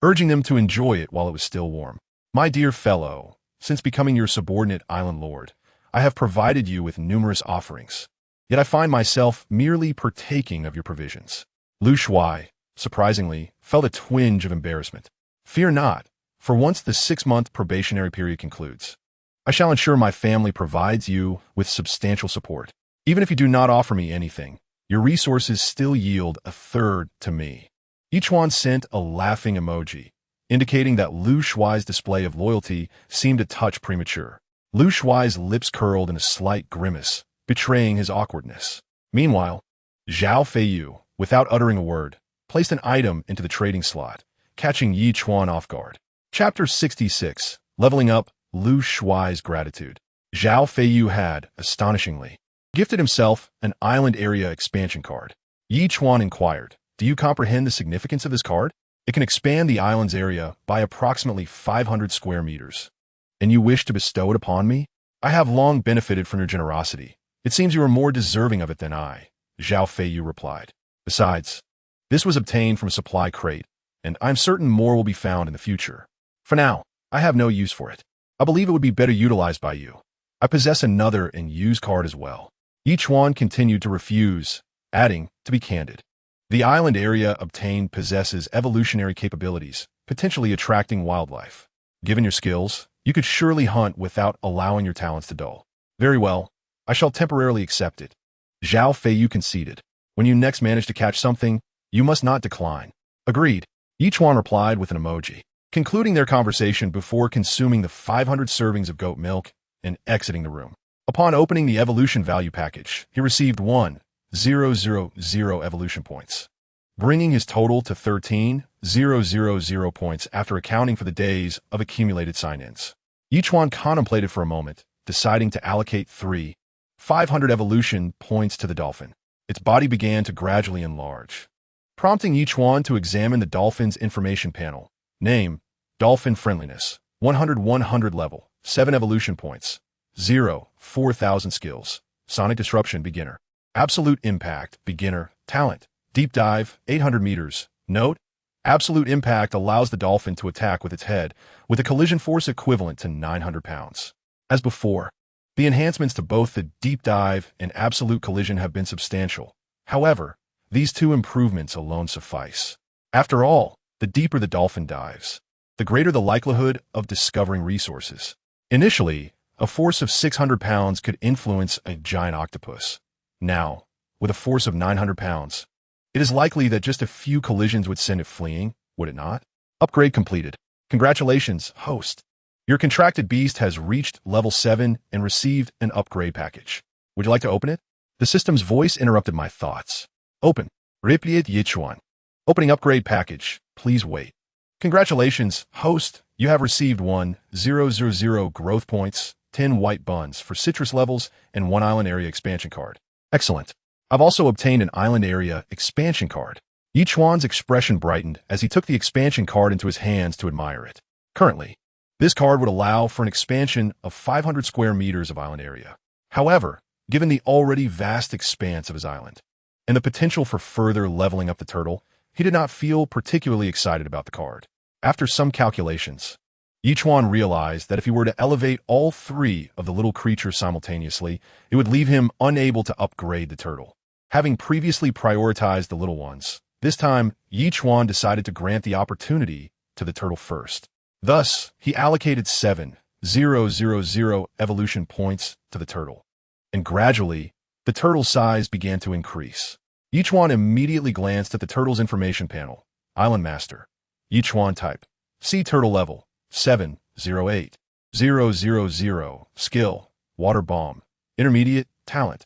urging them to enjoy it while it was still warm. "My dear fellow, since becoming your subordinate island lord, I have provided you with numerous offerings. Yet I find myself merely partaking of your provisions." Lu Shuai, surprisingly, felt a twinge of embarrassment. "Fear not, for once the 6-month probationary period concludes, I shall ensure my family provides you with substantial support. Even if you do not offer me anything, your resources still yield 1/3 to me." Ye Chuan sent a laughing emoji, indicating that Lu Shuai's display of loyalty seemed a touch premature. Lu Shuai's lips curled in a slight grimace, betraying his awkwardness. Meanwhile, Zhao Feiyu, without uttering a word, placed an item into the trading slot, catching Ye Chuan off guard. Chapter 66. Leveling Up Lu Shuai's Gratitude. Zhao Feiyu had, astonishingly, gifted himself an island area expansion card. Ye Chuan inquired, "Do you comprehend the significance of this card? It can expand the island's area by approximately 500 square meters. And you wish to bestow it upon me? I have long benefited from your generosity. It seems you are more deserving of it than I," Zhao Feiyu replied. "Besides, this was obtained from a supply crate, and I'm certain more will be found in the future. For now, I have no use for it. I believe it would be better utilized by you. I possess another and used card as well." Ye Chuan continued to refuse, adding, "To be candid, the island area obtained possesses evolutionary capabilities, potentially attracting wildlife. Given your skills, you could surely hunt without allowing your talents to dull." "Very well, I shall temporarily accept it." Zhao Feiyu conceded. "When you next manage to catch something, you must not decline." "Agreed," Ye Chuan replied with an emoji, concluding their conversation before consuming the 500 servings of goat milk and exiting the room. Upon opening the evolution value package, he received 1,000 evolution points, bringing his total to 13,000 points after accounting for the days of accumulated sign-ins. Ye Chuan contemplated for a moment, deciding to allocate 500 evolution points to the dolphin. Its body began to gradually enlarge, prompting Ye Chuan to examine the dolphin's information panel. Name: Dolphin Friendliness, 100 level, 7 evolution points, 4,000 skills, Sonic Disruption Beginner, Absolute Impact Beginner, Talent, Deep Dive, 800 meters. Note: Absolute Impact allows the dolphin to attack with its head, with a collision force equivalent to 900 pounds. As before, the enhancements to both the Deep Dive and Absolute Collision have been substantial. However, these two improvements alone suffice. After all, the deeper the dolphin dives, the greater the likelihood of discovering resources. Initially, a force of 600 pounds could influence a giant octopus. Now, with a force of 900 pounds, it is likely that just a few collisions would send it fleeing, would it not? Upgrade completed. Congratulations, host. Your contracted beast has reached level 7 and received an upgrade package. Would you like to open it? The system's voice interrupted my thoughts. Open. Replied Ye Chuan. Opening upgrade package. Please wait. Congratulations, host. You have received 1,000 growth points, 10 white buns for citrus levels, and 1 island area expansion card. Excellent. I've also obtained an island area expansion card. Ye Chuan's expression brightened as he took the expansion card into his hands to admire it. Currently, this card would allow for an expansion of 500 square meters of island area. However, given the already vast expanse of his island, and the potential for further leveling up the turtle, he did not feel particularly excited about the card. After some calculations, Ye Chuan realized that if he were to elevate all 3 of the little creatures simultaneously, it would leave him unable to upgrade the turtle. Having previously prioritized the little ones, this time Ye Chuan decided to grant the opportunity to the turtle first. Thus, he allocated 7,000 evolution points to the turtle, and gradually, the turtle's size began to increase. Ye Chuan immediately glanced at the turtle's information panel. Island Master. Ye Chuan type. Sea turtle level. 7,080,000. Skill. Water bomb. Intermediate. Talent.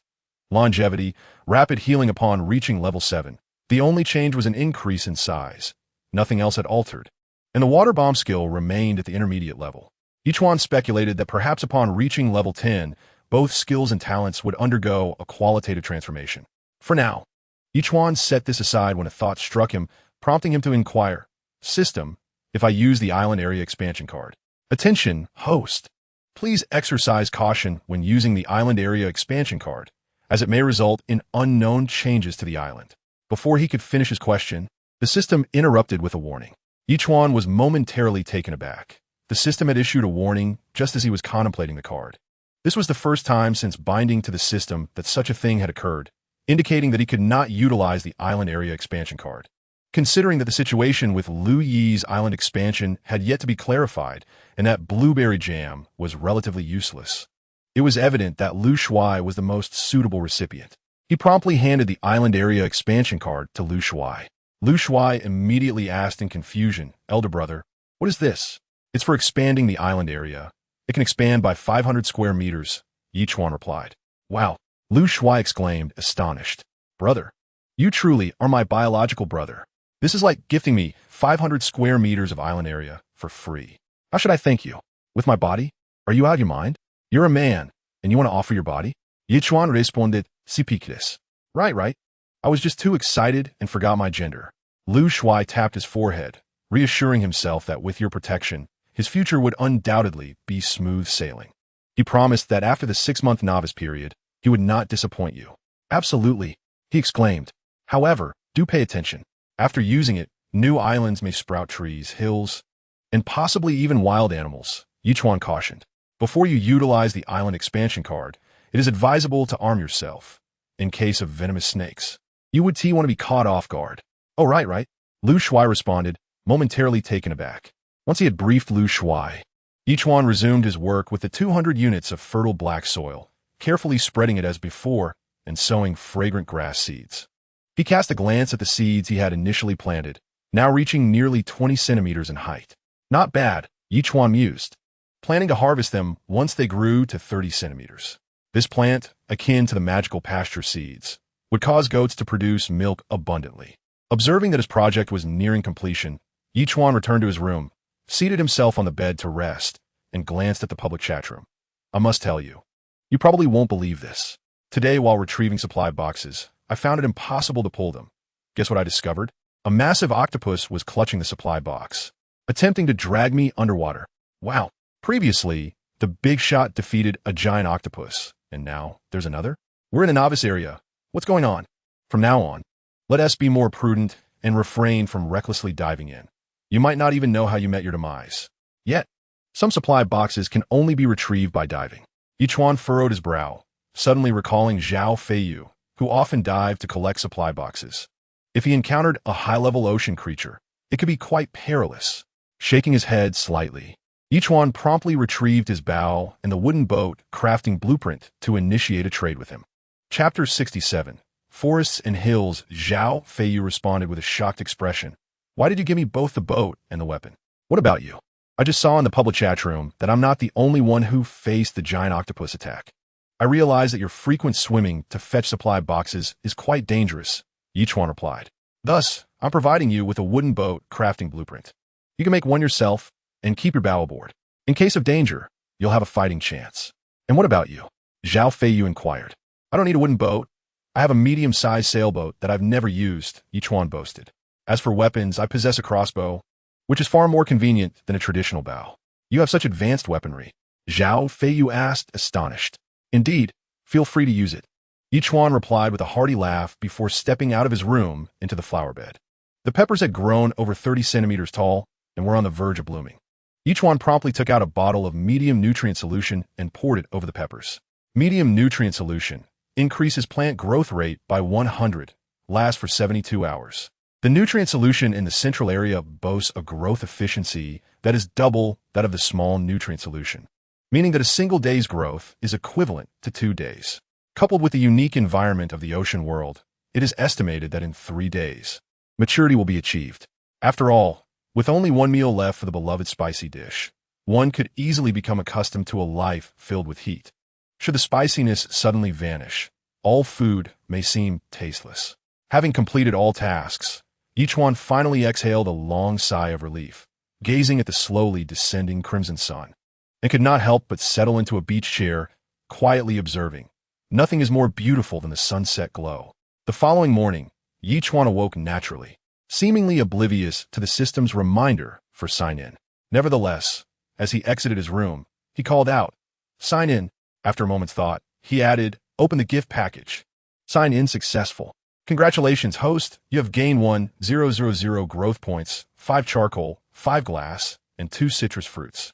Longevity. Rapid healing upon reaching level 7. The only change was an increase in size. Nothing else had altered, and the water bomb skill remained at the intermediate level. Ye Chuan speculated that perhaps upon reaching level 10, both skills and talents would undergo a qualitative transformation. For now, Ye Chuan set this aside when a thought struck him, prompting him to inquire, "System, if I use the island area expansion card?" Attention, host. Please exercise caution when using the island area expansion card, as it may result in unknown changes to the island. Before he could finish his question, the system interrupted with a warning. Ye Chuan was momentarily taken aback. The system had issued a warning just as he was contemplating the card. This was the first time since binding to the system that such a thing had occurred, indicating that he could not utilize the island area expansion card. Considering that the situation with Lu Yi's island expansion had yet to be clarified and that blueberry jam was relatively useless, it was evident that Lu Shuai was the most suitable recipient. He promptly handed the island area expansion card to Lu Shuai. Lu Shuai immediately asked in confusion, "Elder brother, what is this?" "It's for expanding the island area. It can expand by 500 square meters," Ye Chuan replied. "Wow," Lu Shuai exclaimed, astonished. "Brother, you truly are my biological brother. This is like gifting me 500 square meters of island area, for free. How should I thank you? With my body? Are you out of your mind? You're a man, and you want to offer your body? Ye Chuan responded, si piqués. Right. I was just too excited and forgot my gender. Lu Shuai tapped his forehead, reassuring himself that with your protection, his future would undoubtedly be smooth sailing. He promised that after the 6-month novice period, he would not disappoint you. Absolutely, he exclaimed. However, do pay attention. After using it, new islands may sprout trees, hills, and possibly even wild animals, Ye Chuan cautioned. Before you utilize the island expansion card, it is advisable to arm yourself, in case of venomous snakes. You would want to be caught off guard. Oh, right. Lu Shuai responded, momentarily taken aback. Once he had briefed Lu Shuai, Ye Chuan resumed his work with the 200 units of fertile black soil, carefully spreading it as before and sowing fragrant grass seeds. He cast a glance at the seeds he had initially planted, now reaching nearly 20 centimeters in height. Not bad, Ye Chuan mused, planning to harvest them once they grew to 30 centimeters. This plant, akin to the magical pasture seeds, would cause goats to produce milk abundantly. Observing that his project was nearing completion, Ye Chuan returned to his room, seated himself on the bed to rest, and glanced at the public chat room. I must tell you, you probably won't believe this. Today, while retrieving supply boxes, I found it impossible to pull them. Guess what I discovered? A massive octopus was clutching the supply box, attempting to drag me underwater. Wow. Previously, the big shot defeated a giant octopus, and now there's another? We're in a novice area. What's going on? From now on, let us be more prudent and refrain from recklessly diving in. You might not even know how you met your demise. Yet, some supply boxes can only be retrieved by diving. Ye Chuan furrowed his brow, suddenly recalling Zhao Feiyu, who often dived to collect supply boxes. If he encountered a high-level ocean creature, it could be quite perilous. Shaking his head slightly, Ye Chuan promptly retrieved his bow and the wooden boat crafting blueprint to initiate a trade with him. Chapter 67. Forests and Hills. Zhao Feiyu responded with a shocked expression. Why did you give me both the boat and the weapon? What about you? I just saw in the public chat room that I'm not the only one who faced the giant octopus attack. I realize that your frequent swimming to fetch supply boxes is quite dangerous, Ye Chuan replied. Thus, I'm providing you with a wooden boat crafting blueprint. You can make one yourself and keep your bow aboard. In case of danger, you'll have a fighting chance. And what about you? Zhao Feiyu inquired. I don't need a wooden boat. I have a medium-sized sailboat that I've never used, Ye Chuan boasted. As for weapons, I possess a crossbow, which is far more convenient than a traditional bow. You have such advanced weaponry, Zhao Feiyu asked, astonished. Indeed, feel free to use it. Ye Chuan replied with a hearty laugh before stepping out of his room into the flower bed. The peppers had grown over 30 centimeters tall and were on the verge of blooming. Ye Chuan promptly took out a bottle of medium nutrient solution and poured it over the peppers. Medium nutrient solution increases plant growth rate by 100, lasts for 72 hours. The nutrient solution in the central area boasts a growth efficiency that is double that of the small nutrient solution, meaning that a single day's growth is equivalent to 2 days. Coupled with the unique environment of the ocean world, it is estimated that in 3 days, maturity will be achieved. After all, with only one meal left for the beloved spicy dish, one could easily become accustomed to a life filled with heat. Should the spiciness suddenly vanish, all food may seem tasteless. Having completed all tasks, Ye Chuan finally exhaled a long sigh of relief, gazing at the slowly descending crimson sun, and could not help but settle into a beach chair, quietly observing. Nothing is more beautiful than the sunset glow. The following morning, Ye Chuan awoke naturally, seemingly oblivious to the system's reminder for sign-in. Nevertheless, as he exited his room, he called out, "Sign in." After a moment's thought, he added, "Open the gift package. Sign in successful. Congratulations, host. You have gained 1,000 growth points, 5 charcoal, 5 glass, and 2 citrus fruits.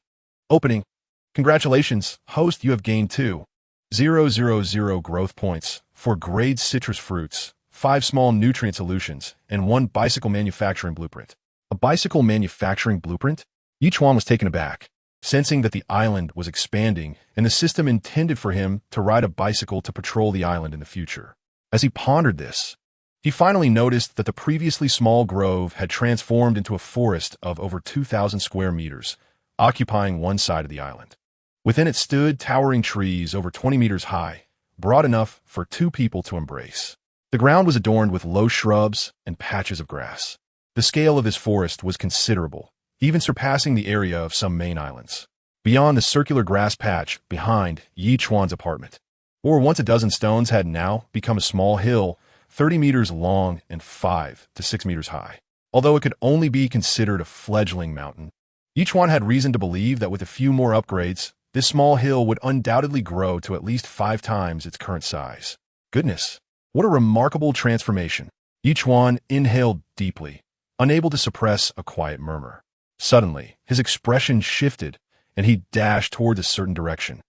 Opening. Congratulations, host. You have gained 2,000 growth points, 4 grade citrus fruits, 5 small nutrient solutions, and 1 bicycle manufacturing blueprint." A bicycle manufacturing blueprint? Ye Chuan was taken aback, sensing that the island was expanding and the system intended for him to ride a bicycle to patrol the island in the future. As he pondered this, he finally noticed that the previously small grove had transformed into a forest of over 2,000 square meters, occupying one side of the island. Within it stood towering trees over 20 meters high, broad enough for 2 people to embrace. The ground was adorned with low shrubs and patches of grass. The scale of this forest was considerable, even surpassing the area of some main islands. Beyond the circular grass patch behind Ye Chuan's apartment, or once a dozen stones, had now become a small hill 30 meters long and 5 to 6 meters high. Although it could only be considered a fledgling mountain, Ye Chuan had reason to believe that with a few more upgrades, this small hill would undoubtedly grow to at least 5 times its current size. Goodness, what a remarkable transformation. Ye Chuan inhaled deeply, unable to suppress a quiet murmur. Suddenly, his expression shifted, and he dashed towards a certain direction.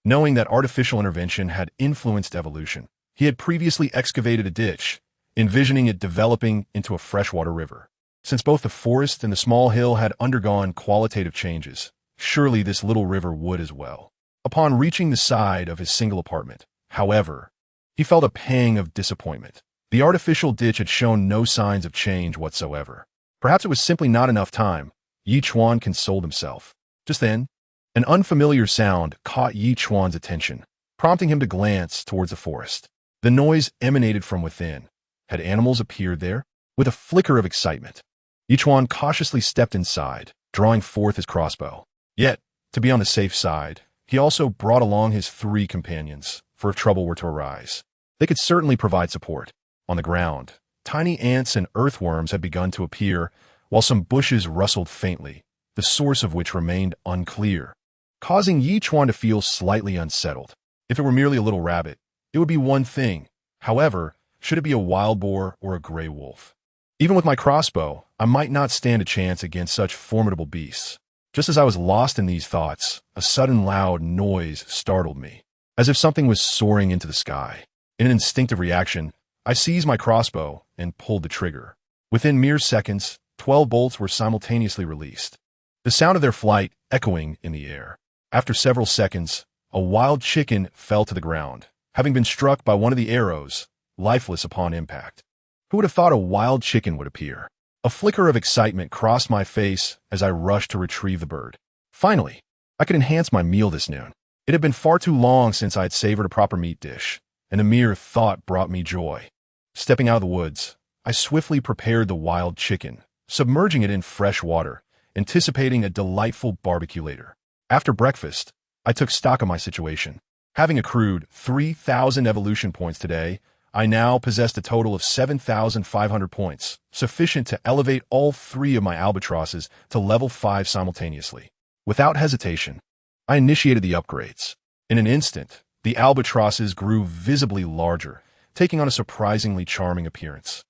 Knowing that artificial intervention had influenced evolution, he had previously excavated a ditch, envisioning it developing into a freshwater river. Since both the forest and the small hill had undergone qualitative changes, surely this little river would as well. Upon reaching the side of his single apartment, however, he felt a pang of disappointment. The artificial ditch had shown no signs of change whatsoever. Perhaps it was simply not enough time, Ye Chuan consoled himself. Just then, an unfamiliar sound caught Ye Chuan's attention, prompting him to glance towards the forest. The noise emanated from within. Had animals appeared there? With a flicker of excitement, Ye Chuan cautiously stepped inside, drawing forth his crossbow. Yet, to be on the safe side, he also brought along his 3 companions, for if trouble were to arise. They could certainly provide support. On the ground, tiny ants and earthworms had begun to appear, while some bushes rustled faintly, the source of which remained unclear, causing Ye Chuan to feel slightly unsettled. If it were merely a little rabbit, it would be one thing. However, should it be a wild boar or a gray wolf? Even with my crossbow, I might not stand a chance against such formidable beasts. Just as I was lost in these thoughts, a sudden loud noise startled me, as if something was soaring into the sky. In an instinctive reaction, I seized my crossbow and pulled the trigger. Within mere seconds, 12 bolts were simultaneously released, the sound of their flight echoing in the air. After several seconds, a wild chicken fell to the ground, having been struck by one of the arrows, lifeless upon impact. Who would have thought a wild chicken would appear? A flicker of excitement crossed my face as I rushed to retrieve the bird. Finally, I could enhance my meal this noon. It had been far too long since I had savored a proper meat dish, and the mere thought brought me joy. Stepping out of the woods, I swiftly prepared the wild chicken, submerging it in fresh water, anticipating a delightful barbecue later. After breakfast, I took stock of my situation. Having accrued 3,000 evolution points today, I now possessed a total of 7,500 points, sufficient to elevate all 3 of my albatrosses to level 5 simultaneously. Without hesitation, I initiated the upgrades. In an instant, the albatrosses grew visibly larger, taking on a surprisingly charming appearance.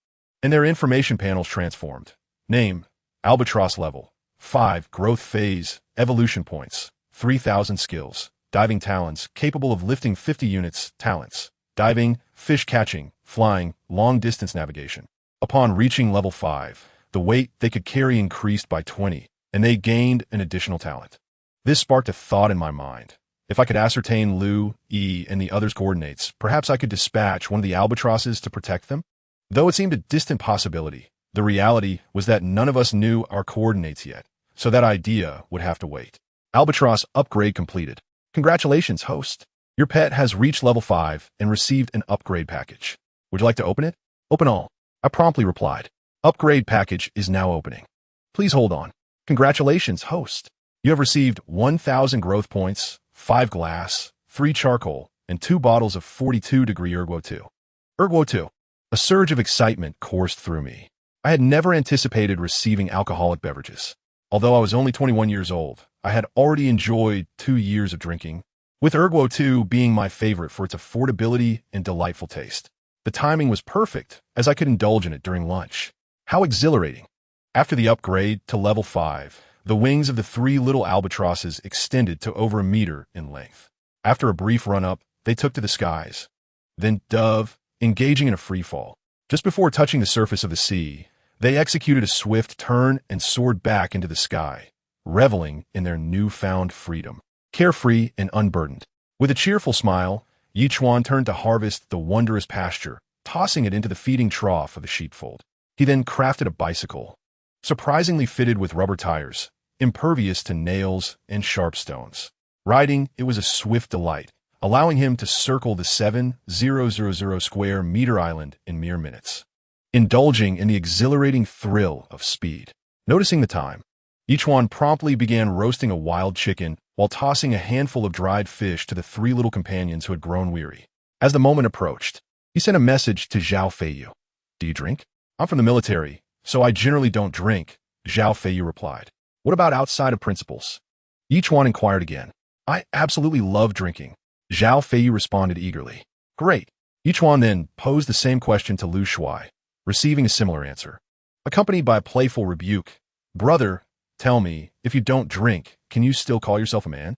And their information panels transformed. Name, albatross level, 5 growth phase, evolution points, 3,000 skills, diving talents, capable of lifting 50 units, talents, diving, fish catching, flying, long-distance navigation. Upon reaching level 5, the weight they could carry increased by 20, and they gained an additional talent. This sparked a thought in my mind. If I could ascertain Lu, E, and the others' coordinates, perhaps I could dispatch one of the albatrosses to protect them? Though it seemed a distant possibility, the reality was that none of us knew our coordinates yet, so that idea would have to wait. Albatross upgrade completed. Congratulations, host. Your pet has reached level 5 and received an upgrade package. Would you like to open it? Open all. I promptly replied. Upgrade package is now opening. Please hold on. Congratulations, host. You have received 1,000 growth points, 5 glass, 3 charcoal, and 2 bottles of 42-degree Erguo 2. Erguo 2. A surge of excitement coursed through me. I had never anticipated receiving alcoholic beverages. Although I was only 21 years old, I had already enjoyed 2 years of drinking, with Erguo 2 being my favorite for its affordability and delightful taste. The timing was perfect, as I could indulge in it during lunch. How exhilarating! After the upgrade to level 5, the wings of the 3 little albatrosses extended to over a meter in length. After a brief run-up, they took to the skies. Then dove, engaging in a freefall. Just before touching the surface of the sea, they executed a swift turn and soared back into the sky, reveling in their newfound freedom. Carefree and unburdened. With a cheerful smile, Ye Chuan turned to harvest the wondrous pasture, tossing it into the feeding trough of the sheepfold. He then crafted a bicycle, surprisingly fitted with rubber tires, impervious to nails and sharp stones. Riding, it was a swift delight, allowing him to circle the 7,000 square meter island in mere minutes, indulging in the exhilarating thrill of speed. Noticing the time, Ye Chuan promptly began roasting a wild chicken while tossing a handful of dried fish to the three little companions who had grown weary. As the moment approached, he sent a message to Zhao Feiyu. Do you drink? I'm from the military, so I generally don't drink, Zhao Feiyu replied. What about outside of principles? Ye Chuan inquired again. I absolutely love drinking, Zhao Feiyu responded eagerly. Great. Ye Chuan then posed the same question to Lu Shuai, receiving a similar answer. Accompanied by a playful rebuke, Brother, tell me, if you don't drink, can you still call yourself a man?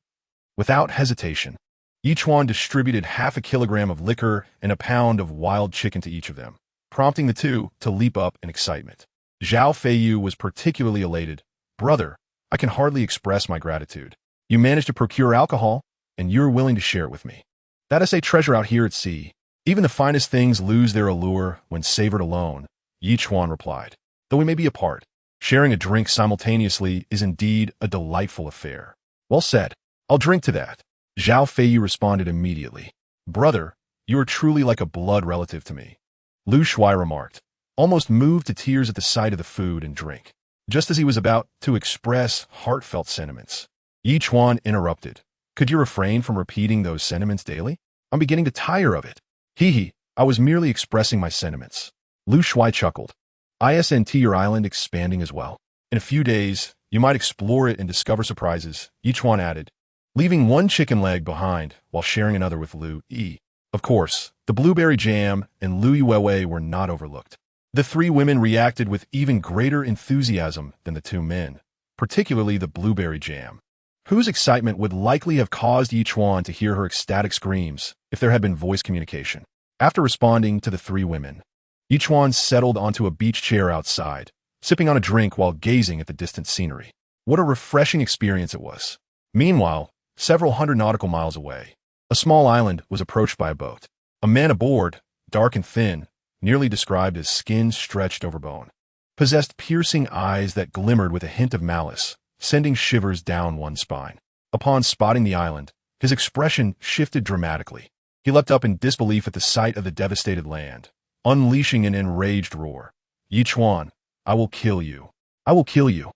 Without hesitation, Ye Chuan distributed half a kilogram of liquor and a pound of wild chicken to each of them, prompting the two to leap up in excitement. Zhao Feiyu was particularly elated. Brother, I can hardly express my gratitude. You managed to procure alcohol, and you're willing to share it with me. That is a treasure out here at sea. Even the finest things lose their allure when savored alone, Ye Chuan replied. Though we may be apart, sharing a drink simultaneously is indeed a delightful affair. Well said. I'll drink to that, Zhao Feiyu responded immediately. Brother, you are truly like a blood relative to me, Lu Shuai remarked, almost moved to tears at the sight of the food and drink. Just as he was about to express heartfelt sentiments, Ye Chuan interrupted. Could you refrain from repeating those sentiments daily? I'm beginning to tire of it. Hee, I was merely expressing my sentiments. Lu Shuai chuckled. Isn't your island expanding as well? In a few days, you might explore it and discover surprises, Ye Chuan added, leaving one chicken leg behind while sharing another with Lu Yi. Of course, the blueberry jam and Lu Yuwei were not overlooked. The three women reacted with even greater enthusiasm than the two men, particularly the blueberry jam, whose excitement would likely have caused Ye Chuan to hear her ecstatic screams if there had been voice communication. After responding to the three women, Ye Chuan settled onto a beach chair outside, sipping on a drink while gazing at the distant scenery. What a refreshing experience it was. Meanwhile, several hundred nautical miles away, a small island was approached by a boat. A man aboard, dark and thin, nearly described as skin stretched over bone, possessed piercing eyes that glimmered with a hint of malice, sending shivers down one's spine. Upon spotting the island, his expression shifted dramatically. He leapt up in disbelief at the sight of the devastated land, unleashing an enraged roar. Ye Chuan, I will kill you. I will kill you.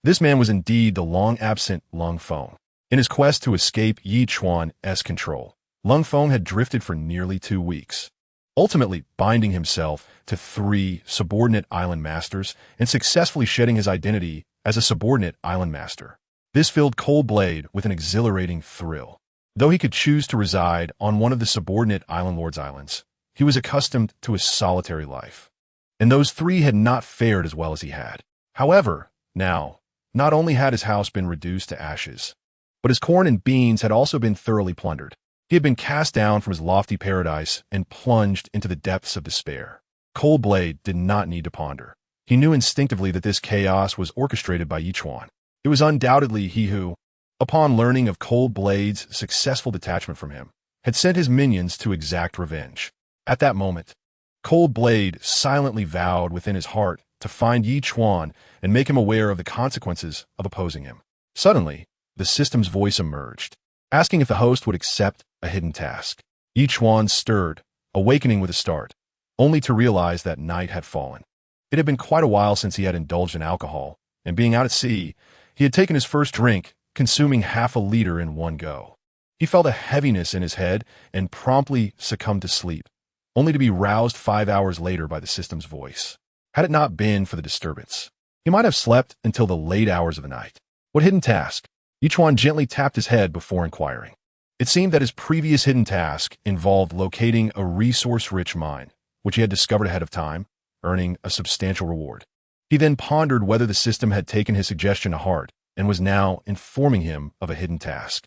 This man was indeed the long-absent Lung Feng. In his quest to escape Ye Chuan's control, Lung Feng had drifted for nearly 2 weeks, ultimately binding himself to 3 subordinate island masters and successfully shedding his identity as a subordinate island master. This filled Cold Blade with an exhilarating thrill. Though he could choose to reside on one of the subordinate island lords' islands, he was accustomed to a solitary life, and those 3 had not fared as well as he had. However, now, not only had his house been reduced to ashes, but his corn and beans had also been thoroughly plundered. He had been cast down from his lofty paradise and plunged into the depths of despair. Cold Blade did not need to ponder. He knew instinctively that this chaos was orchestrated by Ye Chuan. It was undoubtedly he who, upon learning of Cold Blade's successful detachment from him, had sent his minions to exact revenge. At that moment, Cold Blade silently vowed within his heart to find Ye Chuan and make him aware of the consequences of opposing him. Suddenly, the system's voice emerged, asking if the host would accept a hidden task. Ye Chuan stirred, awakening with a start, only to realize that night had fallen. It had been quite a while since he had indulged in alcohol, and being out at sea, he had taken his first drink, consuming half a liter in one go. He felt a heaviness in his head and promptly succumbed to sleep, only to be roused 5 hours later by the system's voice. Had it not been for the disturbance, he might have slept until the late hours of the night. What hidden task? Ye Chuan gently tapped his head before inquiring. It seemed that his previous hidden task involved locating a resource-rich mine, which he had discovered ahead of time, earning a substantial reward. He then pondered whether the system had taken his suggestion to heart and was now informing him of a hidden task.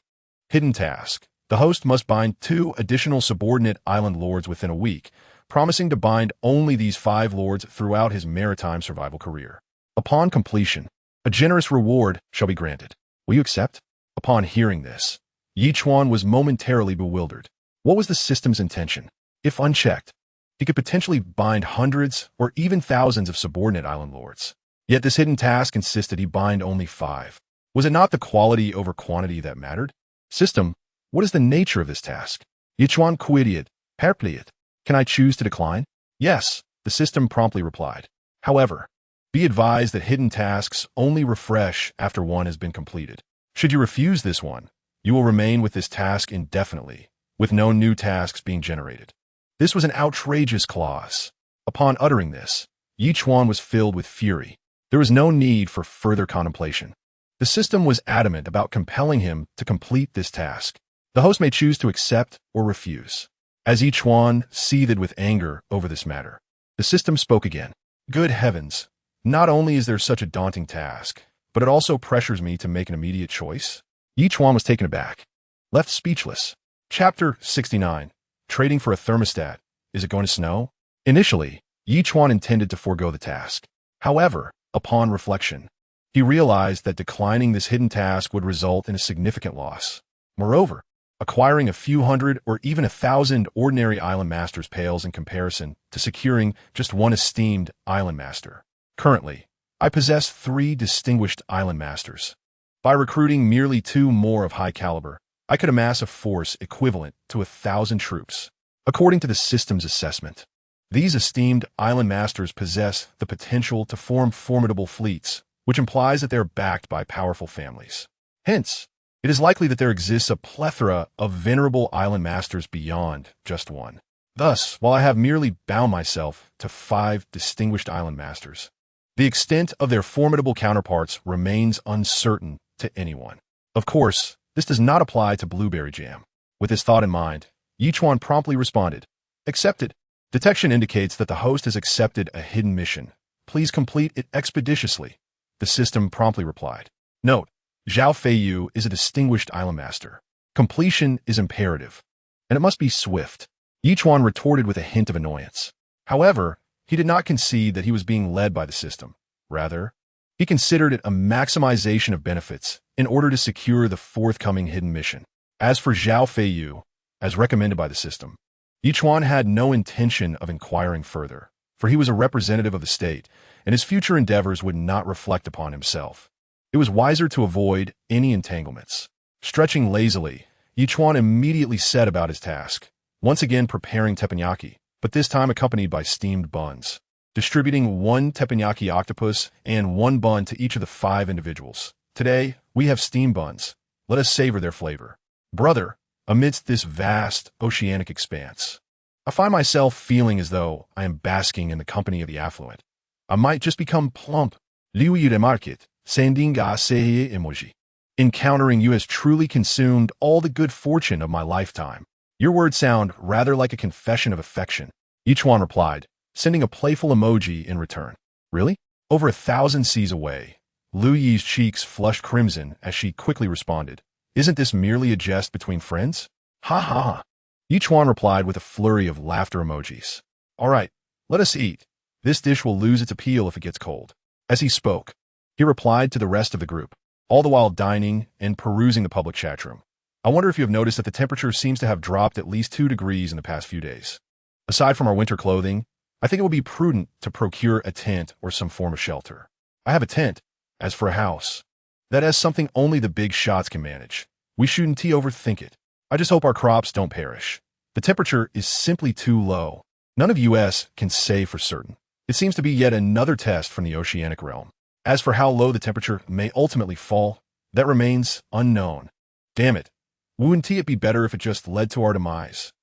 Hidden task. The host must bind 2 additional subordinate island lords within a week, promising to bind only these 5 lords throughout his maritime survival career. Upon completion, a generous reward shall be granted. Will you accept? Upon hearing this, Ye Chuan was momentarily bewildered. What was the system's intention? If unchecked, he could potentially bind hundreds or even thousands of subordinate island lords. Yet this hidden task insisted he bind only 5. Was it not the quality over quantity that mattered? System, what is the nature of this task? Ye Chuan quid perpliet. Can I choose to decline? Yes, the system promptly replied. However, Be advised that hidden tasks only refresh after one has been completed. Should you refuse this one, you will remain with this task indefinitely, with no new tasks being generated. This was an outrageous clause. Upon uttering this, Ye Chuan was filled with fury. There was no need for further contemplation. The system was adamant about compelling him to complete this task. The host may choose to accept or refuse. As Ye Chuan seethed with anger over this matter, the system spoke again. Good heavens, not only is there such a daunting task, but it also pressures me to make an immediate choice. Ye Chuan was taken aback, left speechless. Chapter 69. Trading for a thermostat. Is it going to snow? Initially, Ye Chuan intended to forego the task. However, upon reflection, he realized that declining this hidden task would result in a significant loss. Moreover, acquiring a few hundred or even 1,000 ordinary island masters pales in comparison to securing just one esteemed island master. Currently, I possess 3 distinguished island masters. By recruiting merely 2 more of high caliber, I could amass a force equivalent to 1,000 troops. According to the system's assessment, these esteemed island masters possess the potential to form formidable fleets, which implies that they are backed by powerful families. Hence, it is likely that there exists a plethora of venerable island masters beyond just one. Thus, while I have merely bound myself to 5 distinguished island masters, the extent of their formidable counterparts remains uncertain to anyone. Of course, this does not apply to blueberry jam. With this thought in mind, Ye Chuan promptly responded, "Accepted." Detection indicates that the host has accepted a hidden mission. Please complete it expeditiously. The system promptly replied. Note, Zhao Feiyu is a distinguished island master. Completion is imperative, and it must be swift. Ye Chuan retorted with a hint of annoyance. However, he did not concede that he was being led by the system. Rather, he considered it a maximization of benefits in order to secure the forthcoming hidden mission. As for Zhao Feiyu, as recommended by the system, Ye Chuan had no intention of inquiring further, for he was a representative of the state, and his future endeavors would not reflect upon himself. It was wiser to avoid any entanglements. Stretching lazily, Ye Chuan immediately set about his task, once again preparing teppanyaki, but this time accompanied by steamed buns, distributing 1 teppanyaki octopus and 1 bun to each of the 5 individuals. Today, we have steamed buns. Let us savor their flavor. Brother, amidst this vast oceanic expanse, I find myself feeling as though I am basking in the company of the affluent. I might just become plump. Liu Yu de market, sandinga seye emoji. Encountering you has truly consumed all the good fortune of my lifetime. Your words sound rather like a confession of affection. Ye Chuan replied, sending a playful emoji in return. Really? Over 1,000 seas away, Liu Yi's cheeks flushed crimson as she quickly responded. Isn't this merely a jest between friends? Ha ha ha. Ye Chuan replied with a flurry of laughter emojis. All right, let us eat. This dish will lose its appeal if it gets cold. As he spoke, he replied to the rest of the group, all the while dining and perusing the public chat room. I wonder if you have noticed that the temperature seems to have dropped at least 2 degrees in the past few days. Aside from our winter clothing, I think it would be prudent to procure a tent or some form of shelter. I have a tent. As for a house, that is something only the big shots can manage. We shouldn't overthink it. I just hope our crops don't perish. The temperature is simply too low. None of US can say for certain. It seems to be yet another test from the oceanic realm. As for how low the temperature may ultimately fall, that remains unknown. Damn it. Wouldn't it be better if it just led to our demise?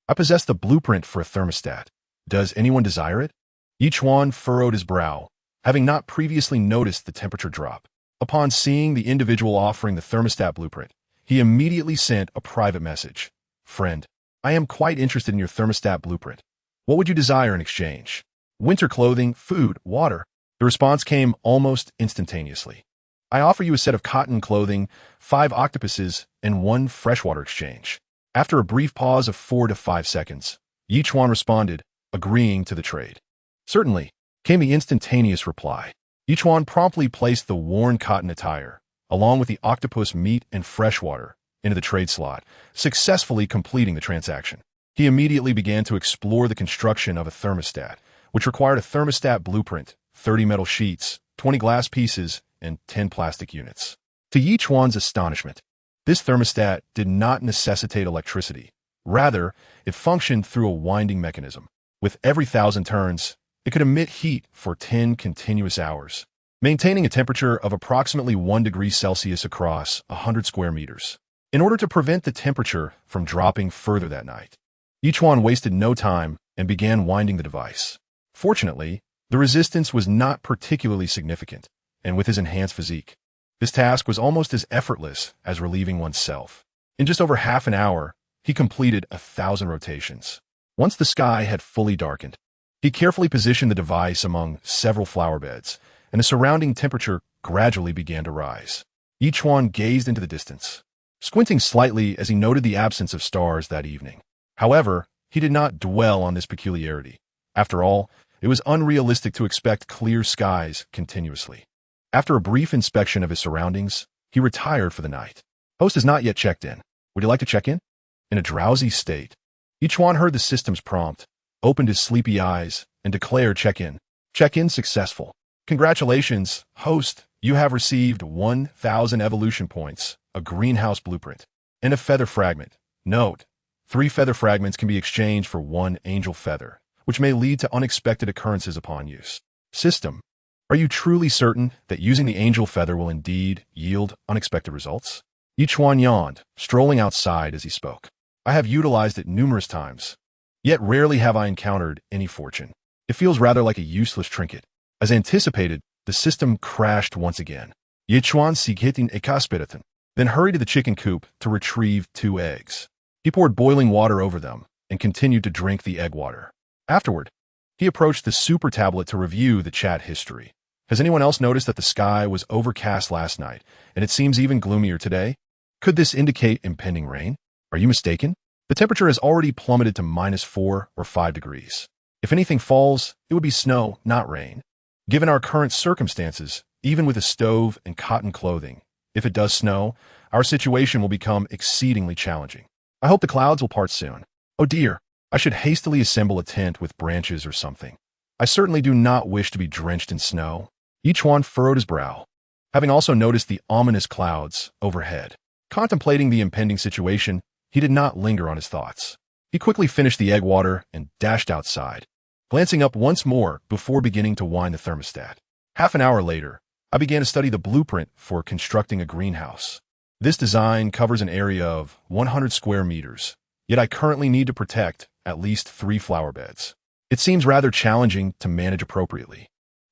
I possess the blueprint for a thermostat. Does anyone desire it? Ye Chuan furrowed his brow, having not previously noticed the temperature drop. Upon seeing the individual offering the thermostat blueprint, he immediately sent a private message. Friend, I am quite interested in your thermostat blueprint. What would you desire in exchange? Winter clothing, food, water. The response came almost instantaneously. I offer you a set of cotton clothing, 5 octopuses, and 1 freshwater exchange. After a brief pause of 4 to 5 seconds, Ye Chuan responded, agreeing to the trade. Certainly, came the instantaneous reply. Ye Chuan promptly placed the worn cotton attire, along with the octopus meat and freshwater, into the trade slot, successfully completing the transaction. He immediately began to explore the construction of a thermostat, which required a thermostat blueprint, 30 metal sheets, 20 glass pieces, and 10 plastic units. To Ye Chuan's astonishment, this thermostat did not necessitate electricity. Rather, it functioned through a winding mechanism. With every 1,000 turns, it could emit heat for 10 continuous hours, maintaining a temperature of approximately 1 degree Celsius across 100 square meters. In order to prevent the temperature from dropping further that night, Ye Chuan wasted no time and began winding the device. Fortunately, the resistance was not particularly significant, and with his enhanced physique, this task was almost as effortless as relieving oneself. In just over half an hour, he completed 1,000 rotations. Once the sky had fully darkened, he carefully positioned the device among several flower beds, and the surrounding temperature gradually began to rise. Ye Chuan gazed into the distance, squinting slightly as he noted the absence of stars that evening. However, he did not dwell on this peculiarity. After all, it was unrealistic to expect clear skies continuously. After a brief inspection of his surroundings, he retired for the night. Host has not yet checked in. Would you like to check in? In a drowsy state, Ye Chuan heard the system's prompt, opened his sleepy eyes, and declared check-in. Check-in successful. Congratulations, host. You have received 1,000 evolution points, a greenhouse blueprint, and a feather fragment. Note, 3 feather fragments can be exchanged for 1 angel feather, which may lead to unexpected occurrences upon use. System, are you truly certain that using the angel feather will indeed yield unexpected results? Ye Chuan yawned, strolling outside as he spoke. I have utilized it numerous times, yet rarely have I encountered any fortune. It feels rather like a useless trinket. As anticipated, the system crashed once again. Ye Chuan sigitin ekaspiritan, then hurried to the chicken coop to retrieve 2 eggs. He poured boiling water over them and continued to drink the egg water. Afterward, he approached the super tablet to review the chat history. Has anyone else noticed that the sky was overcast last night, and it seems even gloomier today? Could this indicate impending rain? Are you mistaken? The temperature has already plummeted to -4 or 5 degrees. If anything falls, it would be snow, not rain. Given our current circumstances, even with a stove and cotton clothing, if it does snow, our situation will become exceedingly challenging. I hope the clouds will part soon. Oh dear, I should hastily assemble a tent with branches or something. I certainly do not wish to be drenched in snow. Ye Chuan furrowed his brow, having also noticed the ominous clouds overhead. Contemplating the impending situation, he did not linger on his thoughts. He quickly finished the egg water and dashed outside, glancing up once more before beginning to wind the thermostat. Half an hour later, I began to study the blueprint for constructing a greenhouse. This design covers an area of 100 square meters, yet I currently need to protect at least 3 flower beds. It seems rather challenging to manage appropriately.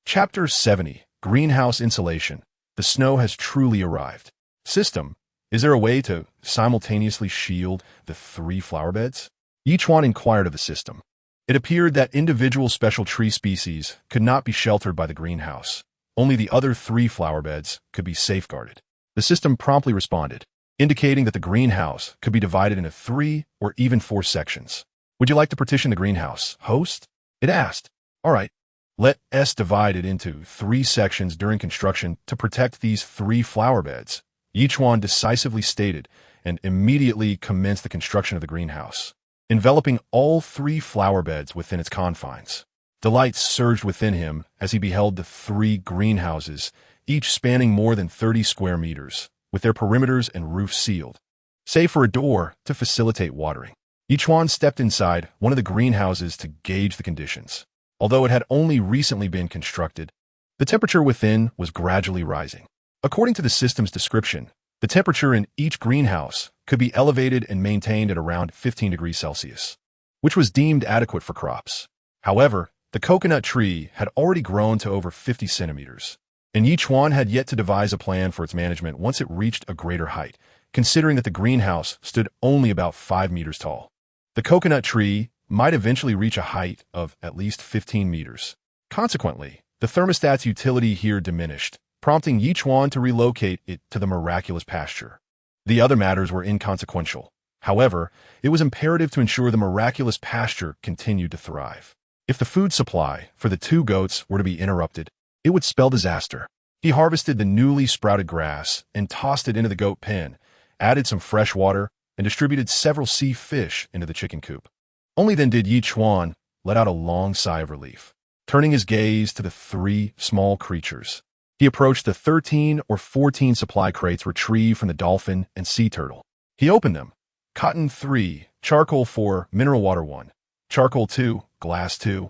Chapter 70, Greenhouse Insulation. The snow has truly arrived. System, is there a way to simultaneously shield the 3 flower beds? Ye Chuan inquired of the system. It appeared that individual special tree species could not be sheltered by the greenhouse. Only the other 3 flower beds could be safeguarded. The system promptly responded, indicating that the greenhouse could be divided into 3 or even 4 sections. Would you like to partition the greenhouse, host? It asked. All right. Let S divide it into 3 sections during construction to protect these 3 flower beds, Ye Chuan decisively stated, and immediately commenced the construction of the greenhouse, enveloping all 3 flower beds within its confines. Delight surged within him as he beheld the 3 greenhouses, each spanning more than 30 square meters, with their perimeters and roofs sealed, save for a door to facilitate watering. Ye Chuan stepped inside one of the greenhouses to gauge the conditions. Although it had only recently been constructed, the temperature within was gradually rising. According to the system's description, the temperature in each greenhouse could be elevated and maintained at around 15 degrees Celsius, which was deemed adequate for crops. However, the coconut tree had already grown to over 50 centimeters, and Ye Chuan had yet to devise a plan for its management once it reached a greater height, considering that the greenhouse stood only about 5 meters tall. The coconut tree might eventually reach a height of at least 15 meters. Consequently, the thermostat's utility here diminished, prompting Ye Chuan to relocate it to the miraculous pasture. The other matters were inconsequential. However, it was imperative to ensure the miraculous pasture continued to thrive. If the food supply for the 2 goats were to be interrupted, it would spell disaster. He harvested the newly sprouted grass and tossed it into the goat pen, added some fresh water, and distributed several sea fish into the chicken coop. Only then did Ye Chuan let out a long sigh of relief. Turning his gaze to the 3 small creatures, he approached the 13 or 14 supply crates retrieved from the dolphin and sea turtle. He opened them. Cotton 3, charcoal 4, mineral water 1, charcoal 2, glass 2.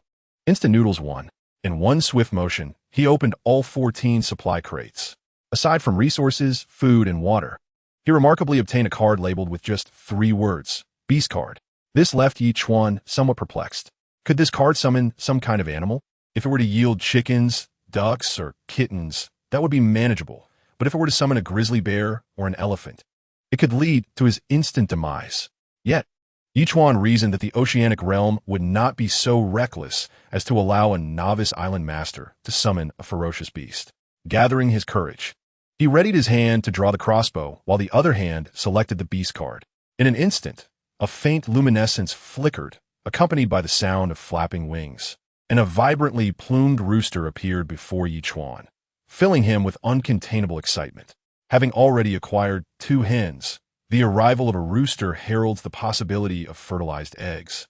Instant Noodles won. In one swift motion, he opened all 14 supply crates. Aside from resources, food, and water, he remarkably obtained a card labeled with just 3 words, Beast Card. This left Ye Chuan somewhat perplexed. Could this card summon some kind of animal? If it were to yield chickens, ducks, or kittens, that would be manageable. But if it were to summon a grizzly bear or an elephant, it could lead to his instant demise. Yet, Ye Chuan reasoned that the oceanic realm would not be so reckless as to allow a novice island master to summon a ferocious beast. Gathering his courage, he readied his hand to draw the crossbow, while the other hand selected the beast card. In an instant, a faint luminescence flickered, accompanied by the sound of flapping wings, and a vibrantly plumed rooster appeared before Ye Chuan, filling him with uncontainable excitement. Having already acquired 2 hens, the arrival of a rooster heralds the possibility of fertilized eggs,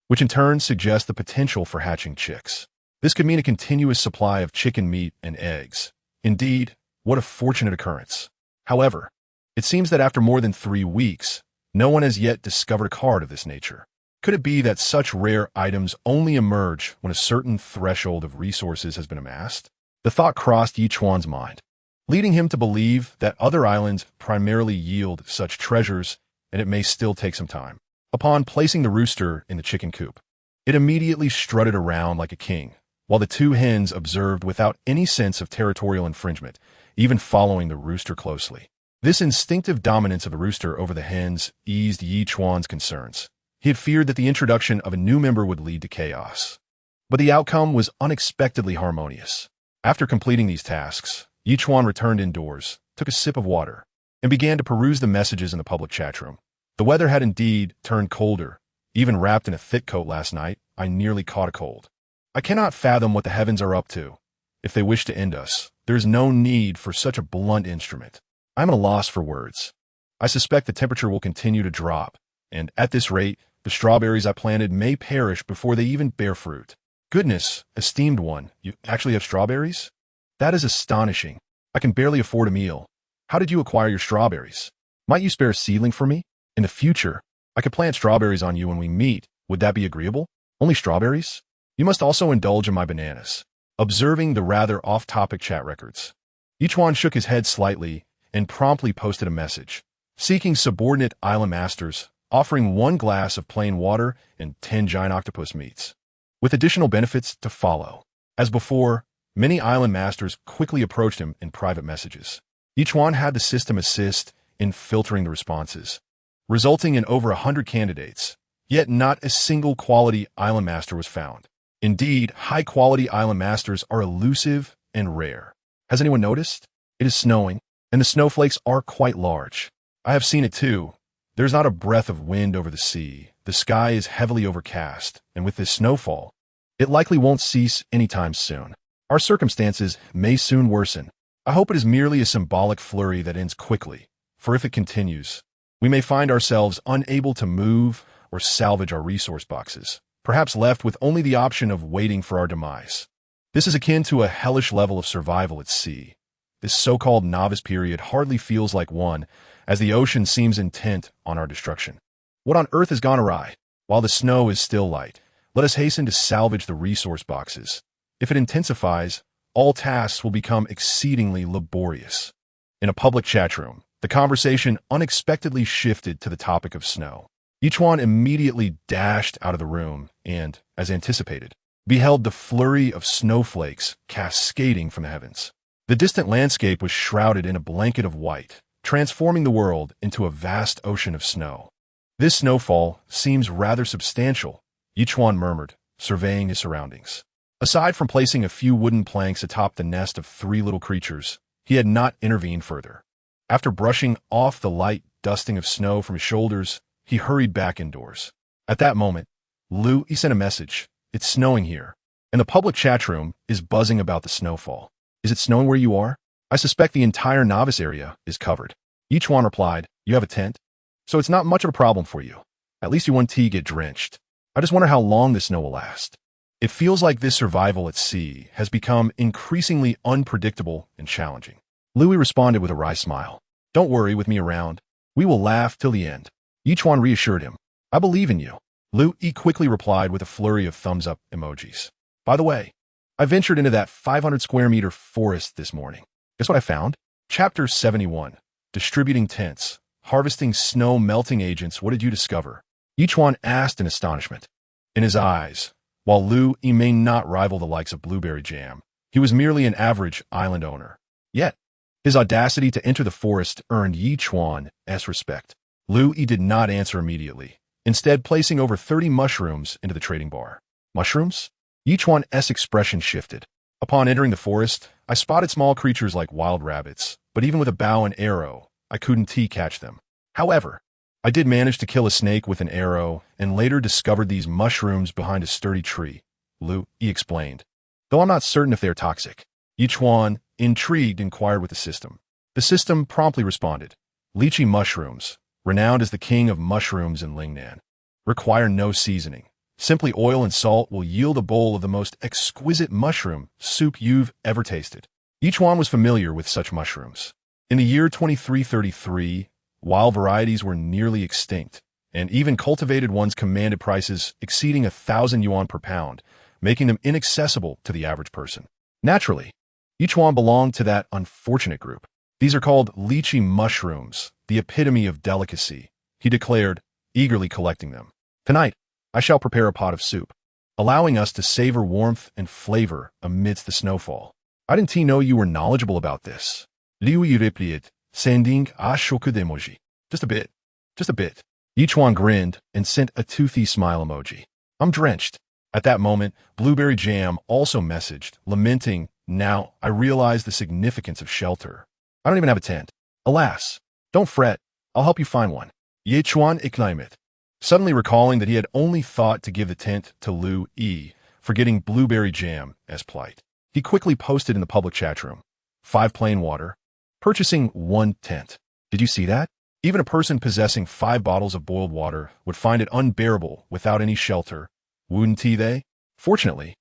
which in turn suggests the potential for hatching chicks. This could mean a continuous supply of chicken meat and eggs. Indeed, what a fortunate occurrence. However, it seems that after more than 3 weeks, no one has yet discovered a card of this nature. Could it be that such rare items only emerge when a certain threshold of resources has been amassed? The thought crossed Ye Chuan's mind, leading him to believe that other islands primarily yield such treasures, and it may still take some time. Upon placing the rooster in the chicken coop, it immediately strutted around like a king, while the 2 hens observed without any sense of territorial infringement, even following the rooster closely. This instinctive dominance of the rooster over the hens eased Ye Chuan's concerns. He had feared that the introduction of a new member would lead to chaos. But the outcome was unexpectedly harmonious. After completing these tasks, Ye Chuan returned indoors, took a sip of water, and began to peruse the messages in the public chat room. The weather had indeed turned colder. Even wrapped in a thick coat last night, I nearly caught a cold. I cannot fathom what the heavens are up to. If they wish to end us, there is no need for such a blunt instrument. I'm at a loss for words. I suspect the temperature will continue to drop, and at this rate, the strawberries I planted may perish before they even bear fruit. Goodness, esteemed one, you actually have strawberries? That is astonishing. I can barely afford a meal. How did you acquire your strawberries? Might you spare a seedling for me? In the future, I could plant strawberries on you when we meet. Would that be agreeable? Only strawberries? You must also indulge in my bananas. Observing the rather off-topic chat records, Ye Chuan shook his head slightly and promptly posted a message, seeking subordinate island masters, offering 1 glass of plain water and 10 giant octopus meats, with additional benefits to follow. As before, many island masters quickly approached him in private messages. Ye Chuan had the system assist in filtering the responses, resulting in over 100 candidates, yet not a single quality island master was found. Indeed, high-quality island masters are elusive and rare. Has anyone noticed? It is snowing, and the snowflakes are quite large. I have seen it too. There's not a breath of wind over the sea. The sky is heavily overcast, and with this snowfall, it likely won't cease anytime soon. Our circumstances may soon worsen. I hope it is merely a symbolic flurry that ends quickly, for if it continues, we may find ourselves unable to move or salvage our resource boxes, perhaps left with only the option of waiting for our demise. This is akin to a hellish level of survival at sea. This so-called novice period hardly feels like one, as the ocean seems intent on our destruction. What on earth has gone awry? While the snow is still light, let us hasten to salvage the resource boxes. If it intensifies, all tasks will become exceedingly laborious. In a public chat room, the conversation unexpectedly shifted to the topic of snow. Ye Chuan immediately dashed out of the room and, as anticipated, beheld the flurry of snowflakes cascading from the heavens. The distant landscape was shrouded in a blanket of white, transforming the world into a vast ocean of snow. This snowfall seems rather substantial, Ye Chuan murmured, surveying his surroundings. Aside from placing a few wooden planks atop the nest of 3 little creatures, he had not intervened further. After brushing off the light dusting of snow from his shoulders, he hurried back indoors. At that moment, he sent a message. It's snowing here, and the public chat room is buzzing about the snowfall. Is it snowing where you are? I suspect the entire novice area is covered. Ye Chuan replied, you have a tent? So it's not much of a problem for you. At least you won't get drenched. I just wonder how long the snow will last. It feels like this survival at sea has become increasingly unpredictable and challenging. Louis responded with a wry smile. Don't worry with me around. We will laugh till the end. Ye Chuan reassured him. I believe in you. Louis quickly replied with a flurry of thumbs-up emojis. By the way, I ventured into that 500 square meter forest this morning. Guess what I found? Chapter 71. Distributing tents. Harvesting snow melting agents. What did you discover? Ye Chuan asked in astonishment. In his eyes, while Lu Yi may not rival the likes of blueberry jam, he was merely an average island owner. Yet, his audacity to enter the forest earned Ye Chuan's respect. Lu Yi did not answer immediately, instead placing over 30 mushrooms into the trading bar. Mushrooms? Ye Chuan's expression shifted. Upon entering the forest, I spotted small creatures like wild rabbits, but even with a bow and arrow, I couldn't catch them. However, I did manage to kill a snake with an arrow and later discovered these mushrooms behind a sturdy tree, Lu Yi explained. Though I'm not certain if they are toxic. Ye Chuan, intrigued, inquired with the system. The system promptly responded. Lychee mushrooms, renowned as the king of mushrooms in Lingnan, require no seasoning. Simply oil and salt will yield a bowl of the most exquisite mushroom soup you've ever tasted. Ye Chuan was familiar with such mushrooms. In the year 2333, wild varieties were nearly extinct, and even cultivated ones commanded prices exceeding 1,000 yuan per pound, making them inaccessible to the average person. Naturally, Ye Chuan belonged to that unfortunate group. These are called lychee mushrooms, the epitome of delicacy, he declared, eagerly collecting them. Tonight, I shall prepare a pot of soup, allowing us to savor warmth and flavor amidst the snowfall. I didn't know you were knowledgeable about this. Liu Yi replied, sending a shocked emoji. Just a bit. Ye Chuan grinned and sent a toothy smile emoji. I'm drenched. At that moment, Blueberry Jam also messaged, lamenting, now I realize the significance of shelter. I don't even have a tent. Alas, don't fret, I'll help you find one. Ye Chuan exclaimed, suddenly recalling that he had only thought to give the tent to Lu Yi, forgetting Blueberry Jam as plight. He quickly posted in the public chat room, 5 plain water, purchasing 1 tent. Did you see that? Even a person possessing 5 bottles of boiled water would find it unbearable without any shelter, wouldn't they? Fortunately,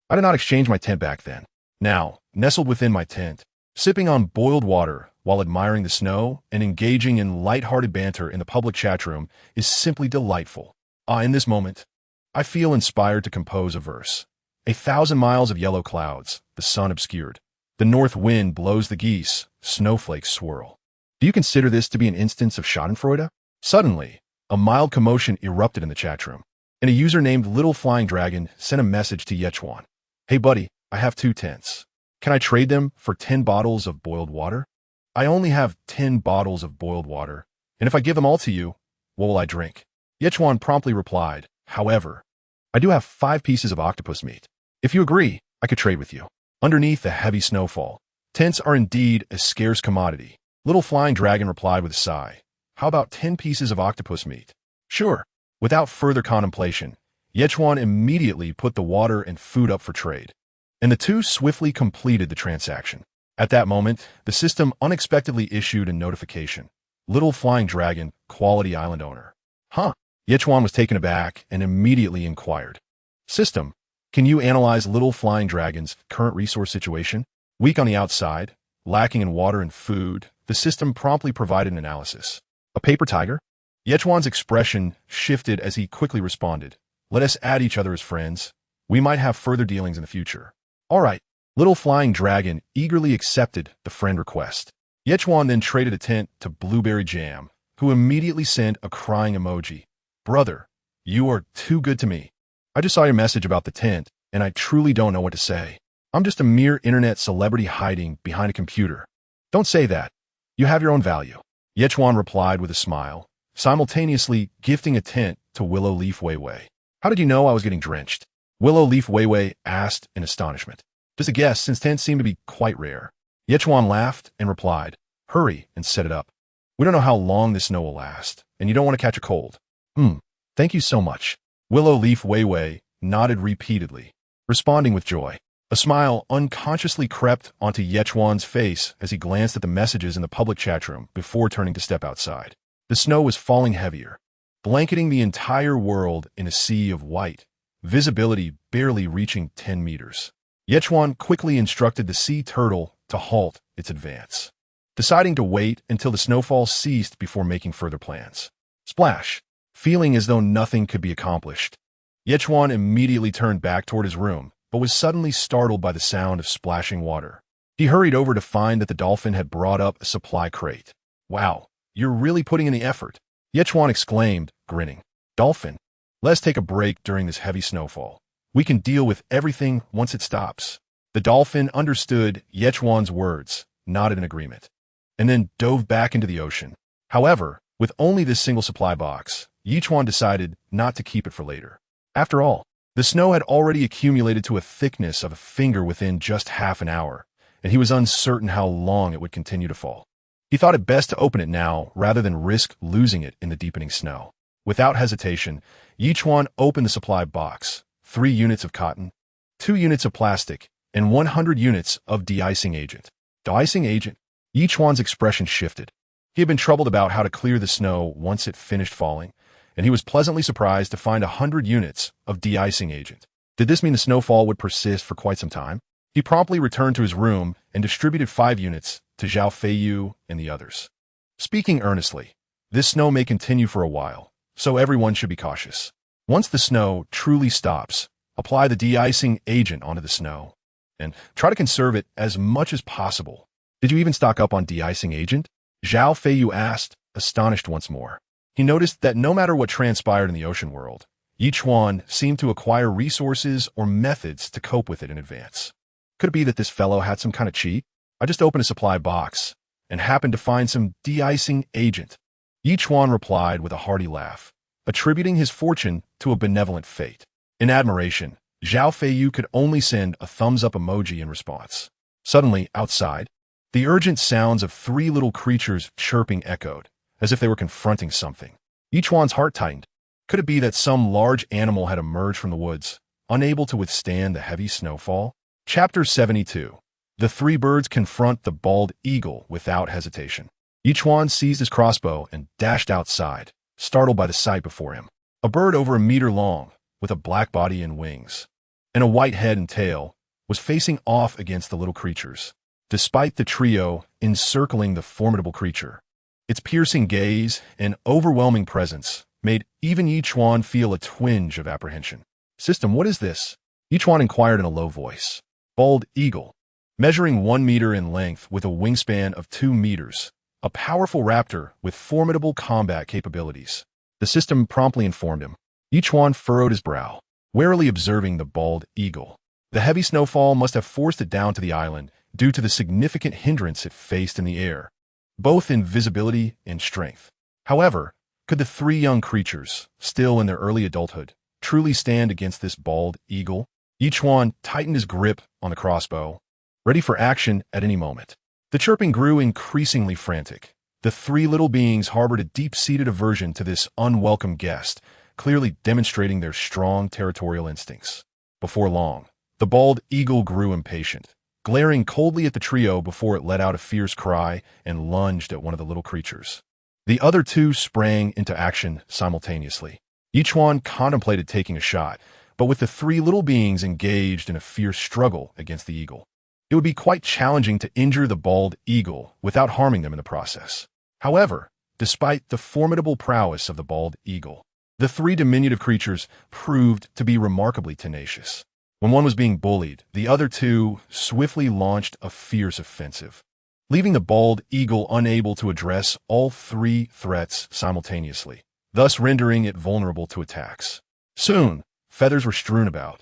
I did not exchange my tent back then. Now, nestled within my tent, sipping on boiled water while admiring the snow and engaging in light-hearted banter in the public chat room is simply delightful. In this moment, I feel inspired to compose a verse. 1,000 miles of yellow clouds, the sun obscured. The north wind blows the geese, snowflakes swirl. Do you consider this to be an instance of schadenfreude? Suddenly, a mild commotion erupted in the chat room, and a user named Little Flying Dragon sent a message to Ye Chuan. Hey buddy, I have 2 tents. Can I trade them for 10 bottles of boiled water? I only have 10 bottles of boiled water, and if I give them all to you, what will I drink? Ye Chuan promptly replied, however, I do have 5 pieces of octopus meat. If you agree, I could trade with you. Underneath the heavy snowfall, tents are indeed a scarce commodity. Little Flying Dragon replied with a sigh. How about 10 pieces of octopus meat? Sure. Without further contemplation, Ye Chuan immediately put the water and food up for trade, and the two swiftly completed the transaction. At that moment, the system unexpectedly issued a notification. Little Flying Dragon, quality island owner. Huh? Ye Chuan was taken aback and immediately inquired. System, can you analyze Little Flying Dragon's current resource situation? Weak on the outside, lacking in water and food, the system promptly provided an analysis. A paper tiger? Ye Chuan's expression shifted as he quickly responded. Let us add each other as friends. We might have further dealings in the future. All right. Little Flying Dragon eagerly accepted the friend request. Ye Chuan then traded a tent to Blueberry Jam, who immediately sent a crying emoji. Brother, you are too good to me. I just saw your message about the tent, and I truly don't know what to say. I'm just a mere internet celebrity hiding behind a computer. Don't say that. You have your own value. Ye Chuan replied with a smile, simultaneously gifting a tent to Willow Leaf Weiwei. How did you know I was getting drenched? Willow Leaf Weiwei asked in astonishment. Just a guess, since tents seem to be quite rare. Ye Chuan laughed and replied, hurry and set it up. We don't know how long this snow will last, and you don't want to catch a cold. Thank you so much. Willow Leaf Weiwei nodded repeatedly, responding with joy. A smile unconsciously crept onto Ye Chuan's face as he glanced at the messages in the public chat room before turning to step outside. The snow was falling heavier, blanketing the entire world in a sea of white, visibility barely reaching 10 meters. Ye Chuan quickly instructed the sea turtle to halt its advance, deciding to wait until the snowfall ceased before making further plans. Splash! Feeling as though nothing could be accomplished, Ye Chuan immediately turned back toward his room, but was suddenly startled by the sound of splashing water. He hurried over to find that the dolphin had brought up a supply crate. "Wow, you're really putting in the effort," Ye Chuan exclaimed, grinning. "Dolphin, let's take a break during this heavy snowfall. We can deal with everything once it stops." The dolphin understood Ye Chuan's words, nodded in agreement, and then dove back into the ocean. However, with only this single supply box, Ye Chuan decided not to keep it for later. After all, the snow had already accumulated to a thickness of a finger within just half an hour, and he was uncertain how long it would continue to fall. He thought it best to open it now rather than risk losing it in the deepening snow. Without hesitation, Ye Chuan opened the supply box: 3 units of cotton, 2 units of plastic, and 100 units of de-icing agent. De-icing agent? Ye Chuan's expression shifted. He had been troubled about how to clear the snow once it finished falling, and he was pleasantly surprised to find 100 units of de-icing agent. Did this mean the snowfall would persist for quite some time? He promptly returned to his room and distributed 5 units to Zhao Feiyu and the others. Speaking earnestly, this snow may continue for a while, so everyone should be cautious. Once the snow truly stops, apply the de-icing agent onto the snow, and try to conserve it as much as possible. Did you even stock up on de-icing agent? Zhao Feiyu asked, astonished once more. He noticed that no matter what transpired in the ocean world, Ye Chuan seemed to acquire resources or methods to cope with it in advance. Could it be that this fellow had some kind of cheat? I just opened a supply box and happened to find some de-icing agent. Ye Chuan replied with a hearty laugh, attributing his fortune to a benevolent fate. In admiration, Zhao Feiyu could only send a thumbs-up emoji in response. Suddenly, outside, the urgent sounds of 3 little creatures chirping echoed, as if they were confronting something. Ye Chuan's heart tightened. Could it be that some large animal had emerged from the woods, unable to withstand the heavy snowfall? Chapter 72. The 3 birds confront the bald eagle without hesitation. Ye Chuan seized his crossbow and dashed outside, startled by the sight before him. A bird over a meter long, with a black body and wings, and a white head and tail, was facing off against the little creatures. Despite the trio encircling the formidable creature, its piercing gaze and overwhelming presence made even Ye Chuan feel a twinge of apprehension. "System, what is this?" Ye Chuan inquired in a low voice. Bald eagle, measuring 1 meter in length with a wingspan of 2 meters, a powerful raptor with formidable combat capabilities. The system promptly informed him. Ye Chuan furrowed his brow, warily observing the bald eagle. The heavy snowfall must have forced it down to the island due to the significant hindrance it faced in the air, both in visibility and strength. However, could the 3 young creatures, still in their early adulthood, truly stand against this bald eagle? Ye Chuan tightened his grip on the crossbow, ready for action at any moment. The chirping grew increasingly frantic. The 3 little beings harbored a deep-seated aversion to this unwelcome guest, clearly demonstrating their strong territorial instincts. Before long, the bald eagle grew impatient, glaring coldly at the trio before it let out a fierce cry and lunged at one of the little creatures. The other 2 sprang into action simultaneously. Ye Chuan contemplated taking a shot, but with the 3 little beings engaged in a fierce struggle against the eagle, it would be quite challenging to injure the bald eagle without harming them in the process. However, despite the formidable prowess of the bald eagle, the 3 diminutive creatures proved to be remarkably tenacious. When one was being bullied, the other 2 swiftly launched a fierce offensive, leaving the bald eagle unable to address all 3 threats simultaneously, thus rendering it vulnerable to attacks. Soon, feathers were strewn about,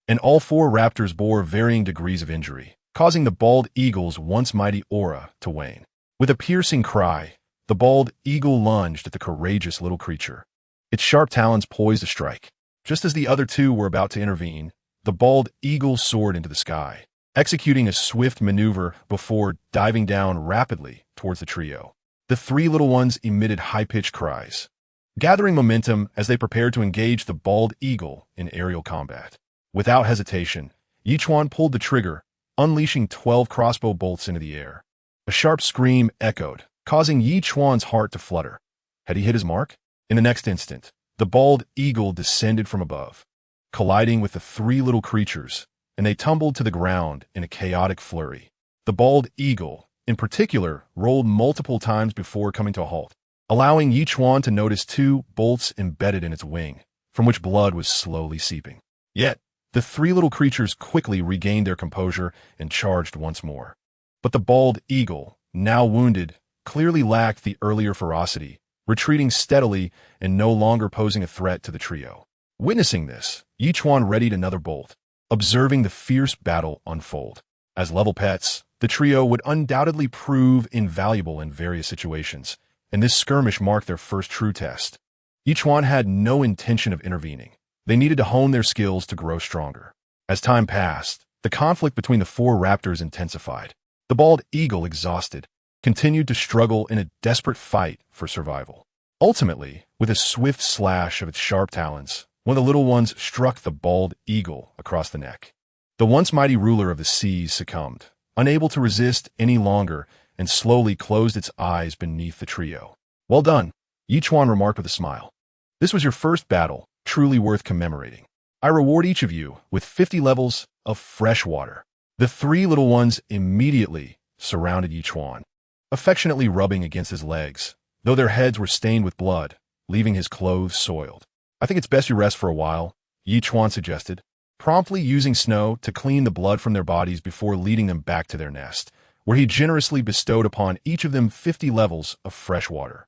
and all 4 raptors bore varying degrees of injury, causing the bald eagle's once mighty aura to wane. With a piercing cry, the bald eagle lunged at the courageous little creature, its sharp talons poised to strike. Just as the other 2 were about to intervene, the bald eagle soared into the sky, executing a swift maneuver before diving down rapidly towards the trio. The 3 little ones emitted high-pitched cries, gathering momentum as they prepared to engage the bald eagle in aerial combat. Without hesitation, Ye Chuan pulled the trigger, unleashing 12 crossbow bolts into the air. A sharp scream echoed, causing Ye Chuan's heart to flutter. Had he hit his mark? In the next instant, the bald eagle descended from above, colliding with the 3 little creatures, and they tumbled to the ground in a chaotic flurry. The bald eagle, in particular, rolled multiple times before coming to a halt, allowing Ye Chuan to notice 2 bolts embedded in its wing, from which blood was slowly seeping. Yet, The three little creatures quickly regained their composure and charged once more. But the bald eagle, now wounded, clearly lacked the earlier ferocity, retreating steadily and no longer posing a threat to the trio. Witnessing this, Ye Chuan readied another bolt, observing the fierce battle unfold. As level pets, the trio would undoubtedly prove invaluable in various situations, and this skirmish marked their first true test. Ye Chuan had no intention of intervening. They needed to hone their skills to grow stronger. As time passed, the conflict between the four raptors intensified. The bald eagle, exhausted, continued to struggle in a desperate fight for survival. Ultimately, with a swift slash of its sharp talons, one of the little ones struck the bald eagle across the neck. The once mighty ruler of the seas succumbed, unable to resist any longer, and slowly closed its eyes beneath the trio. "Well done," Ye Chuan remarked with a smile. "This was your first battle, truly worth commemorating. I reward each of you with 50 levels of fresh water." The three little ones immediately surrounded Ye Chuan, affectionately rubbing against his legs, though their heads were stained with blood, leaving his clothes soiled. "I think it's best you rest for a while," Ye Chuan suggested, promptly using snow to clean the blood from their bodies before leading them back to their nest, where he generously bestowed upon each of them 50 levels of fresh water.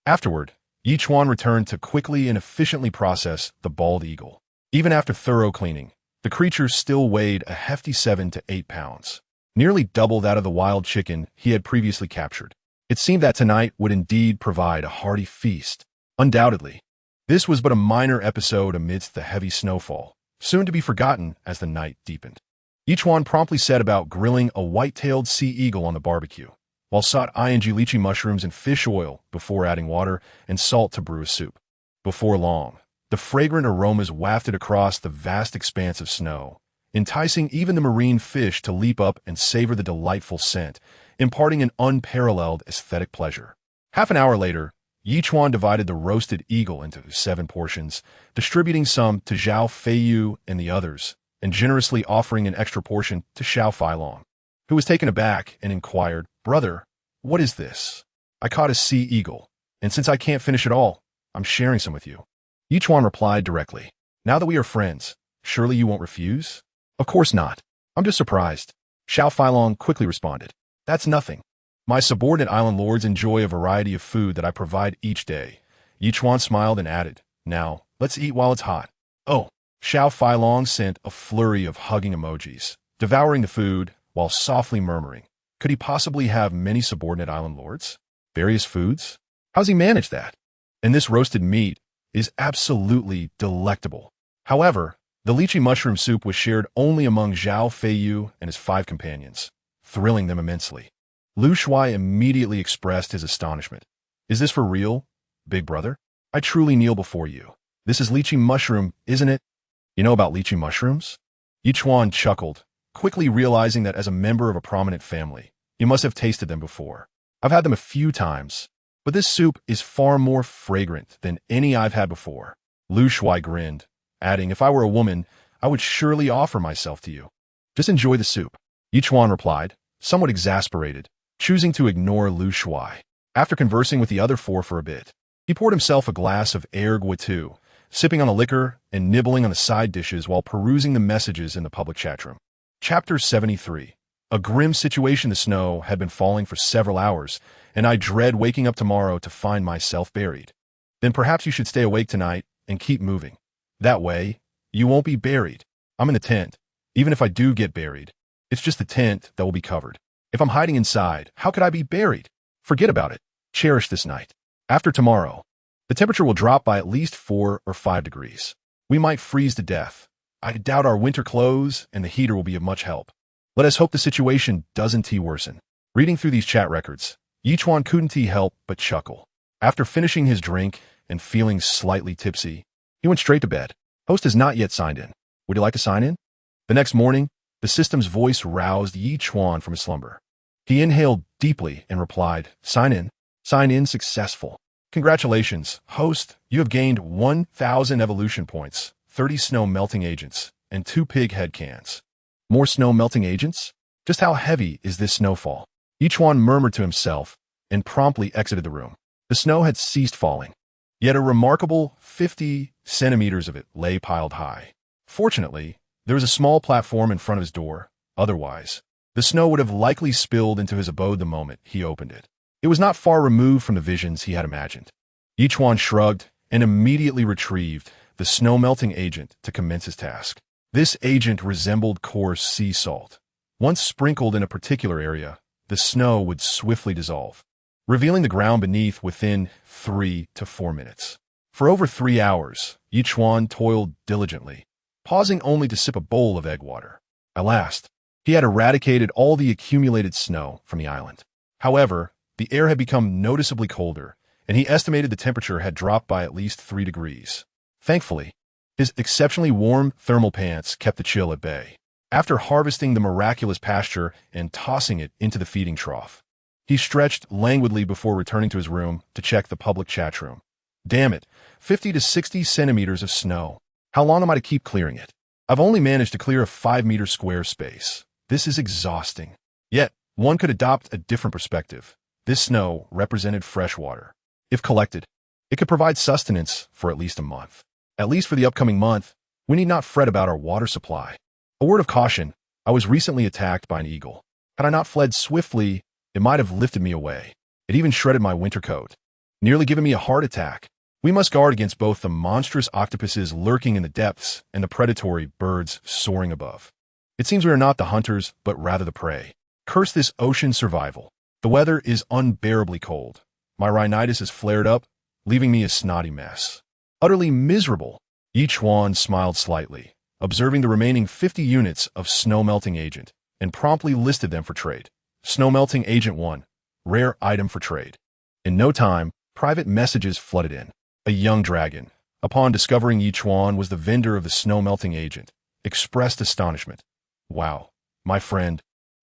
Afterward, Ye Chuan returned to quickly and efficiently process the bald eagle. Even after thorough cleaning, the creature still weighed a hefty 7 to 8 pounds, nearly double that of the wild chicken he had previously captured. It seemed that tonight would indeed provide a hearty feast. Undoubtedly, this was but a minor episode amidst the heavy snowfall, soon to be forgotten as the night deepened. Ye Chuan promptly set about grilling a white-tailed sea eagle on the barbecue, while sought lychee mushrooms and fish oil before adding water and salt to brew a soup. Before long, the fragrant aromas wafted across the vast expanse of snow, enticing even the marine fish to leap up and savor the delightful scent, imparting an unparalleled aesthetic pleasure. Half an hour later, Ye Chuan divided the roasted eagle into 7 portions, distributing some to Zhao Feiyu and the others, and generously offering an extra portion to Xiao Feilong, who was taken aback and inquired, "Brother, what is this?" "I caught a sea eagle, and since I can't finish it all, I'm sharing some with you." Ye Chuan replied directly, "Now that we are friends, surely you won't refuse?" "Of course not. I'm just surprised." Xiao Feilong quickly responded, "That's nothing. My subordinate island lords enjoy a variety of food that I provide each day." Ye Chuan smiled and added, "Now, let's eat while it's hot." "Oh." Xiao Feilong sent a flurry of hugging emojis, devouring the food while softly murmuring, "Could he possibly have many subordinate island lords? Various foods? How's he manage that? And this roasted meat is absolutely delectable." However, the lychee mushroom soup was shared only among Zhao Feiyu and his 5 companions, thrilling them immensely. Lu Shuai immediately expressed his astonishment. "Is this for real, big brother? I truly kneel before you. This is lychee mushroom, isn't it?" "You know about lychee mushrooms?" Ye Chuan chuckled, quickly realizing that as a member of a prominent family, he must have tasted them before. "I've had them a few times, but this soup is far more fragrant than any I've had before." Lu Shuai grinned, adding, "If I were a woman, I would surely offer myself to you." "Just enjoy the soup," Ye Chuan replied, somewhat exasperated, choosing to ignore Lu Shuai. After conversing with the other 4 for a bit, he poured himself a glass of ergue too, sipping on the liquor and nibbling on the side dishes while perusing the messages in the public chat room. Chapter 73. A grim situation. The snow had been falling for several hours, and I dread waking up tomorrow to find myself buried. Then perhaps you should stay awake tonight and keep moving. That way, you won't be buried. I'm in the tent. Even if I do get buried, it's just the tent that will be covered. If I'm hiding inside, how could I be buried? Forget about it. Cherish this night. After tomorrow, the temperature will drop by at least 4 or 5 degrees. We might freeze to death. I doubt our winter clothes and the heater will be of much help. Let us hope the situation doesn't worsen. Reading through these chat records, Ye Chuan couldn't help but chuckle. After finishing his drink and feeling slightly tipsy, he went straight to bed. Host has not yet signed in. Would you like to sign in? The next morning, the system's voice roused Ye Chuan from his slumber. He inhaled deeply and replied, "Sign in. Sign in successful. Congratulations, host. You have gained 1,000 evolution points, 30 snow melting agents, and 2 pig head cans." More snow melting agents? Just how heavy is this snowfall? Ye Chuan murmured to himself and promptly exited the room. The snow had ceased falling, yet a remarkable 50 centimeters of it lay piled high. Fortunately, There was a small platform in front of his door. Otherwise, the snow would have likely spilled into his abode the moment he opened it. It was not far removed from the visions he had imagined. Ye Chuan shrugged and immediately retrieved the snow-melting agent to commence his task. This agent resembled coarse sea salt. Once sprinkled in a particular area, the snow would swiftly dissolve, revealing the ground beneath within 3 to 4 minutes. For over 3 hours, Ye Chuan toiled diligently, pausing only to sip a bowl of egg water. At last, he had eradicated all the accumulated snow from the island. However, the air had become noticeably colder, and he estimated the temperature had dropped by at least 3 degrees. Thankfully, his exceptionally warm thermal pants kept the chill at bay. After harvesting the miraculous pasture and tossing it into the feeding trough, he stretched languidly before returning to his room to check the public chat room. Damn it, 50 to 60 centimeters of snow. How long am I to keep clearing it? I've only managed to clear a 5-meter square space. This is exhausting. Yet, one could adopt a different perspective. This snow represented fresh water. If collected, it could provide sustenance for at least a month. At least for the upcoming month, we need not fret about our water supply. A word of caution, I was recently attacked by an eagle. Had I not fled swiftly, it might have lifted me away. It even shredded my winter coat, nearly giving me a heart attack. We must guard against both the monstrous octopuses lurking in the depths and the predatory birds soaring above. It seems we are not the hunters, but rather the prey. Curse this ocean survival. The weather is unbearably cold. My rhinitis has flared up, leaving me a snotty mess. Utterly miserable. Ye Chuan smiled slightly, observing the remaining 50 units of snow-melting agent, and promptly listed them for trade. Snow-melting agent 1, rare item for trade. In no time, private messages flooded in. A young dragon, upon discovering Ye Chuan was the vendor of the snow-melting agent, expressed astonishment. Wow, my friend,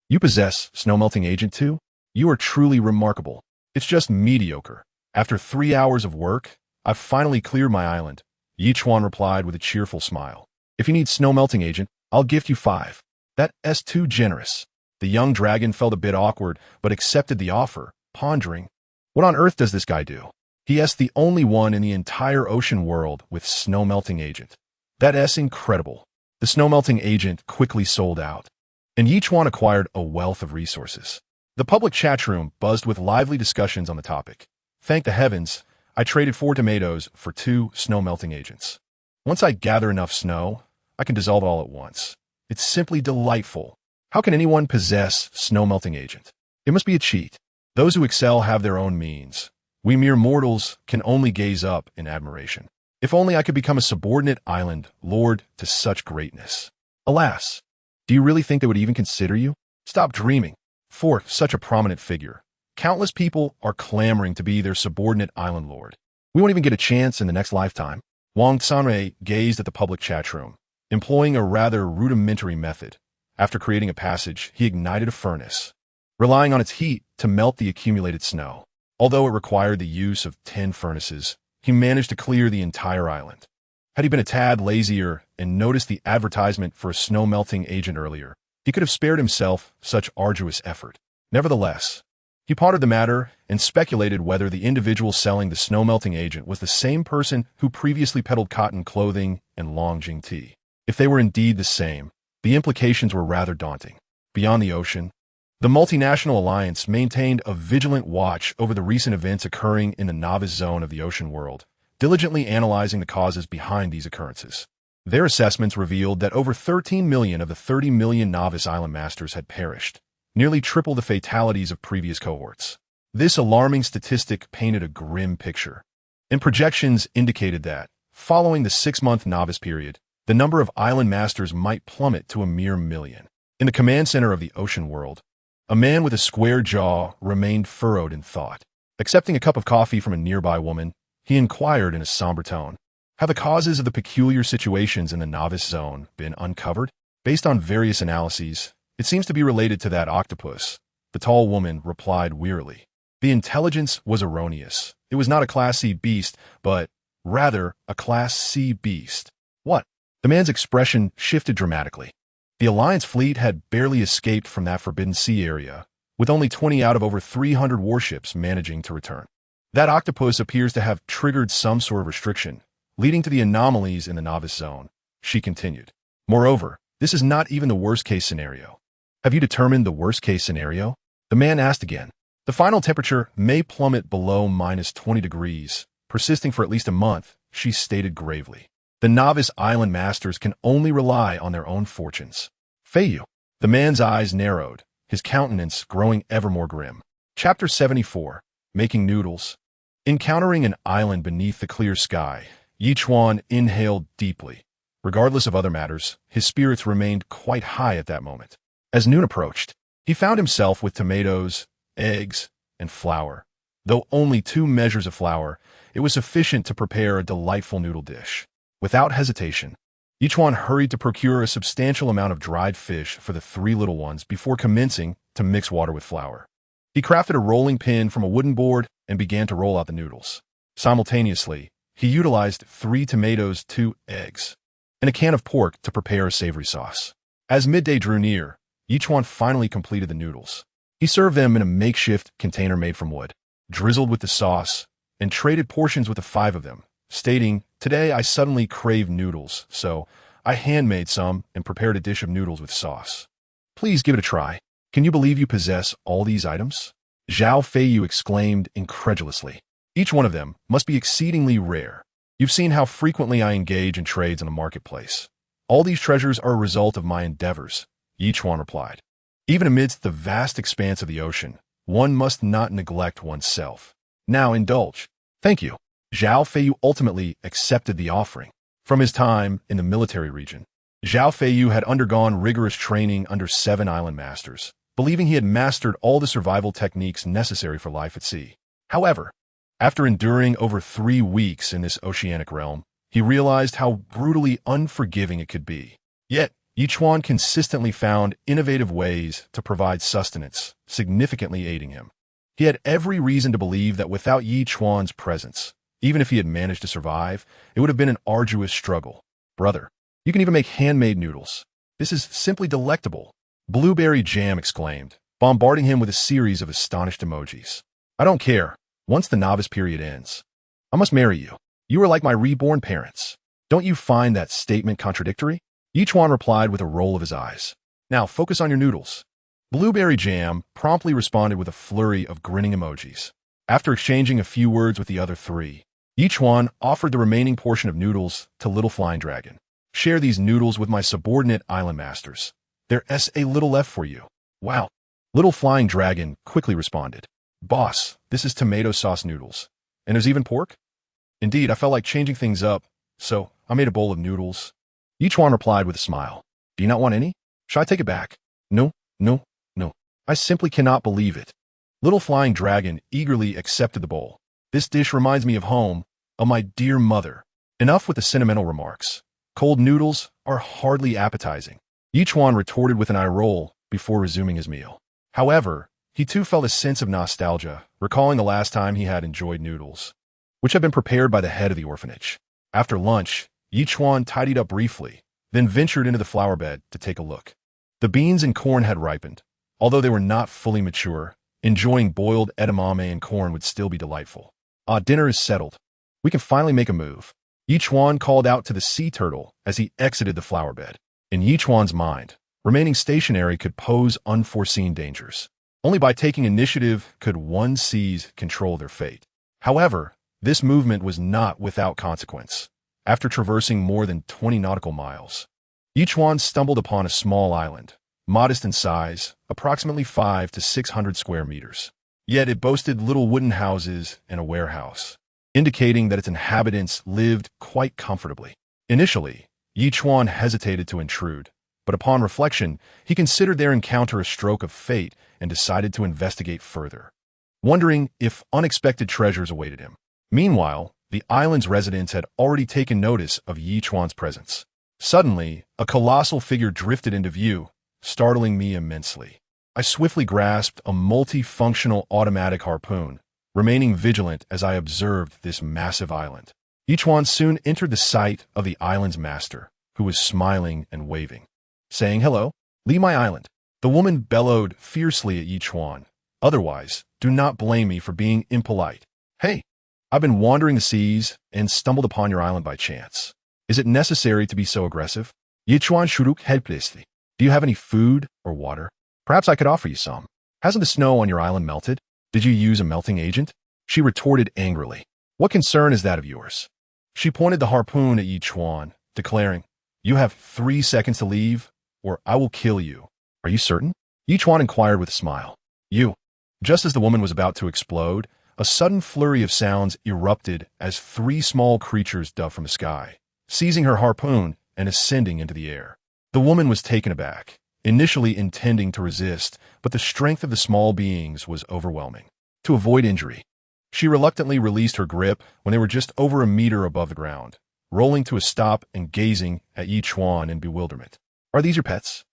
you possess snow-melting agent too? You are truly remarkable. It's just mediocre. After 3 hours of work, I've finally cleared my island. Ye Chuan replied with a cheerful smile. If you need snow-melting agent, I'll gift you 5. That's too generous. The young dragon felt a bit awkward, but accepted the offer, pondering. What on earth does this guy do? He*s the only one in the entire ocean world with snow-melting agent. That's incredible. The snow-melting agent quickly sold out, and Ye Chuan acquired a wealth of resources. The public chat room buzzed with lively discussions on the topic. Thank the heavens, I traded 4 tomatoes for 2 snow-melting agents. Once I gather enough snow, I can dissolve it all at once. It's simply delightful. How can anyone possess snow-melting agent? It must be a cheat. Those who excel have their own means. We mere mortals can only gaze up in admiration. If only I could become a subordinate island lord to such greatness. Alas, do you really think they would even consider you? Stop dreaming. For such a prominent figure, countless people are clamoring to be their subordinate island lord. We won't even get a chance in the next lifetime. Wang Tsanrui gazed at the public chat room, employing a rather rudimentary method. After creating a passage, he ignited a furnace, relying on its heat to melt the accumulated snow. Although it required the use of 10 furnaces, he managed to clear the entire island. Had he been a tad lazier and noticed the advertisement for a snow-melting agent earlier, he could have spared himself such arduous effort. Nevertheless, he pondered the matter and speculated whether the individual selling the snow-melting agent was the same person who previously peddled cotton clothing and Longjing tea. If they were indeed the same, the implications were rather daunting. Beyond the ocean, the multinational alliance maintained a vigilant watch over the recent events occurring in the novice zone of the ocean world, diligently analyzing the causes behind these occurrences. Their assessments revealed that over 13 million of the 30 million novice island masters had perished, nearly triple the fatalities of previous cohorts. This alarming statistic painted a grim picture, and projections indicated that, following the 6-month novice period, the number of island masters might plummet to a mere million. In the command center of the ocean world, a man with a square jaw remained furrowed in thought. Accepting a cup of coffee from a nearby woman, he inquired in a somber tone, have the causes of the peculiar situations in the novice zone been uncovered? Based on various analyses, it seems to be related to that octopus. The tall woman replied wearily. The intelligence was erroneous. It was not a Class C beast, but rather a Class C beast. What? The man's expression shifted dramatically. The Alliance fleet had barely escaped from that forbidden sea area, with only 20 out of over 300 warships managing to return. That octopus appears to have triggered some sort of restriction, leading to the anomalies in the novice zone, she continued. Moreover, This is not even the worst-case scenario. Have you determined the worst-case scenario? The man asked again. The final temperature may plummet below -20 degrees, persisting for at least a month, she stated gravely. The novice island masters can only rely on their own fortunes. Feiyu. The man's eyes narrowed, his countenance growing ever more grim. Chapter 74. Making Noodles. Encountering an island beneath the clear sky, Ye Chuan inhaled deeply. Regardless of other matters, his spirits remained quite high at that moment. As noon approached, he found himself with tomatoes, eggs, and flour. Though only 2 measures of flour, it was sufficient to prepare a delightful noodle dish. Without hesitation, Ye Chuan hurried to procure a substantial amount of dried fish for the 3 little ones before commencing to mix water with flour. He crafted a rolling pin from a wooden board and began to roll out the noodles. Simultaneously, he utilized 3 tomatoes, 2 eggs, and a can of pork to prepare a savory sauce. As midday drew near, Ye Chuan finally completed the noodles. He served them in a makeshift container made from wood, drizzled with the sauce, and traded portions with the 5 of them, stating, "Today I suddenly craved noodles, so I handmade some and prepared a dish of noodles with sauce. Please give it a try. Can you believe you possess all these items?" Zhao Feiyu exclaimed incredulously. "Each one of them must be exceedingly rare. You've seen how frequently I engage in trades in the marketplace. All these treasures are a result of my endeavors," Ye Chuan replied. "Even amidst the vast expanse of the ocean, one must not neglect oneself. Now indulge." "Thank you." Zhao Feiyu ultimately accepted the offering. From his time in the military region, Zhao Feiyu had undergone rigorous training under 7 island masters, believing he had mastered all the survival techniques necessary for life at sea. However, after enduring over 3 weeks in this oceanic realm, he realized how brutally unforgiving it could be. Yet, Ye Chuan consistently found innovative ways to provide sustenance, significantly aiding him. He had every reason to believe that without Ye Chuan's presence, even if he had managed to survive, it would have been an arduous struggle. "Brother, you can even make handmade noodles. This is simply delectable," Blueberry Jam exclaimed, bombarding him with a series of astonished emojis. "I don't care. Once the novice period ends, I must marry you. You are like my reborn parents. Don't you find that statement contradictory?" Ye Chuan replied with a roll of his eyes. "Now focus on your noodles." Blueberry Jam promptly responded with a flurry of grinning emojis. After exchanging a few words with the other 3, Ye Chuan offered the remaining portion of noodles to Little Flying Dragon. "Share these noodles with my subordinate island masters. There's a little left for you." "Wow." Little Flying Dragon quickly responded. "Boss, this is tomato sauce noodles. And there's even pork?" "Indeed, I felt like changing things up, so I made a bowl of noodles." Ye Chuan replied with a smile. "Do you not want any? Shall I take it back?" No. I simply cannot believe it." Little Flying Dragon eagerly accepted the bowl. "This dish reminds me of home, of my dear mother." Enough with the sentimental remarks. Cold noodles are hardly appetizing. Ye Chuan retorted with an eye roll before resuming his meal. However, he too felt a sense of nostalgia, recalling the last time he had enjoyed noodles, which had been prepared by the head of the orphanage. After lunch, Ye Chuan tidied up briefly, then ventured into the flower bed to take a look. The beans and corn had ripened. Although they were not fully mature, enjoying boiled edamame and corn would still be delightful. Dinner is settled. We can finally make a move." Ye Chuan called out to the sea turtle as he exited the flower bed. In Ye Chuan's mind, remaining stationary could pose unforeseen dangers. Only by taking initiative could one seize control of their fate. However, this movement was not without consequence. After traversing more than 20 nautical miles, Ye Chuan stumbled upon a small island, modest in size, approximately 500 to 600 square meters. Yet it boasted little wooden houses and a warehouse, indicating that its inhabitants lived quite comfortably. Initially, Ye Chuan hesitated to intrude, but upon reflection, he considered their encounter a stroke of fate and decided to investigate further, wondering if unexpected treasures awaited him. Meanwhile, the island's residents had already taken notice of Ye Chuan's presence. Suddenly, a colossal figure drifted into view, startling me immensely. I swiftly grasped a multifunctional automatic harpoon, remaining vigilant as I observed this massive island. Ye Chuan soon entered the sight of the island's master, who was smiling and waving, saying, "Hello, leave my island." The woman bellowed fiercely at Ye Chuan. "Otherwise, do not blame me for being impolite. Hey, I've been wandering the seas and stumbled upon your island by chance. Is it necessary to be so aggressive?" Ye Chuan shuruk helplessly. Do you have any food or water? Perhaps I could offer you some. Hasn't the snow on your island melted? Did you use a melting agent? She retorted angrily. What concern is that of yours? She pointed the harpoon at Ye Chuan, declaring, You have 3 seconds to leave, or I will kill you. Are you certain? Ye Chuan inquired with a smile. You. Just as the woman was about to explode, a sudden flurry of sounds erupted as 3 small creatures dove from the sky, seizing her harpoon and ascending into the air. The woman was taken aback, initially intending to resist, but the strength of the small beings was overwhelming. To avoid injury, she reluctantly released her grip when they were just over a meter above the ground, rolling to a stop and gazing at Ye Chuan in bewilderment. Are these your pets?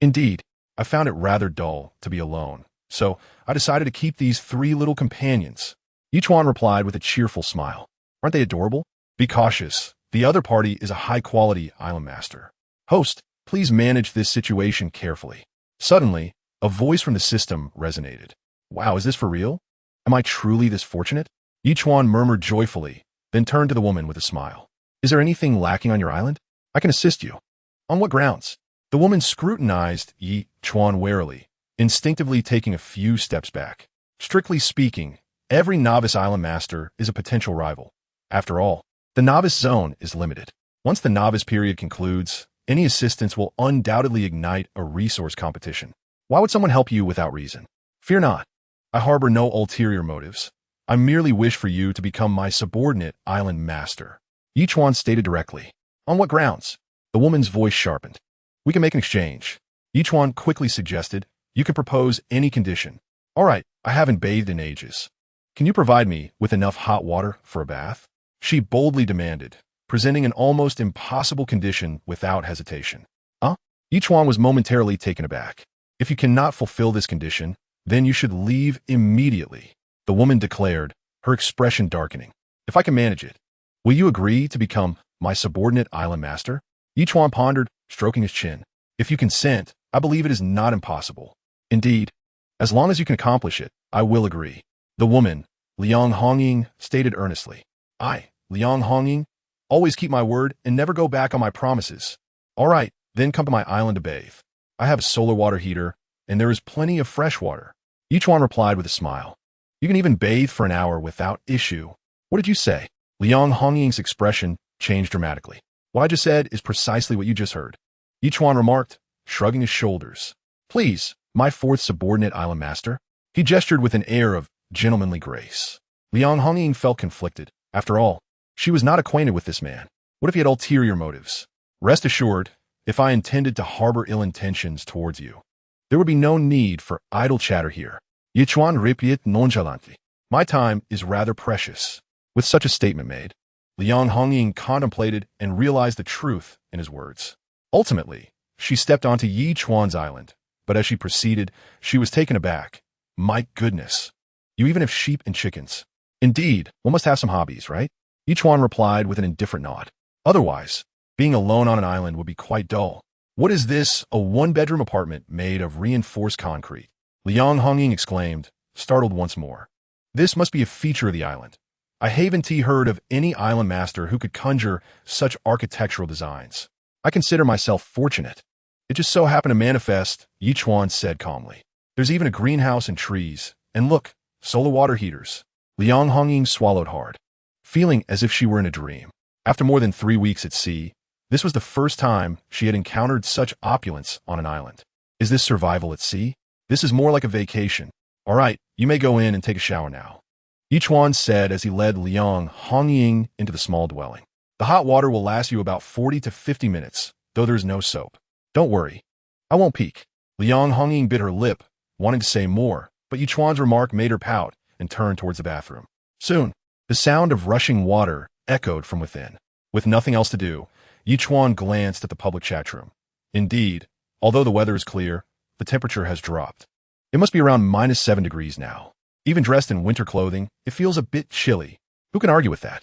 Indeed, I found it rather dull to be alone, so I decided to keep these 3 little companions. Ye Chuan replied with a cheerful smile. Aren't they adorable? Be cautious. The other party is a high-quality island master. Host, please manage this situation carefully. Suddenly, a voice from the system resonated. Wow, is this for real? Am I truly this fortunate? Ye Chuan murmured joyfully, then turned to the woman with a smile. Is there anything lacking on your island? I can assist you. On what grounds? The woman scrutinized Ye Chuan warily, instinctively taking a few steps back. Strictly speaking, every novice island master is a potential rival. After all, the novice zone is limited. Once the novice period concludes, any assistance will undoubtedly ignite a resource competition. Why would someone help you without reason? Fear not. I harbor no ulterior motives. I merely wish for you to become my subordinate island master. Ye Chuan stated directly. On what grounds? The woman's voice sharpened. We can make an exchange. Ye Chuan quickly suggested. You can propose any condition. All right, I haven't bathed in ages. Can you provide me with enough hot water for a bath? She boldly demanded, presenting an almost impossible condition without hesitation. Ye Chuan was momentarily taken aback. If you cannot fulfill this condition, then you should leave immediately, the woman declared, her expression darkening. If I can manage it, will you agree to become my subordinate island master? Ye Chuan pondered, stroking his chin. If you consent, I believe it is not impossible. Indeed, as long as you can accomplish it, I will agree. The woman, Liang Hongying, stated earnestly. I, Liang Hongying, always keep my word and never go back on my promises. All right, then come to my island to bathe. I have a solar water heater, and there is plenty of fresh water. Ye Chuan replied with a smile. You can even bathe for an hour without issue. What did you say? Liang Hongying's expression changed dramatically. What I just said is precisely what you just heard. Ye Chuan remarked, shrugging his shoulders. Please, my 4th subordinate island master. He gestured with an air of gentlemanly grace. Liang Hongying felt conflicted. After all, she was not acquainted with this man. What if he had ulterior motives? Rest assured, if I intended to harbor ill intentions towards you, there would be no need for idle chatter here. Ye Chuan replied nonchalantly. My time is rather precious. With such a statement made, Liang Hongying contemplated and realized the truth in his words. Ultimately, she stepped onto Ye Chuan's island, but as she proceeded, she was taken aback. My goodness. You even have sheep and chickens. Indeed, one must have some hobbies, right? Ye Chuan replied with an indifferent nod. Otherwise, being alone on an island would be quite dull. What is this, a 1-bedroom apartment made of reinforced concrete? Liang Hongying exclaimed, startled once more. This must be a feature of the island. I haven't heard of any island master who could conjure such architectural designs. I consider myself fortunate. It just so happened to manifest, Ye Chuan said calmly. There's even a greenhouse and trees. And look, solar water heaters. Liang Hongying swallowed hard, feeling as if she were in a dream. After more than 3 weeks at sea, this was the first time she had encountered such opulence on an island. Is this survival at sea? This is more like a vacation. All right, you may go in and take a shower now. Ye Chuan said as he led Liang Hongying into the small dwelling. The hot water will last you about 40 to 50 minutes, though there's no soap. Don't worry. I won't peek. Liang Hongying bit her lip, wanting to say more, but Ye Chuan's remark made her pout and turn towards the bathroom. Soon, the sound of rushing water echoed from within. With nothing else to do, Ye Chuan glanced at the public chat room. Indeed, although the weather is clear, the temperature has dropped. It must be around -7 degrees now. Even dressed in winter clothing, it feels a bit chilly. Who can argue with that?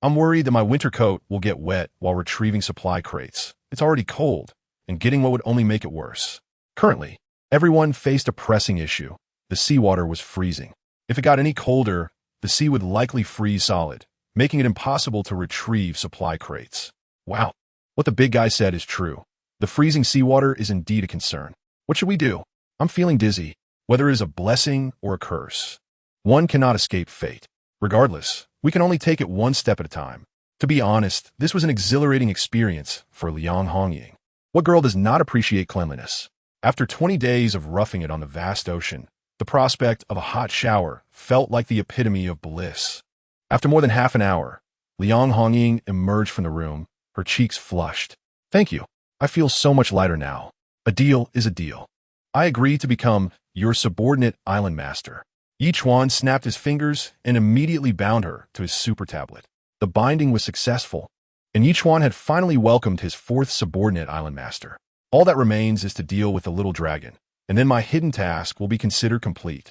I'm worried that my winter coat will get wet while retrieving supply crates. It's already cold, and getting what would only make it worse. Currently, everyone faced a pressing issue. The seawater was freezing. If it got any colder, the sea would likely freeze solid, making it impossible to retrieve supply crates. Wow, what the big guy said is true. The freezing seawater is indeed a concern. What should we do? I'm feeling dizzy. Whether it is a blessing or a curse, one cannot escape fate. Regardless, we can only take it one step at a time. To be honest, this was an exhilarating experience for Liang Hongying. What girl does not appreciate cleanliness? After 20 days of roughing it on the vast ocean, the prospect of a hot shower felt like the epitome of bliss. After more than half an hour, Liang Hongying emerged from the room, her cheeks flushed. Thank you. I feel so much lighter now. A deal is a deal. I agree to become your subordinate island master. Ye Chuan snapped his fingers and immediately bound her to his super tablet. The binding was successful, and Ye Chuan had finally welcomed his fourth subordinate island master. All that remains is to deal with the little dragon, and then my hidden task will be considered complete.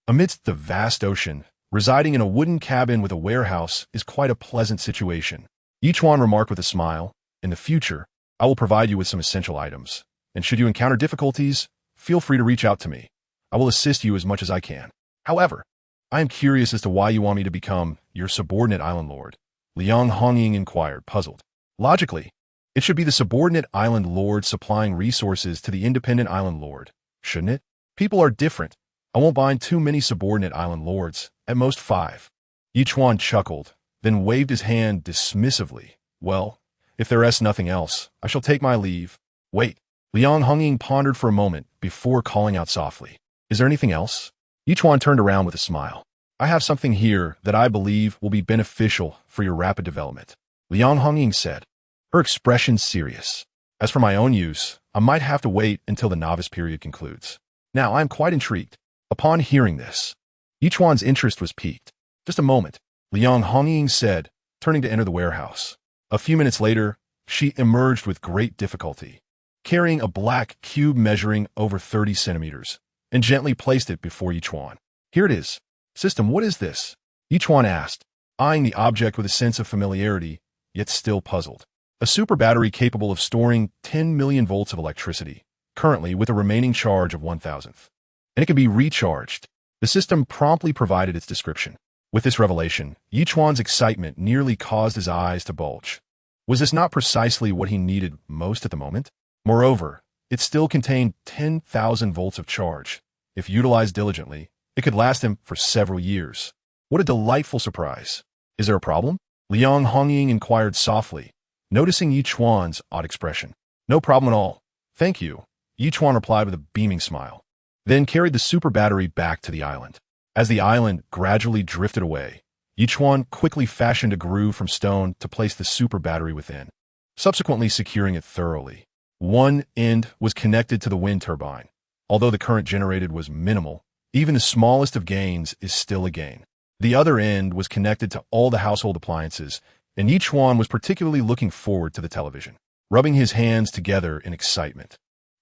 Amidst the vast ocean, residing in a wooden cabin with a warehouse is quite a pleasant situation. Ye Chuan remarked with a smile, in the future, I will provide you with some essential items, and should you encounter difficulties, feel free to reach out to me. I will assist you as much as I can. However, I am curious as to why you want me to become your subordinate island lord. Liang Hongying inquired, puzzled. Logically, it should be the subordinate island lord supplying resources to the independent island lord, shouldn't it? People are different. I won't bind too many subordinate island lords, at most 5. Ye Chuan chuckled, then waved his hand dismissively. Well, if there is nothing else, I shall take my leave. Wait. Liang Hongying pondered for a moment before calling out softly. Is there anything else? Ye Chuan turned around with a smile. I have something here that I believe will be beneficial for your rapid development. Liang Hongying said, her expression serious. As for my own use, I might have to wait until the novice period concludes. Now, I am quite intrigued. Upon hearing this, Ye Chuan's interest was piqued. Just a moment, Liang Hongying said, turning to enter the warehouse. A few minutes later, she emerged with great difficulty, carrying a black cube measuring over 30 centimeters, and gently placed it before Ye Chuan. Here it is. System, what is this? Ye Chuan asked, eyeing the object with a sense of familiarity, yet still puzzled. A super battery capable of storing 10 million volts of electricity, currently with a remaining charge of 1,000th. And it can be recharged. The system promptly provided its description. With this revelation, Ye Chuan's excitement nearly caused his eyes to bulge. Was this not precisely what he needed most at the moment? Moreover, it still contained 10,000 volts of charge. If utilized diligently, it could last him for several years. What a delightful surprise. Is there a problem? Liang Hongying inquired softly, noticing Ye Chuan's odd expression. No problem at all. Thank you, Ye Chuan replied with a beaming smile, then carried the super battery back to the island. As the island gradually drifted away, Ye Chuan quickly fashioned a groove from stone to place the super battery within, subsequently securing it thoroughly. One end was connected to the wind turbine. Although the current generated was minimal, even the smallest of gains is still a gain. The other end was connected to all the household appliances, and Ye Chuan was particularly looking forward to the television, rubbing his hands together in excitement.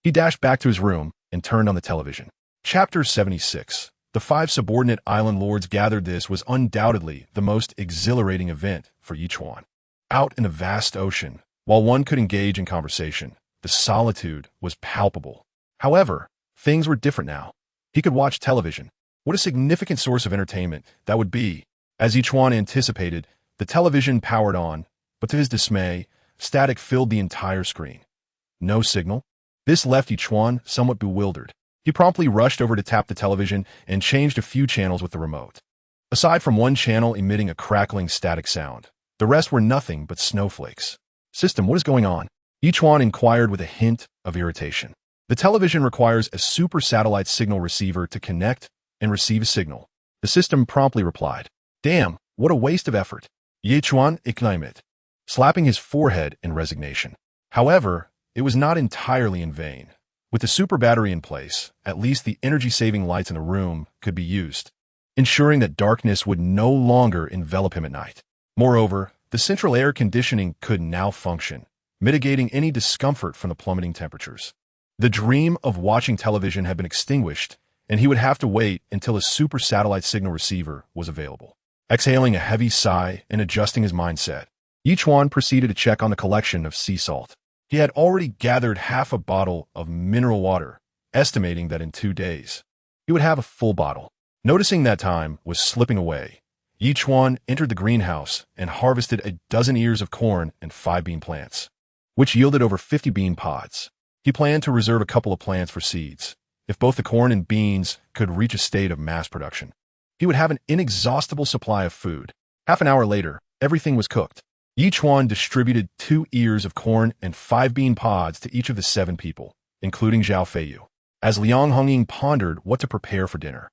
He dashed back to his room and turned on the television. Chapter 76. The 5 subordinate island lords gathered. This was undoubtedly the most exhilarating event for Ye Chuan. Out in the vast ocean, while one could engage in conversation, the solitude was palpable. However, things were different now. He could watch television. What a significant source of entertainment that would be. As Ye Chuan anticipated, the television powered on, but to his dismay, static filled the entire screen. No signal? This left Ye Chuan somewhat bewildered. He promptly rushed over to tap the television and changed a few channels with the remote. Aside from one channel emitting a crackling static sound, the rest were nothing but snowflakes. System, what is going on? Ye Chuan inquired with a hint of irritation. The television requires a super satellite signal receiver to connect and receive a signal. The system promptly replied. Damn, what a waste of effort. Ye Chuan exclaimed, slapping his forehead in resignation. However, it was not entirely in vain. With the super battery in place, at least the energy-saving lights in the room could be used, ensuring that darkness would no longer envelop him at night. Moreover, the central air conditioning could now function, mitigating any discomfort from the plummeting temperatures. The dream of watching television had been extinguished, and he would have to wait until a super satellite signal receiver was available. Exhaling a heavy sigh and adjusting his mindset, Ye Chuan proceeded to check on the collection of sea salt. He had already gathered half a bottle of mineral water, estimating that in 2 days, he would have a full bottle. Noticing that time was slipping away, Ye Chuan entered the greenhouse and harvested a dozen ears of corn and 5 bean plants. which yielded over 50 bean pods. He planned to reserve a couple of plants for seeds. If both the corn and beans could reach a state of mass production, he would have an inexhaustible supply of food. Half an hour later, everything was cooked. Ye Chuan distributed 2 ears of corn and 5 bean pods to each of the 7 people, including Zhao Feiyu. As Liang Hongying pondered what to prepare for dinner,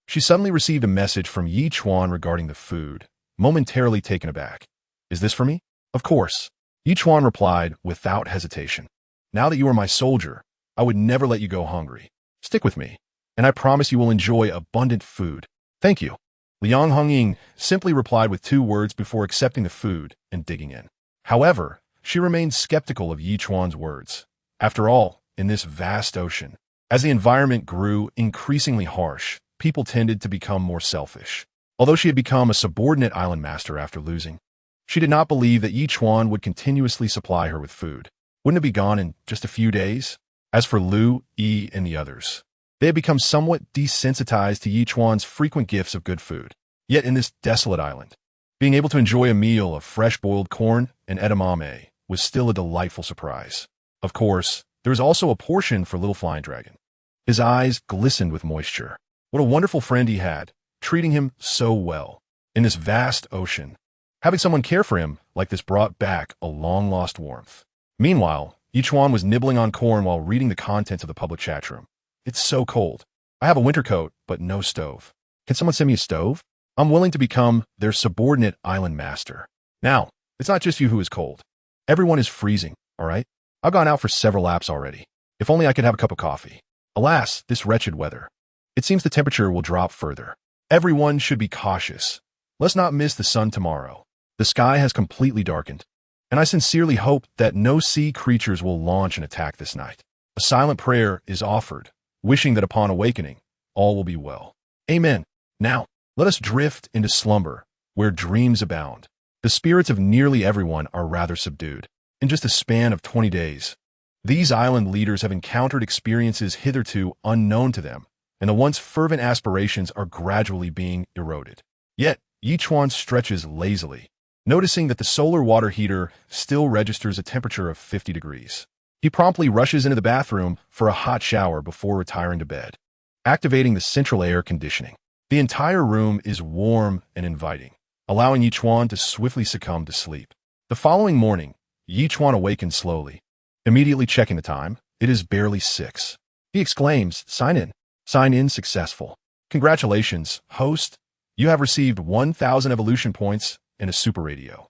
she suddenly received a message from Ye Chuan regarding the food. Momentarily taken aback. "Is this for me?" "Of course." Ye Chuan replied without hesitation. "Now that you are my soldier, I would never let you go hungry. Stick with me, and I promise you will enjoy abundant food." "Thank you." Liang Hongying simply replied with 2 words before accepting the food and digging in. However, she remained skeptical of Ye Chuan's words. After all, in this vast ocean, as the environment grew increasingly harsh, people tended to become more selfish. Although she had become a subordinate island master after losing, she did not believe that Ye Chuan would continuously supply her with food. Wouldn't it be gone in just a few days? As for Lu, Yi, and the others, they had become somewhat desensitized to Ye Chuan's frequent gifts of good food. Yet in this desolate island, being able to enjoy a meal of fresh boiled corn and edamame was still a delightful surprise. Of course, there was also a portion for little flying dragon. His eyes glistened with moisture. What a wonderful friend he had, treating him so well. In this vast ocean, having someone care for him like this brought back a long-lost warmth. Meanwhile, Ye Chuan was nibbling on corn while reading the contents of the public chat room. "It's so cold. I have a winter coat, but no stove. Can someone send me a stove? I'm willing to become their subordinate island master. Now, it's not just you who is cold. Everyone is freezing, all right? I've gone out for several laps already. If only I could have a cup of coffee. Alas, this wretched weather. It seems the temperature will drop further. Everyone should be cautious. Let's not miss the sun tomorrow. The sky has completely darkened, and I sincerely hope that no sea creatures will launch an attack this night. A silent prayer is offered, wishing that upon awakening, all will be well. Amen. Now, let us drift into slumber, where dreams abound. The spirits of nearly everyone are rather subdued. In just a span of 20 days, these island leaders have encountered experiences hitherto unknown to them, and the once fervent aspirations are gradually being eroded. Yet, Ye Chuan stretches lazily, noticing that the solar water heater still registers a temperature of 50 degrees. He promptly rushes into the bathroom for a hot shower before retiring to bed, activating the central air conditioning. The entire room is warm and inviting, allowing Ye Chuan to swiftly succumb to sleep. The following morning, Ye Chuan awakens slowly. Immediately checking the time, it is barely 6. He exclaims, "Sign in. Sign in successful. Congratulations, host. You have received 1,000 evolution points and a super radio."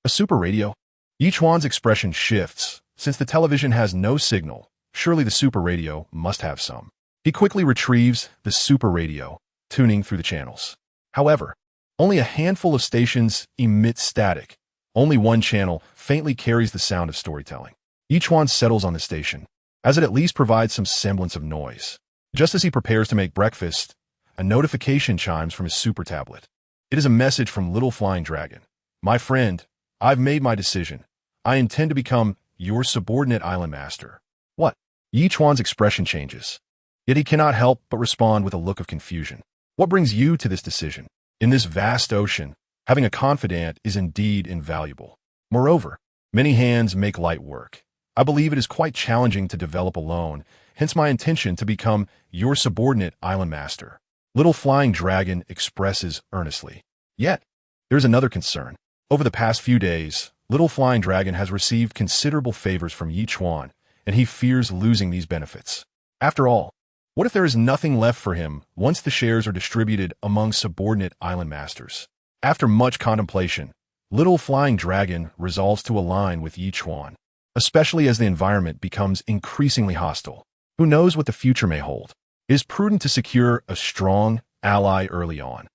A super radio? Ye Chuan's expression shifts. Since the television has no signal, surely the super radio must have some. He quickly retrieves the super radio, tuning through the channels. However, only a handful of stations emit static. Only one channel faintly carries the sound of storytelling. Ye Chuan settles on the station, as it at least provides some semblance of noise. Just as he prepares to make breakfast, a notification chimes from his super tablet. It is a message from Little Flying Dragon. "My friend, I've made my decision. I intend to become your subordinate island master." What? Ye Chuan's expression changes. Yet he cannot help but respond with a look of confusion. What brings you to this decision? In this vast ocean, having a confidant is indeed invaluable. Moreover, many hands make light work. I believe it is quite challenging to develop alone, hence my intention to become your subordinate island master. Little Flying Dragon expresses earnestly. Yet, there's another concern. Over the past few days, Little Flying Dragon has received considerable favors from Ye Chuan, and he fears losing these benefits. After all, what if there is nothing left for him once the shares are distributed among subordinate island masters? After much contemplation, Little Flying Dragon resolves to align with Ye Chuan, especially as the environment becomes increasingly hostile. Who knows what the future may hold? It is prudent to secure a strong ally early on.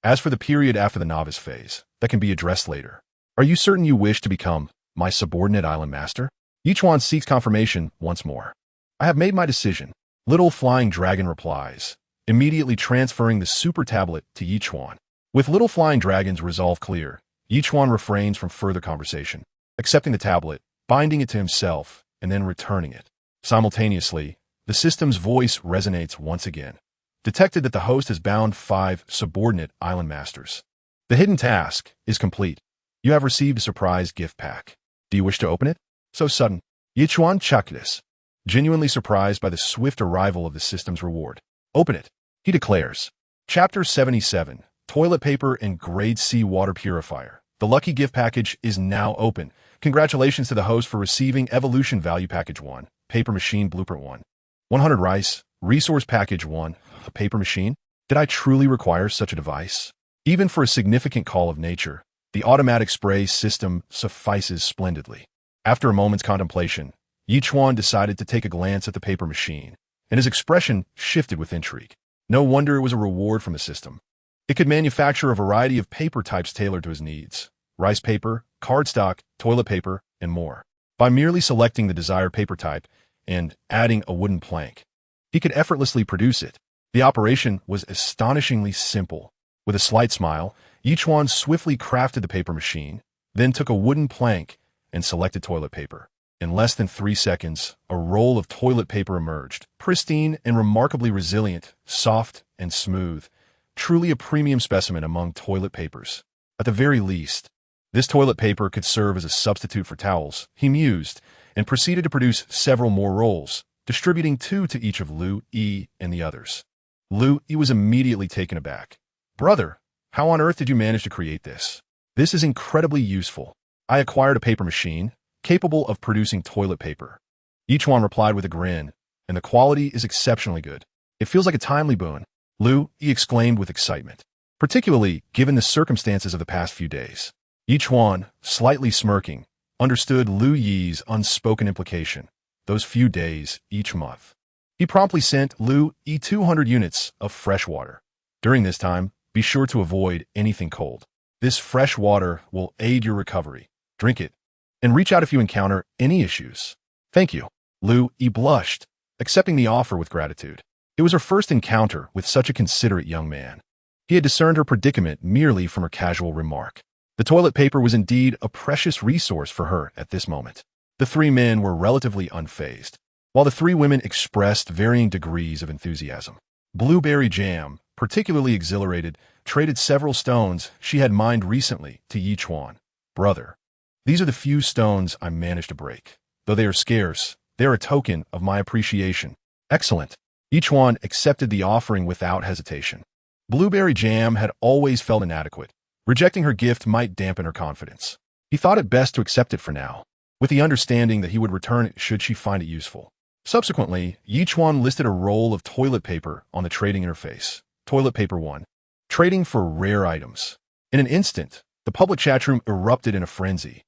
As for the period after the novice phase, that can be addressed later. Are you certain you wish to become my subordinate island master? Ye Chuan seeks confirmation once more. I have made my decision. Little Flying Dragon replies, immediately transferring the super tablet to Ye Chuan. With Little Flying Dragon's resolve clear, Ye Chuan refrains from further conversation, accepting the tablet, binding it to himself, and then returning it. Simultaneously, the system's voice resonates once again. Detected that the host has bound 5 subordinate island masters. The hidden task is complete. You have received a surprise gift pack. Do you wish to open it? So sudden. Ye Chuan chucked this, genuinely surprised by the swift arrival of the system's reward. Open it, he declares. Chapter 77, Toilet Paper and Grade C Water Purifier. The lucky gift package is now open. Congratulations to the host for receiving Evolution Value Package 1, Paper Machine Blueprint 1. 100 Rice, Resource Package 1, a paper machine? Did I truly require such a device? Even for a significant call of nature, the automatic spray system suffices splendidly. After a moment's contemplation, Ye Chuan decided to take a glance at the paper machine, and his expression shifted with intrigue. No wonder it was a reward from the system. It could manufacture a variety of paper types tailored to his needs: rice paper, cardstock, toilet paper, and more. By merely selecting the desired paper type and adding a wooden plank, he could effortlessly produce it. The operation was astonishingly simple. With a slight smile, Ye Chuan swiftly crafted the paper machine, then took a wooden plank and selected toilet paper. In less than 3 seconds, a roll of toilet paper emerged, pristine and remarkably resilient, soft and smooth, truly a premium specimen among toilet papers. At the very least, this toilet paper could serve as a substitute for towels, he mused, and proceeded to produce several more rolls, distributing 2 to each of Lu Yi and the others. Lu Yi was immediately taken aback. Brother, how on earth did you manage to create this? This is incredibly useful. I acquired a paper machine, capable of producing toilet paper. Ye Chuan replied with a grin, and the quality is exceptionally good. It feels like a timely boon, Lu Yi exclaimed with excitement, particularly given the circumstances of the past few days. Ye Chuan, slightly smirking, understood Lu Yi's unspoken implication, those few days each month. He promptly sent Lu Yi 200 units of fresh water. During this time, be sure to avoid anything cold. This fresh water will aid your recovery. Drink it, and reach out if you encounter any issues. Thank you. Lu Yi blushed, accepting the offer with gratitude. It was her first encounter with such a considerate young man. He had discerned her predicament merely from her casual remark. The toilet paper was indeed a precious resource for her at this moment. The 3 men were relatively unfazed, while the 3 women expressed varying degrees of enthusiasm. Blueberry Jam, particularly exhilarated, traded several stones she had mined recently to Ye Chuan. Brother, these are the few stones I managed to break. Though they are scarce, they are a token of my appreciation. Excellent. Ye Chuan accepted the offering without hesitation. Blueberry Jam had always felt inadequate. Rejecting her gift might dampen her confidence. He thought it best to accept it for now, with the understanding that he would return it should she find it useful. Subsequently, Ye Chuan listed a roll of toilet paper on the trading interface. Toilet paper 1. Trading for rare items. In an instant, the public chat room erupted in a frenzy.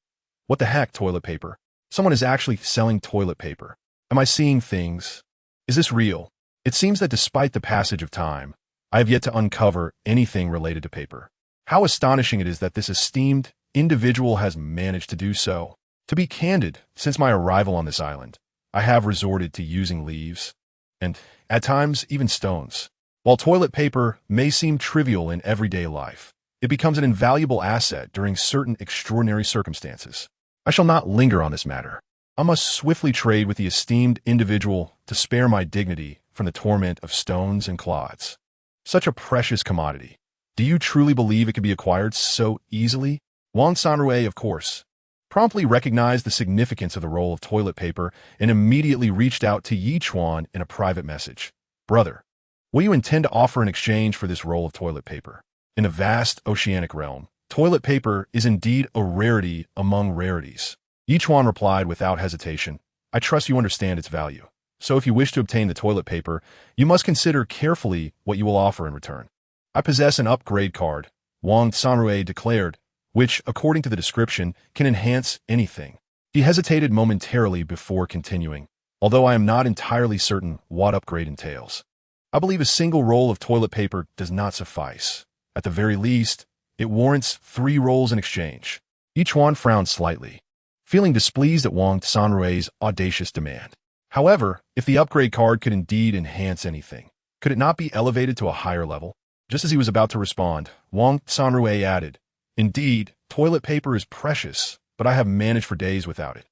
What the heck, toilet paper? Someone is actually selling toilet paper. Am I seeing things? Is this real? It seems that despite the passage of time, I have yet to uncover anything related to paper. How astonishing it is that this esteemed individual has managed to do so. To be candid, since my arrival on this island, I have resorted to using leaves, and, at times, even stones. While toilet paper may seem trivial in everyday life, it becomes an invaluable asset during certain extraordinary circumstances. I shall not linger on this matter. I must swiftly trade with the esteemed individual to spare my dignity from the torment of stones and clods. Such a precious commodity. Do you truly believe it could be acquired so easily? Wang Sanrui, of course, promptly recognized the significance of the roll of toilet paper and immediately reached out to Ye Chuan in a private message. Brother, what do you intend to offer in exchange for this roll of toilet paper? In the vast oceanic realm, toilet paper is indeed a rarity among rarities. Ye Chuan replied without hesitation, I trust you understand its value. So if you wish to obtain the toilet paper, you must consider carefully what you will offer in return. I possess an upgrade card, Wang Sanrui declared, which, according to the description, can enhance anything. He hesitated momentarily before continuing, although I am not entirely certain what upgrade entails. I believe a single roll of toilet paper does not suffice. At the very least, it warrants 3 rolls in exchange. Ye Chuan frowned slightly, feeling displeased at Wang Sanrui's audacious demand. However, if the upgrade card could indeed enhance anything, could it not be elevated to a higher level? Just as he was about to respond, Wang Sanrui added, Indeed, toilet paper is precious, but I have managed for days without it.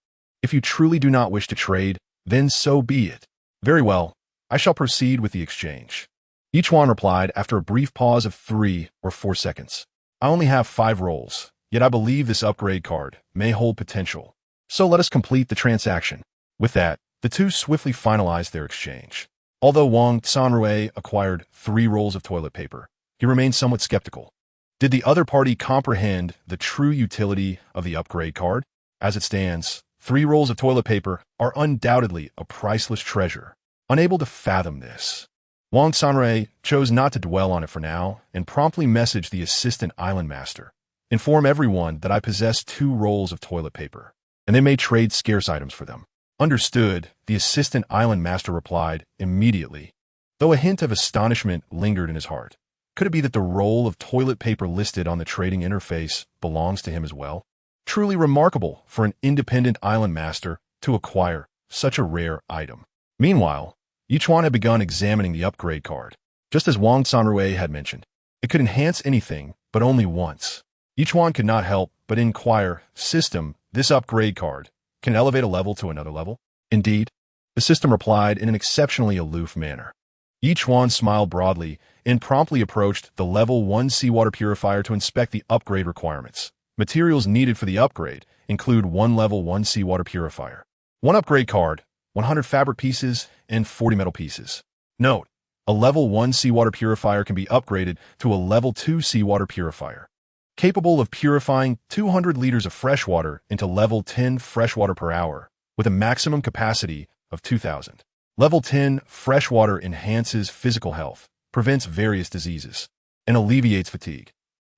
If you truly do not wish to trade, then so be it. Very well, I shall proceed with the exchange. Ye Chuan replied after a brief pause of 3 or 4 seconds. I only have 5 rolls, yet I believe this upgrade card may hold potential. So let us complete the transaction. With that, the two swiftly finalized their exchange. Although Wang Sanrui acquired 3 rolls of toilet paper, he remained somewhat skeptical. Did the other party comprehend the true utility of the upgrade card? As it stands, 3 rolls of toilet paper are undoubtedly a priceless treasure. Unable to fathom this, Wang Sanrui chose not to dwell on it for now and promptly messaged the assistant island master. Inform everyone that I possess 2 rolls of toilet paper, and they may trade scarce items for them. Understood, the assistant island master replied immediately, though a hint of astonishment lingered in his heart. Could it be that the roll of toilet paper listed on the trading interface belongs to him as well? Truly remarkable for an independent island master to acquire such a rare item. Meanwhile, Ye Chuan had begun examining the upgrade card. Just as Wang Sanrui had mentioned, it could enhance anything, but only once. Ye Chuan could not help but inquire, "System, this upgrade card can elevate a level to another level?" Indeed, the system replied in an exceptionally aloof manner. Ye Chuan smiled broadly and promptly approached the level 1 seawater purifier to inspect the upgrade requirements. Materials needed for the upgrade include 1 level 1 seawater purifier, 1 upgrade card, 100 fabric pieces, and 40 metal pieces. Note, a level 1 seawater purifier can be upgraded to a level 2 seawater purifier, capable of purifying 200 liters of freshwater into level 10 freshwater per hour, with a maximum capacity of 2,000. Level 10 freshwater enhances physical health, prevents various diseases, and alleviates fatigue.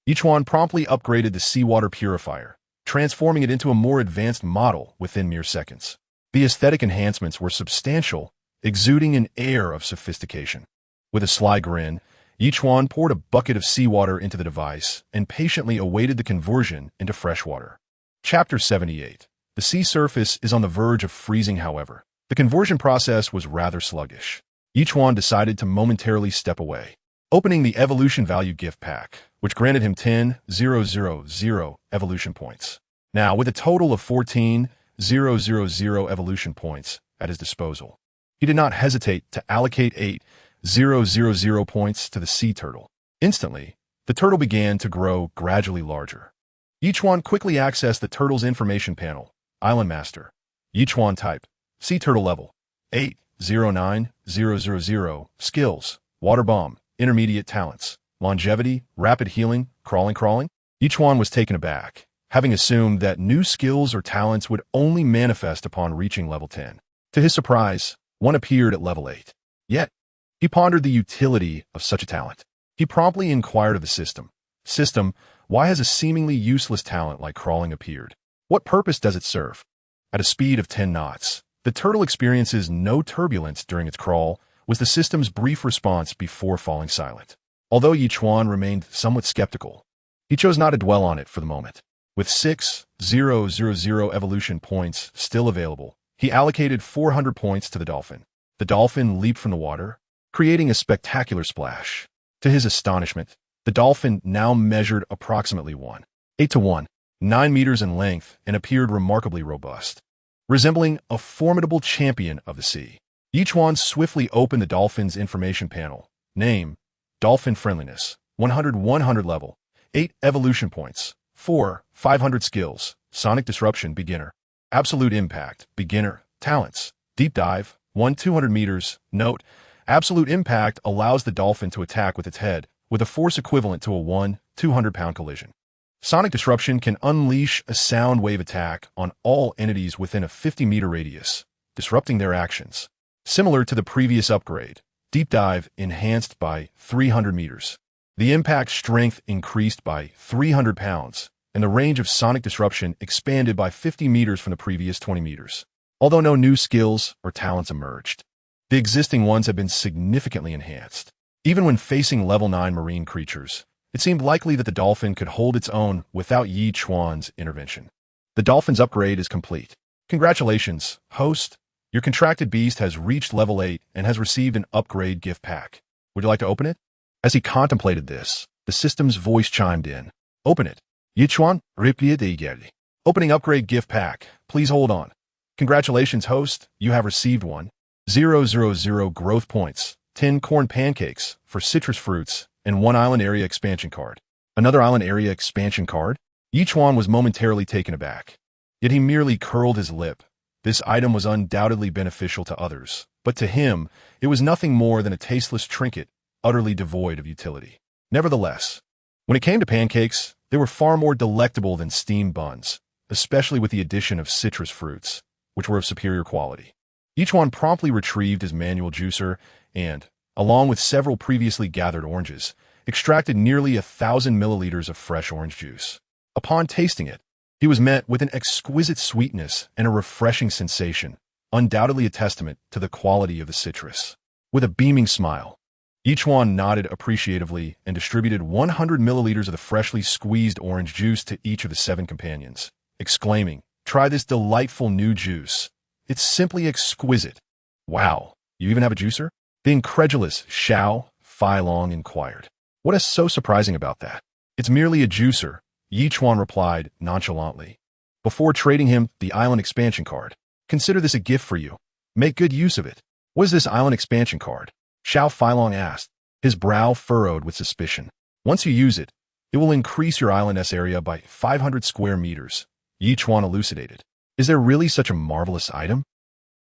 Ye Chuan promptly upgraded the seawater purifier, transforming it into a more advanced model within mere seconds. The aesthetic enhancements were substantial, exuding an air of sophistication. With a sly grin, Ye Chuan poured a bucket of seawater into the device and patiently awaited the conversion into freshwater. Chapter 78. The sea surface is on the verge of freezing, however. The conversion process was rather sluggish. Ye Chuan decided to momentarily step away, opening the evolution value gift pack, which granted him 10,000 evolution points. Now, with a total of 14,000 evolution points at his disposal, he did not hesitate to allocate 8,000 points to the sea turtle. Instantly, the turtle began to grow gradually larger. Ye Chuan quickly accessed the turtle's information panel. Island Master. Ye Chuan type. Sea turtle level. 8,09000. Skills. Water bomb. Intermediate talents. Longevity. Rapid healing. Crawling. Ye Chuan was taken aback, having assumed that new skills or talents would only manifest upon reaching level 10. To his surprise, one appeared at level 8. Yet, he pondered the utility of such a talent. He promptly inquired of the system. "System, why has a seemingly useless talent like crawling appeared? What purpose does it serve?" At a speed of 10 knots, the turtle experiences no turbulence during its crawl, was the system's brief response before falling silent. Although Ye Chuan remained somewhat skeptical, he chose not to dwell on it for the moment. With 6,000 evolution points still available, he allocated 400 points to the dolphin. The dolphin leaped from the water, creating a spectacular splash. To his astonishment, the dolphin now measured approximately 1.8 to 9 meters in length and appeared remarkably robust, resembling a formidable champion of the sea. Ye Chuan swiftly opened the dolphin's information panel. Name, Dolphin Friendliness, 100 level, 8 evolution points, 500 skills, Sonic Disruption Beginner, Absolute Impact Beginner, Talents, Deep Dive, 200 meters. Note, Absolute Impact allows the dolphin to attack with its head, with a force equivalent to a 200-pound collision. Sonic Disruption can unleash a sound wave attack on all entities within a 50-meter radius, disrupting their actions. Similar to the previous upgrade, Deep Dive enhanced by 300 meters. The impact strength increased by 300 pounds, and the range of Sonic Disruption expanded by 50 meters from the previous 20 meters. Although no new skills or talents emerged, the existing ones have been significantly enhanced. Even when facing level 9 marine creatures, it seemed likely that the dolphin could hold its own without Ye Chuan's intervention. The dolphin's upgrade is complete. Congratulations, host. Your contracted beast has reached level 8 and has received an upgrade gift pack. Would you like to open it? As he contemplated this, the system's voice chimed in. Open it. Ye Chuan, opening upgrade gift pack. Please hold on. Congratulations, host. You have received 1,000 growth points, 10 corn pancakes for citrus fruits, and 1 island area expansion card. Another island area expansion card? Ye Chuan was momentarily taken aback. Yet he merely curled his lip, This item was undoubtedly beneficial to others, but to him, it was nothing more than a tasteless trinket, utterly devoid of utility. Nevertheless, when it came to pancakes, they were far more delectable than steamed buns, especially with the addition of citrus fruits, which were of superior quality. Ye Chuan promptly retrieved his manual juicer and, along with several previously gathered oranges, extracted nearly 1,000 milliliters of fresh orange juice. Upon tasting it, he was met with an exquisite sweetness and a refreshing sensation, undoubtedly a testament to the quality of the citrus. With a beaming smile, Ye Chuan nodded appreciatively and distributed 100 milliliters of the freshly squeezed orange juice to each of the 7 companions, exclaiming, "Try this delightful new juice. It's simply exquisite." "Wow, you even have a juicer?" The incredulous Xiao Feilong inquired. "What is so surprising about that?" "It's merely a juicer," Ye Chuan replied nonchalantly. Before trading him the island expansion card, "Consider this a gift for you. Make good use of it." "What is this island expansion card?" Xiao Feilong asked, his brow furrowed with suspicion. "Once you use it, it will increase your island's area by 500 square meters," Ye Chuan elucidated. "Is there really such a marvelous item?"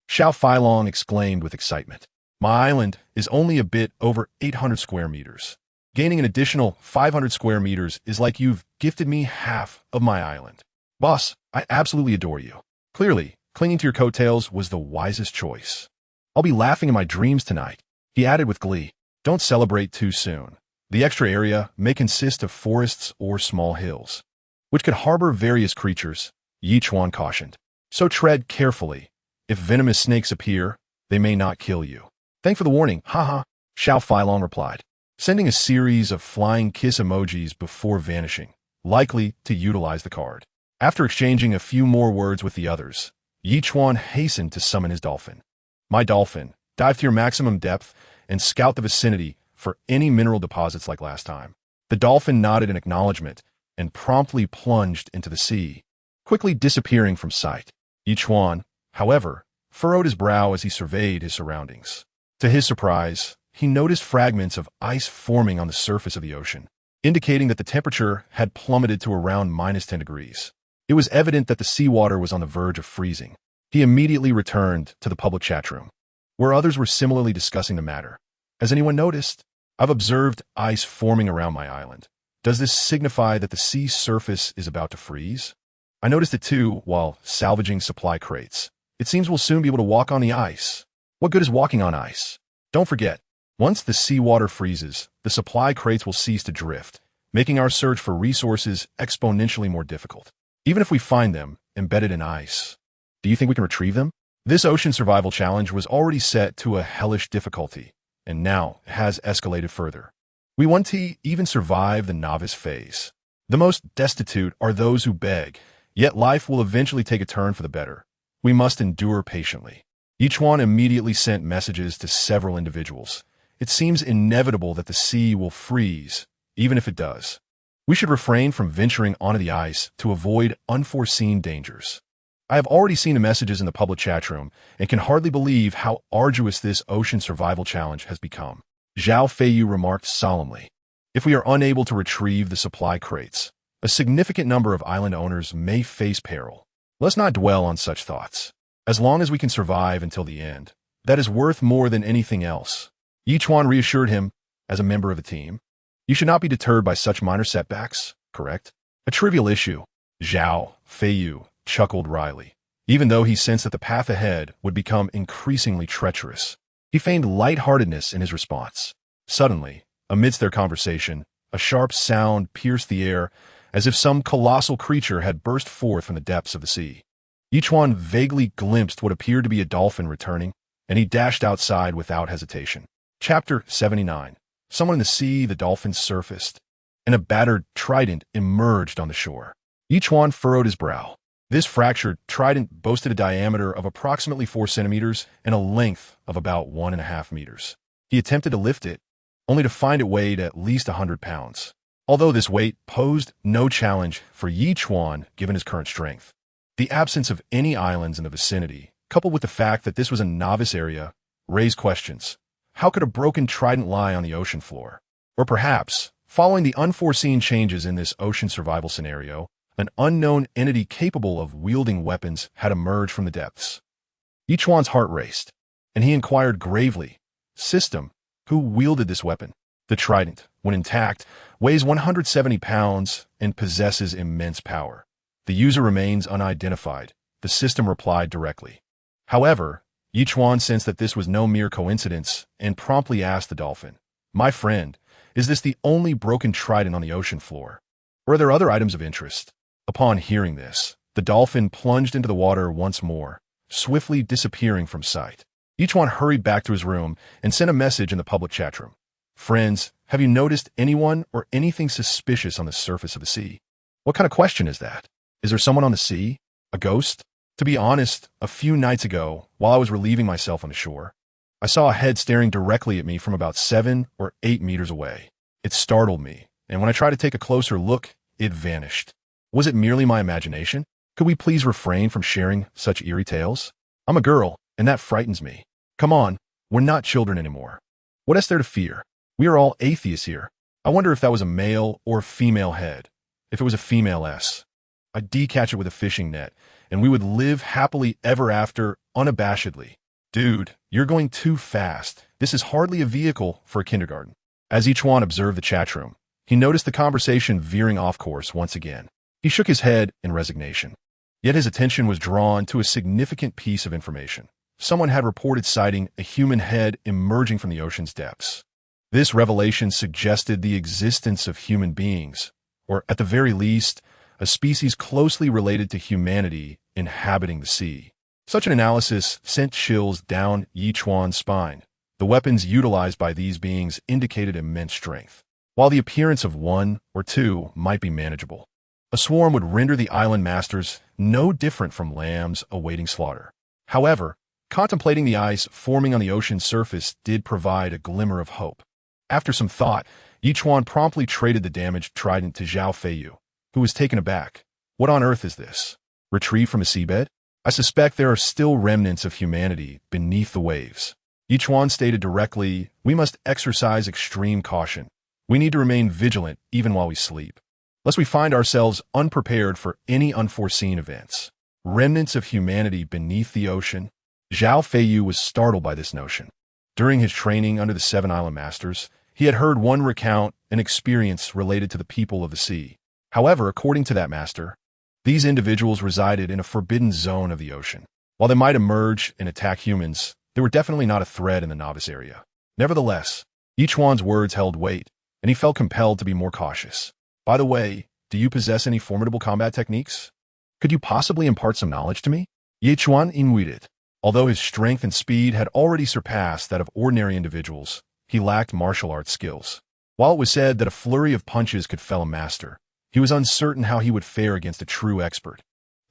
Xiao Feilong exclaimed with excitement. "My island is only a bit over 800 square meters. Gaining an additional 500 square meters is like you've gifted me half of my island. Boss, I absolutely adore you. Clearly, clinging to your coattails was the wisest choice. I'll be laughing in my dreams tonight," he added with glee. "Don't celebrate too soon. The extra area may consist of forests or small hills, which could harbor various creatures," Ye Chuan cautioned. "So tread carefully. If venomous snakes appear, they may not kill you." "Thanks for the warning, haha," Xiao Feilong replied, sending a series of flying kiss emojis before vanishing, likely to utilize the card. After exchanging a few more words with the others, Ye Chuan hastened to summon his dolphin. "My dolphin, dive to your maximum depth and scout the vicinity for any mineral deposits like last time." The dolphin nodded in acknowledgement and promptly plunged into the sea, quickly disappearing from sight. Ye Chuan, however, furrowed his brow as he surveyed his surroundings. To his surprise, he noticed fragments of ice forming on the surface of the ocean, indicating that the temperature had plummeted to around -10 degrees. It was evident that the seawater was on the verge of freezing. He immediately returned to the public chat room, where others were similarly discussing the matter. "Has anyone noticed? I've observed ice forming around my island. Does this signify that the sea surface is about to freeze? I noticed it too while salvaging supply crates. It seems we'll soon be able to walk on the ice." "What good is walking on ice? Don't forget, once the seawater freezes, the supply crates will cease to drift, making our search for resources exponentially more difficult. Even if we find them embedded in ice, do you think we can retrieve them?" This ocean survival challenge was already set to a hellish difficulty, and now it has escalated further. We want to even survive the novice phase. The most destitute are those who beg, yet life will eventually take a turn for the better. We must endure patiently. Ye Chuan immediately sent messages to several individuals. It seems inevitable that the sea will freeze, even if it does. We should refrain from venturing onto the ice to avoid unforeseen dangers. I have already seen the messages in the public chat room and can hardly believe how arduous this ocean survival challenge has become. Zhao Feiyu remarked solemnly. "If we are unable to retrieve the supply crates, a significant number of island owners may face peril. Let's not dwell on such thoughts. As long as we can survive until the end, that is worth more than anything else." Ye Chuan reassured him, as a member of the team. "You should not be deterred by such minor setbacks, correct?" "A trivial issue," Zhao Feiyu chuckled wryly, even though he sensed that the path ahead would become increasingly treacherous. He feigned lightheartedness in his response. Suddenly, amidst their conversation, a sharp sound pierced the air as if some colossal creature had burst forth from the depths of the sea. Ye Chuan vaguely glimpsed what appeared to be a dolphin returning, and he dashed outside without hesitation. Chapter 79. Someone in the sea, the dolphin surfaced, and a battered trident emerged on the shore. Ye Chuan furrowed his brow. This fractured trident boasted a diameter of approximately 4 centimeters and a length of about 1.5 meters. He attempted to lift it, only to find it weighed at least 100 pounds. Although this weight posed no challenge for Ye Chuan given his current strength. The absence of any islands in the vicinity, coupled with the fact that this was a novice area, raised questions. How could a broken trident lie on the ocean floor? Or perhaps, following the unforeseen changes in this ocean survival scenario, an unknown entity capable of wielding weapons had emerged from the depths. Ye Chuan's heart raced, and he inquired gravely, "System, who wielded this weapon?" "The trident, when intact, weighs 170 pounds and possesses immense power. The user remains unidentified," the system replied directly. However, Ye Chuan sensed that this was no mere coincidence and promptly asked the dolphin, "My friend, is this the only broken trident on the ocean floor? Or are there other items of interest?" Upon hearing this, the dolphin plunged into the water once more, swiftly disappearing from sight. Ye Chuan hurried back to his room and sent a message in the public chat room. "Friends, have you noticed anyone or anything suspicious on the surface of the sea?" What kind of question is that? Is there someone on the sea? A ghost? To be honest, a few nights ago, while I was relieving myself on the shore, I saw a head staring directly at me from about 7 or 8 meters away. It startled me, and when I tried to take a closer look, it vanished. Was it merely my imagination? Could we please refrain from sharing such eerie tales? I'm a girl, and that frightens me. Come on, we're not children anymore. What is there to fear? We are all atheists here. I wonder if that was a male or female head. If it was a female S, I'd decatch it with a fishing net, and we would live happily ever after, unabashedly. Dude, you're going too fast. This is hardly a vehicle for a kindergarten. As Ye Chuan observed the chat room, he noticed the conversation veering off course once again. He shook his head in resignation. Yet his attention was drawn to a significant piece of information. Someone had reported sighting a human head emerging from the ocean's depths. This revelation suggested the existence of human beings, or at the very least, a species closely related to humanity inhabiting the sea. Such an analysis sent chills down Ye Chuan's spine. The weapons utilized by these beings indicated immense strength. While the appearance of one or two might be manageable, a swarm would render the island masters no different from lambs awaiting slaughter. However, contemplating the ice forming on the ocean's surface did provide a glimmer of hope. After some thought, Ye Chuan promptly traded the damaged trident to Zhao Feiyu, who was taken aback. "What on earth is this? Retrieved from a seabed? I suspect there are still remnants of humanity beneath the waves." Ye Chuan stated directly, "We must exercise extreme caution. We need to remain vigilant even while we sleep, lest we find ourselves unprepared for any unforeseen events." Remnants of humanity beneath the ocean? Zhao Feiyu was startled by this notion. During his training under the 7 Island Masters, he had heard one recount an experience related to the people of the sea. However, according to that master, these individuals resided in a forbidden zone of the ocean. While they might emerge and attack humans, they were definitely not a threat in the novice area. Nevertheless, Ye Chuan's words held weight, and he felt compelled to be more cautious. "By the way, do you possess any formidable combat techniques? Could you possibly impart some knowledge to me?" Ye Chuan inquired. Although his strength and speed had already surpassed that of ordinary individuals, he lacked martial arts skills. While it was said that a flurry of punches could fell a master, he was uncertain how he would fare against a true expert.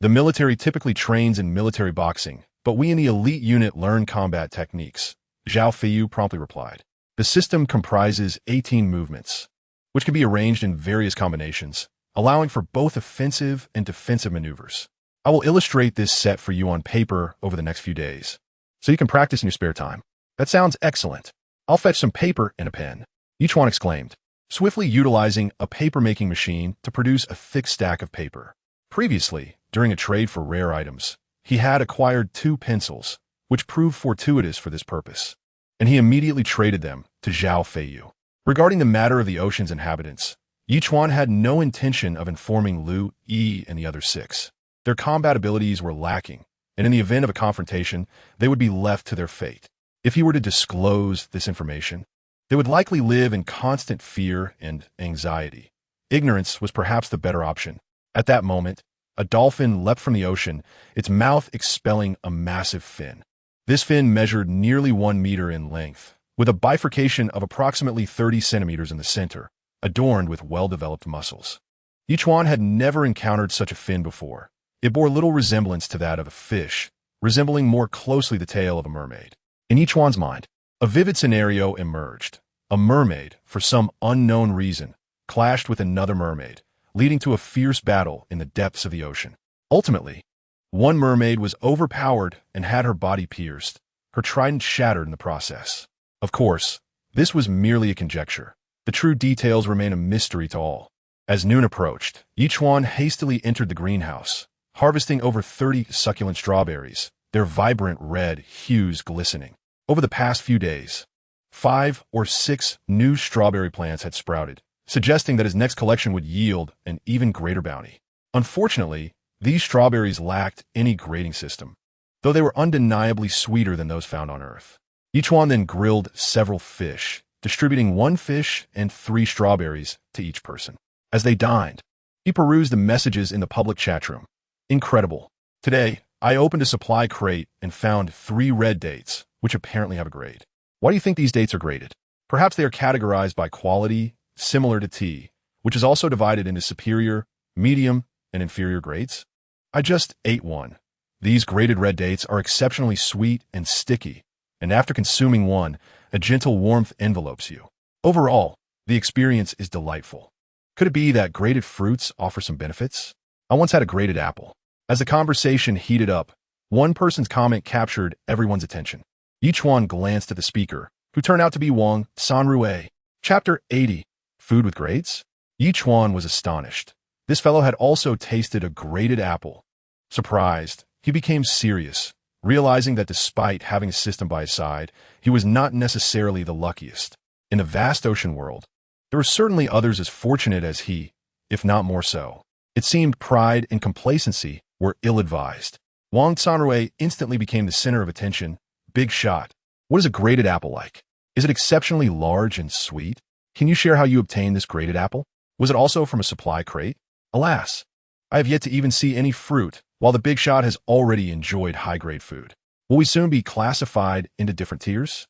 "The military typically trains in military boxing, but we in the elite unit learn combat techniques," Zhao Feiyu promptly replied. "The system comprises 18 movements, which can be arranged in various combinations, allowing for both offensive and defensive maneuvers. I will illustrate this set for you on paper over the next few days, so you can practice in your spare time." "That sounds excellent. I'll fetch some paper and a pen," Ye Chuan exclaimed, swiftly utilizing a paper-making machine to produce a thick stack of paper. Previously, during a trade for rare items, he had acquired 2 pencils, which proved fortuitous for this purpose, and he immediately traded them to Zhao Feiyu. Regarding the matter of the ocean's inhabitants, Ye Chuan had no intention of informing Lu Yi and the other 6. Their combat abilities were lacking, and in the event of a confrontation, they would be left to their fate. If he were to disclose this information, they would likely live in constant fear and anxiety. Ignorance was perhaps the better option. At that moment, a dolphin leapt from the ocean, its mouth expelling a massive fin. This fin measured nearly 1 meter in length, with a bifurcation of approximately 30 centimeters in the center, adorned with well-developed muscles. Ye Chuan had never encountered such a fin before. It bore little resemblance to that of a fish, resembling more closely the tail of a mermaid. In Ye Chuan's mind, a vivid scenario emerged. A mermaid, for some unknown reason, clashed with another mermaid, leading to a fierce battle in the depths of the ocean. Ultimately, one mermaid was overpowered and had her body pierced, her trident shattered in the process. Of course, this was merely a conjecture. The true details remain a mystery to all. As noon approached, Ye Chuan hastily entered the greenhouse, harvesting over 30 succulent strawberries, their vibrant red hues glistening. Over the past few days, 5 or 6 new strawberry plants had sprouted, suggesting that his next collection would yield an even greater bounty. Unfortunately, these strawberries lacked any grading system, though they were undeniably sweeter than those found on Earth. Ye Chuan then grilled several fish, distributing 1 fish and 3 strawberries to each person. As they dined, he perused the messages in the public chat room. Incredible. Today, I opened a supply crate and found 3 red dates, which apparently have a grade. Why do you think these dates are graded? Perhaps they are categorized by quality, similar to tea, which is also divided into superior, medium, and inferior grades? I just ate one. These graded red dates are exceptionally sweet and sticky, and after consuming one, a gentle warmth envelopes you. Overall, the experience is delightful. Could it be that graded fruits offer some benefits? I once had a graded apple. As the conversation heated up, one person's comment captured everyone's attention. Ye Chuan glanced at the speaker, who turned out to be Wang Sanrue. Chapter 80, Food with Grades? Ye Chuan was astonished. This fellow had also tasted a graded apple. Surprised, he became serious, realizing that despite having a system by his side, he was not necessarily the luckiest. In the vast ocean world, there were certainly others as fortunate as he, if not more so. It seemed pride and complacency were ill-advised. Wang Sanrue instantly became the center of attention. Big shot. What is a graded apple like? Is it exceptionally large and sweet? Can you share how you obtained this graded apple? Was it also from a supply crate? Alas, I have yet to even see any fruit, while the big shot has already enjoyed high-grade food. Will we soon be classified into different tiers?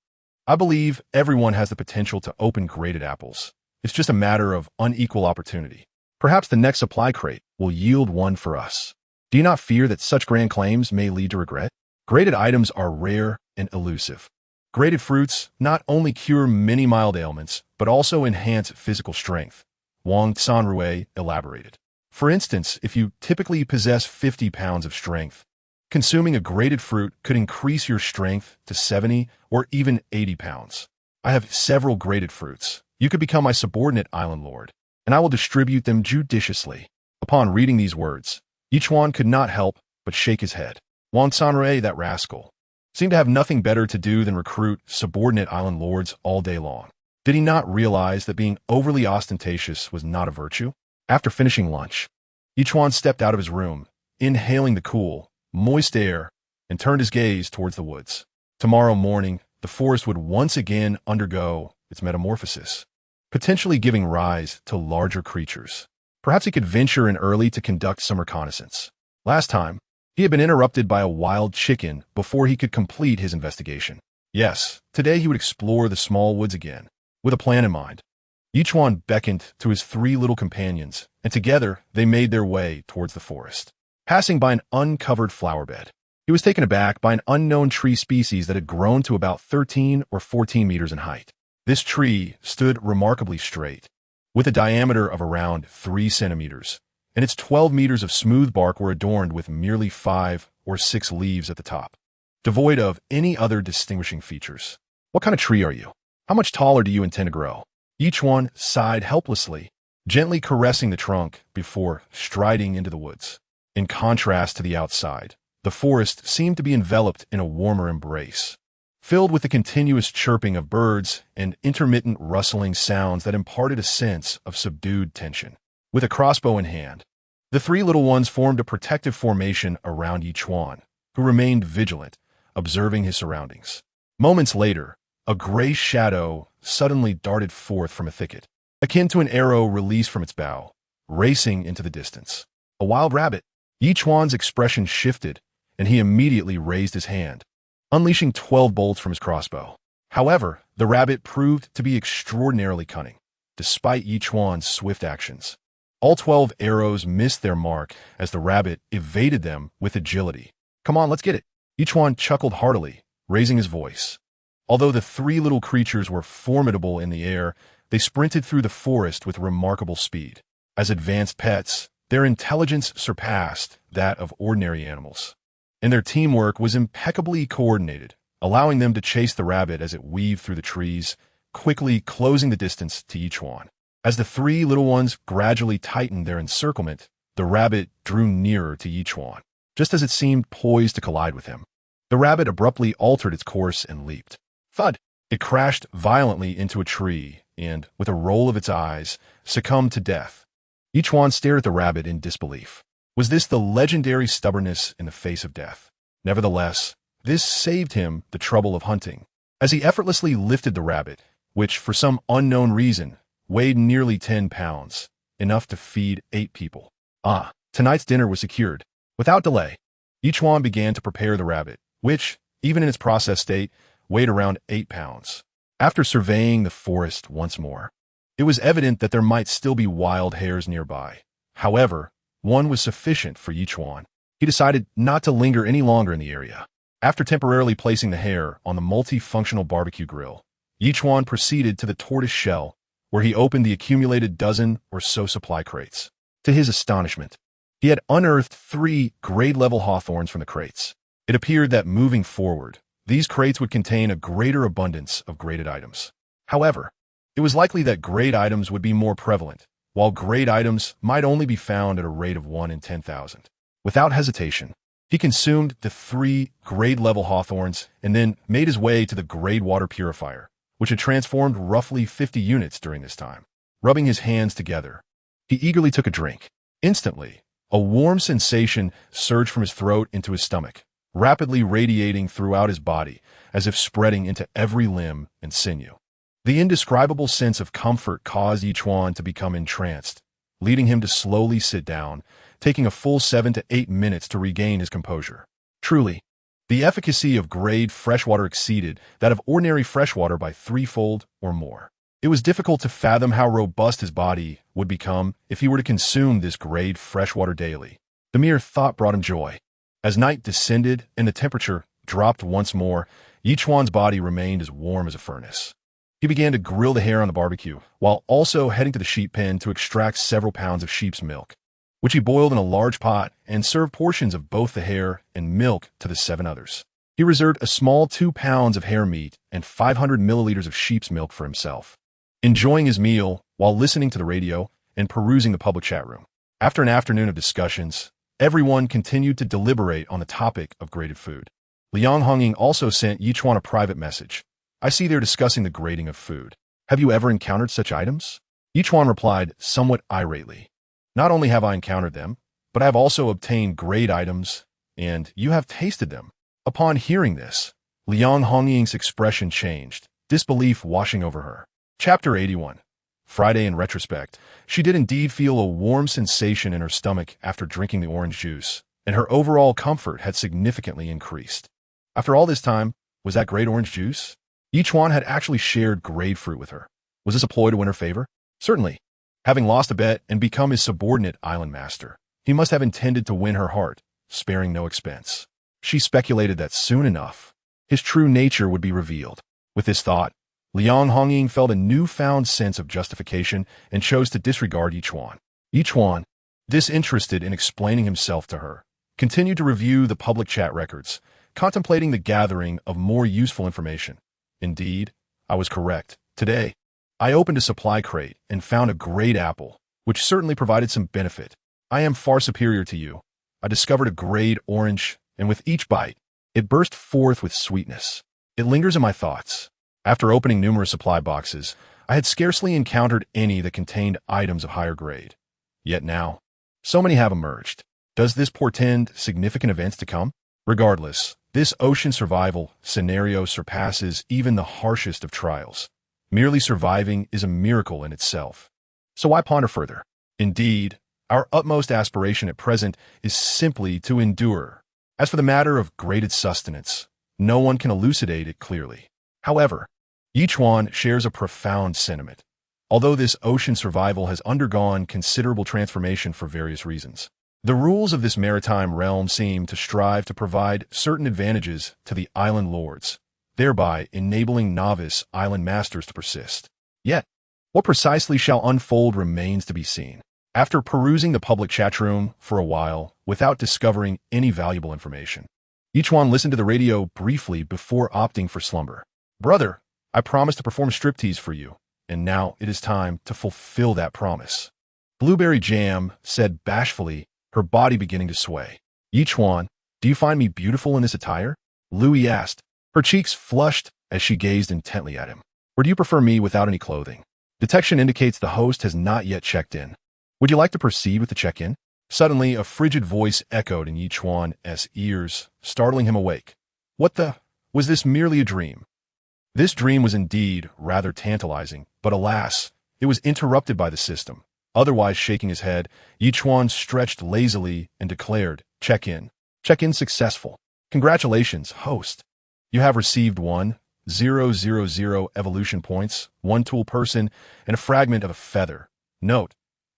I believe everyone has the potential to open graded apples. It's just a matter of unequal opportunity. Perhaps the next supply crate will yield one for us. Do you not fear that such grand claims may lead to regret? Graded items are rare and elusive. Graded fruits not only cure many mild ailments, but also enhance physical strength. Wang Sanrue elaborated. For instance, if you typically possess 50 pounds of strength, consuming a graded fruit could increase your strength to 70 or even 80 pounds. I have several graded fruits. You could become my subordinate island lord, and I will distribute them judiciously. Upon reading these words, Ye Chuan could not help but shake his head. Wang Sanrue, that rascal, seemed to have nothing better to do than recruit subordinate island lords all day long. Did he not realize that being overly ostentatious was not a virtue? After finishing lunch, Ye Chuan stepped out of his room, inhaling the cool, moist air, and turned his gaze towards the woods. Tomorrow morning, the forest would once again undergo its metamorphosis, potentially giving rise to larger creatures. Perhaps he could venture in early to conduct some reconnaissance. Last time, he had been interrupted by a wild chicken before he could complete his investigation. Yes, today he would explore the small woods again, with a plan in mind. Ye Chuan beckoned to his 3 little companions, and together they made their way towards the forest. Passing by an uncovered flower bed, he was taken aback by an unknown tree species that had grown to about 13 or 14 meters in height. This tree stood remarkably straight, with a diameter of around 3 centimeters, and its 12 meters of smooth bark were adorned with merely 5 or 6 leaves at the top, devoid of any other distinguishing features. What kind of tree are you? How much taller do you intend to grow? Ye Chuan sighed helplessly, gently caressing the trunk before striding into the woods. In contrast to the outside, the forest seemed to be enveloped in a warmer embrace, filled with the continuous chirping of birds and intermittent rustling sounds that imparted a sense of subdued tension. With a crossbow in hand, the 3 little ones formed a protective formation around Ye Chuan, who remained vigilant, observing his surroundings. Moments later, a gray shadow suddenly darted forth from a thicket, akin to an arrow released from its bow, racing into the distance. A wild rabbit. Ye Chuan's expression shifted, and he immediately raised his hand, unleashing 12 bolts from his crossbow. However, the rabbit proved to be extraordinarily cunning, despite Ye Chuan's swift actions. All 12 arrows missed their mark as the rabbit evaded them with agility. Come on, let's get it. Ye Chuan chuckled heartily, raising his voice. Although the 3 little creatures were formidable in the air, they sprinted through the forest with remarkable speed. As advanced pets, their intelligence surpassed that of ordinary animals, and their teamwork was impeccably coordinated, allowing them to chase the rabbit as it weaved through the trees, quickly closing the distance to Ye Chuan. As the 3 little ones gradually tightened their encirclement, the rabbit drew nearer to Ye Chuan, just as it seemed poised to collide with him. The rabbit abruptly altered its course and leaped. Thud! It crashed violently into a tree and, with a roll of its eyes, succumbed to death. Ye Chuan stared at the rabbit in disbelief. Was this the legendary stubbornness in the face of death? Nevertheless, this saved him the trouble of hunting. As he effortlessly lifted the rabbit, which, for some unknown reason, weighed nearly 10 pounds, enough to feed 8 people. Tonight's dinner was secured. Without delay, Ye Chuan began to prepare the rabbit, which, even in its processed state, weighed around 8 pounds. After surveying the forest once more, it was evident that there might still be wild hares nearby. However, one was sufficient for Ye Chuan. He decided not to linger any longer in the area. After temporarily placing the hare on the multifunctional barbecue grill, Ye Chuan proceeded to the tortoise shell, where he opened the accumulated dozen or so supply crates. To his astonishment, he had unearthed 3 grade-level hawthorns from the crates. It appeared that moving forward, these crates would contain a greater abundance of graded items. However, it was likely that grade items would be more prevalent, while grade items might only be found at a rate of 1 in 10,000. Without hesitation, he consumed the 3 grade-level hawthorns and then made his way to the grade water purifier, which had transformed roughly 50 units during this time. Rubbing his hands together, he eagerly took a drink. Instantly, a warm sensation surged from his throat into his stomach, rapidly radiating throughout his body as if spreading into every limb and sinew. The indescribable sense of comfort caused Ye Chuan to become entranced, leading him to slowly sit down, taking a full 7 to 8 minutes to regain his composure. Truly, the efficacy of grade freshwater exceeded that of ordinary freshwater by 3-fold or more. It was difficult to fathom how robust his body would become if he were to consume this grade freshwater daily. The mere thought brought him joy. As night descended and the temperature dropped once more, Ye Chuan's body remained as warm as a furnace. He began to grill the hare on the barbecue, while also heading to the sheep pen to extract several pounds of sheep's milk, which he boiled in a large pot and served portions of both the hare and milk to the 7 others. He reserved a small 2 pounds of hare meat and 500 milliliters of sheep's milk for himself, enjoying his meal while listening to the radio and perusing the public chat room. After an afternoon of discussions, everyone continued to deliberate on the topic of graded food. Liang Hongying also sent Ye Chuan a private message. I see they're discussing the grading of food. Have you ever encountered such items? Ye Chuan replied somewhat irately. Not only have I encountered them, but I have also obtained grade items, and you have tasted them. Upon hearing this, Liang Hongying's expression changed, disbelief washing over her. Chapter 81. Friday. In retrospect, she did indeed feel a warm sensation in her stomach after drinking the orange juice, and her overall comfort had significantly increased. After all this time, was that grade orange juice? Ye Chuan had actually shared grade fruit with her. Was this a ploy to win her favor? Certainly. Having lost a bet and become his subordinate island master, he must have intended to win her heart, sparing no expense. She speculated that soon enough, his true nature would be revealed. With this thought, Liang Hongying felt a newfound sense of justification and chose to disregard Ye Chuan. Ye Chuan, disinterested in explaining himself to her, continued to review the public chat records, contemplating the gathering of more useful information. Indeed, I was correct. Today, I opened a supply crate and found a grade apple, which certainly provided some benefit. I am far superior to you. I discovered a grade orange, and with each bite, it burst forth with sweetness. It lingers in my thoughts. After opening numerous supply boxes, I had scarcely encountered any that contained items of higher grade. Yet now, so many have emerged. Does this portend significant events to come? Regardless, this ocean survival scenario surpasses even the harshest of trials. Merely surviving is a miracle in itself. So why ponder further? Indeed, our utmost aspiration at present is simply to endure. As for the matter of graded sustenance, no one can elucidate it clearly. However, Ye Chuan shares a profound sentiment. Although this ocean survival has undergone considerable transformation for various reasons, the rules of this maritime realm seem to strive to provide certain advantages to the island lords, thereby enabling novice island masters to persist. Yet, what precisely shall unfold remains to be seen. After perusing the public chat room for a while without discovering any valuable information, Ye Chuan listened to the radio briefly before opting for slumber. Brother, I promised to perform striptease for you, and now it is time to fulfill that promise. Blueberry Jam said bashfully, her body beginning to sway. Ye Chuan, do you find me beautiful in this attire? Louis asked, her cheeks flushed as she gazed intently at him. Or do you prefer me without any clothing? Detection indicates the host has not yet checked in. Would you like to proceed with the check-in? Suddenly, a frigid voice echoed in Ye Chuan's ears, startling him awake. What the? Was this merely a dream? This dream was indeed rather tantalizing, but alas, it was interrupted by the system. Otherwise shaking his head, Ye Chuan stretched lazily and declared, Check-in. Check-in successful. Congratulations, host. You have received 1,000 evolution points, 1 tool person, and a fragment of a feather. Note,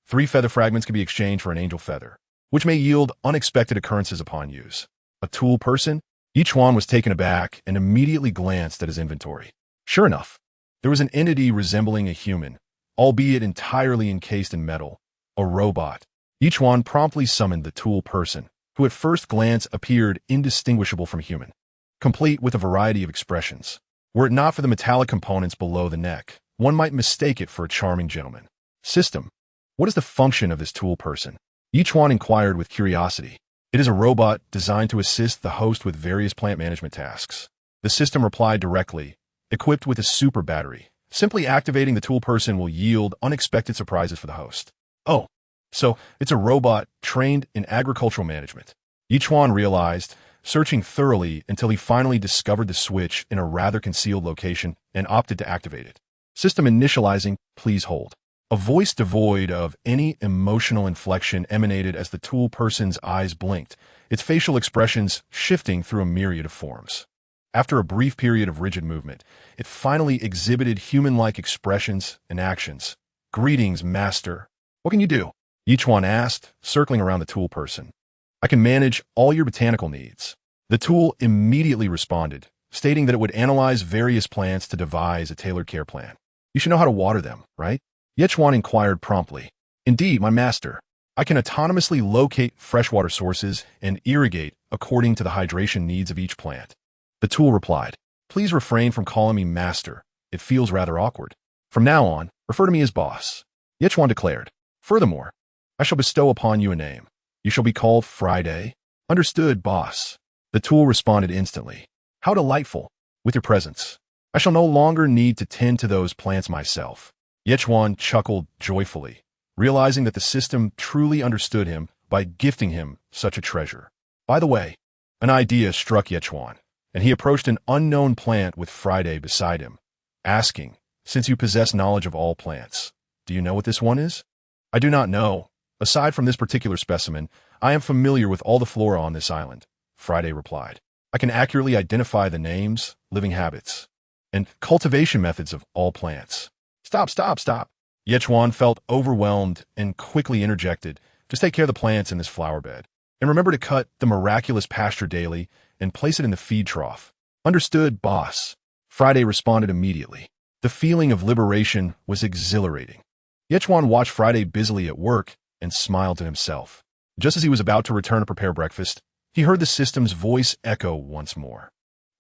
3 feather fragments can be exchanged for an angel feather, which may yield unexpected occurrences upon use. A tool person? Ye Chuan was taken aback and immediately glanced at his inventory. Sure enough, there was an entity resembling a human, albeit entirely encased in metal, a robot. Ye Chuan promptly summoned the tool person, who at first glance appeared indistinguishable from human, complete with a variety of expressions. Were it not for the metallic components below the neck, one might mistake it for a charming gentleman. System. What is the function of this tool person? Ye Chuan inquired with curiosity. It is a robot designed to assist the host with various plant management tasks. The system replied directly, equipped with a super battery. Simply activating the tool person will yield unexpected surprises for the host. Oh, so it's a robot trained in agricultural management. Ye Chuan realized, searching thoroughly until he finally discovered the switch in a rather concealed location and opted to activate it. System initializing, please hold. A voice devoid of any emotional inflection emanated as the tool person's eyes blinked, its facial expressions shifting through a myriad of forms. After a brief period of rigid movement, it finally exhibited human-like expressions and actions. Greetings, master. What can you do? Ye Chuan asked, circling around the tool person. I can manage all your botanical needs. The tool immediately responded, stating that it would analyze various plants to devise a tailored care plan. You should know how to water them, right? Ye Chuan inquired promptly. Indeed, my master. I can autonomously locate freshwater sources and irrigate according to the hydration needs of each plant. The tool replied, please refrain from calling me master. It feels rather awkward. From now on, refer to me as boss. Ye Chuan declared. Furthermore, I shall bestow upon you a name. You shall be called Friday. Understood, boss. The tool responded instantly. How delightful. With your presence, I shall no longer need to tend to those plants myself. Ye Chuan chuckled joyfully, realizing that the system truly understood him by gifting him such a treasure. By the way, an idea struck Ye Chuan, and he approached an unknown plant with Friday beside him, asking, since you possess knowledge of all plants, do you know what this one is? I do not know. Aside from this particular specimen, I am familiar with all the flora on this island, Friday replied. I can accurately identify the names, living habits, and cultivation methods of all plants. Stop. Ye Chuan felt overwhelmed and quickly interjected, just take care of the plants in this flower bed. And remember to cut the miraculous pasture daily and place it in the feed trough. Understood, boss. Friday responded immediately. The feeling of liberation was exhilarating. Ye Chuan watched Friday busily at work and smiled to himself. Just as he was about to return to prepare breakfast, he heard the system's voice echo once more.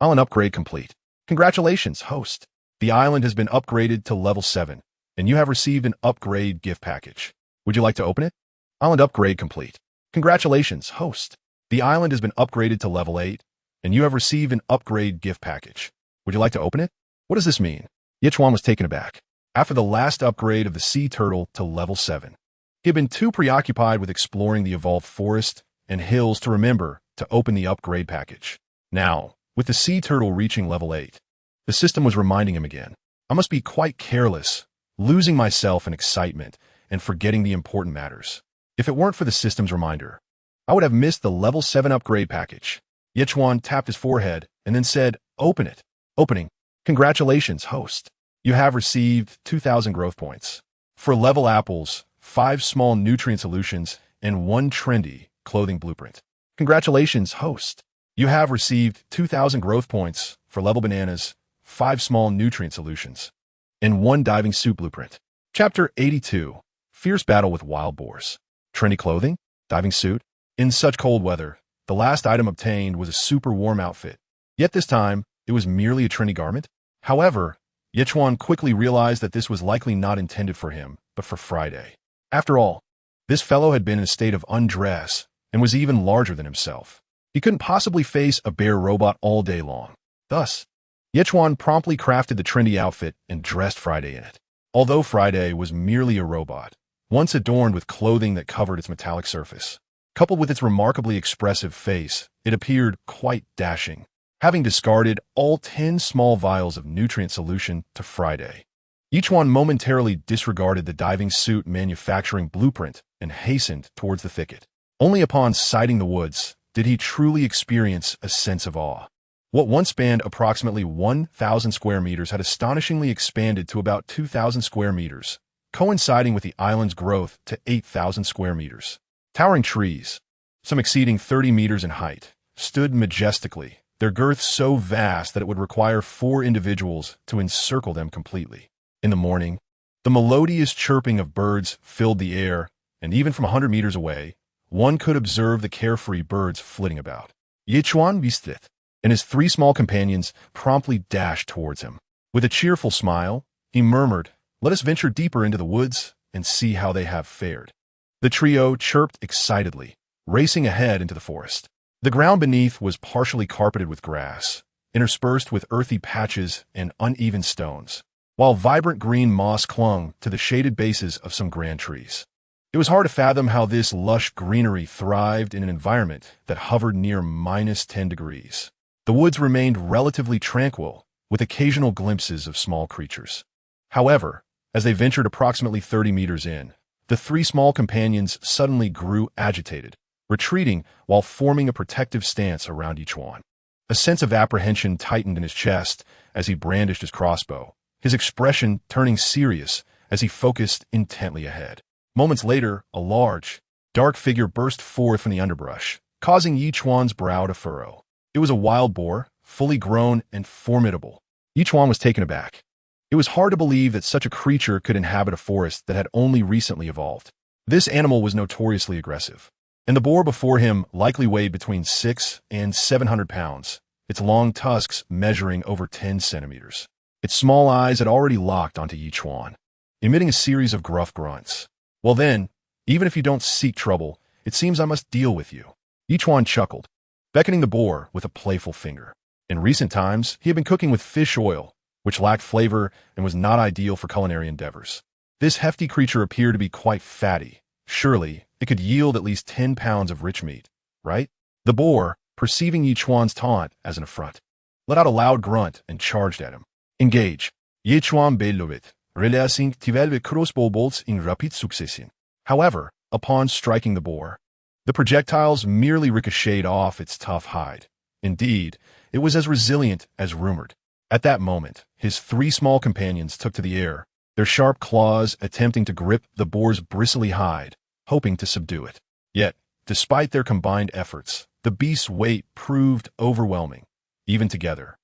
Island upgrade complete. Congratulations, host. The island has been upgraded to level 7, and you have received an upgrade gift package. Would you like to open it? Island upgrade complete. Congratulations, host. The island has been upgraded to level 8, and you have received an upgrade gift package. Would you like to open it? What does this mean? Ye Chuan was taken aback. After the last upgrade of the sea turtle to level 7, he had been too preoccupied with exploring the evolved forest and hills to remember to open the upgrade package. Now, with the sea turtle reaching level 8, the system was reminding him again. I must be quite careless, losing myself in excitement and forgetting the important matters. If it weren't for the system's reminder, I would have missed the level 7 upgrade package. Ye Chuan tapped his forehead and then said, open it. Opening. Congratulations, host. You have received 2,000 growth points. For level apples, 5 small nutrient solutions, and 1 trendy clothing blueprint. Congratulations, host. You have received 2,000 growth points for level bananas, 5 small nutrient solutions, and 1 diving suit blueprint. Chapter 82. Fierce battle with wild boars. Trendy clothing? Diving suit? In such cold weather, the last item obtained was a super warm outfit. Yet this time, it was merely a trendy garment. However, Ye Chuan quickly realized that this was likely not intended for him, but for Friday. After all, this fellow had been in a state of undress and was even larger than himself. He couldn't possibly face a bear robot all day long. Thus, Ye Chuan promptly crafted the trendy outfit and dressed Friday in it. Although Friday was merely a robot, once adorned with clothing that covered its metallic surface, coupled with its remarkably expressive face, it appeared quite dashing. Having discarded all 10 small vials of nutrient solution to Friday, Ye Chuan momentarily disregarded the diving suit manufacturing blueprint and hastened towards the thicket. Only upon sighting the woods did he truly experience a sense of awe. What once spanned approximately 1,000 square meters had astonishingly expanded to about 2,000 square meters, coinciding with the island's growth to 8,000 square meters. Towering trees, some exceeding 30 meters in height, stood majestically, their girth so vast that it would require 4 individuals to encircle them completely. In the morning, the melodious chirping of birds filled the air, and even from 100 meters away, one could observe the carefree birds flitting about. Ye Chuan vistet, and his 3 small companions promptly dashed towards him. With a cheerful smile, he murmured, "Let us venture deeper into the woods and see how they have fared." The trio chirped excitedly, racing ahead into the forest. The ground beneath was partially carpeted with grass, interspersed with earthy patches and uneven stones, while vibrant green moss clung to the shaded bases of some grand trees. It was hard to fathom how this lush greenery thrived in an environment that hovered near -10 degrees. The woods remained relatively tranquil, with occasional glimpses of small creatures. However, as they ventured approximately 30 meters in, the 3 small companions suddenly grew agitated, retreating while forming a protective stance around Ye Chuan. A sense of apprehension tightened in his chest as he brandished his crossbow, his expression turning serious as he focused intently ahead. Moments later, a large, dark figure burst forth from the underbrush, causing Ye Chuan's brow to furrow. It was a wild boar, fully grown and formidable. Ye Chuan was taken aback. It was hard to believe that such a creature could inhabit a forest that had only recently evolved. This animal was notoriously aggressive, and the boar before him likely weighed between 600 and 700 pounds, its long tusks measuring over 10 centimeters. Its small eyes had already locked onto Ye Chuan, emitting a series of gruff grunts. "Well then, even if you don't seek trouble, it seems I must deal with you." Ye Chuan chuckled, beckoning the boar with a playful finger. In recent times, he had been cooking with fish oil, which lacked flavor and was not ideal for culinary endeavors. This hefty creature appeared to be quite fatty. Surely, it could yield at least 10 pounds of rich meat, right? The boar, perceiving Ye Chuan's taunt as an affront, let out a loud grunt and charged at him. "Engage." Ye Chuan beloved, releasing 12 crossbow bolts in rapid succession. However, upon striking the boar, the projectiles merely ricocheted off its tough hide. Indeed, it was as resilient as rumored. At that moment, his 3 small companions took to the air, their sharp claws attempting to grip the boar's bristly hide, hoping to subdue it. Yet, despite their combined efforts, the beast's weight proved overwhelming. Even together,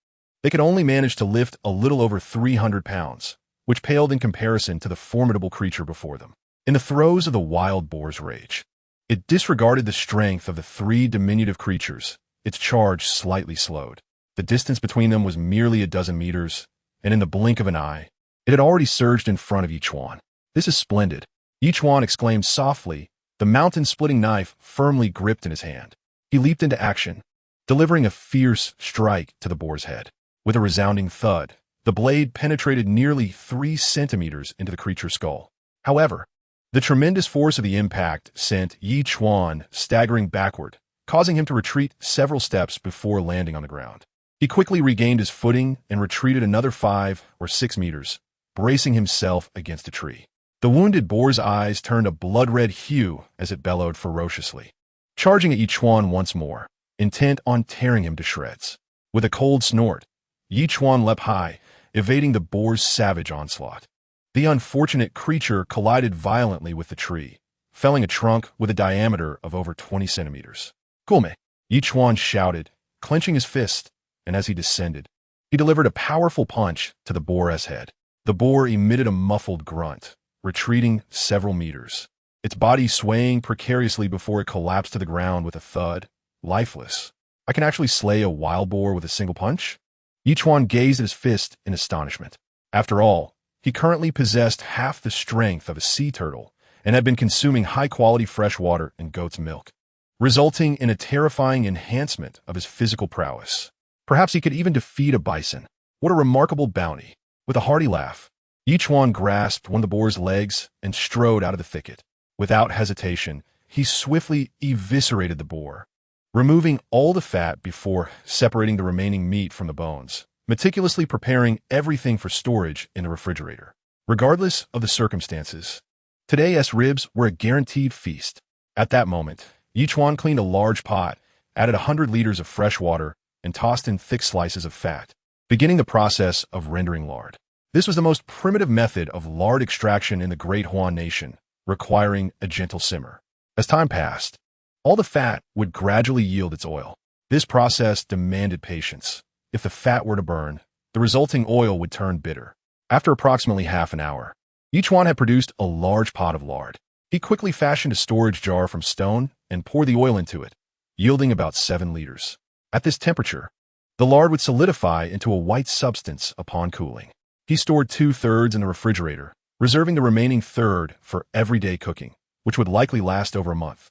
they could only manage to lift a little over 300 pounds, which paled in comparison to the formidable creature before them. In the throes of the wild boar's rage, it disregarded the strength of the 3 diminutive creatures. Its charge slightly slowed. The distance between them was merely a dozen meters, and in the blink of an eye, it had already surged in front of Ye Chuan. "This is splendid," Ye Chuan exclaimed softly, the mountain-splitting knife firmly gripped in his hand. He leaped into action, delivering a fierce strike to the boar's head. With a resounding thud, the blade penetrated nearly 3 centimeters into the creature's skull. However, the tremendous force of the impact sent Ye Chuan staggering backward, causing him to retreat several steps before landing on the ground. He quickly regained his footing and retreated another 5 or 6 meters, bracing himself against a tree. The wounded boar's eyes turned a blood-red hue as it bellowed ferociously, charging at Ye Chuan once more, intent on tearing him to shreds. With a cold snort, Ye Chuan leapt high, evading the boar's savage onslaught. The unfortunate creature collided violently with the tree, felling a trunk with a diameter of over 20 centimeters. "Come!" Ye Chuan shouted, clenching his fist, and as he descended, he delivered a powerful punch to the boar's head. The boar emitted a muffled grunt, retreating several meters, its body swaying precariously before it collapsed to the ground with a thud, lifeless. "I can actually slay a wild boar with a single punch?" Ye Chuan gazed at his fist in astonishment. After all, he currently possessed half the strength of a sea turtle and had been consuming high-quality fresh water and goat's milk. resulting in a terrifying enhancement of his physical prowess. Perhaps he could even defeat a bison. What a remarkable bounty. With a hearty laugh, Ye Chuan grasped one of the boar's legs and strode out of the thicket. Without hesitation, he swiftly eviscerated the boar, removing all the fat before separating the remaining meat from the bones, meticulously preparing everything for storage in the refrigerator. Regardless of the circumstances, today's ribs were a guaranteed feast. At that moment, Ye Chuan cleaned a large pot, added 100 liters of fresh water, and tossed in thick slices of fat, beginning the process of rendering lard. This was the most primitive method of lard extraction in the Great Han nation, requiring a gentle simmer. As time passed, all the fat would gradually yield its oil. This process demanded patience. If the fat were to burn, the resulting oil would turn bitter. After approximately half an hour, Ye Chuan had produced a large pot of lard. He quickly fashioned a storage jar from stone and poured the oil into it, yielding about 7 liters. At this temperature, the lard would solidify into a white substance upon cooling. He stored 2/3 in the refrigerator, reserving the remaining third for everyday cooking, which would likely last over a month.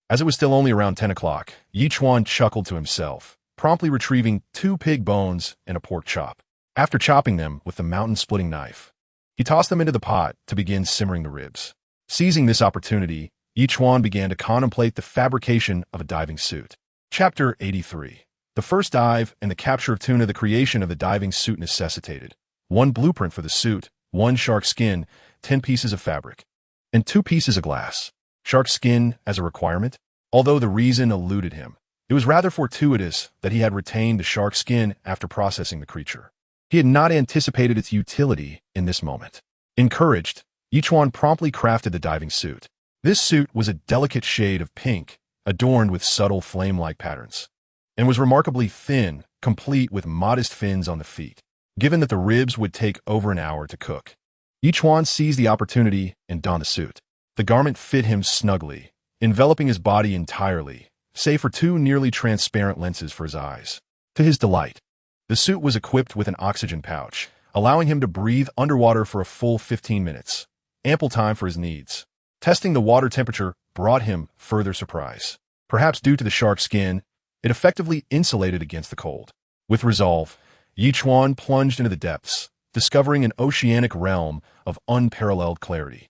As it was still only around 10 o'clock, Ye Chuan chuckled to himself, promptly retrieving 2 pig bones and a pork chop. After chopping them with the mountain-splitting knife, he tossed them into the pot to begin simmering the ribs. Seizing this opportunity, Ye Chuan began to contemplate the fabrication of a diving suit. Chapter 83. The first dive and the capture of tuna. The creation of the diving suit necessitated 1 blueprint for the suit, 1 shark skin, 10 pieces of fabric, and 2 pieces of glass. Shark skin as a requirement? Although the reason eluded him, it was rather fortuitous that he had retained the shark skin after processing the creature. He had not anticipated its utility in this moment. Encouraged, Ye Chuan promptly crafted the diving suit. This suit was a delicate shade of pink, adorned with subtle flame-like patterns, and was remarkably thin, complete with modest fins on the feet. Given that the ribs would take over an hour to cook, Ye Chuan seized the opportunity and donned the suit. The garment fit him snugly, enveloping his body entirely, save for 2 nearly transparent lenses for his eyes. To his delight, the suit was equipped with an oxygen pouch, allowing him to breathe underwater for a full 15 minutes, ample time for his needs. Testing the water temperature brought him further surprise. Perhaps due to the shark skin, it effectively insulated against the cold. With resolve, Ye Chuan plunged into the depths, discovering an oceanic realm of unparalleled clarity,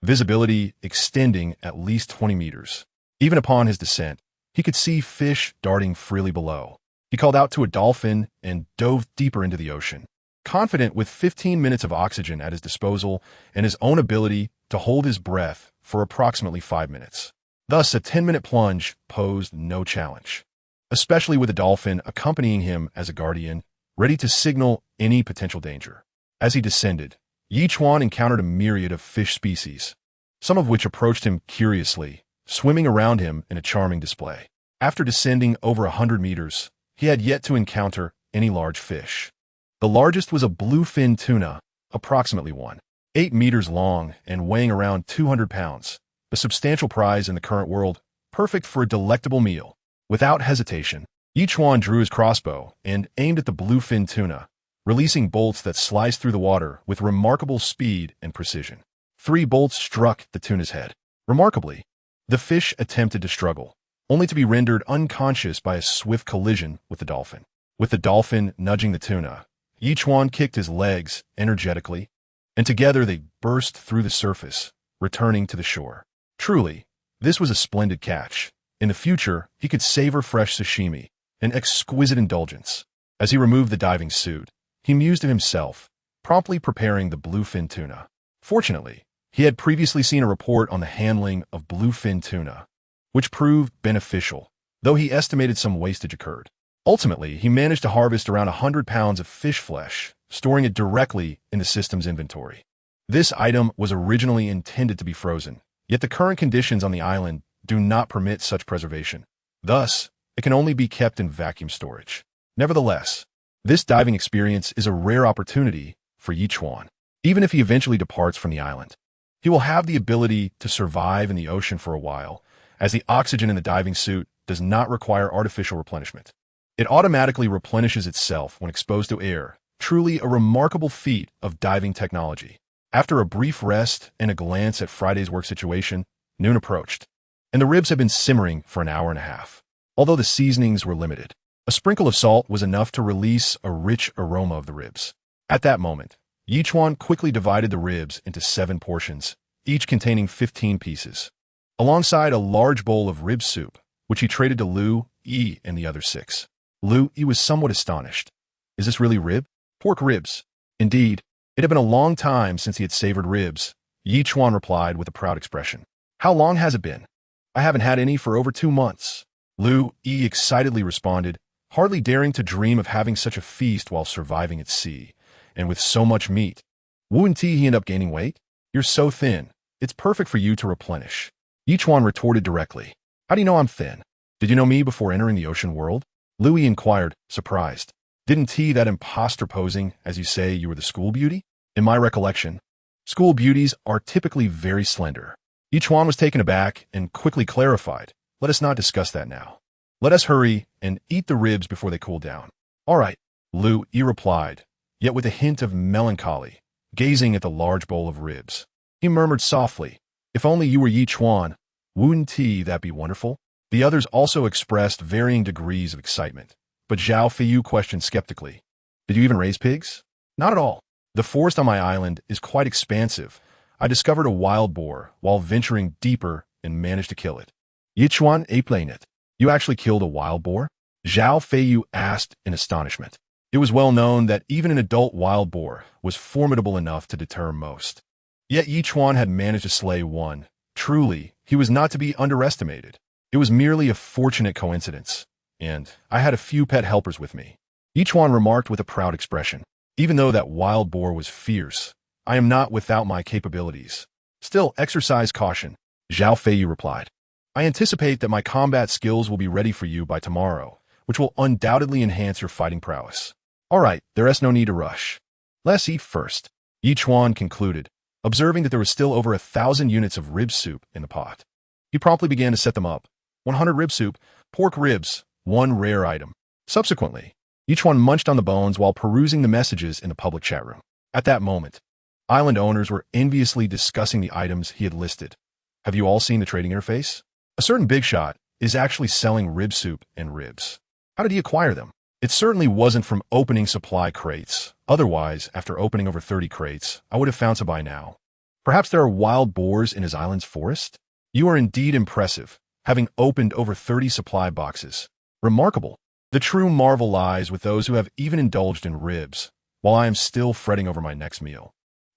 visibility extending at least 20 meters. Even upon his descent, he could see fish darting freely below. He called out to a dolphin and dove deeper into the ocean, confident with 15 minutes of oxygen at his disposal and his own ability to hold his breath for approximately 5 minutes. Thus, a 10-minute plunge posed no challenge, especially with a dolphin accompanying him as a guardian, ready to signal any potential danger. As he descended, Ye Chuan encountered a myriad of fish species, some of which approached him curiously, swimming around him in a charming display. After descending over 100 meters, he had yet to encounter any large fish. The largest was a bluefin tuna, approximately 1.8 meters long and weighing around 200 pounds, a substantial prize in the current world, perfect for a delectable meal. Without hesitation, Ye Chuan drew his crossbow and aimed at the bluefin tuna, releasing bolts that sliced through the water with remarkable speed and precision. 3 bolts struck the tuna's head. Remarkably, the fish attempted to struggle, only to be rendered unconscious by a swift collision with the dolphin. With the dolphin nudging the tuna, Ye Chuan kicked his legs energetically, and together they burst through the surface, returning to the shore. Truly, this was a splendid catch. In the future, he could savor fresh sashimi, an exquisite indulgence. As he removed the diving suit, he mused to himself, promptly preparing the bluefin tuna. Fortunately, he had previously seen a report on the handling of bluefin tuna, which proved beneficial, though he estimated some wastage occurred. Ultimately, he managed to harvest around 100 pounds of fish flesh, storing it directly in the system's inventory. This item was originally intended to be frozen, yet the current conditions on the island do not permit such preservation. Thus, it can only be kept in vacuum storage. Nevertheless, this diving experience is a rare opportunity for Ye Chuan. Even if he eventually departs from the island, he will have the ability to survive in the ocean for a while, as the oxygen in the diving suit does not require artificial replenishment. It automatically replenishes itself when exposed to air, truly a remarkable feat of diving technology. After a brief rest and a glance at Friday's work situation, noon approached. and the ribs had been simmering for an hour and a half. Although the seasonings were limited, a sprinkle of salt was enough to release a rich aroma of the ribs. At that moment, Ye Chuan quickly divided the ribs into 7 portions, each containing 15 pieces, alongside a large bowl of rib soup, which he traded to Lu Yi and the other 6. Lu Yi was somewhat astonished. Is this really rib? Pork ribs. Indeed, it had been a long time since he had savored ribs. Ye Chuan replied with a proud expression. How long has it been? I haven't had any for over 2 months. Lu Yi excitedly responded, hardly daring to dream of having such a feast while surviving at sea, and with so much meat. Wouldn't he end up gaining weight? You're so thin. It's perfect for you to replenish. Ye Chuan retorted directly. How do you know I'm thin? Did you know me before entering the ocean world? Lu Yi inquired, surprised. Didn't he that imposter posing, as you say, you were the school beauty? In my recollection, school beauties are typically very slender. Ye Chuan was taken aback and quickly clarified. Let us not discuss that now. Let us hurry and eat the ribs before they cool down. All right, Lu Yi replied, yet with a hint of melancholy, gazing at the large bowl of ribs. He murmured softly, if only you were Ye Chuan, wouldn't that be wonderful? The others also expressed varying degrees of excitement, but Zhao Feiyu questioned skeptically. Did you even raise pigs? Not at all. The forest on my island is quite expansive. I discovered a wild boar while venturing deeper and managed to kill it. Ye Chuan ape-laying it. You actually killed a wild boar? Zhao Feiyu asked in astonishment. It was well known that even an adult wild boar was formidable enough to deter most. Yet Ye Chuan had managed to slay one. Truly, he was not to be underestimated. It was merely a fortunate coincidence, and I had a few pet helpers with me. Ye Chuan remarked with a proud expression. Even though that wild boar was fierce, I am not without my capabilities. Still, exercise caution, Zhao Feiyu replied. I anticipate that my combat skills will be ready for you by tomorrow, which will undoubtedly enhance your fighting prowess. All right, there is no need to rush. Let's eat first, Ye Chuan concluded, observing that there was still over 1,000 units of rib soup in the pot. He promptly began to set them up. 100 rib soup, pork ribs, 1 rare item. Subsequently, Ye Chuan munched on the bones while perusing the messages in the public chat room. At that moment, island owners were enviously discussing the items he had listed. Have you all seen the trading interface? A certain big shot is actually selling rib soup and ribs. How did he acquire them? It certainly wasn't from opening supply crates. Otherwise, after opening over 30 crates, I would have found some by now. Perhaps there are wild boars in his island's forest? You are indeed impressive, having opened over 30 supply boxes. Remarkable. The true marvel lies with those who have even indulged in ribs, while I am still fretting over my next meal.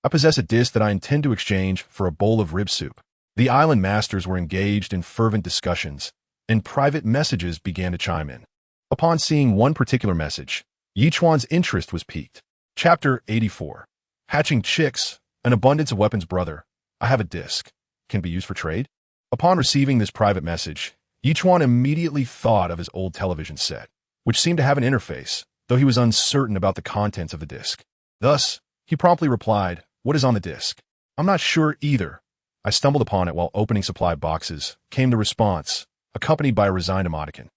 I possess a dish that I intend to exchange for a bowl of rib soup. The island masters were engaged in fervent discussions, and private messages began to chime in. Upon seeing one particular message, Ye Chuan's interest was piqued. Chapter 84. Hatching chicks, an abundance of weapons brother. I have a disc. Can be used for trade? Upon receiving this private message, Ye Chuan immediately thought of his old television set, which seemed to have an interface, though he was uncertain about the contents of the disc. Thus, he promptly replied, what is on the disc? I'm not sure either. I stumbled upon it while opening supply boxes, came the response, accompanied by a resigned emoticon.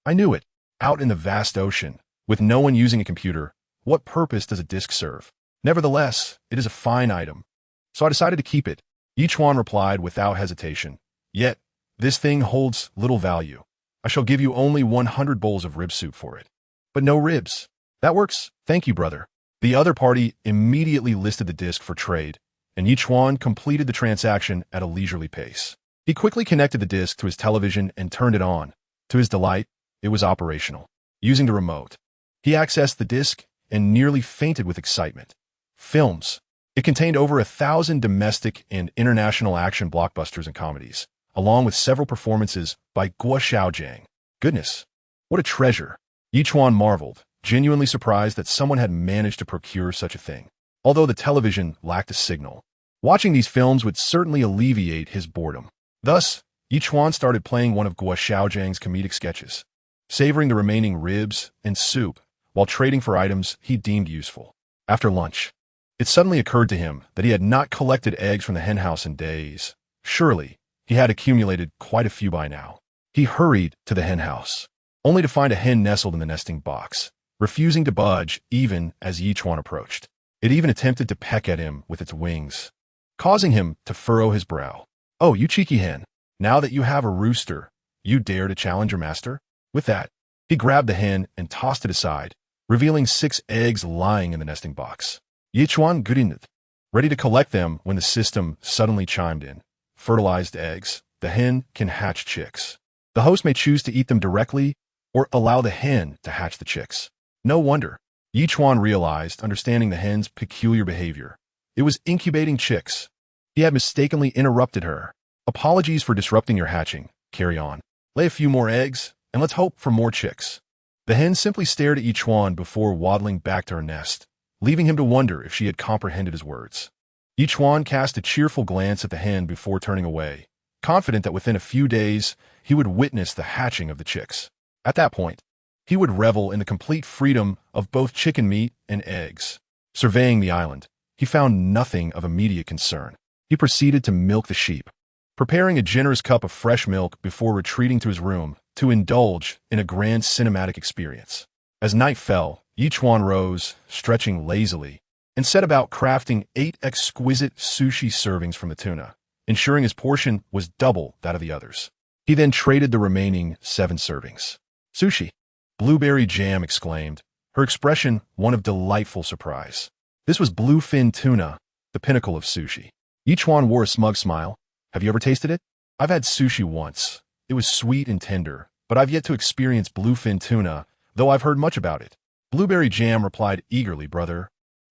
I knew it. Out in the vast ocean, with no one using a computer, what purpose does a disc serve? Nevertheless, it is a fine item. So I decided to keep it. Ye Chuan replied without hesitation. Yet, this thing holds little value. I shall give you only 100 bowls of rib soup for it. But no ribs. That works. Thank you, brother. The other party immediately listed the disc for trade, and Ye Chuan completed the transaction at a leisurely pace. He quickly connected the disc to his television and turned it on. To his delight, it was operational. Using the remote, he accessed the disc and nearly fainted with excitement. Films. It contained over 1,000 domestic and international action blockbusters and comedies, along with several performances by Guo Xiaojiang. Goodness, what a treasure! Ye Chuan marveled, genuinely surprised that someone had managed to procure such a thing. Although the television lacked a signal, watching these films would certainly alleviate his boredom. Thus, Ye Chuan started playing one of Guo Xiaojiang's comedic sketches, savoring the remaining ribs and soup while trading for items he deemed useful. After lunch, it suddenly occurred to him that he had not collected eggs from the henhouse in days. Surely, he had accumulated quite a few by now. He hurried to the henhouse, only to find a hen nestled in the nesting box, refusing to budge even as Ye Chuan approached. It even attempted to peck at him with its wings, causing him to furrow his brow. Oh, you cheeky hen. Now that you have a rooster, you dare to challenge your master? With that, he grabbed the hen and tossed it aside, revealing 6 eggs lying in the nesting box. Ye Chuan grinned, ready to collect them when the system suddenly chimed in. Fertilized eggs. The hen can hatch chicks. The host may choose to eat them directly or allow the hen to hatch the chicks. No wonder. Ye Chuan realized, understanding the hen's peculiar behavior. It was incubating chicks. He had mistakenly interrupted her. Apologies for disrupting your hatching. Carry on. Lay a few more eggs, and let's hope for more chicks. The hen simply stared at Ye Chuan before waddling back to her nest, leaving him to wonder if she had comprehended his words. Ye Chuan cast a cheerful glance at the hen before turning away, confident that within a few days he would witness the hatching of the chicks. At that point, he would revel in the complete freedom of both chicken meat and eggs. Surveying the island, he found nothing of immediate concern. He proceeded to milk the sheep, preparing a generous cup of fresh milk before retreating to his room to indulge in a grand cinematic experience. As night fell, Ye Chuan rose, stretching lazily, and set about crafting 8 exquisite sushi servings from the tuna, ensuring his portion was double that of the others. He then traded the remaining 7 servings. Sushi! Blueberry Jam exclaimed, her expression one of delightful surprise. This was bluefin tuna, the pinnacle of sushi. Ye Chuan wore a smug smile. Have you ever tasted it? I've had sushi once. It was sweet and tender, but I've yet to experience bluefin tuna, though I've heard much about it. Blueberry Jam replied eagerly, brother.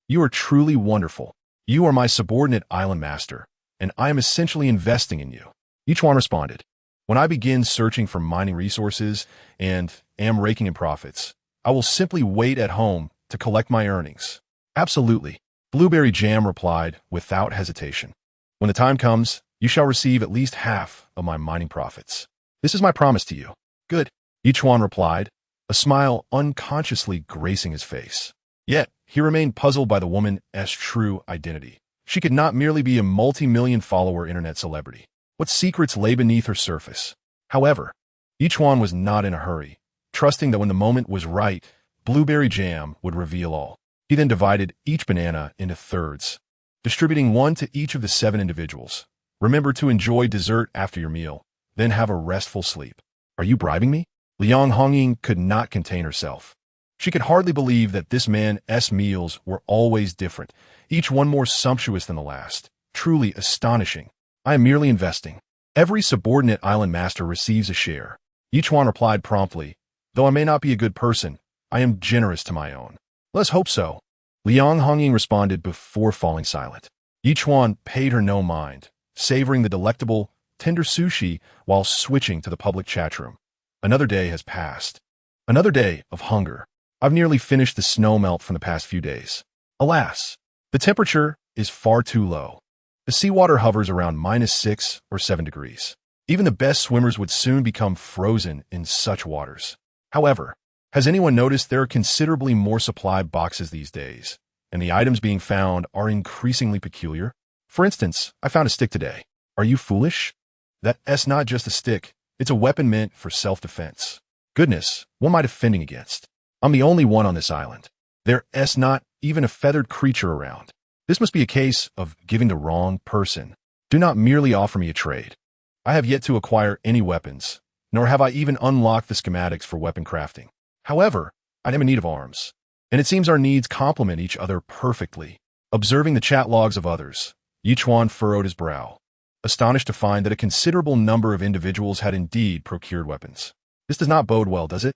You are truly wonderful. You are my subordinate island master, and I am essentially investing in you. Ye Chuan responded. When I begin searching for mining resources and am raking in profits, I will simply wait at home to collect my earnings. Absolutely. Blueberry Jam replied without hesitation. When the time comes, you shall receive at least half of my mining profits. This is my promise to you. Good. Ye Chuan replied, a smile unconsciously gracing his face. Yet, he remained puzzled by the woman's true identity. She could not merely be a multi-million follower internet celebrity. What secrets lay beneath her surface? However, Ye Chuan was not in a hurry, trusting that when the moment was right, Blueberry Jam would reveal all. He then divided each banana into thirds, distributing 1 to each of the 7 individuals. Remember to enjoy dessert after your meal, then have a restful sleep. Are you bribing me? Liang Hongying could not contain herself. She could hardly believe that this man's meals were always different, each one more sumptuous than the last. Truly astonishing. I am merely investing. Every subordinate island master receives a share. Ye Chuan replied promptly, though I may not be a good person, I am generous to my own. Let's hope so. Liang Hongying responded before falling silent. Ye Chuan paid her no mind, savoring the delectable, tender sushi while switching to the public chat room. Another day has passed. Another day of hunger. I've nearly finished the snowmelt from the past few days. Alas, the temperature is far too low. The seawater hovers around -6 or 7 degrees. Even the best swimmers would soon become frozen in such waters. However, has anyone noticed there are considerably more supply boxes these days, and the items being found are increasingly peculiar? For instance, I found a stick today. Are you foolish? That's not just a stick. It's a weapon meant for self-defense. Goodness, what am I defending against? I'm the only one on this island. There's not even a feathered creature around. This must be a case of giving the wrong person. Do not merely offer me a trade. I have yet to acquire any weapons, nor have I even unlocked the schematics for weapon crafting. However, I am in need of arms, and it seems our needs complement each other perfectly. Observing the chat logs of others, Ye Chuan furrowed his brow, astonished to find that a considerable number of individuals had indeed procured weapons. This does not bode well, does it?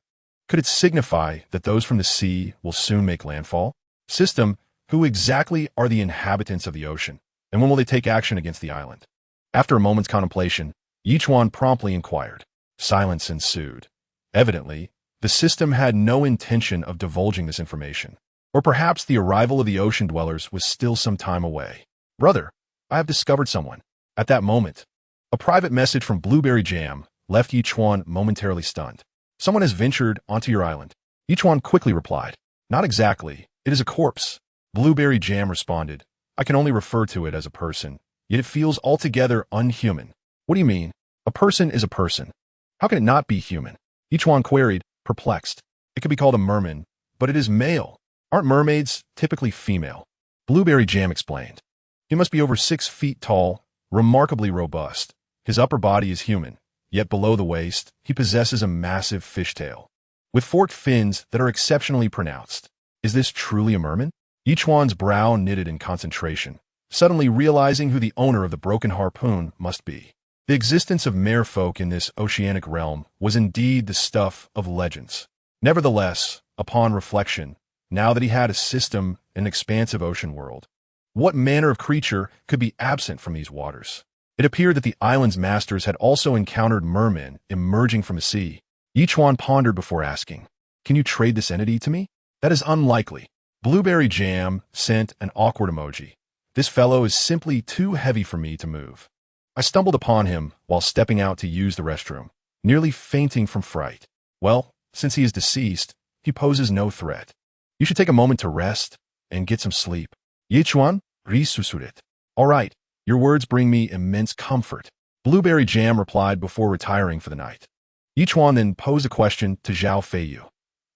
Could it signify that those from the sea will soon make landfall? System, who exactly are the inhabitants of the ocean, and when will they take action against the island? After a moment's contemplation, Ye Chuan promptly inquired. Silence ensued. Evidently, the system had no intention of divulging this information. Or perhaps the arrival of the ocean dwellers was still some time away. Brother, I have discovered someone. At that moment, a private message from Blueberry Jam left Ye Chuan momentarily stunned. Someone has ventured onto your island. Ye Chuan quickly replied. Not exactly. It is a corpse. Blueberry Jam responded. I can only refer to it as a person, yet it feels altogether unhuman. What do you mean? A person is a person. How can it not be human? Ye Chuan queried, perplexed. It could be called a merman, but it is male. Aren't mermaids typically female? Blueberry Jam explained. He must be over 6 feet tall, remarkably robust, His upper body is human, yet below the waist, he possesses a massive fishtail, with forked fins that are exceptionally pronounced. Is this truly a merman? Ye Chuan's brow knitted in concentration, suddenly realizing who the owner of the broken harpoon must be. The existence of merfolk in this oceanic realm was indeed the stuff of legends. Nevertheless, upon reflection, now that he had a system in an expansive ocean world, what manner of creature could be absent from these waters? It appeared that the island's masters had also encountered mermen emerging from the sea. Ye Chuan pondered before asking, "Can you trade this entity to me?" "That is unlikely." Blueberry Jam sent an awkward emoji. "This fellow is simply too heavy for me to move. I stumbled upon him while stepping out to use the restroom, nearly fainting from fright. Well, since he is deceased, he poses no threat. You should take a moment to rest and get some sleep." Ye Chuan resusurit. "All right, your words bring me immense comfort," Blueberry Jam replied before retiring for the night. Ye Chuan then posed a question to Zhao Feiyu.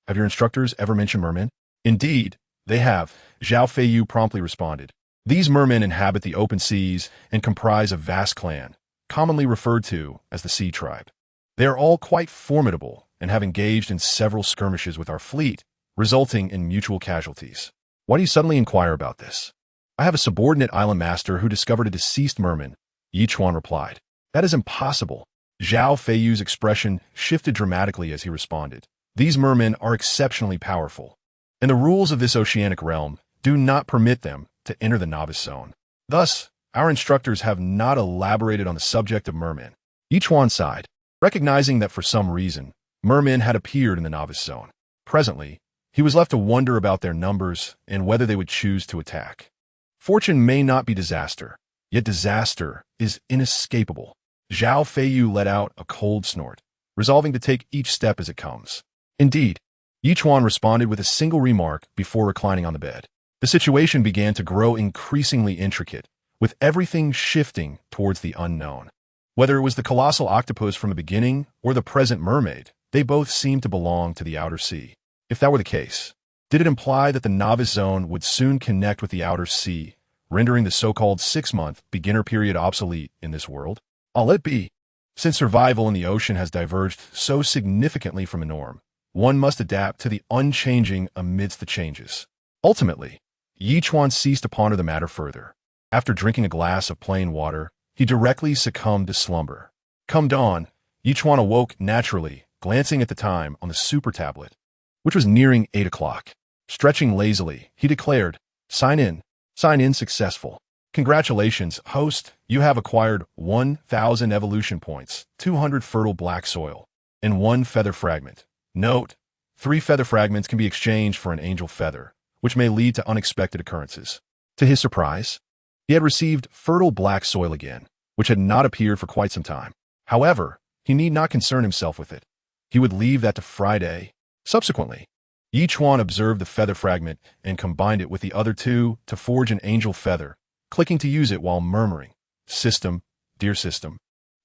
"Have your instructors ever mentioned mermen?" "Indeed, they have," Zhao Feiyu promptly responded. "These mermen inhabit the open seas and comprise a vast clan, commonly referred to as the Sea Tribe. They are all quite formidable and have engaged in several skirmishes with our fleet, resulting in mutual casualties." "Why do you suddenly inquire about this?" "I have a subordinate island master who discovered a deceased merman," Ye Chuan replied. "That is impossible." Zhao Feiyu's expression shifted dramatically as he responded. "These mermen are exceptionally powerful, and the rules of this oceanic realm do not permit them to enter the novice zone. Thus, our instructors have not elaborated on the subject of mermen." Ye Chuan sighed, recognizing that for some reason, mermen had appeared in the novice zone. Presently, he was left to wonder about their numbers and whether they would choose to attack. Fortune may not be disaster, yet disaster is inescapable. Zhao Feiyu let out a cold snort, resolving to take each step as it comes. "Indeed," Ye Chuan responded with a single remark before reclining on the bed. The situation began to grow increasingly intricate, with everything shifting towards the unknown. Whether it was the colossal octopus from the beginning or the present mermaid, they both seemed to belong to the outer sea. If that were the case, did it imply that the novice zone would soon connect with the outer sea, rendering the so-called 6-month beginner period obsolete in this world? I'll let be. Since survival in the ocean has diverged so significantly from the norm, one must adapt to the unchanging amidst the changes. Ultimately, Ye Chuan ceased to ponder the matter further. After drinking a glass of plain water, he directly succumbed to slumber. Come dawn, Ye Chuan awoke naturally, glancing at the time on the super tablet, which was nearing 8 o'clock. Stretching lazily, he declared, Sign in successful. Congratulations, host, you have acquired 1,000 evolution points, 200 fertile black soil, and 1 feather fragment. Note, 3 feather fragments can be exchanged for an angel feather, which may lead to unexpected occurrences. To his surprise, he had received fertile black soil again, which had not appeared for quite some time. However, he need not concern himself with it. He would leave that to Friday. Subsequently, Ye Chuan observed the feather fragment and combined it with the other 2 to forge an angel feather, clicking to use it while murmuring, System, dear system,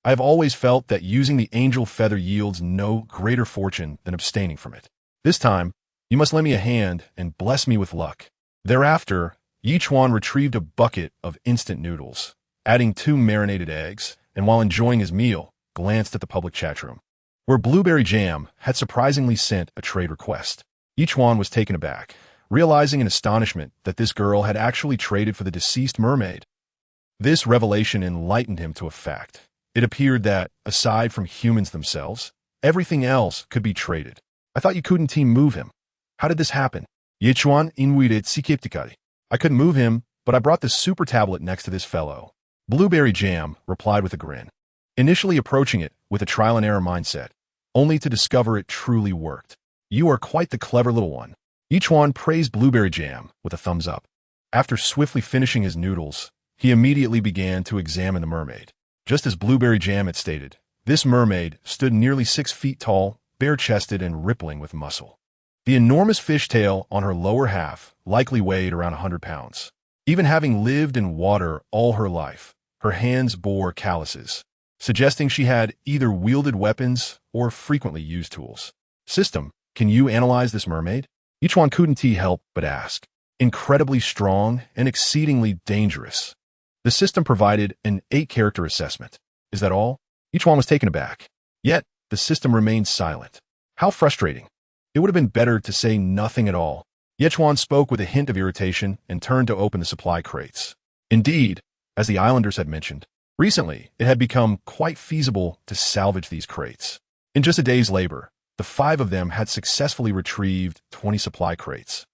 I have always felt that using the angel feather yields no greater fortune than abstaining from it. This time, you must lend me a hand and bless me with luck. Thereafter, Ye Chuan retrieved a bucket of instant noodles, adding 2 marinated eggs, and while enjoying his meal, glanced at the public chat room, where Blueberry Jam had surprisingly sent a trade request. Ye Chuan was taken aback, realizing in astonishment that this girl had actually traded for the deceased mermaid. This revelation enlightened him to a fact. It appeared that, aside from humans themselves, everything else could be traded. I thought you couldn't move him. How did this happen? Ye Chuan inuited sikiptikari. I couldn't move him, but I brought the super tablet next to this fellow. Blueberry Jam replied with a grin, initially approaching it with a trial and error mindset, only to discover it truly worked. You are quite the clever little one. Ye Chuan praised Blueberry Jam with a thumbs up. After swiftly finishing his noodles, he immediately began to examine the mermaid. Just as Blueberry Jam had stated, this mermaid stood nearly 6 feet tall, bare-chested and rippling with muscle. The enormous fishtail on her lower half likely weighed around 100 pounds. Even having lived in water all her life, her hands bore calluses, suggesting she had either wielded weapons or frequently used tools. System, can you analyze this mermaid? Ye Chuan couldn't help but ask. Incredibly strong and exceedingly dangerous. The system provided an 8-character assessment. Is that all? Ye Chuan was taken aback. Yet, the system remained silent. How frustrating. It would have been better to say nothing at all. Ye Chuan spoke with a hint of irritation and turned to open the supply crates. Indeed, as the islanders had mentioned, recently it had become quite feasible to salvage these crates. In just a day's labor, the 5 of them had successfully retrieved 20 supply crates,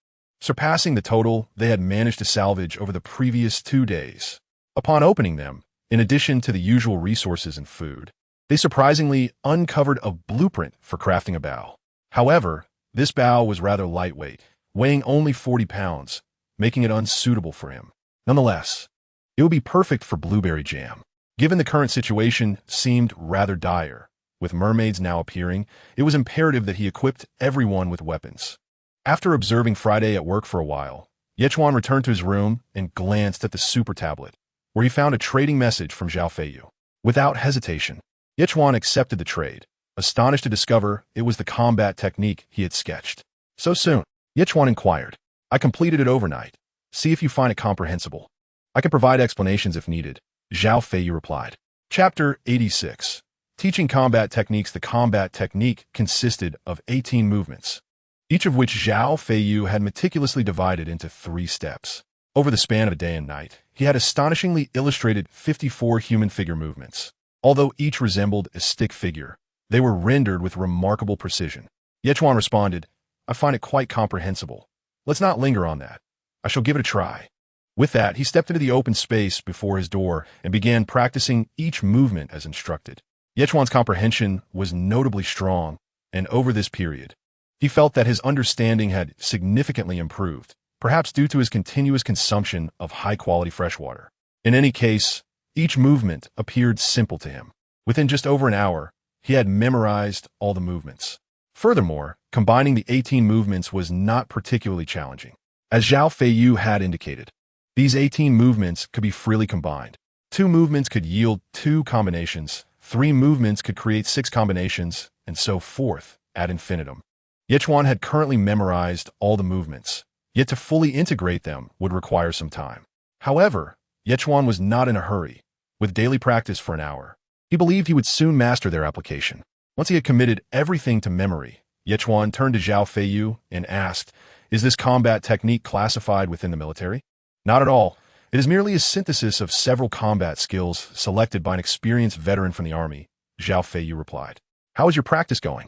surpassing the total they had managed to salvage over the previous 2 days. Upon opening them, in addition to the usual resources and food, they surprisingly uncovered a blueprint for crafting a bow. However, this bow was rather lightweight, weighing only 40 pounds, making it unsuitable for him. Nonetheless, it would be perfect for blueberry jam. Given the current situation seemed rather dire, with mermaids now appearing, it was imperative that he equipped everyone with weapons. After observing Friday at work for a while, Ye Chuan returned to his room and glanced at the super tablet, where he found a trading message from Zhao Feiyu. Without hesitation, Ye Chuan accepted the trade, astonished to discover it was the combat technique he had sketched. So soon, Ye Chuan inquired. I completed it overnight. See if you find it comprehensible. I can provide explanations if needed, Zhao Feiyu replied. Chapter 86. Teaching combat techniques. The combat technique consisted of 18 movements, each of which Zhao Feiyu had meticulously divided into 3 steps. Over the span of a day and night, he had astonishingly illustrated 54 human figure movements. Although each resembled a stick figure, they were rendered with remarkable precision. Ye Chuan responded, I find it quite comprehensible. Let's not linger on that. I shall give it a try. With that, he stepped into the open space before his door and began practicing each movement as instructed. Ye Chuan's comprehension was notably strong, and over this period, he felt that his understanding had significantly improved, perhaps due to his continuous consumption of high-quality freshwater. In any case, each movement appeared simple to him. Within just over an hour, he had memorized all the movements. Furthermore, combining the 18 movements was not particularly challenging. As Zhao Feiyu had indicated, these 18 movements could be freely combined. 2 movements could yield 2 combinations, 3 movements could create 6 combinations, and so forth, ad infinitum. Ye Chuan had currently memorized all the movements, yet to fully integrate them would require some time. However, Ye Chuan was not in a hurry. With daily practice for an hour, he believed he would soon master their application. Once he had committed everything to memory, Ye Chuan turned to Zhao Feiyu and asked, Is this combat technique classified within the military? Not at all. It is merely a synthesis of several combat skills selected by an experienced veteran from the army, Zhao Feiyu replied. How is your practice going?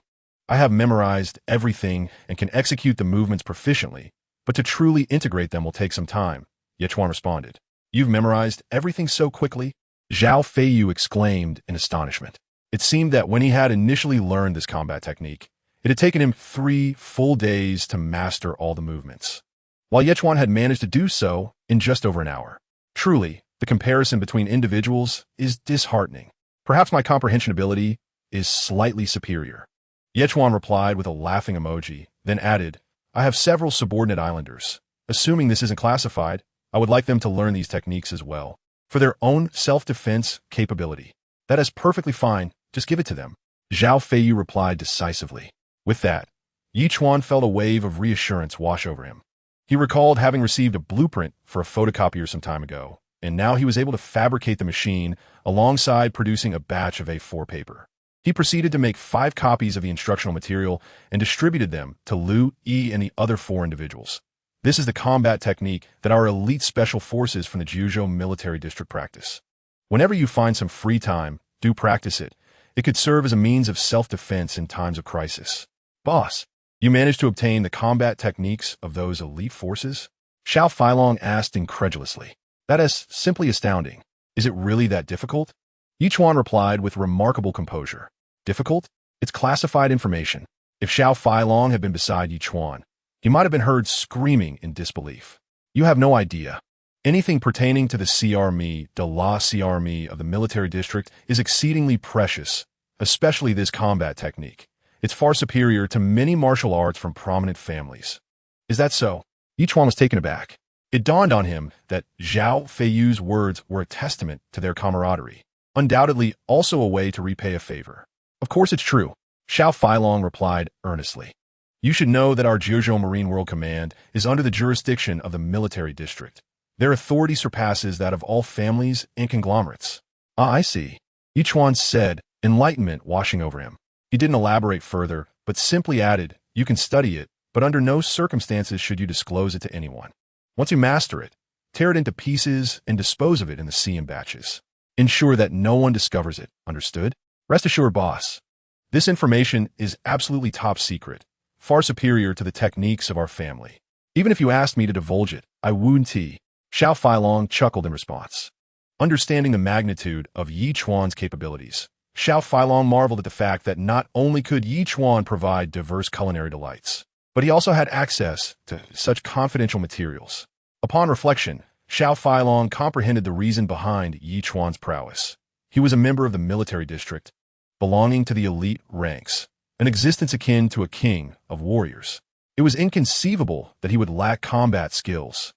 I have memorized everything and can execute the movements proficiently, but to truly integrate them will take some time, Ye Chuan responded. You've memorized everything so quickly? Zhao Feiyu exclaimed in astonishment. It seemed that when he had initially learned this combat technique, it had taken him 3 full days to master all the movements, while Ye Chuan had managed to do so in just over an hour. Truly, the comparison between individuals is disheartening. Perhaps my comprehension ability is slightly superior. Ye Chuan replied with a laughing emoji, then added, I have several subordinate islanders. Assuming this isn't classified, I would like them to learn these techniques as well, for their own self-defense capability. That is perfectly fine, just give it to them. Zhao Feiyu replied decisively. With that, Ye Chuan felt a wave of reassurance wash over him. He recalled having received a blueprint for a photocopier some time ago, and now he was able to fabricate the machine alongside producing a batch of A4 paper. He proceeded to make 5 copies of the instructional material and distributed them to Liu Yi and the other 4 individuals. This is the combat technique that our elite special forces from the Juzhou military district practice. Whenever you find some free time, do practice it. It could serve as a means of self-defense in times of crisis. Boss, you managed to obtain the combat techniques of those elite forces? Xiao Feilong asked incredulously. That is simply astounding. Is it really that difficult? Ye Chuan replied with remarkable composure. Difficult? It's classified information. If Xiao Feilong had been beside Ye Chuan, he might have been heard screaming in disbelief. You have no idea. Anything pertaining to the CRME, de la CRME of the military district is exceedingly precious, especially this combat technique. It's far superior to many martial arts from prominent families. Is that so? Ye Chuan was taken aback. It dawned on him that Zhao Feiyu's words were a testament to their camaraderie, undoubtedly also a way to repay a favor. Of course it's true, Xiao Feilong replied earnestly. You should know that our Juzhou Marine World Command is under the jurisdiction of the military district. Their authority surpasses that of all families and conglomerates. Ah, I see. Ye Chuan said, enlightenment washing over him. He didn't elaborate further, but simply added, you can study it, but under no circumstances should you disclose it to anyone. Once you master it, tear it into pieces and dispose of it in the sea in batches. Ensure that no one discovers it, understood? Rest assured, boss. This information is absolutely top secret, far superior to the techniques of our family. Even if you asked me to divulge it, I wouldn't. Xiao Feilong chuckled in response. Understanding the magnitude of Ye Chuan's capabilities, Xiao Feilong marveled at the fact that not only could Ye Chuan provide diverse culinary delights, but he also had access to such confidential materials. Upon reflection, Xiao Feilong comprehended the reason behind Ye Chuan's prowess. He was a member of the military district, belonging to the elite ranks, an existence akin to a king of warriors. It was inconceivable that he would lack combat skills.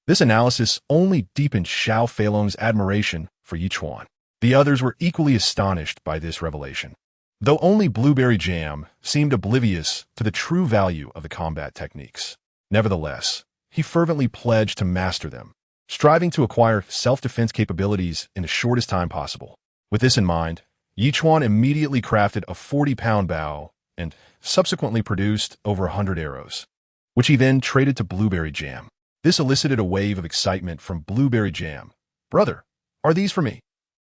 This analysis only deepened Xiao Feilong's admiration for Ye Chuan. The others were equally astonished by this revelation. Though only Blueberry Jam seemed oblivious to the true value of the combat techniques. Nevertheless, he fervently pledged to master them, striving to acquire self-defense capabilities in the shortest time possible. With this in mind, Ye Chuan immediately crafted a 40-pound bow and subsequently produced over 100 arrows, which he then traded to Blueberry Jam. This elicited a wave of excitement from Blueberry Jam. Brother, are these for me?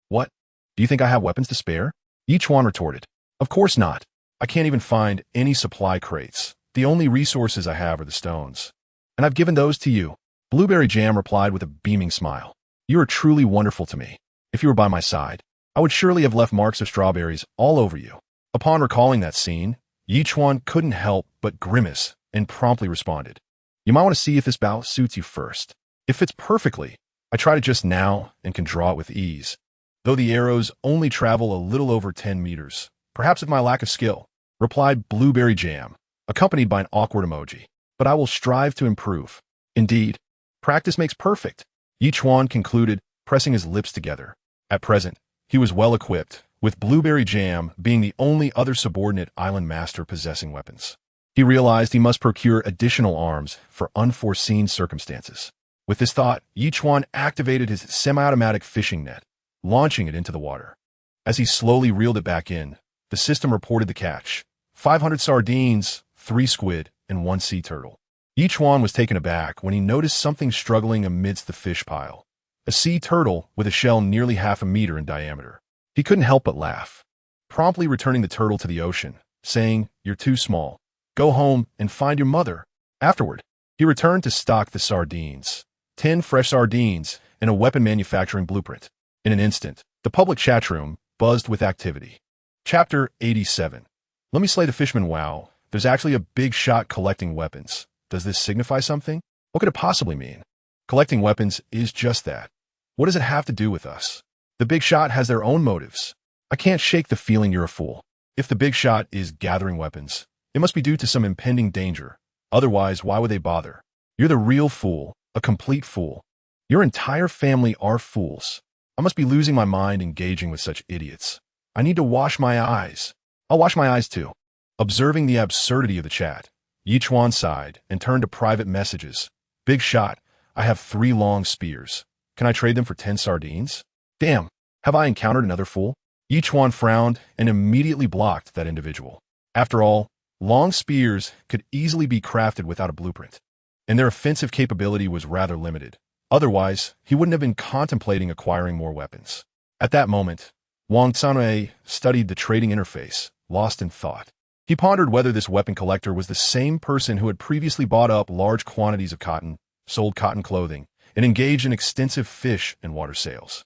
What? Do you think I have weapons to spare? Ye Chuan retorted. Of course not. I can't even find any supply crates. The only resources I have are the stones. And I've given those to you. Blueberry Jam replied with a beaming smile. You are truly wonderful to me. If you were by my side, I would surely have left marks of strawberries all over you. Upon recalling that scene, Ye Chuan couldn't help but grimace and promptly responded. You might want to see if this bow suits you first. It fits perfectly. I tried it just now and can draw it with ease. Though the arrows only travel a little over 10 meters, perhaps with my lack of skill, replied Blueberry Jam, accompanied by an awkward emoji. But I will strive to improve. Indeed, practice makes perfect, Ye Chuan concluded, pressing his lips together. At present, he was well equipped, with Blueberry Jam being the only other subordinate island master possessing weapons. He realized he must procure additional arms for unforeseen circumstances. With this thought, Ye Chuan activated his semi-automatic fishing net, launching it into the water. As he slowly reeled it back in, the system reported the catch: 500 sardines, 3 squid, and 1 sea turtle. Ye Chuan was taken aback when he noticed something struggling amidst the fish pile. A sea turtle with a shell nearly half a meter in diameter. He couldn't help but laugh, promptly returning the turtle to the ocean, saying, "You're too small. Go home and find your mother." Afterward, he returned to stock the sardines, 10 fresh sardines, and a weapon manufacturing blueprint. In an instant, the public chat room buzzed with activity. Chapter 87. Let me slay the fisherman. Wow, there's actually a big shot collecting weapons. Does this signify something? What could it possibly mean? Collecting weapons is just that. What does it have to do with us? The big shot has their own motives. I can't shake the feeling you're a fool. If the big shot is gathering weapons, it must be due to some impending danger. Otherwise, why would they bother? You're the real fool, a complete fool. Your entire family are fools. I must be losing my mind engaging with such idiots. I need to wash my eyes. I'll wash my eyes too. Observing the absurdity of the chat, Ye Chuan sighed and turned to private messages. Big shot, I have 3 long spears. Can I trade them for 10 sardines? Damn, have I encountered another fool? Ye Chuan frowned and immediately blocked that individual. After all, long spears could easily be crafted without a blueprint, and their offensive capability was rather limited. Otherwise, he wouldn't have been contemplating acquiring more weapons. At that moment, Wang Tsanwei studied the trading interface, lost in thought. He pondered whether this weapon collector was the same person who had previously bought up large quantities of cotton, sold cotton clothing, and engaged in extensive fish and water sales.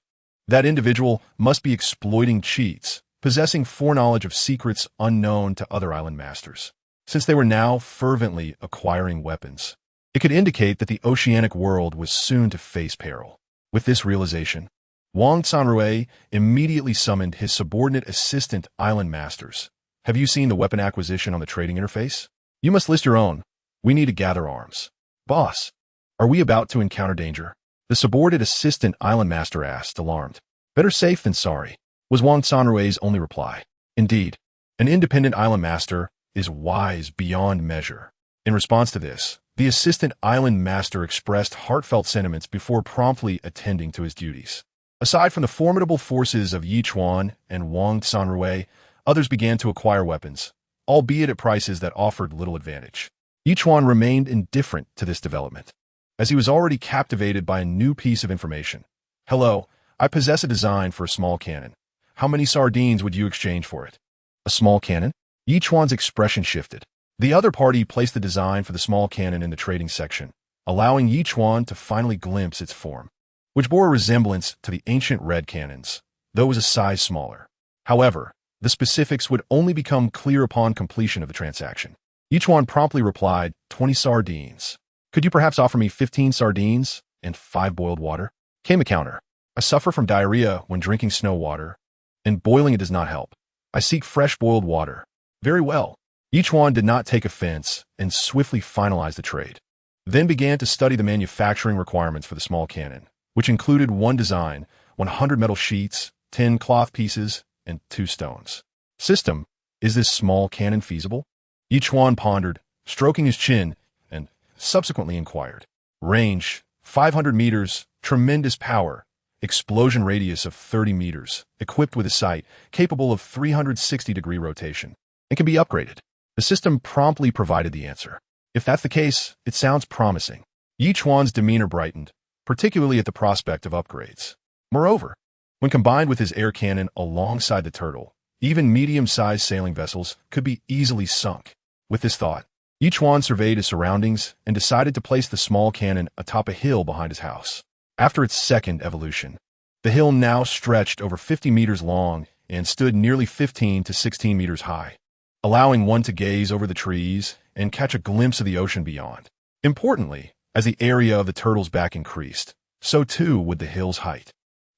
That individual must be exploiting cheats, possessing foreknowledge of secrets unknown to other island masters. Since they were now fervently acquiring weapons, it could indicate that the oceanic world was soon to face peril. With this realization, Wang Tsanrui immediately summoned his subordinate assistant island masters. Have you seen the weapon acquisition on the trading interface? You must list your own. We need to gather arms. Boss, are we about to encounter danger? The subordinate assistant island master asked, alarmed. Better safe than sorry, was Wang Tsanrui's only reply. Indeed, an independent island master is wise beyond measure. In response to this, the assistant island master expressed heartfelt sentiments before promptly attending to his duties. Aside from the formidable forces of Ye Chuan and Wang Sanrui, others began to acquire weapons, albeit at prices that offered little advantage. Ye Chuan remained indifferent to this development, as he was already captivated by a new piece of information. "Hello, I possess a design for a small cannon. How many sardines would you exchange for it?" A small cannon? Ye Chuan's expression shifted. The other party placed the design for the small cannon in the trading section, allowing Ye Chuan to finally glimpse its form, which bore a resemblance to the ancient red cannons, though it was a size smaller. However, the specifics would only become clear upon completion of the transaction. Ye Chuan promptly replied, 20 sardines. "Could you perhaps offer me 15 sardines and 5 boiled water?" Came a counter. "I suffer from diarrhea when drinking snow water, and boiling it does not help. I seek fresh boiled water." "Very well." Ye Chuan did not take offense and swiftly finalized the trade, then began to study the manufacturing requirements for the small cannon, which included 1 design, 100 metal sheets, 10 cloth pieces, and 2 stones. "System, is this small cannon feasible?" Ye Chuan pondered, stroking his chin, and subsequently inquired. "Range, 500 meters, tremendous power, explosion radius of 30 meters, equipped with a sight capable of 360-degree rotation, and can be upgraded." The system promptly provided the answer. "If that's the case, it sounds promising." Ye Chuan's demeanor brightened, particularly at the prospect of upgrades. Moreover, when combined with his air cannon alongside the turtle, even medium-sized sailing vessels could be easily sunk. With this thought, Ye Chuan surveyed his surroundings and decided to place the small cannon atop a hill behind his house. After its second evolution, the hill now stretched over 50 meters long and stood nearly 15 to 16 meters high, allowing one to gaze over the trees and catch a glimpse of the ocean beyond. Importantly, as the area of the turtle's back increased, so too would the hill's height.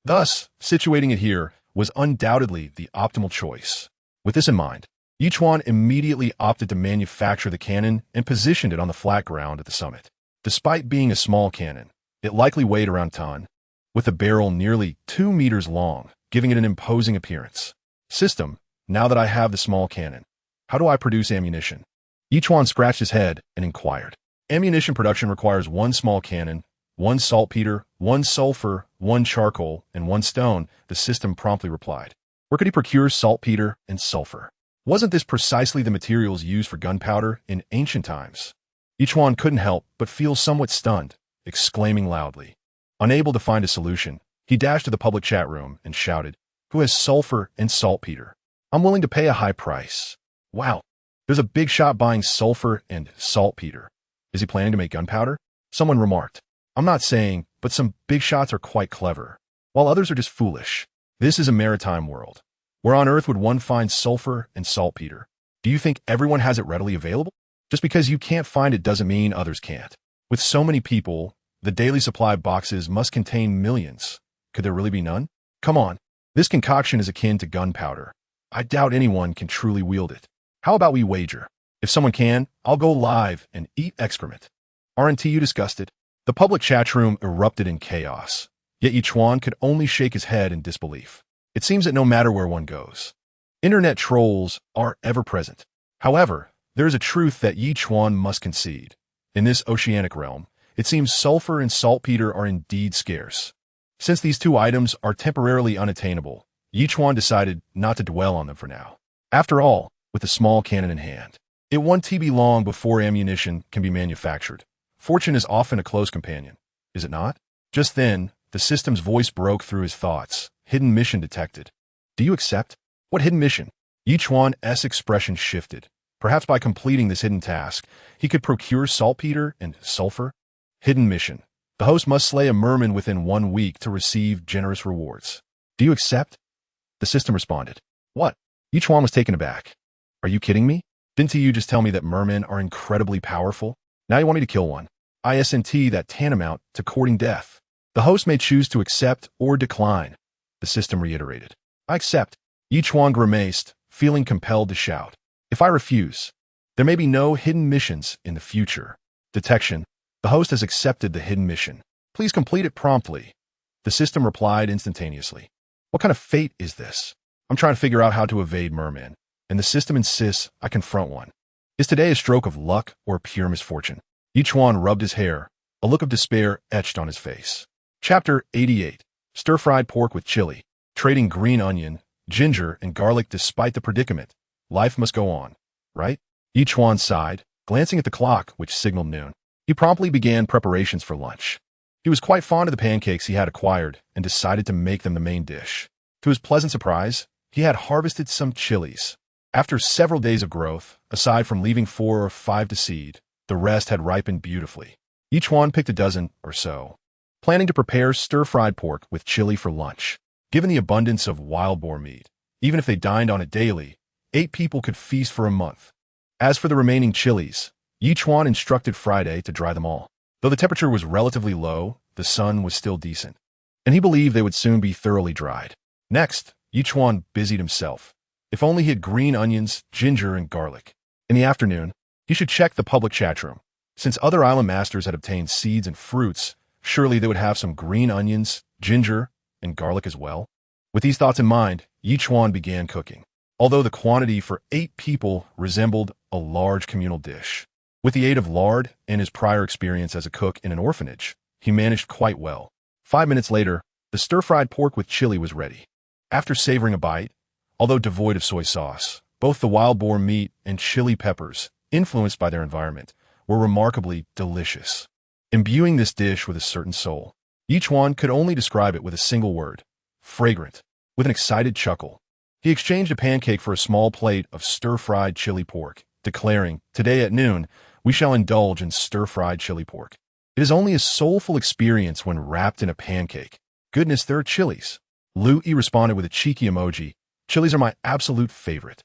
Thus, situating it here was undoubtedly the optimal choice. With this in mind, Ye Chuan immediately opted to manufacture the cannon and positioned it on the flat ground at the summit. Despite being a small cannon, it likely weighed around a ton, with a barrel nearly 2 meters long, giving it an imposing appearance. "System, now that I have the small cannon, how do I produce ammunition?" Ye Chuan scratched his head and inquired. "Ammunition production requires 1 small cannon, 1 saltpeter, 1 sulfur, 1 charcoal, and 1 stone," the system promptly replied. Where could he procure saltpeter and sulfur? Wasn't this precisely the materials used for gunpowder in ancient times? Ye Chuan couldn't help but feel somewhat stunned, exclaiming loudly. Unable to find a solution, he dashed to the public chat room and shouted, "Who has sulfur and saltpeter? I'm willing to pay a high price." "Wow, there's a big shot buying sulfur and saltpeter. Is he planning to make gunpowder?" Someone remarked. "I'm not saying, but some big shots are quite clever, while others are just foolish. This is a maritime world. Where on earth would one find sulfur and saltpeter? Do you think everyone has it readily available? Just because you can't find it doesn't mean others can't. With so many people, the daily supply of boxes must contain millions. Could there really be none? Come on, this concoction is akin to gunpowder. I doubt anyone can truly wield it. How about we wager? If someone can, I'll go live and eat excrement. Aren't you disgusted?" The public chat room erupted in chaos, yet Ye Chuan could only shake his head in disbelief. It seems that no matter where one goes, internet trolls are ever present. However, there is a truth that Ye Chuan must concede. In this oceanic realm, it seems sulfur and saltpeter are indeed scarce. Since these 2 items are temporarily unattainable, Ye Chuan decided not to dwell on them for now. After all, with a small cannon in hand, it won't be long before ammunition can be manufactured. Fortune is often a close companion, is it not? Just then, the system's voice broke through his thoughts. "Hidden mission detected. Do you accept?" "What hidden mission?" Ye Chuan's expression shifted. Perhaps by completing this hidden task, he could procure saltpeter and sulfur. "Hidden mission. The host must slay a merman within 1 week to receive generous rewards. Do you accept?" The system responded. "What?" Ye Chuan was taken aback. "Are you kidding me? Didn't you just tell me that mermen are incredibly powerful? Now you want me to kill one? Isn't that tantamount to courting death?" "The host may choose to accept or decline," the system reiterated. "I accept." Ye Chuan grimaced, feeling compelled to shout. "If I refuse, there may be no hidden missions in the future." Detection. The host has accepted the hidden mission. Please complete it promptly. The system replied instantaneously. What kind of fate is this? I'm trying to figure out how to evade mermen, and the system insists I confront one. Is today a stroke of luck or pure misfortune? Ye Chuan rubbed his hair, a look of despair etched on his face. Chapter 88. stir-fried pork with chili, trading green onion, ginger, and garlic despite the predicament. Life must go on, right? Ye Chuan sighed, glancing at the clock, which signaled noon. He promptly began preparations for lunch. He was quite fond of the pancakes he had acquired and decided to make them the main dish. To his pleasant surprise, he had harvested some chilies. After several days of growth, aside from leaving 4 or 5 to seed, the rest had ripened beautifully. Ye Chuan picked a dozen or so, planning to prepare stir-fried pork with chili for lunch. Given the abundance of wild boar meat, even if they dined on it daily, 8 people could feast for a month. As for the remaining chilies, Ye Chuan instructed Friday to dry them all. Though the temperature was relatively low, the sun was still decent, and he believed they would soon be thoroughly dried. Next, Ye Chuan busied himself. If only he had green onions, ginger, and garlic. In the afternoon, he should check the public chat room. Since other island masters had obtained seeds and fruits, surely they would have some green onions, ginger, and garlic as well. With these thoughts in mind, Ye Chuan began cooking. Although the quantity for 8 people resembled a large communal dish. With the aid of lard and his prior experience as a cook in an orphanage, he managed quite well. 5 minutes later, the stir-fried pork with chili was ready. After savoring a bite, although devoid of soy sauce, both the wild boar meat and chili peppers, influenced by their environment, were remarkably delicious. Imbuing this dish with a certain soul, Ye Chuan could only describe it with a single word: fragrant. With an excited chuckle, he exchanged a pancake for a small plate of stir-fried chili pork, declaring, "Today at noon, we shall indulge in stir-fried chili pork. It is only a soulful experience when wrapped in a pancake. Goodness, there are chilies." Lu Yi responded with a cheeky emoji. "Chilies are my absolute favorite.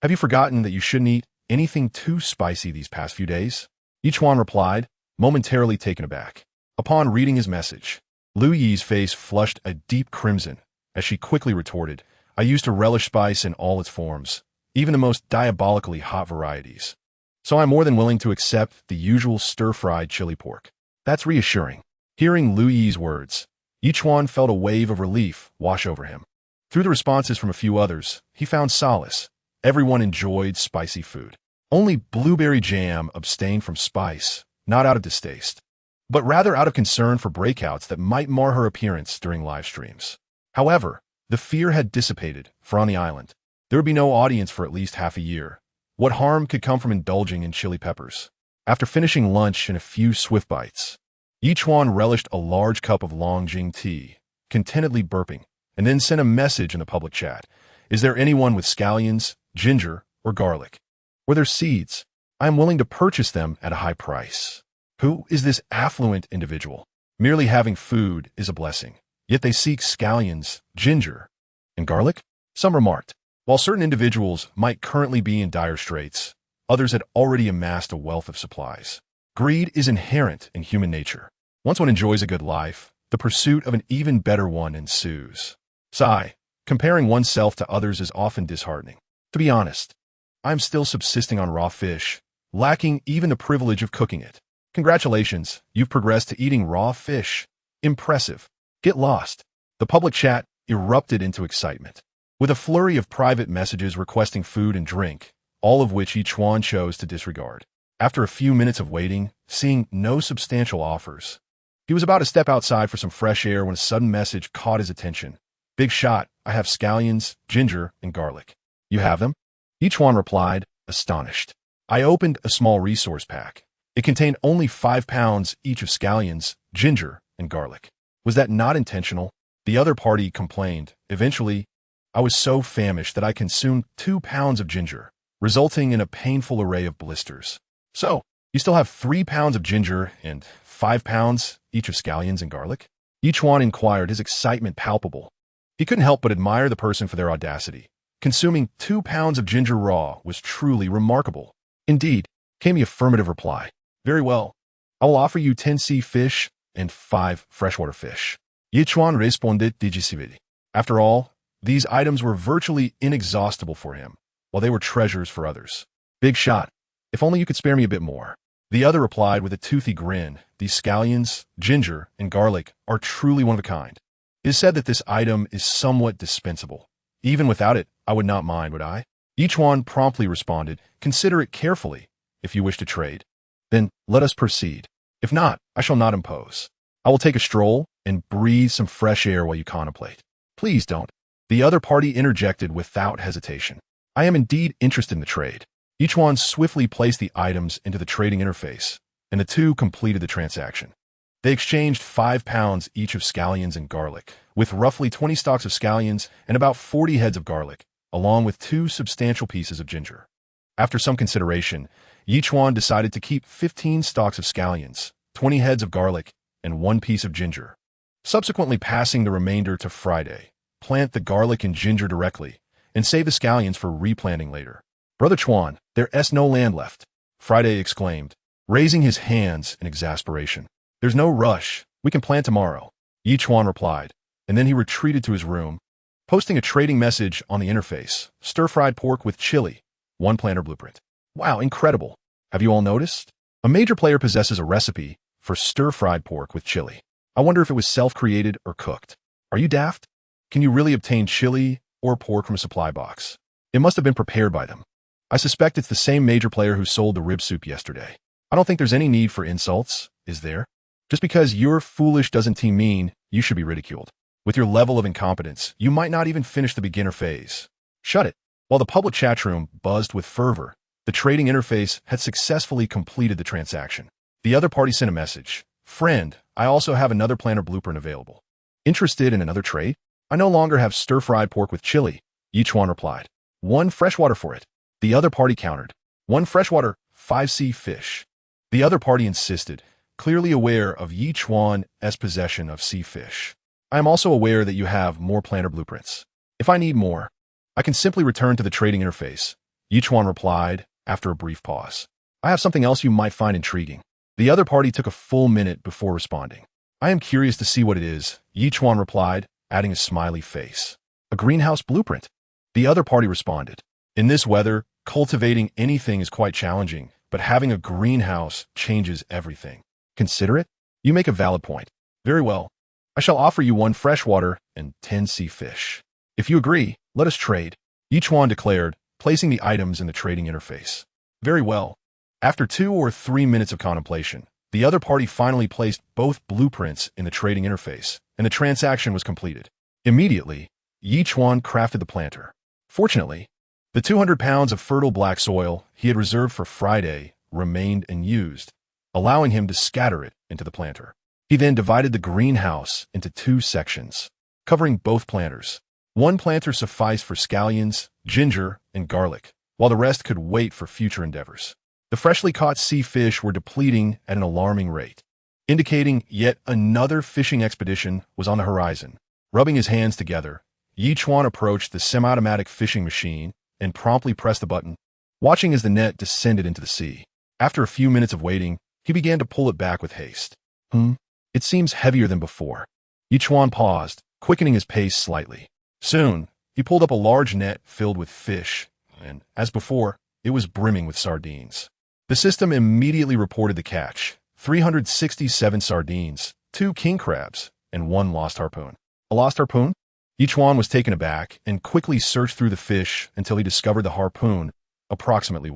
Have you forgotten that you shouldn't eat anything too spicy these past few days?" Ye Chuan replied, momentarily taken aback. Upon reading his message, Lu Yi's face flushed a deep crimson as she quickly retorted, "I used to relish spice in all its forms, even the most diabolically hot varieties. So I'm more than willing to accept the usual stir-fried chili pork." That's reassuring. Hearing Lu Yi's words, Ye Chuan felt a wave of relief wash over him. Through the responses from a few others, he found solace. Everyone enjoyed spicy food. Only blueberry jam abstained from spice, not out of distaste, but rather out of concern for breakouts that might mar her appearance during live streams. However, the fear had dissipated, for on the island, there would be no audience for at least half a year. What harm could come from indulging in chili peppers? After finishing lunch in a few swift bites, Ye Chuan relished a large cup of Longjing tea, contentedly burping, and then sent a message in the public chat. "Is there anyone with scallions, ginger, or garlic? Or their seeds? I am willing to purchase them at a high price." Who is this affluent individual? Merely having food is a blessing, yet they seek scallions, ginger, and garlic? Some remarked. While certain individuals might currently be in dire straits, others had already amassed a wealth of supplies. Greed is inherent in human nature. Once one enjoys a good life, the pursuit of an even better one ensues. Sigh, comparing oneself to others is often disheartening. To be honest, I'm still subsisting on raw fish, lacking even the privilege of cooking it. Congratulations, you've progressed to eating raw fish. Impressive. Get lost. The public chat erupted into excitement, with a flurry of private messages requesting food and drink, all of which Ye Chuan chose to disregard. After a few minutes of waiting, seeing no substantial offers, he was about to step outside for some fresh air when a sudden message caught his attention. "Big shot, I have scallions, ginger, and garlic." "You have them?" Ye Chuan replied, astonished. "I opened a small resource pack. It contained only 5 pounds each of scallions, ginger, and garlic. Was that not intentional?" The other party complained. "Eventually, I was so famished that I consumed 2 pounds of ginger, resulting in a painful array of blisters." "So, you still have 3 pounds of ginger and 5 pounds each of scallions and garlic?" Ye Chuan inquired, his excitement palpable. He couldn't help but admire the person for their audacity. Consuming 2 pounds of ginger raw was truly remarkable. "Indeed," came the affirmative reply. "Very well. I will offer you 10 sea fish and 5 freshwater fish." Ye Chuan responded decisively. After all, these items were virtually inexhaustible for him, while they were treasures for others. "Big shot. If only you could spare me a bit more." The other replied with a toothy grin. "These scallions, ginger, and garlic are truly one of a kind. It is said that this item is somewhat dispensable. Even without it, I would not mind, would I?" Ye Chuan promptly responded, "Consider it carefully. If you wish to trade, then let us proceed. If not, I shall not impose." I will take a stroll and breathe some fresh air while you contemplate. Please don't. The other party interjected without hesitation. I am indeed interested in the trade. Ye Chuan swiftly placed the items into the trading interface, and the two completed the transaction. They exchanged 5 pounds each of scallions and garlic, with roughly 20 stalks of scallions and about 40 heads of garlic, along with 2 substantial pieces of ginger. After some consideration, Ye Chuan decided to keep 15 stalks of scallions, 20 heads of garlic, and 1 piece of ginger. Subsequently passing the remainder to Friday, plant the garlic and ginger directly, and save the scallions for replanting later. Brother Chuan, there's no land left, Friday exclaimed, raising his hands in exasperation. There's no rush. We can plant tomorrow, Ye Chuan replied, and then he retreated to his room, posting a trading message on the interface. Stir-fried pork with chili, 1 planter blueprint. Wow, incredible. Have you all noticed? A major player possesses a recipe for stir-fried pork with chili. I wonder if it was self-created or cooked. Are you daft? Can you really obtain chili or pork from a supply box? It must have been prepared by them. I suspect it's the same major player who sold the rib soup yesterday. I don't think there's any need for insults, is there? Just because you're foolish doesn't mean you should be ridiculed. With your level of incompetence, you might not even finish the beginner phase. Shut it. While the public chat room buzzed with fervor, the trading interface had successfully completed the transaction. The other party sent a message. Friend, I also have another planter blueprint available. Interested in another trade? I no longer have stir-fried pork with chili, Ye Chuan replied. 1 freshwater for it. The other party countered. 1 freshwater, 5 sea fish. The other party insisted, clearly aware of Ye Chuan's possession of sea fish. I am also aware that you have more planter blueprints. If I need more, I can simply return to the trading interface, Ye Chuan replied after a brief pause. I have something else you might find intriguing. The other party took a full minute before responding. I am curious to see what it is, Ye Chuan replied, adding a smiley face. A greenhouse blueprint. The other party responded. In this weather, cultivating anything is quite challenging, but having a greenhouse changes everything. Consider it? You make a valid point. Very well. I shall offer you 1 freshwater and 10 sea fish. If you agree, let us trade, Ye Chuan declared, placing the items in the trading interface. Very well. After 2 or 3 minutes of contemplation, the other party finally placed both blueprints in the trading interface, and the transaction was completed. Immediately, Ye Chuan crafted the planter. Fortunately, the 200 pounds of fertile black soil he had reserved for Friday remained unused, allowing him to scatter it into the planter. He then divided the greenhouse into 2 sections, covering both planters. 1 planter sufficed for scallions, ginger, and garlic, while the rest could wait for future endeavors. The freshly caught sea fish were depleting at an alarming rate, indicating yet another fishing expedition was on the horizon. Rubbing his hands together, Ye Chuan approached the semi-automatic fishing machine and promptly pressed the button, watching as the net descended into the sea. After a few minutes of waiting, he began to pull it back with haste. It seems heavier than before. Ye Chuan paused, quickening his pace slightly. Soon, he pulled up a large net filled with fish, and, as before, it was brimming with sardines. The system immediately reported the catch: 367 sardines, 2 king crabs, and 1 lost harpoon. A lost harpoon? Ye Chuan was taken aback and quickly searched through the fish until he discovered the harpoon, approximately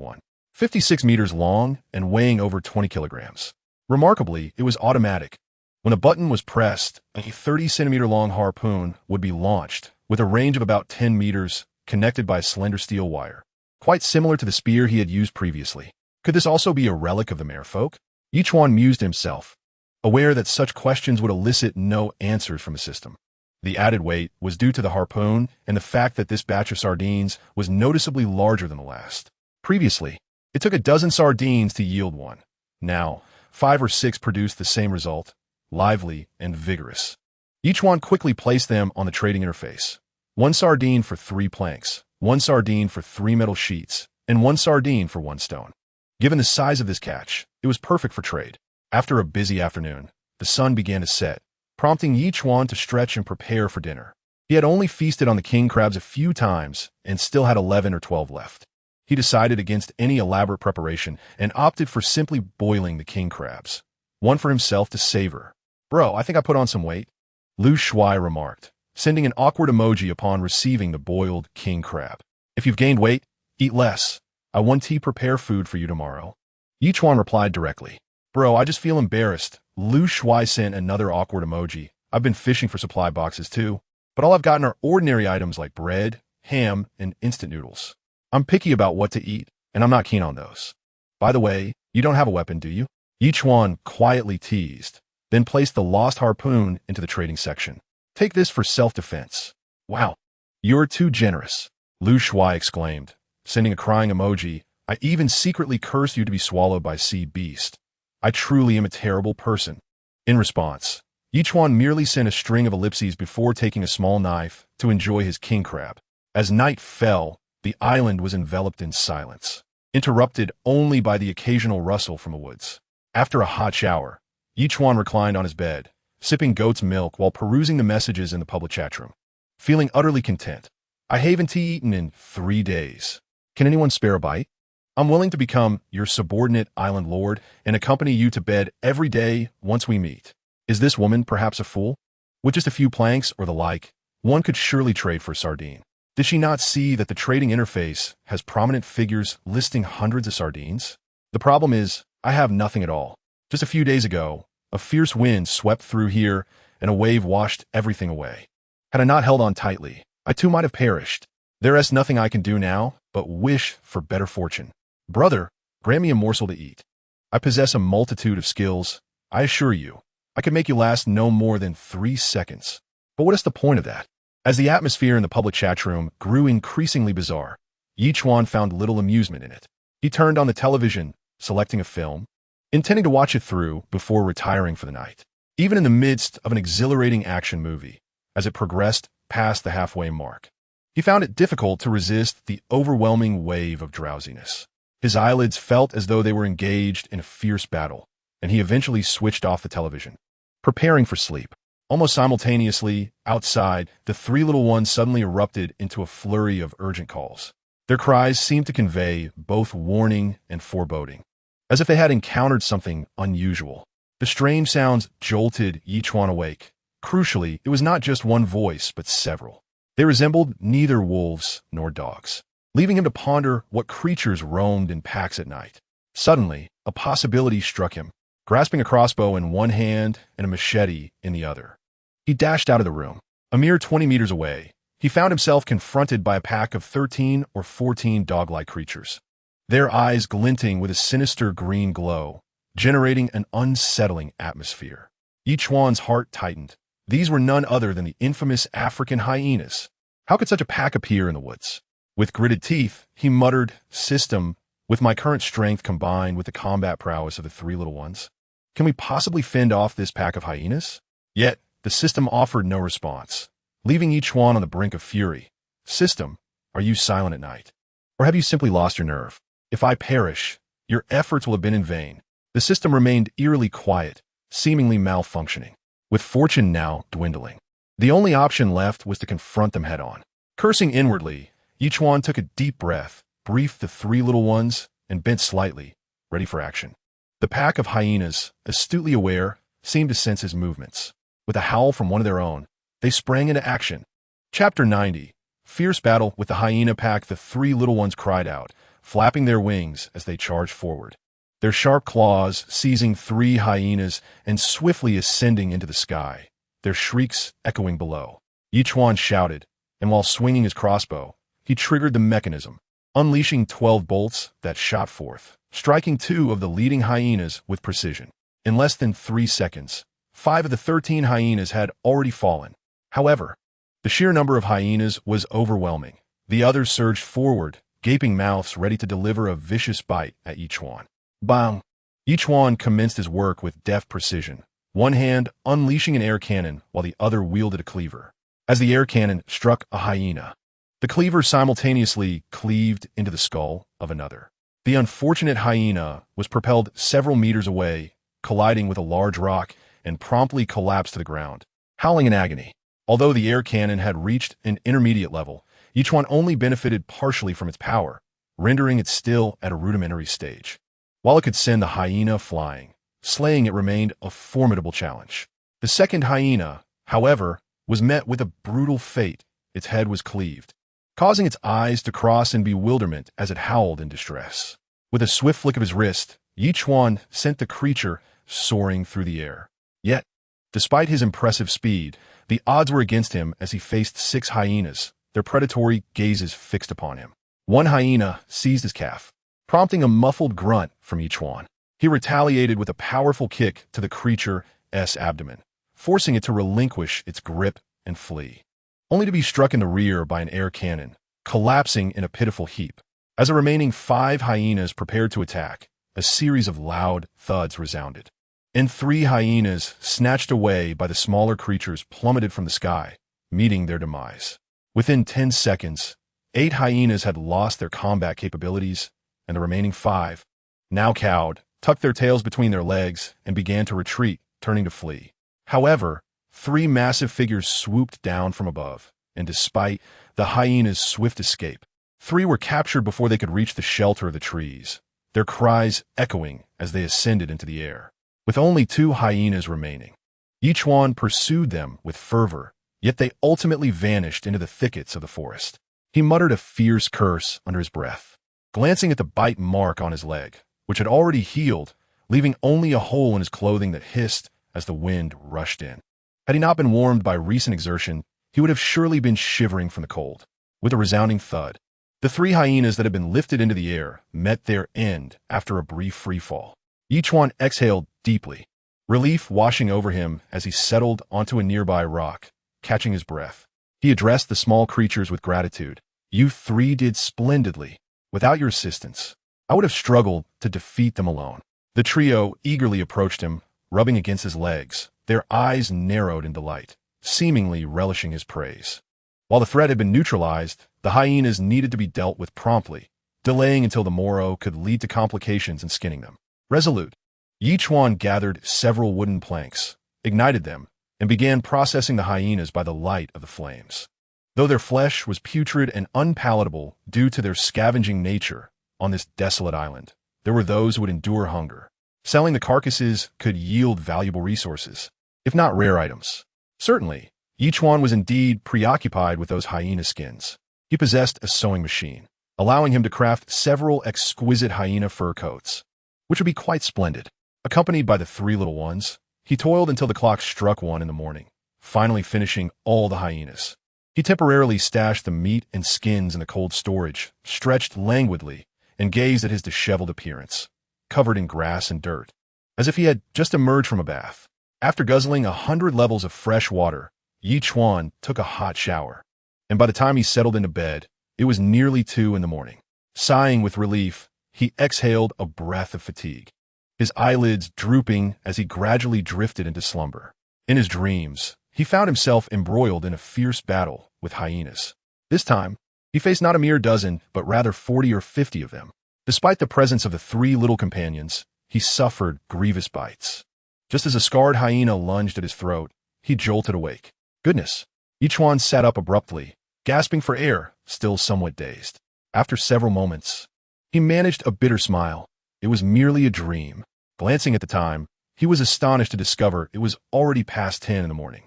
56 meters long and weighing over 20 kilograms. Remarkably, it was automatic. When a button was pressed, a 30-centimeter-long harpoon would be launched, with a range of about 10 meters, connected by a slender steel wire. Quite similar to the spear he had used previously. Could this also be a relic of the merfolk? Ye Chuan mused himself, aware that such questions would elicit no answers from the system. The added weight was due to the harpoon and the fact that this batch of sardines was noticeably larger than the last. Previously, it took a dozen sardines to yield one. Now, 5 or 6 produced the same result, lively and vigorous. Ye Chuan quickly placed them on the trading interface. 1 sardine for 3 planks, 1 sardine for 3 metal sheets, and 1 sardine for 1 stone. Given the size of this catch, it was perfect for trade. After a busy afternoon, the sun began to set, prompting Ye Chuan to stretch and prepare for dinner. He had only feasted on the king crabs a few times and still had 11 or 12 left. He decided against any elaborate preparation and opted for simply boiling the king crabs. 1 for himself to savor. Bro, I think I put on some weight, Lu Shuai remarked, sending an awkward emoji upon receiving the boiled king crab. If you've gained weight, eat less. I want to prepare food for you tomorrow. Ye Chuan replied directly. Bro, I just feel embarrassed. Lu Shuai sent another awkward emoji. I've been fishing for supply boxes too, but all I've gotten are ordinary items like bread, ham, and instant noodles. I'm picky about what to eat, and I'm not keen on those. By the way, you don't have a weapon, do you? Ye Chuan quietly teased, then placed the lost harpoon into the trading section. Take this for self-defense. Wow, you're too generous, Lu Shuai exclaimed, sending a crying emoji. I even secretly cursed you to be swallowed by sea beast. I truly am a terrible person. In response, Ye Chuan merely sent a string of ellipses before taking a small knife to enjoy his king crab. As night fell, the island was enveloped in silence, interrupted only by the occasional rustle from the woods. After a hot shower, Ye Chuan reclined on his bed, sipping goat's milk while perusing the messages in the public chat room. Feeling utterly content. I haven't tea eaten in 3 days. Can anyone spare a bite? I'm willing to become your subordinate island lord and accompany you to bed every day once we meet. Is this woman perhaps a fool? With just a few planks or the like, one could surely trade for sardine. Did she not see that the trading interface has prominent figures listing hundreds of sardines? The problem is, I have nothing at all. Just a few days ago, a fierce wind swept through here and a wave washed everything away. Had I not held on tightly, I too might have perished. There is nothing I can do now but wish for better fortune. Brother, grant me a morsel to eat. I possess a multitude of skills. I assure you, I can make you last no more than 3 seconds. But what is the point of that? As the atmosphere in the public chat room grew increasingly bizarre, Ye Chuan found little amusement in it. He turned on the television, selecting a film, intending to watch it through before retiring for the night. Even in the midst of an exhilarating action movie, as it progressed past the halfway mark, he found it difficult to resist the overwhelming wave of drowsiness. His eyelids felt as though they were engaged in a fierce battle, and he eventually switched off the television, preparing for sleep. Almost simultaneously, outside, the 3 little ones suddenly erupted into a flurry of urgent calls. Their cries seemed to convey both warning and foreboding, as if they had encountered something unusual. The strange sounds jolted Ye Chuan awake. Crucially, it was not just one voice, but several. They resembled neither wolves nor dogs, leaving him to ponder what creatures roamed in packs at night. Suddenly, a possibility struck him. Grasping a crossbow in one hand and a machete in the other, he dashed out of the room. A mere 20 meters away, he found himself confronted by a pack of 13 or 14 dog-like creatures, their eyes glinting with a sinister green glow, generating an unsettling atmosphere. Ye Chuan's heart tightened. These were none other than the infamous African hyenas. How could such a pack appear in the woods? With gritted teeth, he muttered, "System, with my current strength combined with the combat prowess of the 3 little ones, can we possibly fend off this pack of hyenas?" Yet, the system offered no response, leaving Ye Chuan on the brink of fury. System, are you silent at night? Or have you simply lost your nerve? If I perish, your efforts will have been in vain. The system remained eerily quiet, seemingly malfunctioning, with fortune now dwindling. The only option left was to confront them head-on. Cursing inwardly, Ye Chuan took a deep breath, briefed the 3 little ones, and bent slightly, ready for action. The pack of hyenas, astutely aware, seemed to sense his movements. With a howl from one of their own, they sprang into action. Chapter 90. Fierce battle with the hyena pack. The 3 little ones cried out, flapping their wings as they charged forward, their sharp claws seizing 3 hyenas and swiftly ascending into the sky, their shrieks echoing below. Ye Chuan shouted, and while swinging his crossbow, he triggered the mechanism, unleashing 12 bolts that shot forth, striking 2 of the leading hyenas with precision. In less than 3 seconds, 5 of the 13 hyenas had already fallen. However, the sheer number of hyenas was overwhelming. The others surged forward, gaping mouths ready to deliver a vicious bite at Ye Chuan. Bang! Ye Chuan commenced his work with deft precision, one hand unleashing an air cannon while the other wielded a cleaver. As the air cannon struck a hyena, the cleaver simultaneously cleaved into the skull of another. The unfortunate hyena was propelled several meters away, colliding with a large rock, and promptly collapsed to the ground, howling in agony. Although the air cannon had reached an intermediate level, Ye Chuan only benefited partially from its power, rendering it still at a rudimentary stage. While it could send the hyena flying, slaying it remained a formidable challenge. The second hyena, however, was met with a brutal fate. Its head was cleaved, causing its eyes to cross in bewilderment as it howled in distress. With a swift flick of his wrist, Ye Chuan sent the creature soaring through the air. Yet, despite his impressive speed, the odds were against him as he faced 6 hyenas, their predatory gazes fixed upon him. One hyena seized his calf, prompting a muffled grunt from Ye Chuan. He retaliated with a powerful kick to the creature's abdomen, forcing it to relinquish its grip and flee, only to be struck in the rear by an air cannon, collapsing in a pitiful heap. As the remaining 5 hyenas prepared to attack, a series of loud thuds resounded, and 3 hyenas, snatched away by the smaller creatures, plummeted from the sky, meeting their demise. Within 10 seconds, 8 hyenas had lost their combat capabilities, and the remaining 5, now cowed, tucked their tails between their legs and began to retreat, turning to flee. However, 3 massive figures swooped down from above, and despite the hyenas' swift escape, 3 were captured before they could reach the shelter of the trees, their cries echoing as they ascended into the air. With only 2 hyenas remaining, Ye Chuan pursued them with fervor, yet they ultimately vanished into the thickets of the forest. He muttered a fierce curse under his breath, glancing at the bite mark on his leg, which had already healed, leaving only a hole in his clothing that hissed as the wind rushed in. Had he not been warmed by recent exertion, he would have surely been shivering from the cold. With a resounding thud, the 3 hyenas that had been lifted into the air met their end after a brief freefall. Ye Chuan exhaled deeply, relief washing over him as he settled onto a nearby rock, catching his breath. He addressed the small creatures with gratitude. "You 3 did splendidly. Without your assistance, I would have struggled to defeat them alone." The trio eagerly approached him, rubbing against his legs, their eyes narrowed in delight, seemingly relishing his praise. While the threat had been neutralized, the hyenas needed to be dealt with promptly, delaying until the morrow could lead to complications in skinning them. Resolute, Ye Chuan gathered several wooden planks, ignited them, and began processing the hyenas by the light of the flames. Though their flesh was putrid and unpalatable due to their scavenging nature on this desolate island, there were those who would endure hunger. Selling the carcasses could yield valuable resources, if not rare items. Certainly, Ye Chuan was indeed preoccupied with those hyena skins. He possessed a sewing machine, allowing him to craft several exquisite hyena fur coats, which would be quite splendid. Accompanied by the 3 little ones, he toiled until the clock struck 1 in the morning, finally finishing all the hyenas. He temporarily stashed the meat and skins in the cold storage, stretched languidly, and gazed at his disheveled appearance, covered in grass and dirt, as if he had just emerged from a bath. After guzzling 100 levels of fresh water, Ye Chuan took a hot shower, and by the time he settled into bed, it was nearly 2 in the morning. Sighing with relief, he exhaled a breath of fatigue, his eyelids drooping as he gradually drifted into slumber. In his dreams, he found himself embroiled in a fierce battle with hyenas. This time, he faced not a mere dozen, but rather 40 or 50 of them. Despite the presence of the 3 little companions, he suffered grievous bites. Just as a scarred hyena lunged at his throat, he jolted awake. Goodness! Ye Chuan sat up abruptly, gasping for air, still somewhat dazed. After several moments, he managed a bitter smile. It was merely a dream. Glancing at the time, he was astonished to discover it was already past 10 in the morning.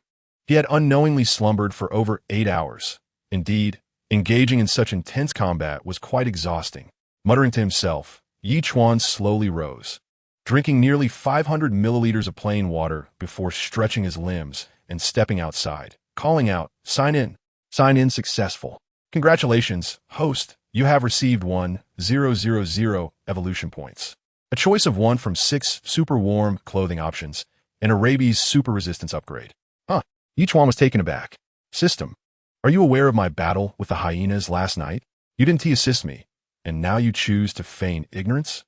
He had unknowingly slumbered for over 8 hours. Indeed, engaging in such intense combat was quite exhausting. Muttering to himself, Ye Chuan slowly rose, drinking nearly 500 milliliters of plain water before stretching his limbs and stepping outside, calling out, "Sign in. Sign in successful. Congratulations, host. You have received 1,000 evolution points. A choice of 1 from 6 super warm clothing options and a rabies super resistance upgrade." Huh. Ye Chuan was taken aback. "System, are you aware of my battle with the hyenas last night? You didn't assist me, and now you choose to feign ignorance?"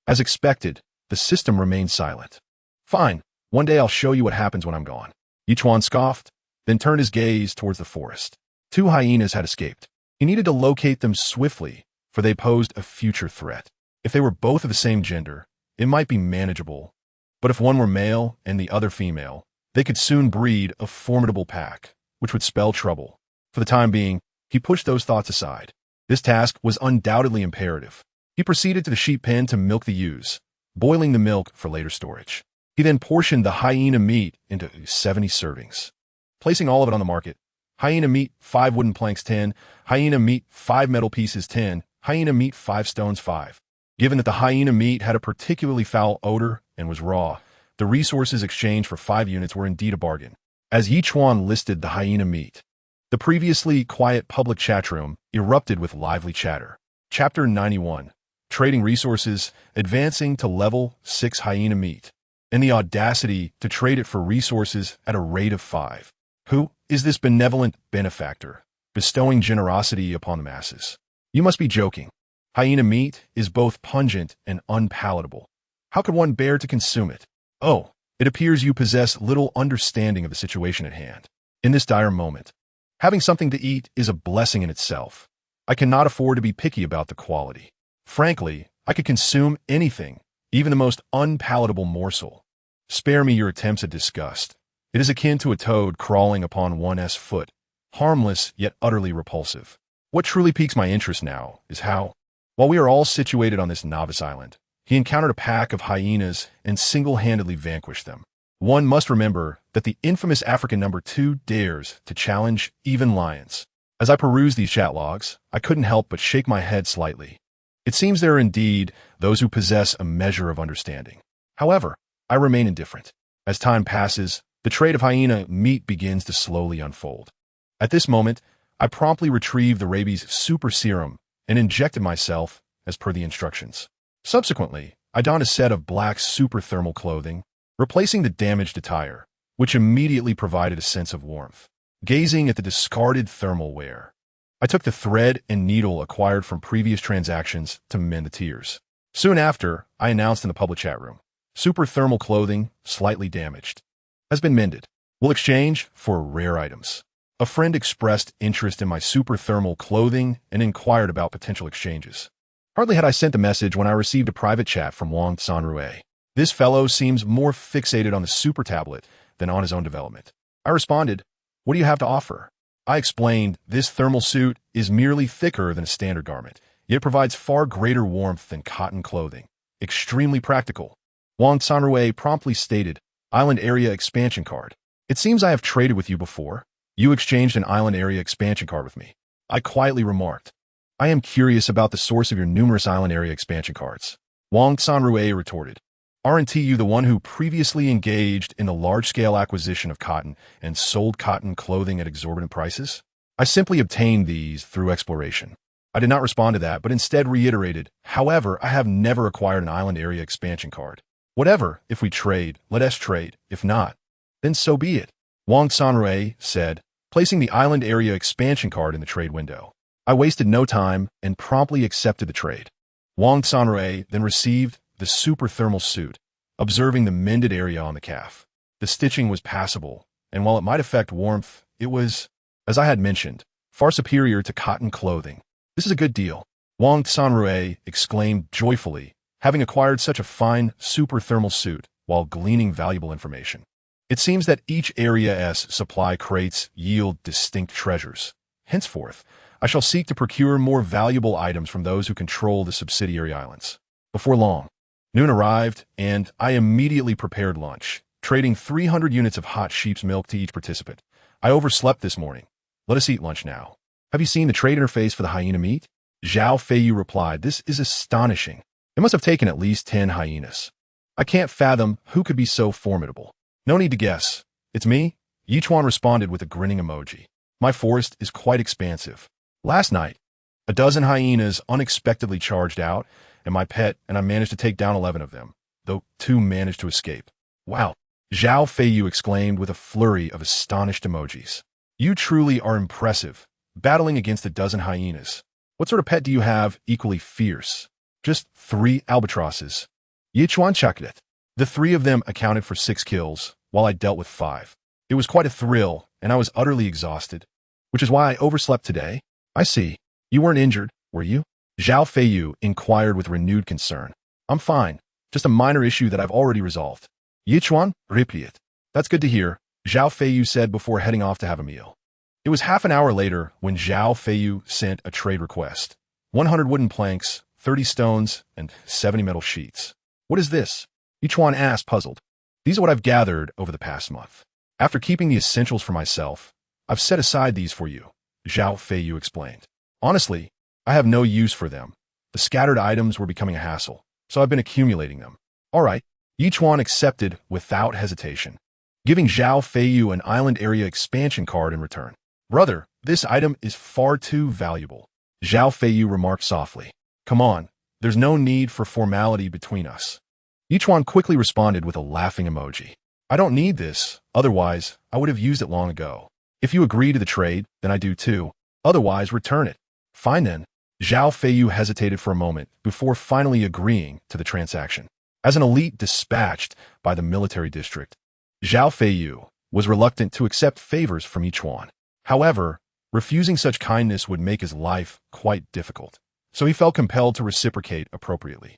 As expected, the system remained silent. "Fine. One day I'll show you what happens when I'm gone." Ye Chuan scoffed, then turned his gaze towards the forest. 2 hyenas had escaped. He needed to locate them swiftly, for they posed a future threat. If they were both of the same gender, it might be manageable, but if one were male and the other female, they could soon breed a formidable pack, which would spell trouble. For the time being, he pushed those thoughts aside. This task was undoubtedly imperative. He proceeded to the sheep pen to milk the ewes, boiling the milk for later storage. He then portioned the hyena meat into 70 servings, placing all of it on the market. Hyena meat, 5 wooden planks 10, hyena meat, 5 metal pieces 10, hyena meat 5 stones 5. Given that the hyena meat had a particularly foul odor and was raw, the resources exchanged for 5 units were indeed a bargain. As Ye Chuan listed the hyena meat, the previously quiet public chat room erupted with lively chatter. Chapter 91. Trading Resources, Advancing to Level 6 Hyena Meat, and the audacity to trade it for resources at a rate of 5. Who is this benevolent benefactor, bestowing generosity upon the masses? You must be joking. Hyena meat is both pungent and unpalatable. How could one bear to consume it? Oh, it appears you possess little understanding of the situation at hand. In this dire moment, having something to eat is a blessing in itself. I cannot afford to be picky about the quality. Frankly, I could consume anything, even the most unpalatable morsel. Spare me your attempts at disgust. It is akin to a toad crawling upon one's foot, harmless yet utterly repulsive. What truly piques my interest now is how, while we are all situated on this novice island, he encountered a pack of hyenas and single-handedly vanquished them. One must remember that the infamous African number 2 dares to challenge even lions. As I perused these chat logs, I couldn't help but shake my head slightly. It seems there are indeed those who possess a measure of understanding. However, I remain indifferent. As time passes, the trade of hyena meat begins to slowly unfold. At this moment, I promptly retrieved the rabies super serum and injected myself as per the instructions. Subsequently, I donned a set of black super thermal clothing, replacing the damaged attire, which immediately provided a sense of warmth. Gazing at the discarded thermal wear, I took the thread and needle acquired from previous transactions to mend the tears. Soon after, I announced in the public chat room, super thermal clothing, slightly damaged, has been mended. We'll exchange for rare items. A friend expressed interest in my super thermal clothing and inquired about potential exchanges. Hardly had I sent the message when I received a private chat from Wang Sanrue. This fellow seems more fixated on the super tablet than on his own development. I responded, "What do you have to offer?" I explained this thermal suit is merely thicker than a standard garment, yet provides far greater warmth than cotton clothing. Extremely practical. Wang Sanrue promptly stated, "Island area expansion card. It seems I have traded with you before. You exchanged an island area expansion card with me." I quietly remarked, "I am curious about the source of your numerous island area expansion cards." Wang Sanrue retorted, "Aren't you the one who previously engaged in the large-scale acquisition of cotton and sold cotton clothing at exorbitant prices? I simply obtained these through exploration." I did not respond to that, but instead reiterated, "However, I have never acquired an island area expansion card. Whatever, if we trade, let us trade. If not, then so be it." Wang Sanrue said, placing the island area expansion card in the trade window. I wasted no time and promptly accepted the trade. Wang Sanrue then received the super thermal suit, observing the mended area on the calf. The stitching was passable, and while it might affect warmth, it was, as I had mentioned, far superior to cotton clothing. "This is a good deal," Wang Sanrue exclaimed joyfully, having acquired such a fine super thermal suit while gleaning valuable information. It seems that each area's supply crates yield distinct treasures. Henceforth, I shall seek to procure more valuable items from those who control the subsidiary islands. Before long, noon arrived, and I immediately prepared lunch, trading 300 units of hot sheep's milk to each participant. "I overslept this morning. Let us eat lunch now. Have you seen the trade interface for the hyena meat?" Zhao Feiyu replied, "This is astonishing. It must have taken at least 10 hyenas. I can't fathom who could be so formidable." "No need to guess. It's me," Ye Chuan responded with a grinning emoji. "My forest is quite expansive. Last night, a dozen hyenas unexpectedly charged out, and my pet and I managed to take down 11 of them, though 2 managed to escape." "Wow," Zhao Feiyu exclaimed with a flurry of astonished emojis. "You truly are impressive, battling against a dozen hyenas. What sort of pet do you have equally fierce?" "Just 3 albatrosses." Ye Chuan chuckled it. The 3 of them accounted for 6 kills, while I dealt with 5. It was quite a thrill, and I was utterly exhausted, which is why I overslept today. "I see. You weren't injured, were you?" Zhao Feiyu inquired with renewed concern. "I'm fine. Just a minor issue that I've already resolved." Ye Chuan replied. "That's good to hear," Zhao Feiyu said before heading off to have a meal. It was half an hour later when Zhao Feiyu sent a trade request. 100 wooden planks, 30 stones, and 70 metal sheets. "What is this?" Ye Chuan asked, puzzled. "These are what I've gathered over the past month. After keeping the essentials for myself, I've set aside these for you," Zhao Feiyu explained. "Honestly, I have no use for them, The scattered items were becoming a hassle, so I've been accumulating them. All right. Ye Chuan accepted without hesitation, giving Zhao Feiyu an island area expansion card in return. Brother, this item is far too valuable. Zhao Feiyu remarked softly. Come on, there's no need for formality between us. Ye Chuan quickly responded with a laughing emoji. I don't need this, otherwise I would have used it long ago. If you agree to the trade, then I do too. Otherwise, return it. Fine then. Zhao Feiyu hesitated for a moment before finally agreeing to the transaction. As an elite dispatched by the military district, Zhao Feiyu was reluctant to accept favors from Ye Chuan. However, refusing such kindness would make his life quite difficult, so he felt compelled to reciprocate appropriately.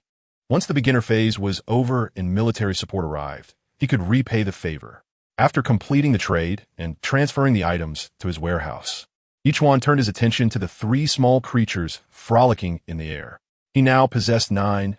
Once the beginner phase was over and military support arrived, he could repay the favor. After completing the trade and transferring the items to his warehouse, Ye Chuan turned his attention to the 3 small creatures frolicking in the air. He now possessed 9,000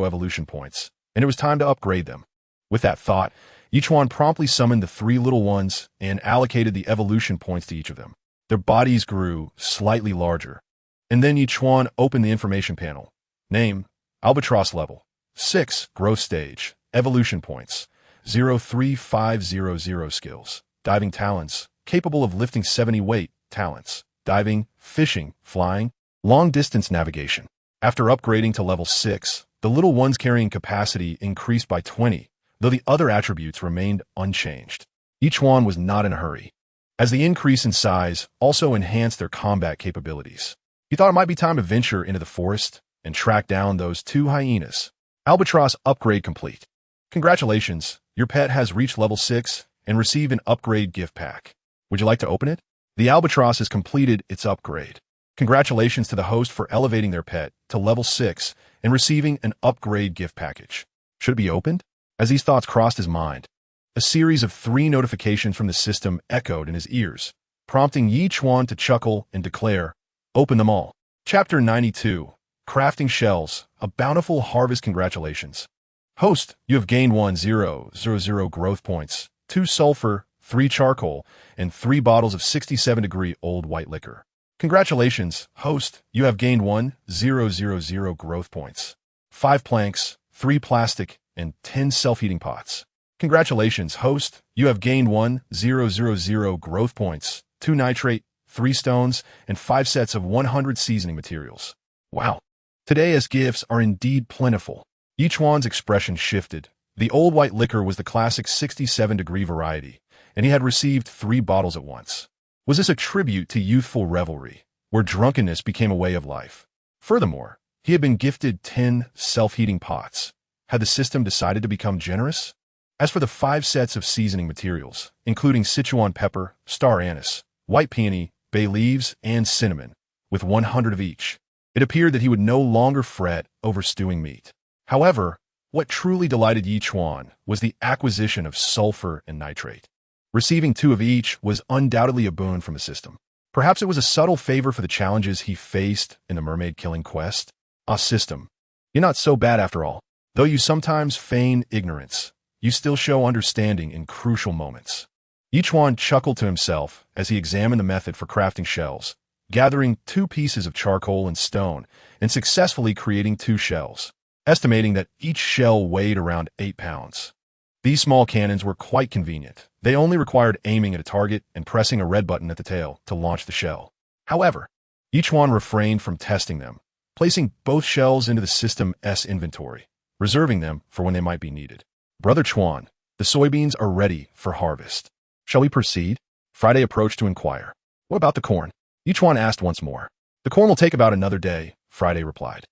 evolution points, and it was time to upgrade them. With that thought, Ye Chuan promptly summoned the 3 little ones and allocated the evolution points to each of them. Their bodies grew slightly larger, and then Ye Chuan opened the information panel. Name, Albatross level, 6, growth stage, evolution points, 03500 skills, diving talents, capable of lifting 70 weight, talents, diving, fishing, flying, long-distance navigation. After upgrading to level 6, the little one's carrying capacity increased by 20, though the other attributes remained unchanged. Ye Chuan was not in a hurry, as the increase in size also enhanced their combat capabilities. He thought it might be time to venture into the forest and track down those 2 hyenas. Albatross upgrade complete. Congratulations, your pet has reached level 6 and received an upgrade gift pack. Would you like to open it? The albatross has completed its upgrade. Congratulations to the host for elevating their pet to level 6 and receiving an upgrade gift package. Should it be opened? As these thoughts crossed his mind, a series of 3 notifications from the system echoed in his ears, prompting Ye Chuan to chuckle and declare, open them all. Chapter 92, Crafting Shells, a bountiful harvest. Congratulations. Host, you have gained 1,000 growth points, 2 sulfur, 3 charcoal, and 3 bottles of 67-degree old white liquor. Congratulations, host, you have gained 1,000 growth points, 5 planks, 3 plastic, and 10 self-heating pots. Congratulations, host, you have gained 1,000 growth points, 2 nitrate, 3 stones, and 5 sets of 100 seasoning materials. Wow. Today as gifts are indeed plentiful. Ye Chuan's expression shifted. The old white liquor was the classic 67-degree variety, and he had received 3 bottles at once. Was this a tribute to youthful revelry, where drunkenness became a way of life? Furthermore, he had been gifted 10 self-heating pots. Had the system decided to become generous? As for the 5 sets of seasoning materials, including Sichuan pepper, star anise, white peony, bay leaves, and cinnamon, with 100 of each, it appeared that he would no longer fret over stewing meat. However, what truly delighted Ye Chuan was the acquisition of sulfur and nitrate. Receiving 2 of each was undoubtedly a boon from the system. Perhaps it was a subtle favor for the challenges he faced in the mermaid-killing quest. System, you're not so bad after all. Though you sometimes feign ignorance, you still show understanding in crucial moments. Ye Chuan chuckled to himself as he examined the method for crafting shells, gathering 2 pieces of charcoal and stone and successfully creating 2 shells, estimating that each shell weighed around 8 pounds. These small cannons were quite convenient. They only required aiming at a target and pressing a red button at the tail to launch the shell. However, Ye Chuan refrained from testing them, placing both shells into the system's inventory, reserving them for when they might be needed. Brother Chuan, the soybeans are ready for harvest. Shall we proceed? Friday approached to inquire. What about the corn? Ye Chuan asked once more. The corn will take about another day, Friday replied.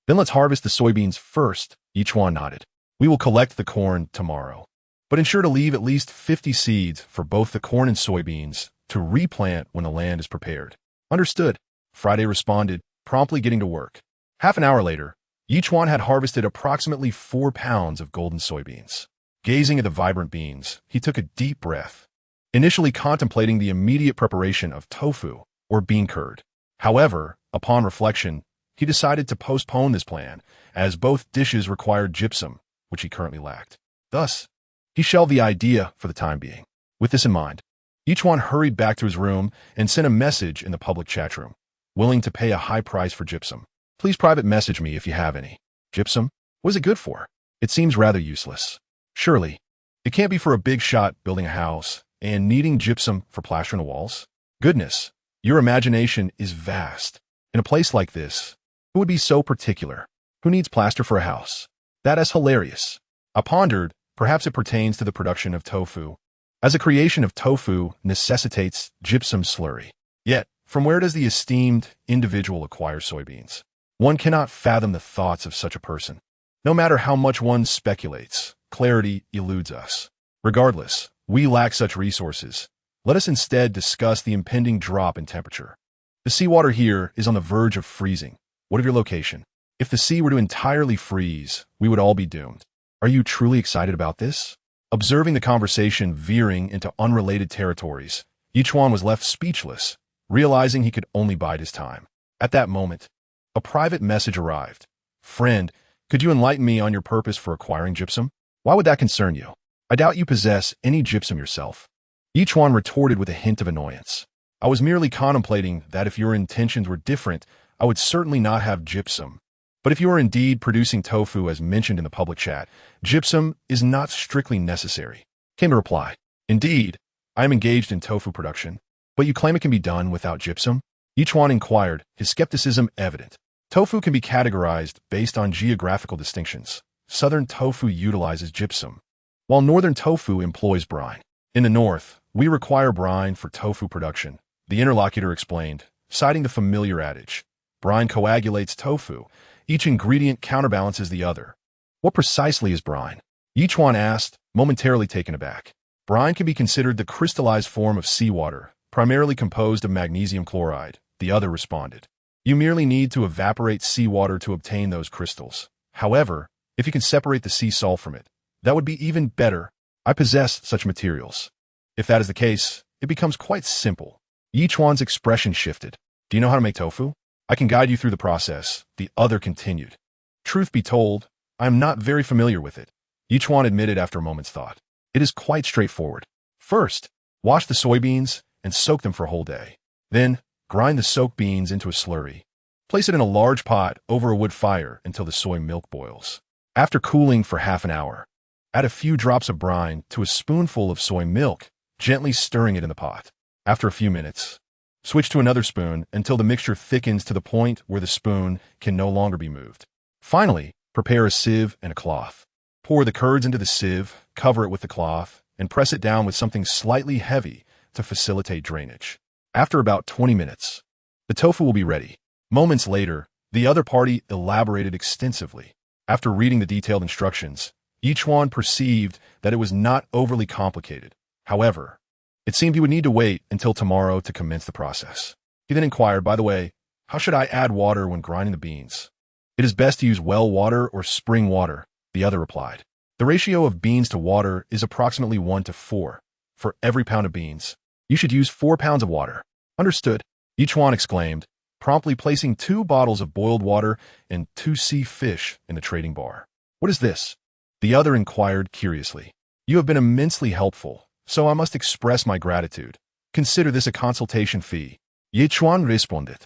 Then let's harvest the soybeans first, Ye Chuan nodded. We will collect the corn tomorrow, but ensure to leave at least 50 seeds for both the corn and soybeans to replant when the land is prepared. Understood, Friday responded, promptly getting to work. Half an hour later, Ye Chuan had harvested approximately 4 pounds of golden soybeans. Gazing at the vibrant beans, he took a deep breath, initially contemplating the immediate preparation of tofu or bean curd. However, upon reflection, he decided to postpone this plan, as both dishes required gypsum, which he currently lacked. Thus, he shelved the idea for the time being. With this in mind, Ye Chuan hurried back to his room and sent a message in the public chat room, willing to pay a high price for gypsum. Please private message me if you have any. Gypsum? What is it good for? It seems rather useless. Surely, it can't be for a big shot building a house and needing gypsum for plastering the walls? Goodness, your imagination is vast. In a place like this, who would be so particular? Who needs plaster for a house? That is hilarious. I pondered, perhaps it pertains to the production of tofu, as a creation of tofu necessitates gypsum slurry. Yet, from where does the esteemed individual acquire soybeans? One cannot fathom the thoughts of such a person. No matter how much one speculates, clarity eludes us. Regardless, we lack such resources. Let us instead discuss the impending drop in temperature. The seawater here is on the verge of freezing. What of your location? If the sea were to entirely freeze, we would all be doomed. Are you truly excited about this? Observing the conversation veering into unrelated territories, Ye Chuan was left speechless, realizing he could only bide his time. At that moment, a private message arrived. Friend, could you enlighten me on your purpose for acquiring gypsum? Why would that concern you? I doubt you possess any gypsum yourself. Ye Chuan retorted with a hint of annoyance. I was merely contemplating that if your intentions were different, I would certainly not have gypsum. But if you are indeed producing tofu as mentioned in the public chat, gypsum is not strictly necessary. Came a reply. Indeed, I am engaged in tofu production, but you claim it can be done without gypsum? Ye Chuan inquired, his skepticism evident. Tofu can be categorized based on geographical distinctions. Southern tofu utilizes gypsum, while northern tofu employs brine. In the north, we require brine for tofu production, the interlocutor explained, citing the familiar adage. Brine coagulates tofu. Each ingredient counterbalances the other. What precisely is brine? Ye Chuan asked, momentarily taken aback. Brine can be considered the crystallized form of seawater, primarily composed of magnesium chloride, the other responded. You merely need to evaporate seawater to obtain those crystals. However, if you can separate the sea salt from it, that would be even better. I possess such materials. If that is the case, it becomes quite simple. Ye Chuan's expression shifted. Do you know how to make tofu? I can guide you through the process, the other continued. Truth be told, I am not very familiar with it. Ye Chuan admitted after a moment's thought. It is quite straightforward. First, wash the soybeans and soak them for a whole day. Then, grind the soaked beans into a slurry. Place it in a large pot over a wood fire until the soy milk boils. After cooling for half an hour, add a few drops of brine to a spoonful of soy milk, gently stirring it in the pot. After a few minutes, switch to another spoon until the mixture thickens to the point where the spoon can no longer be moved. Finally, prepare a sieve and a cloth. Pour the curds into the sieve, cover it with the cloth, and press it down with something slightly heavy to facilitate drainage. After about 20 minutes, the tofu will be ready. Moments later, the other party elaborated extensively. After reading the detailed instructions, Ye Chuan perceived that it was not overly complicated. However, it seemed he would need to wait until tomorrow to commence the process. He then inquired, by the way, how should I add water when grinding the beans? It is best to use well water or spring water, the other replied. The ratio of beans to water is approximately 1 to 4. For every pound of beans, you should use 4 pounds of water. Understood, Ye Chuan exclaimed, promptly placing 2 bottles of boiled water and 2 sea fish in the trading bar. What is this? The other inquired curiously. You have been immensely helpful, so I must express my gratitude. Consider this a consultation fee. Ye Chuan responded.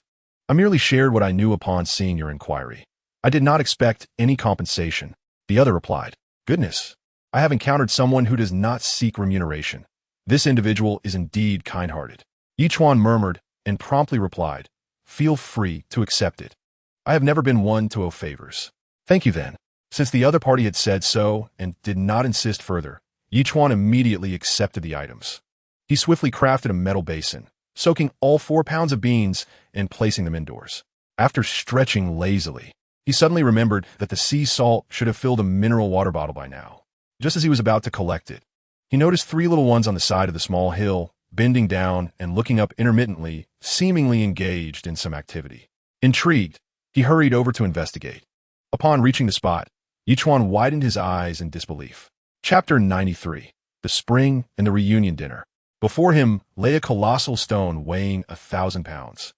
I merely shared what I knew upon seeing your inquiry. I did not expect any compensation. The other replied. Goodness, I have encountered someone who does not seek remuneration. This individual is indeed kind-hearted. Ye Chuan murmured and promptly replied, feel free to accept it. I have never been one to owe favors. Thank you then. Since the other party had said so and did not insist further, Ye Chuan immediately accepted the items. He swiftly crafted a metal basin, soaking all 4 pounds of beans and placing them indoors. After stretching lazily, he suddenly remembered that the sea salt should have filled a mineral water bottle by now. Just as he was about to collect it, he noticed 3 little ones on the side of the small hill, bending down and looking up intermittently, seemingly engaged in some activity. Intrigued, he hurried over to investigate. Upon reaching the spot, Ye Chuan widened his eyes in disbelief. Chapter 93. The Spring and the Reunion Dinner. Before him lay a colossal stone weighing 1,000 pounds,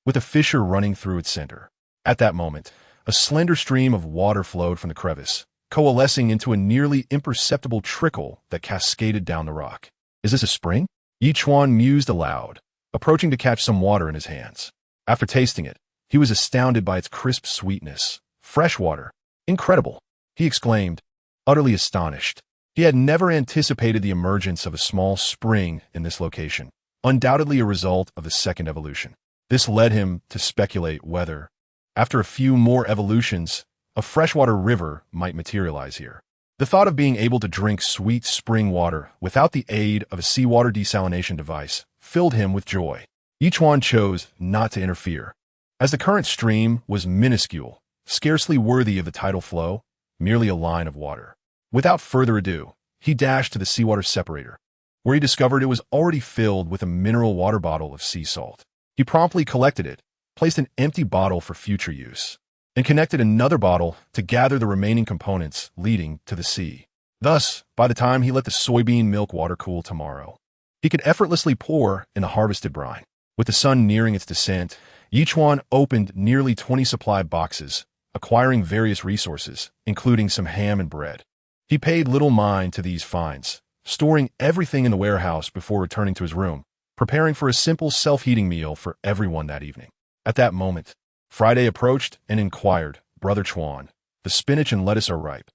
with a fissure running through its center. At that moment, a slender stream of water flowed from the crevice, coalescing into a nearly imperceptible trickle that cascaded down the rock. Is this a spring? Ye Chuan mused aloud, approaching to catch some water in his hands. After tasting it, He was astounded by its crisp sweetness. Fresh water. Incredible, he exclaimed, utterly astonished. He had never anticipated the emergence of a small spring in this location, undoubtedly a result of the second evolution. This led him to speculate whether, after a few more evolutions, a freshwater river might materialize here. The thought of being able to drink sweet spring water without the aid of a seawater desalination device filled him with joy. Ye Chuan chose not to interfere, as the current stream was minuscule, scarcely worthy of the tidal flow, merely a line of water. Without further ado, he dashed to the seawater separator, where he discovered it was already filled with a mineral water bottle of sea salt. He promptly collected it, placed an empty bottle for future use, and connected another bottle to gather the remaining components leading to the sea. Thus, by the time he let the soybean milk water cool tomorrow, he could effortlessly pour in the harvested brine. With the sun nearing its descent, Ye Chuan opened nearly 20 supply boxes, acquiring various resources, including some ham and bread. He paid little mind to these finds, storing everything in the warehouse before returning to his room, preparing for a simple self-heating meal for everyone that evening. At that moment, Friday approached and inquired, "Brother Chuan, the spinach and lettuce are ripe.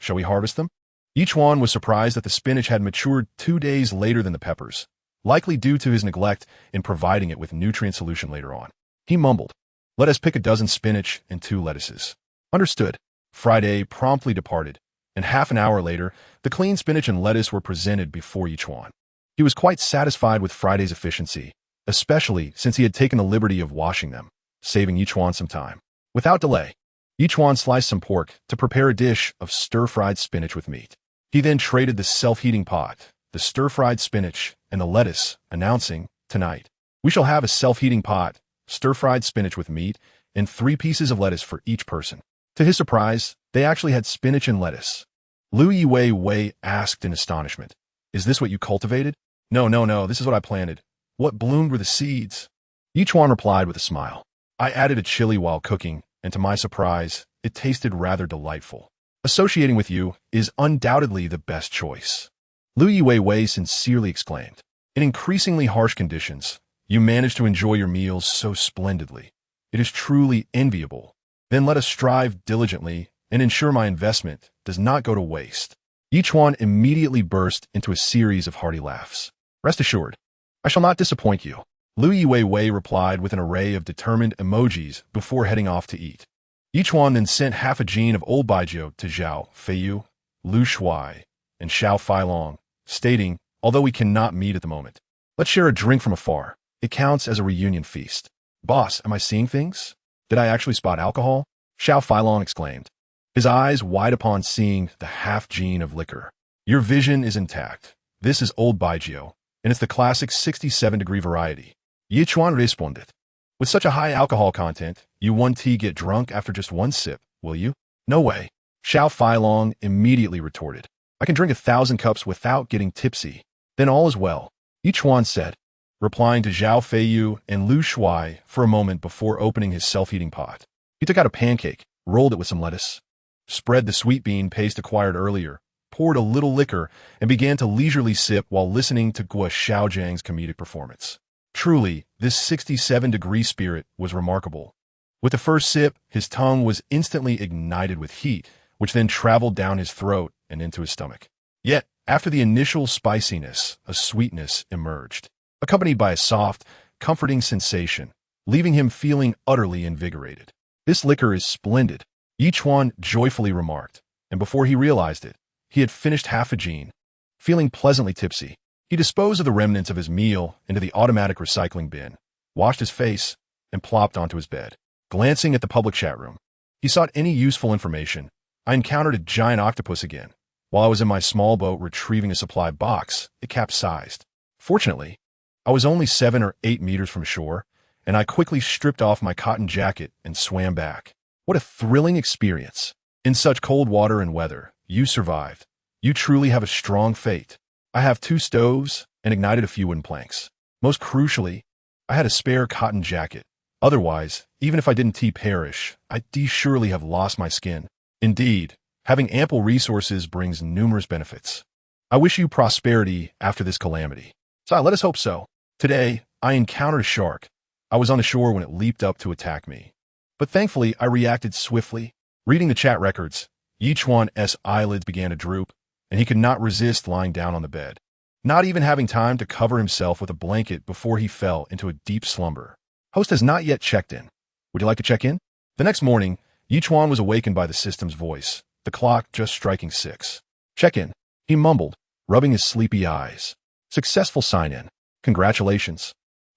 Shall we harvest them?" Ye Chuan was surprised that the spinach had matured 2 days later than the peppers, likely due to his neglect in providing it with nutrient solution later on. He mumbled, "Let us pick a dozen spinach and 2 lettuces." Understood. Friday promptly departed, and half an hour later, the clean spinach and lettuce were presented before Ye Chuan. He was quite satisfied with Friday's efficiency, especially since he had taken the liberty of washing them, saving Ye Chuan some time. Without delay, Ye Chuan sliced some pork to prepare a dish of stir-fried spinach with meat. He then traded the self-heating pot, the stir-fried spinach, and the lettuce, announcing, "Tonight, we shall have a self-heating pot, stir-fried spinach with meat, and 3 pieces of lettuce for each person." To his surprise, they actually had spinach and lettuce. Lu Wei asked in astonishment, "Is this what you cultivated?" No, this is what I planted. What bloomed were the seeds." Ye Chuan replied with a smile, "I added a chili while cooking, and to my surprise, it tasted rather delightful. Associating with you is undoubtedly the best choice." Lu Wei sincerely exclaimed, "In increasingly harsh conditions, you manage to enjoy your meals so splendidly. It is truly enviable. Then let us strive diligently and ensure my investment does not go to waste." Ye Chuan immediately burst into a series of hearty laughs. "Rest assured, I shall not disappoint you," Lu Wei replied with an array of determined emojis before heading off to eat. Ye Chuan then sent half a gene of old baijiu to Zhao Feiyu, Lu Shuai, and Xiao Feilong, stating, "Although we cannot meet at the moment, let's share a drink from afar. It counts as a reunion feast." "Boss, am I seeing things? Did I actually spot alcohol?" Xiao Feilong exclaimed, his eyes wide upon seeing the half gene of liquor. "Your vision is intact. This is old baijiu, and it's the classic 67-degree variety." Ye Chuan responded, "With such a high alcohol content, you won't get drunk after just 1 sip, will you?" "No way," Xiao Feilong immediately retorted. "I can drink 1,000 cups without getting tipsy." "Then all is well," Ye Chuan said, replying to Zhao Feiyu and Lu Shuai for a moment before opening his self-heating pot. He took out a pancake, rolled it with some lettuce, spread the sweet bean paste acquired earlier, poured a little liquor, and began to leisurely sip while listening to Guo Xiaojiang's comedic performance. Truly, this 67-degree spirit was remarkable. With the first sip, his tongue was instantly ignited with heat, which then traveled down his throat and into his stomach. Yet, after the initial spiciness, a sweetness emerged, accompanied by a soft, comforting sensation, leaving him feeling utterly invigorated. "This liquor is splendid," Ye Chuan joyfully remarked, and before he realized it, he had finished half a gene. Feeling pleasantly tipsy, he disposed of the remnants of his meal into the automatic recycling bin, washed his face, and plopped onto his bed. Glancing at the public chat room, he sought any useful information. "I encountered a giant octopus again. While I was in my small boat retrieving a supply box, it capsized. Fortunately, I was only 7 or 8 meters from shore, and I quickly stripped off my cotton jacket and swam back. What a thrilling experience. In such cold water and weather, you survived. You truly have a strong fate. I have 2 stoves and ignited a few wooden planks. Most crucially, I had a spare cotton jacket. Otherwise, even if I didn't perish, I'd surely have lost my skin. Indeed, having ample resources brings numerous benefits. I wish you prosperity after this calamity." So let us hope so. "Today, I encountered a shark. I was on the shore when it leaped up to attack me. But thankfully, I reacted swiftly. Reading the chat records, Ye Chuan's eyelids began to droop, and he could not resist lying down on the bed, not even having time to cover himself with a blanket before he fell into a deep slumber. Host has not yet checked in. Would you like to check in? The next morning, Ye Chuan was awakened by the system's voice, the clock just striking 6. Check in, he mumbled, rubbing his sleepy eyes. Successful sign-in. Congratulations.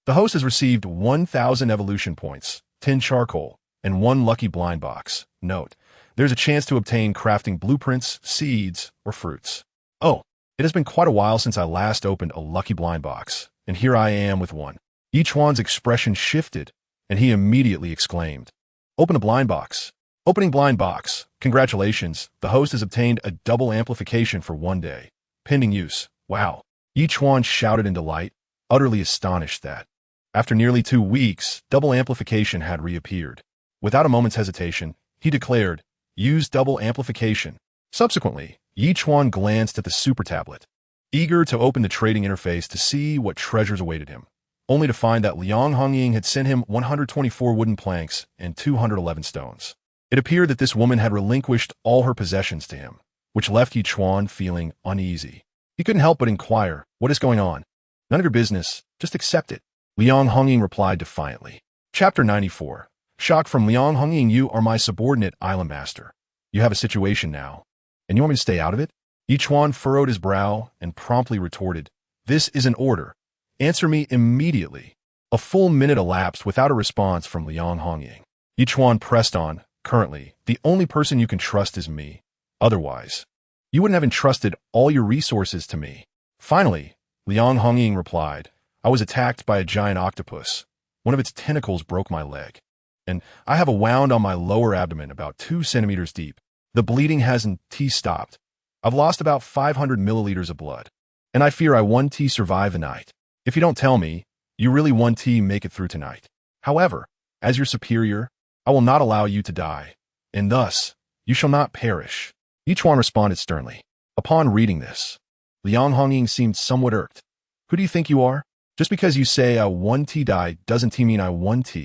The host has received 1,000 evolution points, 10 charcoal, and 1 lucky blind box. Note, there's a chance to obtain crafting blueprints, seeds, or fruits. Oh, it has been quite a while since I last opened a lucky blind box, and here I am with one. Ye Chuan's expression shifted, and he immediately exclaimed, "Open a blind box." Opening blind box. Congratulations, the host has obtained a double amplification for 1 day. Pending use. Wow. Ye Chuan shouted in delight, utterly astonished that, after nearly 2 weeks, double amplification had reappeared. Without a moment's hesitation, he declared, "Use double amplification." Subsequently, Ye Chuan glanced at the super tablet, eager to open the trading interface to see what treasures awaited him, only to find that Liang Hongying had sent him 124 wooden planks and 211 stones. It appeared that this woman had relinquished all her possessions to him, which left Ye Chuan feeling uneasy. He couldn't help but inquire, "What is going on?" "None of your business. Just accept it," Liang Hongying replied defiantly. Chapter 94. Shock from Liang Hongying. "You are my subordinate island master. You have a situation now, and you want me to stay out of it?" Ye Chuan furrowed his brow and promptly retorted, "This is an order. Answer me immediately." A full minute elapsed without a response from Liang Hongying. Ye Chuan pressed on, "Currently, the only person you can trust is me. Otherwise, you wouldn't have entrusted all your resources to me." Finally, Liang Hongying replied, "I was attacked by a giant octopus. One of its tentacles broke my leg, and I have a wound on my lower abdomen about 2 centimeters deep. The bleeding hasn't stopped. I've lost about 500 milliliters of blood, and I fear I won't survive the night. If you don't tell me, you really won't make it through tonight. However, as your superior, I will not allow you to die, and thus, you shall not perish." Ye Chuan responded sternly. Upon reading this, Liang Hongying seemed somewhat irked. "Who do you think you are? Just because you say I won't die doesn't mean I won't.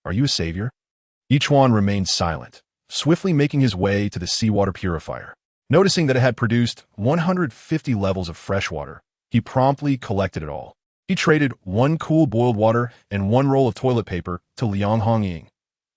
Are you a savior?" Ye Chuan remained silent, swiftly making his way to the seawater purifier. Noticing that it had produced 150 levels of fresh water, he promptly collected it all. He traded 1 cool boiled water and 1 roll of toilet paper to Liang Hongying.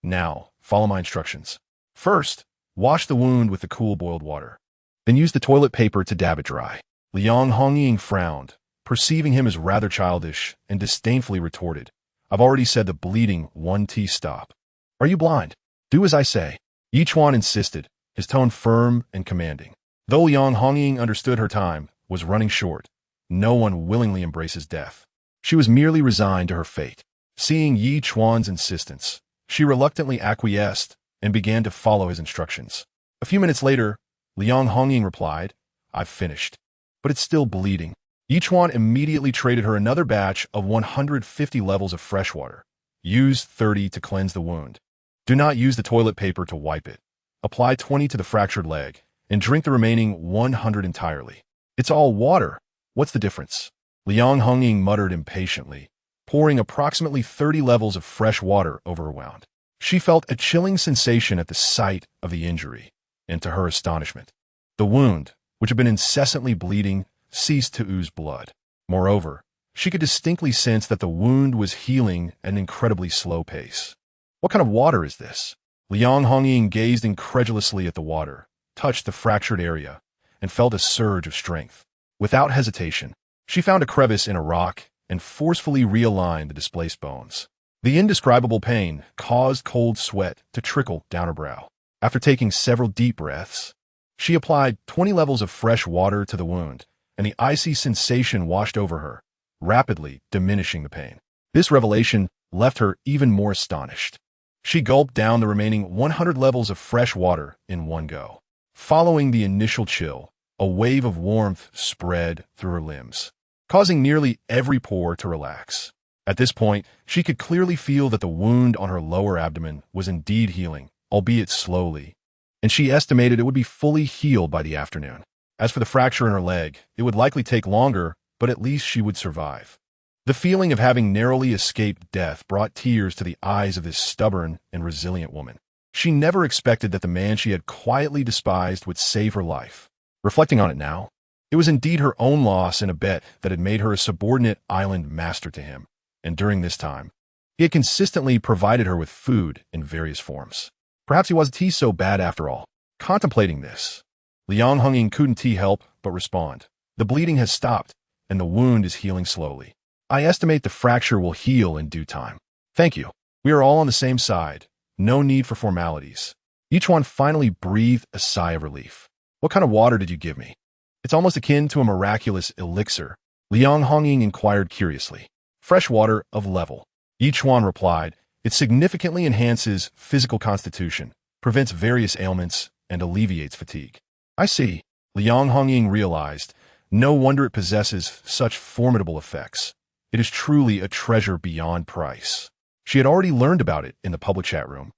"Now, follow my instructions. First, wash the wound with the cool boiled water. Then use the toilet paper to dab it dry." Liang Hongying frowned, perceiving him as rather childish, and disdainfully retorted, "I've already said the bleeding won't stop. Are you blind? Do as I say." Ye Chuan insisted, his tone firm and commanding. Though Liang Hongying understood her time was running short, no one willingly embraces death. She was merely resigned to her fate. Seeing Ye Chuan's insistence, she reluctantly acquiesced and began to follow his instructions. A few minutes later, Liang Hongying replied, "I've finished, but it's still bleeding." Ye Chuan immediately traded her another batch of 150 levels of fresh water. Use 30 to cleanse the wound. Do not use the toilet paper to wipe it. Apply 20 to the fractured leg, and drink the remaining 100 entirely. "It's all water. What's the difference?" Liang Hongying muttered impatiently, pouring approximately 30 levels of fresh water over her wound. She felt a chilling sensation at the sight of the injury, and to her astonishment, the wound, which had been incessantly bleeding, ceased to ooze blood. Moreover, she could distinctly sense that the wound was healing at an incredibly slow pace. "What kind of water is this?" Liang Hongying gazed incredulously at the water, touched the fractured area, and felt a surge of strength. Without hesitation, she found a crevice in a rock and forcefully realigned the displaced bones. The indescribable pain caused cold sweat to trickle down her brow. After taking several deep breaths, she applied 20 levels of fresh water to the wound, and the icy sensation washed over her, rapidly diminishing the pain. This revelation left her even more astonished. She gulped down the remaining 100 levels of fresh water in one go. Following the initial chill, a wave of warmth spread through her limbs, causing nearly every pore to relax. At this point, she could clearly feel that the wound on her lower abdomen was indeed healing, albeit slowly, and she estimated it would be fully healed by the afternoon. As for the fracture in her leg, it would likely take longer, but at least she would survive. The feeling of having narrowly escaped death brought tears to the eyes of this stubborn and resilient woman. She never expected that the man she had quietly despised would save her life. Reflecting on it now, it was indeed her own loss in a bet that had made her a subordinate island master to him, and during this time, he had consistently provided her with food in various forms. Perhaps he wasn't so bad after all. Contemplating this, Liang Honging couldn't help but respond. The bleeding has stopped, and the wound is healing slowly. I estimate the fracture will heal in due time. Thank you. We are all on the same side. No need for formalities. Ye Chuan finally breathed a sigh of relief. What kind of water did you give me? It's almost akin to a miraculous elixir, Liang Honging inquired curiously. Fresh water of level. Ye Chuan replied, it significantly enhances physical constitution, prevents various ailments, and alleviates fatigue. I see. Liang Honging realized, no wonder it possesses such formidable effects. It is truly a treasure beyond price. She had already learned about it in the public chat room,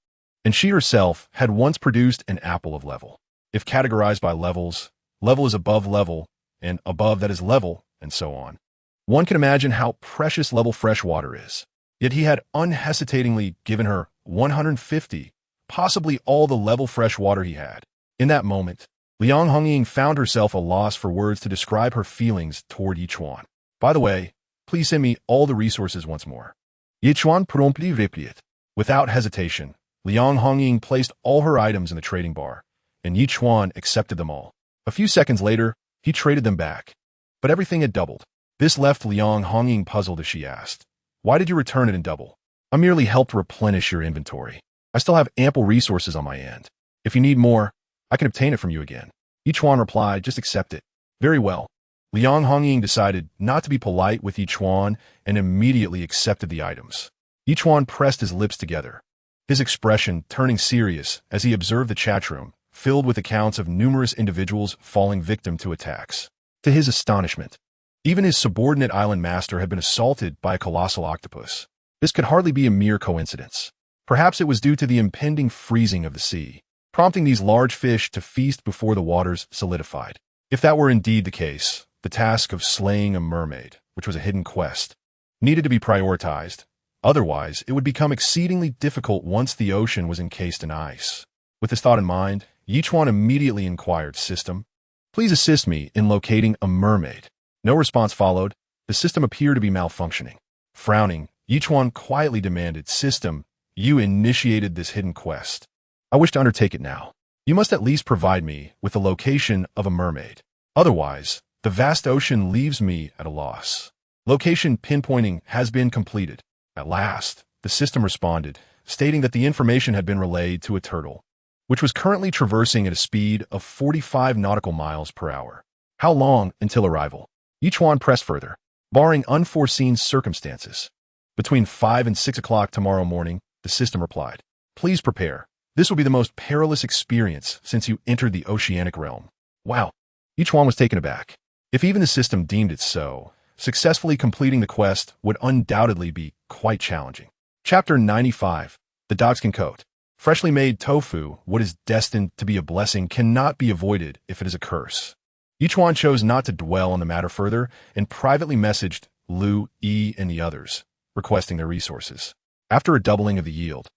and she herself had once produced an apple of level. If categorized by levels, level is above level, and above that is level, and so on. One can imagine how precious level fresh water is. Yet he had unhesitatingly given her 150, possibly all the level fresh water he had. In that moment, Liang Honging found herself a loss for words to describe her feelings toward Ye Chuan. By the way, please send me all the resources once more. Ye Chuan promptly replied. Without hesitation, Liang Honging placed all her items in the trading bar, and Ye Chuan accepted them all. A few seconds later, he traded them back. But everything had doubled. This left Liang Honging puzzled as she asked, why did you return it in double? I merely helped replenish your inventory. I still have ample resources on my end. If you need more, I can obtain it from you again. Ye Chuan replied, just accept it. Very well. Liang Honging decided not to be polite with Ye Chuan and immediately accepted the items. Ye Chuan pressed his lips together, his expression turning serious as he observed the chat room, filled with accounts of numerous individuals falling victim to attacks. To his astonishment, even his subordinate island master had been assaulted by a colossal octopus. This could hardly be a mere coincidence. Perhaps it was due to the impending freezing of the sea, prompting these large fish to feast before the waters solidified. If that were indeed the case, the task of slaying a mermaid, which was a hidden quest, needed to be prioritized. Otherwise, it would become exceedingly difficult once the ocean was encased in ice. With this thought in mind, Ye Chuan immediately inquired, System, please assist me in locating a mermaid. No response followed. The system appeared to be malfunctioning. Frowning, Ye Chuan quietly demanded, System, you initiated this hidden quest. I wish to undertake it now. You must at least provide me with the location of a mermaid. Otherwise, the vast ocean leaves me at a loss. Location pinpointing has been completed. At last, the system responded, stating that the information had been relayed to a turtle, which was currently traversing at a speed of 45 nautical miles per hour. How long until arrival? Ye Chuan pressed further. Barring unforeseen circumstances. Between 5 and 6 o'clock tomorrow morning, the system replied. Please prepare. This will be the most perilous experience since you entered the oceanic realm. Wow. Ye Chuan was taken aback. If even the system deemed it so, successfully completing the quest would undoubtedly be quite challenging. Chapter 95. The Dogskin Coat. Freshly made tofu, what is destined to be a blessing, cannot be avoided if it is a curse. Ye Chuan chose not to dwell on the matter further and privately messaged Lu, Yi, and the others, requesting their resources. After a doubling of the yield,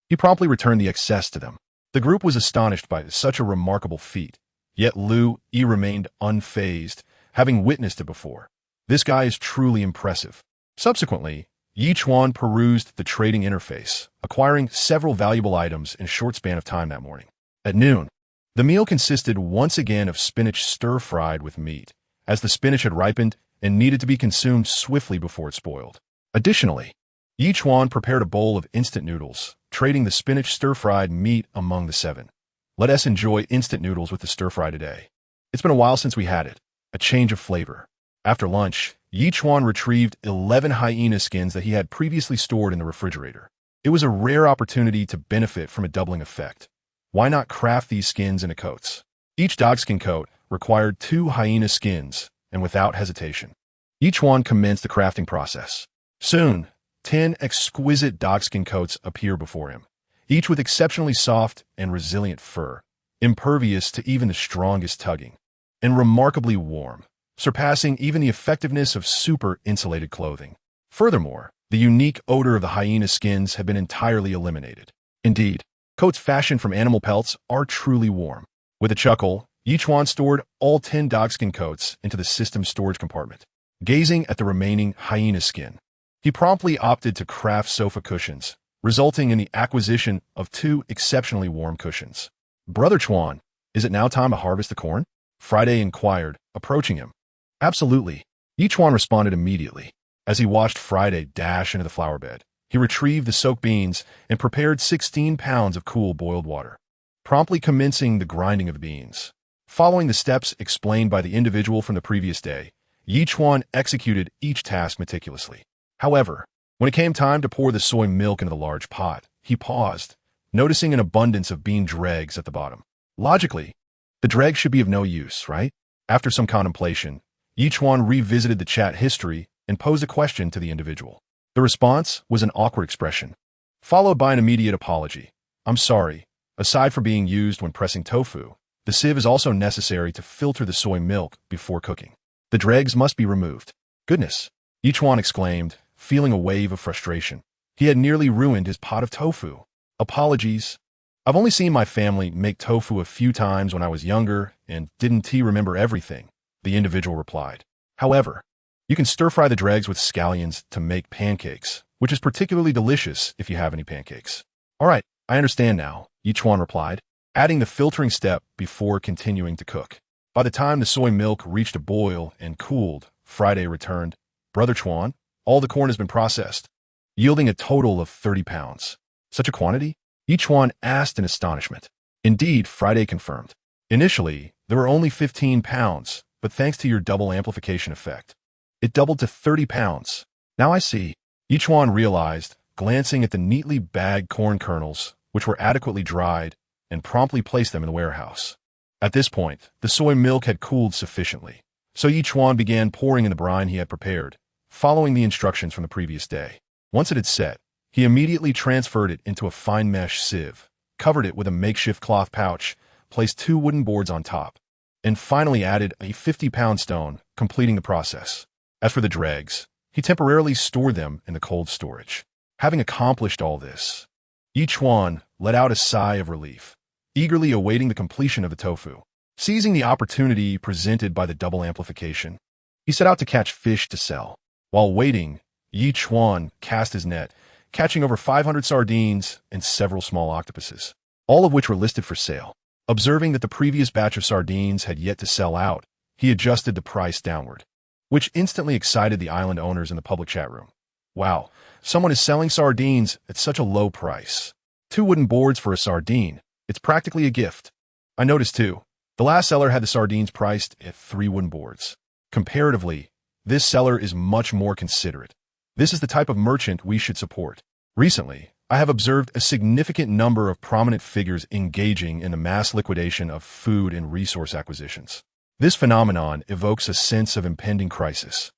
he promptly returned the excess to them. The group was astonished by such a remarkable feat, yet Lu, Yi remained unfazed, having witnessed it before. This guy is truly impressive. Subsequently, Ye Chuan perused the trading interface, acquiring several valuable items in a short span of time that morning. At noon, the meal consisted once again of spinach stir-fried with meat, as the spinach had ripened and needed to be consumed swiftly before it spoiled. Additionally, Ye Chuan prepared a bowl of instant noodles, trading the spinach stir-fried meat among the 7. Let us enjoy instant noodles with the stir-fry today. It's been a while since we had it. A change of flavor. After lunch, Ye Chuan retrieved 11 hyena skins that he had previously stored in the refrigerator. It was a rare opportunity to benefit from a doubling effect. Why not craft these skins into coats? Each dogskin coat required 2 hyena skins, and without hesitation, Ye Chuan commenced the crafting process. Soon, 10 exquisite dogskin coats appear before him, each with exceptionally soft and resilient fur, impervious to even the strongest tugging, and remarkably warm, surpassing even the effectiveness of super-insulated clothing. Furthermore, the unique odor of the hyena skins had been entirely eliminated. Indeed, coats fashioned from animal pelts are truly warm. With a chuckle, Ye Chuan stored all 10 dogskin coats into the system's storage compartment. Gazing at the remaining hyena skin, he promptly opted to craft sofa cushions, resulting in the acquisition of 2 exceptionally warm cushions. "Brother Chuan, is it now time to harvest the corn?" Friday inquired, approaching him. "Absolutely," Ye Chuan responded immediately. As he watched Friday dash into the flower bed, he retrieved the soaked beans and prepared 16 pounds of cool boiled water, promptly commencing the grinding of the beans. Following the steps explained by the individual from the previous day, Ye Chuan executed each task meticulously. However, when it came time to pour the soy milk into the large pot, he paused, noticing an abundance of bean dregs at the bottom. Logically, the dregs should be of no use, right? After some contemplation, Ye Chuan revisited the chat history and posed a question to the individual. The response was an awkward expression, followed by an immediate apology. "I'm sorry. Aside from being used when pressing tofu, the sieve is also necessary to filter the soy milk before cooking. The dregs must be removed." "Goodness," Ye Chuan exclaimed, feeling a wave of frustration. He had nearly ruined his pot of tofu. "Apologies. I've only seen my family make tofu a few times when I was younger and didn't remember everything," the individual replied. "However, you can stir-fry the dregs with scallions to make pancakes, which is particularly delicious if you have any pancakes." "All right, I understand now," Ye Chuan replied, adding the filtering step before continuing to cook. By the time the soy milk reached a boil and cooled, Friday returned. "Brother Chuan, all the corn has been processed, yielding a total of 30 pounds. "Such a quantity?" Ye Chuan asked in astonishment. Indeed, Friday confirmed. "Initially, there were only 15 pounds, but thanks to your double amplification effect, it doubled to 30 pounds. "Now I see," Ye Chuan realized, glancing at the neatly bagged corn kernels, which were adequately dried, and promptly placed them in the warehouse. At this point, the soy milk had cooled sufficiently, so Ye Chuan began pouring in the brine he had prepared, following the instructions from the previous day. Once it had set, he immediately transferred it into a fine mesh sieve, covered it with a makeshift cloth pouch, placed 2 wooden boards on top, and finally added a 50-pound stone, completing the process. As for the dregs, he temporarily stored them in the cold storage. Having accomplished all this, Ye Chuan let out a sigh of relief, eagerly awaiting the completion of the tofu. Seizing the opportunity presented by the double amplification, he set out to catch fish to sell. While waiting, Ye Chuan cast his net, catching over 500 sardines and several small octopuses, all of which were listed for sale. Observing that the previous batch of sardines had yet to sell out, he adjusted the price downward, which instantly excited the island owners in the public chat room. "Wow, someone is selling sardines at such a low price. 2 wooden boards for a sardine. It's practically a gift." I noticed too, the last seller had the sardines priced at 3 wooden boards. Comparatively, this seller is much more considerate. This is the type of merchant we should support. Recently, I have observed a significant number of prominent figures engaging in the mass liquidation of food and resource acquisitions. This phenomenon evokes a sense of impending crisis,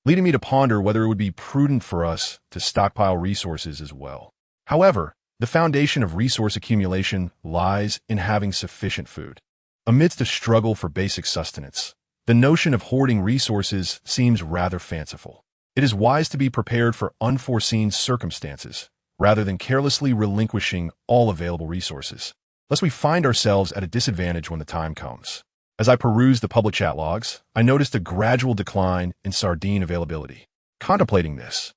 leading me to ponder whether it would be prudent for us to stockpile resources as well. However, the foundation of resource accumulation lies in having sufficient food. Amidst a struggle for basic sustenance, the notion of hoarding resources seems rather fanciful. It is wise to be prepared for unforeseen circumstances, rather than carelessly relinquishing all available resources, lest we find ourselves at a disadvantage when the time comes. As I perused the public chat logs, I noticed a gradual decline in sardine availability. Contemplating this,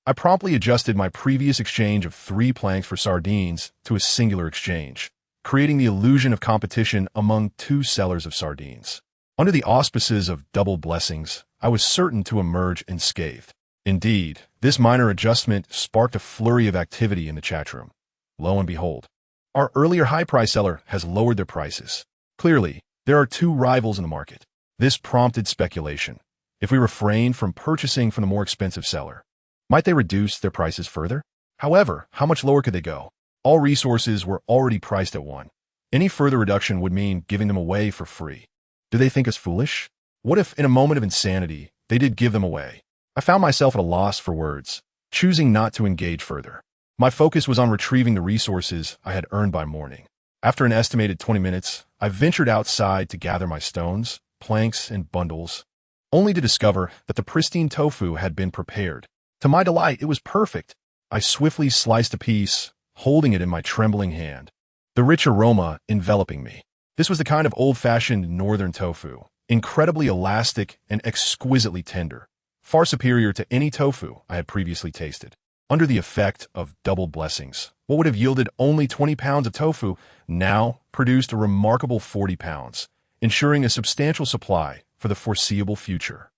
I promptly adjusted my previous exchange of 3 planks for sardines to a singular exchange, creating the illusion of competition among 2 sellers of sardines. Under the auspices of double blessings, I was certain to emerge unscathed. Indeed, this minor adjustment sparked a flurry of activity in the chat room. Lo and behold, our earlier high-price seller has lowered their prices. Clearly, there are 2 rivals in the market. This prompted speculation. If we refrain from purchasing from the more expensive seller, might they reduce their prices further? However, how much lower could they go? All resources were already priced at 1. Any further reduction would mean giving them away for free. Do they think us foolish? What if, in a moment of insanity, they did give them away? I found myself at a loss for words, choosing not to engage further. My focus was on retrieving the resources I had earned by morning. After an estimated 20 minutes, I ventured outside to gather my stones, planks, and bundles, only to discover that the pristine tofu had been prepared. To my delight, it was perfect. I swiftly sliced a piece, holding it in my trembling hand, the rich aroma enveloping me. This was the kind of old-fashioned northern tofu, incredibly elastic and exquisitely tender, far superior to any tofu I had previously tasted. Under the effect of double blessings, what would have yielded only 20 pounds of tofu now produced a remarkable 40 pounds, ensuring a substantial supply for the foreseeable future.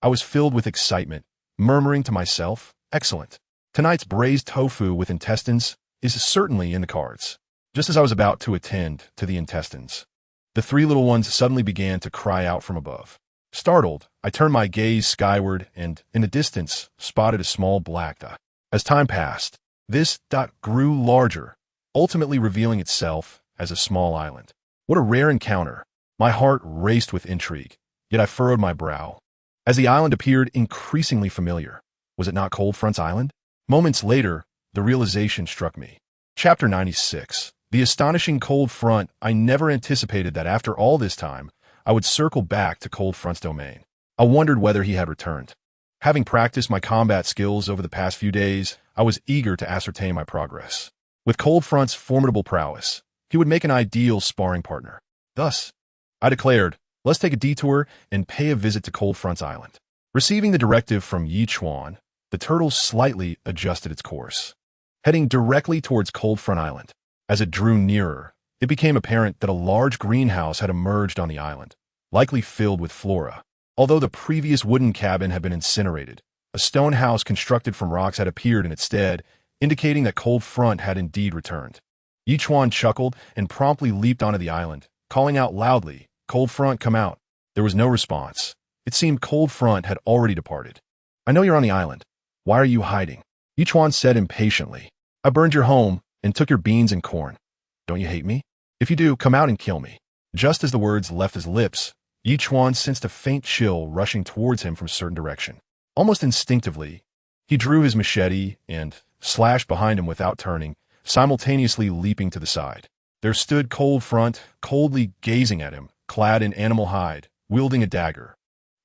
I was filled with excitement, murmuring to myself, "Excellent. Tonight's braised tofu with intestines is certainly in the cards." Just as I was about to attend to the intestines, the three little ones suddenly began to cry out from above. Startled, I turned my gaze skyward and, in the distance, spotted a small black dot. As time passed, this dot grew larger, ultimately revealing itself as a small island. What a rare encounter! My heart raced with intrigue, yet I furrowed my brow. As the island appeared increasingly familiar, was it not Cold Front's island? Moments later, the realization struck me. Chapter 96. The astonishing Cold Front. I never anticipated that after all this time, I would circle back to Cold Front's domain. I wondered whether he had returned. Having practiced my combat skills over the past few days, I was eager to ascertain my progress. With Cold Front's formidable prowess, he would make an ideal sparring partner. Thus, I declared, let's take a detour and pay a visit to Cold Front's island. Receiving the directive from Ye Chuan, the turtle slightly adjusted its course, heading directly towards Cold Front Island. As it drew nearer, it became apparent that a large greenhouse had emerged on the island, likely filled with flora. Although the previous wooden cabin had been incinerated, a stone house constructed from rocks had appeared in its stead, indicating that Cold Front had indeed returned. Ye Chuan chuckled and promptly leaped onto the island, calling out loudly, "Cold Front, come out." There was no response. It seemed Cold Front had already departed. "I know you're on the island. Why are you hiding?" Ye Chuan said impatiently. "I burned your home and took your beans and corn. Don't you hate me? If you do, come out and kill me." Just as the words left his lips, Ye Chuan sensed a faint chill rushing towards him from a certain direction. Almost instinctively, he drew his machete and slashed behind him without turning, simultaneously leaping to the side. There stood Cold Front, coldly gazing at him, clad in animal hide, wielding a dagger,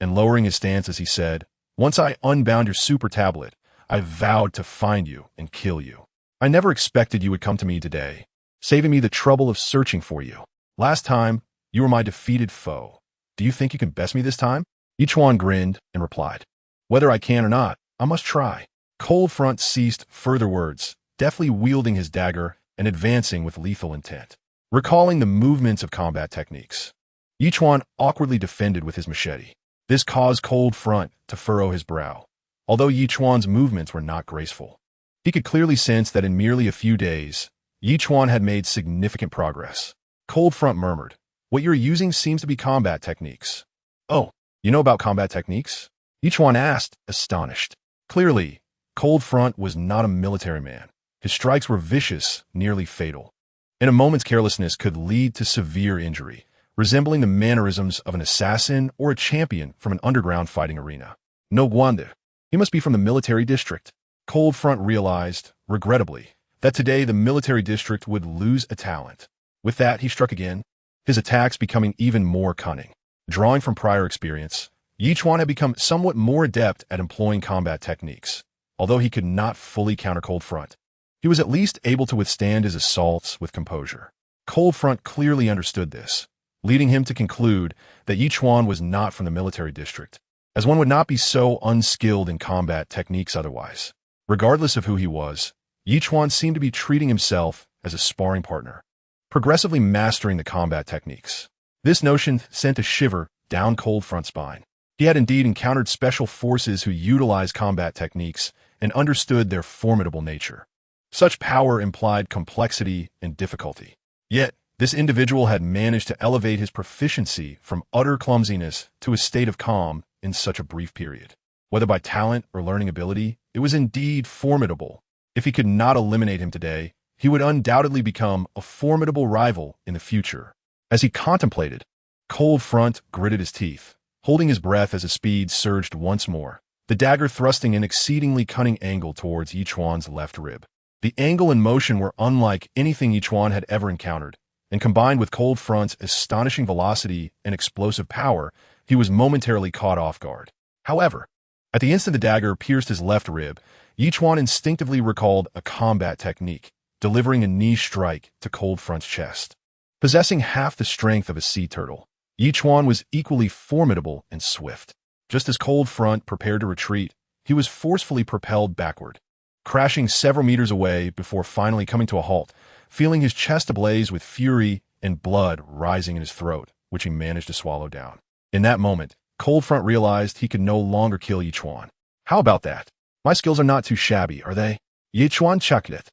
and lowering his stance as he said, "Once I unbound your super tablet, I vowed to find you and kill you. I never expected you would come to me today, saving me the trouble of searching for you. Last time, you were my defeated foe. Do you think you can best me this time?" Ye Chuan grinned and replied, "Whether I can or not, I must try." Cold Front ceased further words, deftly wielding his dagger and advancing with lethal intent. Recalling the movements of combat techniques, Ye Chuan awkwardly defended with his machete. This caused Cold Front to furrow his brow. Although Ye Chuan's movements were not graceful, he could clearly sense that in merely a few days, Ye Chuan had made significant progress. Cold Front murmured, "What you're using seems to be combat techniques." "Oh, you know about combat techniques?" Ye Chuan asked, astonished. Clearly, Cold Front was not a military man. His strikes were vicious, nearly fatal, and a moment's carelessness could lead to severe injury, resembling the mannerisms of an assassin or a champion from an underground fighting arena. No wonder. He must be from the military district. Cold Front realized, regrettably, that today the military district would lose a talent. With that, he struck again, his attacks becoming even more cunning. Drawing from prior experience, Ye Chuan had become somewhat more adept at employing combat techniques. Although he could not fully counter Cold Front, he was at least able to withstand his assaults with composure. Cold Front clearly understood this, leading him to conclude that Ye Chuan was not from the military district, as one would not be so unskilled in combat techniques otherwise. Regardless of who he was, Ye Chuan seemed to be treating himself as a sparring partner, progressively mastering the combat techniques. This notion sent a shiver down Cold Front's spine. He had indeed encountered special forces who utilized combat techniques and understood their formidable nature. Such power implied complexity and difficulty. Yet, this individual had managed to elevate his proficiency from utter clumsiness to a state of calm in such a brief period. Whether by talent or learning ability, it was indeed formidable. If he could not eliminate him today, he would undoubtedly become a formidable rival in the future. As he contemplated, Cold Front gritted his teeth, holding his breath as his speed surged once more, the dagger thrusting an exceedingly cunning angle towards Ye Chuan's left rib. The angle and motion were unlike anything Ye Chuan had ever encountered, and combined with Cold Front's astonishing velocity and explosive power, he was momentarily caught off guard. However, At the instant the dagger pierced his left rib, Ye Chuan instinctively recalled a combat technique, delivering a knee strike to Cold Front's chest. Possessing half the strength of a sea turtle, Ye Chuan was equally formidable and swift. Just as Cold Front prepared to retreat, he was forcefully propelled backward, crashing several meters away before finally coming to a halt, feeling his chest ablaze with fury and blood rising in his throat, which he managed to swallow down. In that moment, Cold Front realized he could no longer kill Ye Chuan. How about that? My skills are not too shabby, are they? Ye Chuan chuckled it,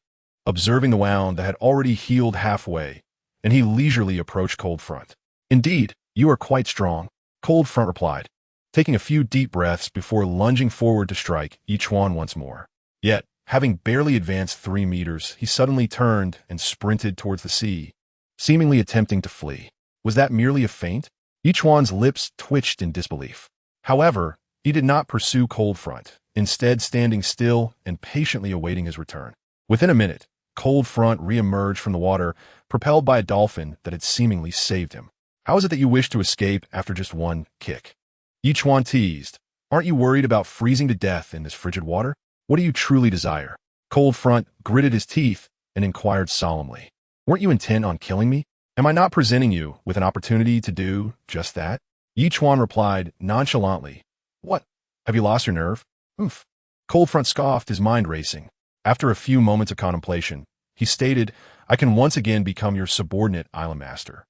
observing the wound that had already healed halfway, and he leisurely approached Cold Front. Indeed, you are quite strong, Cold Front replied, taking a few deep breaths before lunging forward to strike Ye Chuan once more. Yet, having barely advanced 3 meters, he suddenly turned and sprinted towards the sea, seemingly attempting to flee. Was that merely a feint? Ye Chuan's lips twitched in disbelief. However, he did not pursue Cold Front, instead standing still and patiently awaiting his return. Within a minute, Cold Front re-emerged from the water, propelled by a dolphin that had seemingly saved him. How is it that you wish to escape after just one kick? Ye Chuan teased. Aren't you worried about freezing to death in this frigid water? What do you truly desire? Cold Front gritted his teeth and inquired solemnly. Weren't you intent on killing me? Am I not presenting you with an opportunity to do just that? Ye Chuan replied nonchalantly. What? Have you lost your nerve? Oof. Cold Front scoffed, his mind racing. After a few moments of contemplation, he stated, I can once again become your subordinate island master,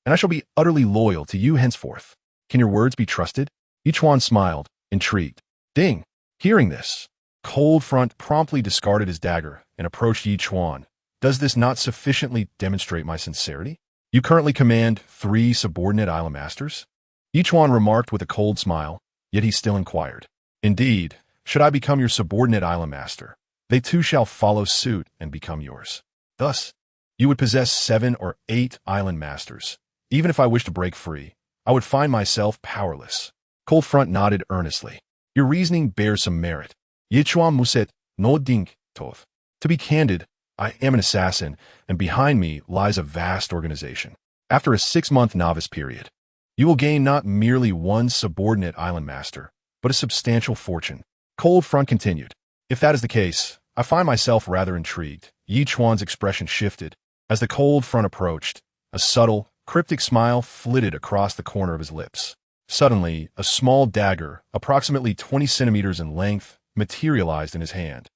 and I shall be utterly loyal to you henceforth. Can your words be trusted? Ye Chuan smiled, intrigued. Ding! Hearing this, Cold Front promptly discarded his dagger and approached Ye Chuan. Does this not sufficiently demonstrate my sincerity? You currently command 3 subordinate island masters? Ye Chuan remarked with a cold smile, yet he still inquired. Indeed, should I become your subordinate island master, they too shall follow suit and become yours. Thus, you would possess 7 or 8 island masters. Even if I wished to break free, I would find myself powerless. Cold Front nodded earnestly. Your reasoning bears some merit. Ye Chuan muset no ding toth. To be candid, I am an assassin, and behind me lies a vast organization. After a 6-month novice period, you will gain not merely 1 subordinate island master, but a substantial fortune. Cold Front continued. If that is the case, I find myself rather intrigued. Ye Chuan's expression shifted. As the Cold Front approached, a subtle, cryptic smile flitted across the corner of his lips. Suddenly, a small dagger, approximately 20 centimeters in length, materialized in his hand,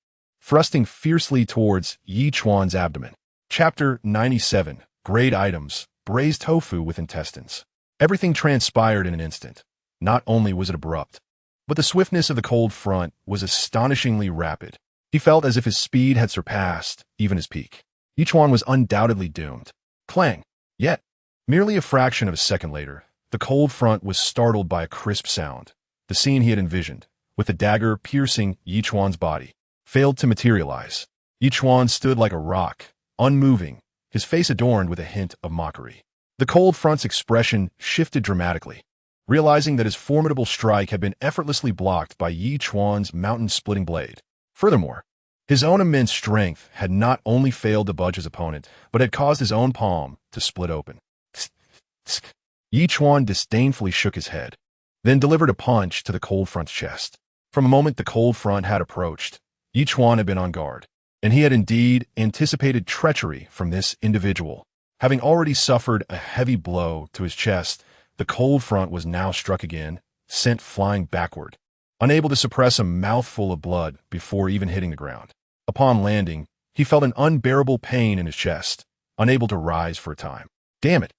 thrusting fiercely towards Ye Chuan's abdomen. Chapter 97. Grade Items. Braised tofu with intestines. Everything transpired in an instant. Not only was it abrupt, but the swiftness of the Cold Front was astonishingly rapid. He felt as if his speed had surpassed even his peak. Ye Chuan was undoubtedly doomed. Clang! Yet, merely a fraction of a second later, the Cold Front was startled by a crisp sound. The scene he had envisioned, with the dagger piercing Ye Chuan's body, failed to materialize. Ye Chuan stood like a rock, unmoving, his face adorned with a hint of mockery. The Cold Front's expression shifted dramatically, realizing that his formidable strike had been effortlessly blocked by Ye Chuan's mountain-splitting blade. Furthermore, his own immense strength had not only failed to budge his opponent, but had caused his own palm to split open. Ye Chuan disdainfully shook his head, then delivered a punch to the Cold Front's chest. From a moment the Cold Front had approached, Ye Chuan had been on guard, and he had indeed anticipated treachery from this individual. Having already suffered a heavy blow to his chest, the Cold Front was now struck again, sent flying backward, unable to suppress a mouthful of blood before even hitting the ground. Upon landing, he felt an unbearable pain in his chest, unable to rise for a time. Damn it!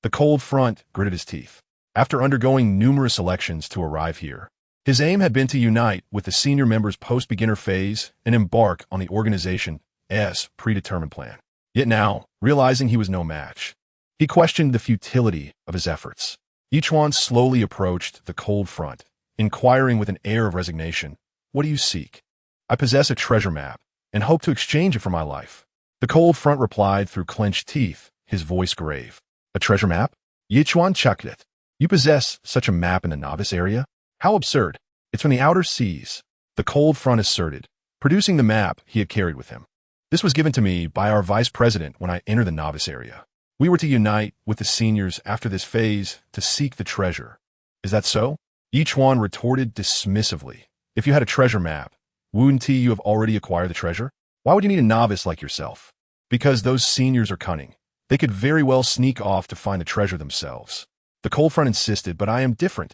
The Cold Front gritted his teeth. After undergoing numerous elections to arrive here, his aim had been to unite with the senior members post-beginner phase and embark on the organization's predetermined plan. Yet now, realizing he was no match, he questioned the futility of his efforts. Ye Chuan slowly approached the Cold Front, inquiring with an air of resignation, "What do you seek?" "I possess a treasure map, and hope to exchange it for my life." The Cold Front replied through clenched teeth, his voice grave. "A treasure map?" Ye Chuan chuckled. "You possess such a map in the novice area? How absurd. It's from the outer seas," the Cold Front asserted, producing the map he had carried with him. "This was given to me by our vice president when I entered the novice area. We were to unite with the seniors after this phase to seek the treasure." "Is that so?" Ye Chuan retorted dismissively, If you had a treasure map, wouldn't you have already acquired the treasure? Why would you need a novice like yourself? Because those seniors are cunning. They could very well sneak off to find the treasure themselves. The cold front insisted, but I am different.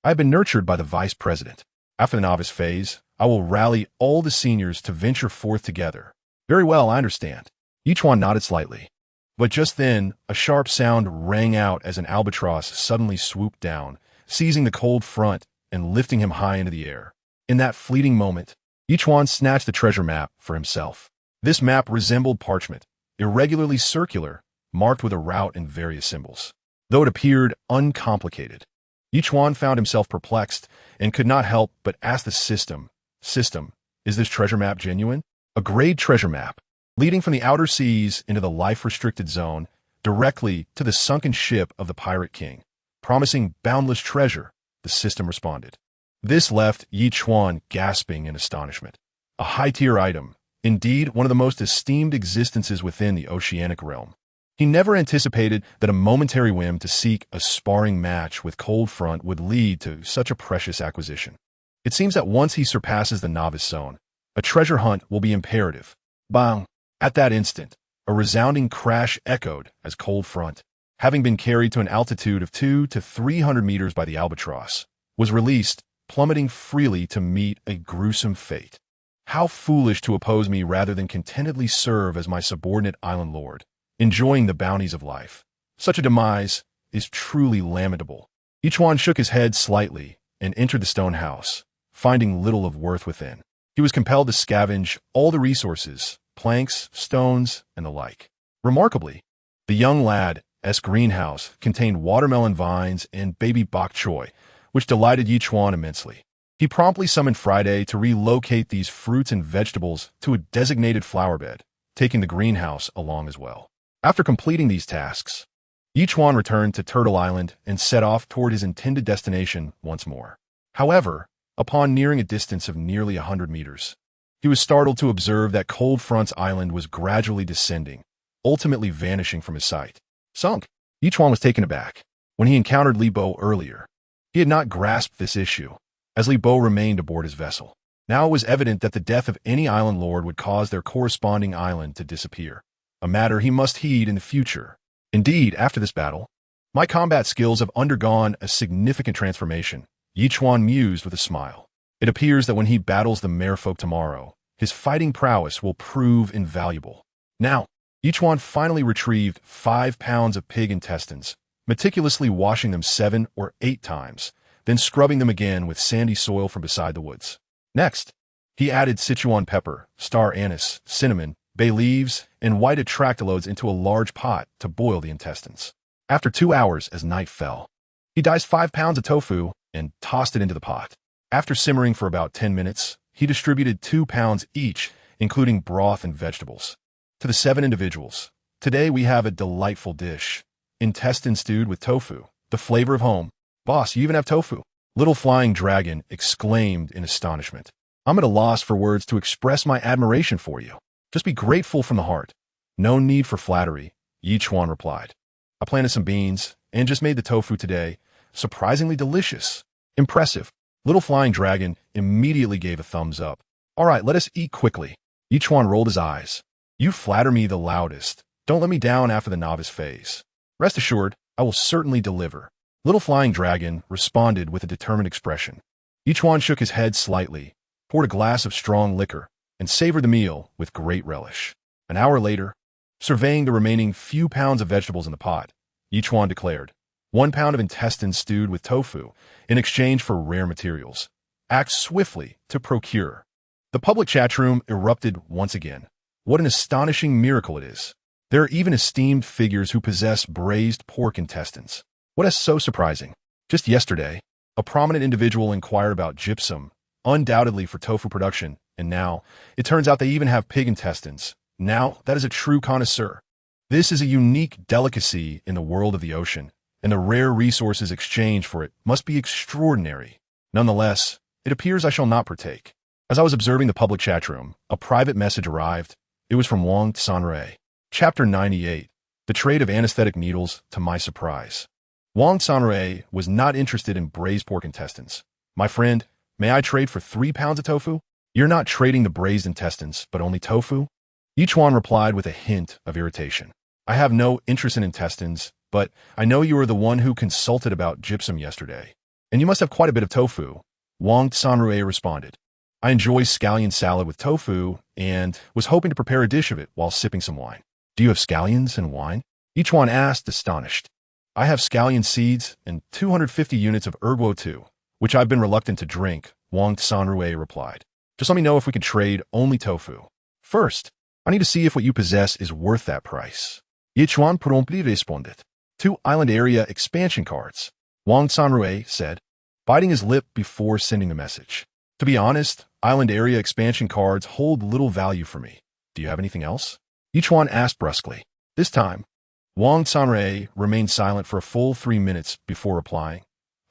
I have been nurtured by the vice president. After the novice phase, I will rally all the seniors to venture forth together. Very well, I understand. Ye Chuan nodded slightly. But just then, a sharp sound rang out as an albatross suddenly swooped down, seizing the cold front and lifting him high into the air. In that fleeting moment, Ye Chuan snatched the treasure map for himself. This map resembled parchment, irregularly circular, marked with a route and various symbols. Though it appeared uncomplicated, Ye Chuan found himself perplexed and could not help but ask the system, is this treasure map genuine? A grade treasure map, leading from the outer seas into the life-restricted zone, directly to the sunken ship of the Pirate King, promising boundless treasure, the system responded. This left Ye Chuan gasping in astonishment. A high-tier item, indeed one of the most esteemed existences within the oceanic realm. He never anticipated that a momentary whim to seek a sparring match with Cold Front would lead to such a precious acquisition. It seems that once he surpasses the novice zone, a treasure hunt will be imperative. Bang! At that instant, a resounding crash echoed as Cold Front, having been carried to an altitude of 200 to 300 meters by the albatross, was released, plummeting freely to meet a gruesome fate. How foolish to oppose me rather than contentedly serve as my subordinate island lord, enjoying the bounties of life. Such a demise is truly lamentable. Ye Chuan shook his head slightly and entered the stone house, finding little of worth within. He was compelled to scavenge all the resources, planks, stones, and the like. Remarkably, the young lad's greenhouse contained watermelon vines and baby bok choy, which delighted Ye Chuan immensely. He promptly summoned Friday to relocate these fruits and vegetables to a designated flower bed, taking the greenhouse along as well. After completing these tasks, Ye Chuan returned to Turtle Island and set off toward his intended destination once more. However, upon nearing a distance of nearly 100 meters, he was startled to observe that Cold Front's island was gradually descending, ultimately vanishing from his sight. Sunk! Ye Chuan was taken aback. When he encountered Li Bo earlier, he had not grasped this issue, as Li Bo remained aboard his vessel. Now it was evident that the death of any island lord would cause their corresponding island to disappear, a matter he must heed in the future. Indeed, after this battle, my combat skills have undergone a significant transformation, Ye Chuan mused with a smile. It appears that when he battles the merfolk tomorrow, his fighting prowess will prove invaluable. Now, Ye Chuan finally retrieved 5 pounds of pig intestines, meticulously washing them 7 or 8 times, then scrubbing them again with sandy soil from beside the woods. Next, he added Sichuan pepper, star anise, cinnamon, bay leaves, and white atractylodes into a large pot to boil the intestines. After 2 hours, as night fell, he diced 5 pounds of tofu and tossed it into the pot. After simmering for about 10 minutes, he distributed 2 pounds each, including broth and vegetables, to the 7 individuals. Today we have a delightful dish, intestine stewed with tofu, the flavor of home. Boss, you even have tofu? Little Flying Dragon exclaimed in astonishment. I'm at a loss for words to express my admiration for you. Just be grateful from the heart. No need for flattery, Ye Chuan replied. I planted some beans and just made the tofu today. Surprisingly delicious. Impressive. Little Flying Dragon immediately gave a thumbs up. All right, let us eat quickly. Ye Chuan rolled his eyes. You flatter me the loudest. Don't let me down after the novice phase. Rest assured, I will certainly deliver. Little Flying Dragon responded with a determined expression. Ye Chuan shook his head slightly, poured a glass of strong liquor, and savored the meal with great relish. An hour later, surveying the remaining few pounds of vegetables in the pot, Ye Chuan declared, 1 pound of intestines stewed with tofu in exchange for rare materials. Act swiftly to procure. The public chat room erupted once again. What an astonishing miracle it is. There are even esteemed figures who possess braised pork intestines. What is so surprising? Just yesterday, a prominent individual inquired about gypsum, undoubtedly for tofu production, and now, it turns out they even have pig intestines. Now, that is a true connoisseur. This is a unique delicacy in the world of the ocean, and the rare resources exchanged for it must be extraordinary. Nonetheless, it appears I shall not partake. As I was observing the public chat room, a private message arrived. It was from Wang Sanrui. Chapter 98. The Trade of Anesthetic Needles, to my surprise. Wang Sanrui was not interested in braised pork intestines. My friend, May I trade for 3 pounds of tofu? You're not trading the braised intestines, but only tofu? Ye Chuan replied with a hint of irritation. I have no interest in intestines, but I know you are the one who consulted about gypsum yesterday. And you must have quite a bit of tofu. Wang Sanrui responded. I enjoy scallion salad with tofu and was hoping to prepare a dish of it while sipping some wine. Do you have scallions and wine? Ye Chuan asked, astonished. I have scallion seeds and 250 units of erguo too, which I've been reluctant to drink, Wang Sanrui replied. Just let me know if we can trade only tofu. First, I need to see if what you possess is worth that price. Ye Chuan promptly responded. 2 island area expansion cards, Wang Sanrui said, biting his lip before sending the message. To be honest, island area expansion cards hold little value for me. Do you have anything else? Ye Chuan asked brusquely. This time, Wang Sanrui remained silent for a full 3 minutes before replying.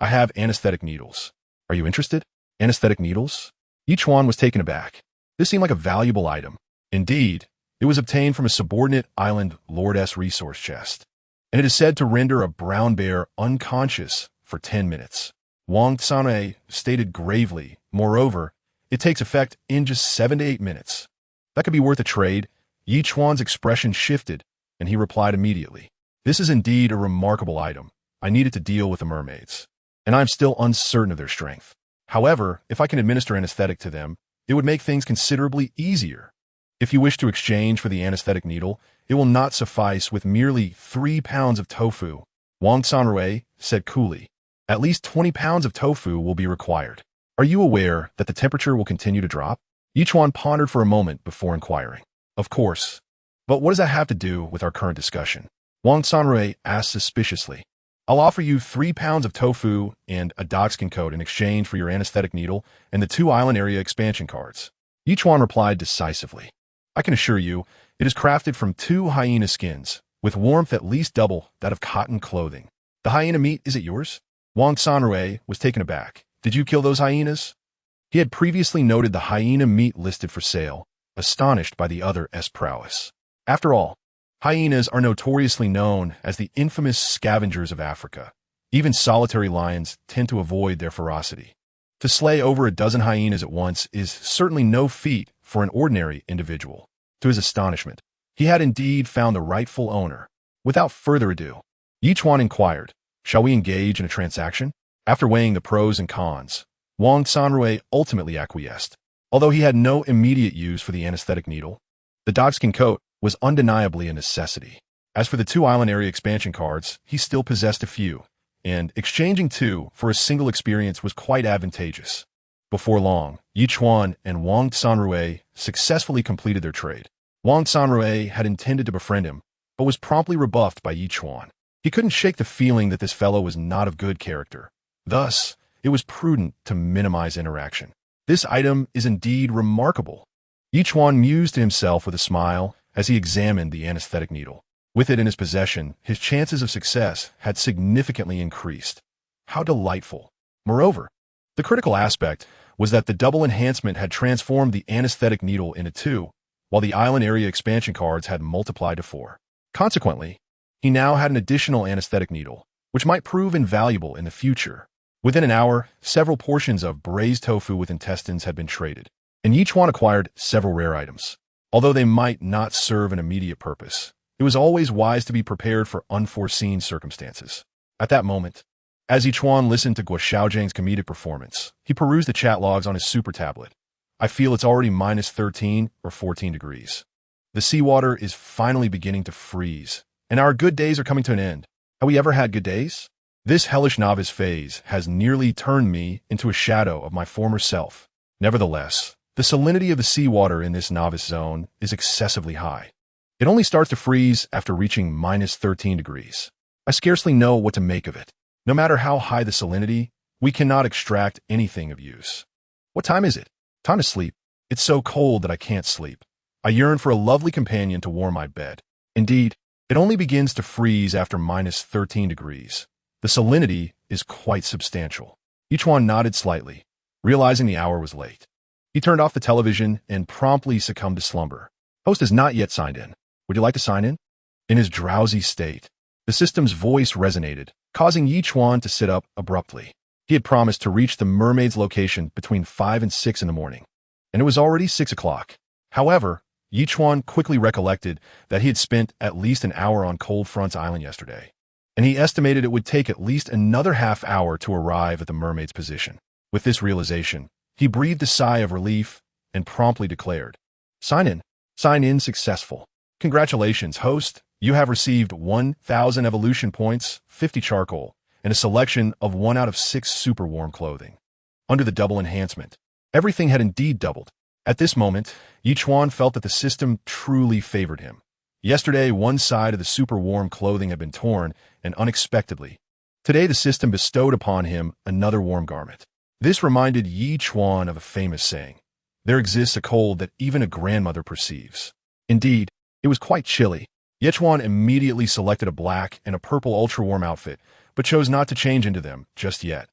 I have anesthetic needles. Are you interested? Anesthetic needles? Ye Chuan was taken aback. This seemed like a valuable item. Indeed, it was obtained from a subordinate island lordess resource chest, and it is said to render a brown bear unconscious for 10 minutes. Wang Sanrui stated gravely, moreover, it takes effect in just 7 to 8 minutes. That could be worth a trade. Ye Chuan's expression shifted, and he replied immediately. This is indeed a remarkable item. I needed to deal with the mermaids, and I am still uncertain of their strength. However, if I can administer anesthetic to them, it would make things considerably easier. If you wish to exchange for the anesthetic needle, it will not suffice with merely 3 pounds of tofu, Wang Sanrui said coolly. At least 20 pounds of tofu will be required. Are you aware that the temperature will continue to drop? Ye Chuan pondered for a moment before inquiring. Of course. But what does that have to do with our current discussion? Wang Sanrui asked suspiciously. I'll offer you 3 pounds of tofu and a dogskin coat in exchange for your anesthetic needle and the 2 island area expansion cards. Ye Chuan replied decisively. I can assure you, it is crafted from 2 hyena skins, with warmth at least double that of cotton clothing. The hyena meat, is it yours? Wang Sanrui was taken aback. Did you kill those hyenas? He had previously noted the hyena meat listed for sale, astonished by the other's prowess. After all, hyenas are notoriously known as the infamous scavengers of Africa. Even solitary lions tend to avoid their ferocity. To slay over a dozen hyenas at once is certainly no feat for an ordinary individual. To his astonishment, he had indeed found the rightful owner. Without further ado, Ye Chuan inquired, shall we engage in a transaction? After weighing the pros and cons, Wang Sanrui ultimately acquiesced. Although he had no immediate use for the anesthetic needle, the dogskin coat was undeniably a necessity. As for the 2 island area expansion cards, he still possessed a few, and exchanging 2 for a single experience was quite advantageous. Before long, Ye Chuan and Wang Sanrui successfully completed their trade. Wang Sanrui had intended to befriend him, but was promptly rebuffed by Ye Chuan. He couldn't shake the feeling that this fellow was not of good character. Thus, it was prudent to minimize interaction. This item is indeed remarkable. Ye Chuan mused to himself with a smile as he examined the anesthetic needle. With it in his possession, his chances of success had significantly increased. How delightful. Moreover, the critical aspect was that the double enhancement had transformed the anesthetic needle into 2, while the island area expansion cards had multiplied to 4. Consequently, he now had an additional anesthetic needle, which might prove invaluable in the future. Within an hour, several portions of braised tofu with intestines had been traded, and Ye Chuan acquired several rare items. Although they might not serve an immediate purpose, it was always wise to be prepared for unforeseen circumstances. At that moment, as Ye Chuan listened to Guo Xiaozhang's comedic performance, he perused the chat logs on his super tablet. I feel it's already minus 13 or 14 degrees. The seawater is finally beginning to freeze, and our good days are coming to an end. Have we ever had good days? This hellish novice phase has nearly turned me into a shadow of my former self. Nevertheless, the salinity of the seawater in this novice zone is excessively high. It only starts to freeze after reaching minus 13 degrees. I scarcely know what to make of it. No matter how high the salinity, we cannot extract anything of use. What time is it? Time to sleep. It's so cold that I can't sleep. I yearn for a lovely companion to warm my bed. Indeed, it only begins to freeze after minus 13 degrees. The salinity is quite substantial. Ye Chuan nodded slightly, realizing the hour was late. He turned off the television and promptly succumbed to slumber. Host has not yet signed in. Would you like to sign in? In his drowsy state, the system's voice resonated, causing Ye Chuan to sit up abruptly. He had promised to reach the mermaid's location between 5 and 6 in the morning, and it was already 6 o'clock. However, Ye Chuan quickly recollected that he had spent at least an hour on Cold Front's Island yesterday, and he estimated it would take at least another half hour to arrive at the mermaid's position. With this realization, he breathed a sigh of relief and promptly declared, "Sign in. Sign in successful. Congratulations, host. You have received 1,000 evolution points, 50 charcoal, and a selection of 1 out of 6 super warm clothing." Under the double enhancement, everything had indeed doubled. At this moment, Ye Chuan felt that the system truly favored him. Yesterday, one side of the super warm clothing had been torn, and unexpectedly, today the system bestowed upon him another warm garment. This reminded Ye Chuan of a famous saying, "There exists a cold that even a grandmother perceives." Indeed, it was quite chilly. Ye Chuan immediately selected a black and a purple ultra-warm outfit, but chose not to change into them just yet.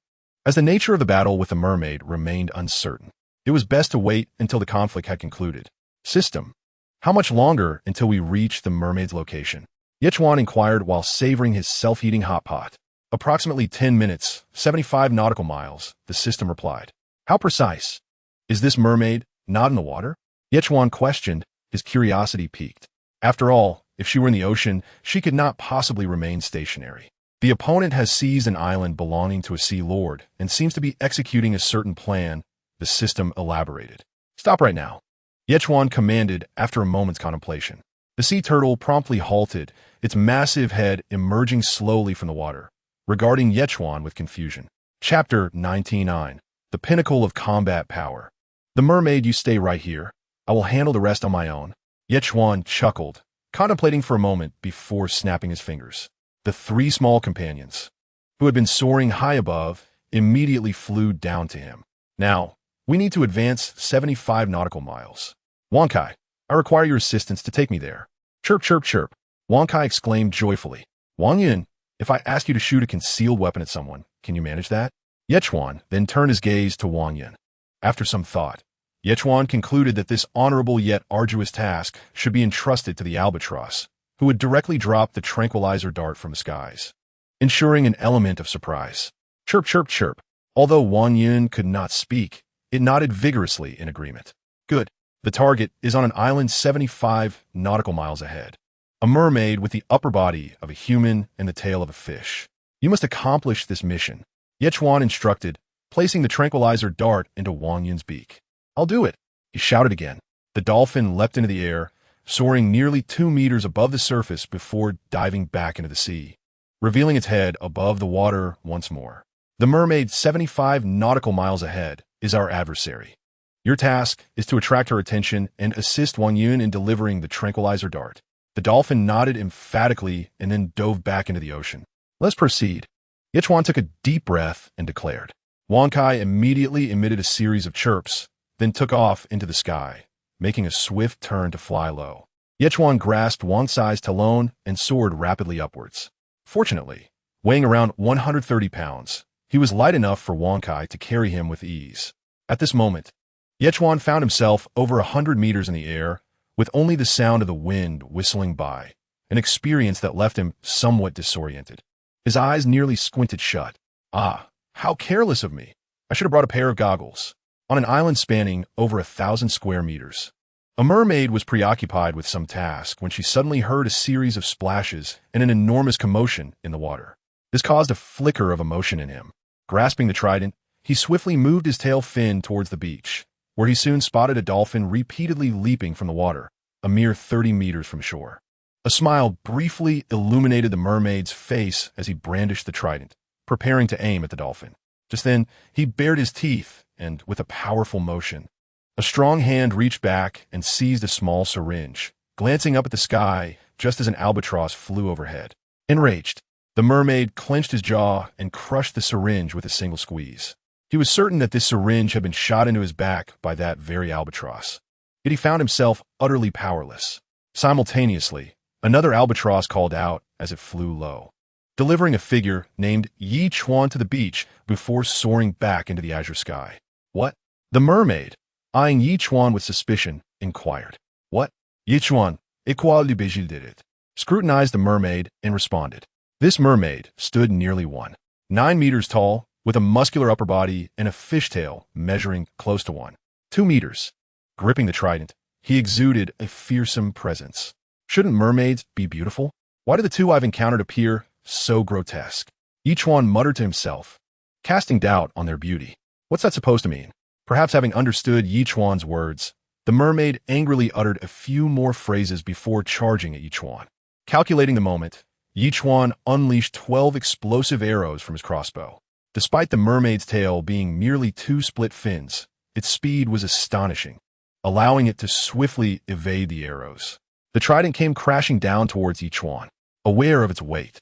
As the nature of the battle with the mermaid remained uncertain, it was best to wait until the conflict had concluded. "System, how much longer until we reach the mermaid's location?" Ye Chuan inquired while savoring his self-heating hot pot. "Approximately 10 minutes, 75 nautical miles," the system replied. "How precise? Is this mermaid not in the water?" Ye Chuan questioned, his curiosity piqued. After all, if she were in the ocean, she could not possibly remain stationary. "The opponent has seized an island belonging to a sea lord and seems to be executing a certain plan," the system elaborated. "Stop right now," Ye Chuan commanded after a moment's contemplation. The sea turtle promptly halted, its massive head emerging slowly from the water, regarding Ye Chuan with confusion. Chapter 99. The Pinnacle of Combat Power. "The mermaid, you stay right here. I will handle the rest on my own." Ye Chuan chuckled, contemplating for a moment before snapping his fingers. The 3 small companions, who had been soaring high above, immediately flew down to him. "Now, we need to advance 75 nautical miles. Wankai, I require your assistance to take me there." "Chirp, chirp, chirp," Wankai exclaimed joyfully. "Wang Yun, if I ask you to shoot a concealed weapon at someone, can you manage that?" Ye Chuan then turned his gaze to Wang Yun. After some thought, Ye Chuan concluded that this honorable yet arduous task should be entrusted to the albatross, who would directly drop the tranquilizer dart from the skies, ensuring an element of surprise. Chirp, chirp, chirp. Although Wang Yun could not speak, it nodded vigorously in agreement. "Good. The target is on an island 75 nautical miles ahead. A mermaid with the upper body of a human and the tail of a fish. You must accomplish this mission," Ye Chuan instructed, placing the tranquilizer dart into Wang Yun's beak. "I'll do it," he shouted again. The dolphin leapt into the air, soaring nearly 2 meters above the surface before diving back into the sea, revealing its head above the water once more. "The mermaid 75 nautical miles ahead is our adversary. Your task is to attract her attention and assist Wang Yun in delivering the tranquilizer dart." The dolphin nodded emphatically and then dove back into the ocean. "Let's proceed." Ye Chuan took a deep breath and declared. Wankai immediately emitted a series of chirps, then took off into the sky, making a swift turn to fly low. Ye Chuan grasped Wangsai's talon and soared rapidly upwards. Fortunately, weighing around 130 pounds, he was light enough for Wankai to carry him with ease. At this moment, Ye Chuan found himself over 100 meters in the air, with only the sound of the wind whistling by, an experience that left him somewhat disoriented. His eyes nearly squinted shut. "Ah, how careless of me. I should have brought a pair of goggles." On an island spanning over 1,000 square meters, a mermaid was preoccupied with some task when she suddenly heard a series of splashes and an enormous commotion in the water. This caused a flicker of emotion in him. Grasping the trident, he swiftly moved his tail fin towards the beach, where he soon spotted a dolphin repeatedly leaping from the water, a mere 30 meters from shore. A smile briefly illuminated the mermaid's face as he brandished the trident, preparing to aim at the dolphin. Just then, he bared his teeth, and with a powerful motion, a strong hand reached back and seized a small syringe, glancing up at the sky just as an albatross flew overhead. Enraged, the mermaid clenched his jaw and crushed the syringe with a single squeeze. He was certain that this syringe had been shot into his back by that very albatross. Yet he found himself utterly powerless. Simultaneously, another albatross called out as it flew low, delivering a figure named Ye Chuan to the beach before soaring back into the azure sky. "What?" The mermaid, eyeing Ye Chuan with suspicion, inquired. "What?" Ye Chuan, étoile du Bégil did it, scrutinized the mermaid and responded. This mermaid stood nearly 1.9 meters tall, with a muscular upper body and a fishtail measuring close to 2 meters. Gripping the trident, he exuded a fearsome presence. Shouldn't mermaids be beautiful? Why do the two I've encountered appear so grotesque? Ye Chuan muttered to himself, casting doubt on their beauty. What's that supposed to mean? Perhaps having understood Ye Chuan's words, the mermaid angrily uttered a few more phrases before charging at Ye Chuan. Calculating the moment, Ye Chuan unleashed 12 explosive arrows from his crossbow. Despite the mermaid's tail being merely 2 split fins, its speed was astonishing, allowing it to swiftly evade the arrows. The trident came crashing down towards Ye Chuan, aware of its weight.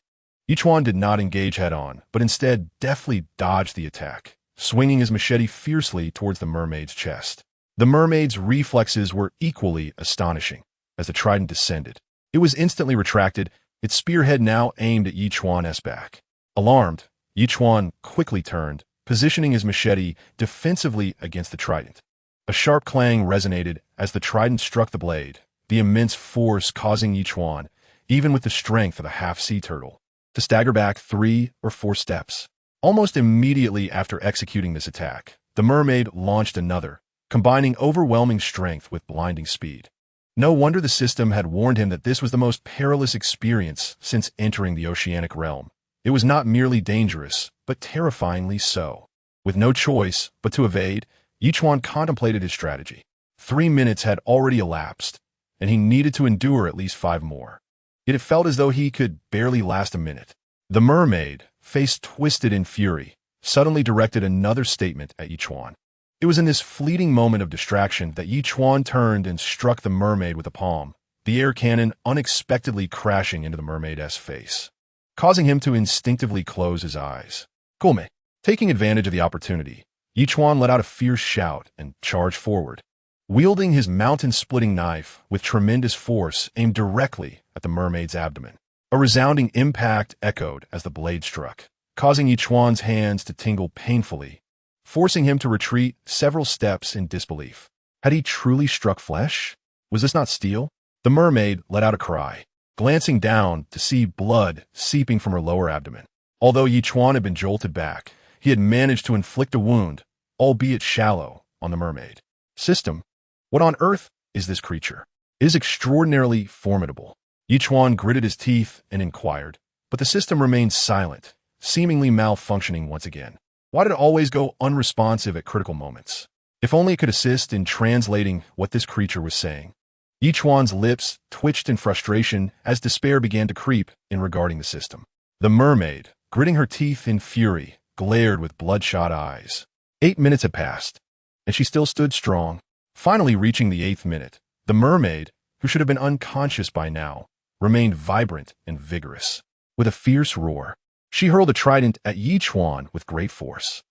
Ye Chuan did not engage head-on, but instead deftly dodged the attack, swinging his machete fiercely towards the mermaid's chest. The mermaid's reflexes were equally astonishing as the trident descended. It was instantly retracted, its spearhead now aimed at Ye Chuan's back. Alarmed, Ye Chuan quickly turned, positioning his machete defensively against the trident. A sharp clang resonated as the trident struck the blade, the immense force causing Ye Chuan, even with the strength of a half-sea turtle, to stagger back 3 or 4 steps. Almost immediately after executing this attack, the mermaid launched another, combining overwhelming strength with blinding speed. No wonder the system had warned him that this was the most perilous experience since entering the oceanic realm. It was not merely dangerous, but terrifyingly so. With no choice but to evade, Ye Chuan contemplated his strategy. 3 minutes had already elapsed, and he needed to endure at least 5 more. Yet it felt as though he could barely last a minute. The mermaid, face twisted in fury, suddenly directed another statement at Ye Chuan. It was in this fleeting moment of distraction that Ye Chuan turned and struck the mermaid with a palm, the air cannon unexpectedly crashing into the mermaid's face, causing him to instinctively close his eyes. Gulme. Taking advantage of the opportunity, Ye Chuan let out a fierce shout and charged forward, wielding his mountain-splitting knife with tremendous force aimed directly at the mermaid's abdomen. A resounding impact echoed as the blade struck, causing Ye Chuan's hands to tingle painfully, forcing him to retreat several steps in disbelief. Had he truly struck flesh? Was this not steel? The mermaid let out a cry, glancing down to see blood seeping from her lower abdomen. Although Ye Chuan had been jolted back, he had managed to inflict a wound, albeit shallow, on the mermaid. System, what on earth is this creature? It is extraordinarily formidable. Ye Chuan gritted his teeth and inquired, but the system remained silent, seemingly malfunctioning once again. Why did it always go unresponsive at critical moments? If only it could assist in translating what this creature was saying. Ye Chuan's lips twitched in frustration as despair began to creep in regarding the system. The mermaid, gritting her teeth in fury, glared with bloodshot eyes. 8 minutes had passed, and she still stood strong. Finally reaching the 8th minute, the mermaid, who should have been unconscious by now, remained vibrant and vigorous. With a fierce roar, she hurled a trident at Ye Chuan with great force.